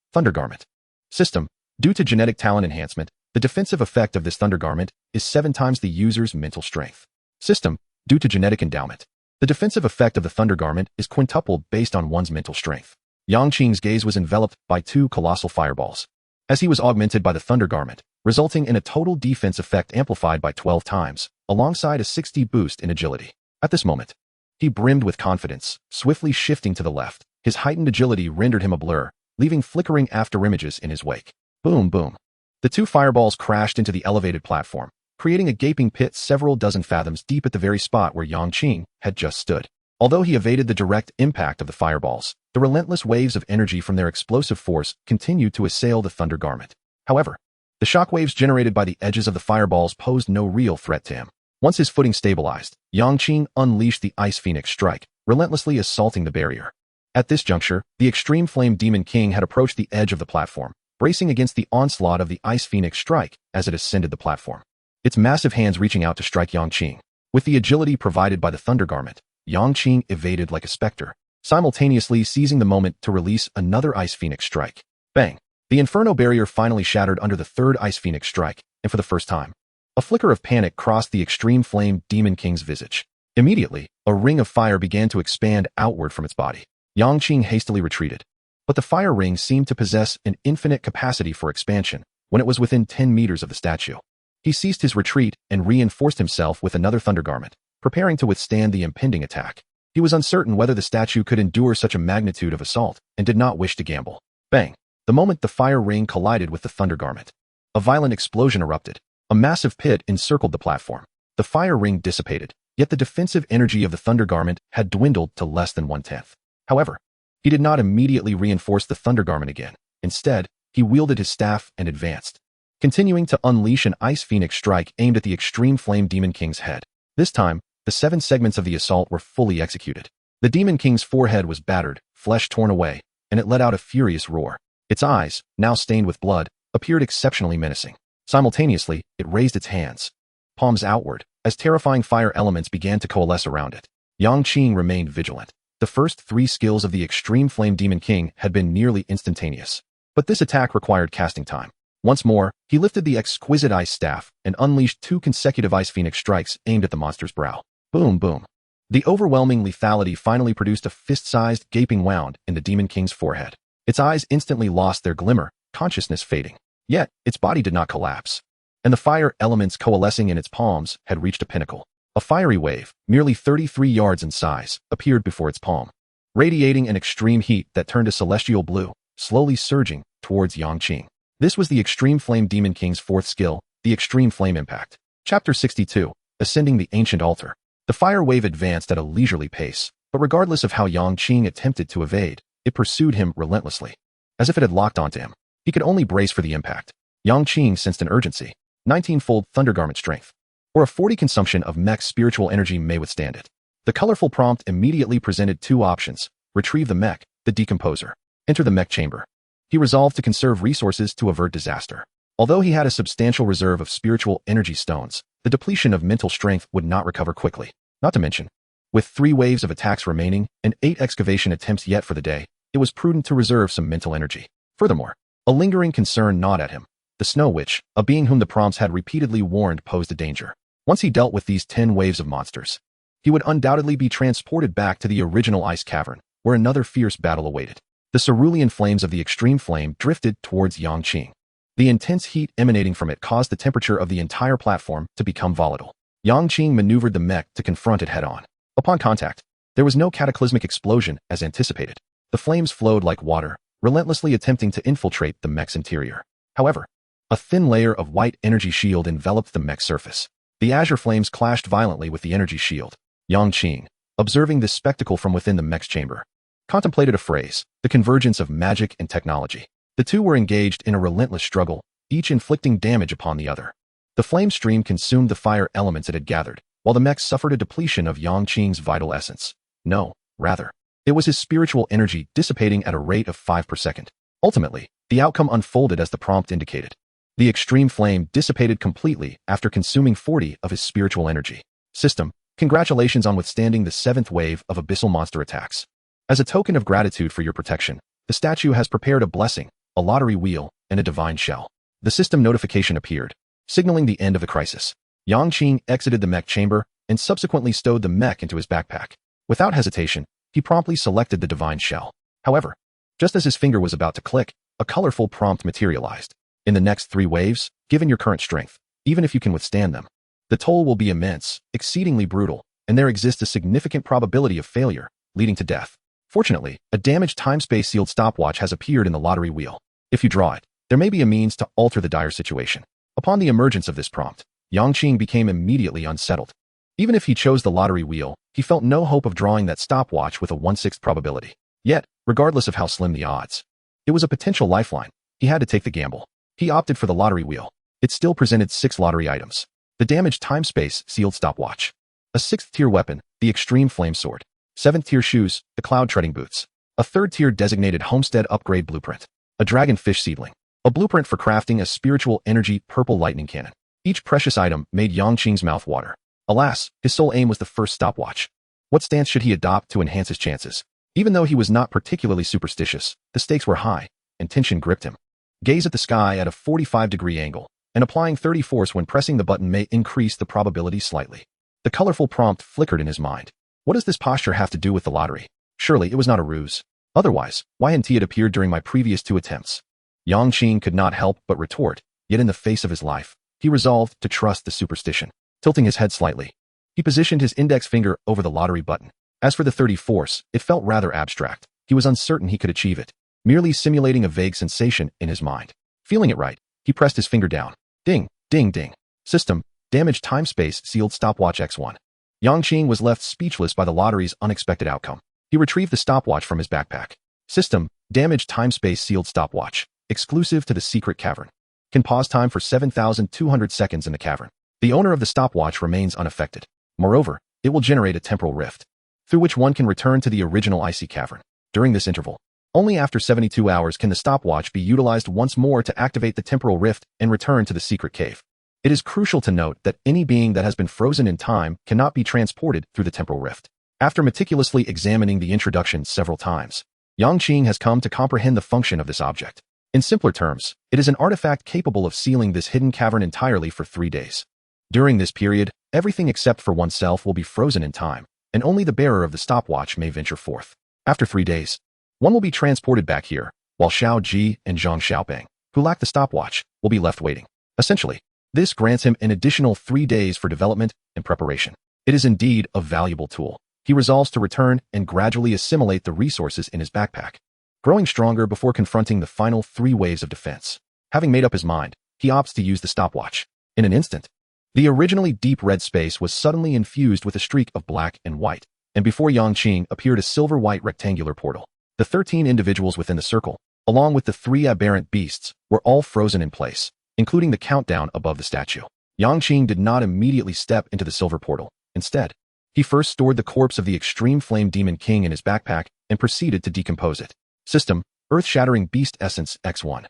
System. Due to genetic talent enhancement, the defensive effect of this Thunder Garment is 7 times the user's mental strength. System. Due to genetic endowment, the defensive effect of the Thunder Garment is quintupled based on one's mental strength. Yang Qing's gaze was enveloped by 2 colossal fireballs, as he was augmented by the Thunder Garment, resulting in a total defense effect amplified by 12 times, alongside a 60 boost in agility. At this moment, he brimmed with confidence, swiftly shifting to the left. His heightened agility rendered him a blur, leaving flickering afterimages in his wake. Boom, boom. The 2 fireballs crashed into the elevated platform, creating a gaping pit several dozen fathoms deep at the very spot where Yang Qing had just stood. Although he evaded the direct impact of the fireballs, the relentless waves of energy from their explosive force continued to assail the Thunder Garment. However, the shockwaves generated by the edges of the fireballs posed no real threat to him. Once his footing stabilized, Yang Qing unleashed the Ice Phoenix Strike, relentlessly assaulting the barrier. At this juncture, the extreme flame demon king had approached the edge of the platform, bracing against the onslaught of the Ice Phoenix Strike as it ascended the platform, its massive hands reaching out to strike Yang Qing. With the agility provided by the Thunder Garment, Yang Qing evaded like a specter, simultaneously seizing the moment to release another Ice Phoenix Strike. Bang! The Inferno barrier finally shattered under the 3rd Ice Phoenix Strike, and for the first time, a flicker of panic crossed the extreme flame demon king's visage. Immediately, a ring of fire began to expand outward from its body. Yang Qing hastily retreated, but the fire ring seemed to possess an infinite capacity for expansion when it was within 10 meters of the statue. He ceased his retreat and reinforced himself with another Thunder Garment, preparing to withstand the impending attack. He was uncertain whether the statue could endure such a magnitude of assault and did not wish to gamble. Bang! The moment the fire ring collided with the Thunder Garment, a violent explosion erupted. A massive pit encircled the platform. The fire ring dissipated, yet the defensive energy of the Thunder Garment had dwindled to less than 1/10. However, he did not immediately reinforce the Thunder Garment again. Instead, he wielded his staff and advanced, continuing to unleash an Ice Phoenix Strike aimed at the extreme flame demon king's head. This time, the 7 segments of the assault were fully executed. The demon king's forehead was battered, flesh torn away, and it let out a furious roar. Its eyes, now stained with blood, appeared exceptionally menacing. Simultaneously, it raised its hands, palms outward, as terrifying fire elements began to coalesce around it. Yang Qing remained vigilant. The first 3 skills of the extreme flame demon king had been nearly instantaneous, but this attack required casting time. Once more, he lifted the exquisite ice staff and unleashed 2 consecutive Ice Phoenix Strikes aimed at the monster's brow. Boom, boom. The overwhelming lethality finally produced a fist-sized gaping wound in the demon king's forehead. Its eyes instantly lost their glimmer, consciousness fading. Yet, its body did not collapse, and the fire elements coalescing in its palms had reached a pinnacle. A fiery wave, merely 33 yards in size, appeared before its palm, radiating an extreme heat that turned a celestial blue, slowly surging towards Yang Qing. This was the Extreme Flame Demon King's 4th skill, the Extreme Flame Impact. Chapter 62, Ascending the Ancient Altar. The fire wave advanced at a leisurely pace, but regardless of how Yang Qing attempted to evade, it pursued him relentlessly. As if it had locked onto him, he could only brace for the impact. Yang Qing sensed an urgency. 19-fold Thundergarment strength, or a 40 consumption of mech's spiritual energy may withstand it. The colorful prompt immediately presented two options: retrieve the mech, the decomposer, enter the mech chamber. He resolved to conserve resources to avert disaster. Although he had a substantial reserve of spiritual energy stones, the depletion of mental strength would not recover quickly. Not to mention, with 3 waves of attacks remaining and 8 excavation attempts yet for the day, it was prudent to reserve some mental energy. Furthermore, a lingering concern gnawed at him. The Snow Witch, a being whom the prompts had repeatedly warned posed a danger. Once he dealt with these 10 waves of monsters, he would undoubtedly be transported back to the original ice cavern, where another fierce battle awaited. The cerulean flames of the extreme flame drifted towards Yang Qing. The intense heat emanating from it caused the temperature of the entire platform to become volatile. Yang Qing maneuvered the mech to confront it head-on. Upon contact, there was no cataclysmic explosion as anticipated. The flames flowed like water, relentlessly attempting to infiltrate the mech's interior. However, a thin layer of white energy shield enveloped the mech's surface. The azure flames clashed violently with the energy shield. Yang Qing, observing this spectacle from within the mech's chamber, contemplated a phrase: the convergence of magic and technology. The two were engaged in a relentless struggle, each inflicting damage upon the other. The flame stream consumed the fire elements it had gathered, while the mech suffered a depletion of Yang Qing's vital essence. No, rather, it was his spiritual energy dissipating at a rate of 5 per second. Ultimately, the outcome unfolded as the prompt indicated. The extreme flame dissipated completely after consuming 40 of his spiritual energy. System, congratulations on withstanding the 7th wave of abyssal monster attacks. As a token of gratitude for your protection, the statue has prepared a blessing, a lottery wheel, and a divine shell. The system notification appeared, signaling the end of the crisis. Yang Qing exited the mech chamber and subsequently stowed the mech into his backpack. Without hesitation, he promptly selected the divine shell. However, just as his finger was about to click, a colorful prompt materialized. In the next 3 waves, given your current strength, even if you can withstand them, the toll will be immense, exceedingly brutal, and there exists a significant probability of failure, leading to death. Fortunately, a damaged time-space sealed stopwatch has appeared in the lottery wheel. If you draw it, there may be a means to alter the dire situation. Upon the emergence of this prompt, Yang Qing became immediately unsettled. Even if he chose the lottery wheel, he felt no hope of drawing that stopwatch with a 1/6 probability. Yet, regardless of how slim the odds, it was a potential lifeline. He had to take the gamble. He opted for the lottery wheel. It still presented 6 lottery items. The damaged time-space sealed stopwatch, a 6th-tier weapon, the extreme flame sword, 7th-tier shoes, the cloud-treading boots, a 3rd-tier designated homestead upgrade blueprint, a dragonfish seedling, a blueprint for crafting a spiritual energy purple lightning cannon. Each precious item made Yang Qing's mouth water. Alas, his sole aim was the first stopwatch. What stance should he adopt to enhance his chances? Even though he was not particularly superstitious, the stakes were high, and tension gripped him. Gaze at the sky at a 45-degree angle, and applying 30 force when pressing the button may increase the probability slightly. The colorful prompt flickered in his mind. What does this posture have to do with the lottery? Surely it was not a ruse. Otherwise, why hadn't it appeared during my previous 2 attempts? Yang Qing could not help but retort, yet in the face of his life, he resolved to trust the superstition. Tilting his head slightly, he positioned his index finger over the lottery button. As for the 30 force, it felt rather abstract. He was uncertain he could achieve it, merely simulating a vague sensation in his mind. Feeling it right, he pressed his finger down. Ding, ding, ding. System, damaged time-space sealed stopwatch X1. Yang Qing was left speechless by the lottery's unexpected outcome. He retrieved the stopwatch from his backpack. System, damaged time-space sealed stopwatch, exclusive to the secret cavern. Can pause time for 7,200 seconds in the cavern. The owner of the stopwatch remains unaffected. Moreover, it will generate a temporal rift, through which one can return to the original icy cavern. During this interval, only after 72 hours can the stopwatch be utilized once more to activate the temporal rift and return to the secret cave. It is crucial to note that any being that has been frozen in time cannot be transported through the temporal rift. After meticulously examining the introduction several times, Yang Qing has come to comprehend the function of this object. In simpler terms, it is an artifact capable of sealing this hidden cavern entirely for 3 days. During this period, everything except for oneself will be frozen in time, and only the bearer of the stopwatch may venture forth. After 3 days, one will be transported back here, while Xiao Ji and Zhang Xiaopeng, who lack the stopwatch, will be left waiting. Essentially, this grants him an additional 3 days for development and preparation. It is indeed a valuable tool. He resolves to return and gradually assimilate the resources in his backpack, growing stronger before confronting the final 3 waves of defense. Having made up his mind, he opts to use the stopwatch. In an instant, The originally deep red space was suddenly infused with a streak of black and white, and before Yang Qing appeared a silver-white rectangular portal. The 13 individuals within the circle, along with the 3 aberrant beasts, were all frozen in place, including the countdown above the statue. Yang Qing did not immediately step into the silver portal. Instead, he first stored the corpse of the extreme flame demon king in his backpack and proceeded to decompose it. System: Earth-shattering beast essence X1.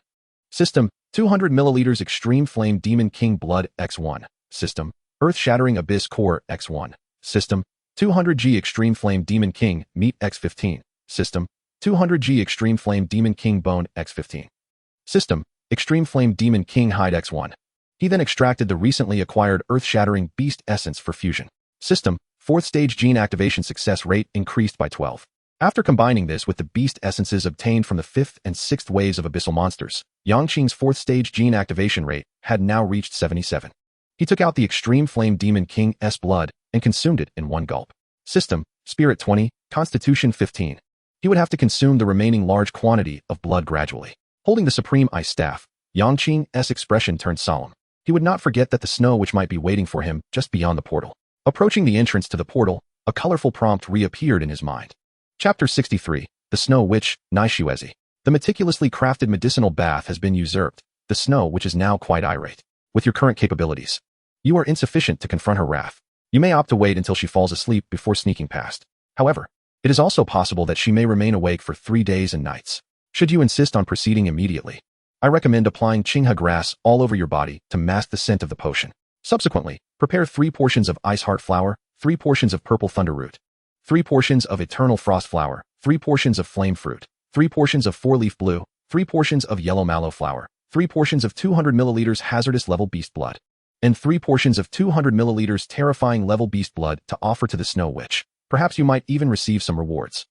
System: 200 milliliters extreme flame demon king blood X1. System: Earth-shattering abyss core X1. System: 200G extreme flame demon king meat X15. System: 200G extreme flame demon king bone X15. System: Extreme flame demon king hide X1. He then extracted the recently acquired earth-shattering beast essence for fusion. System: 4th stage gene activation success rate increased by 12. After combining this with the beast essences obtained from the 5th and 6th waves of abyssal monsters, Yang Qing's 4th stage gene activation rate had now reached 77. He took out the extreme flame demon king's blood and consumed it in one gulp. System: Spirit 20, Constitution 15. He would have to consume the remaining large quantity of blood gradually. Holding the supreme ice staff, Yang Qing's expression turned solemn. He would not forget that the snow which might be waiting for him just beyond the portal. Approaching the entrance to the portal, a colorful prompt reappeared in his mind. Chapter 63, The Snow Witch, Naishiwezi. The meticulously crafted medicinal bath has been usurped, the snow witch is now quite irate. With your current capabilities, you are insufficient to confront her wrath. You may opt to wait until she falls asleep before sneaking past. However, it is also possible that she may remain awake for 3 days and nights. Should you insist on proceeding immediately, I recommend applying Qinghe grass all over your body to mask the scent of the potion. Subsequently, prepare 3 portions of ice heart flower, 3 portions of purple thunder root, 3 portions of eternal frost flower, 3 portions of flame fruit, 3 portions of 4-leaf blue, 3 portions of yellow mallow flower, 3 portions of 200 milliliters hazardous level beast blood, and 3 portions of 200 milliliters terrifying level beast blood to offer to the Snow Witch. Perhaps you might even receive some rewards.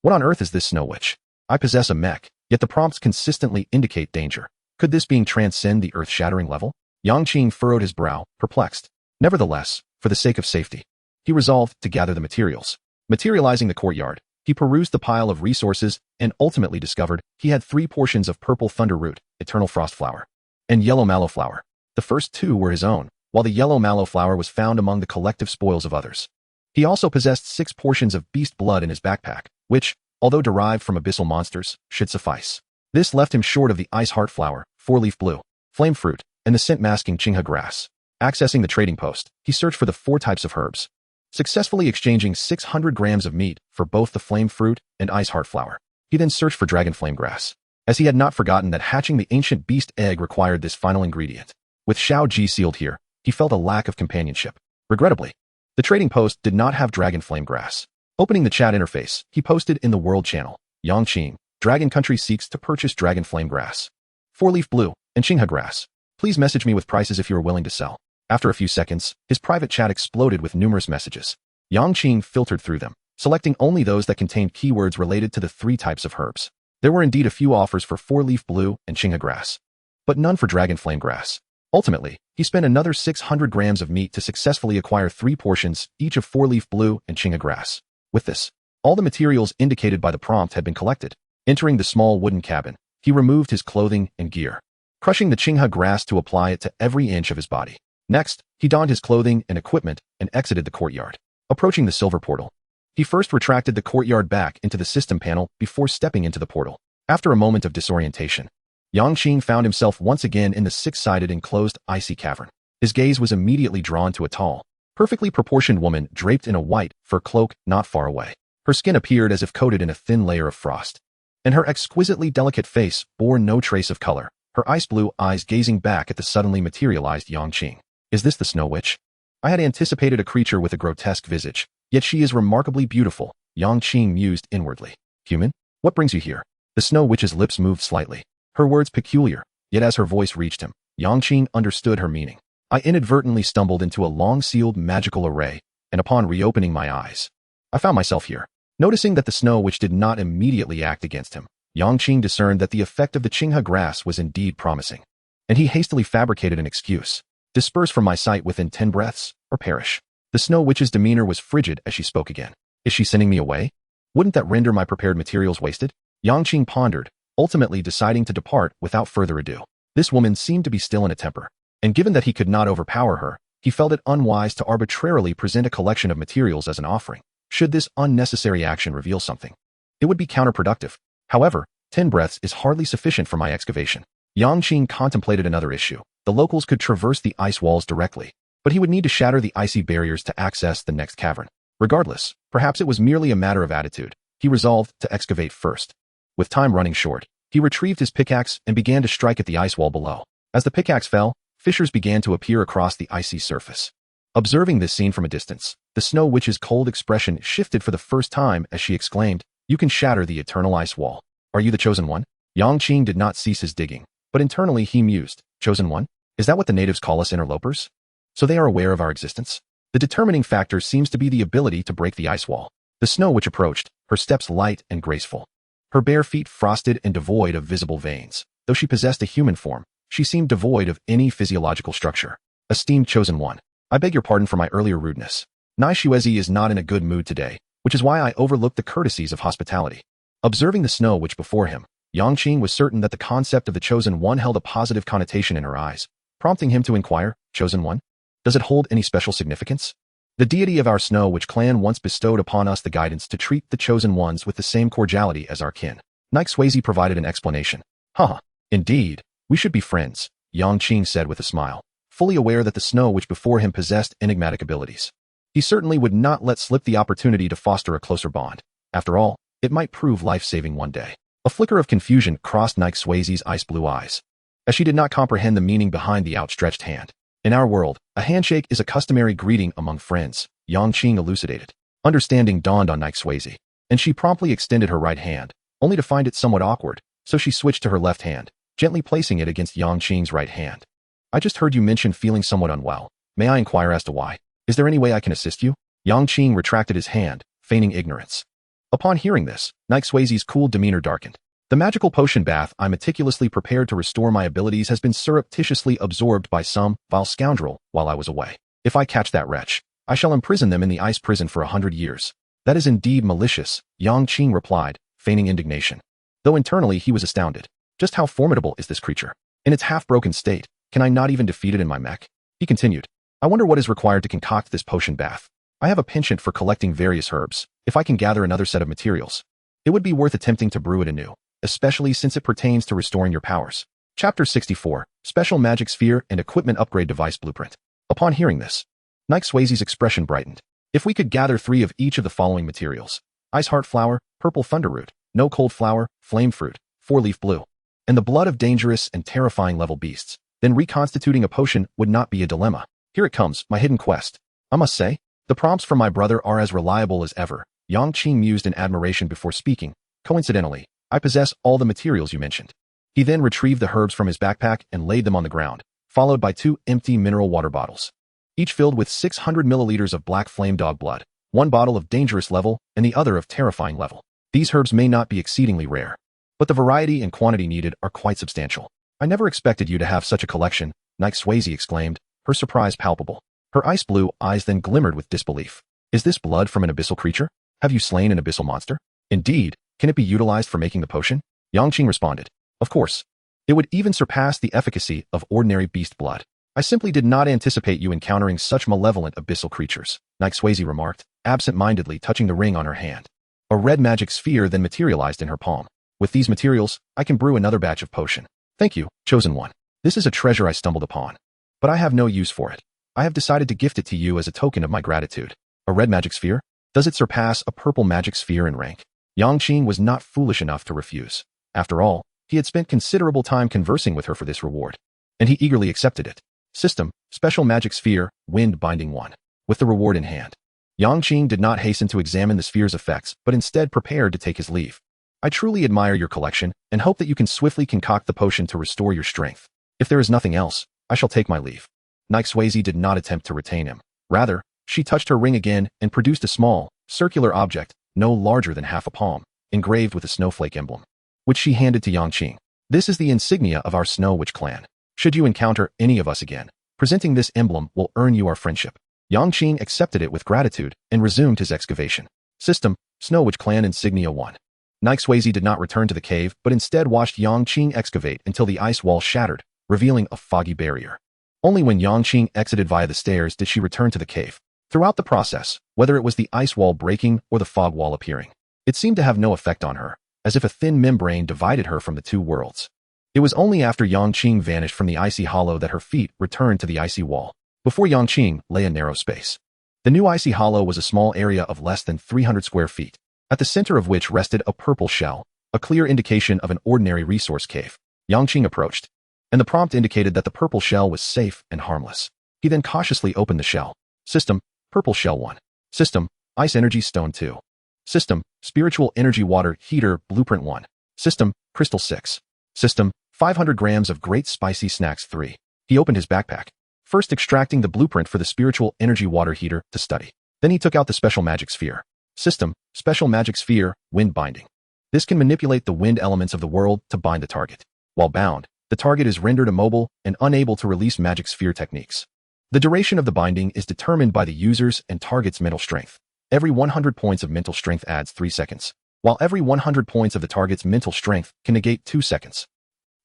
What on earth is this Snow Witch? I possess a mech, yet the prompts consistently indicate danger. Could this being transcend the earth-shattering level? Yang Qing furrowed his brow, perplexed. Nevertheless, for the sake of safety, he resolved to gather the materials. Materializing the courtyard, he perused the pile of resources and ultimately discovered he had 3 portions of purple thunder root, eternal frost flower, and yellow mallow flower. The first 2 were his own, while the yellow mallow flower was found among the collective spoils of others. He also possessed 6 portions of beast blood in his backpack, which, although derived from abyssal monsters, should suffice. This left him short of the ice heart flower, 4-leaf blue, flame fruit, and the scent-masking Qinghe grass. Accessing the trading post, he searched for the 4 types of herbs, successfully exchanging 600 grams of meat for both the flame fruit and ice heart flower. He then searched for dragon flame grass, as he had not forgotten that hatching the ancient beast egg required this final ingredient. With Xiao Ji sealed here, he felt a lack of companionship. Regrettably, the trading post did not have dragon flame grass. Opening the chat interface, he posted in the world channel, Yang Qing, Dragon Country seeks to purchase dragon flame grass, 4-leaf blue, and Qinghe grass. Please message me with prices if you are willing to sell. After a few seconds, his private chat exploded with numerous messages. Yang Qing filtered through them, selecting only those that contained keywords related to the 3 types of herbs. There were indeed a few offers for 4-leaf blue and Qinghe grass, but none for dragon flame grass. Ultimately, he spent another 600 grams of meat to successfully acquire 3 portions, each of 4-leaf blue and Qinghe grass. With this, all the materials indicated by the prompt had been collected. Entering the small wooden cabin, he removed his clothing and gear, crushing the Qinghe grass to apply it to every inch of his body. Next, he donned his clothing and equipment and exited the courtyard. Approaching the silver portal, he first retracted the courtyard back into the system panel before stepping into the portal. After a moment of disorientation, Yang Qing found himself once again in the 6-sided enclosed icy cavern. His gaze was immediately drawn to a tall, perfectly proportioned woman draped in a white fur cloak not far away. Her skin appeared as if coated in a thin layer of frost, and her exquisitely delicate face bore no trace of color, her ice-blue eyes gazing back at the suddenly materialized Yang Qing. Is this the Snow Witch? I had anticipated a creature with a grotesque visage, yet she is remarkably beautiful, Yang Qing mused inwardly. Human? What brings you here? The Snow Witch's lips moved slightly, her words peculiar, yet as her voice reached him, Yang Qing understood her meaning. I inadvertently stumbled into a long-sealed magical array, and upon reopening my eyes, I found myself here. Noticing that the Snow Witch did not immediately act against him, Yang Qing discerned that the effect of the Qinghe grass was indeed promising, and he hastily fabricated an excuse. Disperse from my sight within 10 breaths, or perish. The Snow Witch's demeanor was frigid as she spoke again. Is she sending me away? Wouldn't that render my prepared materials wasted? Yang Qing pondered, ultimately deciding to depart without further ado. This woman seemed to be still in a temper, and given that he could not overpower her, He felt it unwise to arbitrarily present a collection of materials as an offering. Should this unnecessary action reveal something, it would be counterproductive. However, 10 breaths is hardly sufficient for my excavation. Yang Qing contemplated another issue. The locals could traverse the ice walls directly, but he would need to shatter the icy barriers to access the next cavern. Regardless, perhaps it was merely a matter of attitude. He resolved to excavate first. With time running short, he retrieved his pickaxe and began to strike at the ice wall below. As the pickaxe fell, fissures began to appear across the icy surface. Observing this scene from a distance, the Snow Witch's cold expression shifted for the first time as she exclaimed, "You can shatter the eternal ice wall. Are you the chosen one?" Yang Qing did not cease his digging, but internally he mused, "Chosen one? Is that what the natives call us interlopers? So they are aware of our existence?" The determining factor seems to be the ability to break the ice wall. The Snow Witch approached, her steps light and graceful. Her bare feet frosted and devoid of visible veins. Though she possessed a human form, she seemed devoid of any physiological structure. "Esteemed chosen one, I beg your pardon for my earlier rudeness. Naishuezi is not in a good mood today, which is why I overlooked the courtesies of hospitality." Observing the Snow Witch before him, Yang Qing was certain that the concept of the chosen one held a positive connotation in her eyes, prompting him to inquire, "Chosen one? Does it hold any special significance?" "The deity of our Snow Witch clan once bestowed upon us the guidance to treat the chosen ones with the same cordiality as our kin." Naishuezi provided an explanation. "Haha, indeed, we should be friends," Yang Qing said with a smile, fully aware that the Snow Witch before him possessed enigmatic abilities. He certainly would not let slip the opportunity to foster a closer bond. After all, it might prove life-saving one day. A flicker of confusion crossed Naishuezi's ice-blue eyes, as she did not comprehend the meaning behind the outstretched hand. "In our world, a handshake is a customary greeting among friends," Yang Qing elucidated. Understanding dawned on Naishuezi, and she promptly extended her right hand, only to find it somewhat awkward, so she switched to her left hand, gently placing it against Yang Qing's right hand. "I just heard you mention feeling somewhat unwell. May I inquire as to why? Is there any way I can assist you?" Yang Qing retracted his hand, feigning ignorance. Upon hearing this, Naishuezi's cool demeanor darkened. "The magical potion bath I meticulously prepared to restore my abilities has been surreptitiously absorbed by some vile scoundrel while I was away. If I catch that wretch, I shall imprison them in the ice prison for 100 years. "That is indeed malicious," Yang Qing replied, feigning indignation. Though internally he was astounded. Just how formidable is this creature? In its half-broken state, can I not even defeat it in my mech? He continued, "I wonder what is required to concoct this potion bath. I have a penchant for collecting various herbs. If I can gather another set of materials, it would be worth attempting to brew it anew, especially since it pertains to restoring your powers." Chapter 64, Special Magic Sphere and Equipment Upgrade Device Blueprint. Upon hearing this, Naishuezi's expression brightened. "If we could gather 3 of each of the following materials: Ice Heart Flower, Purple Thunderroot, No Cold Flower, Flame Fruit, 4-leaf blue, and the blood of dangerous and terrifying level beasts, then reconstituting a potion would not be a dilemma. Here it comes, my hidden quest. I must say, the prompts from my brother are as reliable as ever." Yang Qing mused in admiration before speaking. "Coincidentally, I possess all the materials you mentioned." He then retrieved the herbs from his backpack and laid them on the ground, followed by 2 empty mineral water bottles, each filled with 600 milliliters of black flame dog blood, 1 bottle of dangerous level and the other of terrifying level. These herbs may not be exceedingly rare, but the variety and quantity needed are quite substantial. "I never expected you to have such a collection," Naishuezi exclaimed, her surprise palpable. Her ice-blue eyes then glimmered with disbelief. "Is this blood from an abyssal creature? Have you slain an abyssal monster?" "Indeed. Can it be utilized for making the potion?" Yang Qing responded. "Of course. It would even surpass the efficacy of ordinary beast blood. I simply did not anticipate you encountering such malevolent abyssal creatures," Naishuezi remarked, absent-mindedly touching the ring on her hand. A red magic sphere then materialized in her palm. "With these materials, I can brew another batch of potion." "Thank you, chosen one. This is a treasure I stumbled upon, but I have no use for it. I have decided to gift it to you as a token of my gratitude." "A red magic sphere? Does it surpass a purple magic sphere in rank?" Yang Qing was not foolish enough to refuse. After all, he had spent considerable time conversing with her for this reward, and he eagerly accepted it. System, Special Magic Sphere, Wind Binding 1. With the reward in hand, Yang Qing did not hasten to examine the sphere's effects, but instead prepared to take his leave. "I truly admire your collection, and hope that you can swiftly concoct the potion to restore your strength. If there is nothing else, I shall take my leave." Naishuezi did not attempt to retain him. Rather, she touched her ring again and produced a small, circular object, no larger than half a palm, engraved with a snowflake emblem, which she handed to Yang Qing. "This is the insignia of our Snow Witch clan. Should you encounter any of us again, presenting this emblem will earn you our friendship." Yang Qing accepted it with gratitude and resumed his excavation. System, Snow Witch Clan Insignia 1. Naishuezi did not return to the cave, but instead watched Yang Qing excavate until the ice wall shattered, revealing a foggy barrier. Only when Yang Qing exited via the stairs did she return to the cave. Throughout the process, whether it was the ice wall breaking or the fog wall appearing, it seemed to have no effect on her, as if a thin membrane divided her from the two worlds. It was only after Yang Qing vanished from the icy hollow that her feet returned to the icy wall. Before Yang Qing lay a narrow space. The new icy hollow was a small area of less than 300 square feet, at the center of which rested a purple shell, a clear indication of an ordinary resource cave. Yang Qing approached, and the prompt indicated that the purple shell was safe and harmless. He then cautiously opened the shell. System, Purple Shell 1. System, Ice Energy Stone 2. System, Spiritual Energy Water Heater Blueprint 1. System, Crystal 6. System, 500 grams of Great Spicy Snacks 3. He opened his backpack, first extracting the blueprint for the Spiritual Energy Water Heater to study. Then he took out the Special Magic Sphere. System, Special Magic Sphere, Wind Binding. This can manipulate the wind elements of the world to bind the target. While bound, the target is rendered immobile and unable to release magic sphere techniques. The duration of the binding is determined by the user's and target's mental strength. Every 100 points of mental strength adds 3 seconds, while every 100 points of the target's mental strength can negate 2 seconds.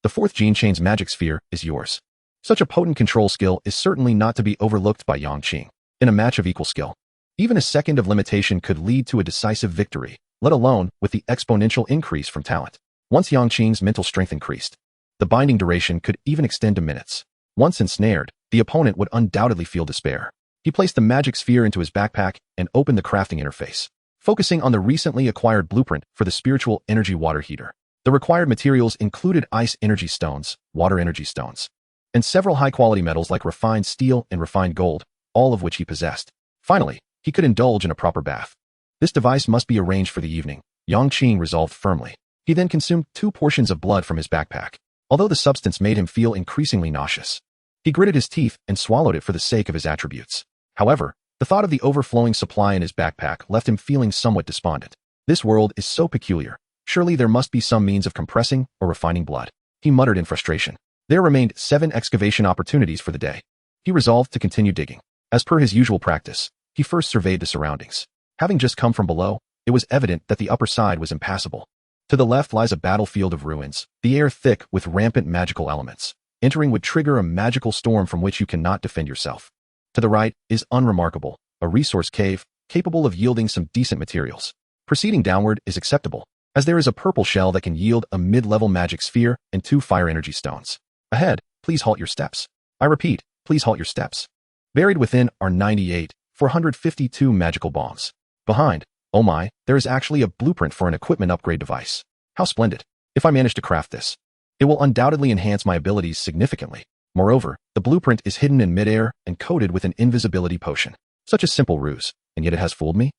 The fourth gene chain's magic sphere is yours. Such a potent control skill is certainly not to be overlooked by Yang Qing. In a match of equal skill, even a second of limitation could lead to a decisive victory, let alone with the exponential increase from talent. Once Yang Qing's mental strength increased, the binding duration could even extend to minutes. Once ensnared, the opponent would undoubtedly feel despair. He placed the magic sphere into his backpack and opened the crafting interface, focusing on the recently acquired blueprint for the Spiritual Energy Water Heater. The required materials included ice energy stones, water energy stones, and several high-quality metals like refined steel and refined gold, all of which he possessed. Finally, he could indulge in a proper bath. This device must be arranged for the evening, Yang Qing resolved firmly. He then consumed 2 portions of blood from his backpack, although the substance made him feel increasingly nauseous. He gritted his teeth and swallowed it for the sake of his attributes. However, the thought of the overflowing supply in his backpack left him feeling somewhat despondent. This world is so peculiar. Surely there must be some means of compressing or refining blood. He muttered in frustration. There remained 7 excavation opportunities for the day. He resolved to continue digging. As per his usual practice, he first surveyed the surroundings. Having just come from below, it was evident that the upper side was impassable. To the left lies a battlefield of ruins, the air thick with rampant magical elements. Entering would trigger a magical storm from which you cannot defend yourself. To the right is unremarkable, a resource cave capable of yielding some decent materials. Proceeding downward is acceptable, as there is a purple shell that can yield a mid-level magic sphere and 2 fire energy stones. Ahead, please halt your steps. I repeat, please halt your steps. Buried within are 452 magical bombs. Behind, oh my, there is actually a blueprint for an equipment upgrade device. How splendid. If I manage to craft this, it will undoubtedly enhance my abilities significantly. Moreover, the blueprint is hidden in midair and coated with an invisibility potion. Such a simple ruse, and yet it has fooled me?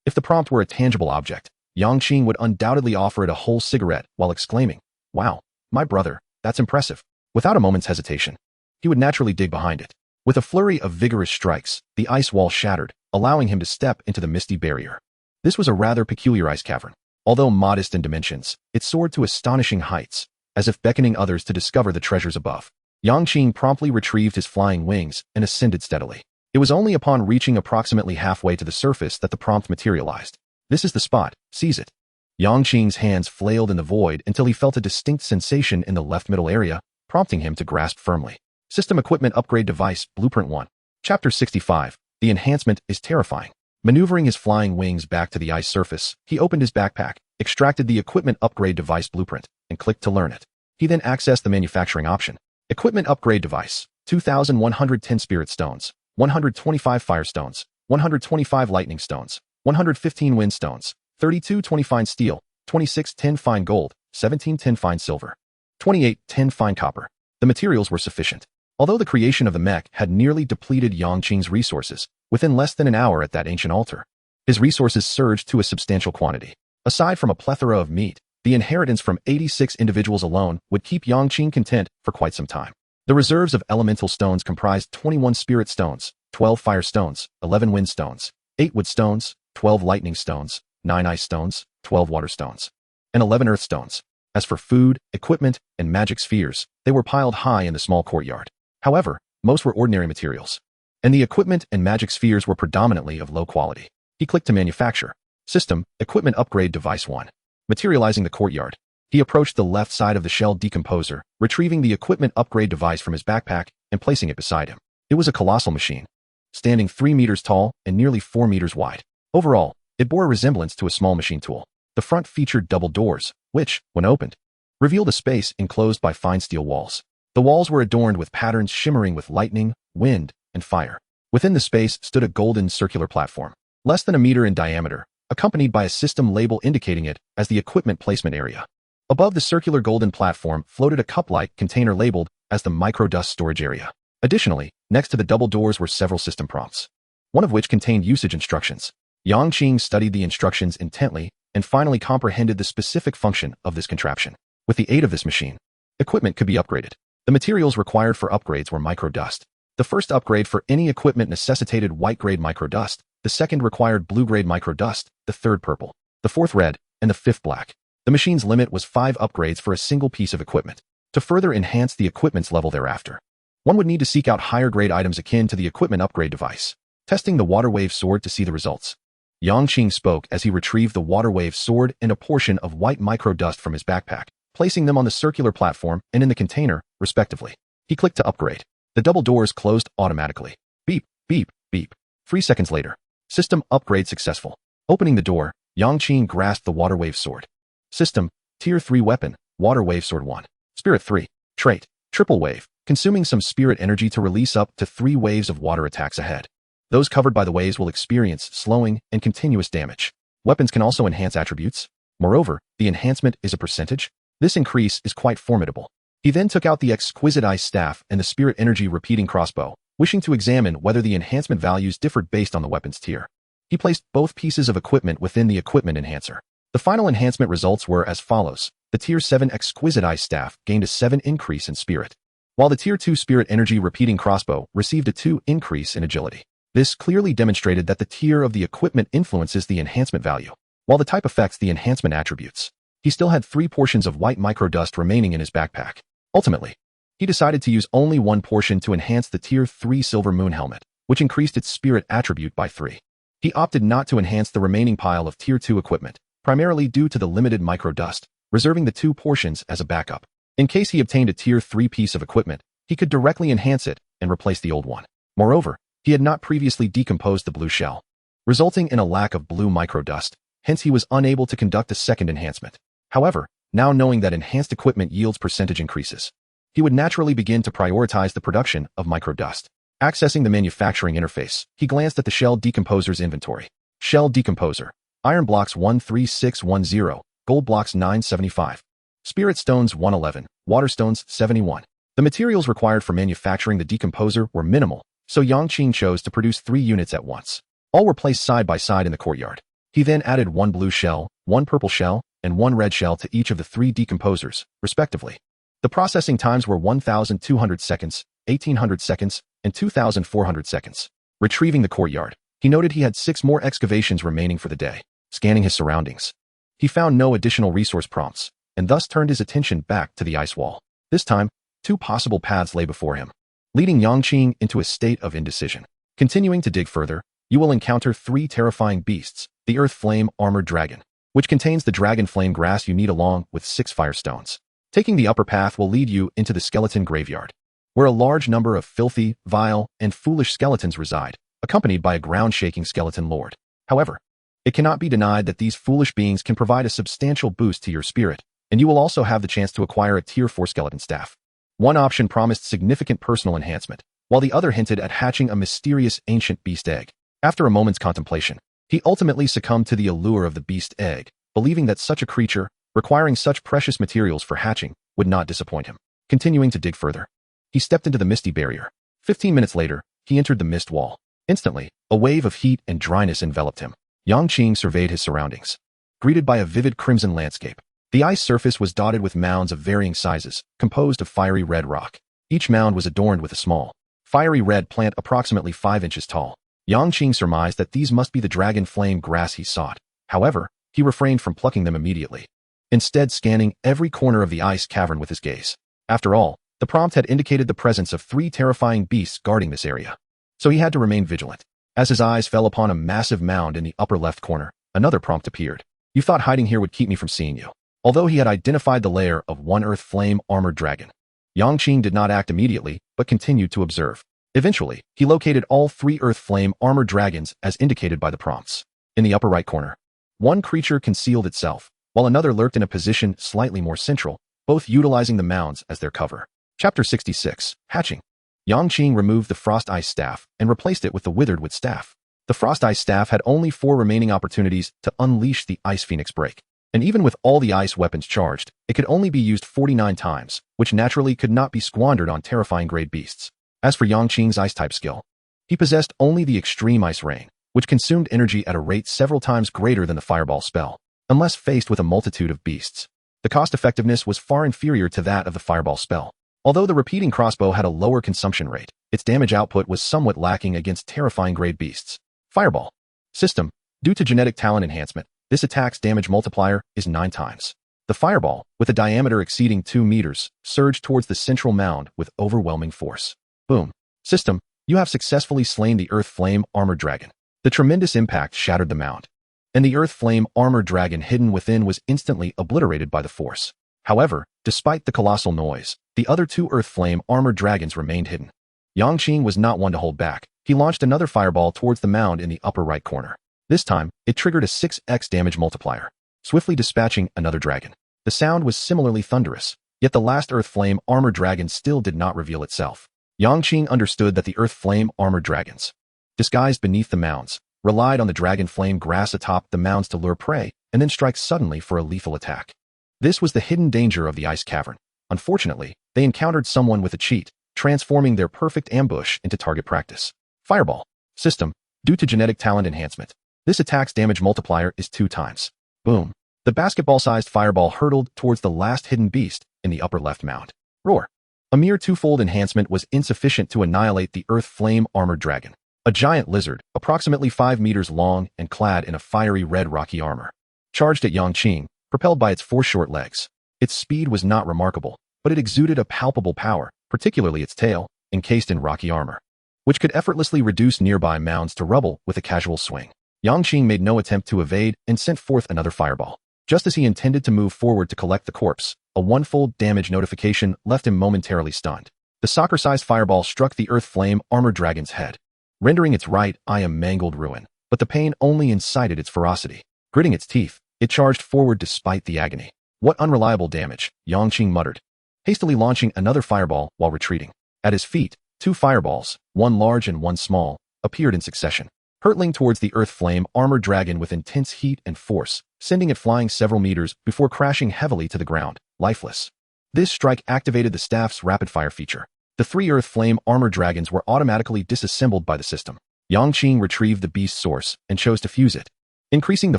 If the prompt were a tangible object, Yang Qing would undoubtedly offer it a whole cigarette while exclaiming, "Wow, my brother, that's impressive." Without a moment's hesitation, he would naturally dig behind it. With a flurry of vigorous strikes, the ice wall shattered, allowing him to step into the misty barrier. This was a rather peculiar ice cavern. Although modest in dimensions, it soared to astonishing heights, as if beckoning others to discover the treasures above. Yang Qing promptly retrieved his flying wings and ascended steadily. It was only upon reaching approximately halfway to the surface that the prompt materialized. This is the spot, seize it. Yang Qing's hands flailed in the void until he felt a distinct sensation in the left middle area, prompting him to grasp firmly. System Equipment Upgrade Device Blueprint 1. Chapter 65. The enhancement is terrifying. Maneuvering his flying wings back to the ice surface, he opened his backpack, extracted the Equipment Upgrade Device Blueprint, and clicked to learn it. He then accessed the manufacturing option. Equipment Upgrade Device. 2,110 Spirit Stones, 125 Fire Stones, 125 Lightning Stones, 115 Wind Stones, 32 20 Fine Steel, 26 10 Fine Gold, 17 10 Fine Silver, 28 10 Fine Copper. The materials were sufficient. Although the creation of the mech had nearly depleted Yang Qing's resources, within less than an hour at that ancient altar, his resources surged to a substantial quantity. Aside from a plethora of meat, the inheritance from 86 individuals alone would keep Yang Qing content for quite some time. The reserves of elemental stones comprised 21 spirit stones, 12 fire stones, 11 wind stones, 8 wood stones, 12 lightning stones, 9 ice stones, 12 water stones, and 11 earth stones. As for food, equipment, and magic spheres, they were piled high in the small courtyard. However, most were ordinary materials, and the equipment and magic spheres were predominantly of low quality. He clicked to manufacture. System, Equipment Upgrade Device 1. Materializing the courtyard, he approached the left side of the shell decomposer, retrieving the equipment upgrade device from his backpack and placing it beside him. It was a colossal machine, standing 3 meters tall and nearly 4 meters wide. Overall, it bore a resemblance to a small machine tool. The front featured double doors, which, when opened, revealed a space enclosed by fine steel walls. The walls were adorned with patterns shimmering with lightning, wind, and fire. Within the space stood a golden circular platform, less than a meter in diameter, accompanied by a system label indicating it as the equipment placement area. Above the circular golden platform floated a cup-like container labeled as the microdust storage area. Additionally, next to the double doors were several system prompts, one of which contained usage instructions. Yang Qing studied the instructions intently and finally comprehended the specific function of this contraption. With the aid of this machine, equipment could be upgraded. The materials required for upgrades were microdust. The first upgrade for any equipment necessitated white-grade microdust, the second required blue-grade microdust, the third purple, the fourth red, and the fifth black. The machine's limit was 5 upgrades for a single piece of equipment. To further enhance the equipment's level thereafter, one would need to seek out higher-grade items akin to the equipment upgrade device. Testing the water wave sword to see the results. Yang Qing spoke as he retrieved the water wave sword and a portion of white microdust from his backpack, placing them on the circular platform and in the container, respectively. He clicked to upgrade. The double doors closed automatically. Beep, beep, beep. 3 seconds later. System upgrade successful. Opening the door, Yang Qing grasped the water wave sword. System, Tier 3 weapon, water wave sword 1. Spirit 3. Trait, triple wave, consuming some spirit energy to release up to 3 waves of water attacks ahead. Those covered by the waves will experience slowing and continuous damage. Weapons can also enhance attributes. Moreover, the enhancement is a percentage. This increase is quite formidable. He then took out the exquisite ice staff and the spirit energy repeating crossbow, wishing to examine whether the enhancement values differed based on the weapon's tier. He placed both pieces of equipment within the equipment enhancer. The final enhancement results were as follows. The Tier 7 exquisite ice staff gained a 7 increase in spirit, while the Tier 2 spirit energy repeating crossbow received a 2 increase in agility. This clearly demonstrated that the tier of the equipment influences the enhancement value, while the type affects the enhancement attributes. He still had 3 portions of white microdust remaining in his backpack. Ultimately, he decided to use only 1 portion to enhance the Tier 3 silver moon helmet, which increased its spirit attribute by 3. He opted not to enhance the remaining pile of Tier 2 equipment, primarily due to the limited microdust, reserving the 2 portions as a backup. In case he obtained a Tier 3 piece of equipment, he could directly enhance it and replace the old one. Moreover, he had not previously decomposed the blue shell, resulting in a lack of blue microdust, hence he was unable to conduct a second enhancement. However, now knowing that enhanced equipment yields percentage increases, he would naturally begin to prioritize the production of microdust. Accessing the manufacturing interface, he glanced at the shell decomposer's inventory. Shell decomposer. Iron blocks 13610, gold blocks 975. Spirit stones 111, water stones 71. The materials required for manufacturing the decomposer were minimal, so Yang Qing chose to produce 3 units at once. All were placed side by side in the courtyard. He then added 1 blue shell, 1 purple shell, and 1 red shell to each of the 3 decomposers, respectively. The processing times were 1,200 seconds, 1,800 seconds, and 2,400 seconds. Retrieving the courtyard, he noted he had 6 more excavations remaining for the day. Scanning his surroundings, he found no additional resource prompts, and thus turned his attention back to the ice wall. This time, 2 possible paths lay before him, leading Yang Qing into a state of indecision. Continuing to dig further, you will encounter 3 terrifying beasts, the Earth Flame Armored Dragon, which contains the dragon flame grass you need along with 6 firestones. Taking the upper path will lead you into the skeleton graveyard, where a large number of filthy, vile, and foolish skeletons reside, accompanied by a ground-shaking skeleton lord. However, it cannot be denied that these foolish beings can provide a substantial boost to your spirit, and you will also have the chance to acquire a Tier 4 skeleton staff. One option promised significant personal enhancement, while the other hinted at hatching a mysterious ancient beast egg. After a moment's contemplation, he ultimately succumbed to the allure of the beast egg, believing that such a creature, requiring such precious materials for hatching, would not disappoint him. Continuing to dig further, he stepped into the misty barrier. 15 minutes later, he entered the mist wall. Instantly, a wave of heat and dryness enveloped him. Yang Qing surveyed his surroundings, greeted by a vivid crimson landscape. The ice surface was dotted with mounds of varying sizes, composed of fiery red rock. Each mound was adorned with a small, fiery red plant approximately 5 inches tall. Yang Qing surmised that these must be the dragon flame grass he sought. However, he refrained from plucking them immediately, instead scanning every corner of the ice cavern with his gaze. After all, the prompt had indicated the presence of 3 terrifying beasts guarding this area, so he had to remain vigilant. As his eyes fell upon a massive mound in the upper left corner, another prompt appeared. You thought hiding here would keep me from seeing you. Although he had identified the lair of one Earth Flame Armored Dragon, Yang Qing did not act immediately, but continued to observe. Eventually, he located all 3 earth flame armored dragons as indicated by the prompts. In the upper right corner, one creature concealed itself, while another lurked in a position slightly more central, both utilizing the mounds as their cover. Chapter 66, Hatching. Yang Qing removed the frost ice staff and replaced it with the withered wood staff. The frost ice staff had only 4 remaining opportunities to unleash the ice phoenix break. And even with all the ice weapons charged, it could only be used 49 times, which naturally could not be squandered on terrifying grade beasts. As for Yang Qing's ice-type skill, he possessed only the extreme ice rain, which consumed energy at a rate several times greater than the fireball spell, unless faced with a multitude of beasts. The cost-effectiveness was far inferior to that of the fireball spell. Although the repeating crossbow had a lower consumption rate, its damage output was somewhat lacking against terrifying grade beasts. Fireball. System. Due to genetic talent enhancement, this attack's damage multiplier is 9 times. The fireball, with a diameter exceeding 2 meters, surged towards the central mound with overwhelming force. Boom. System. You have successfully slain the Earth Flame Armored Dragon. The tremendous impact shattered the mound, and the Earth Flame Armored Dragon hidden within was instantly obliterated by the force. However, despite the colossal noise, the other 2 Earth Flame Armored Dragons remained hidden. Yang Qing was not one to hold back. He launched another fireball towards the mound in the upper right corner. This time, it triggered a 6x damage multiplier, swiftly dispatching another dragon. The sound was similarly thunderous, yet the last Earth Flame Armored Dragon still did not reveal itself. Yang Qing understood that the Earth Flame Armored Dragons, disguised beneath the mounds, relied on the dragon flame grass atop the mounds to lure prey and then strike suddenly for a lethal attack. This was the hidden danger of the ice cavern. Unfortunately, they encountered someone with a cheat, transforming their perfect ambush into target practice. Fireball. System. Due to genetic talent enhancement, this attack's damage multiplier is 2 times. Boom. The basketball-sized fireball hurtled towards the last hidden beast in the upper left mound. Roar. A mere 2-fold enhancement was insufficient to annihilate the Earth Flame Armored Dragon, a giant lizard, approximately 5 meters long and clad in a fiery red rocky armor. Charged at Yang Qing, propelled by its 4 short legs. Its speed was not remarkable, but it exuded a palpable power, particularly its tail, encased in rocky armor, which could effortlessly reduce nearby mounds to rubble with a casual swing. Yang Qing made no attempt to evade and sent forth another fireball. Just as he intended to move forward to collect the corpse, a 1-fold damage notification left him momentarily stunned. The soccer-sized fireball struck the Earth Flame Armored Dragon's head, rendering its right eye a mangled ruin, but the pain only incited its ferocity. Gritting its teeth, it charged forward despite the agony. What unreliable damage, Yang Qing muttered, hastily launching another fireball while retreating. At his feet, 2 fireballs, one large and one small, appeared in succession, hurtling towards the Earth Flame Armored Dragon with intense heat and force, sending it flying several meters before crashing heavily to the ground, lifeless. This strike activated the staff's rapid-fire feature. The 3 Earth Flame Armored Dragons were automatically disassembled by the system. Yang Qing retrieved the beast's source and chose to fuse it, increasing the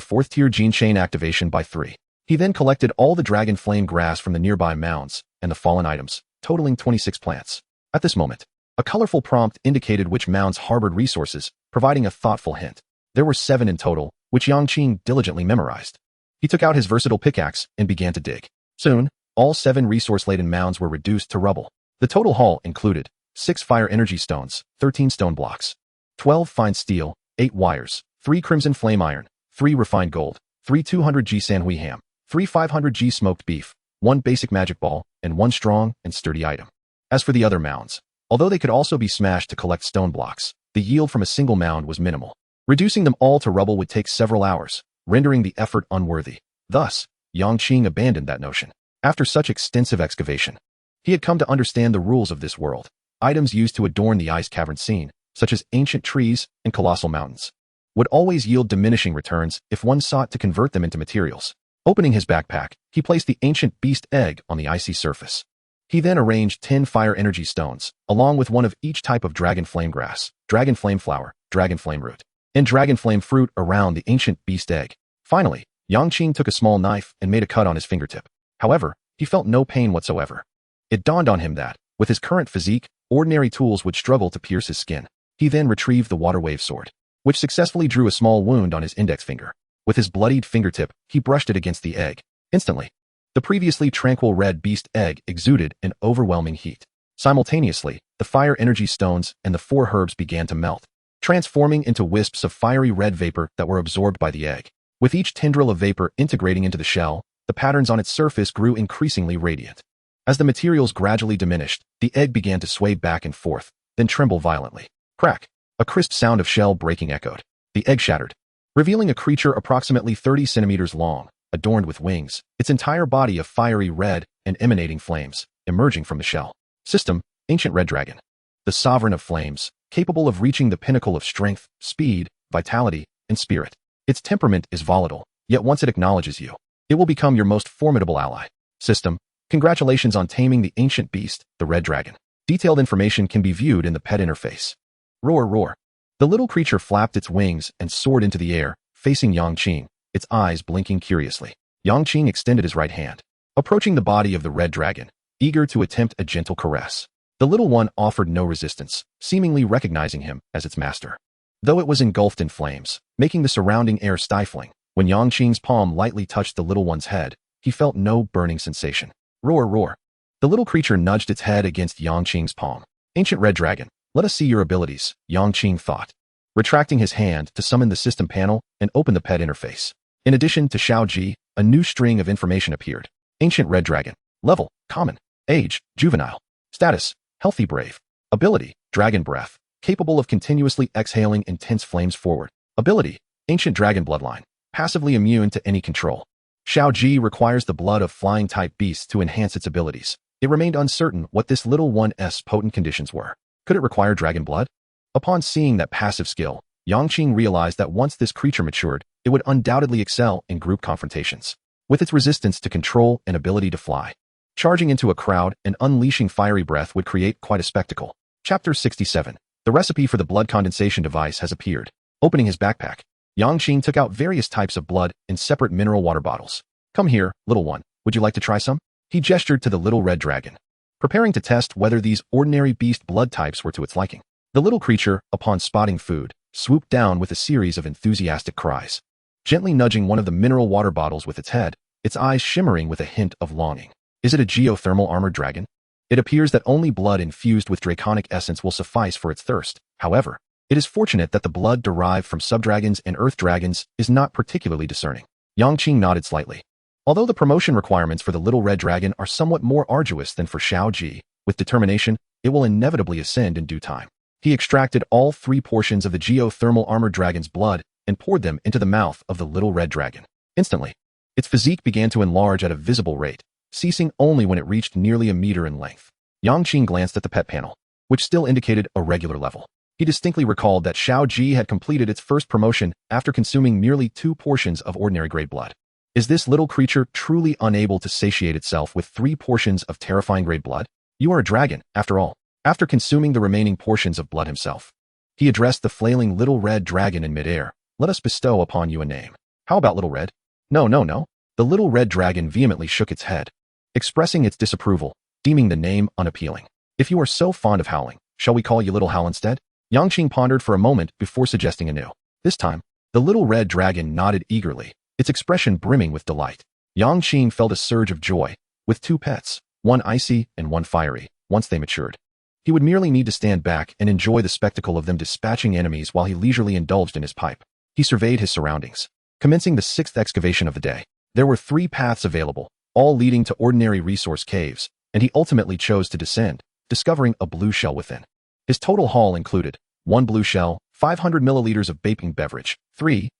4th-tier gene chain activation by 3. He then collected all the dragon flame grass from the nearby mounds and the fallen items, totaling 26 plants. At this moment, a colorful prompt indicated which mounds harbored resources, providing a thoughtful hint. There were 7 in total, which Yang Qing diligently memorized. He took out his versatile pickaxe and began to dig. Soon, all 7 resource-laden mounds were reduced to rubble. The total haul included 6 fire energy stones, 13 stone blocks, 12 fine steel, 8 wires, 3 crimson flame iron, 3 refined gold, 3 200G sanhui ham, 3 500G smoked beef, 1 basic magic ball, and 1 strong and sturdy item. As for the other mounds, although they could also be smashed to collect stone blocks, the yield from a single mound was minimal. Reducing them all to rubble would take several hours, rendering the effort unworthy. Thus, Yang Qing abandoned that notion. After such extensive excavation, he had come to understand the rules of this world. Items used to adorn the ice cavern scene, such as ancient trees and colossal mountains, would always yield diminishing returns if one sought to convert them into materials. Opening his backpack, he placed the ancient beast egg on the icy surface. He then arranged 10 fire energy stones, along with one of each type of dragon flame grass, dragon flame flower, dragon flame root, and dragon flame fruit around the ancient beast egg. Finally, Yang Qing took a small knife and made a cut on his fingertip. However, he felt no pain whatsoever. It dawned on him that, with his current physique, ordinary tools would struggle to pierce his skin. He then retrieved the water wave sword, which successfully drew a small wound on his index finger. With his bloodied fingertip, he brushed it against the egg. Instantly, the previously tranquil red beast egg exuded an overwhelming heat. Simultaneously, the fire energy stones and the 4 herbs began to melt, transforming into wisps of fiery red vapor that were absorbed by the egg. With each tendril of vapor integrating into the shell, the patterns on its surface grew increasingly radiant. As the materials gradually diminished, the egg began to sway back and forth, then tremble violently. Crack! A crisp sound of shell breaking echoed. The egg shattered, revealing a creature approximately 30 centimeters long, adorned with wings, its entire body of fiery red and emanating flames, emerging from the shell. System: Ancient Red Dragon. The Sovereign of Flames, capable of reaching the pinnacle of strength, speed, vitality, and spirit. Its temperament is volatile, yet once it acknowledges you, it will become your most formidable ally. System: Congratulations on taming the ancient beast, the Red Dragon. Detailed information can be viewed in the pet interface. Roar, roar. The little creature flapped its wings and soared into the air, facing Yang Qing, its eyes blinking curiously. Yang Qing extended his right hand, approaching the body of the Red Dragon, eager to attempt a gentle caress. The little one offered no resistance, seemingly recognizing him as its master. Though it was engulfed in flames, making the surrounding air stifling, when Yang Qing's palm lightly touched the little one's head, he felt no burning sensation. Roar, roar. The little creature nudged its head against Yang Qing's palm. Ancient Red Dragon, let us see your abilities, Yang Qing thought, retracting his hand to summon the system panel and open the pet interface. In addition to Xiaoji, a new string of information appeared. Ancient Red Dragon. Level: Common. Age: Juvenile. Status: Healthy Brave. Ability: Dragon Breath, capable of continuously exhaling intense flames forward. Ability: Ancient Dragon Bloodline, passively immune to any control. Xiaoji requires the blood of flying-type beasts to enhance its abilities. It remained uncertain what this little one's potent conditions were. Could it require dragon blood? Upon seeing that passive skill, Yang Qing realized that once this creature matured, it would undoubtedly excel in group confrontations. With its resistance to control and ability to fly, charging into a crowd and unleashing fiery breath would create quite a spectacle. Chapter 67. The recipe for the blood condensation device has appeared. Opening his backpack, Yang Qing took out various types of blood in separate mineral water bottles. Come here, little one. Would you like to try some? He gestured to the little red dragon, preparing to test whether these ordinary beast blood types were to its liking. The little creature, upon spotting food, swooped down with a series of enthusiastic cries, gently nudging one of the mineral water bottles with its head, its eyes shimmering with a hint of longing. Is it a geothermal armored dragon? It appears that only blood infused with draconic essence will suffice for its thirst. However, it is fortunate that the blood derived from subdragons and earth dragons is not particularly discerning. Yang Qing nodded slightly. Although the promotion requirements for the little red dragon are somewhat more arduous than for Xiaoji, with determination, it will inevitably ascend in due time. He extracted all 3 portions of the geothermal armored dragon's blood and poured them into the mouth of the little red dragon. Instantly, its physique began to enlarge at a visible rate, ceasing only when it reached nearly a meter in length. Yang Qing glanced at the pet panel, which still indicated a regular level. He distinctly recalled that Xiaoji had completed its first promotion after consuming merely 2 portions of ordinary grade blood. Is this little creature truly unable to satiate itself with 3 portions of terrifying grade blood? You are a dragon, after all. After consuming the remaining portions of blood himself, he addressed the flailing little red dragon in midair. Let us bestow upon you a name. How about Little Red? No, no, no. The little red dragon vehemently shook its head, expressing its disapproval, deeming the name unappealing. If you are so fond of howling, shall we call you Little Howl instead? Yang Qing pondered for a moment before suggesting anew. This time, the little red dragon nodded eagerly, its expression brimming with delight. Yang Qing felt a surge of joy. With 2 pets, one icy and one fiery, once they matured, he would merely need to stand back and enjoy the spectacle of them dispatching enemies while he leisurely indulged in his pipe. He surveyed his surroundings. Commencing the 6th excavation of the day, there were 3 paths available, all leading to ordinary resource caves, and he ultimately chose to descend, discovering a blue shell within. His total haul included 1 blue shell, 500 milliliters of vaping beverage,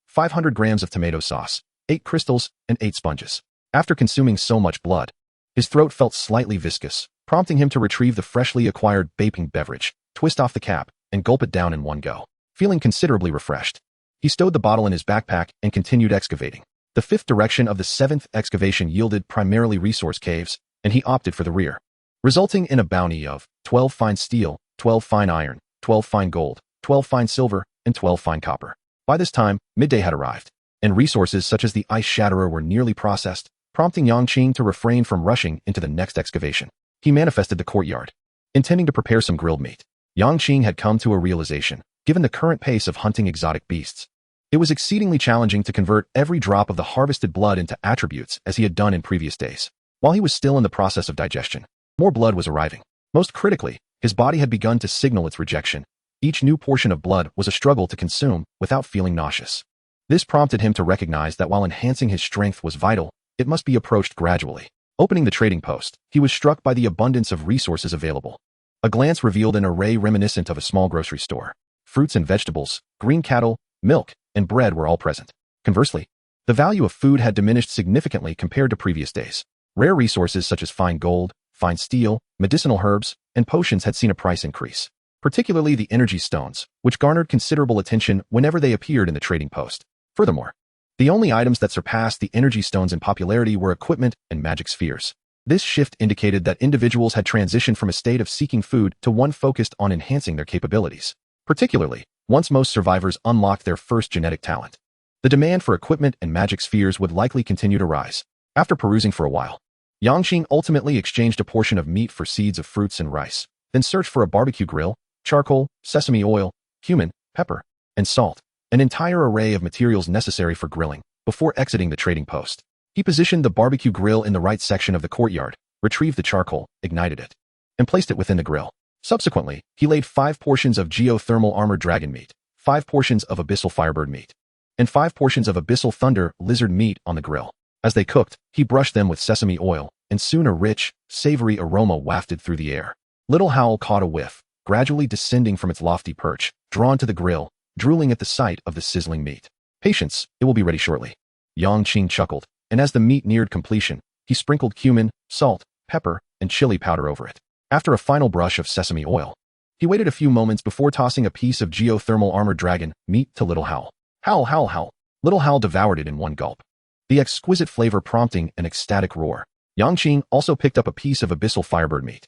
500 grams of tomato sauce, 8 crystals, and 8 sponges. After consuming so much blood, his throat felt slightly viscous, prompting him to retrieve the freshly acquired vaping beverage, twist off the cap, and gulp it down in one go. Feeling considerably refreshed, he stowed the bottle in his backpack and continued excavating. The 5th direction of the 7th excavation yielded primarily resource caves, and he opted for the rear, resulting in a bounty of 12 fine steel, 12 fine iron, 12 fine gold, 12 fine silver, and 12 fine copper. By this time, midday had arrived, and resources such as the ice shatterer were nearly processed, prompting Yang Qing to refrain from rushing into the next excavation. He manifested the courtyard, intending to prepare some grilled meat. Yang Qing had come to a realization, given the current pace of hunting exotic beasts. It was exceedingly challenging to convert every drop of the harvested blood into attributes as he had done in previous days. While he was still in the process of digestion, more blood was arriving. Most critically, his body had begun to signal its rejection. Each new portion of blood was a struggle to consume without feeling nauseous. This prompted him to recognize that while enhancing his strength was vital, it must be approached gradually. Opening the trading post, he was struck by the abundance of resources available. A glance revealed an array reminiscent of a small grocery store. Fruits and vegetables, green cattle, milk, and bread were all present. Conversely, the value of food had diminished significantly compared to previous days. Rare resources such as fine gold, fine steel, medicinal herbs, and potions had seen a price increase, particularly the energy stones, which garnered considerable attention whenever they appeared in the trading post. Furthermore, the only items that surpassed the energy stones in popularity were equipment and magic spheres. This shift indicated that individuals had transitioned from a state of seeking food to one focused on enhancing their capabilities, particularly once most survivors unlocked their first genetic talent. The demand for equipment and magic spheres would likely continue to rise. After perusing for a while, Yang Qing ultimately exchanged a portion of meat for seeds of fruits and rice, then searched for a barbecue grill, charcoal, sesame oil, cumin, pepper, and salt, an entire array of materials necessary for grilling, before exiting the trading post. He positioned the barbecue grill in the right section of the courtyard, retrieved the charcoal, ignited it, and placed it within the grill. Subsequently, he laid 5 portions of geothermal armored dragon meat, 5 portions of abyssal firebird meat, and 5 portions of abyssal thunder lizard meat on the grill. As they cooked, he brushed them with sesame oil, and soon a rich, savory aroma wafted through the air. Little Howl caught a whiff, gradually descending from its lofty perch, drawn to the grill, drooling at the sight of the sizzling meat. Patience, it will be ready shortly. Yang Qing chuckled, and as the meat neared completion, he sprinkled cumin, salt, pepper, and chili powder over it. After a final brush of sesame oil, he waited a few moments before tossing a piece of geothermal armored dragon meat to Little Howl. Howl, howl, howl. Little Howl devoured it in one gulp, the exquisite flavor prompting an ecstatic roar. Yang Qing also picked up a piece of abyssal firebird meat.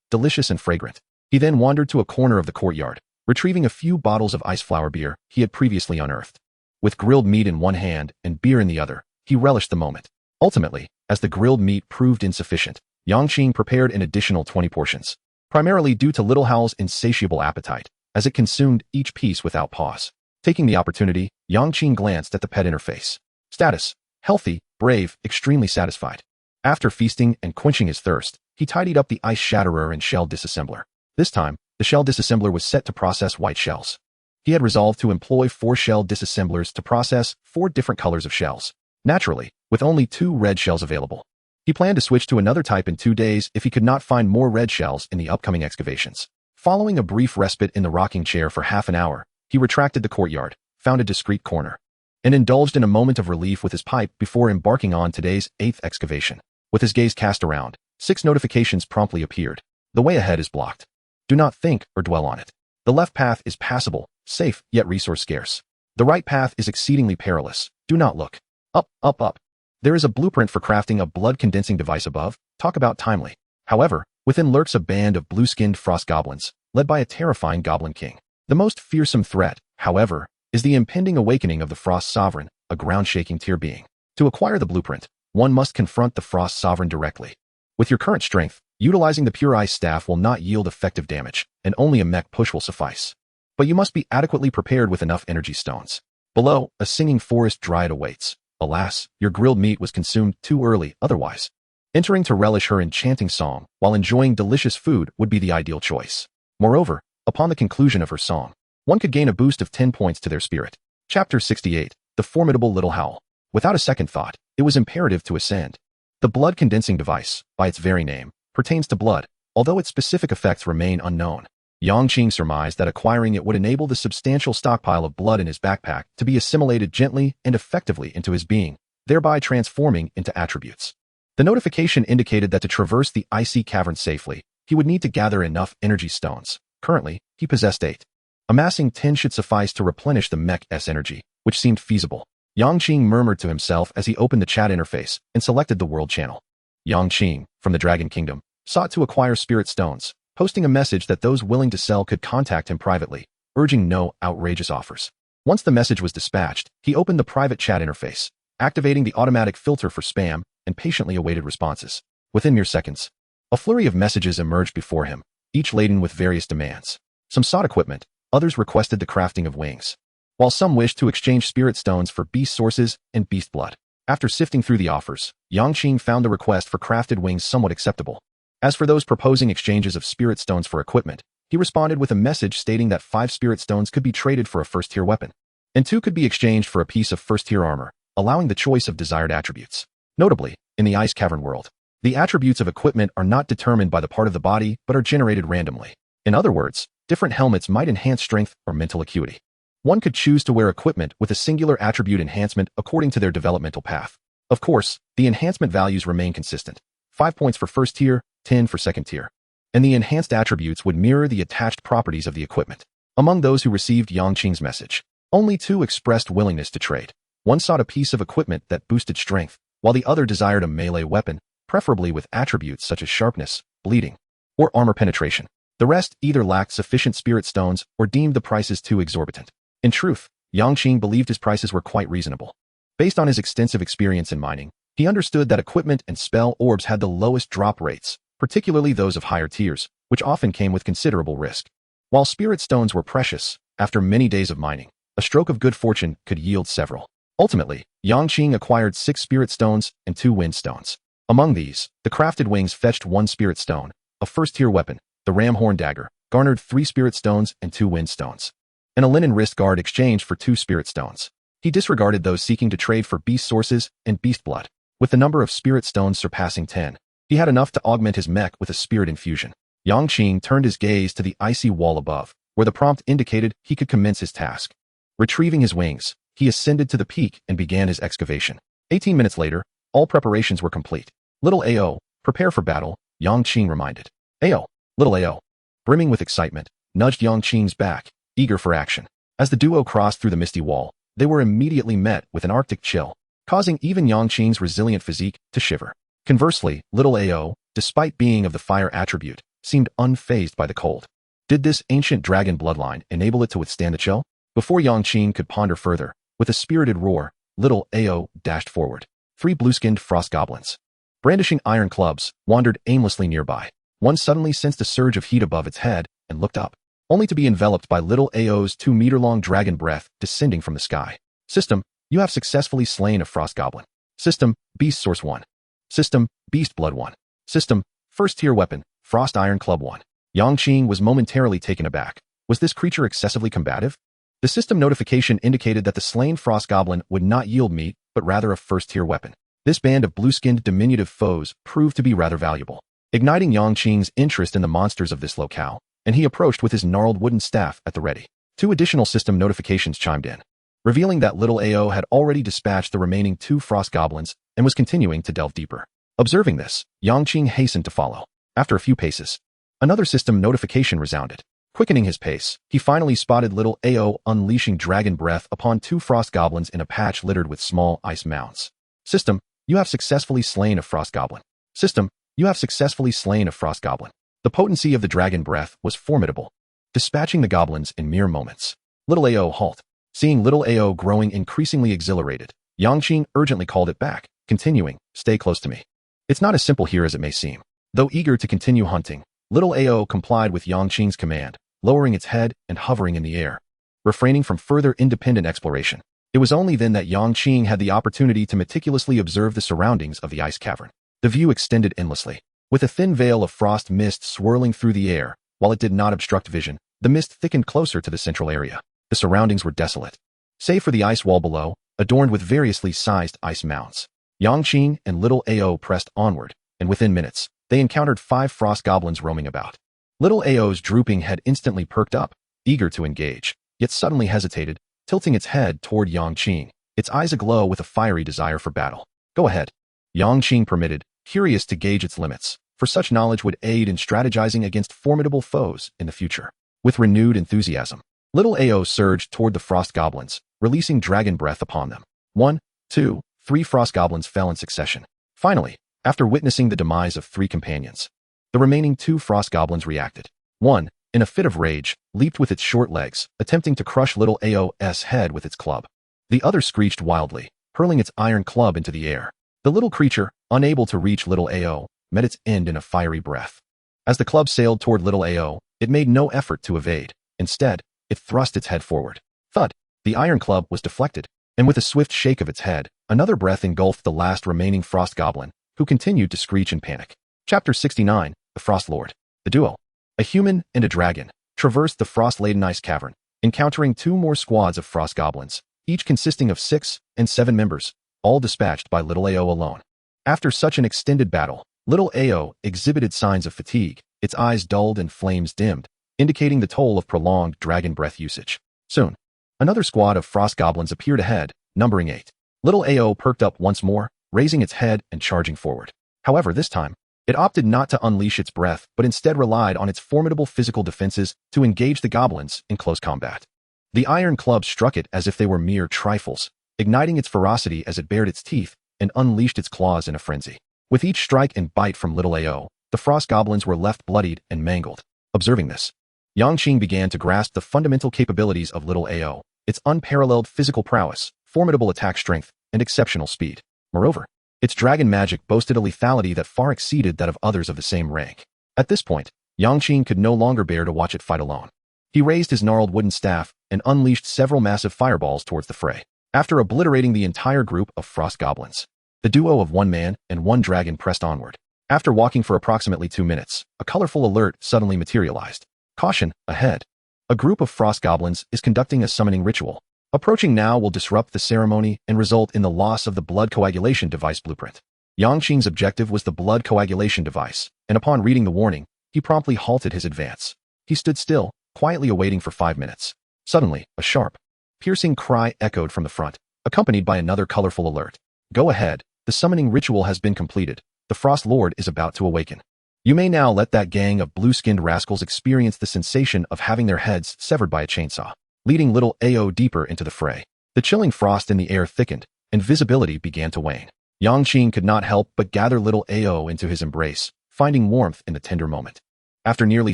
Delicious and fragrant. He then wandered to a corner of the courtyard, retrieving a few bottles of ice flower beer he had previously unearthed. With grilled meat in one hand and beer in the other, he relished the moment. Ultimately, as the grilled meat proved insufficient, Yang Qing prepared an additional 20 portions, primarily due to Little Howl's insatiable appetite, as it consumed each piece without pause. Taking the opportunity, Yang Qing glanced at the pet interface. Status: healthy, brave, extremely satisfied. After feasting and quenching his thirst, he tidied up the ice shatterer and shell disassembler. This time, the shell disassembler was set to process white shells. He had resolved to employ 4 shell disassemblers to process 4 different colors of shells. Naturally, with only 2 red shells available. He planned to switch to another type in 2 days if he could not find more red shells in the upcoming excavations. Following a brief respite in the rocking chair for half an hour, he retracted the courtyard, found a discreet corner, and indulged in a moment of relief with his pipe before embarking on today's 8th excavation. With his gaze cast around, 6 notifications promptly appeared. The way ahead is blocked. Do not think or dwell on it. The left path is passable, safe, yet resource scarce. The right path is exceedingly perilous. Do not look. Up, up, up. There is a blueprint for crafting a blood-condensing device above. Talk about timely. However, within lurks a band of blue-skinned frost goblins, led by a terrifying goblin king. The most fearsome threat, however, is the impending awakening of the Frost Sovereign, a ground-shaking tier being. To acquire the blueprint, one must confront the Frost Sovereign directly. With your current strength, utilizing the Pure Ice Staff will not yield effective damage, and only a mech push will suffice. But you must be adequately prepared with enough energy stones. Below, a singing forest dryad awaits. Alas, your grilled meat was consumed too early otherwise. Entering to relish her enchanting song while enjoying delicious food would be the ideal choice. Moreover, upon the conclusion of her song, one could gain a boost of 10 points to their spirit. Chapter 68, The Formidable Little Howl. Without a second thought, it was imperative to ascend. The blood-condensing device, by its very name, pertains to blood, although its specific effects remain unknown. Yang Qing surmised that acquiring it would enable the substantial stockpile of blood in his backpack to be assimilated gently and effectively into his being, thereby transforming into attributes. The notification indicated that to traverse the icy cavern safely, he would need to gather enough energy stones. Currently, he possessed 8. Amassing 10 should suffice to replenish the mech's energy, which seemed feasible. Yang Qing murmured to himself as he opened the chat interface and selected the world channel. Yang Qing, from the Dragon Kingdom, sought to acquire spirit stones, posting a message that those willing to sell could contact him privately, urging no outrageous offers. Once the message was dispatched, he opened the private chat interface, activating the automatic filter for spam, and patiently awaited responses. Within mere seconds, a flurry of messages emerged before him, each laden with various demands. Some sought equipment, others requested the crafting of wings, while some wished to exchange spirit stones for beast sources and beast blood. After sifting through the offers, Yang Qing found the request for crafted wings somewhat acceptable. As for those proposing exchanges of spirit stones for equipment, he responded with a message stating that 5 spirit stones could be traded for a first-tier weapon, and 2 could be exchanged for a piece of first-tier armor, allowing the choice of desired attributes. Notably, in the Ice Cavern world, The attributes of equipment are not determined by the part of the body, but are generated randomly. In other words, different helmets might enhance strength or mental acuity. One could choose to wear equipment with a singular attribute enhancement according to their developmental path. Of course, the enhancement values remain consistent. 5 points for first tier, 10 for second tier. And the enhanced attributes would mirror the attached properties of the equipment. Among those who received Yang Qing's message, only 2 expressed willingness to trade. One sought a piece of equipment that boosted strength, while the other desired a melee weapon, preferably with attributes such as sharpness, bleeding, or armor penetration. The rest either lacked sufficient spirit stones or deemed the prices too exorbitant. In truth, Yang Qing believed his prices were quite reasonable. Based on his extensive experience in mining, he understood that equipment and spell orbs had the lowest drop rates, particularly those of higher tiers, which often came with considerable risk. While spirit stones were precious, after many days of mining, a stroke of good fortune could yield several. Ultimately, Yang Qing acquired 6 spirit stones and 2 wind stones. Among these, the crafted wings fetched 1 spirit stone, a first-tier weapon, the ram horn dagger, garnered 3 spirit stones and 2 wind stones. And a linen wrist guard exchanged for 2 spirit stones. He disregarded those seeking to trade for beast sources and beast blood. With the number of spirit stones surpassing 10, he had enough to augment his mech with a spirit infusion. Yang Qing turned his gaze to the icy wall above, where the prompt indicated he could commence his task. Retrieving his wings, he ascended to the peak and began his excavation. 18 minutes later, all preparations were complete. Little Ao, prepare for battle, Yang Qing reminded. Ao, little Ao, brimming with excitement, nudged Yang Qing's back, eager for action. As the duo crossed through the misty wall, they were immediately met with an arctic chill, causing even Yang Qing's resilient physique to shiver. Conversely, little Ao, despite being of the fire attribute, seemed unfazed by the cold. Did this ancient dragon bloodline enable it to withstand the chill? Before Yang Qing could ponder further, with a spirited roar, little Ao dashed forward. 3 blue-skinned frost goblins, brandishing iron clubs, wandered aimlessly nearby. One suddenly sensed a surge of heat above its head and looked up, only to be enveloped by little Ao's 2-meter-long dragon breath descending from the sky. System, you have successfully slain a frost goblin. System, beast source 1. System, beast blood 1. System, first-tier weapon, frost iron club 1. Yang Qing was momentarily taken aback. Was this creature excessively combative? The system notification indicated that the slain frost goblin would not yield meat, but rather a first-tier weapon. This band of blue-skinned diminutive foes proved to be rather valuable, igniting Yang Qing's interest in the monsters of this locale, and he approached with his gnarled wooden staff at the ready. 2 additional system notifications chimed in, revealing that little Ao had already dispatched the remaining 2 frost goblins and was continuing to delve deeper. Observing this, Yang Qing hastened to follow. After a few paces, another system notification resounded. Quickening his pace, he finally spotted little Ao unleashing dragon breath upon 2 frost goblins in a patch littered with small ice mounds. System, you have successfully slain a frost goblin. System, you have successfully slain a frost goblin. The potency of the dragon breath was formidable, dispatching the goblins in mere moments. Little Ao halt. Seeing little Ao growing increasingly exhilarated, Yang Qing urgently called it back, continuing, stay close to me. It's not as simple here as it may seem. Though eager to continue hunting, little Ao complied with Yang Qing's command, lowering its head and hovering in the air, refraining from further independent exploration. It was only then that Yang Qing had the opportunity to meticulously observe the surroundings of the ice cavern. The view extended endlessly, with a thin veil of frost mist swirling through the air. While it did not obstruct vision, the mist thickened closer to the central area. The surroundings were desolate, save for the ice wall below, adorned with variously sized ice mounds. Yang Qing and little Ao pressed onward, and within minutes, they encountered 5 frost goblins roaming about. Little Ao's drooping head instantly perked up, eager to engage, yet suddenly hesitated, tilting its head toward Yang Qing, its eyes aglow with a fiery desire for battle. Go ahead. Yang Qing permitted, curious to gauge its limits, for such knowledge would aid in strategizing against formidable foes in the future. With renewed enthusiasm, little Ao surged toward the frost goblins, releasing dragon breath upon them. 1, 2, 3 frost goblins fell in succession. Finally, after witnessing the demise of 3 companions, the remaining 2 frost goblins reacted. 1, in a fit of rage, leaped with its short legs, attempting to crush little Ao's head with its club. The other screeched wildly, hurling its iron club into the air. The little creature, unable to reach little Ao, met its end in a fiery breath. As the club sailed toward little Ao, it made no effort to evade. Instead, it thrust its head forward. Thud! The iron club was deflected, and with a swift shake of its head, another breath engulfed the last remaining frost goblin, who continued to screech in panic. Chapter 69, The Frost Lord. The duo, a human and a dragon, traversed the frost-laden ice cavern, encountering 2 more squads of frost goblins, each consisting of 6 and 7 members, all dispatched by little Ao alone. After such an extended battle, Little Ao exhibited signs of fatigue, its eyes dulled and flames dimmed, indicating the toll of prolonged dragon breath usage. Soon, another squad of frost goblins appeared ahead, numbering 8. Little Ao perked up once more, raising its head and charging forward. However, this time, it opted not to unleash its breath, but instead relied on its formidable physical defenses to engage the goblins in close combat. The iron club struck it as if they were mere trifles, igniting its ferocity as it bared its teeth and unleashed its claws in a frenzy. With each strike and bite from Little Ao, the frost goblins were left bloodied and mangled. Observing this, Yang Qing began to grasp the fundamental capabilities of Little Ao, its unparalleled physical prowess, formidable attack strength, and exceptional speed. Moreover, its dragon magic boasted a lethality that far exceeded that of others of the same rank. At this point, Yang Qing could no longer bear to watch it fight alone. He raised his gnarled wooden staff and unleashed several massive fireballs towards the fray. After obliterating the entire group of frost goblins, the duo of one man and one dragon pressed onward. After walking for approximately 2 minutes, a colorful alert suddenly materialized. Caution, ahead. A group of frost goblins is conducting a summoning ritual. Approaching now will disrupt the ceremony and result in the loss of the blood coagulation device blueprint. Yang Qing's objective was the blood coagulation device, and upon reading the warning, he promptly halted his advance. He stood still, quietly awaiting for 5 minutes. Suddenly, a sharp, piercing cry echoed from the front, accompanied by another colorful alert. Go ahead, the summoning ritual has been completed. The Frost Lord is about to awaken. You may now let that gang of blue-skinned rascals experience the sensation of having their heads severed by a chainsaw. Leading Little Ao deeper into the fray, the chilling frost in the air thickened, and visibility began to wane. Yang Qing could not help but gather Little Ao into his embrace, finding warmth in the tender moment. After nearly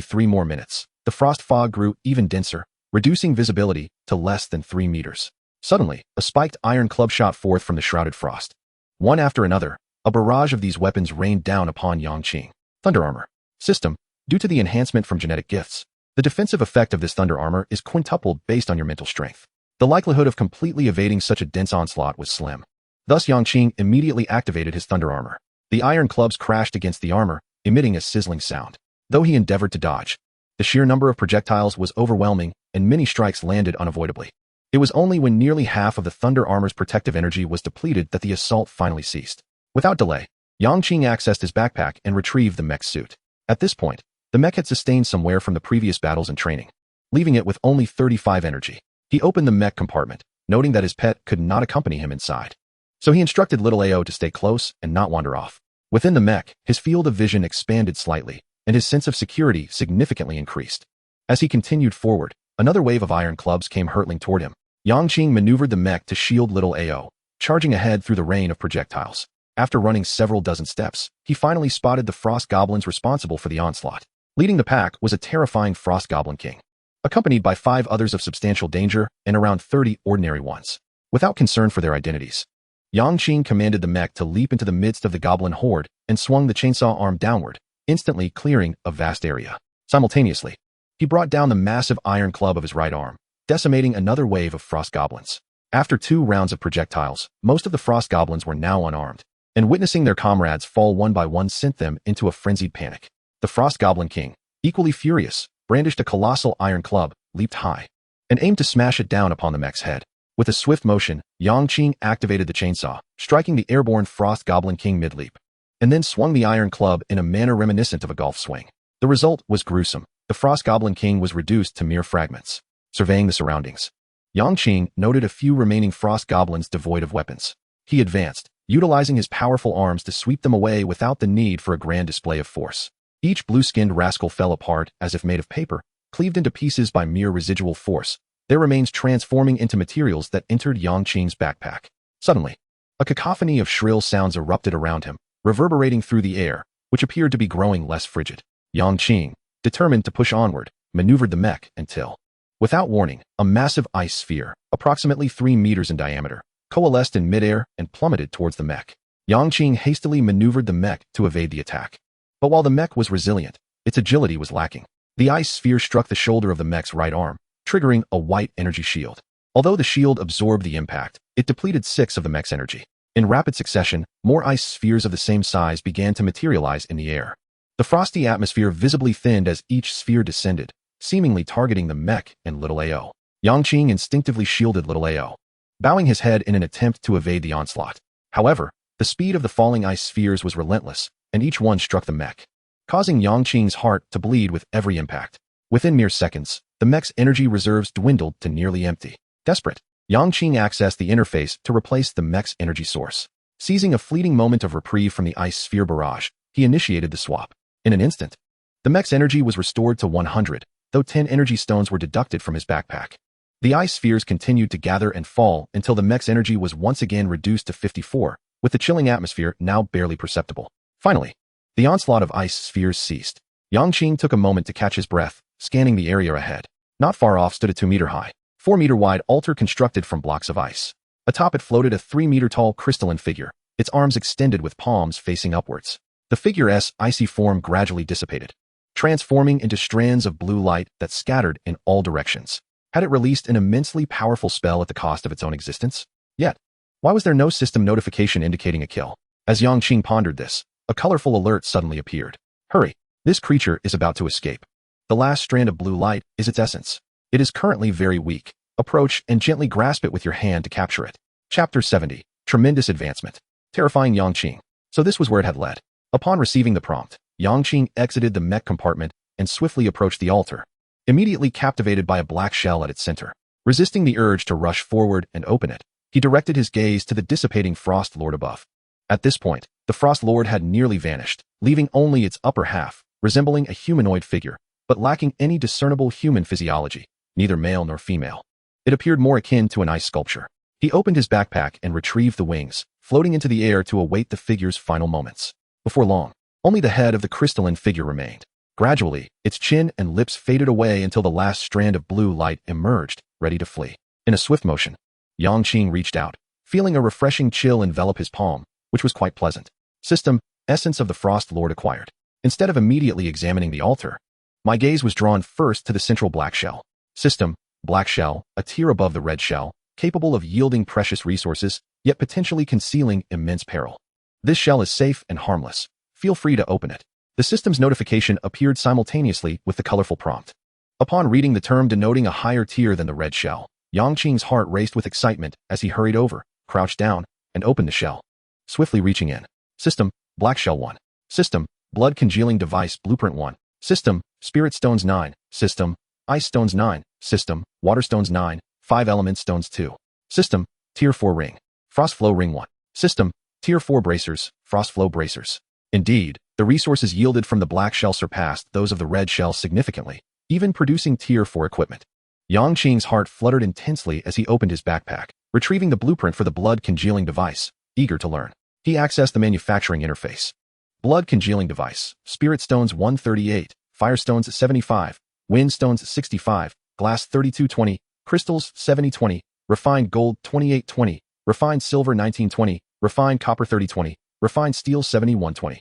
3 more minutes, the frost fog grew even denser, reducing visibility to less than 3 meters. Suddenly, a spiked iron club shot forth from the shrouded frost. One after another, a barrage of these weapons rained down upon Yang Qing. Thunder Armor. System. Due to the enhancement from genetic gifts, the defensive effect of this thunder armor is quintupled based on your mental strength. The likelihood of completely evading such a dense onslaught was slim. Thus Yang Qing immediately activated his thunder armor. The iron clubs crashed against the armor, emitting a sizzling sound. Though he endeavored to dodge, the sheer number of projectiles was overwhelming and many strikes landed unavoidably. It was only when nearly half of the thunder armor's protective energy was depleted that the assault finally ceased. Without delay, Yang Qing accessed his backpack and retrieved the mech suit. At this point, the mech had sustained some wear from the previous battles and training, leaving it with only 35 energy. He opened the mech compartment, noting that his pet could not accompany him inside. So he instructed Little Ao to stay close and not wander off. Within the mech, his field of vision expanded slightly, and his sense of security significantly increased. As he continued forward, another wave of iron clubs came hurtling toward him. Yang Qing maneuvered the mech to shield Little Ao, charging ahead through the rain of projectiles. After running several dozen steps, he finally spotted the frost goblins responsible for the onslaught. Leading the pack was a terrifying frost goblin king, accompanied by 5 others of substantial danger and around 30 ordinary ones. Without concern for their identities, Yang Qing commanded the mech to leap into the midst of the goblin horde and swung the chainsaw arm downward, instantly clearing a vast area. Simultaneously, he brought down the massive iron club of his right arm, decimating another wave of frost goblins. After 2 rounds of projectiles, most of the frost goblins were now unarmed, and witnessing their comrades fall one by one sent them into a frenzied panic. The Frost Goblin King, equally furious, brandished a colossal iron club, leaped high, and aimed to smash it down upon the mech's head. With a swift motion, Yang Qing activated the chainsaw, striking the airborne Frost Goblin King mid-leap, and then swung the iron club in a manner reminiscent of a golf swing. The result was gruesome. The Frost Goblin King was reduced to mere fragments. Surveying the surroundings, Yang Qing noted a few remaining frost goblins devoid of weapons. He advanced, utilizing his powerful arms to sweep them away without the need for a grand display of force. Each blue-skinned rascal fell apart as if made of paper, cleaved into pieces by mere residual force, their remains transforming into materials that entered Yang Qing's backpack. Suddenly, a cacophony of shrill sounds erupted around him, reverberating through the air, which appeared to be growing less frigid. Yang Qing, determined to push onward, maneuvered the mech until, without warning, a massive ice sphere, approximately 3 meters in diameter, coalesced in midair and plummeted towards the mech. Yang Qing hastily maneuvered the mech to evade the attack. But while the mech was resilient, its agility was lacking. The ice sphere struck the shoulder of the mech's right arm, triggering a white energy shield. Although the shield absorbed the impact, it depleted 6 of the mech's energy. In rapid succession, more ice spheres of the same size began to materialize in the air. The frosty atmosphere visibly thinned as each sphere descended, seemingly targeting the mech and Little Ao. Yang Qing instinctively shielded Little Ao, bowing his head in an attempt to evade the onslaught. However, the speed of the falling ice spheres was relentless, and each one struck the mech, causing Yang Qing's heart to bleed with every impact. Within mere seconds, the mech's energy reserves dwindled to nearly empty. Desperate, Yang Qing accessed the interface to replace the mech's energy source. Seizing a fleeting moment of reprieve from the ice sphere barrage, he initiated the swap. In an instant, the mech's energy was restored to 100, though 10 energy stones were deducted from his backpack. The ice spheres continued to gather and fall until the mech's energy was once again reduced to 54, with the chilling atmosphere now barely perceptible. Finally, the onslaught of ice spheres ceased. Yang Qing took a moment to catch his breath, scanning the area ahead. Not far off stood a 2-meter-high, 4-meter-wide altar constructed from blocks of ice. Atop it floated a 3-meter-tall crystalline figure, its arms extended with palms facing upwards. The figure's icy form gradually dissipated, transforming into strands of blue light that scattered in all directions. Had it released an immensely powerful spell at the cost of its own existence? Yet, why was there no system notification indicating a kill? As Yang Qing pondered this, a colorful alert suddenly appeared. Hurry! This creature is about to escape. The last strand of blue light is its essence. It is currently very weak. Approach and gently grasp it with your hand to capture it. Chapter 70. Tremendous Advancement. Terrifying Yang Qing. So this was where it had led. Upon receiving the prompt, Yang Qing exited the mech compartment and swiftly approached the altar, immediately captivated by a black shell at its center. Resisting the urge to rush forward and open it, he directed his gaze to the dissipating Frost Lord above. At this point, the Frost Lord had nearly vanished, leaving only its upper half, resembling a humanoid figure, but lacking any discernible human physiology, neither male nor female. It appeared more akin to an ice sculpture. He opened his backpack and retrieved the wings, floating into the air to await the figure's final moments. Before long, only the head of the crystalline figure remained. Gradually, its chin and lips faded away until the last strand of blue light emerged, ready to flee. In a swift motion, Yang Qing reached out, feeling a refreshing chill envelop his palm, which was quite pleasant. System, essence of the Frost Lord acquired. Instead of immediately examining the altar, my gaze was drawn first to the central black shell. System, black shell, a tier above the red shell, capable of yielding precious resources, yet potentially concealing immense peril. This shell is safe and harmless. Feel free to open it. The system's notification appeared simultaneously with the colorful prompt. Upon reading the term denoting a higher tier than the red shell, Yang Qing's heart raced with excitement as he hurried over, crouched down, and opened the shell. Swiftly reaching in. System, black shell 1. System, blood congealing device blueprint 1. System, spirit stones 9. System, ice stones 9. System, water stones 9. 5 element stones 2. System, tier 4 ring. Frost flow ring 1. System, tier 4 bracers, frost flow bracers. Indeed, the resources yielded from the black shell surpassed those of the red shell significantly, even producing tier 4 equipment. Yang Qing's heart fluttered intensely as he opened his backpack, retrieving the blueprint for the blood congealing device, eager to learn. He accessed the manufacturing interface. Blood congealing device, spirit stones 138, fire stones 75, wind stones 65, glass 3220, crystals 7020, refined gold 2820, refined silver 1920, refined copper 3020, refined steel 7120.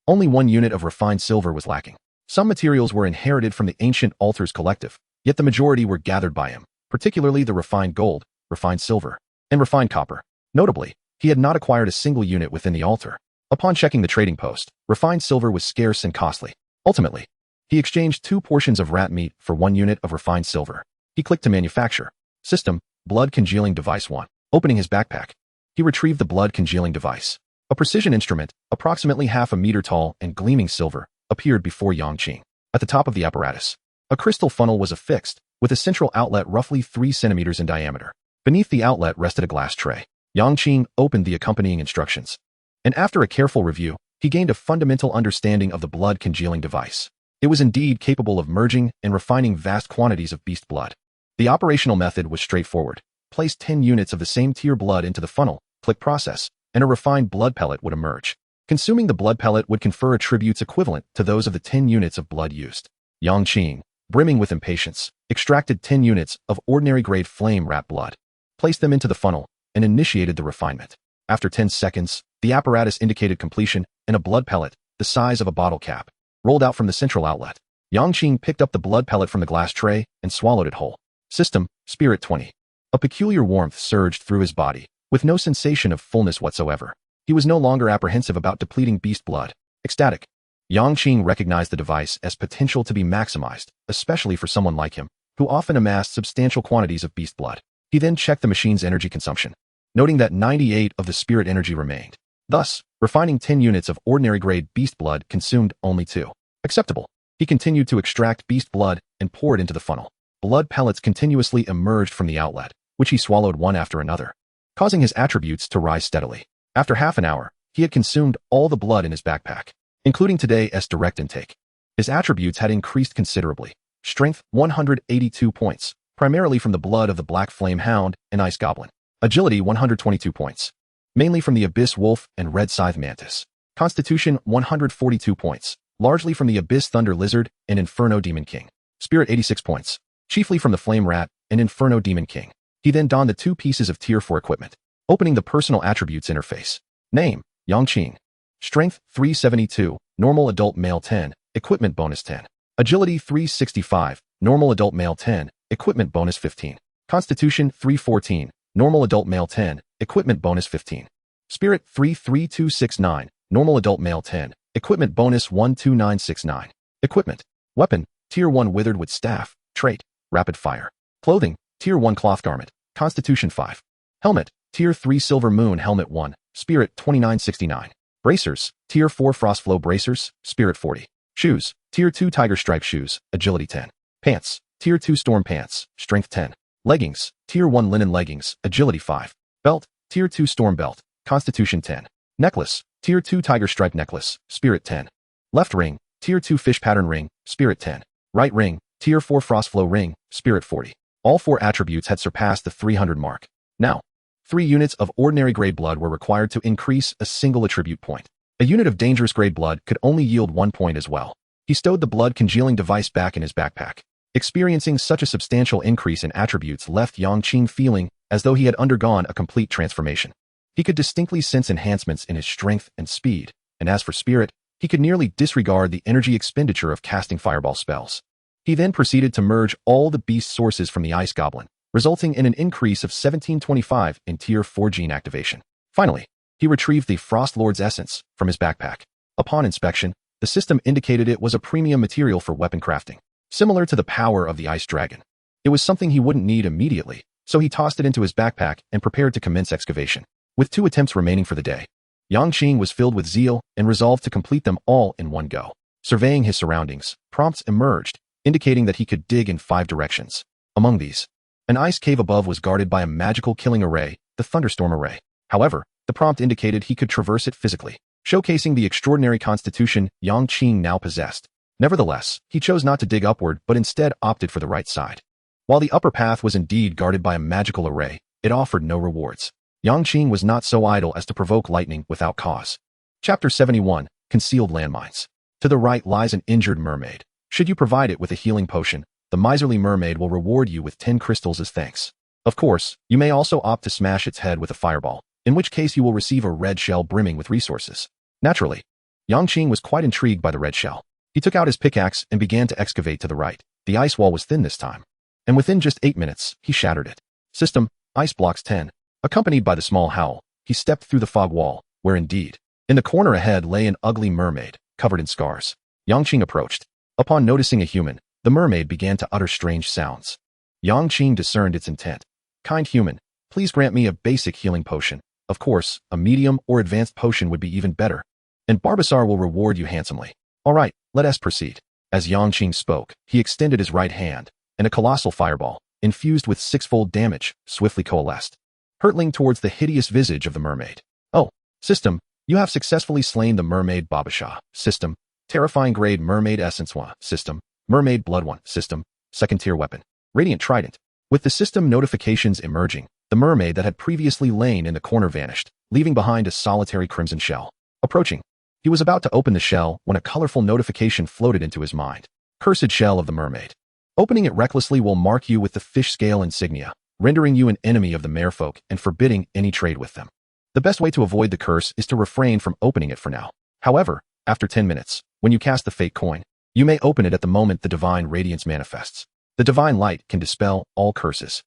Only 1 unit of refined silver was lacking. Some materials were inherited from the ancient altars collective, yet the majority were gathered by him, particularly the refined gold, refined silver, and refined copper. Notably, he had not acquired a single unit within the altar. Upon checking the trading post, refined silver was scarce and costly. Ultimately, he exchanged 2 portions of rat meat for 1 unit of refined silver. He clicked to manufacture. System, blood congealing device 1. Opening his backpack, he retrieved the blood congealing device. A precision instrument, approximately half a meter tall and gleaming silver, appeared before Yang Qing. At the top of the apparatus, a crystal funnel was affixed, with a central outlet roughly 3 centimeters in diameter. Beneath the outlet rested a glass tray. Yang Qing opened the accompanying instructions, and after a careful review, he gained a fundamental understanding of the blood congealing device. It was indeed capable of merging and refining vast quantities of beast blood. The operational method was straightforward. Place 10 units of the same tier blood into the funnel, click process, and a refined blood pellet would emerge. Consuming the blood pellet would confer attributes equivalent to those of the 10 units of blood used. Yang Qing, brimming with impatience, extracted 10 units of ordinary-grade flame rat blood, placed them into the funnel, and initiated the refinement. After 10 seconds, the apparatus indicated completion, and a blood pellet, the size of a bottle cap, rolled out from the central outlet. Yang Qing picked up the blood pellet from the glass tray and swallowed it whole. System, Spirit 20. A peculiar warmth surged through his body, with no sensation of fullness whatsoever. He was no longer apprehensive about depleting beast blood. Ecstatic, Yang Qing recognized the device as potential to be maximized, especially for someone like him, who often amassed substantial quantities of beast blood. He then checked the machine's energy consumption, noting that 98 of the spirit energy remained. Thus, refining 10 units of ordinary-grade beast blood consumed only 2. Acceptable. He continued to extract beast blood and pour it into the funnel. Blood pellets continuously emerged from the outlet, which he swallowed one after another, causing his attributes to rise steadily. After half an hour, he had consumed all the blood in his backpack, including today's direct intake. His attributes had increased considerably. Strength 182 points, primarily from the blood of the Black Flame Hound and Ice Goblin. Agility 122 points, mainly from the Abyss Wolf and Red Scythe Mantis. Constitution 142 points, largely from the Abyss Thunder Lizard and Inferno Demon King. Spirit 86 points, chiefly from the Flame Rat and Inferno Demon King. He then donned the 2 pieces of Tier 4 equipment, opening the personal attributes interface. Name, Yang Qing. Strength 372, normal adult male 10, equipment bonus 10. Agility 365, normal adult male 10, equipment bonus 15. Constitution 314, normal adult male 10, equipment bonus 15. Spirit 33269, normal adult male 10, equipment bonus 12969. Equipment. Weapon, Tier 1 Withered Wood Staff, trait, Rapid Fire. Clothing, Tier 1 Cloth Garment, Constitution 5. Helmet, Tier 3 Silver Moon Helmet 1, Spirit 2969. Bracers, Tier 4 Frostflow Bracers, Spirit 40. Shoes, Tier 2 Tiger Stripe Shoes, Agility 10. Pants, Tier 2 Storm Pants, Strength 10. Leggings, Tier 1 Linen Leggings, Agility 5. Belt, Tier 2 Storm Belt, Constitution 10. Necklace, Tier 2 Tiger Stripe Necklace, Spirit 10. Left ring, Tier 2 Fish Pattern Ring, Spirit 10. Right ring, Tier 4 Frostflow Ring, Spirit 40. All 4 attributes had surpassed the 300 mark. Now, 3 units of ordinary grade blood were required to increase a single attribute point. A unit of dangerous grade blood could only yield 1 point as well. He stowed the blood congealing device back in his backpack. Experiencing such a substantial increase in attributes left Yang Qing feeling as though he had undergone a complete transformation. He could distinctly sense enhancements in his strength and speed, and as for spirit, he could nearly disregard the energy expenditure of casting fireball spells. He then proceeded to merge all the beast sources from the Ice Goblin, resulting in an increase of 1725 in Tier 4 gene activation. Finally, he retrieved the Frost Lord's essence from his backpack. Upon inspection, the system indicated it was a premium material for weapon crafting, similar to the power of the Ice Dragon. It was something he wouldn't need immediately, so he tossed it into his backpack and prepared to commence excavation. With 2 attempts remaining for the day, Yang Qing was filled with zeal and resolved to complete them all in one go. Surveying his surroundings, prompts emerged, indicating that he could dig in 5 directions. Among these, an ice cave above was guarded by a magical killing array, the Thunderstorm Array. However, the prompt indicated he could traverse it physically, showcasing the extraordinary constitution Yang Qing now possessed. Nevertheless, he chose not to dig upward but instead opted for the right side. While the upper path was indeed guarded by a magical array, it offered no rewards. Yang Qing was not so idle as to provoke lightning without cause. Chapter 71, Concealed Landmines. To the right lies an injured mermaid. Should you provide it with a healing potion, the miserly mermaid will reward you with 10 crystals as thanks. Of course, you may also opt to smash its head with a fireball, in which case you will receive a red shell brimming with resources. Naturally, Yang Qing was quite intrigued by the red shell. He took out his pickaxe and began to excavate to the right. The ice wall was thin this time, and within just 8 minutes, he shattered it. System, Ice Blocks 10. Accompanied by the small howl, he stepped through the fog wall, where indeed, in the corner ahead lay an ugly mermaid, covered in scars. Yang Qing approached. Upon noticing a human, the mermaid began to utter strange sounds. Yang Qing discerned its intent. Kind human, please grant me a basic healing potion. Of course, a medium or advanced potion would be even better, and Barbasar will reward you handsomely. All right, let us proceed. As Yang Qing spoke, he extended his right hand, and a colossal fireball, infused with 6-fold damage, swiftly coalesced, hurtling towards the hideous visage of the mermaid. Oh, system, you have successfully slain the mermaid Babasha. System, terrifying grade mermaid essence 1. System, mermaid blood 1. System, second tier weapon, radiant trident. With the system notifications emerging, the mermaid that had previously lain in the corner vanished, leaving behind a solitary crimson shell. Approaching, he was about to open the shell when a colorful notification floated into his mind. Cursed shell of the mermaid. Opening it recklessly will mark you with the fish scale insignia, rendering you an enemy of the merfolk and forbidding any trade with them. The best way to avoid the curse is to refrain from opening it for now. However, after 10 minutes, when you cast the fate coin, you may open it at the moment the divine radiance manifests. The divine light can dispel all curses.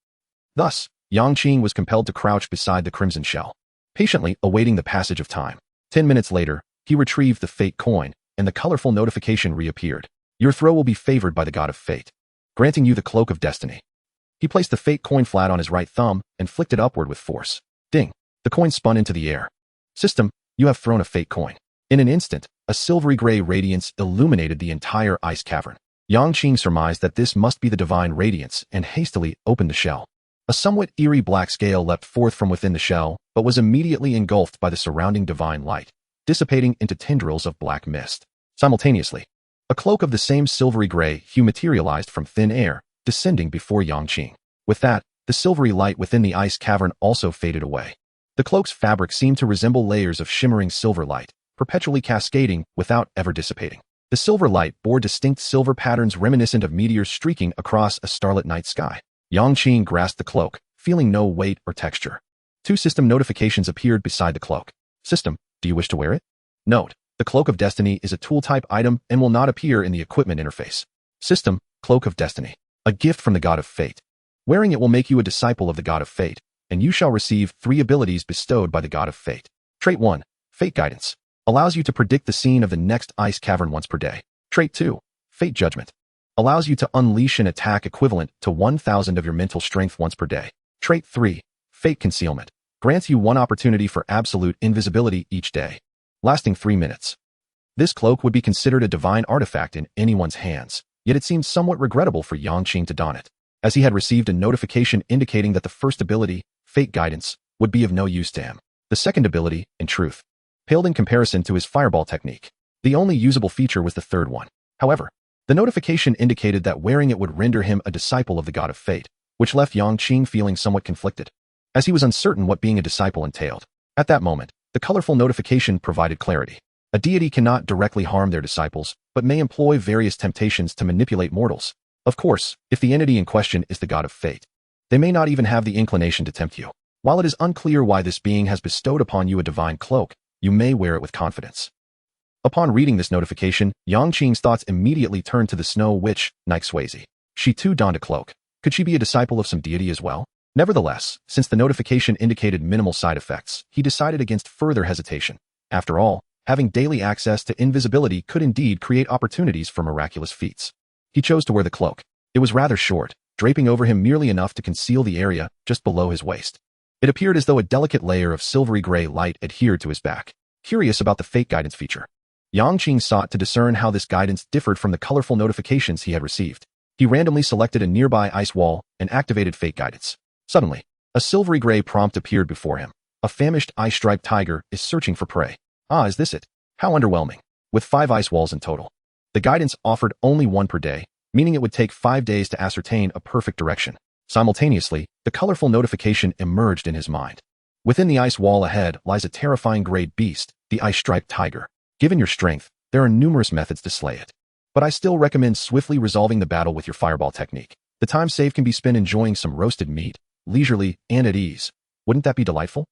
Thus, Yang Qing was compelled to crouch beside the crimson shell, patiently awaiting the passage of time. 10 minutes later, he retrieved the fate coin, and the colorful notification reappeared. Your throw will be favored by the god of fate, granting you the cloak of destiny. He placed the fate coin flat on his right thumb and flicked it upward with force. Ding! The coin spun into the air. System, You have thrown a fate coin. In an instant, a silvery gray radiance illuminated the entire ice cavern. Yang Qing surmised that this must be the divine radiance and hastily opened the shell. A somewhat eerie black scale leapt forth from within the shell, but was immediately engulfed by the surrounding divine light, dissipating into tendrils of black mist. Simultaneously, a cloak of the same silvery gray hue materialized from thin air, descending before Yang Qing. With that, the silvery light within the ice cavern also faded away. The cloak's fabric seemed to resemble layers of shimmering silver light, perpetually cascading without ever dissipating. The silver light bore distinct silver patterns reminiscent of meteors streaking across a starlit night sky. Yang Qing grasped the cloak, feeling no weight or texture. 2 system notifications appeared beside the cloak. System, do you wish to wear it? Note, the Cloak of Destiny is a tool-type item and will not appear in the equipment interface. System, Cloak of Destiny. A gift from the God of Fate. Wearing it will make you a disciple of the God of Fate, and you shall receive 3 abilities bestowed by the God of Fate. Trait 1, Fate Guidance. Allows you to predict the scene of the next ice cavern once per day. Trait 2, Fate Judgment. Allows you to unleash an attack equivalent to 1,000 of your mental strength once per day. Trait 3, Fate Concealment. Grants you 1 opportunity for absolute invisibility each day, lasting 3 minutes. This cloak would be considered a divine artifact in anyone's hands, yet it seemed somewhat regrettable for Yang Qing to don it, as he had received a notification indicating that the first ability, Fate Guidance, would be of no use to him. The second ability, in truth, paled in comparison to his fireball technique. The only usable feature was the third one. However, the notification indicated that wearing it would render him a disciple of the God of Fate, which left Yang Qing feeling somewhat conflicted, as he was uncertain what being a disciple entailed. At that moment, the colorful notification provided clarity. A deity cannot directly harm their disciples, but may employ various temptations to manipulate mortals. Of course, if the entity in question is the God of Fate, they may not even have the inclination to tempt you. While it is unclear why this being has bestowed upon you a divine cloak, you may wear it with confidence. Upon reading this notification, Yang Qing's thoughts immediately turned to the snow witch, Nike. She too donned a cloak. Could she be a disciple of some deity as well? Nevertheless, since the notification indicated minimal side effects, he decided against further hesitation. After all, having daily access to invisibility could indeed create opportunities for miraculous feats. He chose to wear the cloak. It was rather short, draping over him merely enough to conceal the area just below his waist. It appeared as though a delicate layer of silvery gray light adhered to his back. Curious about the Fate Guidance feature, Yang Qing sought to discern how this guidance differed from the colorful notifications he had received. He randomly selected a nearby ice wall and activated Fate Guidance. Suddenly, a silvery gray prompt appeared before him. A famished ice-striped tiger is searching for prey. Ah, is this it? How underwhelming. With 5 ice walls in total. The guidance offered only 1 per day, meaning it would take 5 days to ascertain a perfect direction. Simultaneously, the colorful notification emerged in his mind. Within the ice wall ahead lies a terrifying gray beast, the ice-striped tiger. Given your strength, there are numerous methods to slay it. But I still recommend swiftly resolving the battle with your fireball technique. The time saved can be spent enjoying some roasted meat, leisurely and at ease. Wouldn't that be delightful?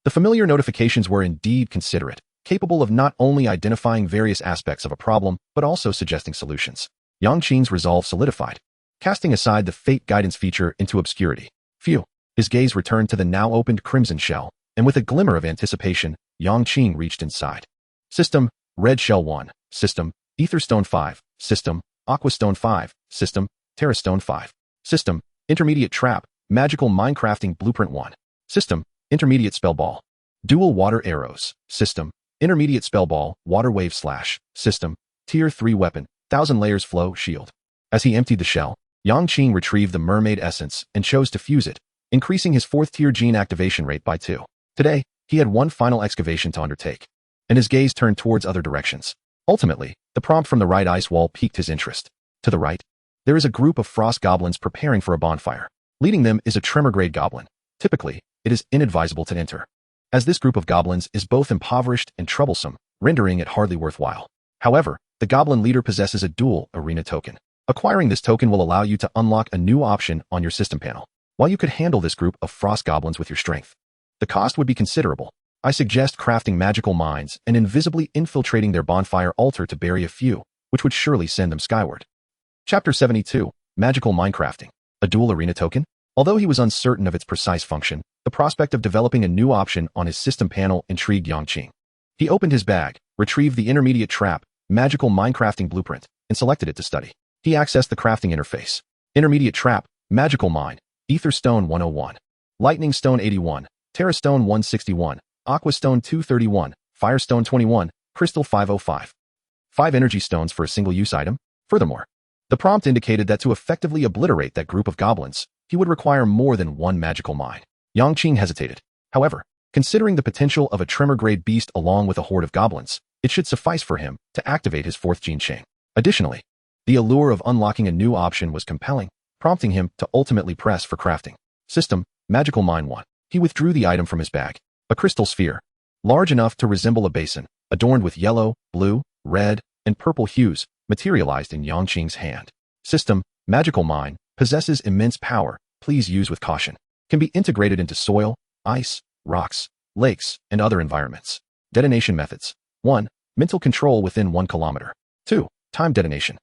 The familiar notifications were indeed considerate, capable of not only identifying various aspects of a problem, but also suggesting solutions. Yang Qing's resolve solidified, casting aside the Fate Guidance feature into obscurity. Phew! His gaze returned to the now opened crimson shell, and with a glimmer of anticipation, Yang Qing reached inside. System, Red Shell 1. System, Etherstone 5. System, Aquastone 5. System, Terrastone 5. System, Intermediate Trap, Magical Minecrafting Blueprint 1. System, Intermediate Spell Ball. Dual Water Arrows. System, Intermediate Spell Ball, Water Wave Slash. System, Tier 3 Weapon, 1000 Layers Flow Shield. As he emptied the shell, Yang Qing retrieved the mermaid essence and chose to fuse it, increasing his 4th tier gene activation rate by 2. Today, he had one final excavation to undertake, and his gaze turned towards other directions. Ultimately, the prompt from the right ice wall piqued his interest. To the right, there is a group of frost goblins preparing for a bonfire. Leading them is a tremor-grade goblin. Typically, it is inadvisable to enter, as this group of goblins is both impoverished and troublesome, rendering it hardly worthwhile. However, the goblin leader possesses a dual arena token. Acquiring this token will allow you to unlock a new option on your system panel, while you could handle this group of frost goblins with your strength. The cost would be considerable. I suggest crafting magical mines and invisibly infiltrating their bonfire altar to bury a few, which would surely send them skyward. Chapter 72, Magical Minecrafting. A dual arena token? Although he was uncertain of its precise function, the prospect of developing a new option on his system panel intrigued Yang Qing. He opened his bag, retrieved the Intermediate Trap, Magical Minecrafting Blueprint, and selected it to study. He accessed the crafting interface. Intermediate Trap, Magical Mine, Ether Stone 101, Lightning Stone 81, Terra Stone 161, Aquastone 231, Firestone 21, Crystal 505. 5 energy stones for a single-use item. Furthermore, the prompt indicated that to effectively obliterate that group of goblins, he would require more than one magical mine. Yang Qing hesitated. However, considering the potential of a tremor-grade beast along with a horde of goblins, it should suffice for him to activate his 4th gene chain. Additionally, the allure of unlocking a new option was compelling, prompting him to ultimately press for crafting. System, Magical Mine 1. He withdrew the item from his bag. A crystal sphere, large enough to resemble a basin, adorned with yellow, blue, red, and purple hues, materialized in Yang Qing's hand. System, Magical Mine, possesses immense power, please use with caution. Can be integrated into soil, ice, rocks, lakes, and other environments. Detonation methods. 1. Mental control within 1 kilometer. 2. Time detonation.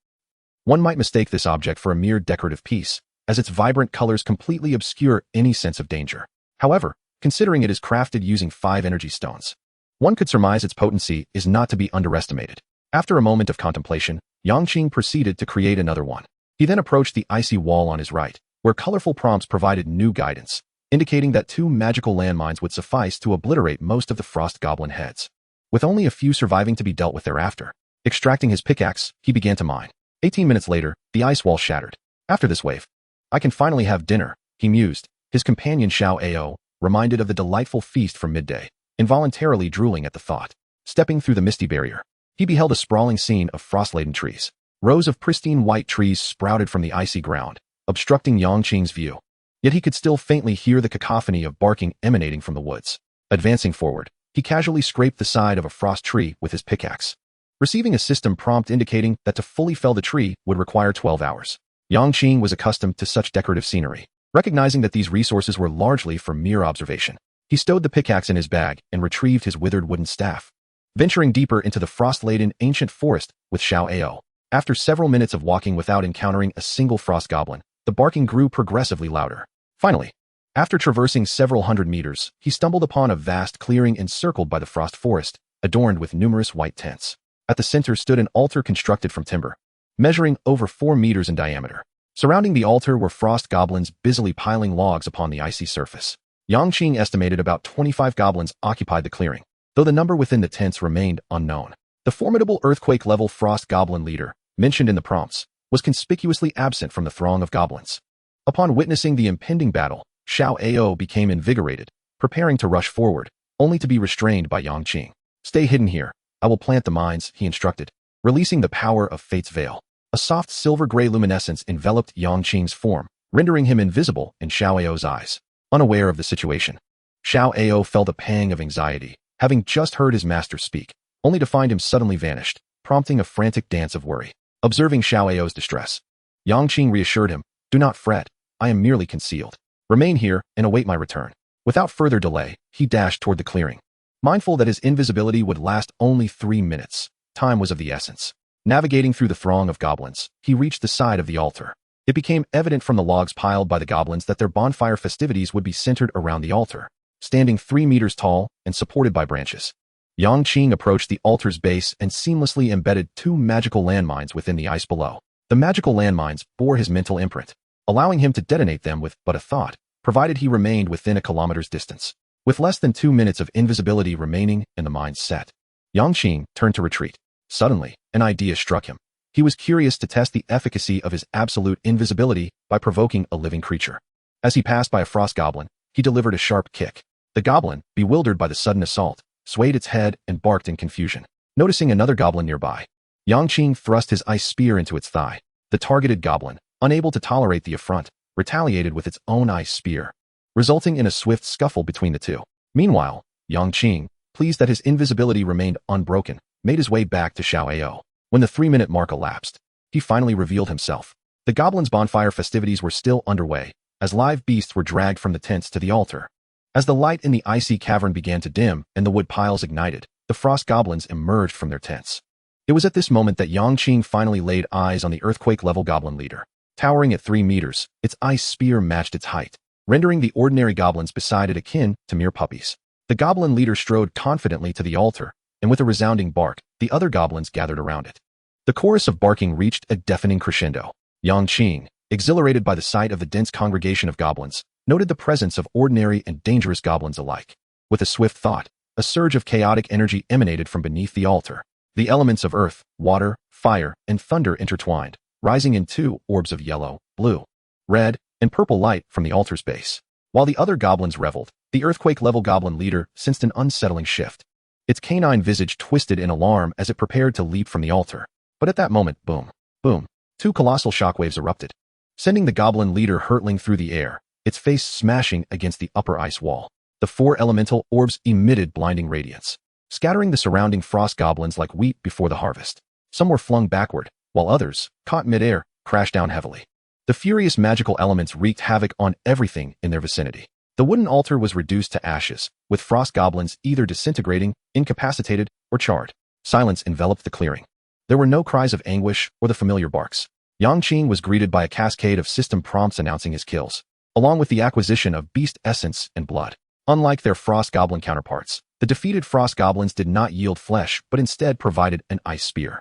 One might mistake this object for a mere decorative piece, as its vibrant colors completely obscure any sense of danger. However, considering it is crafted using 5 energy stones, one could surmise its potency is not to be underestimated. After a moment of contemplation, Yang Qing proceeded to create another one. He then approached the icy wall on his right, where colorful prompts provided new guidance, indicating that 2 magical landmines would suffice to obliterate most of the frost goblin heads, with only a few surviving to be dealt with thereafter. Extracting his pickaxe, he began to mine. 18 minutes later, the ice wall shattered. After this wave, I can finally have dinner, he mused. His companion Xiao Ao, reminded of the delightful feast from midday, involuntarily drooling at the thought. Stepping through the misty barrier, he beheld a sprawling scene of frost-laden trees. Rows of pristine white trees sprouted from the icy ground, obstructing Yang Qing's view. Yet he could still faintly hear the cacophony of barking emanating from the woods. Advancing forward, he casually scraped the side of a frost tree with his pickaxe, receiving a system prompt indicating that to fully fell the tree would require 12 hours. Yang Qing was accustomed to such decorative scenery. Recognizing that these resources were largely for mere observation, he stowed the pickaxe in his bag and retrieved his withered wooden staff. Venturing deeper into the frost-laden ancient forest with Xiao Ao, after several minutes of walking without encountering a single frost goblin, the barking grew progressively louder. Finally, after traversing several hundred meters, he stumbled upon a vast clearing encircled by the frost forest, adorned with numerous white tents. At the center stood an altar constructed from timber, measuring over 4 meters in diameter. Surrounding the altar were frost goblins busily piling logs upon the icy surface. Yang Qing estimated about 25 goblins occupied the clearing, though the number within the tents remained unknown. The formidable earthquake-level frost goblin leader, mentioned in the prompts, was conspicuously absent from the throng of goblins. Upon witnessing the impending battle, Xiao Ao became invigorated, preparing to rush forward, only to be restrained by Yang Qing. Stay hidden here. I will plant the mines, he instructed. Releasing the power of Fate's veil, a soft silver-gray luminescence enveloped Yang Qing's form, rendering him invisible in Xiao Ao's eyes. Unaware of the situation, Xiao Ao felt a pang of anxiety, having just heard his master speak, only to find him suddenly vanished, prompting a frantic dance of worry. Observing Xiao Ao's distress, Yang Qing reassured him, "Do not fret, I am merely concealed. Remain here and await my return." Without further delay, he dashed toward the clearing. Mindful that his invisibility would last only 3 minutes, time was of the essence. Navigating through the throng of goblins, he reached the side of the altar. It became evident from the logs piled by the goblins that their bonfire festivities would be centered around the altar, standing 3 meters tall and supported by branches. Yang Qing approached the altar's base and seamlessly embedded 2 magical landmines within the ice below. The magical landmines bore his mental imprint, allowing him to detonate them with but a thought, provided he remained within a kilometer's distance. With less than 2 minutes of invisibility remaining and the mines set, Yang Qing turned to retreat. Suddenly, an idea struck him. He was curious to test the efficacy of his absolute invisibility by provoking a living creature. As he passed by a frost goblin, he delivered a sharp kick. The goblin, bewildered by the sudden assault, swayed its head and barked in confusion. Noticing another goblin nearby, Yang Qing thrust his ice spear into its thigh. The targeted goblin, unable to tolerate the affront, retaliated with its own ice spear, resulting in a swift scuffle between the two. Meanwhile, Yang Qing, pleased that his invisibility remained unbroken, made his way back to Xiao Ao. When the 3-minute mark elapsed, he finally revealed himself. The goblins' bonfire festivities were still underway, as live beasts were dragged from the tents to the altar. As the light in the icy cavern began to dim and the wood piles ignited, the frost goblins emerged from their tents. It was at this moment that Yang Qing finally laid eyes on the earthquake-level goblin leader. Towering at 3 meters, its ice spear matched its height, rendering the ordinary goblins beside it akin to mere puppies. The goblin leader strode confidently to the altar, and with a resounding bark, the other goblins gathered around it. The chorus of barking reached a deafening crescendo. Yang Qing, exhilarated by the sight of the dense congregation of goblins, noted the presence of ordinary and dangerous goblins alike. With a swift thought, a surge of chaotic energy emanated from beneath the altar. The elements of earth, water, fire, and thunder intertwined, rising in two orbs of yellow, blue, red, and purple light from the altar's base. While the other goblins reveled, the earthquake-level goblin leader sensed an unsettling shift. Its canine visage twisted in alarm as it prepared to leap from the altar. But at that moment, boom, boom, two colossal shockwaves erupted, sending the goblin leader hurtling through the air, its face smashing against the upper ice wall. The four elemental orbs emitted blinding radiance, scattering the surrounding frost goblins like wheat before the harvest. Some were flung backward, while others, caught mid-air, crashed down heavily. The furious magical elements wreaked havoc on everything in their vicinity. The wooden altar was reduced to ashes, with frost goblins either disintegrating, incapacitated, or charred. Silence enveloped the clearing. There were no cries of anguish or the familiar barks. Yang Qing was greeted by a cascade of system prompts announcing his kills, along with the acquisition of beast essence and blood. Unlike their frost goblin counterparts, the defeated frost goblins did not yield flesh but instead provided an ice spear.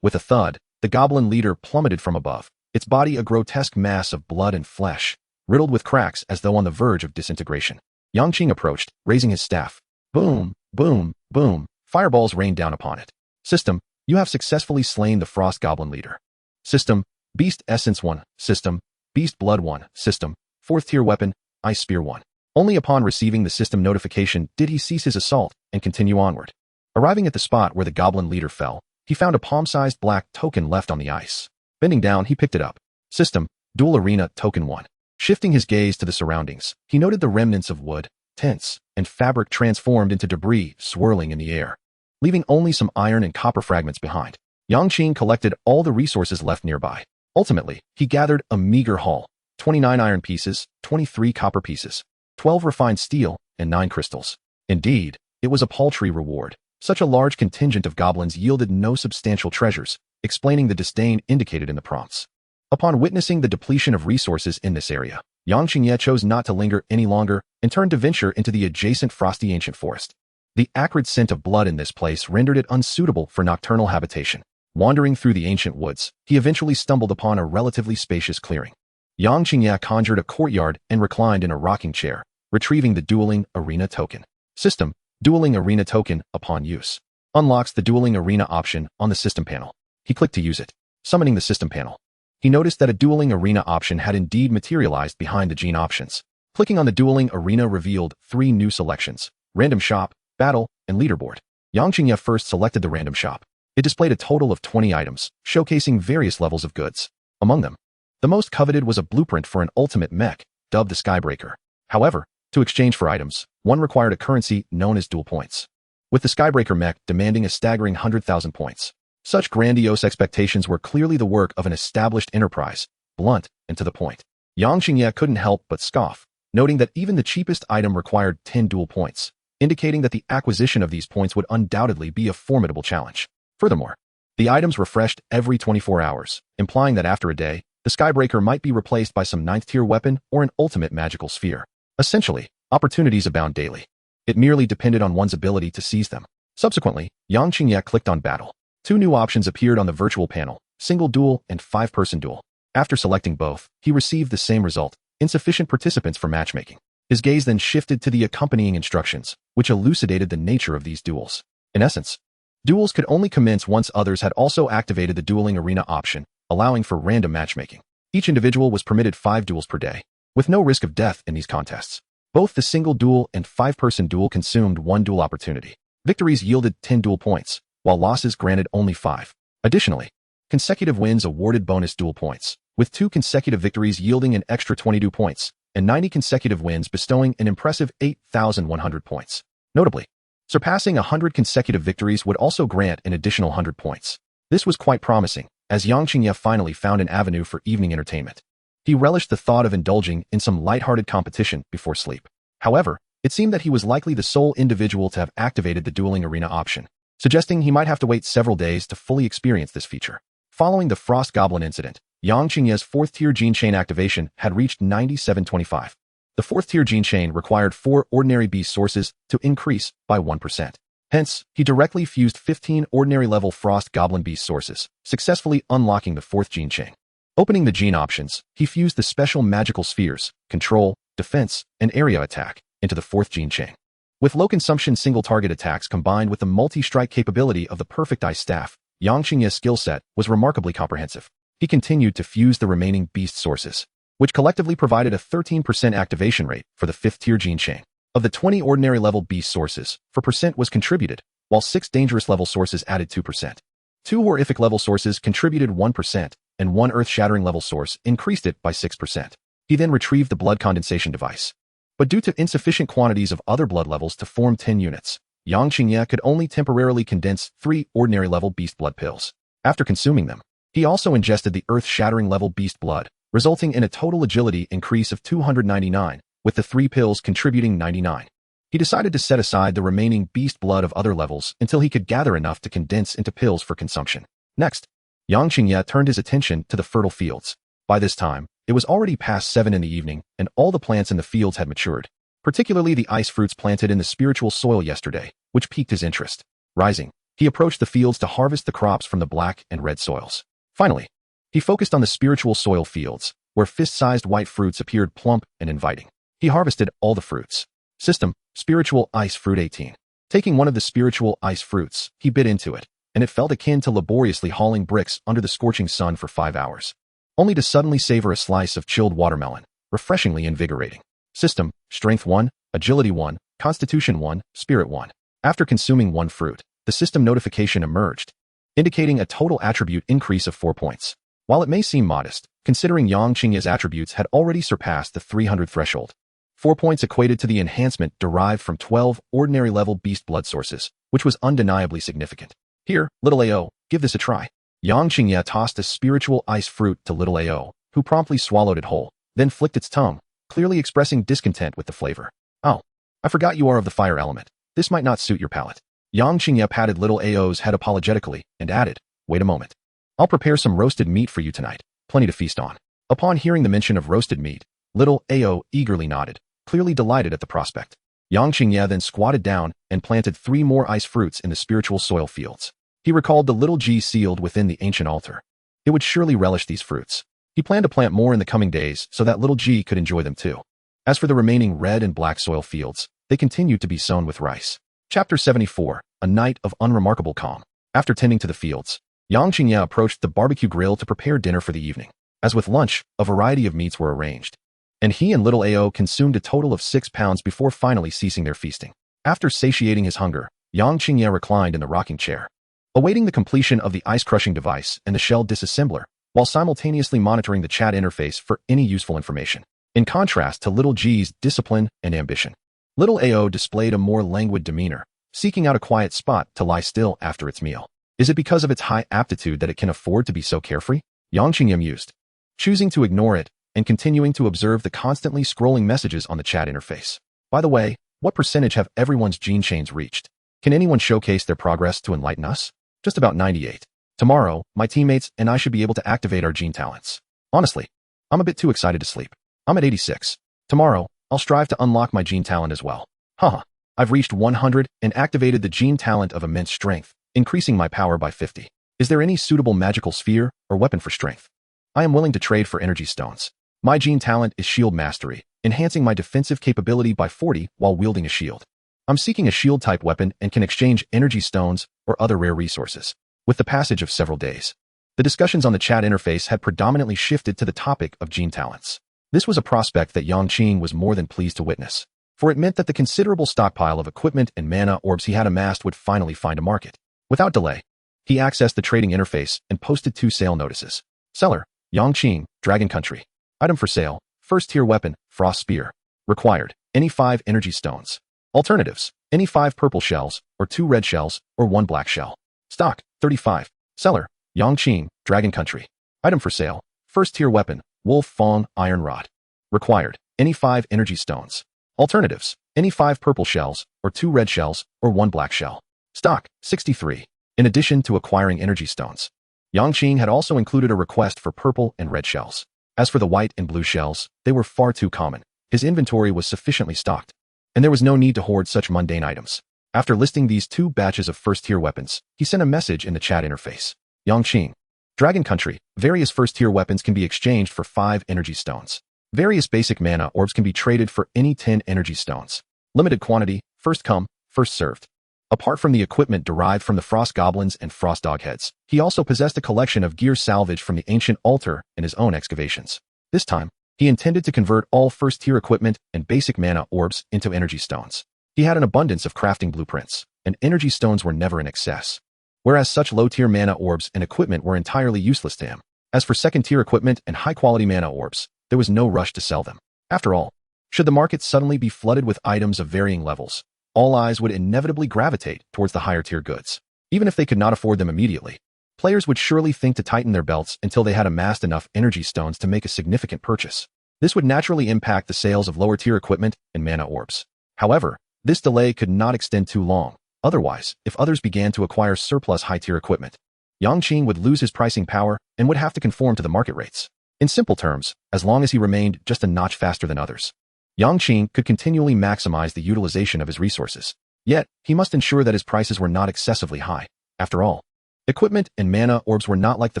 With a thud, the goblin leader plummeted from above, its body a grotesque mass of blood and flesh, riddled with cracks as though on the verge of disintegration. Yang Qing approached, raising his staff. Boom, boom, boom, fireballs rained down upon it. System, you have successfully slain the frost goblin leader. System, beast essence 1, system, beast blood 1, system, 4th tier weapon, ice spear 1. Only upon receiving the system notification did he cease his assault and continue onward. Arriving at the spot where the goblin leader fell, he found a palm-sized black token left on the ice. Bending down, he picked it up. System, dual arena token 1. Shifting his gaze to the surroundings, he noted the remnants of wood, tents, and fabric transformed into debris swirling in the air, leaving only some iron and copper fragments behind. Yang Qing collected all the resources left nearby. Ultimately, he gathered a meager haul: 29 iron pieces, 23 copper pieces, 12 refined steel, and 9 crystals. Indeed, it was a paltry reward. Such a large contingent of goblins yielded no substantial treasures, explaining the disdain indicated in the prompts. Upon witnessing the depletion of resources in this area, Yang Qing chose not to linger any longer and turned to venture into the adjacent frosty ancient forest. The acrid scent of blood in this place rendered it unsuitable for nocturnal habitation. Wandering through the ancient woods, he eventually stumbled upon a relatively spacious clearing. Yang Qing conjured a courtyard and reclined in a rocking chair, retrieving the dueling arena token. System, dueling arena token upon use. Unlocks the dueling arena option on the system panel. He clicked to use it, summoning the system panel. He noticed that a dueling arena option had indeed materialized behind the gene options. Clicking on the dueling arena revealed 3 new selections: random shop, battle, and leaderboard. Yang Qing first selected the random shop. It displayed a total of 20 items, showcasing various levels of goods. Among them, the most coveted was a blueprint for an ultimate mech, dubbed the Skybreaker. However, to exchange for items, one required a currency known as dual points, with the Skybreaker mech demanding a staggering 100,000 points. Such grandiose expectations were clearly the work of an established enterprise, blunt and to the point. Yang Qing couldn't help but scoff, noting that even the cheapest item required 10 dual points, indicating that the acquisition of these points would undoubtedly be a formidable challenge. Furthermore, the items refreshed every 24 hours, implying that after a day, the Skybreaker might be replaced by some 9th tier weapon or an ultimate magical sphere. Essentially, opportunities abound daily. It merely depended on one's ability to seize them. Subsequently, Yang Qing clicked on battle. 2 new options appeared on the virtual panel: single duel and 5-person duel. After selecting both, he received the same result: insufficient participants for matchmaking. His gaze then shifted to the accompanying instructions, which elucidated the nature of these duels. In essence, duels could only commence once others had also activated the dueling arena option, allowing for random matchmaking. Each individual was permitted 5 duels per day, with no risk of death in these contests. Both the single duel and 5-person duel consumed 1 duel opportunity. Victories yielded 10 duel points, while losses granted only 5. Additionally, consecutive wins awarded bonus duel points, with 2 consecutive victories yielding an extra 20 duel points, and 90 consecutive wins bestowing an impressive 8,100 points. Notably, surpassing 100 consecutive victories would also grant an additional 100 points. This was quite promising, as Yang Qing finally found an avenue for evening entertainment. He relished the thought of indulging in some lighthearted competition before sleep. However, it seemed that he was likely the sole individual to have activated the dueling arena option, suggesting he might have to wait several days to fully experience this feature. Following the Frost Goblin incident, Yang Qing's 4th tier gene chain activation had reached 9725. The 4th tier gene chain required 4 ordinary beast sources to increase by 1%. Hence, he directly fused 15 ordinary level Frost Goblin beast sources, successfully unlocking the 4th gene chain. Opening the gene options, he fused the special magical spheres, control, defense, and area attack into the 4th gene chain. With low-consumption single-target attacks combined with the multi-strike capability of the perfect ice staff, Yang Qing's skill set was remarkably comprehensive. He continued to fuse the remaining beast sources, which collectively provided a 13% activation rate for the 5th-tier gene chain. Of the 20 ordinary-level beast sources, 4% was contributed, while 6 dangerous-level sources added 2%. 2 horrific-level sources contributed 1%, and 1 earth-shattering-level source increased it by 6%. He then retrieved the blood condensation device. But due to insufficient quantities of other blood levels to form 10 units, Yang Qing could only temporarily condense 3 ordinary-level beast blood pills. After consuming them, he also ingested the earth-shattering-level beast blood, resulting in a total agility increase of 299, with the 3 pills contributing 99. He decided to set aside the remaining beast blood of other levels until he could gather enough to condense into pills for consumption. Next, Yang Qing turned his attention to the fertile fields. By this time, it was already past 7 in the evening, and all the plants in the fields had matured, particularly the ice fruits planted in the spiritual soil yesterday, which piqued his interest. Rising, he approached the fields to harvest the crops from the black and red soils. Finally, he focused on the spiritual soil fields, where fist-sized white fruits appeared plump and inviting. He harvested all the fruits. System, Spiritual Ice Fruit 18. Taking one of the spiritual ice fruits, he bit into it, and it felt akin to laboriously hauling bricks under the scorching sun for 5 hours, only to suddenly savor a slice of chilled watermelon, refreshingly invigorating. System, Strength 1, Agility 1, Constitution 1, Spirit 1. After consuming 1 fruit, the system notification emerged, indicating a total attribute increase of 4 points. While it may seem modest, considering Yang Qing's attributes had already surpassed the 300 threshold, 4 points equated to the enhancement derived from 12 ordinary-level beast blood sources, which was undeniably significant. Here, little AO, give this a try. Yang Qing tossed a spiritual ice fruit to little AO, who promptly swallowed it whole, then flicked its tongue, clearly expressing discontent with the flavor. Oh, I forgot you are of the fire element. This might not suit your palate. Yang Qing patted little AO's head apologetically and added, wait a moment. I'll prepare some roasted meat for you tonight, plenty to feast on. Upon hearing the mention of roasted meat, little AO eagerly nodded, clearly delighted at the prospect. Yang Qing then squatted down and planted 3 more ice fruits in the spiritual soil fields. He recalled the little G sealed within the ancient altar. It would surely relish these fruits. He planned to plant more in the coming days so that little G could enjoy them too. As for the remaining red and black soil fields, they continued to be sown with rice. Chapter 74, A Night of Unremarkable Calm. After tending to the fields, Yang Qing approached the barbecue grill to prepare dinner for the evening. As with lunch, a variety of meats were arranged, and he and little AO consumed a total of 6 pounds before finally ceasing their feasting. After satiating his hunger, Yang Qing reclined in the rocking chair, awaiting the completion of the ice-crushing device and the shell disassembler, while simultaneously monitoring the chat interface for any useful information. In contrast to little G's discipline and ambition, little AO displayed a more languid demeanor, seeking out a quiet spot to lie still after its meal. Is it because of its high aptitude that it can afford to be so carefree? Yang Qing mused, choosing to ignore it and continuing to observe the constantly scrolling messages on the chat interface. By the way, what percentage have everyone's gene chains reached? Can anyone showcase their progress to enlighten us? Just about 98. Tomorrow, my teammates and I should be able to activate our gene talents. Honestly, I'm a bit too excited to sleep. I'm at 86. Tomorrow, I'll strive to unlock my gene talent as well. Haha, I've reached 100 and activated the gene talent of immense strength, increasing my power by 50. Is there any suitable magical sphere or weapon for strength? I am willing to trade for energy stones. My gene talent is shield mastery, enhancing my defensive capability by 40 while wielding a shield. I'm seeking a shield-type weapon and can exchange energy stones or other rare resources. With the passage of several days, the discussions on the chat interface had predominantly shifted to the topic of gene talents. This was a prospect that Yang Qing was more than pleased to witness, for it meant that the considerable stockpile of equipment and mana orbs he had amassed would finally find a market. Without delay, he accessed the trading interface and posted 2 sale notices. Seller, Yang Qing, Dragon Country. Item for sale, first-tier weapon, Frost Spear. Required, any 5 energy stones. Alternatives, any 5 purple shells, or 2 red shells, or 1 black shell. Stock, 35. Seller, Yang Qing, Dragon Country. Item for sale, first-tier weapon, Wolf Fang Iron Rod. Required, any 5 energy stones. Alternatives, any 5 purple shells, or 2 red shells, or 1 black shell. Stock, 63. In addition to acquiring energy stones, Yang Qing had also included a request for purple and red shells. As for the white and blue shells, they were far too common. His inventory was sufficiently stocked, and there was no need to hoard such mundane items. After listing these 2 batches of first-tier weapons, he sent a message in the chat interface. Yang Qing, Dragon Country, various first-tier weapons can be exchanged for 5 energy stones. Various basic mana orbs can be traded for any 10 energy stones. Limited quantity, First come, first served. Apart from the equipment derived from the frost goblins and frost dogheads, he also possessed a collection of gear salvaged from the ancient altar in his own excavations. This time, he intended to convert all first-tier equipment and basic mana orbs into energy stones. He had an abundance of crafting blueprints, and energy stones were never in excess. Whereas such low-tier mana orbs and equipment were entirely useless to him. As for second-tier equipment and high-quality mana orbs, there was no rush to sell them. After all, should the market suddenly be flooded with items of varying levels, all eyes would inevitably gravitate towards the higher-tier goods. Even if they could not afford them immediately, players would surely think to tighten their belts until they had amassed enough energy stones to make a significant purchase. This would naturally impact the sales of lower-tier equipment and mana orbs. However, this delay could not extend too long. Otherwise, if others began to acquire surplus high-tier equipment, Yang Qing would lose his pricing power and would have to conform to the market rates. In simple terms, as long as he remained just a notch faster than others, Yang Qing could continually maximize the utilization of his resources. Yet, he must ensure that his prices were not excessively high. After all, equipment and mana orbs were not like the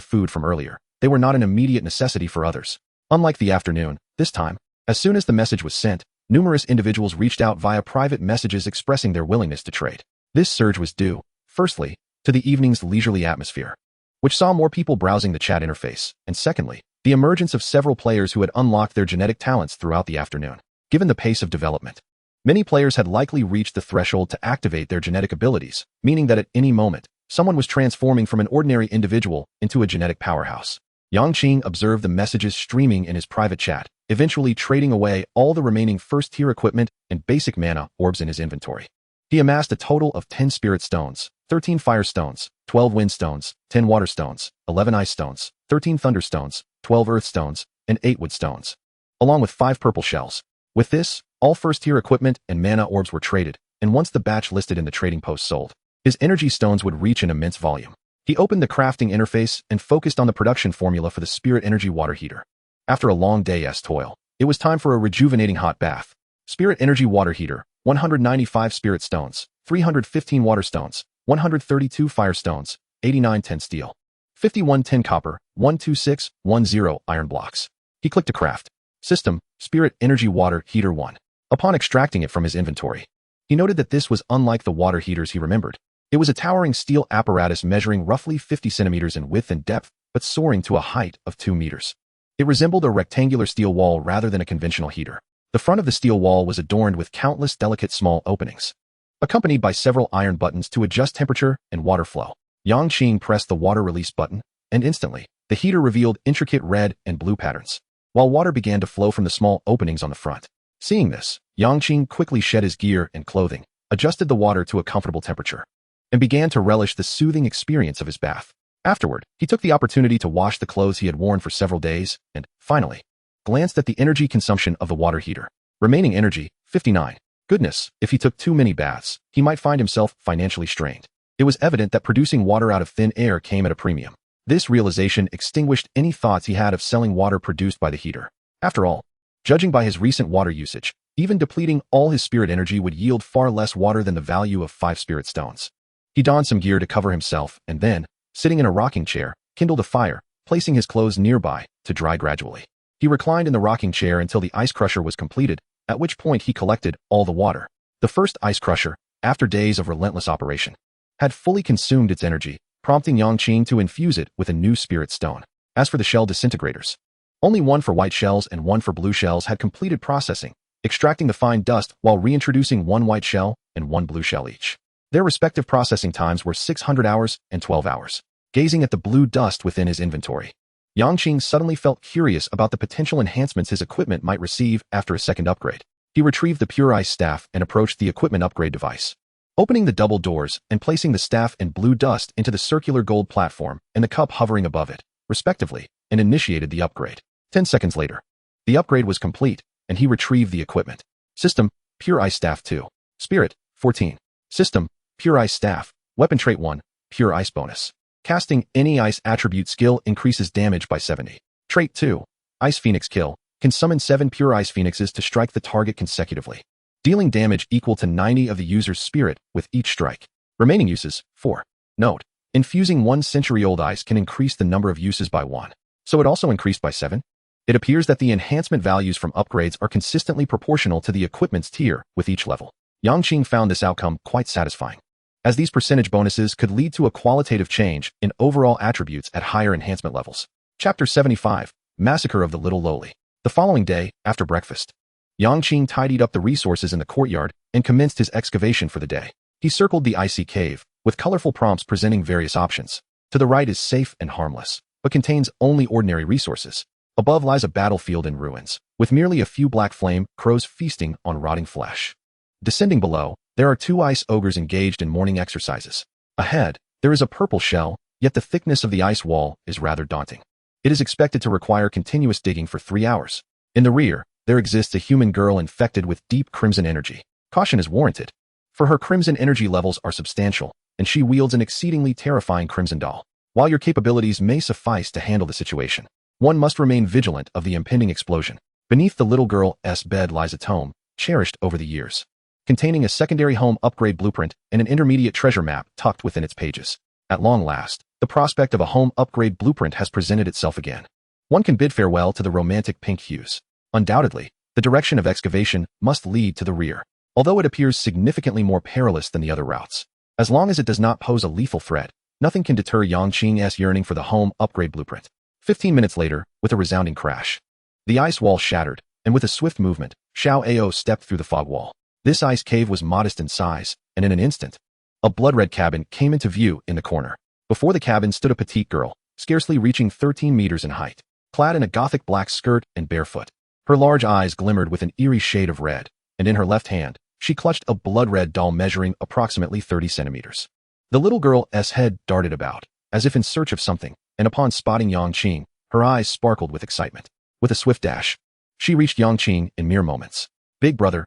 food from earlier. They were not an immediate necessity for others. Unlike the afternoon, this time, as soon as the message was sent, numerous individuals reached out via private messages expressing their willingness to trade. This surge was due, firstly, to the evening's leisurely atmosphere, which saw more people browsing the chat interface, and secondly, the emergence of several players who had unlocked their genetic talents throughout the afternoon. Given the pace of development, many players had likely reached the threshold to activate their genetic abilities, meaning that at any moment, someone was transforming from an ordinary individual into a genetic powerhouse. Yang Qing observed the messages streaming in his private chat, eventually trading away all the remaining first-tier equipment and basic mana orbs in his inventory. He amassed a total of 10 spirit stones, 13 fire stones, 12 wind stones, 10 water stones, 11 ice stones, 13 thunder stones, 12 earth stones, and 8 wood stones, along with 5 purple shells. With this, all first-tier equipment and mana orbs were traded, and once the batch listed in the trading post sold, his energy stones would reach an immense volume. He opened the crafting interface and focused on the production formula for the spirit energy water heater. After a long day's toil, it was time for a rejuvenating hot bath. Spirit energy water heater, 195 spirit stones, 315 water stones, 132 fire stones, 89 10 steel, 51 10 copper, 126 10 iron blocks. He clicked to craft. System, Spirit Energy Water Heater 1. Upon extracting it from his inventory, he noted that this was unlike the water heaters he remembered. It was a towering steel apparatus measuring roughly 50 centimeters in width and depth, but soaring to a height of 2 meters. It resembled a rectangular steel wall rather than a conventional heater. The front of the steel wall was adorned with countless delicate small openings, accompanied by several iron buttons to adjust temperature and water flow. Yang Qing pressed the water release button, and instantly, the heater revealed intricate red and blue patterns, while water began to flow from the small openings on the front. Seeing this, Yang Qing quickly shed his gear and clothing, adjusted the water to a comfortable temperature, and began to relish the soothing experience of his bath. Afterward, he took the opportunity to wash the clothes he had worn for several days, and, finally, glanced at the energy consumption of the water heater. Remaining energy, 59. Goodness, if he took too many baths, he might find himself financially strained. It was evident that producing water out of thin air came at a premium. This realization extinguished any thoughts he had of selling water produced by the heater. After all, judging by his recent water usage, even depleting all his spirit energy would yield far less water than the value of 5 spirit stones. He donned some gear to cover himself and then, sitting in a rocking chair, kindled a fire, placing his clothes nearby to dry gradually. He reclined in the rocking chair until the ice crusher was completed, at which point he collected all the water. The first ice crusher, after days of relentless operation, had fully consumed its energy, prompting Yang Qing to infuse it with a new spirit stone. As for the shell disintegrators, only one for white shells and one for blue shells had completed processing, extracting the fine dust while reintroducing one white shell and one blue shell each. Their respective processing times were 600 hours and 12 hours. Gazing at the blue dust within his inventory, Yang Qing suddenly felt curious about the potential enhancements his equipment might receive after a second upgrade. He retrieved the pure ice staff and approached the equipment upgrade device, opening the double doors and placing the staff and blue dust into the circular gold platform and the cup hovering above it, respectively, and initiated the upgrade. 10 seconds later, the upgrade was complete, and he retrieved the equipment. System, Pure Ice Staff 2. Spirit, 14. System, Pure Ice Staff, Weapon Trait 1, Pure Ice Bonus. Casting any ice attribute skill increases damage by 70. Trait 2, Ice Phoenix Kill, can summon 7 pure ice phoenixes to strike the target consecutively, dealing damage equal to 90 of the user's spirit with each strike. Remaining uses, 4. Note, infusing 1 century-old ice can increase the number of uses by 1, so it also increased by 7. It appears that the enhancement values from upgrades are consistently proportional to the equipment's tier with each level. Yang Qing found this outcome quite satisfying, as these percentage bonuses could lead to a qualitative change in overall attributes at higher enhancement levels. Chapter 75, Massacre of the Little Lowly. The following day, after breakfast, Yang Qing tidied up the resources in the courtyard and commenced his excavation for the day. He circled the icy cave, with colorful prompts presenting various options. To the right is safe and harmless, but contains only ordinary resources. Above lies a battlefield in ruins, with merely a few black flame crows feasting on rotting flesh. Descending below, there are 2 ice ogres engaged in morning exercises. Ahead, there is a purple shell, yet the thickness of the ice wall is rather daunting. It is expected to require continuous digging for 3 hours. In the rear, there exists a human girl infected with deep crimson energy. Caution is warranted, for her crimson energy levels are substantial, and she wields an exceedingly terrifying crimson doll. While your capabilities may suffice to handle the situation, one must remain vigilant of the impending explosion. Beneath the little girl's bed lies a tome, cherished over the years, containing a secondary home upgrade blueprint and an intermediate treasure map tucked within its pages. At long last, the prospect of a home upgrade blueprint has presented itself again. One can bid farewell to the romantic pink hues. Undoubtedly, the direction of excavation must lead to the rear, although it appears significantly more perilous than the other routes. As long as it does not pose a lethal threat, nothing can deter Yang Qing's yearning for the home upgrade blueprint. 15 minutes later, with a resounding crash, the ice wall shattered, and with a swift movement, Xiao Ao stepped through the fog wall. This ice cave was modest in size, and in an instant, a blood-red cabin came into view in the corner. Before the cabin stood a petite girl, scarcely reaching 13 meters in height, clad in a gothic black skirt and barefoot. Her large eyes glimmered with an eerie shade of red, and in her left hand, she clutched a blood-red doll measuring approximately 30 centimeters. The little girl's head darted about, as if in search of something, and upon spotting Yang Qing, her eyes sparkled with excitement. With a swift dash, she reached Yang Qing in mere moments. Big brother,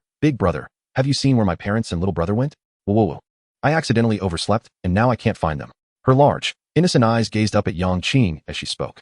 have you seen where my parents and little brother went? Whoa. I accidentally overslept, and now I can't find them. Her large, innocent eyes gazed up at Yang Qing as she spoke.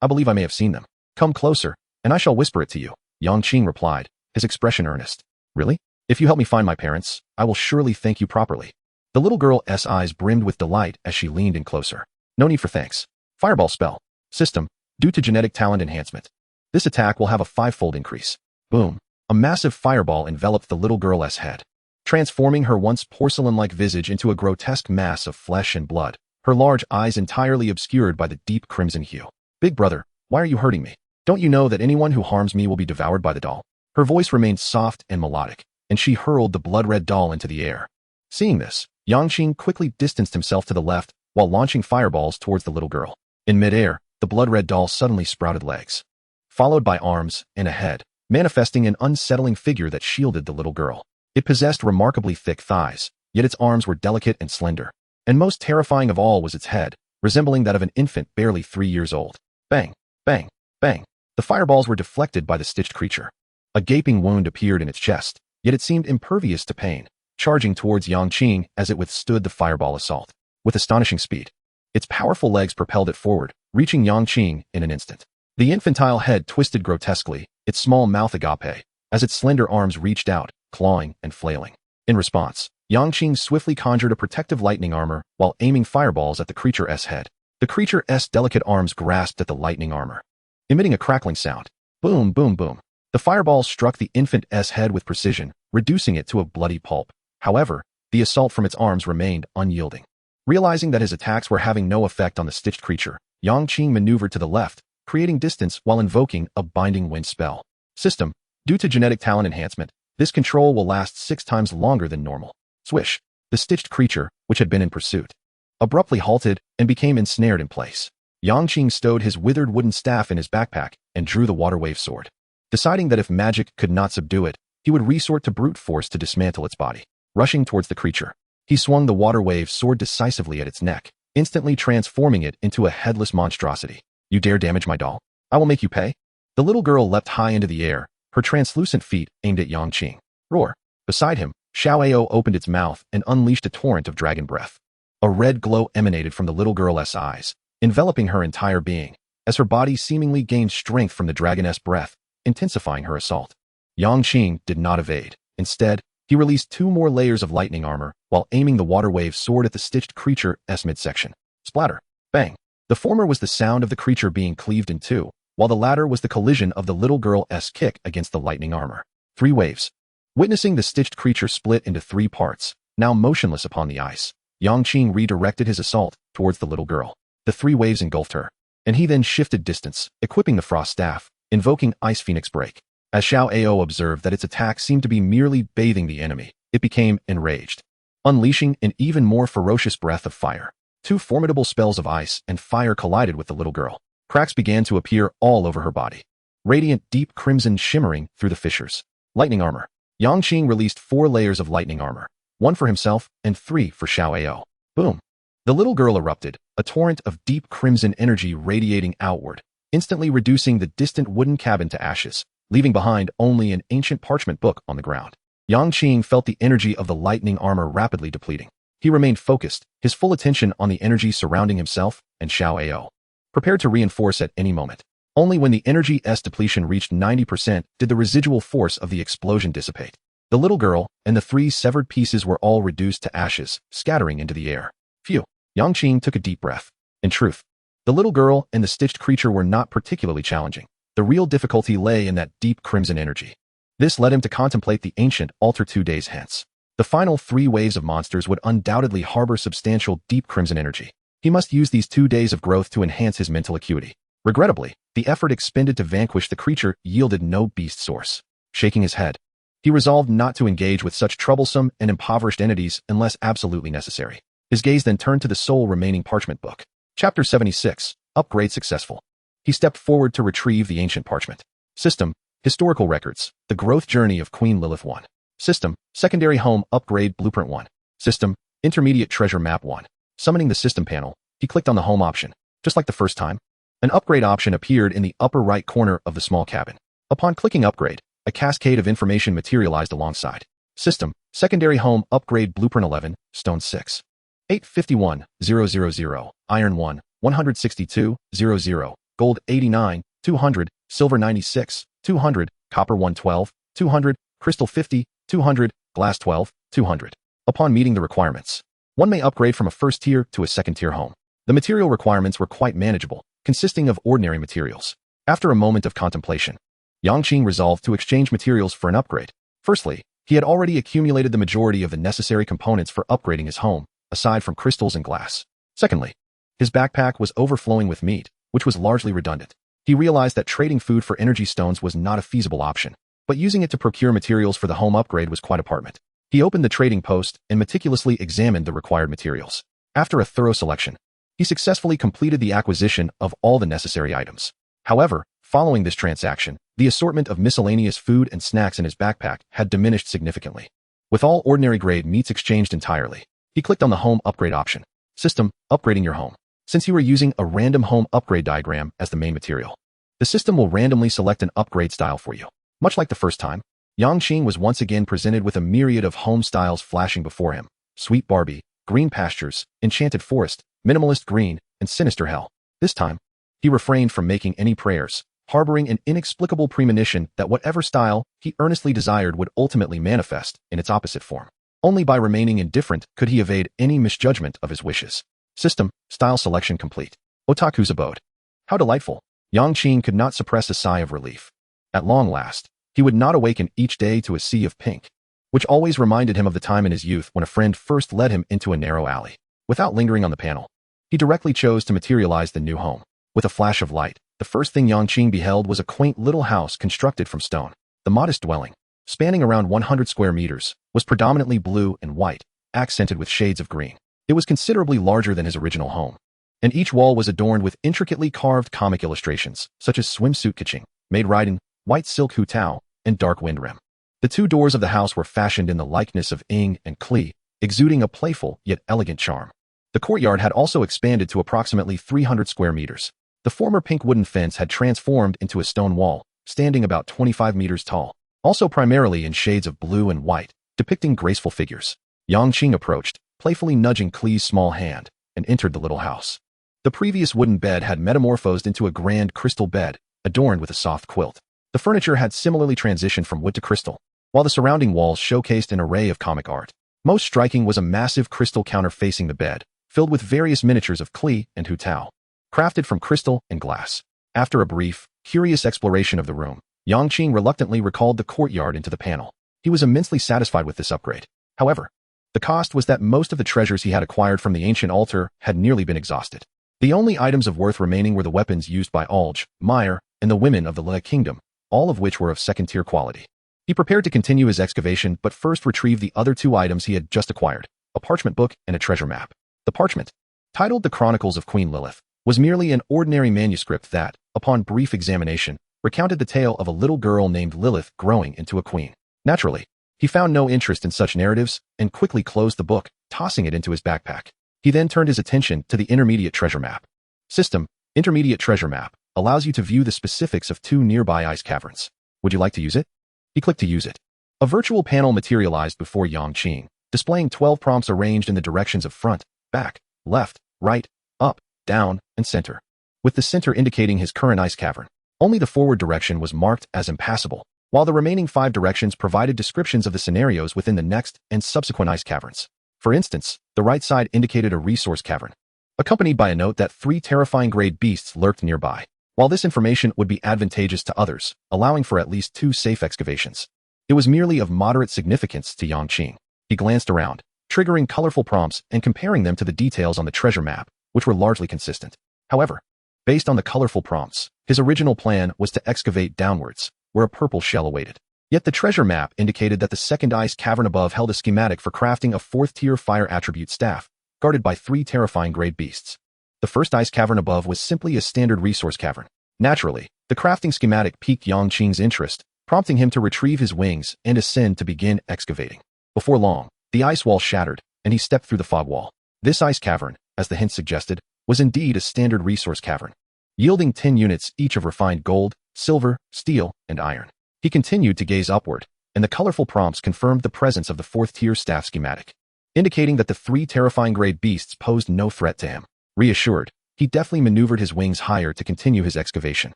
I believe I may have seen them. Come closer, and I shall whisper it to you, Yang Qing replied, his expression earnest. Really? If you help me find my parents, I will surely thank you properly. The little girl's eyes brimmed with delight as she leaned in closer. No need for thanks. Fireball spell. System. Due to genetic talent enhancement, this attack will have a 5-fold increase. Boom. A massive fireball enveloped the little girl's head, transforming her once porcelain-like visage into a grotesque mass of flesh and blood, her large eyes entirely obscured by the deep crimson hue. Big brother, why are you hurting me? Don't you know that anyone who harms me will be devoured by the doll? Her voice remained soft and melodic, and she hurled the blood-red doll into the air. Seeing this, Yang Qing quickly distanced himself to the left while launching fireballs towards the little girl. In midair, the blood-red doll suddenly sprouted legs, followed by arms and a head, manifesting an unsettling figure that shielded the little girl. It possessed remarkably thick thighs, yet its arms were delicate and slender. And most terrifying of all was its head, resembling that of an infant barely 3 years old. Bang, bang, bang. The fireballs were deflected by the stitched creature. A gaping wound appeared in its chest, yet it seemed impervious to pain, charging towards Yang Qing as it withstood the fireball assault. With astonishing speed, its powerful legs propelled it forward, reaching Yang Qing in an instant. The infantile head twisted grotesquely, its small mouth agape, as its slender arms reached out, clawing and flailing. In response, Yang Qing swiftly conjured a protective lightning armor while aiming fireballs at the creature's head. The creature's delicate arms grasped at the lightning armor, emitting a crackling sound. Boom, boom, boom. The fireballs struck the infant's head with precision, reducing it to a bloody pulp. However, the assault from its arms remained unyielding. Realizing that his attacks were having no effect on the stitched creature, Yang Qing maneuvered to the left, creating distance while invoking a binding wind spell. System. Due to genetic talent enhancement, this control will last 6 times longer than normal. Swish. The stitched creature, which had been in pursuit, abruptly halted and became ensnared in place. Yang Qing stowed his withered wooden staff in his backpack and drew the water wave sword. Deciding that if magic could not subdue it, he would resort to brute force to dismantle its body. Rushing towards the creature, he swung the water wave sword decisively at its neck, instantly transforming it into a headless monstrosity. You dare damage my doll? I will make you pay. The little girl leapt high into the air, her translucent feet aimed at Yang Qing. Roar. Beside him, Xiao Ao opened its mouth and unleashed a torrent of dragon breath. A red glow emanated from the little girl's eyes, enveloping her entire being, as her body seemingly gained strength from the dragon's breath, intensifying her assault. Yang Qing did not evade. Instead, he released 2 more layers of lightning armor while aiming the water wave sword at the stitched creature's midsection. Splatter. Bang. The former was the sound of the creature being cleaved in 2, while the latter was the collision of the little girl's kick against the lightning armor. 3 waves. Witnessing the stitched creature split into 3 parts, now motionless upon the ice, Yang Qing redirected his assault towards the little girl. The 3 waves engulfed her, and he then shifted distance, equipping the frost staff, invoking Ice Phoenix Break. As Xiao Ao observed that its attack seemed to be merely bathing the enemy, it became enraged, unleashing an even more ferocious breath of fire. 2 formidable spells of ice and fire collided with the little girl. Cracks began to appear all over her body, radiant deep crimson shimmering through the fissures. Lightning armor. Yang Qing released 4 layers of lightning armor, 1 for himself and 3 for Xiao Ao. Boom! The little girl erupted, a torrent of deep crimson energy radiating outward, instantly reducing the distant wooden cabin to ashes, leaving behind only an ancient parchment book on the ground. Yang Qing felt the energy of the lightning armor rapidly depleting. He remained focused, his full attention on the energy surrounding himself and Xiao Ao, prepared to reinforce at any moment. Only when the energy's depletion reached 90% did the residual force of the explosion dissipate. The little girl and the 3 severed pieces were all reduced to ashes, scattering into the air. Phew! Yang Qing took a deep breath. In truth, the little girl and the stitched creature were not particularly challenging. The real difficulty lay in that deep crimson energy. This led him to contemplate the ancient altar 2 days hence. The final 3 waves of monsters would undoubtedly harbor substantial deep crimson energy. He must use these 2 days of growth to enhance his mental acuity. Regrettably, the effort expended to vanquish the creature yielded no beast source. Shaking his head, he resolved not to engage with such troublesome and impoverished entities unless absolutely necessary. His gaze then turned to the sole remaining parchment book. Chapter 76, Upgrade Successful. He stepped forward to retrieve the ancient parchment. System, Historical Records, The Growth Journey of Queen Lilith 1. System, Secondary Home Upgrade Blueprint 1. System, Intermediate Treasure Map 1. Summoning the system panel, he clicked on the home option. Just like the first time, an upgrade option appeared in the upper right corner of the small cabin. Upon clicking Upgrade, a cascade of information materialized alongside. System, Secondary Home Upgrade Blueprint 11, Stone 6. 851,000, Iron 1, 162,000, Gold 89, 200, Silver 96, 200, Copper 112, 200, Crystal 50, 200, Glass 12, 200. Upon meeting the requirements, one may upgrade from a first tier to a second tier home. The material requirements were quite manageable, consisting of ordinary materials. After a moment of contemplation, Yang Qing resolved to exchange materials for an upgrade. Firstly, he had already accumulated the majority of the necessary components for upgrading his home, aside from crystals and glass. Secondly, his backpack was overflowing with meat, which was largely redundant. He realized that trading food for energy stones was not a feasible option, but using it to procure materials for the home upgrade was quite apparent. He opened the trading post and meticulously examined the required materials. After a thorough selection, he successfully completed the acquisition of all the necessary items. However, following this transaction, the assortment of miscellaneous food and snacks in his backpack had diminished significantly. With all ordinary grade meats exchanged entirely, he clicked on the home upgrade option. System, upgrading your home. Since you are using a random home upgrade diagram as the main material, the system will randomly select an upgrade style for you. Much like the first time, Yang Qing was once again presented with a myriad of home styles flashing before him. Sweet Barbie, Green Pastures, Enchanted Forest, Minimalist Green, and Sinister Hell. This time, he refrained from making any prayers, harboring an inexplicable premonition that whatever style he earnestly desired would ultimately manifest in its opposite form. Only by remaining indifferent could he evade any misjudgment of his wishes. System, style selection complete. Otaku's abode. How delightful. Yang Qing could not suppress a sigh of relief. At long last, he would not awaken each day to a sea of pink, which always reminded him of the time in his youth when a friend first led him into a narrow alley. Without lingering on the panel, he directly chose to materialize the new home. With a flash of light, the first thing Yang Qing beheld was a quaint little house constructed from stone. The modest dwelling, spanning around 100 square meters, was predominantly blue and white, accented with shades of green. It was considerably larger than his original home, and each wall was adorned with intricately carved comic illustrations, such as swimsuit Kaching, maid riding, white silk hutao, and dark wind rim. The 2 doors of the house were fashioned in the likeness of Ing and Kli, exuding a playful yet elegant charm. The courtyard had also expanded to approximately 300 square meters. The former pink wooden fence had transformed into a stone wall, standing about 25 meters tall, also primarily in shades of blue and white, depicting graceful figures. Yang Qing approached, playfully nudging Kli's small hand, and entered the little house. The previous wooden bed had metamorphosed into a grand crystal bed, adorned with a soft quilt. The furniture had similarly transitioned from wood to crystal, while the surrounding walls showcased an array of comic art. Most striking was a massive crystal counter facing the bed, filled with various miniatures of Kli and hutao, crafted from crystal and glass. After a brief, curious exploration of the room, Yang Qing reluctantly recalled the courtyard into the panel. He was immensely satisfied with this upgrade. However, the cost was that most of the treasures he had acquired from the ancient altar had nearly been exhausted. The only items of worth remaining were the weapons used by Alj, Meyer, and the women of the La Kingdom, all of which were of second-tier quality. He prepared to continue his excavation but first retrieved the other two items he had just acquired, a parchment book and a treasure map. The parchment, titled The Chronicles of Queen Lilith, was merely an ordinary manuscript that, upon brief examination, recounted the tale of a little girl named Lilith growing into a queen. Naturally, he found no interest in such narratives and quickly closed the book, tossing it into his backpack. He then turned his attention to the intermediate treasure map. System, intermediate treasure map, allows you to view the specifics of two nearby ice caverns. Would you like to use it? He clicked to use it. A virtual panel materialized before Yang Qing, displaying 12 prompts arranged in the directions of front, back, left, right, up, down, and center, with the center indicating his current ice cavern. Only the forward direction was marked as impassable, while the remaining 5 directions provided descriptions of the scenarios within the next and subsequent ice caverns. For instance, the right side indicated a resource cavern, accompanied by a note that 3 terrifying grade beasts lurked nearby. While this information would be advantageous to others, allowing for at least 2 safe excavations, it was merely of moderate significance to Yang Qing. He glanced around, triggering colorful prompts and comparing them to the details on the treasure map, which were largely consistent. However, based on the colorful prompts, his original plan was to excavate downwards, where a purple shell awaited. Yet the treasure map indicated that the second ice cavern above held a schematic for crafting a 4th-tier fire attribute staff, guarded by 3 terrifying grade beasts. The first ice cavern above was simply a standard resource cavern. Naturally, the crafting schematic piqued Yang Qing's interest, prompting him to retrieve his wings and ascend to begin excavating. Before long, the ice wall shattered, and he stepped through the fog wall. This ice cavern, as the hint suggested, was indeed a standard resource cavern, yielding 10 units each of refined gold, silver, steel, and iron. He continued to gaze upward, and the colorful prompts confirmed the presence of the 4th-tier staff schematic, indicating that the 3 terrifying grade beasts posed no threat to him. Reassured, he deftly maneuvered his wings higher to continue his excavation.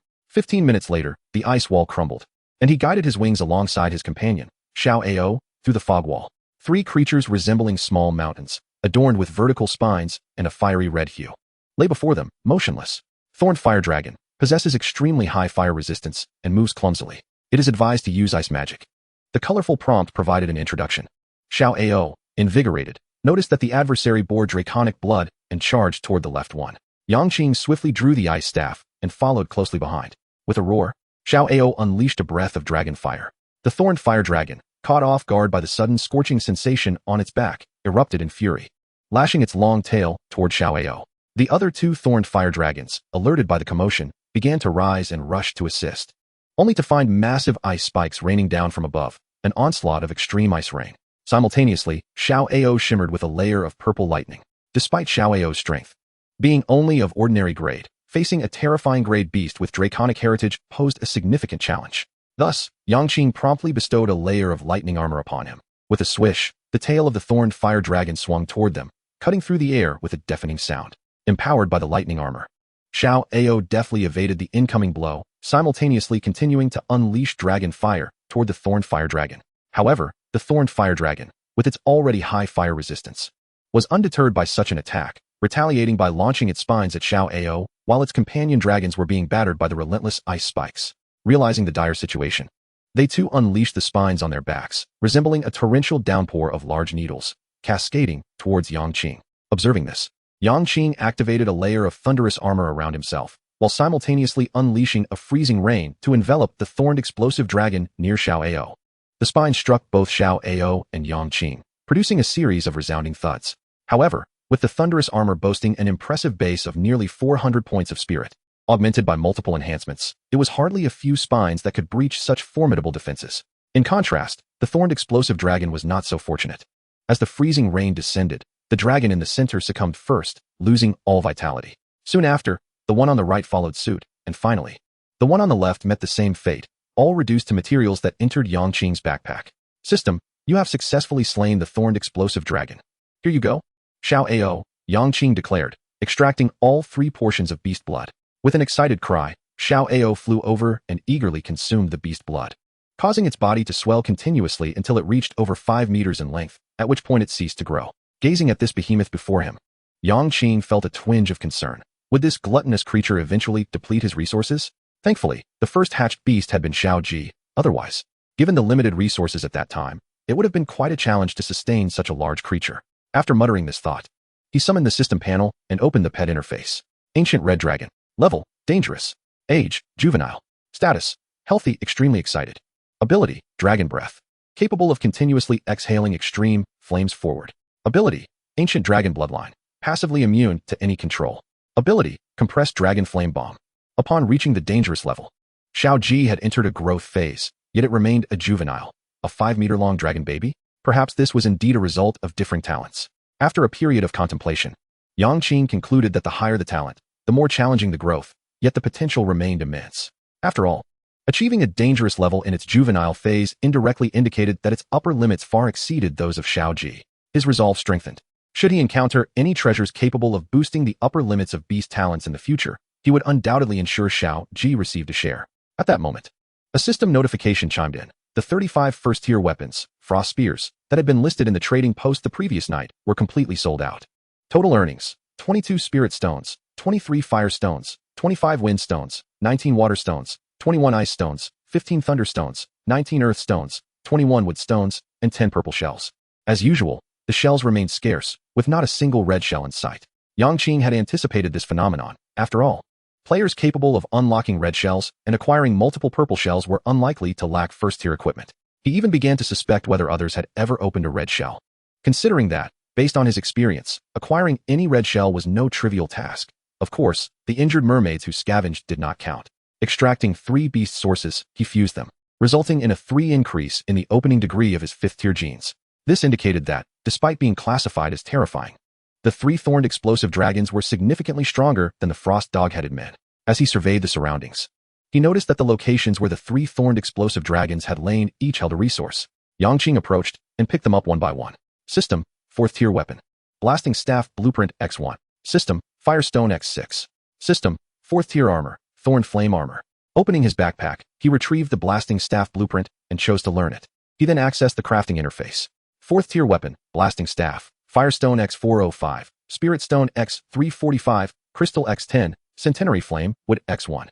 15 minutes later, the ice wall crumbled, and he guided his wings alongside his companion, Xiao Ao, through the fog wall. 3 creatures resembling small mountains, adorned with vertical spines and a fiery red hue, lay before them, motionless. Thorned Fire Dragon possesses extremely high fire resistance and moves clumsily. It is advised to use ice magic. The colorful prompt provided an introduction. Xiao Ao, invigorated, noticed that the adversary bore draconic blood and charged toward the left one. Yang Qing swiftly drew the ice staff and followed closely behind. With a roar, Xiao Ao unleashed a breath of dragon fire. The Thorned Fire Dragon, caught off guard by the sudden scorching sensation on its back, erupted in fury, lashing its long tail toward Xiao Ao. The other 2 Thorned Fire Dragons, alerted by the commotion, began to rise and rush to assist, only to find massive ice spikes raining down from above, an onslaught of extreme ice rain. Simultaneously, Xiao Ao shimmered with a layer of purple lightning. Despite Xiao Ao's strength, being only of ordinary grade, facing a terrifying grade beast with draconic heritage posed a significant challenge. Thus, Yang Qing promptly bestowed a layer of lightning armor upon him. With a swish, the tail of the Thorned Fire Dragon swung toward them, cutting through the air with a deafening sound. Empowered by the lightning armor, Xiao Ao deftly evaded the incoming blow, simultaneously continuing to unleash dragon fire toward the Thorned Fire Dragon. However, the Thorned Fire Dragon, with its already high fire resistance, was undeterred by such an attack, retaliating by launching its spines at Xiao Ao, while its companion dragons were being battered by the relentless ice spikes. Realizing the dire situation, they too unleashed the spines on their backs, resembling a torrential downpour of large needles, cascading towards Yang Qing. Observing this, Yang Qing activated a layer of thunderous armor around himself, while simultaneously unleashing a freezing rain to envelop the thorned explosive dragon near Xiao Ao. The spine struck both Xiao Ao and Yang Qing, producing a series of resounding thuds. However, with the thunderous armor boasting an impressive base of nearly 400 points of spirit, augmented by multiple enhancements, it was hardly a few spines that could breach such formidable defenses. In contrast, the thorned explosive dragon was not so fortunate. As the freezing rain descended, the dragon in the center succumbed first, losing all vitality. Soon after, the one on the right followed suit, and finally, the one on the left met the same fate, all reduced to materials that entered Yang Qing's backpack. System, you have successfully slain the thorned explosive dragon. Here you go. Xiao Ao, Yang Qing declared, extracting all 3 portions of beast blood. With an excited cry, Xiao Ao flew over and eagerly consumed the beast blood, causing its body to swell continuously until it reached over 5 meters in length, at which point it ceased to grow. Gazing at this behemoth before him, Yang Qing felt a twinge of concern. Would this gluttonous creature eventually deplete his resources? Thankfully, the first hatched beast had been Xiao Ji. Otherwise, Given the limited resources at that time, it would have been quite a challenge to sustain such a large creature. After muttering this thought, he summoned the system panel and opened the pet interface. Ancient red dragon. Level, dangerous. Age, juvenile. Status, healthy, extremely excited. Ability, dragon breath. Capable of continuously exhaling extreme flames forward. Ability, ancient dragon bloodline. Passively immune to any control. Ability, compressed dragon flame bomb. Upon reaching the dangerous level, Xiao Ji had entered a growth phase, yet it remained a juvenile, a 5-meter-long dragon baby. Perhaps this was indeed a result of differing talents. After a period of contemplation, Yang Qing concluded that the higher the talent, the more challenging the growth, yet the potential remained immense. After all, achieving a dangerous level in its juvenile phase indirectly indicated that its upper limits far exceeded those of Xiao Ji. His resolve strengthened. Should he encounter any treasures capable of boosting the upper limits of beast talents in the future, he would undoubtedly ensure Xiao Ji received a share. At that moment, a system notification chimed in. The 35 first-tier weapons, frost spears, that had been listed in the trading post the previous night were completely sold out. Total earnings, 22 spirit stones, 23 fire stones, 25 wind stones, 19 water stones, 21 ice stones, 15 thunder stones, 19 earth stones, 21 wood stones, and 10 purple shells. As usual, the shells remained scarce, with not a single red shell in sight. Yang Qing had anticipated this phenomenon. After all, players capable of unlocking red shells and acquiring multiple purple shells were unlikely to lack first-tier equipment. He even began to suspect whether others had ever opened a red shell. Considering that, based on his experience, acquiring any red shell was no trivial task. Of course, the injured mermaids who scavenged did not count. Extracting 3 beast sources, he fused them, resulting in a 3 increase in the opening degree of his 5th-tier genes. This indicated that, despite being classified as terrifying, the 3 thorned explosive dragons were significantly stronger than the frost dog-headed men. As he surveyed the surroundings, he noticed that the locations where the 3 thorned explosive dragons had lain each held a resource. Yang Qing approached and picked them up one by one. System, 4th-tier weapon. Blasting staff blueprint X1. System, firestone X6. System, 4th-tier armor, thorn flame armor. Opening his backpack, he retrieved the blasting staff blueprint and chose to learn it. He then accessed the crafting interface. 4th-tier weapon, blasting staff, firestone X405, spirit stone X345, crystal X10, centenary flame, wood X1.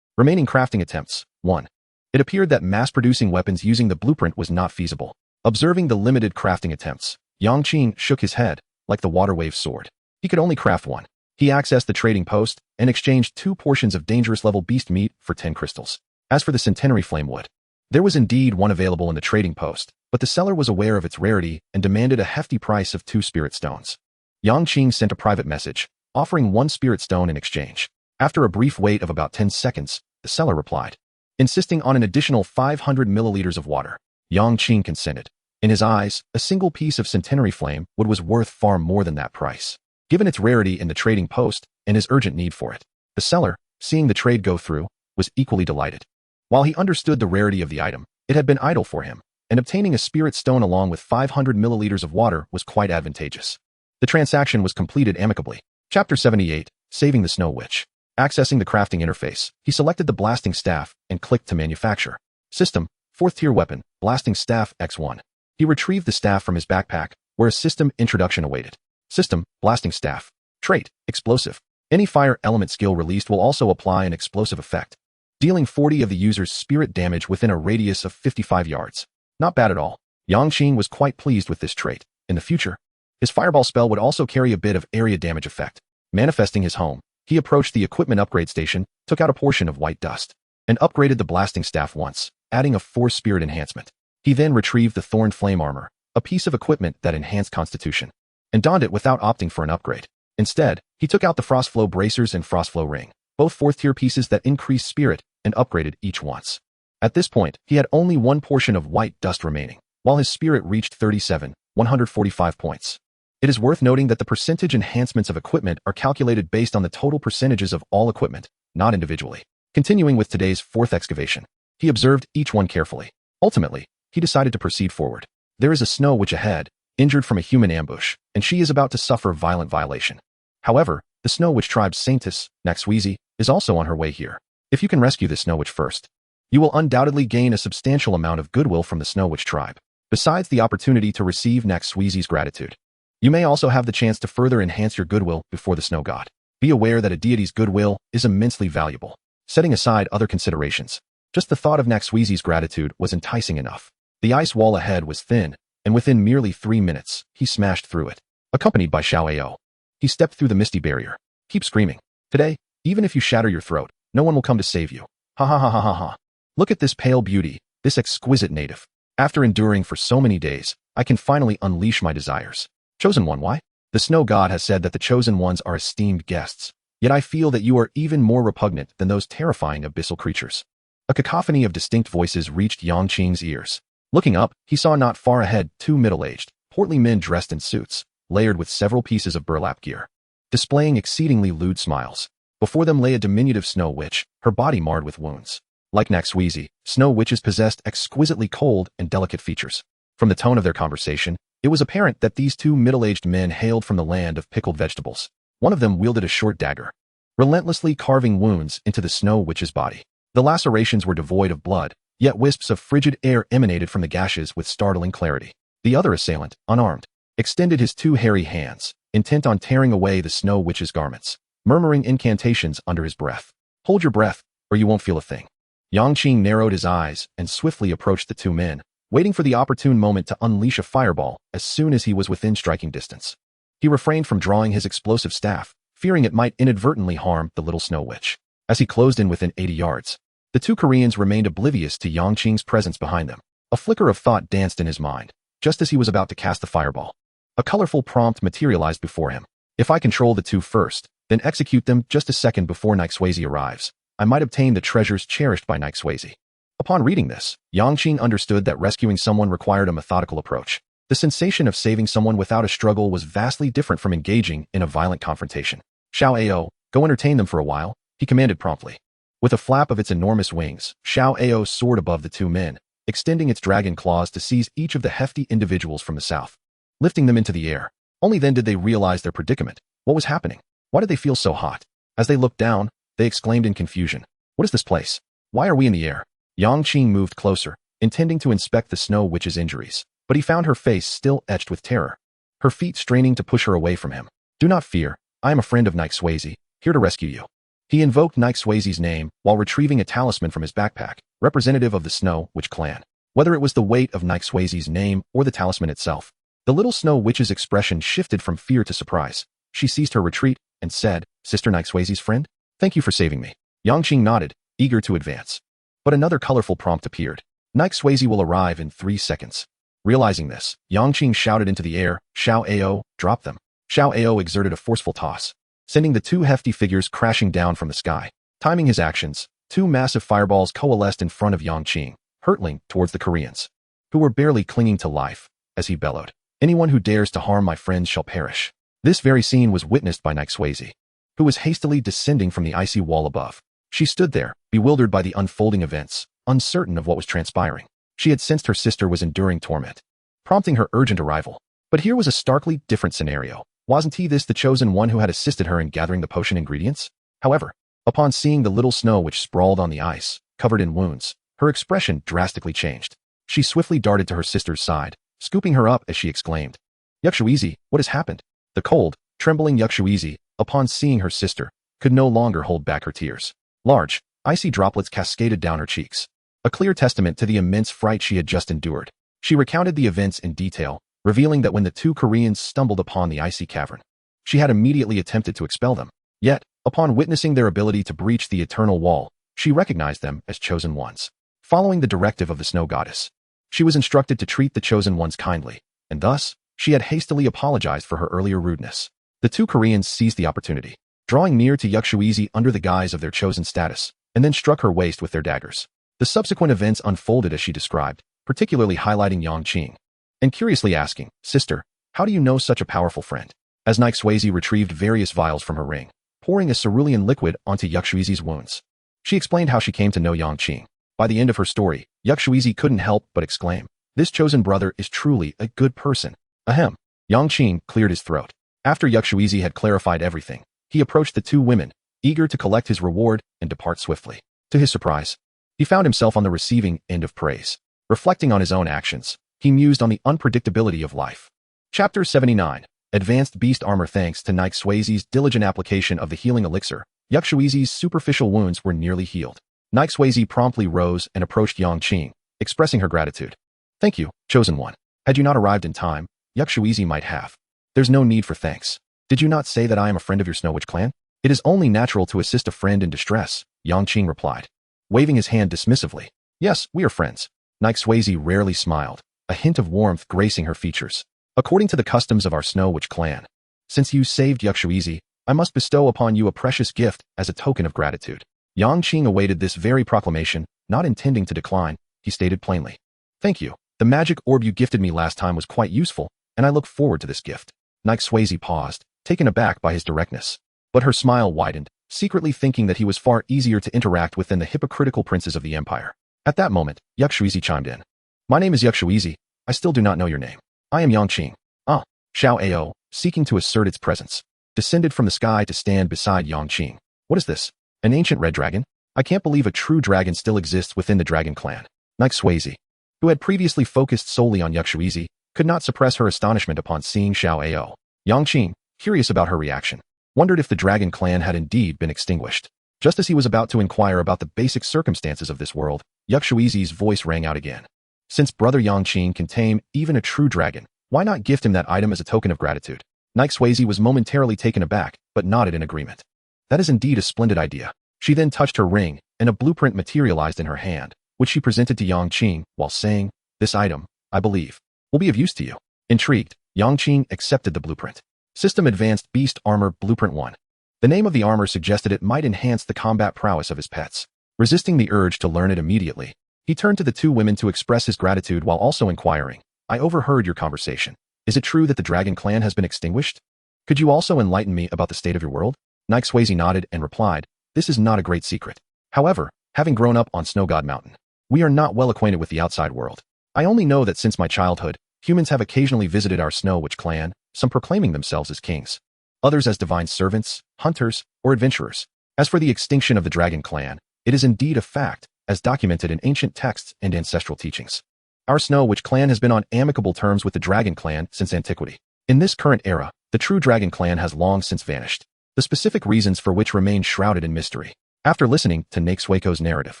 Remaining crafting attempts, 1. It appeared that mass-producing weapons using the blueprint was not feasible. Observing the limited crafting attempts, Yang Qing shook his head, like the water wave sword. He could only craft 1. He accessed the trading post and exchanged 2 portions of dangerous level beast meat for 10 crystals. As for the centenary flame wood, there was indeed one available in the trading post, but the seller was aware of its rarity and demanded a hefty price of 2 spirit stones. Yang Qing sent a private message, offering 1 spirit stone in exchange. After a brief wait of about 10 seconds, the seller replied, insisting on an additional 500 milliliters of water. Yang Qing consented. In his eyes, a single piece of centenary flame wood was worth far more than that price. Given its rarity in the trading post and his urgent need for it, the seller, seeing the trade go through, was equally delighted. While he understood the rarity of the item, it had been idle for him, and obtaining a spirit stone along with 500 milliliters of water was quite advantageous. The transaction was completed amicably. Chapter 78, Saving the Snow Witch. Accessing the crafting interface, he selected the blasting staff and clicked to manufacture. System, 4th-tier weapon, blasting staff X1. He retrieved the staff from his backpack, where a system introduction awaited. System, blasting staff. Trait, explosive. Any fire element skill released will also apply an explosive effect, dealing 40 of the user's spirit damage within a radius of 55 yards. Not bad at all. Yang Qing was quite pleased with this trait. In the future, his fireball spell would also carry a bit of area damage effect. Manifesting his home, he approached the equipment upgrade station, took out a portion of white dust, and upgraded the blasting staff once, adding a 4 spirit enhancement. He then retrieved the thorn flame armor, a piece of equipment that enhanced constitution, and donned it without opting for an upgrade. Instead, he took out the frostflow bracers and frostflow ring, both 4th-tier pieces that increased spirit, and upgraded each once. At this point, he had only 1 portion of white dust remaining, while his spirit reached 145 points. It is worth noting that the percentage enhancements of equipment are calculated based on the total percentages of all equipment, not individually. Continuing with today's 4th excavation, he observed each one carefully. Ultimately, he decided to proceed forward. There is a snow witch ahead, injured from a human ambush, and she is about to suffer violent violation. However, the Snow Witch tribe's saintess, Naxwizi, is also on her way here. If you can rescue the Snow Witch first, you will undoubtedly gain a substantial amount of goodwill from the Snow Witch tribe, besides the opportunity to receive Naxwizi's gratitude. You may also have the chance to further enhance your goodwill before the snow god. Be aware that a deity's goodwill is immensely valuable. Setting aside other considerations, Just the thought of Naxweezy's gratitude was enticing enough. The ice wall ahead was thin, and within merely 3 minutes, he smashed through it. Accompanied by Xiao Ao. He stepped through the misty barrier. Keep screaming. Today, even if you shatter your throat, no one will come to save you. Ha ha ha ha ha ha. Look at this pale beauty, this exquisite native. After enduring for so many days, I can finally unleash my desires. Chosen one, why? The snow god has said that the chosen ones are esteemed guests, yet I feel that you are even more repugnant than those terrifying abyssal creatures. A cacophony of distinct voices reached Yang Qing's ears. Looking up, he saw not far ahead 2 middle-aged, portly men dressed in suits, layered with several pieces of burlap gear, displaying exceedingly lewd smiles. Before them lay a diminutive snow witch, her body marred with wounds. Like Naxweezy, snow witches possessed exquisitely cold and delicate features. From the tone of their conversation, it was apparent that these 2 middle-aged men hailed from the land of pickled vegetables. One of them wielded a short dagger, relentlessly carving wounds into the snow witch's body. The lacerations were devoid of blood, yet wisps of frigid air emanated from the gashes with startling clarity. The other assailant, unarmed, extended his 2 hairy hands, intent on tearing away the snow witch's garments, murmuring incantations under his breath. Hold your breath, or you won't feel a thing. Yang Qing narrowed his eyes and swiftly approached the 2 men, waiting for the opportune moment to unleash a fireball as soon as he was within striking distance. He refrained from drawing his explosive staff, fearing it might inadvertently harm the little snow witch. As he closed in within 80 yards, the 2 Koreans remained oblivious to Yang Qing's presence behind them. A flicker of thought danced in his mind, just as he was about to cast the fireball. A colorful prompt materialized before him. If I control the 2 first, then execute them just a second before Naxweezy arrives, I might obtain the treasures cherished by Naxweezy. Upon reading this, Yang Qing understood that rescuing someone required a methodical approach. The sensation of saving someone without a struggle was vastly different from engaging in a violent confrontation. Xiao Ao, go entertain them for a while, he commanded promptly. With a flap of its enormous wings, Xiao Ao soared above the 2 men, extending its dragon claws to seize each of the hefty individuals from the south, lifting them into the air. Only then did they realize their predicament. What was happening? Why did they feel so hot? As they looked down, they exclaimed in confusion. What is this place? Why are we in the air? Yang Qing moved closer, intending to inspect the snow witch's injuries, but he found her face still etched with terror, her feet straining to push her away from him. Do not fear, I am a friend of Naxweezy, here to rescue you. He invoked Naxweezy's name while retrieving a talisman from his backpack, representative of the Snow Witch clan. Whether it was the weight of Naxweezy's name or the talisman itself, the little snow witch's expression shifted from fear to surprise. She ceased her retreat and said, Sister Naxweezy's friend? Thank you for saving me. Yang Qing nodded, eager to advance. But another colorful prompt appeared. Naxweezy will arrive in 3 seconds. Realizing this, Yang Qing shouted into the air, Xiao Ao, drop them. Xiao Ao exerted a forceful toss, sending the 2 hefty figures crashing down from the sky. Timing his actions, 2 massive fireballs coalesced in front of Yang Qing, hurtling towards the Koreans, who were barely clinging to life, as he bellowed, anyone who dares to harm my friends shall perish. This very scene was witnessed by Naxweezy, who was hastily descending from the icy wall above. She stood there, bewildered by the unfolding events, uncertain of what was transpiring. She had sensed her sister was enduring torment, prompting her urgent arrival. But here was a starkly different scenario. Wasn't he this the chosen one who had assisted her in gathering the potion ingredients? However, upon seeing the little snow witch sprawled on the ice, covered in wounds, her expression drastically changed. She swiftly darted to her sister's side, scooping her up as she exclaimed, Yakshuizi, what has happened? The cold, trembling Yakshuizi, upon seeing her sister, could no longer hold back her tears. Large, icy droplets cascaded down her cheeks, a clear testament to the immense fright she had just endured. She recounted the events in detail, revealing that when the 2 Koreans stumbled upon the icy cavern, she had immediately attempted to expel them. Yet, upon witnessing their ability to breach the eternal wall, she recognized them as chosen ones. Following the directive of the snow goddess, she was instructed to treat the chosen ones kindly, and thus, she had hastily apologized for her earlier rudeness. The 2 Koreans seized the opportunity, drawing near to Yakshuizi under the guise of their chosen status, and then struck her waist with their daggers. The subsequent events unfolded as she described, particularly highlighting Yang Qing, and curiously asking, Sister, how do you know such a powerful friend? As Naxweezy retrieved various vials from her ring, pouring a cerulean liquid onto Yakshuizi's wounds, she explained how she came to know Yang Qing. By the end of her story, Yakshuizi couldn't help but exclaim, This chosen brother is truly a good person. Ahem. Yang Qing cleared his throat. After Yakshuizi had clarified everything, he approached the 2 women, eager to collect his reward and depart swiftly. To his surprise, he found himself on the receiving end of praise. Reflecting on his own actions, he mused on the unpredictability of life. Chapter 79. Advanced Beast Armor. Thanks to Naxweezy's diligent application of the healing elixir, Yakshuizi's superficial wounds were nearly healed. Manhwaedit promptly rose and approached Yang Qing, expressing her gratitude. Thank you, chosen one. Had you not arrived in time, Manhwaedit might have. There's no need for thanks. Did you not say that I am a friend of your Snow Witch clan? It is only natural to assist a friend in distress, Yang Qing replied, waving his hand dismissively. Yes, we are friends. Manhwaedit rarely smiled, a hint of warmth gracing her features. According to the customs of our Snow Witch clan, since you saved Manhwaedit, I must bestow upon you a precious gift as a token of gratitude. Yang Qing awaited this very proclamation, not intending to decline, he stated plainly. Thank you. The magic orb you gifted me last time was quite useful, and I look forward to this gift. Manhwaedit paused, taken aback by his directness. But her smile widened, secretly thinking that he was far easier to interact with than the hypocritical princes of the empire. At that moment, Manhwaedit chimed in. My name is Manhwaedit. I still do not know your name. I am Yang Qing. Ah, Xiao Ao, seeking to assert its presence, descended from the sky to stand beside Yang Qing. What is this? An ancient red dragon? I can't believe a true dragon still exists within the dragon clan. Manhwaedit, who had previously focused solely on Manhwaedit, could not suppress her astonishment upon seeing Xiao Ao. Yang Qing, curious about her reaction, wondered if the dragon clan had indeed been extinguished. Just as he was about to inquire about the basic circumstances of this world, Manhwaedit's voice rang out again. Since brother Yang Qing can tame even a true dragon, why not gift him that item as a token of gratitude? Manhwaedit was momentarily taken aback, but nodded in agreement. That is indeed a splendid idea. She then touched her ring, and a blueprint materialized in her hand, which she presented to Yang Qing while saying, this item, I believe, will be of use to you. Intrigued, Yang Qing accepted the blueprint. System Advanced Beast Armor Blueprint 1. The name of the armor suggested it might enhance the combat prowess of his pets. Resisting the urge to learn it immediately, he turned to the two women to express his gratitude while also inquiring, I overheard your conversation. Is it true that the dragon clan has been extinguished? Could you also enlighten me about the state of your world? Manhwaedit nodded and replied, this is not a great secret. However, having grown up on Snow God Mountain, we are not well acquainted with the outside world. I only know that since my childhood, humans have occasionally visited our Snow Witch clan, some proclaiming themselves as kings, others as divine servants, hunters, or adventurers. As for the extinction of the dragon clan, it is indeed a fact, as documented in ancient texts and ancestral teachings. Our Snow Witch clan has been on amicable terms with the dragon clan since antiquity. In this current era, the true dragon clan has long since vanished, the specific reasons for which remain shrouded in mystery. After listening to Manhwaedit's narrative,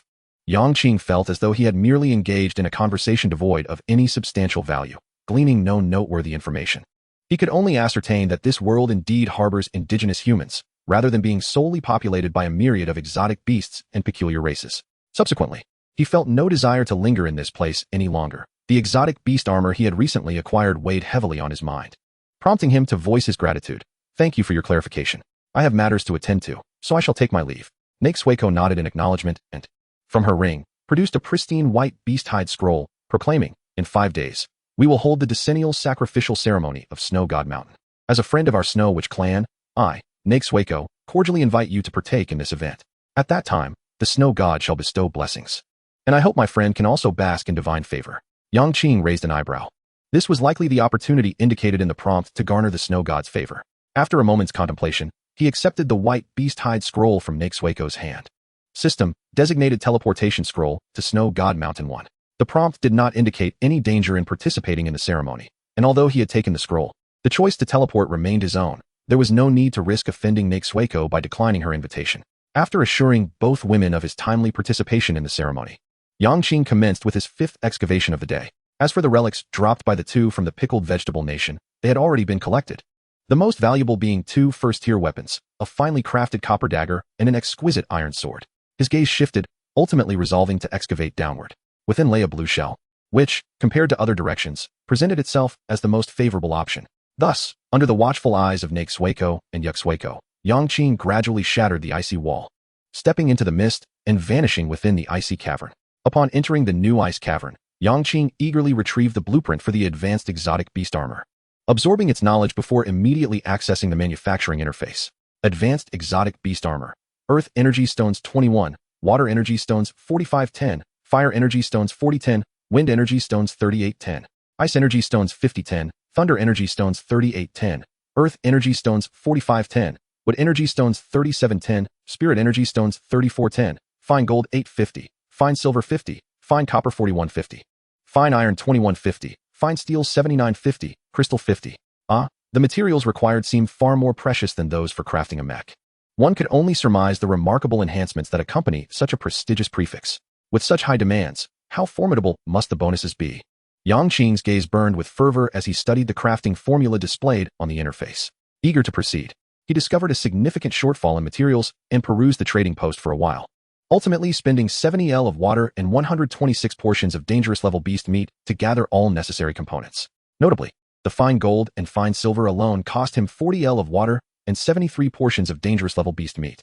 Yang Qing felt as though he had merely engaged in a conversation devoid of any substantial value, gleaning no noteworthy information. He could only ascertain that this world indeed harbors indigenous humans, rather than being solely populated by a myriad of exotic beasts and peculiar races. Subsequently, he felt no desire to linger in this place any longer. The exotic beast armor he had recently acquired weighed heavily on his mind, prompting him to voice his gratitude. Thank you for your clarification. I have matters to attend to, so I shall take my leave. Manhwaedit nodded in acknowledgement and, from her ring, produced a pristine white beast hide scroll, proclaiming, in 5 days, we will hold the decennial sacrificial ceremony of Snow God Mountain. As a friend of our Snow Witch clan, I, Manhwaedit, cordially invite you to partake in this event. At that time, the Snow God shall bestow blessings. And I hope my friend can also bask in divine favor. Yang Qing raised an eyebrow. This was likely the opportunity indicated in the prompt to garner the Snow God's favor. After a moment's contemplation, he accepted the white beast hide scroll from Manhwaedit's hand. System, designated teleportation scroll to Snow God Mountain 1. The prompt did not indicate any danger in participating in the ceremony, and although he had taken the scroll, the choice to teleport remained his own. There was no need to risk offending Manhwaedit by declining her invitation. After assuring both women of his timely participation in the ceremony, Yang Qing commenced with his 5th excavation of the day. As for the relics dropped by the two from the pickled vegetable nation, they had already been collected. The most valuable being 2 first-tier weapons, a finely crafted copper dagger and an exquisite iron sword. His gaze shifted, ultimately resolving to excavate downward. Within lay a blue shell, which, compared to other directions, presented itself as the most favorable option. Thus, under the watchful eyes of Manhwaedit and Manhwaedit, Yang Qing gradually shattered the icy wall, stepping into the mist and vanishing within the icy cavern. Upon entering the new ice cavern, Yang Qing eagerly retrieved the blueprint for the advanced exotic beast armor, absorbing its knowledge before immediately accessing the manufacturing interface. Advanced exotic beast armor. Earth energy stones 21, water energy stones 4510, fire energy stones 4010, wind energy stones 3810, ice energy stones 5010, thunder energy stones 3810, earth energy stones 4510, wood energy stones 3710, spirit energy stones 3410, fine gold 850, fine silver 50, fine copper 4150, fine iron 2150, fine steel 7950, crystal 50. The materials required seem far more precious than those for crafting a mech. One could only surmise the remarkable enhancements that accompany such a prestigious prefix. With such high demands, how formidable must the bonuses be? Yang Qing's gaze burned with fervor as he studied the crafting formula displayed on the interface. Eager to proceed, he discovered a significant shortfall in materials and perused the trading post for a while, ultimately spending 70 L of water and 126 portions of dangerous level beast meat to gather all necessary components. Notably, the fine gold and fine silver alone cost him 40 L of water and 73 portions of dangerous level beast meat.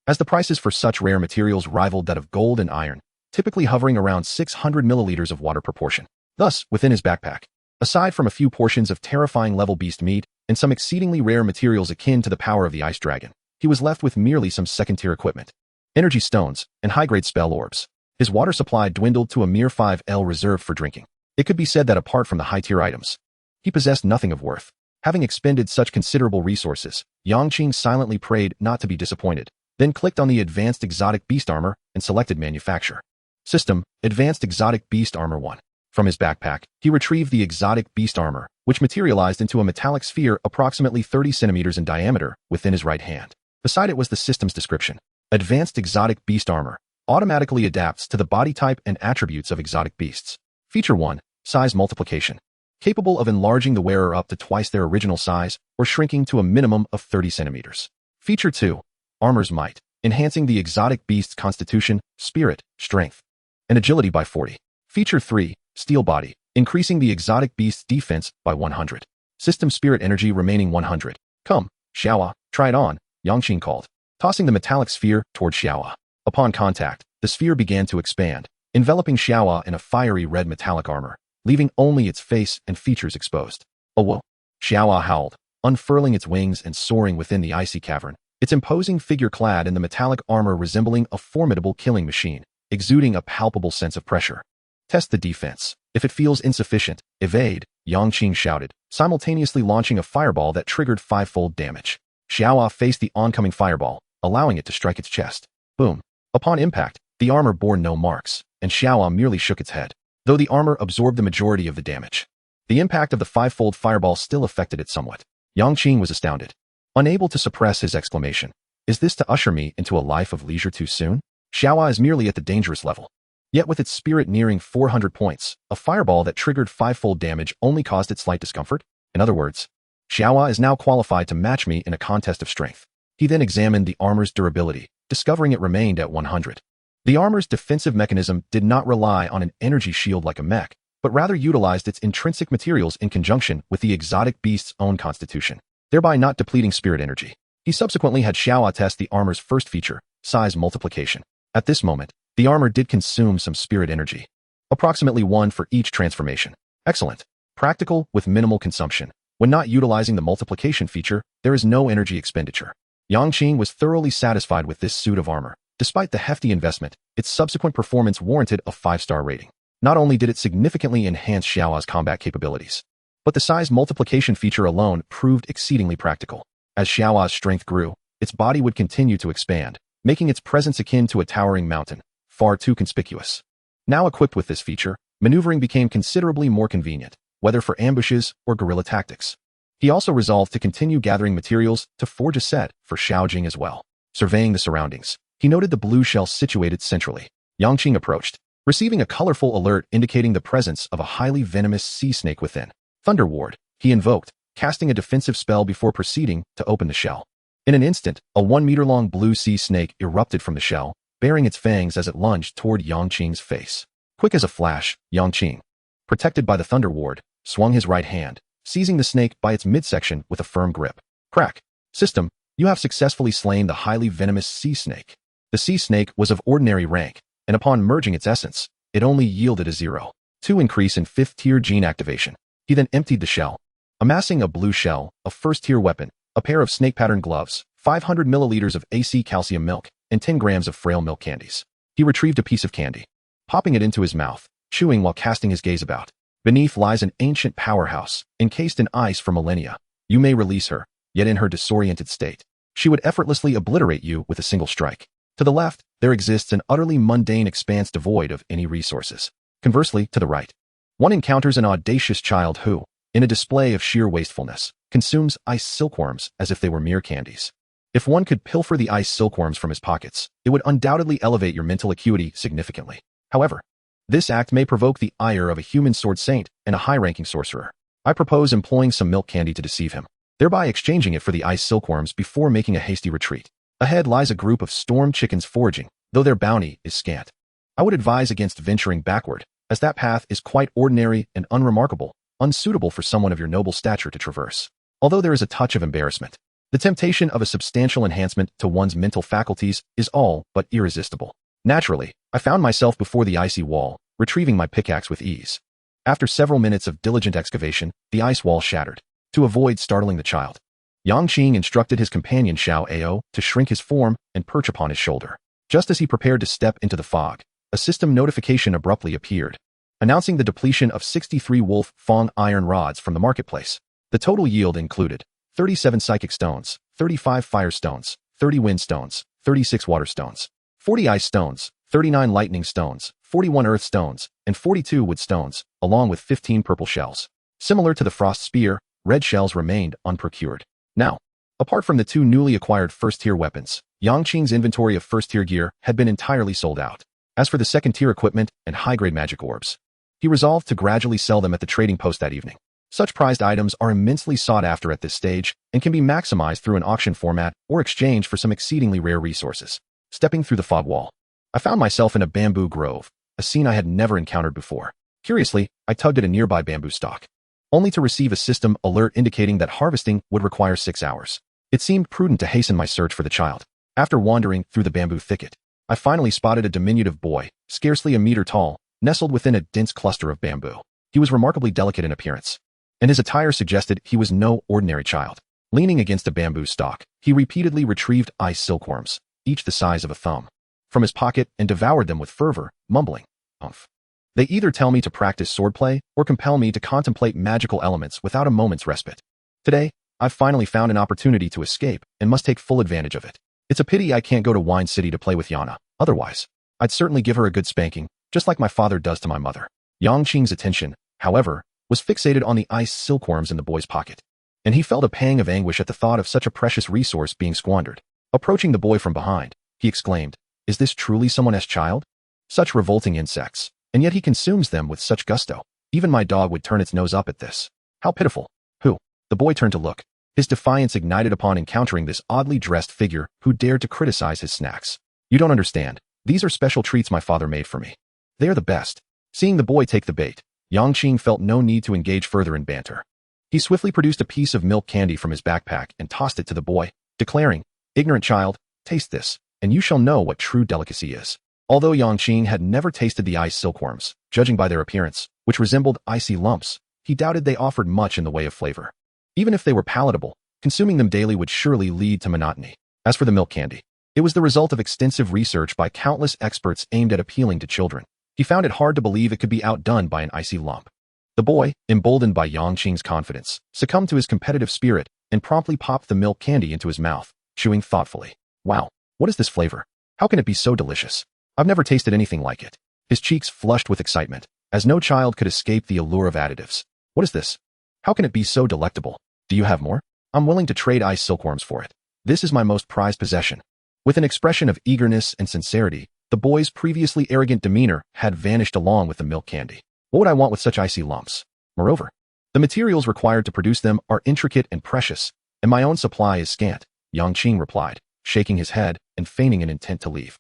As the prices for such rare materials rivaled that of gold and iron, typically hovering around 600 milliliters of water per portion. Thus, within his backpack, aside from a few portions of terrifying level beast meat and some exceedingly rare materials akin to the power of the ice dragon, he was left with merely some second-tier equipment, energy stones, and high-grade spell orbs. His water supply dwindled to a mere 5 L reserved for drinking. It could be said that apart from the high-tier items, he possessed nothing of worth. Having expended such considerable resources, Yang Qing silently prayed not to be disappointed, then clicked on the Advanced Exotic Beast Armor and selected Manufacture. System, Advanced Exotic Beast Armor 1. From his backpack, he retrieved the Exotic Beast Armor, which materialized into a metallic sphere approximately 30 centimeters in diameter within his right hand. Beside it was the system's description. Advanced Exotic Beast Armor automatically adapts to the body type and attributes of exotic beasts. Feature 1, Size Multiplication. Capable of enlarging the wearer up to twice their original size or shrinking to a minimum of 30 centimeters. Feature 2, Armor's Might. Enhancing the exotic beast's constitution, spirit, strength, and agility by 40. Feature 3, Steel Body. Increasing the exotic beast's defense by 100. System Spirit Energy remaining 100. Come, Xiaoa, try it on, Yang Qing called, tossing the metallic sphere toward Xiaoa. Upon contact, the sphere began to expand, enveloping Xiaoa in a fiery red metallic armor, leaving only its face and features exposed. Oh whoa! Xiaoa howled, unfurling its wings and soaring within the icy cavern, its imposing figure clad in the metallic armor resembling a formidable killing machine, exuding a palpable sense of pressure. Test the defense. If it feels insufficient, evade, Yang Qing shouted, simultaneously launching a fireball that triggered 5-fold damage. Xiaoa faced the oncoming fireball, allowing it to strike its chest. Boom. Upon impact, the armor bore no marks, and Xiaoa merely shook its head, though the armor absorbed the majority of the damage. The impact of the 5-fold fireball still affected it somewhat. Yang Qing was astounded, unable to suppress his exclamation. Is this to usher me into a life of leisure too soon? Xiaoa is merely at the dangerous level. Yet with its spirit nearing 400 points, a fireball that triggered 5-fold damage only caused it slight discomfort? In other words, Xiaoa is now qualified to match me in a contest of strength. He then examined the armor's durability, discovering it remained at 100. The armor's defensive mechanism did not rely on an energy shield like a mech, but rather utilized its intrinsic materials in conjunction with the exotic beast's own constitution, thereby not depleting spirit energy. He subsequently had Xiaoa test the armor's first feature, size multiplication. At this moment, the armor did consume some spirit energy, approximately 1 for each transformation. Excellent. Practical with minimal consumption. When not utilizing the multiplication feature, there is no energy expenditure. Yang Qing was thoroughly satisfied with this suit of armor. Despite the hefty investment, its subsequent performance warranted a 5-star rating. Not only did it significantly enhance Xiaoa's combat capabilities, but the size multiplication feature alone proved exceedingly practical. As Xiaoa's strength grew, its body would continue to expand, making its presence akin to a towering mountain, far too conspicuous. Now equipped with this feature, maneuvering became considerably more convenient, whether for ambushes or guerrilla tactics. He also resolved to continue gathering materials to forge a set for Xiaojing as well. Surveying the surroundings, he noted the blue shell situated centrally. Yang Qing approached, receiving a colorful alert indicating the presence of a highly venomous sea snake within. Thunder Ward, he invoked, casting a defensive spell before proceeding to open the shell. In an instant, a 1-meter-long blue sea snake erupted from the shell, baring its fangs as it lunged toward Yang Qing's face. Quick as a flash, Yang Qing, protected by the Thunder Ward, swung his right hand, seizing the snake by its midsection with a firm grip. Crack. System, you have successfully slain the highly venomous sea snake. The sea snake was of ordinary rank, and upon merging its essence, it only yielded a 0.2 increase in 5th-tier gene activation. He then emptied the shell, amassing a blue shell, a 1st-tier weapon, a pair of snake-pattern gloves, 500 milliliters of AC calcium milk, and 10 grams of frail milk candies. He retrieved a piece of candy, popping it into his mouth, chewing while casting his gaze about. Beneath lies an ancient powerhouse, encased in ice for millennia. You may release her, yet in her disoriented state, she would effortlessly obliterate you with a single strike. To the left, there exists an utterly mundane expanse devoid of any resources. Conversely, to the right, one encounters an audacious child who, in a display of sheer wastefulness, consumes ice silkworms as if they were mere candies. If one could pilfer the ice silkworms from his pockets, it would undoubtedly elevate your mental acuity significantly. However, this act may provoke the ire of a human sword saint and a high-ranking sorcerer. I propose employing some milk candy to deceive him, thereby exchanging it for the ice silkworms before making a hasty retreat. Ahead lies a group of storm chickens foraging, though their bounty is scant. I would advise against venturing backward, as that path is quite ordinary and unremarkable, unsuitable for someone of your noble stature to traverse. Although there is a touch of embarrassment, the temptation of a substantial enhancement to one's mental faculties is all but irresistible. Naturally, I found myself before the icy wall, retrieving my pickaxe with ease. After several minutes of diligent excavation, the ice wall shattered. To avoid startling the child, Yang Qing instructed his companion Xiao Ao to shrink his form and perch upon his shoulder. Just as he prepared to step into the fog, a system notification abruptly appeared, announcing the depletion of 63 wolf fong iron rods from the marketplace. The total yield included 37 psychic stones, 35 fire stones, 30 wind stones, 36 water stones, 40 ice stones, 39 lightning stones, 41 earth stones, and 42 wood stones, along with 15 purple shells. Similar to the frost spear, red shells remained unprocured. Now, apart from the two newly acquired first-tier weapons, Yang Qing's inventory of first-tier gear had been entirely sold out. As for the second-tier equipment and high-grade magic orbs, he resolved to gradually sell them at the trading post that evening. Such prized items are immensely sought after at this stage and can be maximized through an auction format or exchange for some exceedingly rare resources. Stepping through the fog wall, I found myself in a bamboo grove, a scene I had never encountered before. Curiously, I tugged at a nearby bamboo stalk, only to receive a system alert indicating that harvesting would require 6 hours. It seemed prudent to hasten my search for the child. After wandering through the bamboo thicket, I finally spotted a diminutive boy, scarcely a meter tall, nestled within a dense cluster of bamboo. He was remarkably delicate in appearance, and his attire suggested he was no ordinary child. Leaning against a bamboo stalk, he repeatedly retrieved ice silkworms, each the size of a thumb, from his pocket and devoured them with fervor, mumbling, "Umph." They either tell me to practice swordplay or compel me to contemplate magical elements without a moment's respite. Today, I've finally found an opportunity to escape and must take full advantage of it. It's a pity I can't go to Wine City to play with Yana. Otherwise, I'd certainly give her a good spanking, just like my father does to my mother. Yang Qing's attention, however, was fixated on the ice silkworms in the boy's pocket, and he felt a pang of anguish at the thought of such a precious resource being squandered. Approaching the boy from behind, he exclaimed, "Is this truly someone's child? Such revolting insects, and yet he consumes them with such gusto. Even my dog would turn its nose up at this. How pitiful." "Who?" The boy turned to look, his defiance ignited upon encountering this oddly dressed figure who dared to criticize his snacks. "You don't understand. These are special treats my father made for me. They are the best." Seeing the boy take the bait, Yang Qing felt no need to engage further in banter. He swiftly produced a piece of milk candy from his backpack and tossed it to the boy, declaring, "Ignorant child, taste this, and you shall know what true delicacy is." Although Yang Qing had never tasted the ice silkworms, judging by their appearance, which resembled icy lumps, he doubted they offered much in the way of flavor. Even if they were palatable, consuming them daily would surely lead to monotony. As for the milk candy, it was the result of extensive research by countless experts aimed at appealing to children. He found it hard to believe it could be outdone by an icy lump. The boy, emboldened by Yang Qing's confidence, succumbed to his competitive spirit and promptly popped the milk candy into his mouth, chewing thoughtfully. "Wow, what is this flavor? How can it be so delicious? I've never tasted anything like it." His cheeks flushed with excitement, as no child could escape the allure of additives. "What is this? How can it be so delectable? Do you have more? I'm willing to trade ice silkworms for it. This is my most prized possession." With an expression of eagerness and sincerity, the boy's previously arrogant demeanor had vanished along with the milk candy. What would I want with such icy lumps? Moreover, the materials required to produce them are intricate and precious, and my own supply is scant, Yang Qing replied, shaking his head and feigning an intent to leave.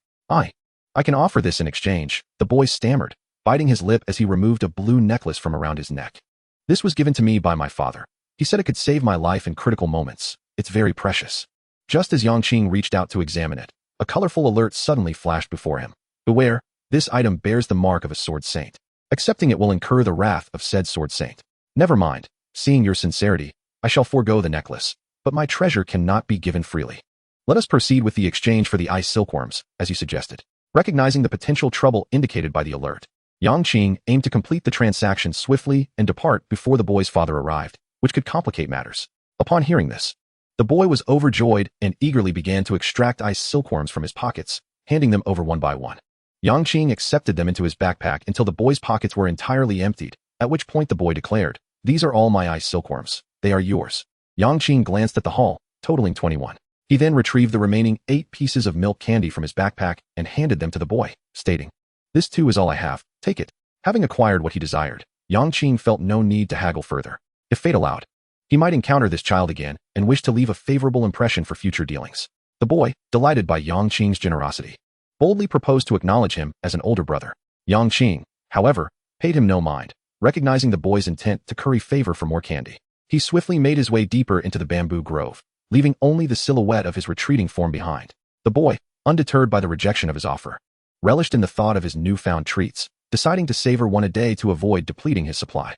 I can offer this in exchange," the boy stammered, biting his lip as he removed a blue necklace from around his neck. "This was given to me by my father. He said it could save my life in critical moments. It's very precious." Just as Yang Qing reached out to examine it, a colorful alert suddenly flashed before him. "Beware, this item bears the mark of a sword saint. Accepting it will incur the wrath of said sword saint. Never mind, seeing your sincerity, I shall forego the necklace, but my treasure cannot be given freely. Let us proceed with the exchange for the ice silkworms, as you suggested." Recognizing the potential trouble indicated by the alert, Yang Qing aimed to complete the transaction swiftly and depart before the boy's father arrived, which could complicate matters. Upon hearing this, the boy was overjoyed and eagerly began to extract ice silkworms from his pockets, handing them over one by one. Yang Qing accepted them into his backpack until the boy's pockets were entirely emptied, at which point the boy declared, "These are all my ice silkworms. They are yours." Yang Qing glanced at the haul, totaling 21. He then retrieved the remaining 8 pieces of milk candy from his backpack and handed them to the boy, stating, "This too is all I have, take it." Having acquired what he desired, Yang Qing felt no need to haggle further. If fate allowed, he might encounter this child again and wish to leave a favorable impression for future dealings. The boy, delighted by Yang Qing's generosity, boldly proposed to acknowledge him as an older brother. Yang Qing, however, paid him no mind, recognizing the boy's intent to curry favor for more candy. He swiftly made his way deeper into the bamboo grove, leaving only the silhouette of his retreating form behind. The boy, undeterred by the rejection of his offer, relished in the thought of his newfound treats, deciding to savor one a day to avoid depleting his supply.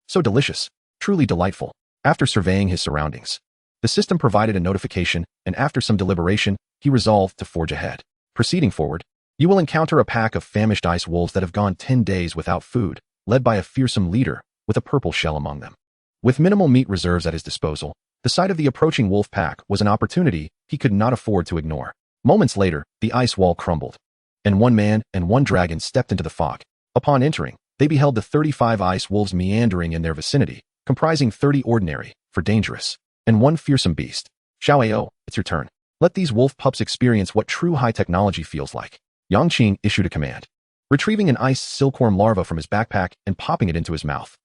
So delicious, truly delightful. After surveying his surroundings, the system provided a notification, and after some deliberation, he resolved to forge ahead. Proceeding forward, you will encounter a pack of famished ice wolves that have gone 10 days without food, led by a fearsome leader with a purple shell among them. With minimal meat reserves at his disposal, the sight of the approaching wolf pack was an opportunity he could not afford to ignore. Moments later, the ice wall crumbled, and 1 man and 1 dragon stepped into the fog. Upon entering, they beheld the 35 ice wolves meandering in their vicinity, comprising 30 ordinary, for dangerous, and 1 fearsome beast. Xiao, it's your turn. Let these wolf pups experience what true high technology feels like. Yang Qing issued a command, retrieving an ice silkworm larva from his backpack and popping it into his mouth.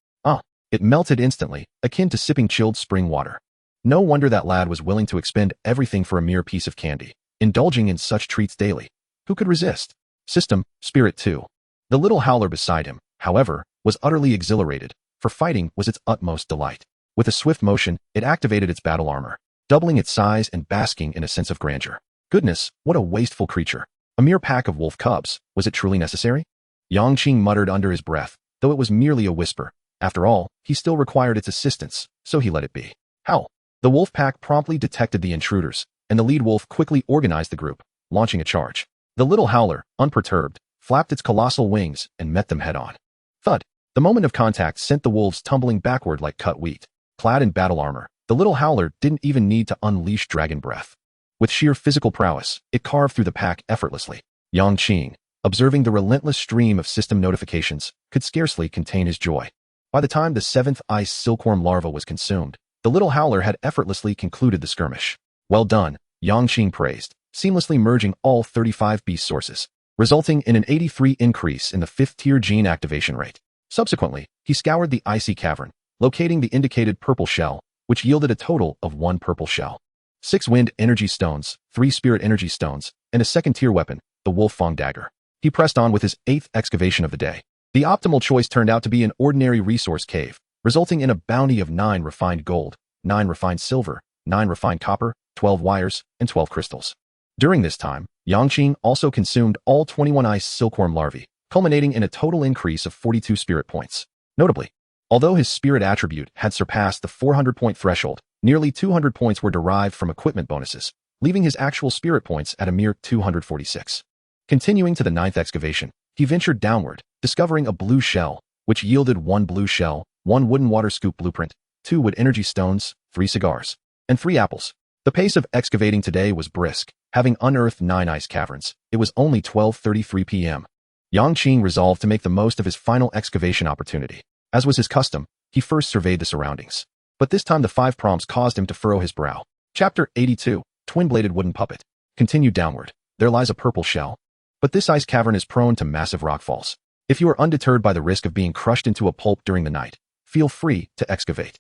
It melted instantly, akin to sipping chilled spring water. No wonder that lad was willing to expend everything for a mere piece of candy, indulging in such treats daily. Who could resist? System, Spirit 2. The little howler beside him, however, was utterly exhilarated, for fighting was its utmost delight. With a swift motion, it activated its battle armor, doubling its size and basking in a sense of grandeur. Goodness, what a wasteful creature. A mere pack of wolf cubs, was it truly necessary? Yang Qing muttered under his breath, though it was merely a whisper. After all, he still required its assistance, so he let it be. Howl. The wolf pack promptly detected the intruders, and the lead wolf quickly organized the group, launching a charge. The little howler, unperturbed, flapped its colossal wings and met them head-on. Thud. The moment of contact sent the wolves tumbling backward like cut wheat. Clad in battle armor, the little howler didn't even need to unleash dragon breath. With sheer physical prowess, it carved through the pack effortlessly. Yang Qing, observing the relentless stream of system notifications, could scarcely contain his joy. By the time the 7th ice silkworm larva was consumed, the little howler had effortlessly concluded the skirmish. Well done, Yang Qing praised, seamlessly merging all 35 beast sources, resulting in an 83 increase in the 5th tier gene activation rate. Subsequently, he scoured the icy cavern, locating the indicated purple shell, which yielded a total of 1 purple shell, 6 wind energy stones, 3 spirit energy stones, and a 2nd tier weapon, the wolf fang dagger. He pressed on with his 8th excavation of the day. The optimal choice turned out to be an ordinary resource cave, resulting in a bounty of 9 refined gold, 9 refined silver, 9 refined copper, 12 wires, and 12 crystals. During this time, Yang Qing also consumed all 21 ice silkworm larvae, culminating in a total increase of 42 spirit points. Notably, although his spirit attribute had surpassed the 400-point threshold, nearly 200 points were derived from equipment bonuses, leaving his actual spirit points at a mere 246. Continuing to the 9th excavation, he ventured downward, discovering a blue shell, which yielded 1 blue shell, 1 wooden water scoop blueprint, 2 wood energy stones, 3 cigars, and 3 apples. The pace of excavating today was brisk. Having unearthed 9 ice caverns, it was only 12:33 p.m. Yang Qing resolved to make the most of his final excavation opportunity. As was his custom, he first surveyed the surroundings. But this time the 5 prompts caused him to furrow his brow. Chapter 82, Twin-Bladed Wooden Puppet. Continued downward. There lies a purple shell. But this ice cavern is prone to massive rockfalls. If you are undeterred by the risk of being crushed into a pulp during the night, feel free to excavate.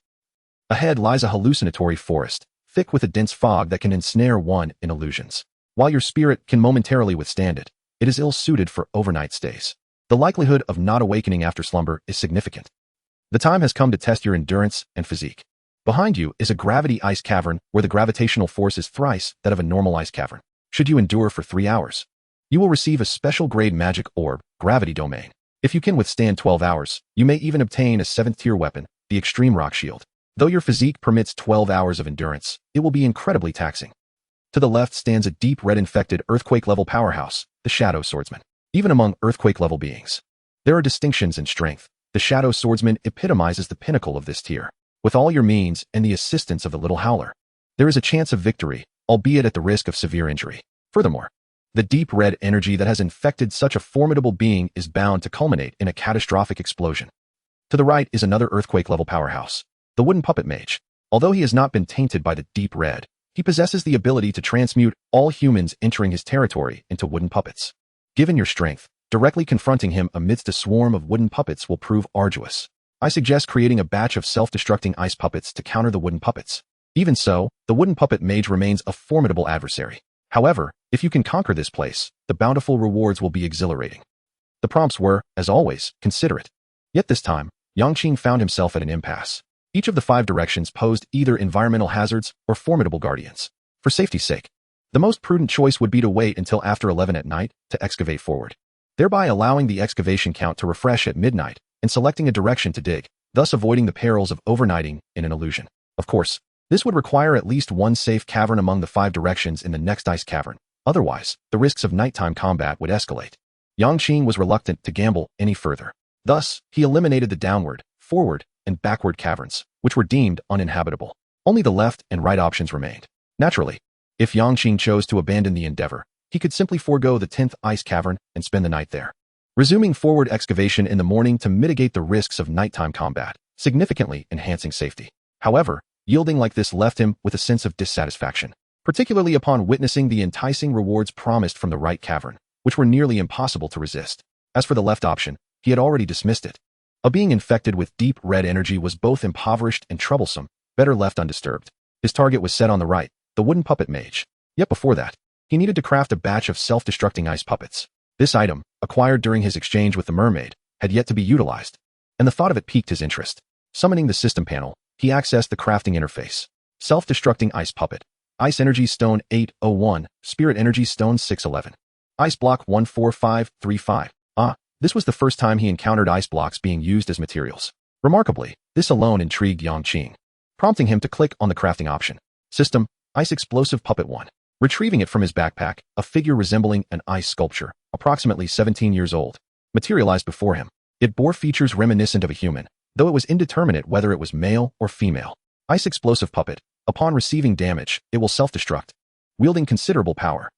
Ahead lies a hallucinatory forest, thick with a dense fog that can ensnare one in illusions. While your spirit can momentarily withstand it, it is ill-suited for overnight stays. The likelihood of not awakening after slumber is significant. The time has come to test your endurance and physique. Behind you is a gravity ice cavern where the gravitational force is thrice that of a normal ice cavern. Should you endure for 3 hours, you will receive a special grade magic orb, Gravity Domain. If you can withstand 12 hours, you may even obtain a 7th tier weapon, the Extreme Rock Shield. Though your physique permits 12 hours of endurance, it will be incredibly taxing. To the left stands a deep red infected earthquake-level powerhouse, the Shadow Swordsman. Even among earthquake-level beings, there are distinctions in strength. The Shadow Swordsman epitomizes the pinnacle of this tier. With all your means and the assistance of the little howler, there is a chance of victory, albeit at the risk of severe injury. Furthermore, the deep red energy that has infected such a formidable being is bound to culminate in a catastrophic explosion. To the right is another earthquake-level powerhouse, the Wooden Puppet Mage. Although he has not been tainted by the deep red, He possesses the ability to transmute all humans entering his territory into wooden puppets. Given your strength, directly confronting him amidst a swarm of wooden puppets will prove arduous. I suggest creating a batch of self-destructing ice puppets to counter the wooden puppets. Even so, the wooden puppet mage remains a formidable adversary. However, if you can conquer this place, the bountiful rewards will be exhilarating. The prompts were, as always, considerate. Yet this time, Yang Qing found himself at an impasse. Each of the 5 directions posed either environmental hazards or formidable guardians. For safety's sake, the most prudent choice would be to wait until after 11 at night to excavate forward, thereby allowing the excavation count to refresh at midnight and selecting a direction to dig, thus avoiding the perils of overnighting in an illusion. Of course, this would require at least one safe cavern among the 5 directions in the next ice cavern. Otherwise, the risks of nighttime combat would escalate. Yang Qing was reluctant to gamble any further. Thus, he eliminated the downward, forward, and backward caverns, which were deemed uninhabitable. Only the left and right options remained. Naturally, if Yang Qing chose to abandon the endeavor, he could simply forego the 10th ice cavern and spend the night there, resuming forward excavation in the morning to mitigate the risks of nighttime combat, significantly enhancing safety. However, yielding like this left him with a sense of dissatisfaction, particularly upon witnessing the enticing rewards promised from the right cavern, which were nearly impossible to resist. As for the left option, he had already dismissed it. A being infected with deep red energy was both impoverished and troublesome, better left undisturbed. His target was set on the right, the wooden puppet mage. Yet before that, he needed to craft a batch of self-destructing ice puppets. This item, acquired during his exchange with the mermaid, had yet to be utilized, and the thought of it piqued his interest. Summoning the system panel, he accessed the crafting interface. Self-destructing ice puppet. Ice energy stone 801, spirit energy stone 611. Ice block 14535. This was the first time he encountered ice blocks being used as materials. Remarkably, this alone intrigued Yang Qing, prompting him to click on the crafting option. System, Ice Explosive Puppet 1. Retrieving it from his backpack, a figure resembling an ice sculpture, approximately 17 years old, materialized before him. It bore features reminiscent of a human, though it was indeterminate whether it was male or female. Ice Explosive Puppet. Upon receiving damage, it will self-destruct, wielding considerable power.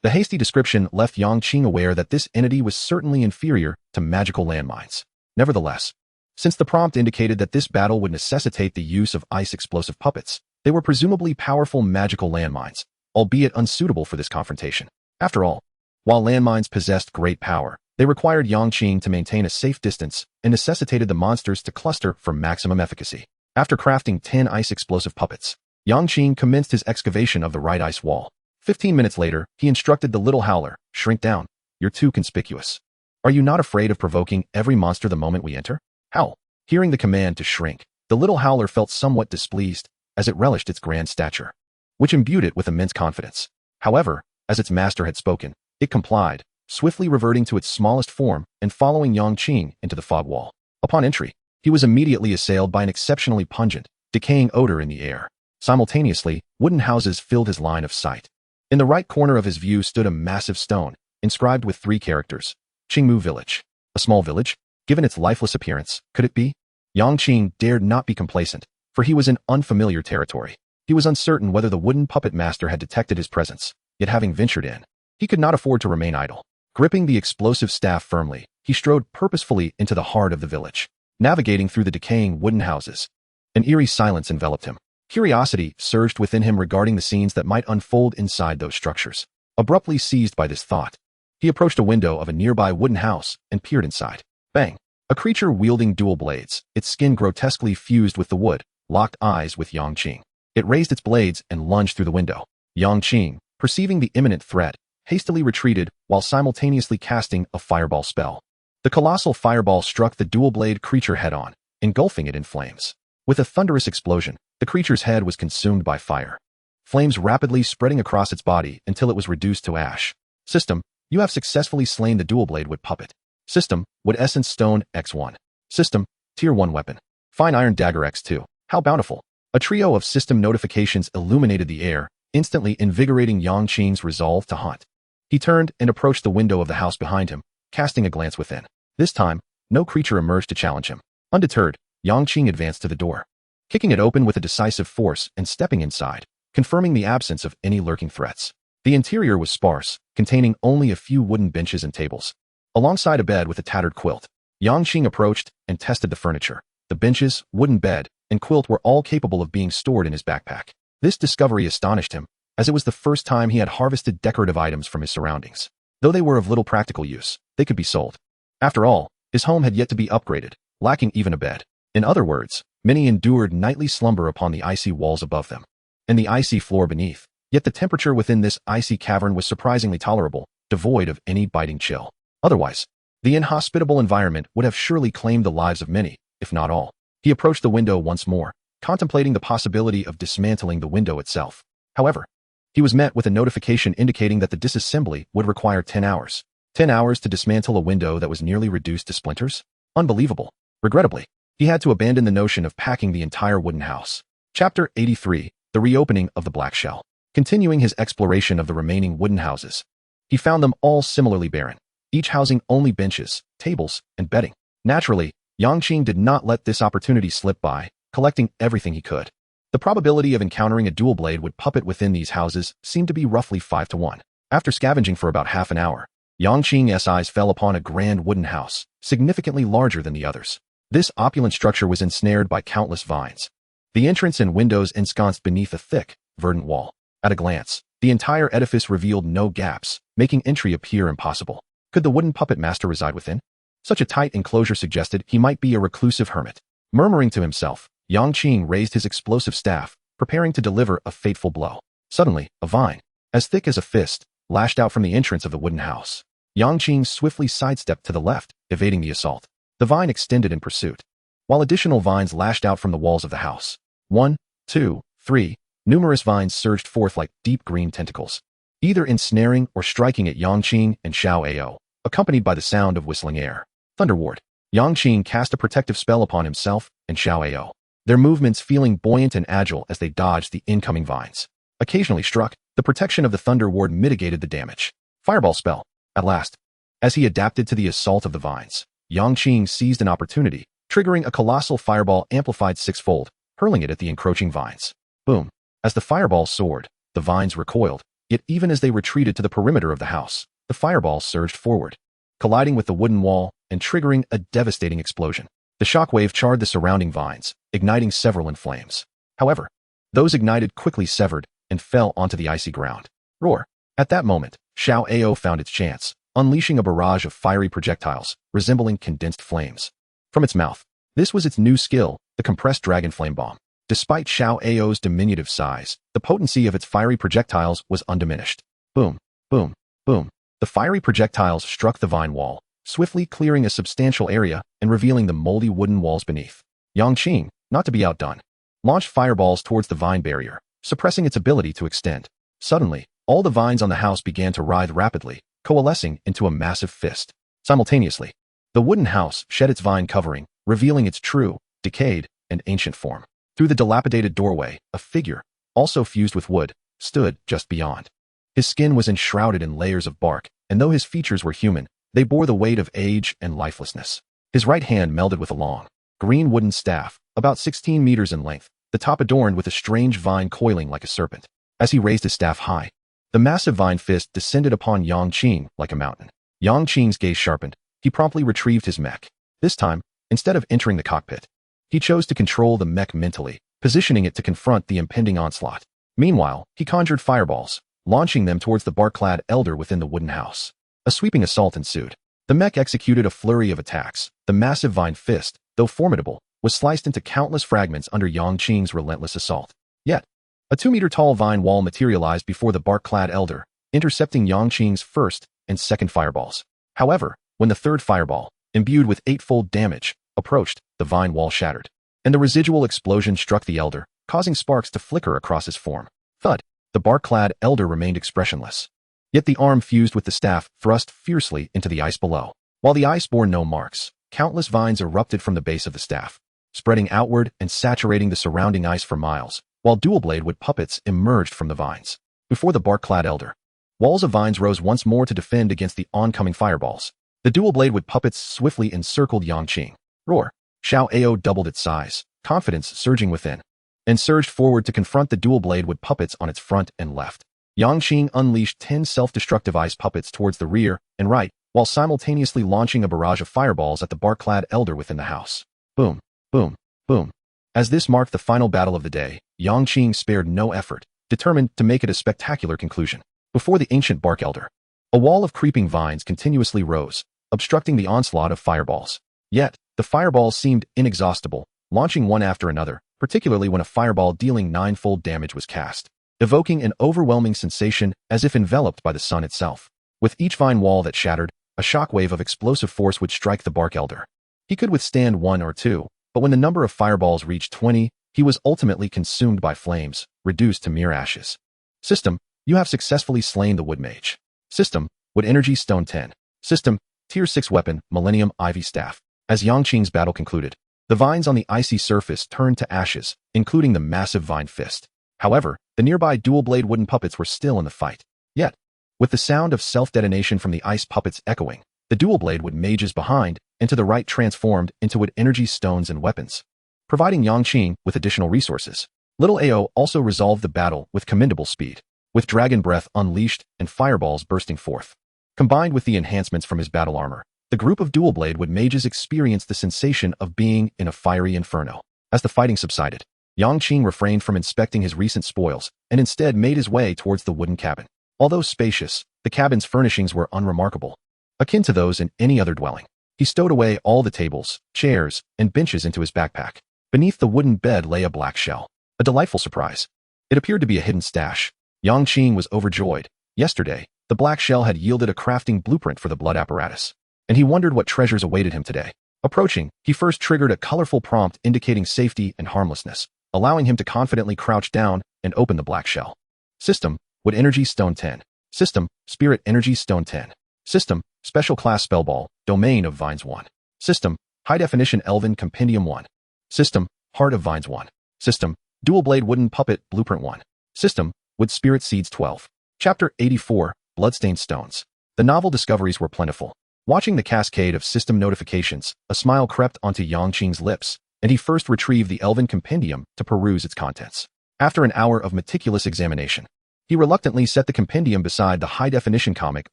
The hasty description left Yang Qing aware that this entity was certainly inferior to magical landmines. Nevertheless, since the prompt indicated that this battle would necessitate the use of ice explosive puppets, they were presumably powerful magical landmines, albeit unsuitable for this confrontation. After all, while landmines possessed great power, they required Yang Qing to maintain a safe distance and necessitated the monsters to cluster for maximum efficacy. After crafting 10 ice explosive puppets, Yang Qing commenced his excavation of the right ice wall. 15 minutes later, he instructed the little howler, "Shrink down. You're too conspicuous. Are you not afraid of provoking every monster the moment we enter?" Howl. Hearing the command to shrink, the little howler felt somewhat displeased, as it relished its grand stature, which imbued it with immense confidence. However, as its master had spoken, it complied, swiftly reverting to its smallest form and following Yang Qing into the fog wall. Upon entry, he was immediately assailed by an exceptionally pungent, decaying odor in the air. Simultaneously, wooden houses filled his line of sight. In the right corner of his view stood a massive stone, inscribed with 3 characters. Qingmu Village. A small village? Given its lifeless appearance, could it be? Yang Qing dared not be complacent, for he was in unfamiliar territory. He was uncertain whether the wooden puppet master had detected his presence, yet having ventured in, he could not afford to remain idle. Gripping the explosive staff firmly, he strode purposefully into the heart of the village. Navigating through the decaying wooden houses, an eerie silence enveloped him. Curiosity surged within him regarding the scenes that might unfold inside those structures. Abruptly seized by this thought, he approached a window of a nearby wooden house and peered inside. Bang! A creature wielding dual blades, its skin grotesquely fused with the wood, locked eyes with Yang Qing. It raised its blades and lunged through the window. Yang Qing, perceiving the imminent threat, hastily retreated while simultaneously casting a fireball spell. The colossal fireball struck the dual-blade creature head-on, engulfing it in flames. With a thunderous explosion, the creature's head was consumed by fire, flames rapidly spreading across its body until it was reduced to ash. System, you have successfully slain the dual-blade wood puppet. System, wood essence stone X1. System, tier 1 weapon. Fine iron dagger X2. How bountiful. A trio of system notifications illuminated the air, instantly invigorating Yang Qing's resolve to hunt. He turned and approached the window of the house behind him, casting a glance within. This time, no creature emerged to challenge him. Undeterred, Yang Qing advanced to the door, kicking it open with a decisive force and stepping inside, confirming the absence of any lurking threats. The interior was sparse, containing only a few wooden benches and tables, alongside a bed with a tattered quilt. Yang Qing approached and tested the furniture. The benches, wooden bed, and quilt were all capable of being stored in his backpack. This discovery astonished him, as it was the first time he had harvested decorative items from his surroundings. Though they were of little practical use, they could be sold. After all, his home had yet to be upgraded, lacking even a bed. In other words, many endured nightly slumber upon the icy walls above them and the icy floor beneath. Yet the temperature within this icy cavern was surprisingly tolerable, devoid of any biting chill. Otherwise, the inhospitable environment would have surely claimed the lives of many, if not all. He approached the window once more, contemplating the possibility of dismantling the window itself. However, he was met with a notification indicating that the disassembly would require 10 hours. 10 hours to dismantle a window that was nearly reduced to splinters? Unbelievable. Regrettably, he had to abandon the notion of packing the entire wooden house. Chapter 83, The Reopening of the Black Shell. Continuing his exploration of the remaining wooden houses, he found them all similarly barren, each housing only benches, tables, and bedding. Naturally, Yang Qing did not let this opportunity slip by, collecting everything he could. The probability of encountering a dual blade wood puppet within these houses seemed to be roughly 5 to 1. After scavenging for about half an hour, Yang Qing's eyes fell upon a grand wooden house, significantly larger than the others. This opulent structure was ensnared by countless vines. The entrance and windows ensconced beneath a thick, verdant wall. At a glance, the entire edifice revealed no gaps, making entry appear impossible. Could the wooden puppet master reside within? Such a tight enclosure suggested he might be a reclusive hermit. Murmuring to himself, Yang Qing raised his explosive staff, preparing to deliver a fateful blow. Suddenly, a vine, as thick as a fist, lashed out from the entrance of the wooden house. Yang Qing swiftly sidestepped to the left, evading the assault. The vine extended in pursuit, while additional vines lashed out from the walls of the house. 1, 2, 3. Numerous vines surged forth like deep green tentacles, either ensnaring or striking at Yang Qing and Xiao Ao, accompanied by the sound of whistling air. Thunderward. Yang Qing cast a protective spell upon himself and Xiao Ao, their movements feeling buoyant and agile as they dodged the incoming vines. Occasionally struck, the protection of the Thunder Ward mitigated the damage. Fireball spell. At last, as he adapted to the assault of the vines, Yang Qing seized an opportunity, triggering a colossal fireball amplified 6-fold, hurling it at the encroaching vines. Boom. As the fireball soared, the vines recoiled, yet even as they retreated to the perimeter of the house, the fireball surged forward, colliding with the wooden wall and triggering a devastating explosion. The shockwave charred the surrounding vines, igniting several in flames. However, those ignited quickly severed and fell onto the icy ground. Roar. At that moment, Xiao Ao found its chance, unleashing a barrage of fiery projectiles, resembling condensed flames. From its mouth, this was its new skill, the compressed dragon flame bomb. Despite Xiao Ao's diminutive size, the potency of its fiery projectiles was undiminished. Boom, boom, boom. The fiery projectiles struck the vine wall, swiftly clearing a substantial area and revealing the moldy wooden walls beneath. Yang Qing, not to be outdone, launched fireballs towards the vine barrier, suppressing its ability to extend. Suddenly, all the vines on the house began to writhe rapidly, coalescing into a massive fist. Simultaneously, the wooden house shed its vine covering, revealing its true, decayed, and ancient form. Through the dilapidated doorway, a figure, also fused with wood, stood just beyond. His skin was enshrouded in layers of bark, and though his features were human, they bore the weight of age and lifelessness. His right hand melded with a long, green wooden staff, about 16 meters in length, the top adorned with a strange vine coiling like a serpent. As he raised his staff high, the massive vine fist descended upon Yang Qing like a mountain. Yang Qing's gaze sharpened. He promptly retrieved his mech. This time, instead of entering the cockpit, he chose to control the mech mentally, positioning it to confront the impending onslaught. Meanwhile, he conjured fireballs, launching them towards the bark-clad elder within the wooden house. A sweeping assault ensued. The mech executed a flurry of attacks. The massive vine fist, though formidable, was sliced into countless fragments under Yang Qing's relentless assault. Yet, a 2-meter-tall vine wall materialized before the bark-clad elder, intercepting Yang Qing's first and second fireballs. However, when the third fireball, imbued with 8-fold damage, approached, the vine wall shattered, and the residual explosion struck the elder, causing sparks to flicker across his form. Thud! The bark-clad elder remained expressionless. Yet the arm fused with the staff thrust fiercely into the ice below. While the ice bore no marks, countless vines erupted from the base of the staff, spreading outward and saturating the surrounding ice for miles, while dual-blade wood puppets emerged from the vines. Before the bark-clad elder, walls of vines rose once more to defend against the oncoming fireballs. The dual-blade wood puppets swiftly encircled Yang Qing. Roar! Xiao Ao doubled its size, confidence surging within, and surged forward to confront the dual-blade wood puppets on its front and left. Yang Qing unleashed 10 self-destructive ice puppets towards the rear and right, while simultaneously launching a barrage of fireballs at the bark-clad elder within the house. Boom, boom, boom. As this marked the final battle of the day, Yang Qing spared no effort, determined to make it a spectacular conclusion. Before the ancient bark elder, a wall of creeping vines continuously rose, obstructing the onslaught of fireballs. Yet, the fireballs seemed inexhaustible, launching one after another, particularly when a fireball dealing 9-fold damage was cast, evoking an overwhelming sensation as if enveloped by the sun itself. With each vine wall that shattered, a shockwave of explosive force would strike the bark elder. He could withstand 1 or 2, but when the number of fireballs reached 20, he was ultimately consumed by flames, reduced to mere ashes. System: you have successfully slain the wood mage. System: wood energy stone 10. System: tier 6 weapon, millennium ivy staff. As Yang Qing's battle concluded, the vines on the icy surface turned to ashes, including the massive vine fist. However, the nearby dual-blade wooden puppets were still in the fight. Yet, with the sound of self-detonation from the ice puppets echoing, the dual-blade wood mages behind and to the right transformed into wood energy stones and weapons, providing Yang Qing with additional resources. Little Ao also resolved the battle with commendable speed, with dragon breath unleashed and fireballs bursting forth. Combined with the enhancements from his battle armor, the group of dual-blade wood mages experienced the sensation of being in a fiery inferno. As the fighting subsided, Yang Qing refrained from inspecting his recent spoils and instead made his way towards the wooden cabin. Although spacious, the cabin's furnishings were unremarkable, akin to those in any other dwelling. He stowed away all the tables, chairs, and benches into his backpack. Beneath the wooden bed lay a black shell, a delightful surprise. It appeared to be a hidden stash. Yang Qing was overjoyed. Yesterday, the black shell had yielded a crafting blueprint for the blood apparatus, and he wondered what treasures awaited him today. Approaching, he first triggered a colorful prompt indicating safety and harmlessness, allowing him to confidently crouch down and open the black shell. System: wood energy stone 10. System: spirit energy stone 10. System: special class spellball, domain of vines 1. System: high definition elven compendium 1. System: heart of vines 1. System: dual blade wooden puppet blueprint 1. System: wood spirit seeds 12. Chapter 84: Bloodstained Stones. The novel discoveries were plentiful. Watching the cascade of system notifications, a smile crept onto Yang Qing's lips, and he first retrieved the elven compendium to peruse its contents. After an hour of meticulous examination, he reluctantly set the compendium beside the high-definition comic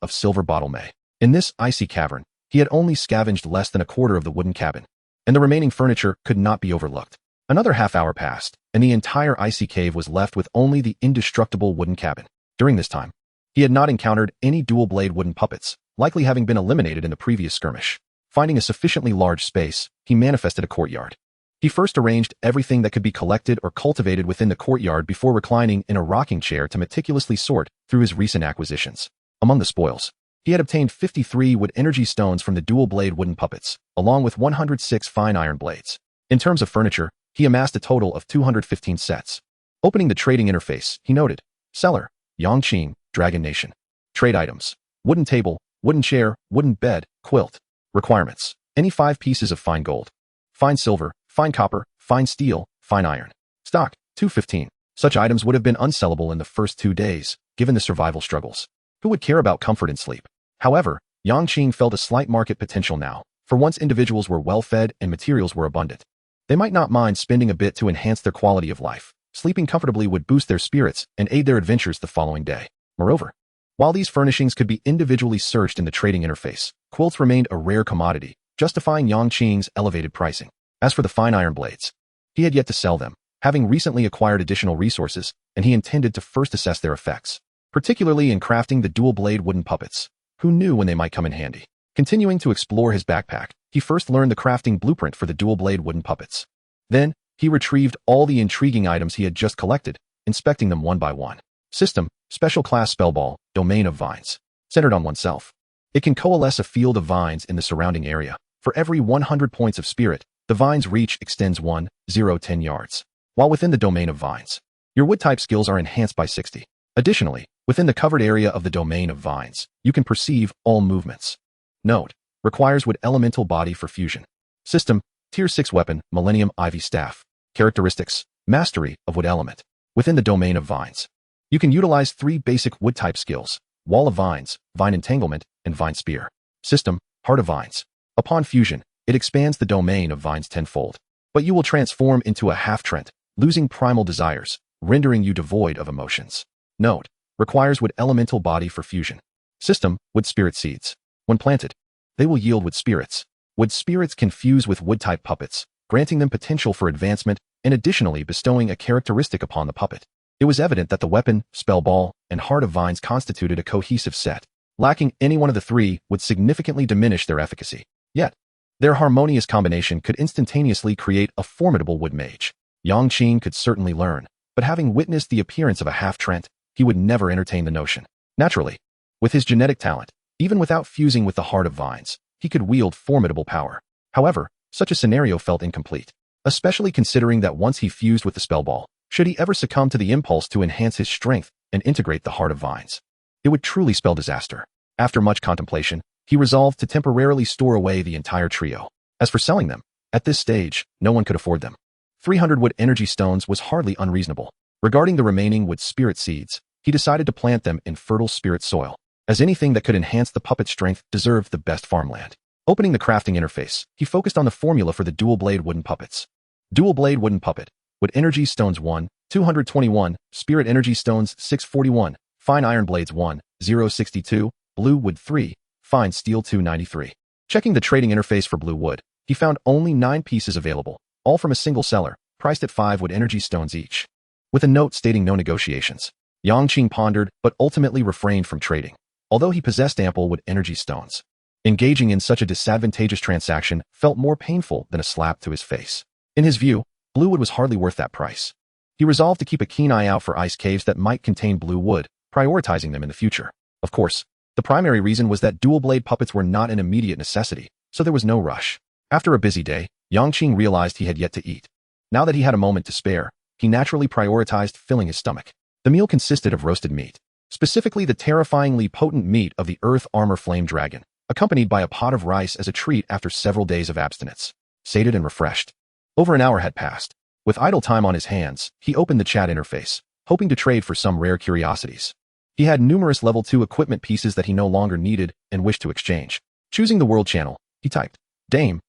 of Silver Bottle May. In this icy cavern, he had only scavenged less than a quarter of the wooden cabin, and the remaining furniture could not be overlooked. Another half-hour passed, and the entire icy cave was left with only the indestructible wooden cabin. During this time, he had not encountered any dual-blade wooden puppets, likely having been eliminated in the previous skirmish. Finding a sufficiently large space, he manifested a courtyard. He first arranged everything that could be collected or cultivated within the courtyard before reclining in a rocking chair to meticulously sort through his recent acquisitions. Among the spoils, he had obtained 53 wood energy stones from the dual-blade wooden puppets, along with 106 fine iron blades. In terms of furniture, he amassed a total of 215 sets. Opening the trading interface, he noted: Seller: Yang Qing, Dragon Nation. Trade items: wooden table, wooden chair, wooden bed, quilt. Requirements: any 5 pieces of fine gold, fine silver, fine copper, fine steel, fine iron. Stock: 215. Such items would have been unsellable in the first 2 days, given the survival struggles. Who would care about comfort and sleep? However, Yang Qing felt a slight market potential now, for once individuals were well-fed and materials were abundant, they might not mind spending a bit to enhance their quality of life. Sleeping comfortably would boost their spirits and aid their adventures the following day. Moreover, while these furnishings could be individually searched in the trading interface, quilts remained a rare commodity, justifying Yang Qing's elevated pricing. As for the fine iron blades, he had yet to sell them, having recently acquired additional resources, and he intended to first assess their effects, particularly in crafting the dual-blade wooden puppets. Who knew when they might come in handy? Continuing to explore his backpack, he first learned the crafting blueprint for the dual-blade wooden puppets. Then, he retrieved all the intriguing items he had just collected, inspecting them one by one. System: special class spellball, domain of vines. Centered on oneself, it can coalesce a field of vines in the surrounding area. For every 100 points of spirit, the vine's reach extends 10 yards. While within the domain of vines, your wood-type skills are enhanced by 60. Additionally, within the covered area of the domain of vines, you can perceive all movements. Note: requires wood elemental body for fusion. System: tier 6 weapon, millennium ivy staff. Characteristics: mastery of wood element. Within the domain of vines, you can utilize 3 basic wood-type skills: wall of vines, vine entanglement, and vine spear. System: heart of vines. Upon fusion, it expands the domain of vines tenfold, but you will transform into a half-trent, losing primal desires, rendering you devoid of emotions. Note: requires wood elemental body for fusion. System: wood spirit seeds. When planted, they will yield wood spirits. Wood spirits can fuse with wood-type puppets, granting them potential for advancement and additionally bestowing a characteristic upon the puppet. It was evident that the weapon, spell ball, and Heart of Vines constituted a cohesive set. Lacking any one of the three would significantly diminish their efficacy. Yet, their harmonious combination could instantaneously create a formidable wood mage. Yang Qing could certainly learn, but having witnessed the appearance of a half-trent, he would never entertain the notion. Naturally, with his genetic talent, even without fusing with the Heart of Vines, he could wield formidable power. However, such a scenario felt incomplete, especially considering that once he fused with the spell ball, should he ever succumb to the impulse to enhance his strength and integrate the Heart of Vines, it would truly spell disaster. After much contemplation, he resolved to temporarily store away the entire trio. As for selling them, at this stage, no one could afford them. 300 wood energy stones was hardly unreasonable. Regarding the remaining wood spirit seeds, he decided to plant them in fertile spirit soil, as anything that could enhance the puppet's strength deserved the best farmland. Opening the crafting interface, he focused on the formula for the dual blade wooden puppets. Dual blade wooden puppet, wood energy stones 1, 221, spirit energy stones 641, fine iron blades 1, 062, blue wood 3, fine steel 293. Checking the trading interface for blue wood, he found only 9 pieces available, all from a single seller, priced at 5 wood energy stones each. With a note stating no negotiations, Yang Qing pondered but ultimately refrained from trading, although he possessed ample wood energy stones. Engaging in such a disadvantageous transaction felt more painful than a slap to his face. In his view, blue wood was hardly worth that price. He resolved to keep a keen eye out for ice caves that might contain blue wood, prioritizing them in the future. Of course, the primary reason was that dual blade puppets were not an immediate necessity, so there was no rush. After a busy day, Yang Qing realized he had yet to eat. Now that he had a moment to spare, he naturally prioritized filling his stomach. The meal consisted of roasted meat, specifically the terrifyingly potent meat of the earth armor flame dragon, accompanied by a pot of rice as a treat after several days of abstinence. Sated and refreshed, over an hour had passed. With idle time on his hands, he opened the chat interface, hoping to trade for some rare curiosities. He had numerous level 2 equipment pieces that he no longer needed and wished to exchange. Choosing the world channel, he typed, Dame,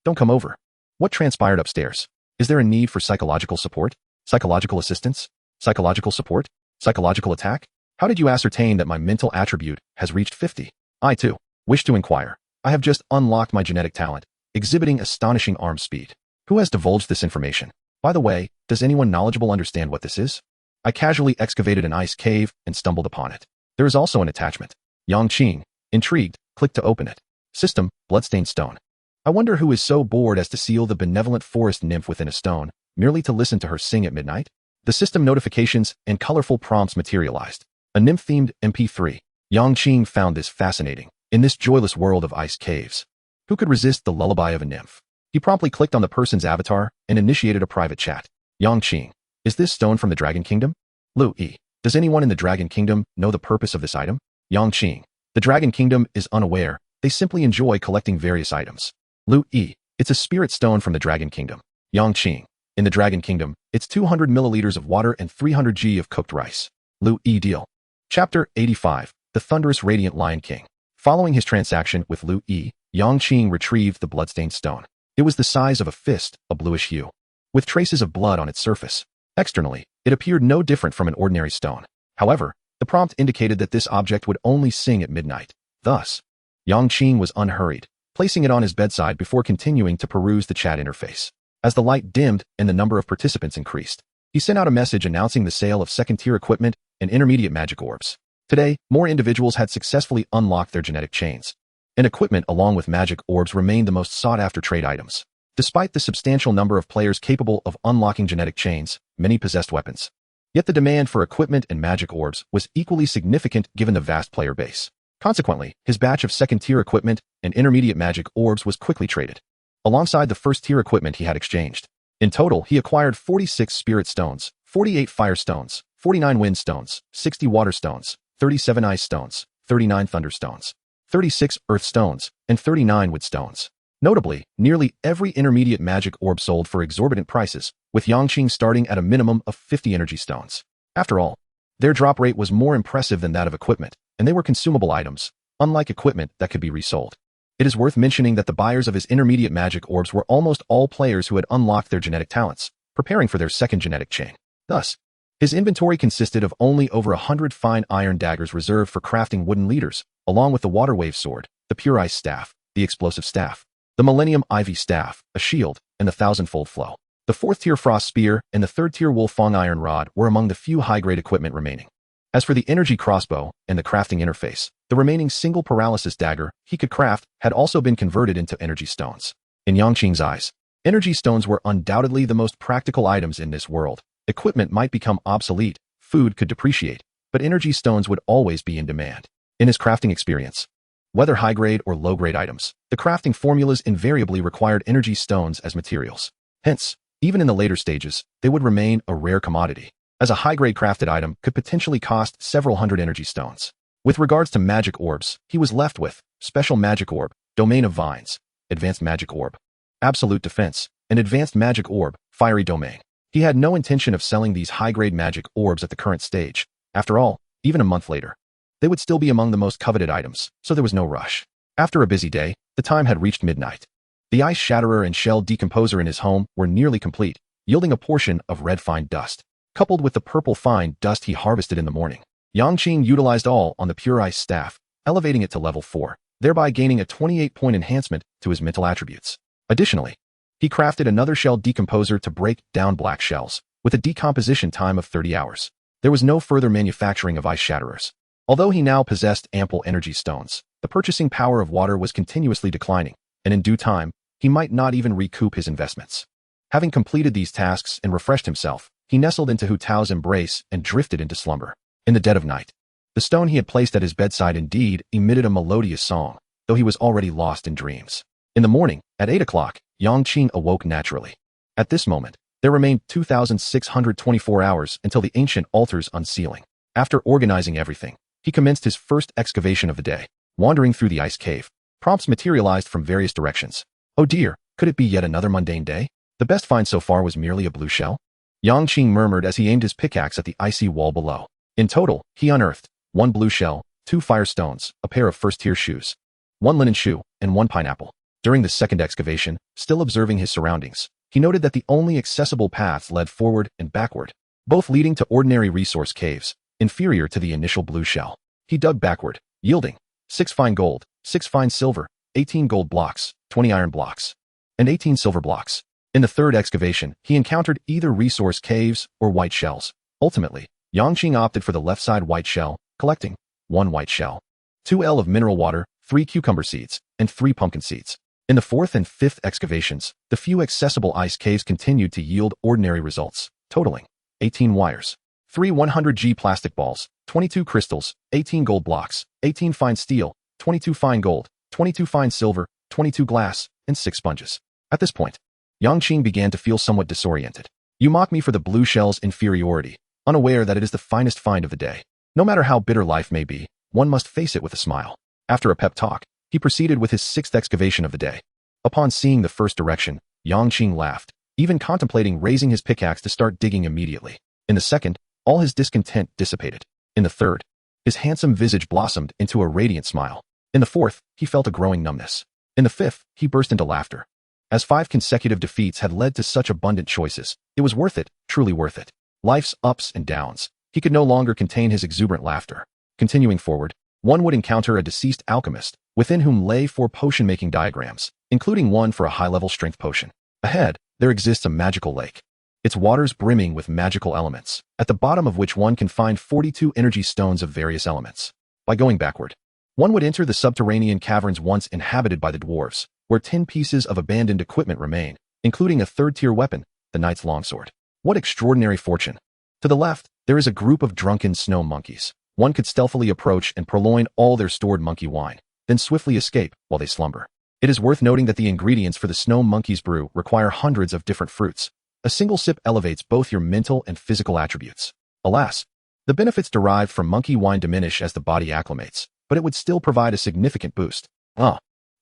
don't come over. What transpired upstairs? Is there a need for psychological support? Psychological assistance? Psychological support? Psychological attack? How did you ascertain that my mental attribute has reached 50? I too wish to inquire. I have just unlocked my genetic talent, exhibiting astonishing arm speed. Who has divulged this information? By the way, does anyone knowledgeable understand what this is? I casually excavated an ice cave and stumbled upon it. There is also an attachment. Yang Qing, intrigued, clicked to open it. System, bloodstained stone. I wonder who is so bored as to seal the benevolent forest nymph within a stone, merely to listen to her sing at midnight? The system notifications and colorful prompts materialized. A nymph-themed MP3. Yang Qing found this fascinating. In this joyless world of ice caves, who could resist the lullaby of a nymph? He promptly clicked on the person's avatar and initiated a private chat. Yang Qing, is this stone from the Dragon Kingdom? Lu Yi, does anyone in the Dragon Kingdom know the purpose of this item? Yang Qing, the Dragon Kingdom is unaware, they simply enjoy collecting various items. Lu Yi, it's a spirit stone from the Dragon Kingdom. Yang Qing, in the Dragon Kingdom, it's 200 milliliters of water and 300 g of cooked rice. Lu Yi deal. Chapter 85, The Thunderous Radiant Lion King. Following his transaction with Lu Yi, Yang Qing retrieved the bloodstained stone. It was the size of a fist, a bluish hue, with traces of blood on its surface. Externally, it appeared no different from an ordinary stone. However, the prompt indicated that this object would only sing at midnight. Thus, Yang Qing was unhurried, placing it on his bedside before continuing to peruse the chat interface. As the light dimmed and the number of participants increased, he sent out a message announcing the sale of second-tier equipment and intermediate magic orbs. Today, more individuals had successfully unlocked their genetic chains, and equipment along with magic orbs remained the most sought-after trade items. Despite the substantial number of players capable of unlocking genetic chains, many possessed weapons. Yet the demand for equipment and magic orbs was equally significant given the vast player base. Consequently, his batch of second-tier equipment and intermediate magic orbs was quickly traded, alongside the first-tier equipment he had exchanged. In total, he acquired 46 spirit stones, 48 fire stones, 49 wind stones, 60 water stones, 37 ice stones, 39 thunder stones, 36 earth stones, and 39 wood stones. Notably, nearly every intermediate magic orb sold for exorbitant prices, with Yang Qing starting at a minimum of 50 energy stones. After all, their drop rate was more impressive than that of equipment, and they were consumable items, unlike equipment that could be resold. It is worth mentioning that the buyers of his intermediate magic orbs were almost all players who had unlocked their genetic talents, preparing for their second genetic chain. Thus, his inventory consisted of only over 100 fine iron daggers reserved for crafting wooden leaders, along with the water wave sword, the pure ice staff, the explosive staff, the millennium ivy staff, a shield, and the thousandfold flow. The 4th-tier frost spear and the 3rd-tier wolfang iron rod were among the few high-grade equipment remaining. As for the energy crossbow and the crafting interface, the remaining single paralysis dagger he could craft had also been converted into energy stones. In Yang Qing's eyes, energy stones were undoubtedly the most practical items in this world. Equipment might become obsolete, food could depreciate, but energy stones would always be in demand. In his crafting experience, whether high-grade or low-grade items, the crafting formulas invariably required energy stones as materials. Hence, even in the later stages, they would remain a rare commodity, as a high-grade crafted item could potentially cost several hundred energy stones. With regards to magic orbs, he was left with Special Magic Orb, Domain of Vines, Advanced Magic Orb, Absolute Defense, and Advanced Magic Orb, Fiery Domain. He had no intention of selling these high-grade magic orbs at the current stage. After all, even a month later, they would still be among the most coveted items, so there was no rush. After a busy day, the time had reached midnight. The ice shatterer and shell decomposer in his home were nearly complete, yielding a portion of red fine dust, coupled with the purple fine dust he harvested in the morning. Yang Qing utilized all on the pure ice staff, elevating it to level 4, thereby gaining a 28-point enhancement to his mental attributes. Additionally, he crafted another shell decomposer to break down black shells, with a decomposition time of 30 hours. There was no further manufacturing of ice shatterers. Although he now possessed ample energy stones, the purchasing power of water was continuously declining, and in due time, he might not even recoup his investments. Having completed these tasks and refreshed himself, he nestled into Hu Tao's embrace and drifted into slumber. In the dead of night, the stone he had placed at his bedside indeed emitted a melodious song, though he was already lost in dreams. In the morning, at 8 o'clock, Yang Qing awoke naturally. At this moment, there remained 2,624 hours until the ancient altar's unsealing. After organizing everything, he commenced his first excavation of the day. Wandering through the ice cave, prompts materialized from various directions. Oh dear, could it be yet another mundane day? The best find so far was merely a blue shell? Yang Qing murmured as he aimed his pickaxe at the icy wall below. In total, he unearthed 1 blue shell, 2 fire stones, a pair of first-tier shoes, 1 linen shoe, and 1 pineapple. During the second excavation, still observing his surroundings, he noted that the only accessible paths led forward and backward, both leading to ordinary resource caves, inferior to the initial blue shell. He dug backward, yielding 6 fine gold, 6 fine silver, 18 gold blocks, 20 iron blocks, and 18 silver blocks. In the third excavation, he encountered either resource caves or white shells. Ultimately, Yang Qing opted for the left side white shell, collecting 1 white shell, 2 L of mineral water, 3 cucumber seeds, and 3 pumpkin seeds. In the fourth and fifth excavations, the few accessible ice caves continued to yield ordinary results, totaling 18 wires, 3 100G plastic balls, 22 crystals, 18 gold blocks, 18 fine steel, 22 fine gold, 22 fine silver, 22 glass, and 6 sponges. At this point, Yang Qing began to feel somewhat disoriented. You mock me for the blue shell's inferiority, unaware that it is the finest find of the day. No matter how bitter life may be, one must face it with a smile. After a pep talk, he proceeded with his 6th excavation of the day. Upon seeing the first direction, Yang Qing laughed, even contemplating raising his pickaxe to start digging immediately. In the second, all his discontent dissipated. In the third, his handsome visage blossomed into a radiant smile. In the fourth, he felt a growing numbness. In the fifth, he burst into laughter. As 5 consecutive defeats had led to such abundant choices, it was worth it, truly worth it. Life's ups and downs. He could no longer contain his exuberant laughter. Continuing forward, one would encounter a deceased alchemist, within whom lay 4 potion-making diagrams, including one for a high-level strength potion. Ahead, there exists a magical lake, its waters brimming with magical elements, at the bottom of which one can find 42 energy stones of various elements. By going backward, one would enter the subterranean caverns once inhabited by the dwarves, where 10 pieces of abandoned equipment remain, including a 3rd-tier weapon, the knight's longsword. What extraordinary fortune! To the left, there is a group of drunken snow monkeys. One could stealthily approach and purloin all their stored monkey wine, then swiftly escape while they slumber. It is worth noting that the ingredients for the snow monkey's brew require hundreds of different fruits. A single sip elevates both your mental and physical attributes. Alas, the benefits derived from monkey wine diminish as the body acclimates, but it would still provide a significant boost.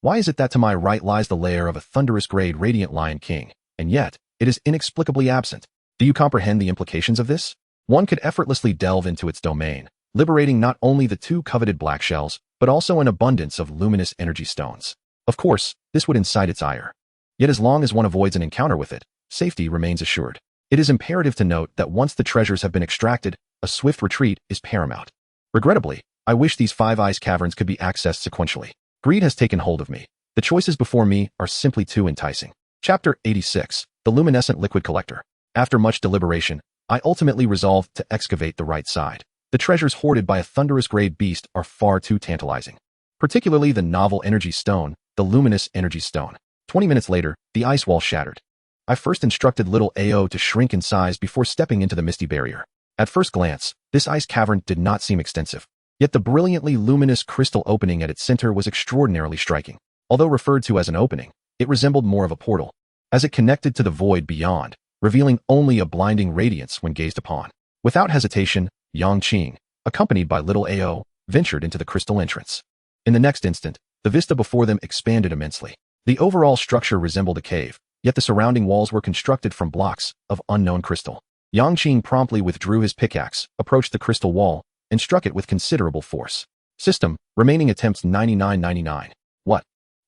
Why is it that to my right lies the lair of a thunderous grade radiant lion king, and yet it is inexplicably absent? Do you comprehend the implications of this? One could effortlessly delve into its domain, liberating not only the 2 coveted black shells, but also an abundance of luminous energy stones. Of course, this would incite its ire. Yet as long as one avoids an encounter with it, safety remains assured. It is imperative to note that once the treasures have been extracted, a swift retreat is paramount. Regrettably, I wish these 5 ice caverns could be accessed sequentially. Greed has taken hold of me. The choices before me are simply too enticing. Chapter 86. The Luminescent Liquid Collector. After much deliberation, I ultimately resolved to excavate the right side. The treasures hoarded by a thunderous grade beast are far too tantalizing. Particularly the novel energy stone, the luminous energy stone. 20 minutes later, the ice wall shattered. I first instructed little AO to shrink in size before stepping into the misty barrier. At first glance, this ice cavern did not seem extensive. Yet the brilliantly luminous crystal opening at its center was extraordinarily striking. Although referred to as an opening, it resembled more of a portal, as it connected to the void beyond, revealing only a blinding radiance when gazed upon. Without hesitation, Yang Qing, accompanied by little AO, ventured into the crystal entrance. In the next instant, the vista before them expanded immensely. The overall structure resembled a cave, yet the surrounding walls were constructed from blocks of unknown crystal. Yang Qing promptly withdrew his pickaxe, approached the crystal wall, and struck it with considerable force. System, remaining attempts 9999. What?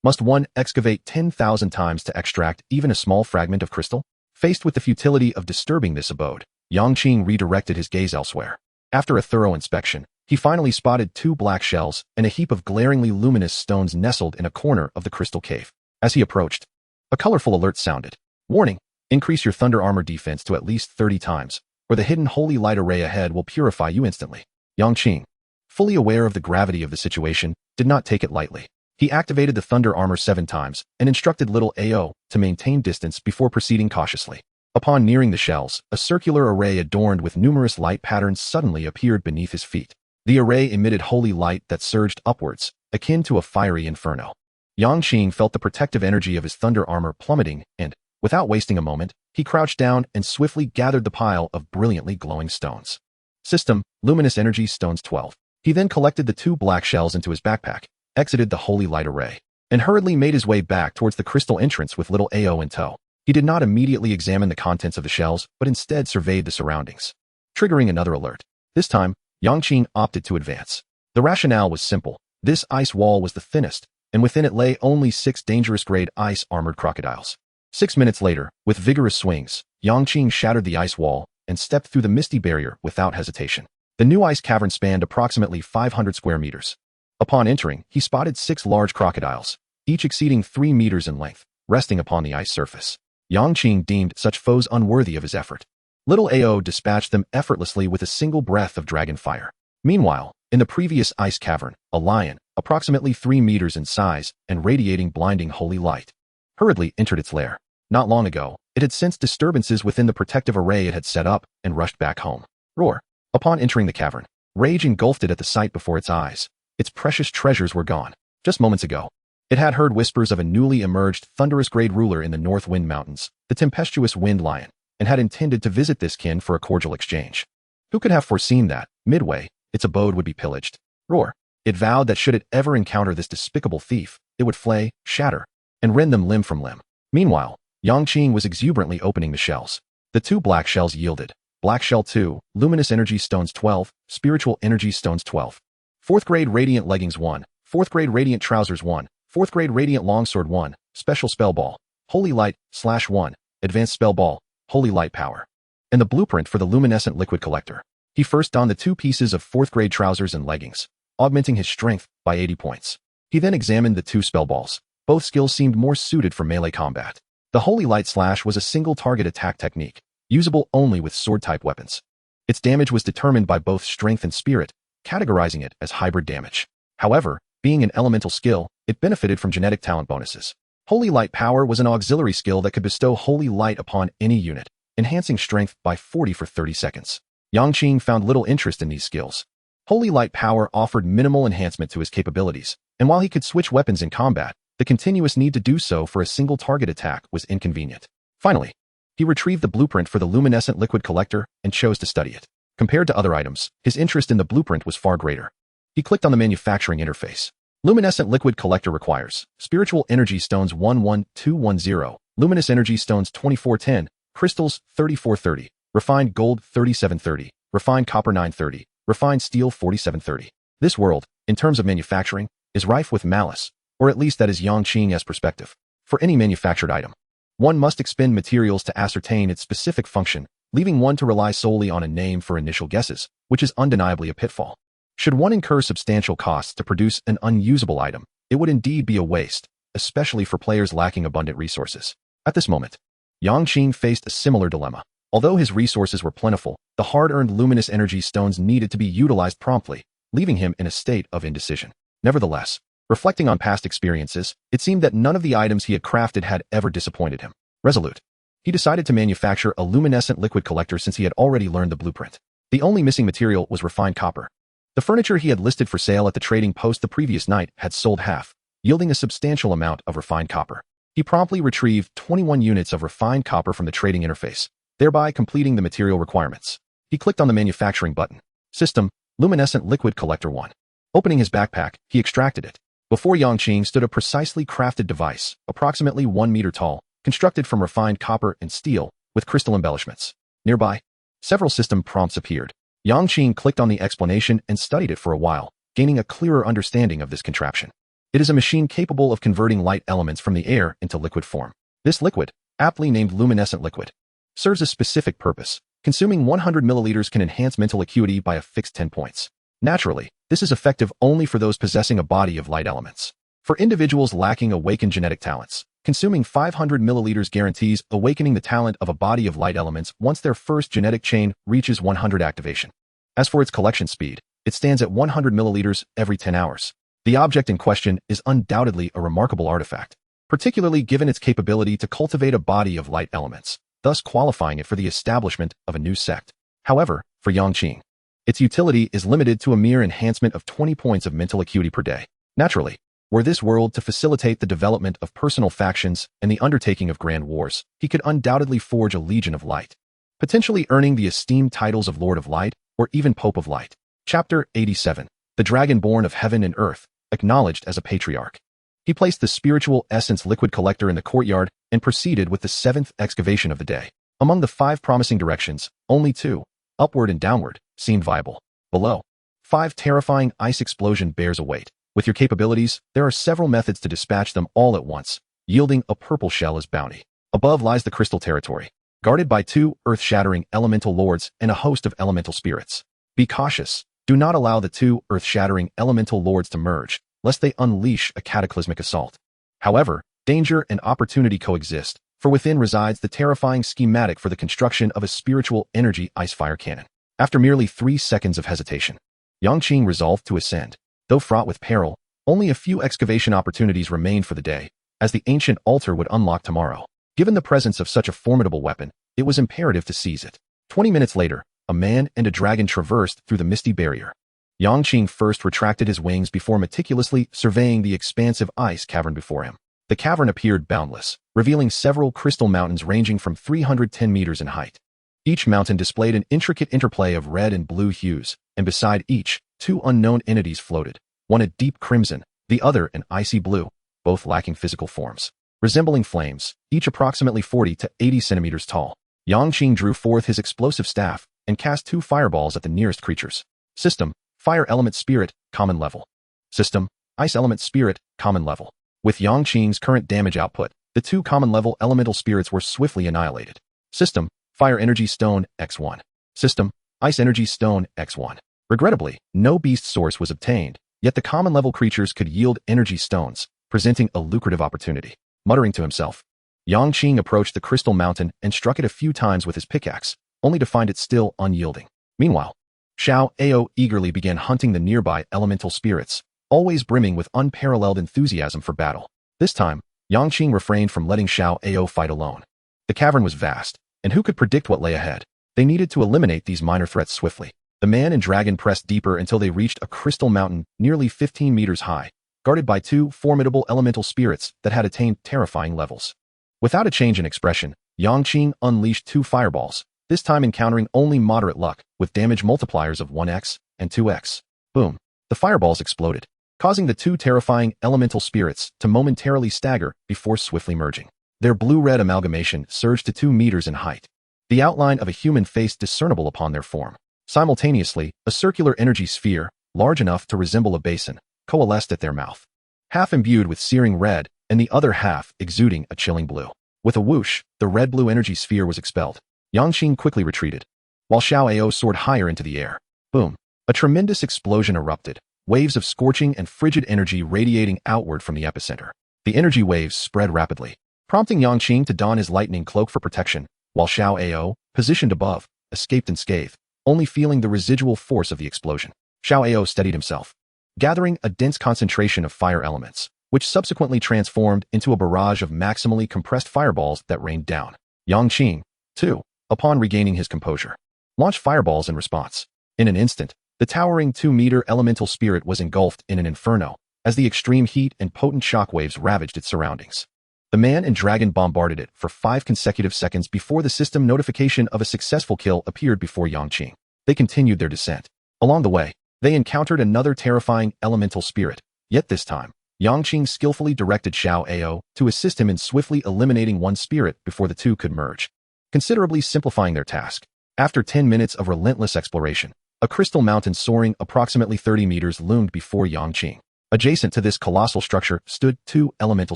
Must one excavate 10,000 times to extract even a small fragment of crystal? Faced with the futility of disturbing this abode, Yang Qing redirected his gaze elsewhere. After a thorough inspection, he finally spotted 2 black shells and a heap of glaringly luminous stones nestled in a corner of the crystal cave. As he approached, a colorful alert sounded. Warning, increase your thunder armor defense to at least 30 times, or the hidden holy light array ahead will purify you instantly. Yang Qing, fully aware of the gravity of the situation, did not take it lightly. He activated the thunder armor 7 times and instructed little AO to maintain distance before proceeding cautiously. Upon nearing the shells, a circular array adorned with numerous light patterns suddenly appeared beneath his feet. The array emitted holy light that surged upwards, akin to a fiery inferno. Yang Qing felt the protective energy of his thunder armor plummeting and, without wasting a moment, he crouched down and swiftly gathered the pile of brilliantly glowing stones. System, luminous energy stones 12. He then collected the 2 black shells into his backpack, exited the holy light array, and hurriedly made his way back towards the crystal entrance with little AO in tow. He did not immediately examine the contents of the shells, but instead surveyed the surroundings, triggering another alert. This time, Yang Qing opted to advance. The rationale was simple. This ice wall was the thinnest, and within it lay only 6 dangerous grade ice-armored crocodiles. 6 minutes later, with vigorous swings, Yang Qing shattered the ice wall and stepped through the misty barrier without hesitation. The new ice cavern spanned approximately 500 square meters. Upon entering, he spotted 6 large crocodiles, each exceeding 3 meters in length, resting upon the ice surface. Yang Qing deemed such foes unworthy of his effort. Little AO dispatched them effortlessly with a single breath of dragon fire. Meanwhile, in the previous ice cavern, a lion, approximately 3 meters in size and radiating blinding holy light, hurriedly entered its lair. Not long ago, it had sensed disturbances within the protective array it had set up and rushed back home. Roar. Upon entering the cavern, rage engulfed it at the sight before its eyes. Its precious treasures were gone. Just moments ago, it had heard whispers of a newly emerged thunderous grade ruler in the North Wind Mountains, the tempestuous Wind Lion, and had intended to visit this kin for a cordial exchange. Who could have foreseen that, midway, its abode would be pillaged? Roar. It vowed that should it ever encounter this despicable thief, it would flay, shatter, and rend them limb from limb. Meanwhile, Yang Qing was exuberantly opening the shells. The 2 black shells yielded. Black Shell 2, Luminous Energy Stones 12, Spiritual Energy Stones 12. 4th Grade Radiant Leggings 1, 4th Grade Radiant Trousers 1, 4th Grade Radiant Longsword 1, Special Spell Ball, Holy Light, /1, Advanced Spell Ball, Holy Light Power. And the blueprint for the Luminescent Liquid Collector. He first donned the 2 pieces of 4th Grade trousers and leggings, augmenting his strength by 80 points. He then examined the 2 spell balls. Both skills seemed more suited for melee combat. The Holy Light Slash was a single target attack technique, usable only with sword-type weapons. Its damage was determined by both strength and spirit, categorizing it as hybrid damage. However, being an elemental skill, it benefited from genetic talent bonuses. Holy Light Power was an auxiliary skill that could bestow holy light upon any unit, enhancing strength by 40 for 30 seconds. Yang Qing found little interest in these skills. Holy Light Power offered minimal enhancement to his capabilities, and while he could switch weapons in combat, the continuous need to do so for a single target attack was inconvenient. Finally, he retrieved the blueprint for the Luminescent Liquid Collector and chose to study it. Compared to other items, his interest in the blueprint was far greater. He clicked on the manufacturing interface. Luminescent Liquid Collector requires Spiritual Energy Stones 11210, Luminous Energy Stones 2410, Crystals 3430, Refined Gold 3730, Refined Copper 930, Refined Steel 4730. This world, in terms of manufacturing, is rife with malice, or at least that is Yang Qing's perspective. For any manufactured item, one must expend materials to ascertain its specific function, leaving one to rely solely on a name for initial guesses, which is undeniably a pitfall. Should one incur substantial costs to produce an unusable item, it would indeed be a waste, especially for players lacking abundant resources. At this moment, Yang Qing faced a similar dilemma. Although his resources were plentiful, the hard-earned luminous energy stones needed to be utilized promptly, leaving him in a state of indecision. Nevertheless, reflecting on past experiences, it seemed that none of the items he had crafted had ever disappointed him. Resolute, he decided to manufacture a luminescent liquid collector since he had already learned the blueprint. The only missing material was refined copper. The furniture he had listed for sale at the trading post the previous night had sold half, yielding a substantial amount of refined copper. He promptly retrieved 21 units of refined copper from the trading interface, thereby completing the material requirements. He clicked on the manufacturing button. System, Luminescent Liquid Collector 1. Opening his backpack, he extracted it. Before Yang Qing stood a precisely crafted device, approximately 1 meter tall, constructed from refined copper and steel, with crystal embellishments. Nearby, several system prompts appeared. Yang Qing clicked on the explanation and studied it for a while, gaining a clearer understanding of this contraption. It is a machine capable of converting light elements from the air into liquid form. This liquid, aptly named luminescent liquid, serves a specific purpose. Consuming 100 milliliters can enhance mental acuity by a fixed 10 points. Naturally, this is effective only for those possessing a body of light elements. For individuals lacking awakened genetic talents, consuming 500 milliliters guarantees awakening the talent of a body of light elements once their first genetic chain reaches 100 activation. As for its collection speed, it stands at 100 milliliters every 10 hours. The object in question is undoubtedly a remarkable artifact, particularly given its capability to cultivate a body of light elements, thus qualifying it for the establishment of a new sect. However, for Yang Qing, its utility is limited to a mere enhancement of 20 points of mental acuity per day. Naturally, were this world to facilitate the development of personal factions and the undertaking of grand wars, he could undoubtedly forge a Legion of Light, potentially earning the esteemed titles of Lord of Light or even Pope of Light. Chapter 87. The Dragonborn of Heaven and Earth, acknowledged as a patriarch. He placed the spiritual essence liquid collector in the courtyard and proceeded with the 7th excavation of the day. Among the 5 promising directions, only 2, upward and downward, seemed viable. Below, 5 terrifying ice explosion bears await. With your capabilities, there are several methods to dispatch them all at once, yielding a purple shell as bounty. Above lies the crystal territory, guarded by 2 earth-shattering elemental lords and a host of elemental spirits. Be cautious. Do not allow the 2 earth-shattering elemental lords to merge, lest they unleash a cataclysmic assault. However, danger and opportunity coexist, for within resides the terrifying schematic for the construction of a spiritual energy ice-fire cannon. After merely 3 seconds of hesitation, Yang Qing resolved to ascend. Though fraught with peril, only a few excavation opportunities remained for the day, as the ancient altar would unlock tomorrow. Given the presence of such a formidable weapon, it was imperative to seize it. 20 minutes later, a man and a dragon traversed through the misty barrier. Yang Qing first retracted his wings before meticulously surveying the expansive ice cavern before him. The cavern appeared boundless, revealing several crystal mountains ranging from 310 meters in height. Each mountain displayed an intricate interplay of red and blue hues, and beside each, 2 unknown entities floated, one a deep crimson, the other an icy blue, both lacking physical forms. Resembling flames, each approximately 40 to 80 centimeters tall. Yang Qing drew forth his explosive staff and cast 2 fireballs at the nearest creatures. System, Fire Element Spirit, Common Level. System, Ice Element Spirit, Common Level. With Yang Qing's current damage output, the 2 common level elemental spirits were swiftly annihilated. System, Fire Energy Stone, X1. System, Ice Energy Stone, X1. Regrettably, no beast source was obtained, yet the common level creatures could yield energy stones, presenting a lucrative opportunity. Muttering to himself, Yang Qing approached the crystal mountain and struck it a few times with his pickaxe, only to find it still unyielding. Meanwhile, Xiao Ao eagerly began hunting the nearby elemental spirits, always brimming with unparalleled enthusiasm for battle. This time, Yang Qing refrained from letting Xiao Ao fight alone. The cavern was vast, and who could predict what lay ahead? They needed to eliminate these minor threats swiftly. The man and dragon pressed deeper until they reached a crystal mountain nearly 15 meters high, guarded by 2 formidable elemental spirits that had attained terrifying levels. Without a change in expression, Yang Qing unleashed 2 fireballs, this time encountering only moderate luck, with damage multipliers of 1x and 2x. Boom. The fireballs exploded, causing the 2 terrifying elemental spirits to momentarily stagger before swiftly merging. Their blue-red amalgamation surged to 2 meters in height, the outline of a human face discernible upon their form. Simultaneously, a circular energy sphere, large enough to resemble a basin, coalesced at their mouth, half imbued with searing red and the other half exuding a chilling blue. With a whoosh, the red-blue energy sphere was expelled. Yang Qing quickly retreated, while Xiao Ao soared higher into the air. Boom. A tremendous explosion erupted, waves of scorching and frigid energy radiating outward from the epicenter. The energy waves spread rapidly, prompting Yang Qing to don his lightning cloak for protection, while Xiao Ao, positioned above, escaped unscathed, only feeling the residual force of the explosion. Xiao Ao steadied himself, gathering a dense concentration of fire elements, which subsequently transformed into a barrage of maximally compressed fireballs that rained down. Yang Qing, too, upon regaining his composure, launched fireballs in response. In an instant, the towering 2-meter elemental spirit was engulfed in an inferno, as the extreme heat and potent shockwaves ravaged its surroundings. The man and dragon bombarded it for 5 consecutive seconds before the system notification of a successful kill appeared before Yang Qing. They continued their descent. Along the way, they encountered another terrifying elemental spirit, yet this time, Yang Qing skillfully directed Xiao Ao to assist him in swiftly eliminating one spirit before the two could merge, considerably simplifying their task. After 10 minutes of relentless exploration, a crystal mountain soaring approximately 30 meters loomed before Yang Qing. Adjacent to this colossal structure stood 2 elemental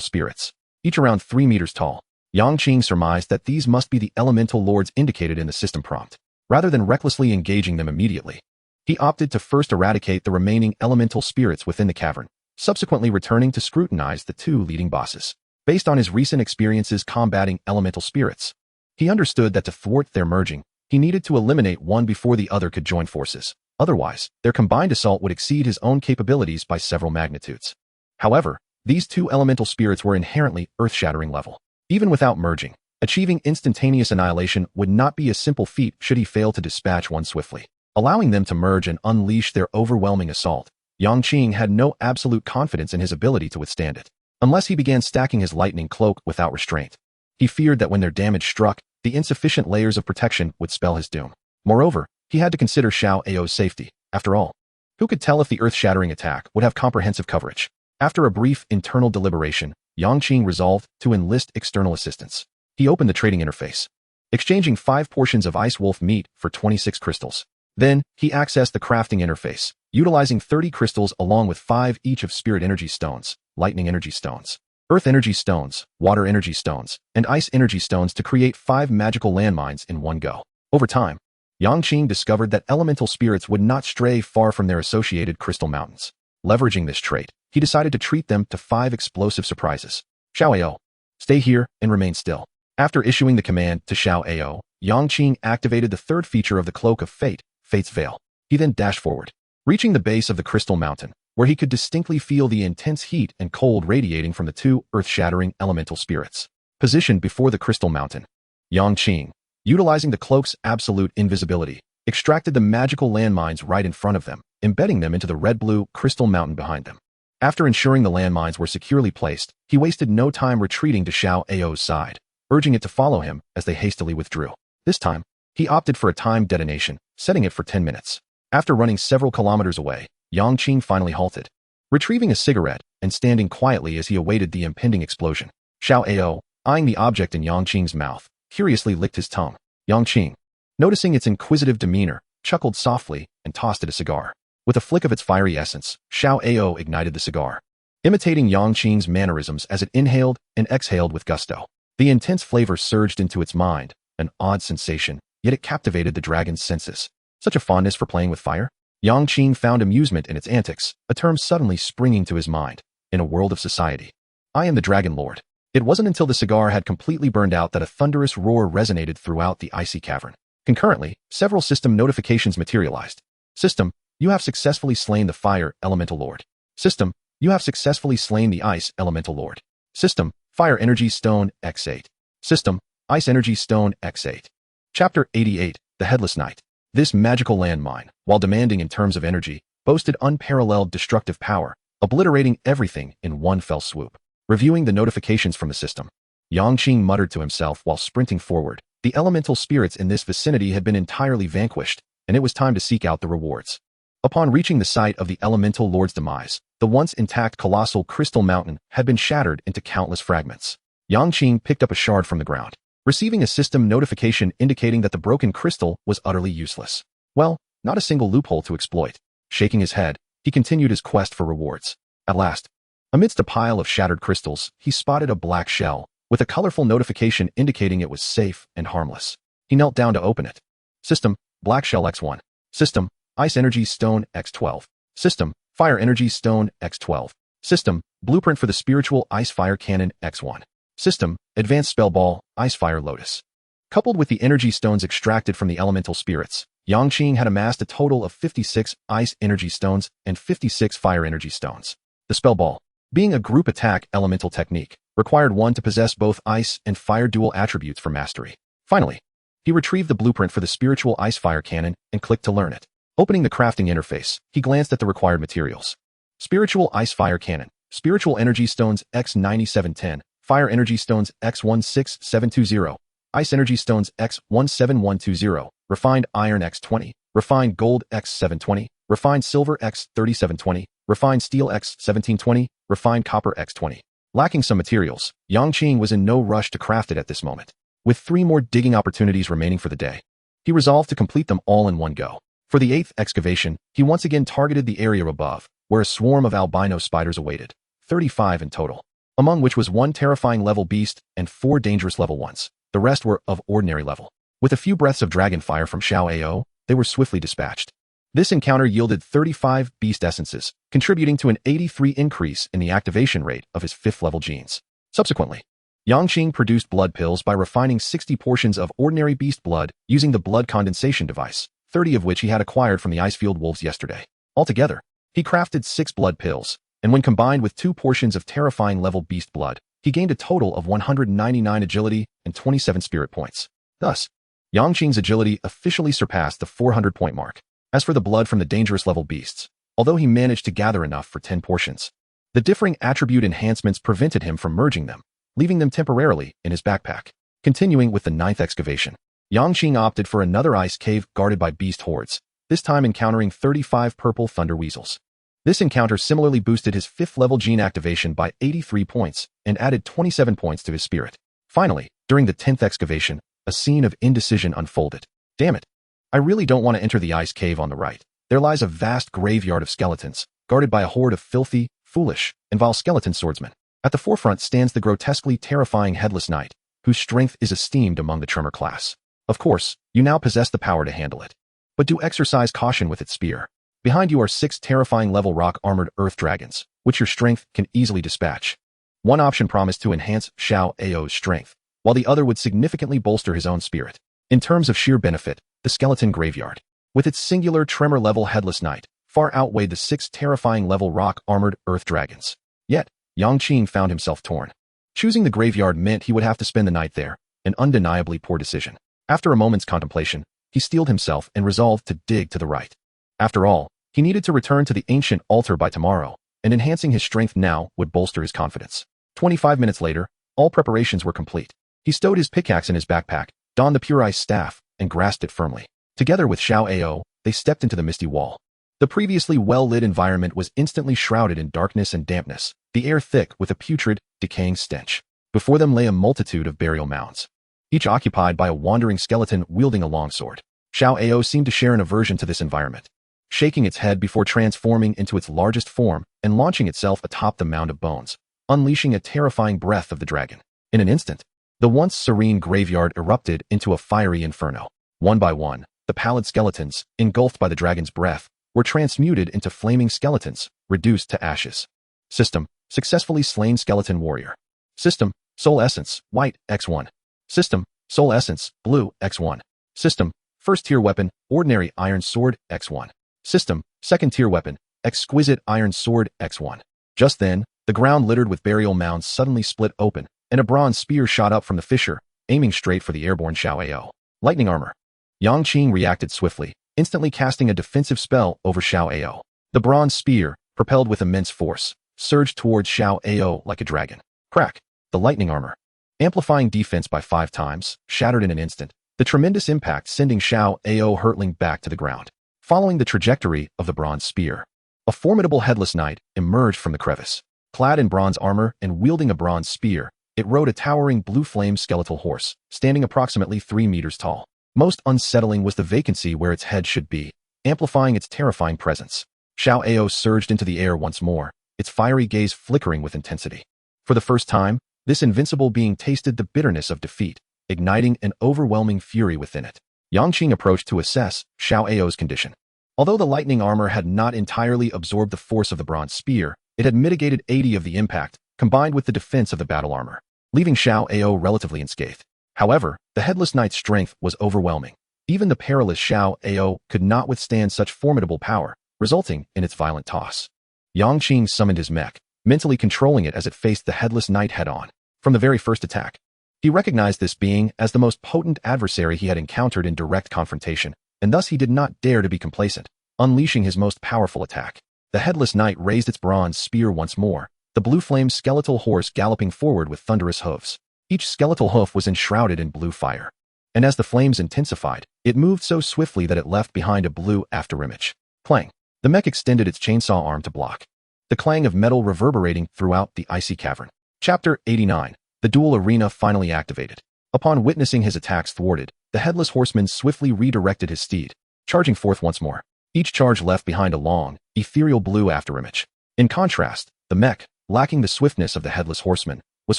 spirits, each around 3 meters tall. Yang Qing surmised that these must be the elemental lords indicated in the system prompt. Rather than recklessly engaging them immediately, he opted to first eradicate the remaining elemental spirits within the cavern, subsequently returning to scrutinize the 2 leading bosses. Based on his recent experiences combating elemental spirits, he understood that to thwart their merging, he needed to eliminate one before the other could join forces. Otherwise, their combined assault would exceed his own capabilities by several magnitudes. However, these 2 elemental spirits were inherently earth-shattering level. Even without merging, achieving instantaneous annihilation would not be a simple feat should he fail to dispatch one swiftly. Allowing them to merge and unleash their overwhelming assault, Yang Qing had no absolute confidence in his ability to withstand it. Unless he began stacking his lightning cloak without restraint, he feared that when their damage struck, the insufficient layers of protection would spell his doom. Moreover, he had to consider Xiao Ao's safety. After all, who could tell if the earth-shattering attack would have comprehensive coverage? After a brief internal deliberation, Yang Qing resolved to enlist external assistance. He opened the trading interface, exchanging 5 portions of ice wolf meat for 26 crystals. Then, he accessed the crafting interface, utilizing 30 crystals along with 5 each of spirit energy stones, lightning energy stones, earth energy stones, water energy stones, and ice energy stones to create 5 magical landmines in one go. Over time, Yang Qing discovered that elemental spirits would not stray far from their associated crystal mountains. Leveraging this trait, he decided to treat them to 5 explosive surprises. Xiao Ao, stay here and remain still. After issuing the command to Xiao Ao, Yang Qing activated the 3rd feature of the Cloak of Fate, Fate's Veil. He then dashed forward, reaching the base of the crystal mountain, where he could distinctly feel the intense heat and cold radiating from the 2 earth-shattering elemental spirits. Positioned before the crystal mountain, Yang Qing, utilizing the cloak's absolute invisibility, extracted the magical landmines right in front of them, embedding them into the red-blue crystal mountain behind them. After ensuring the landmines were securely placed, he wasted no time retreating to Xiao Ao's side, urging it to follow him as they hastily withdrew. This time, he opted for a timed detonation, setting it for 10 minutes. After running several kilometers away, Yang Qing finally halted, retrieving a cigarette and standing quietly as he awaited the impending explosion. Xiao Ao, eyeing the object in Yang Qing's mouth, curiously licked his tongue. Yang Qing, noticing its inquisitive demeanor, chuckled softly and tossed it a cigar. With a flick of its fiery essence, Xiao Ao ignited the cigar, imitating Yang Qing's mannerisms as it inhaled and exhaled with gusto. The intense flavor surged into its mind, an odd sensation, yet it captivated the dragon's senses. Such a fondness for playing with fire? Yang Qing found amusement in its antics, a term suddenly springing to his mind. In a world of society, I am the Dragon Lord. It wasn't until the cigar had completely burned out that a thunderous roar resonated throughout the icy cavern. Concurrently, several system notifications materialized. System, you have successfully slain the Fire Elemental Lord. System, you have successfully slain the Ice Elemental Lord. System, Fire Energy Stone X8. System, Ice Energy Stone X8. Chapter 88, The Headless Knight. This magical landmine, while demanding in terms of energy, boasted unparalleled destructive power, obliterating everything in one fell swoop. Reviewing the notifications from the system, Yang Qing muttered to himself while sprinting forward. The elemental spirits in this vicinity had been entirely vanquished, and it was time to seek out the rewards. Upon reaching the site of the elemental lord's demise, the once intact colossal crystal mountain had been shattered into countless fragments. Yang Qing picked up a shard from the ground, receiving a system notification indicating that the broken crystal was utterly useless. Well, not a single loophole to exploit. Shaking his head, he continued his quest for rewards. At last, amidst a pile of shattered crystals, he spotted a black shell, with a colorful notification indicating it was safe and harmless. He knelt down to open it. System, Black Shell X1. System, Ice Energy Stone X12. System, Fire Energy Stone X12. System, Blueprint for the Spiritual Ice Fire Cannon X1. System, Advanced Spell Ball, Ice Fire Lotus. Coupled with the energy stones extracted from the elemental spirits, Yang Qing had amassed a total of 56 ice energy stones and 56 fire energy stones. The spell ball, being a group attack elemental technique, required one to possess both ice and fire dual attributes for mastery. Finally, he retrieved the blueprint for the spiritual ice fire cannon and clicked to learn it. Opening the crafting interface, he glanced at the required materials. Spiritual ice fire cannon, spiritual energy stones X9710, fire energy stones X16720, ice energy stones X17120, refined iron X20, refined gold X720, refined silver X3720, refined steel X1720, refined copper X20. Lacking some materials, Yang Qing was in no rush to craft it at this moment. With 3 more digging opportunities remaining for the day, he resolved to complete them all in one go. For the 8th excavation, he once again targeted the area above, where a swarm of albino spiders awaited, 35 in total, among which was 1 terrifying level beast and 4 dangerous level 1s. The rest were of ordinary level. With a few breaths of dragon fire from Xiao Ao, they were swiftly dispatched. This encounter yielded 35 beast essences, contributing to an 83 increase in the activation rate of his 5th level genes. Subsequently, Yang Qing produced blood pills by refining 60 portions of ordinary beast blood using the blood condensation device, 30 of which he had acquired from the Icefield wolves yesterday. Altogether, he crafted 6 blood pills, and when combined with 2 portions of terrifying level beast blood, he gained a total of 199 agility and 27 spirit points. Thus, Yang Qing's agility officially surpassed the 400-point mark. As for the blood from the dangerous level beasts, although he managed to gather enough for 10 portions, the differing attribute enhancements prevented him from merging them, leaving them temporarily in his backpack. Continuing with the 9th excavation, Yang Qing opted for another ice cave guarded by beast hordes, this time encountering 35 purple thunder weasels. This encounter similarly boosted his 5th level gene activation by 83 points and added 27 points to his spirit. Finally, during the 10th excavation, a scene of indecision unfolded. Damn it. I really don't want to enter the ice cave on the right. There lies a vast graveyard of skeletons, guarded by a horde of filthy, foolish, and vile skeleton swordsmen. At the forefront stands the grotesquely terrifying Headless Knight, whose strength is esteemed among the Tremor class. Of course, you now possess the power to handle it. But do exercise caution with its spear. Behind you are 6 terrifying level rock-armored earth dragons, which your strength can easily dispatch. One option promised to enhance Xiao Ao's strength, while the other would significantly bolster his own spirit. In terms of sheer benefit, the skeleton graveyard, with its singular tremor-level Headless Knight, far outweighed the 6 terrifying level rock-armored earth dragons. Yet, Yang Qing found himself torn. Choosing the graveyard meant he would have to spend the night there, an undeniably poor decision. After a moment's contemplation, he steeled himself and resolved to dig to the right. After all, he needed to return to the ancient altar by tomorrow, and enhancing his strength now would bolster his confidence. 25 minutes later, all preparations were complete. He stowed his pickaxe in his backpack, donned the pure ice staff, and grasped it firmly. Together with Xiao Ao, they stepped into the misty wall. The previously well-lit environment was instantly shrouded in darkness and dampness, the air thick with a putrid, decaying stench. Before them lay a multitude of burial mounds, each occupied by a wandering skeleton wielding a longsword. Xiao Ao seemed to share an aversion to this environment, shaking its head before transforming into its largest form and launching itself atop the mound of bones, unleashing a terrifying breath of the dragon. In an instant, the once serene graveyard erupted into a fiery inferno. One by one, the pallid skeletons, engulfed by the dragon's breath, were transmuted into flaming skeletons, reduced to ashes. System, successfully slain skeleton warrior. System, soul essence, white, X1. System, soul essence, blue, X1. System, first tier weapon, ordinary iron sword, X1. System, second tier weapon, exquisite iron sword, X1. Just then, the ground littered with burial mounds suddenly split open, and a bronze spear shot up from the fissure, aiming straight for the airborne Xiao Ao. Lightning armor. Yang Qing reacted swiftly, instantly casting a defensive spell over Xiao Ao. The bronze spear, propelled with immense force, surged towards Xiao Ao like a dragon. Crack! The lightning armor, amplifying defense by 5 times, shattered in an instant, the tremendous impact sending Xiao Ao hurtling back to the ground. Following the trajectory of the bronze spear, a formidable Headless Knight emerged from the crevice. Clad in bronze armor and wielding a bronze spear, it rode a towering blue-flame skeletal horse, standing approximately 3 meters tall. Most unsettling was the vacancy where its head should be, amplifying its terrifying presence. Xiao Ao surged into the air once more, its fiery gaze flickering with intensity. For the first time, this invincible being tasted the bitterness of defeat, igniting an overwhelming fury within it. Yang Qing approached to assess Xiao Ao's condition. Although the lightning armor had not entirely absorbed the force of the bronze spear, it had mitigated 80 of the impact, combined with the defense of the battle armor. leaving Xiao Ao relatively unscathed. However, the Headless Knight's strength was overwhelming. Even the perilous Xiao Ao could not withstand such formidable power, resulting in its violent toss. Yang Qing summoned his mech, mentally controlling it as it faced the Headless Knight head-on. From the very first attack, he recognized this being as the most potent adversary he had encountered in direct confrontation, and thus he did not dare to be complacent, unleashing his most powerful attack. The Headless Knight raised its bronze spear once more, the blue flame skeletal horse galloping forward with thunderous hoofs. Each skeletal hoof was enshrouded in blue fire. And as the flames intensified, it moved so swiftly that it left behind a blue afterimage. Clang! The mech extended its chainsaw arm to block, the clang of metal reverberating throughout the icy cavern. Chapter 89. The duel arena finally activated. Upon witnessing his attacks thwarted, the Headless Horseman swiftly redirected his steed, charging forth once more. Each charge left behind a long, ethereal blue afterimage. In contrast, the mech, lacking the swiftness of the Headless Horseman, was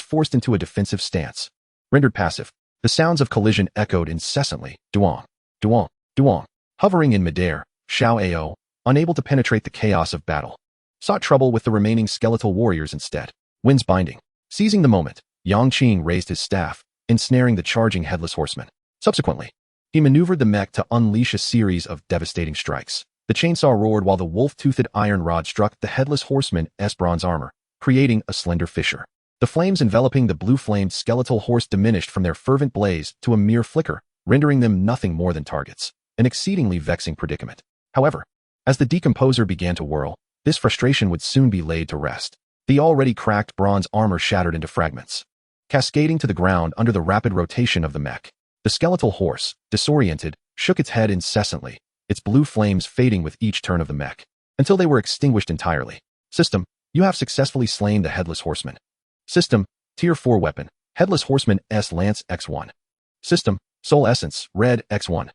forced into a defensive stance. Rendered passive, the sounds of collision echoed incessantly. Duong, duong, duong. Hovering in midair, Xiao Ao, unable to penetrate the chaos of battle, sought trouble with the remaining skeletal warriors instead. Winds binding. Seizing the moment, Yang Qing raised his staff, ensnaring the charging Headless Horseman. Subsequently, he maneuvered the mech to unleash a series of devastating strikes. The chainsaw roared while the wolf-toothed iron rod struck the Headless Horseman's bronze armor, creating a slender fissure. The flames enveloping the blue-flamed skeletal horse diminished from their fervent blaze to a mere flicker, rendering them nothing more than targets. An exceedingly vexing predicament. However, as the decomposer began to whirl, this frustration would soon be laid to rest. The already cracked bronze armor shattered into fragments, cascading to the ground under the rapid rotation of the mech. The skeletal horse, disoriented, shook its head incessantly, its blue flames fading with each turn of the mech, until they were extinguished entirely. System, you have successfully slain the Headless Horseman. System, Tier 4 weapon, Headless Horseman S Lance X1. System, Soul Essence, Red X1.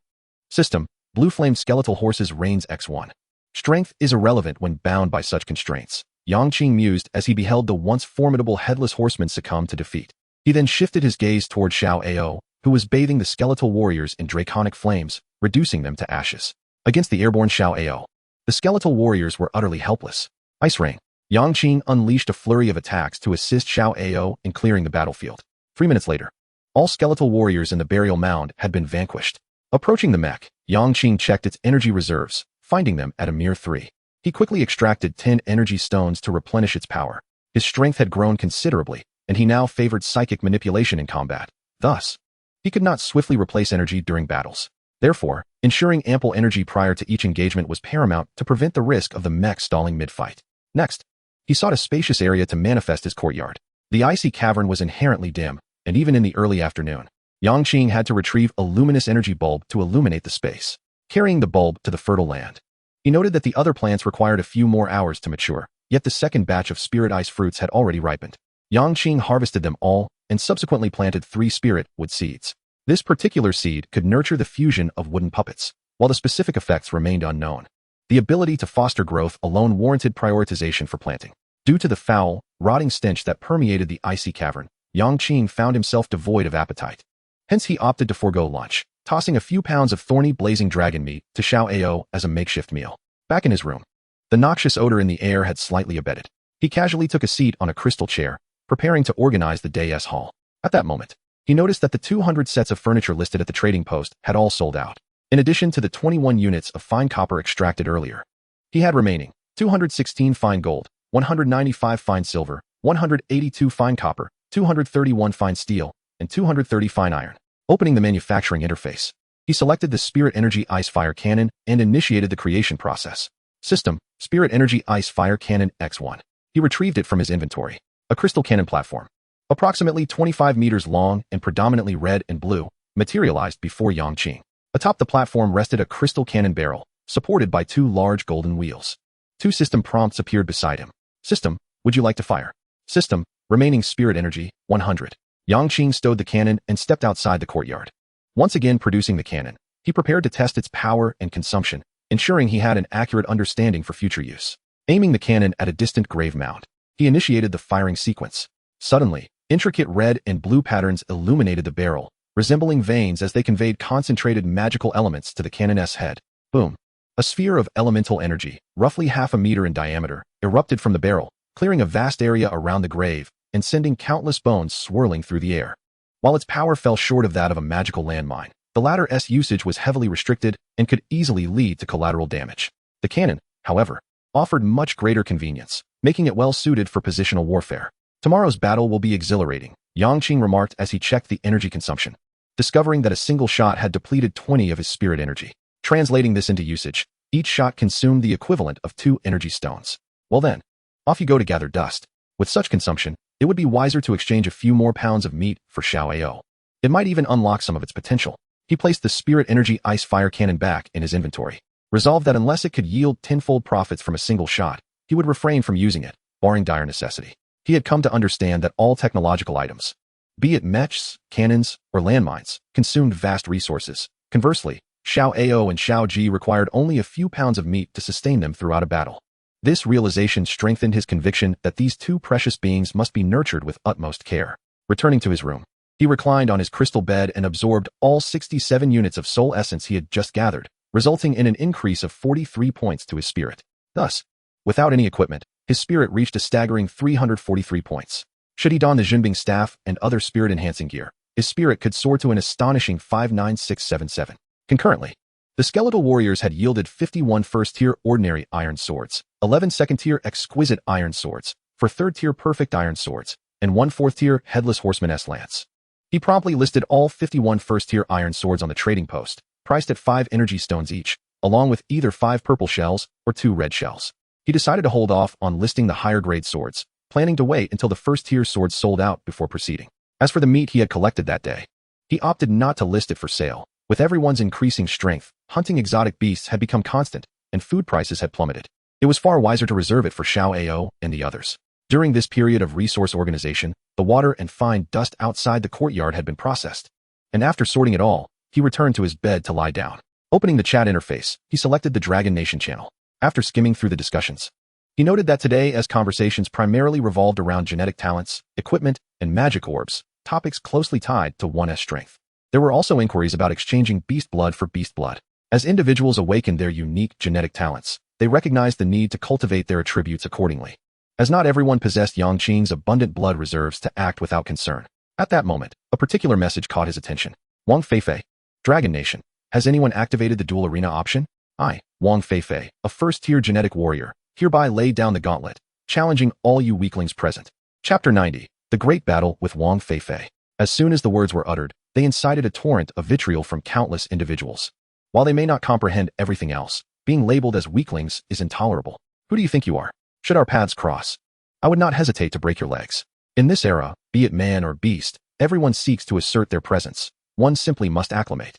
System, Blue Flame Skeletal Horse's Reins X1. Strength is irrelevant when bound by such constraints, Yang Qing mused as he beheld the once formidable Headless Horseman succumb to defeat. He then shifted his gaze toward Xiao Ao, who was bathing the skeletal warriors in draconic flames, reducing them to ashes. Against the airborne Xiao Ao, the skeletal warriors were utterly helpless. Ice Rain. Yang Qing unleashed a flurry of attacks to assist Xiao Ao in clearing the battlefield. 3 minutes later, all skeletal warriors in the burial mound had been vanquished. Approaching the mech, Yang Qing checked its energy reserves, finding them at a mere 3. He quickly extracted 10 energy stones to replenish its power. His strength had grown considerably, and he now favored psychic manipulation in combat. Thus, he could not swiftly replace energy during battles. Therefore, ensuring ample energy prior to each engagement was paramount to prevent the risk of the mech stalling mid-fight. Next, he sought a spacious area to manifest his courtyard. The icy cavern was inherently dim, and even in the early afternoon, Yang Qing had to retrieve a luminous energy bulb to illuminate the space. Carrying the bulb to the fertile land, he noted that the other plants required a few more hours to mature, yet the second batch of spirit ice fruits had already ripened. Yang Qing harvested them all and subsequently planted 3 spirit wood seeds. This particular seed could nurture the fusion of wooden puppets, while the specific effects remained unknown. The ability to foster growth alone warranted prioritization for planting. Due to the foul, rotting stench that permeated the icy cavern, Yang Qing found himself devoid of appetite. Hence he opted to forego lunch, tossing a few pounds of thorny blazing dragon meat to Xiao Ao as a makeshift meal. Back in his room, the noxious odor in the air had slightly abated. He casually took a seat on a crystal chair, preparing to organize the day's haul. At that moment, he noticed that the 200 sets of furniture listed at the trading post had all sold out. In addition to the 21 units of fine copper extracted earlier, he had remaining 216 fine gold, 195 fine silver, 182 fine copper, 231 fine steel, and 230 fine iron. Opening the manufacturing interface, he selected the Spirit Energy Ice Fire Cannon and initiated the creation process. System, Spirit Energy Ice Fire Cannon X1. He retrieved it from his inventory. A crystal cannon platform, approximately 25 meters long and predominantly red and blue, materialized before Yang Qing. Atop the platform rested a crystal cannon barrel, supported by 2 large golden wheels. 2 system prompts appeared beside him. System, would you like to fire? System, remaining spirit energy, 100. Yang Qing stowed the cannon and stepped outside the courtyard. Once again producing the cannon, he prepared to test its power and consumption, ensuring he had an accurate understanding for future use. Aiming the cannon at a distant grave mound, he initiated the firing sequence. Suddenly, intricate red and blue patterns illuminated the barrel, resembling veins as they conveyed concentrated magical elements to the cannon's head. Boom! A sphere of elemental energy, roughly half a meter in diameter, erupted from the barrel, clearing a vast area around the grave and sending countless bones swirling through the air. While its power fell short of that of a magical landmine, the latter's usage was heavily restricted and could easily lead to collateral damage. The cannon, however, offered much greater convenience, making it well suited for positional warfare. Tomorrow's battle will be exhilarating, Yang Qing remarked as he checked the energy consumption, discovering that a single shot had depleted 20 of his spirit energy. Translating this into usage, each shot consumed the equivalent of 2 energy stones. Well then, off you go to gather dust. With such consumption, it would be wiser to exchange a few more pounds of meat for Xiao. It might even unlock some of its potential. He placed the spirit energy ice fire cannon back in his inventory, resolved that unless it could yield tenfold profits from a single shot, he would refrain from using it, barring dire necessity. He had come to understand that all technological items, be it mechs, cannons, or landmines, consumed vast resources. Conversely, Xiao and Xiao Ji required only a few pounds of meat to sustain them throughout a battle. This realization strengthened his conviction that these two precious beings must be nurtured with utmost care. Returning to his room, he reclined on his crystal bed and absorbed all 67 units of soul essence he had just gathered, resulting in an increase of 43 points to his spirit. Thus, without any equipment, his spirit reached a staggering 343 points. Should he don the Junbing staff and other spirit-enhancing gear, his spirit could soar to an astonishing 59677. Concurrently, the skeletal warriors had yielded 51 first-tier ordinary iron swords, 11 second-tier exquisite iron swords, 4 third-tier perfect iron swords, and 1 fourth-tier headless horseman's lance. He promptly listed all 51 first-tier iron swords on the trading post, priced at 5 energy stones each, along with either 5 purple shells or 2 red shells. He decided to hold off on listing the higher-grade swords, planning to wait until the first-tier swords sold out before proceeding. As for the meat he had collected that day, he opted not to list it for sale. With everyone's increasing strength, hunting exotic beasts had become constant, and food prices had plummeted. It was far wiser to reserve it for Xiao and the others. During this period of resource organization, the water and fine dust outside the courtyard had been processed, and after sorting it all, he returned to his bed to lie down. Opening the chat interface, he selected the Dragon Nation channel. After skimming through the discussions, he noted that today's conversations primarily revolved around genetic talents, equipment, and magic orbs, topics closely tied to one's strength. There were also inquiries about exchanging beast blood for beast blood. As individuals awakened their unique genetic talents, they recognized the need to cultivate their attributes accordingly, as not everyone possessed Yang Qing's abundant blood reserves to act without concern. At that moment, a particular message caught his attention. Wang Feifei, Dragon Nation. Has anyone activated the dual arena option? I, Wang Feifei, a first-tier genetic warrior, hereby lay down the gauntlet, challenging all you weaklings present. Chapter 90. The Great Battle with Wang Feifei. As soon as the words were uttered, they incited a torrent of vitriol from countless individuals. While they may not comprehend everything else, being labeled as weaklings is intolerable. Who do you think you are? Should our paths cross, I would not hesitate to break your legs. In this era, be it man or beast, everyone seeks to assert their presence. One simply must acclimate.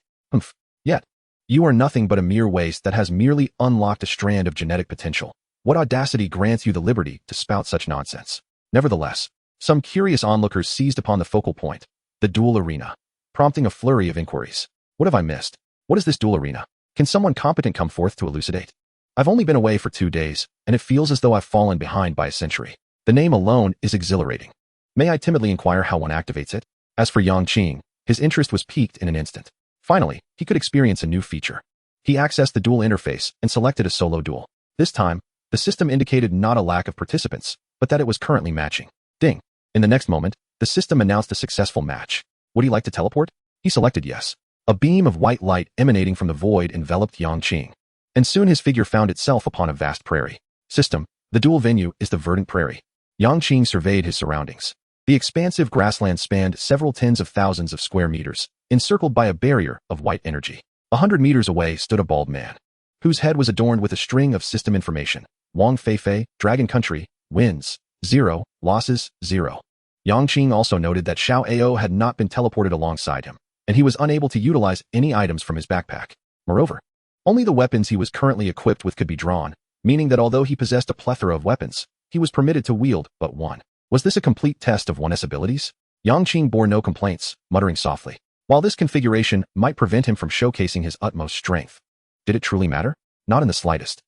Yet, you are nothing but a mere waste that has merely unlocked a strand of genetic potential. What audacity grants you the liberty to spout such nonsense? Nevertheless, some curious onlookers seized upon the focal point, the dual arena, prompting a flurry of inquiries. What have I missed? What is this dual arena? Can someone competent come forth to elucidate? I've only been away for 2 days, and it feels as though I've fallen behind by a century. The name alone is exhilarating. May I timidly inquire how one activates it? As for Yang Qing, his interest was piqued in an instant. Finally, he could experience a new feature. He accessed the dual interface and selected a solo duel. This time, the system indicated not a lack of participants, but that it was currently matching. Ding. In the next moment, the system announced a successful match. Would he like to teleport? He selected yes. A beam of white light emanating from the void enveloped Yang Qing, and soon his figure found itself upon a vast prairie. System, the dual venue is the verdant prairie. Yang Qing surveyed his surroundings. The expansive grassland spanned several tens of thousands of square meters, encircled by a barrier of white energy. 100 meters away stood a bald man, whose head was adorned with a string of system information. Wang Feifei, Dragon Country, wins, 0, losses, 0. Yang Qing also noted that Xiao had not been teleported alongside him, and he was unable to utilize any items from his backpack. Moreover, only the weapons he was currently equipped with could be drawn, meaning that although he possessed a plethora of weapons, he was permitted to wield but one. Was this a complete test of one's abilities? Yang Qing bore no complaints, muttering softly. While this configuration might prevent him from showcasing his utmost strength, did it truly matter? Not in the slightest.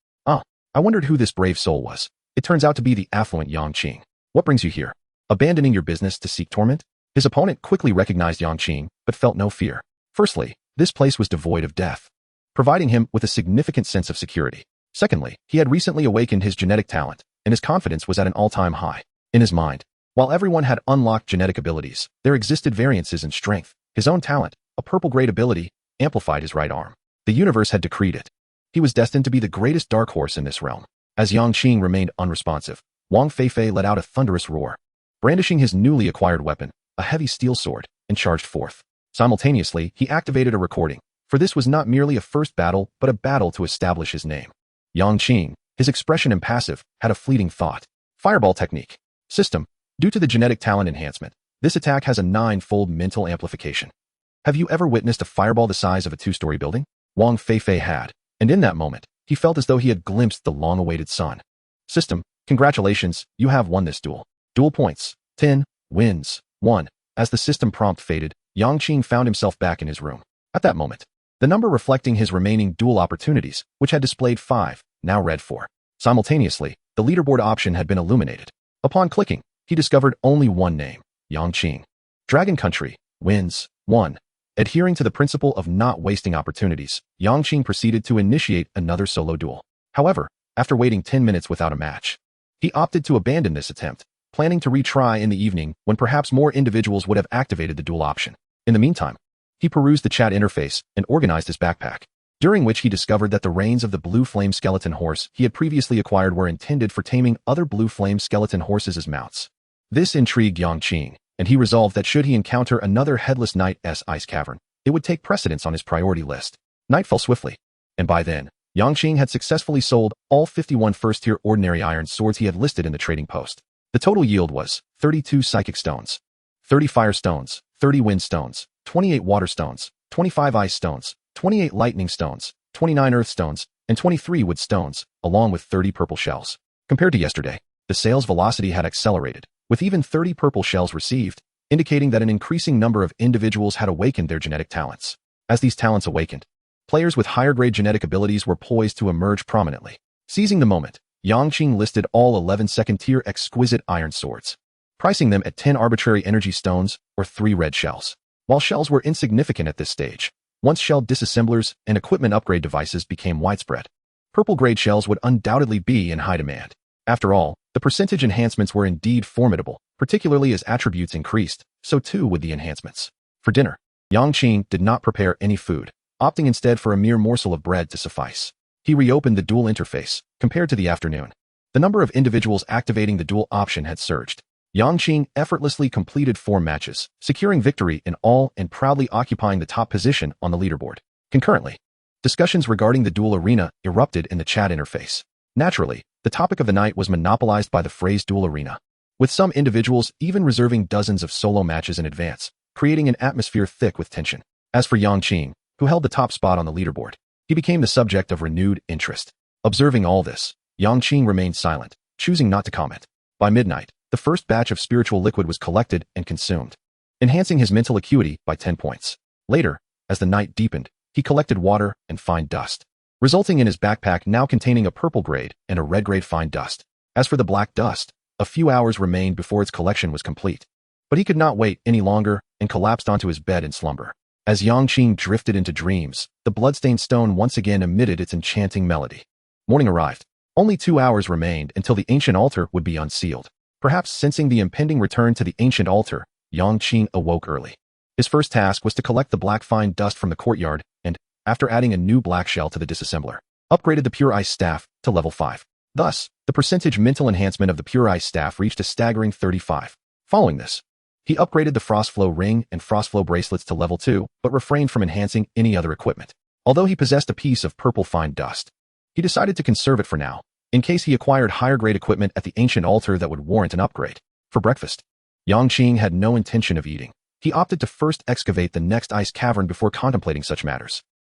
I wondered who this brave soul was. It turns out to be the affluent Yang Qing. What brings you here? Abandoning your business to seek torment? His opponent quickly recognized Yang Qing, but felt no fear. Firstly, this place was devoid of death, providing him with a significant sense of security. Secondly, he had recently awakened his genetic talent, and his confidence was at an all-time high. In his mind, While everyone had unlocked genetic abilities, there existed variances in strength. His own talent, a purple-grade ability, amplified his right arm. The universe had decreed it. He was destined to be the greatest dark horse in this realm. As Yang Qing remained unresponsive, Wang Feifei let out a thunderous roar. Brandishing his newly acquired weapon, a heavy steel sword, and charged forth. Simultaneously, he activated a recording, for this was not merely a first battle, but a battle to establish his name. Yang Qing, his expression impassive, had a fleeting thought. Fireball technique. System. Due to the genetic talent enhancement, this attack has a 9-fold mental amplification. Have you ever witnessed a fireball the size of a 2-story building? Wang Feifei had, and in that moment, he felt as though he had glimpsed the long-awaited sun. System. Congratulations, you have won this duel. Duel points. 10. Wins. 1. As the system prompt faded, Yang Qing found himself back in his room. At that moment, the number reflecting his remaining duel opportunities, which had displayed 5, now read 4. Simultaneously, the leaderboard option had been illuminated. Upon clicking, he discovered only one name, Yang Qing. Dragon Country. Wins. 1. Adhering to the principle of not wasting opportunities, Yang Qing proceeded to initiate another solo duel. However, after waiting 10 minutes without a match, he opted to abandon this attempt, planning to retry in the evening when perhaps more individuals would have activated the duel option. In the meantime, he perused the chat interface and organized his backpack, during which he discovered that the reins of the blue flame skeleton horse he had previously acquired were intended for taming other blue flame skeleton horses as mounts. This intrigued Yang Qing, and he resolved that should he encounter another headless knight-s ice cavern, it would take precedence on his priority list. Night fell swiftly, and by then, Yang Qing had successfully sold all 51 first-tier ordinary iron swords he had listed in the trading post. The total yield was 32 psychic stones, 30 fire stones, 30 wind stones, 28 water stones, 25 ice stones, 28 lightning stones, 29 earth stones, and 23 wood stones, along with 30 purple shells. Compared to yesterday, the sales velocity had accelerated, with even 30 purple shells received, indicating that an increasing number of individuals had awakened their genetic talents. As these talents awakened, players with higher-grade genetic abilities were poised to emerge prominently. Seizing the moment, Yang Qing listed all 11 second-tier exquisite iron swords, pricing them at 10 arbitrary energy stones or 3 red shells. While shells were insignificant at this stage, once shell disassemblers and equipment upgrade devices became widespread, purple-grade shells would undoubtedly be in high demand. After all, the percentage enhancements were indeed formidable, particularly as attributes increased, so too would the enhancements. For dinner, Yang Qing did not prepare any food, opting instead for a mere morsel of bread to suffice. He reopened the duel interface. Compared to the afternoon, the number of individuals activating the duel option had surged. Yang Qing effortlessly completed 4 matches, securing victory in all and proudly occupying the top position on the leaderboard. Concurrently, discussions regarding the duel arena erupted in the chat interface. Naturally, the topic of the night was monopolized by the phrase duel arena, with some individuals even reserving dozens of solo matches in advance, creating an atmosphere thick with tension. As for Yang Qing, who held the top spot on the leaderboard, he became the subject of renewed interest. Observing all this, Yang Qing remained silent, choosing not to comment. By midnight, the first batch of spiritual liquid was collected and consumed, enhancing his mental acuity by 10 points. Later, as the night deepened, he collected water and fine dust, resulting in his backpack now containing a purple grade and a red grade fine dust. As for the black dust, a few hours remained before its collection was complete. But he could not wait any longer and collapsed onto his bed in slumber. As Yang Qing drifted into dreams, the bloodstained stone once again emitted its enchanting melody. Morning arrived. Only 2 hours remained until the ancient altar would be unsealed. Perhaps sensing the impending return to the ancient altar, Yang Qing awoke early. His first task was to collect the black fine dust from the courtyard and, after adding a new black shell to the disassembler, upgraded the pure ice staff to level 5. Thus, the percentage mental enhancement of the pure ice staff reached a staggering 35. Following this, he upgraded the Frostflow ring and Frostflow bracelets to level 2, but refrained from enhancing any other equipment. Although he possessed a piece of purple fine dust, he decided to conserve it for now, in case he acquired higher-grade equipment at the ancient altar that would warrant an upgrade. For breakfast, Yang Qing had no intention of eating. He opted to first excavate the next ice cavern before contemplating such matters.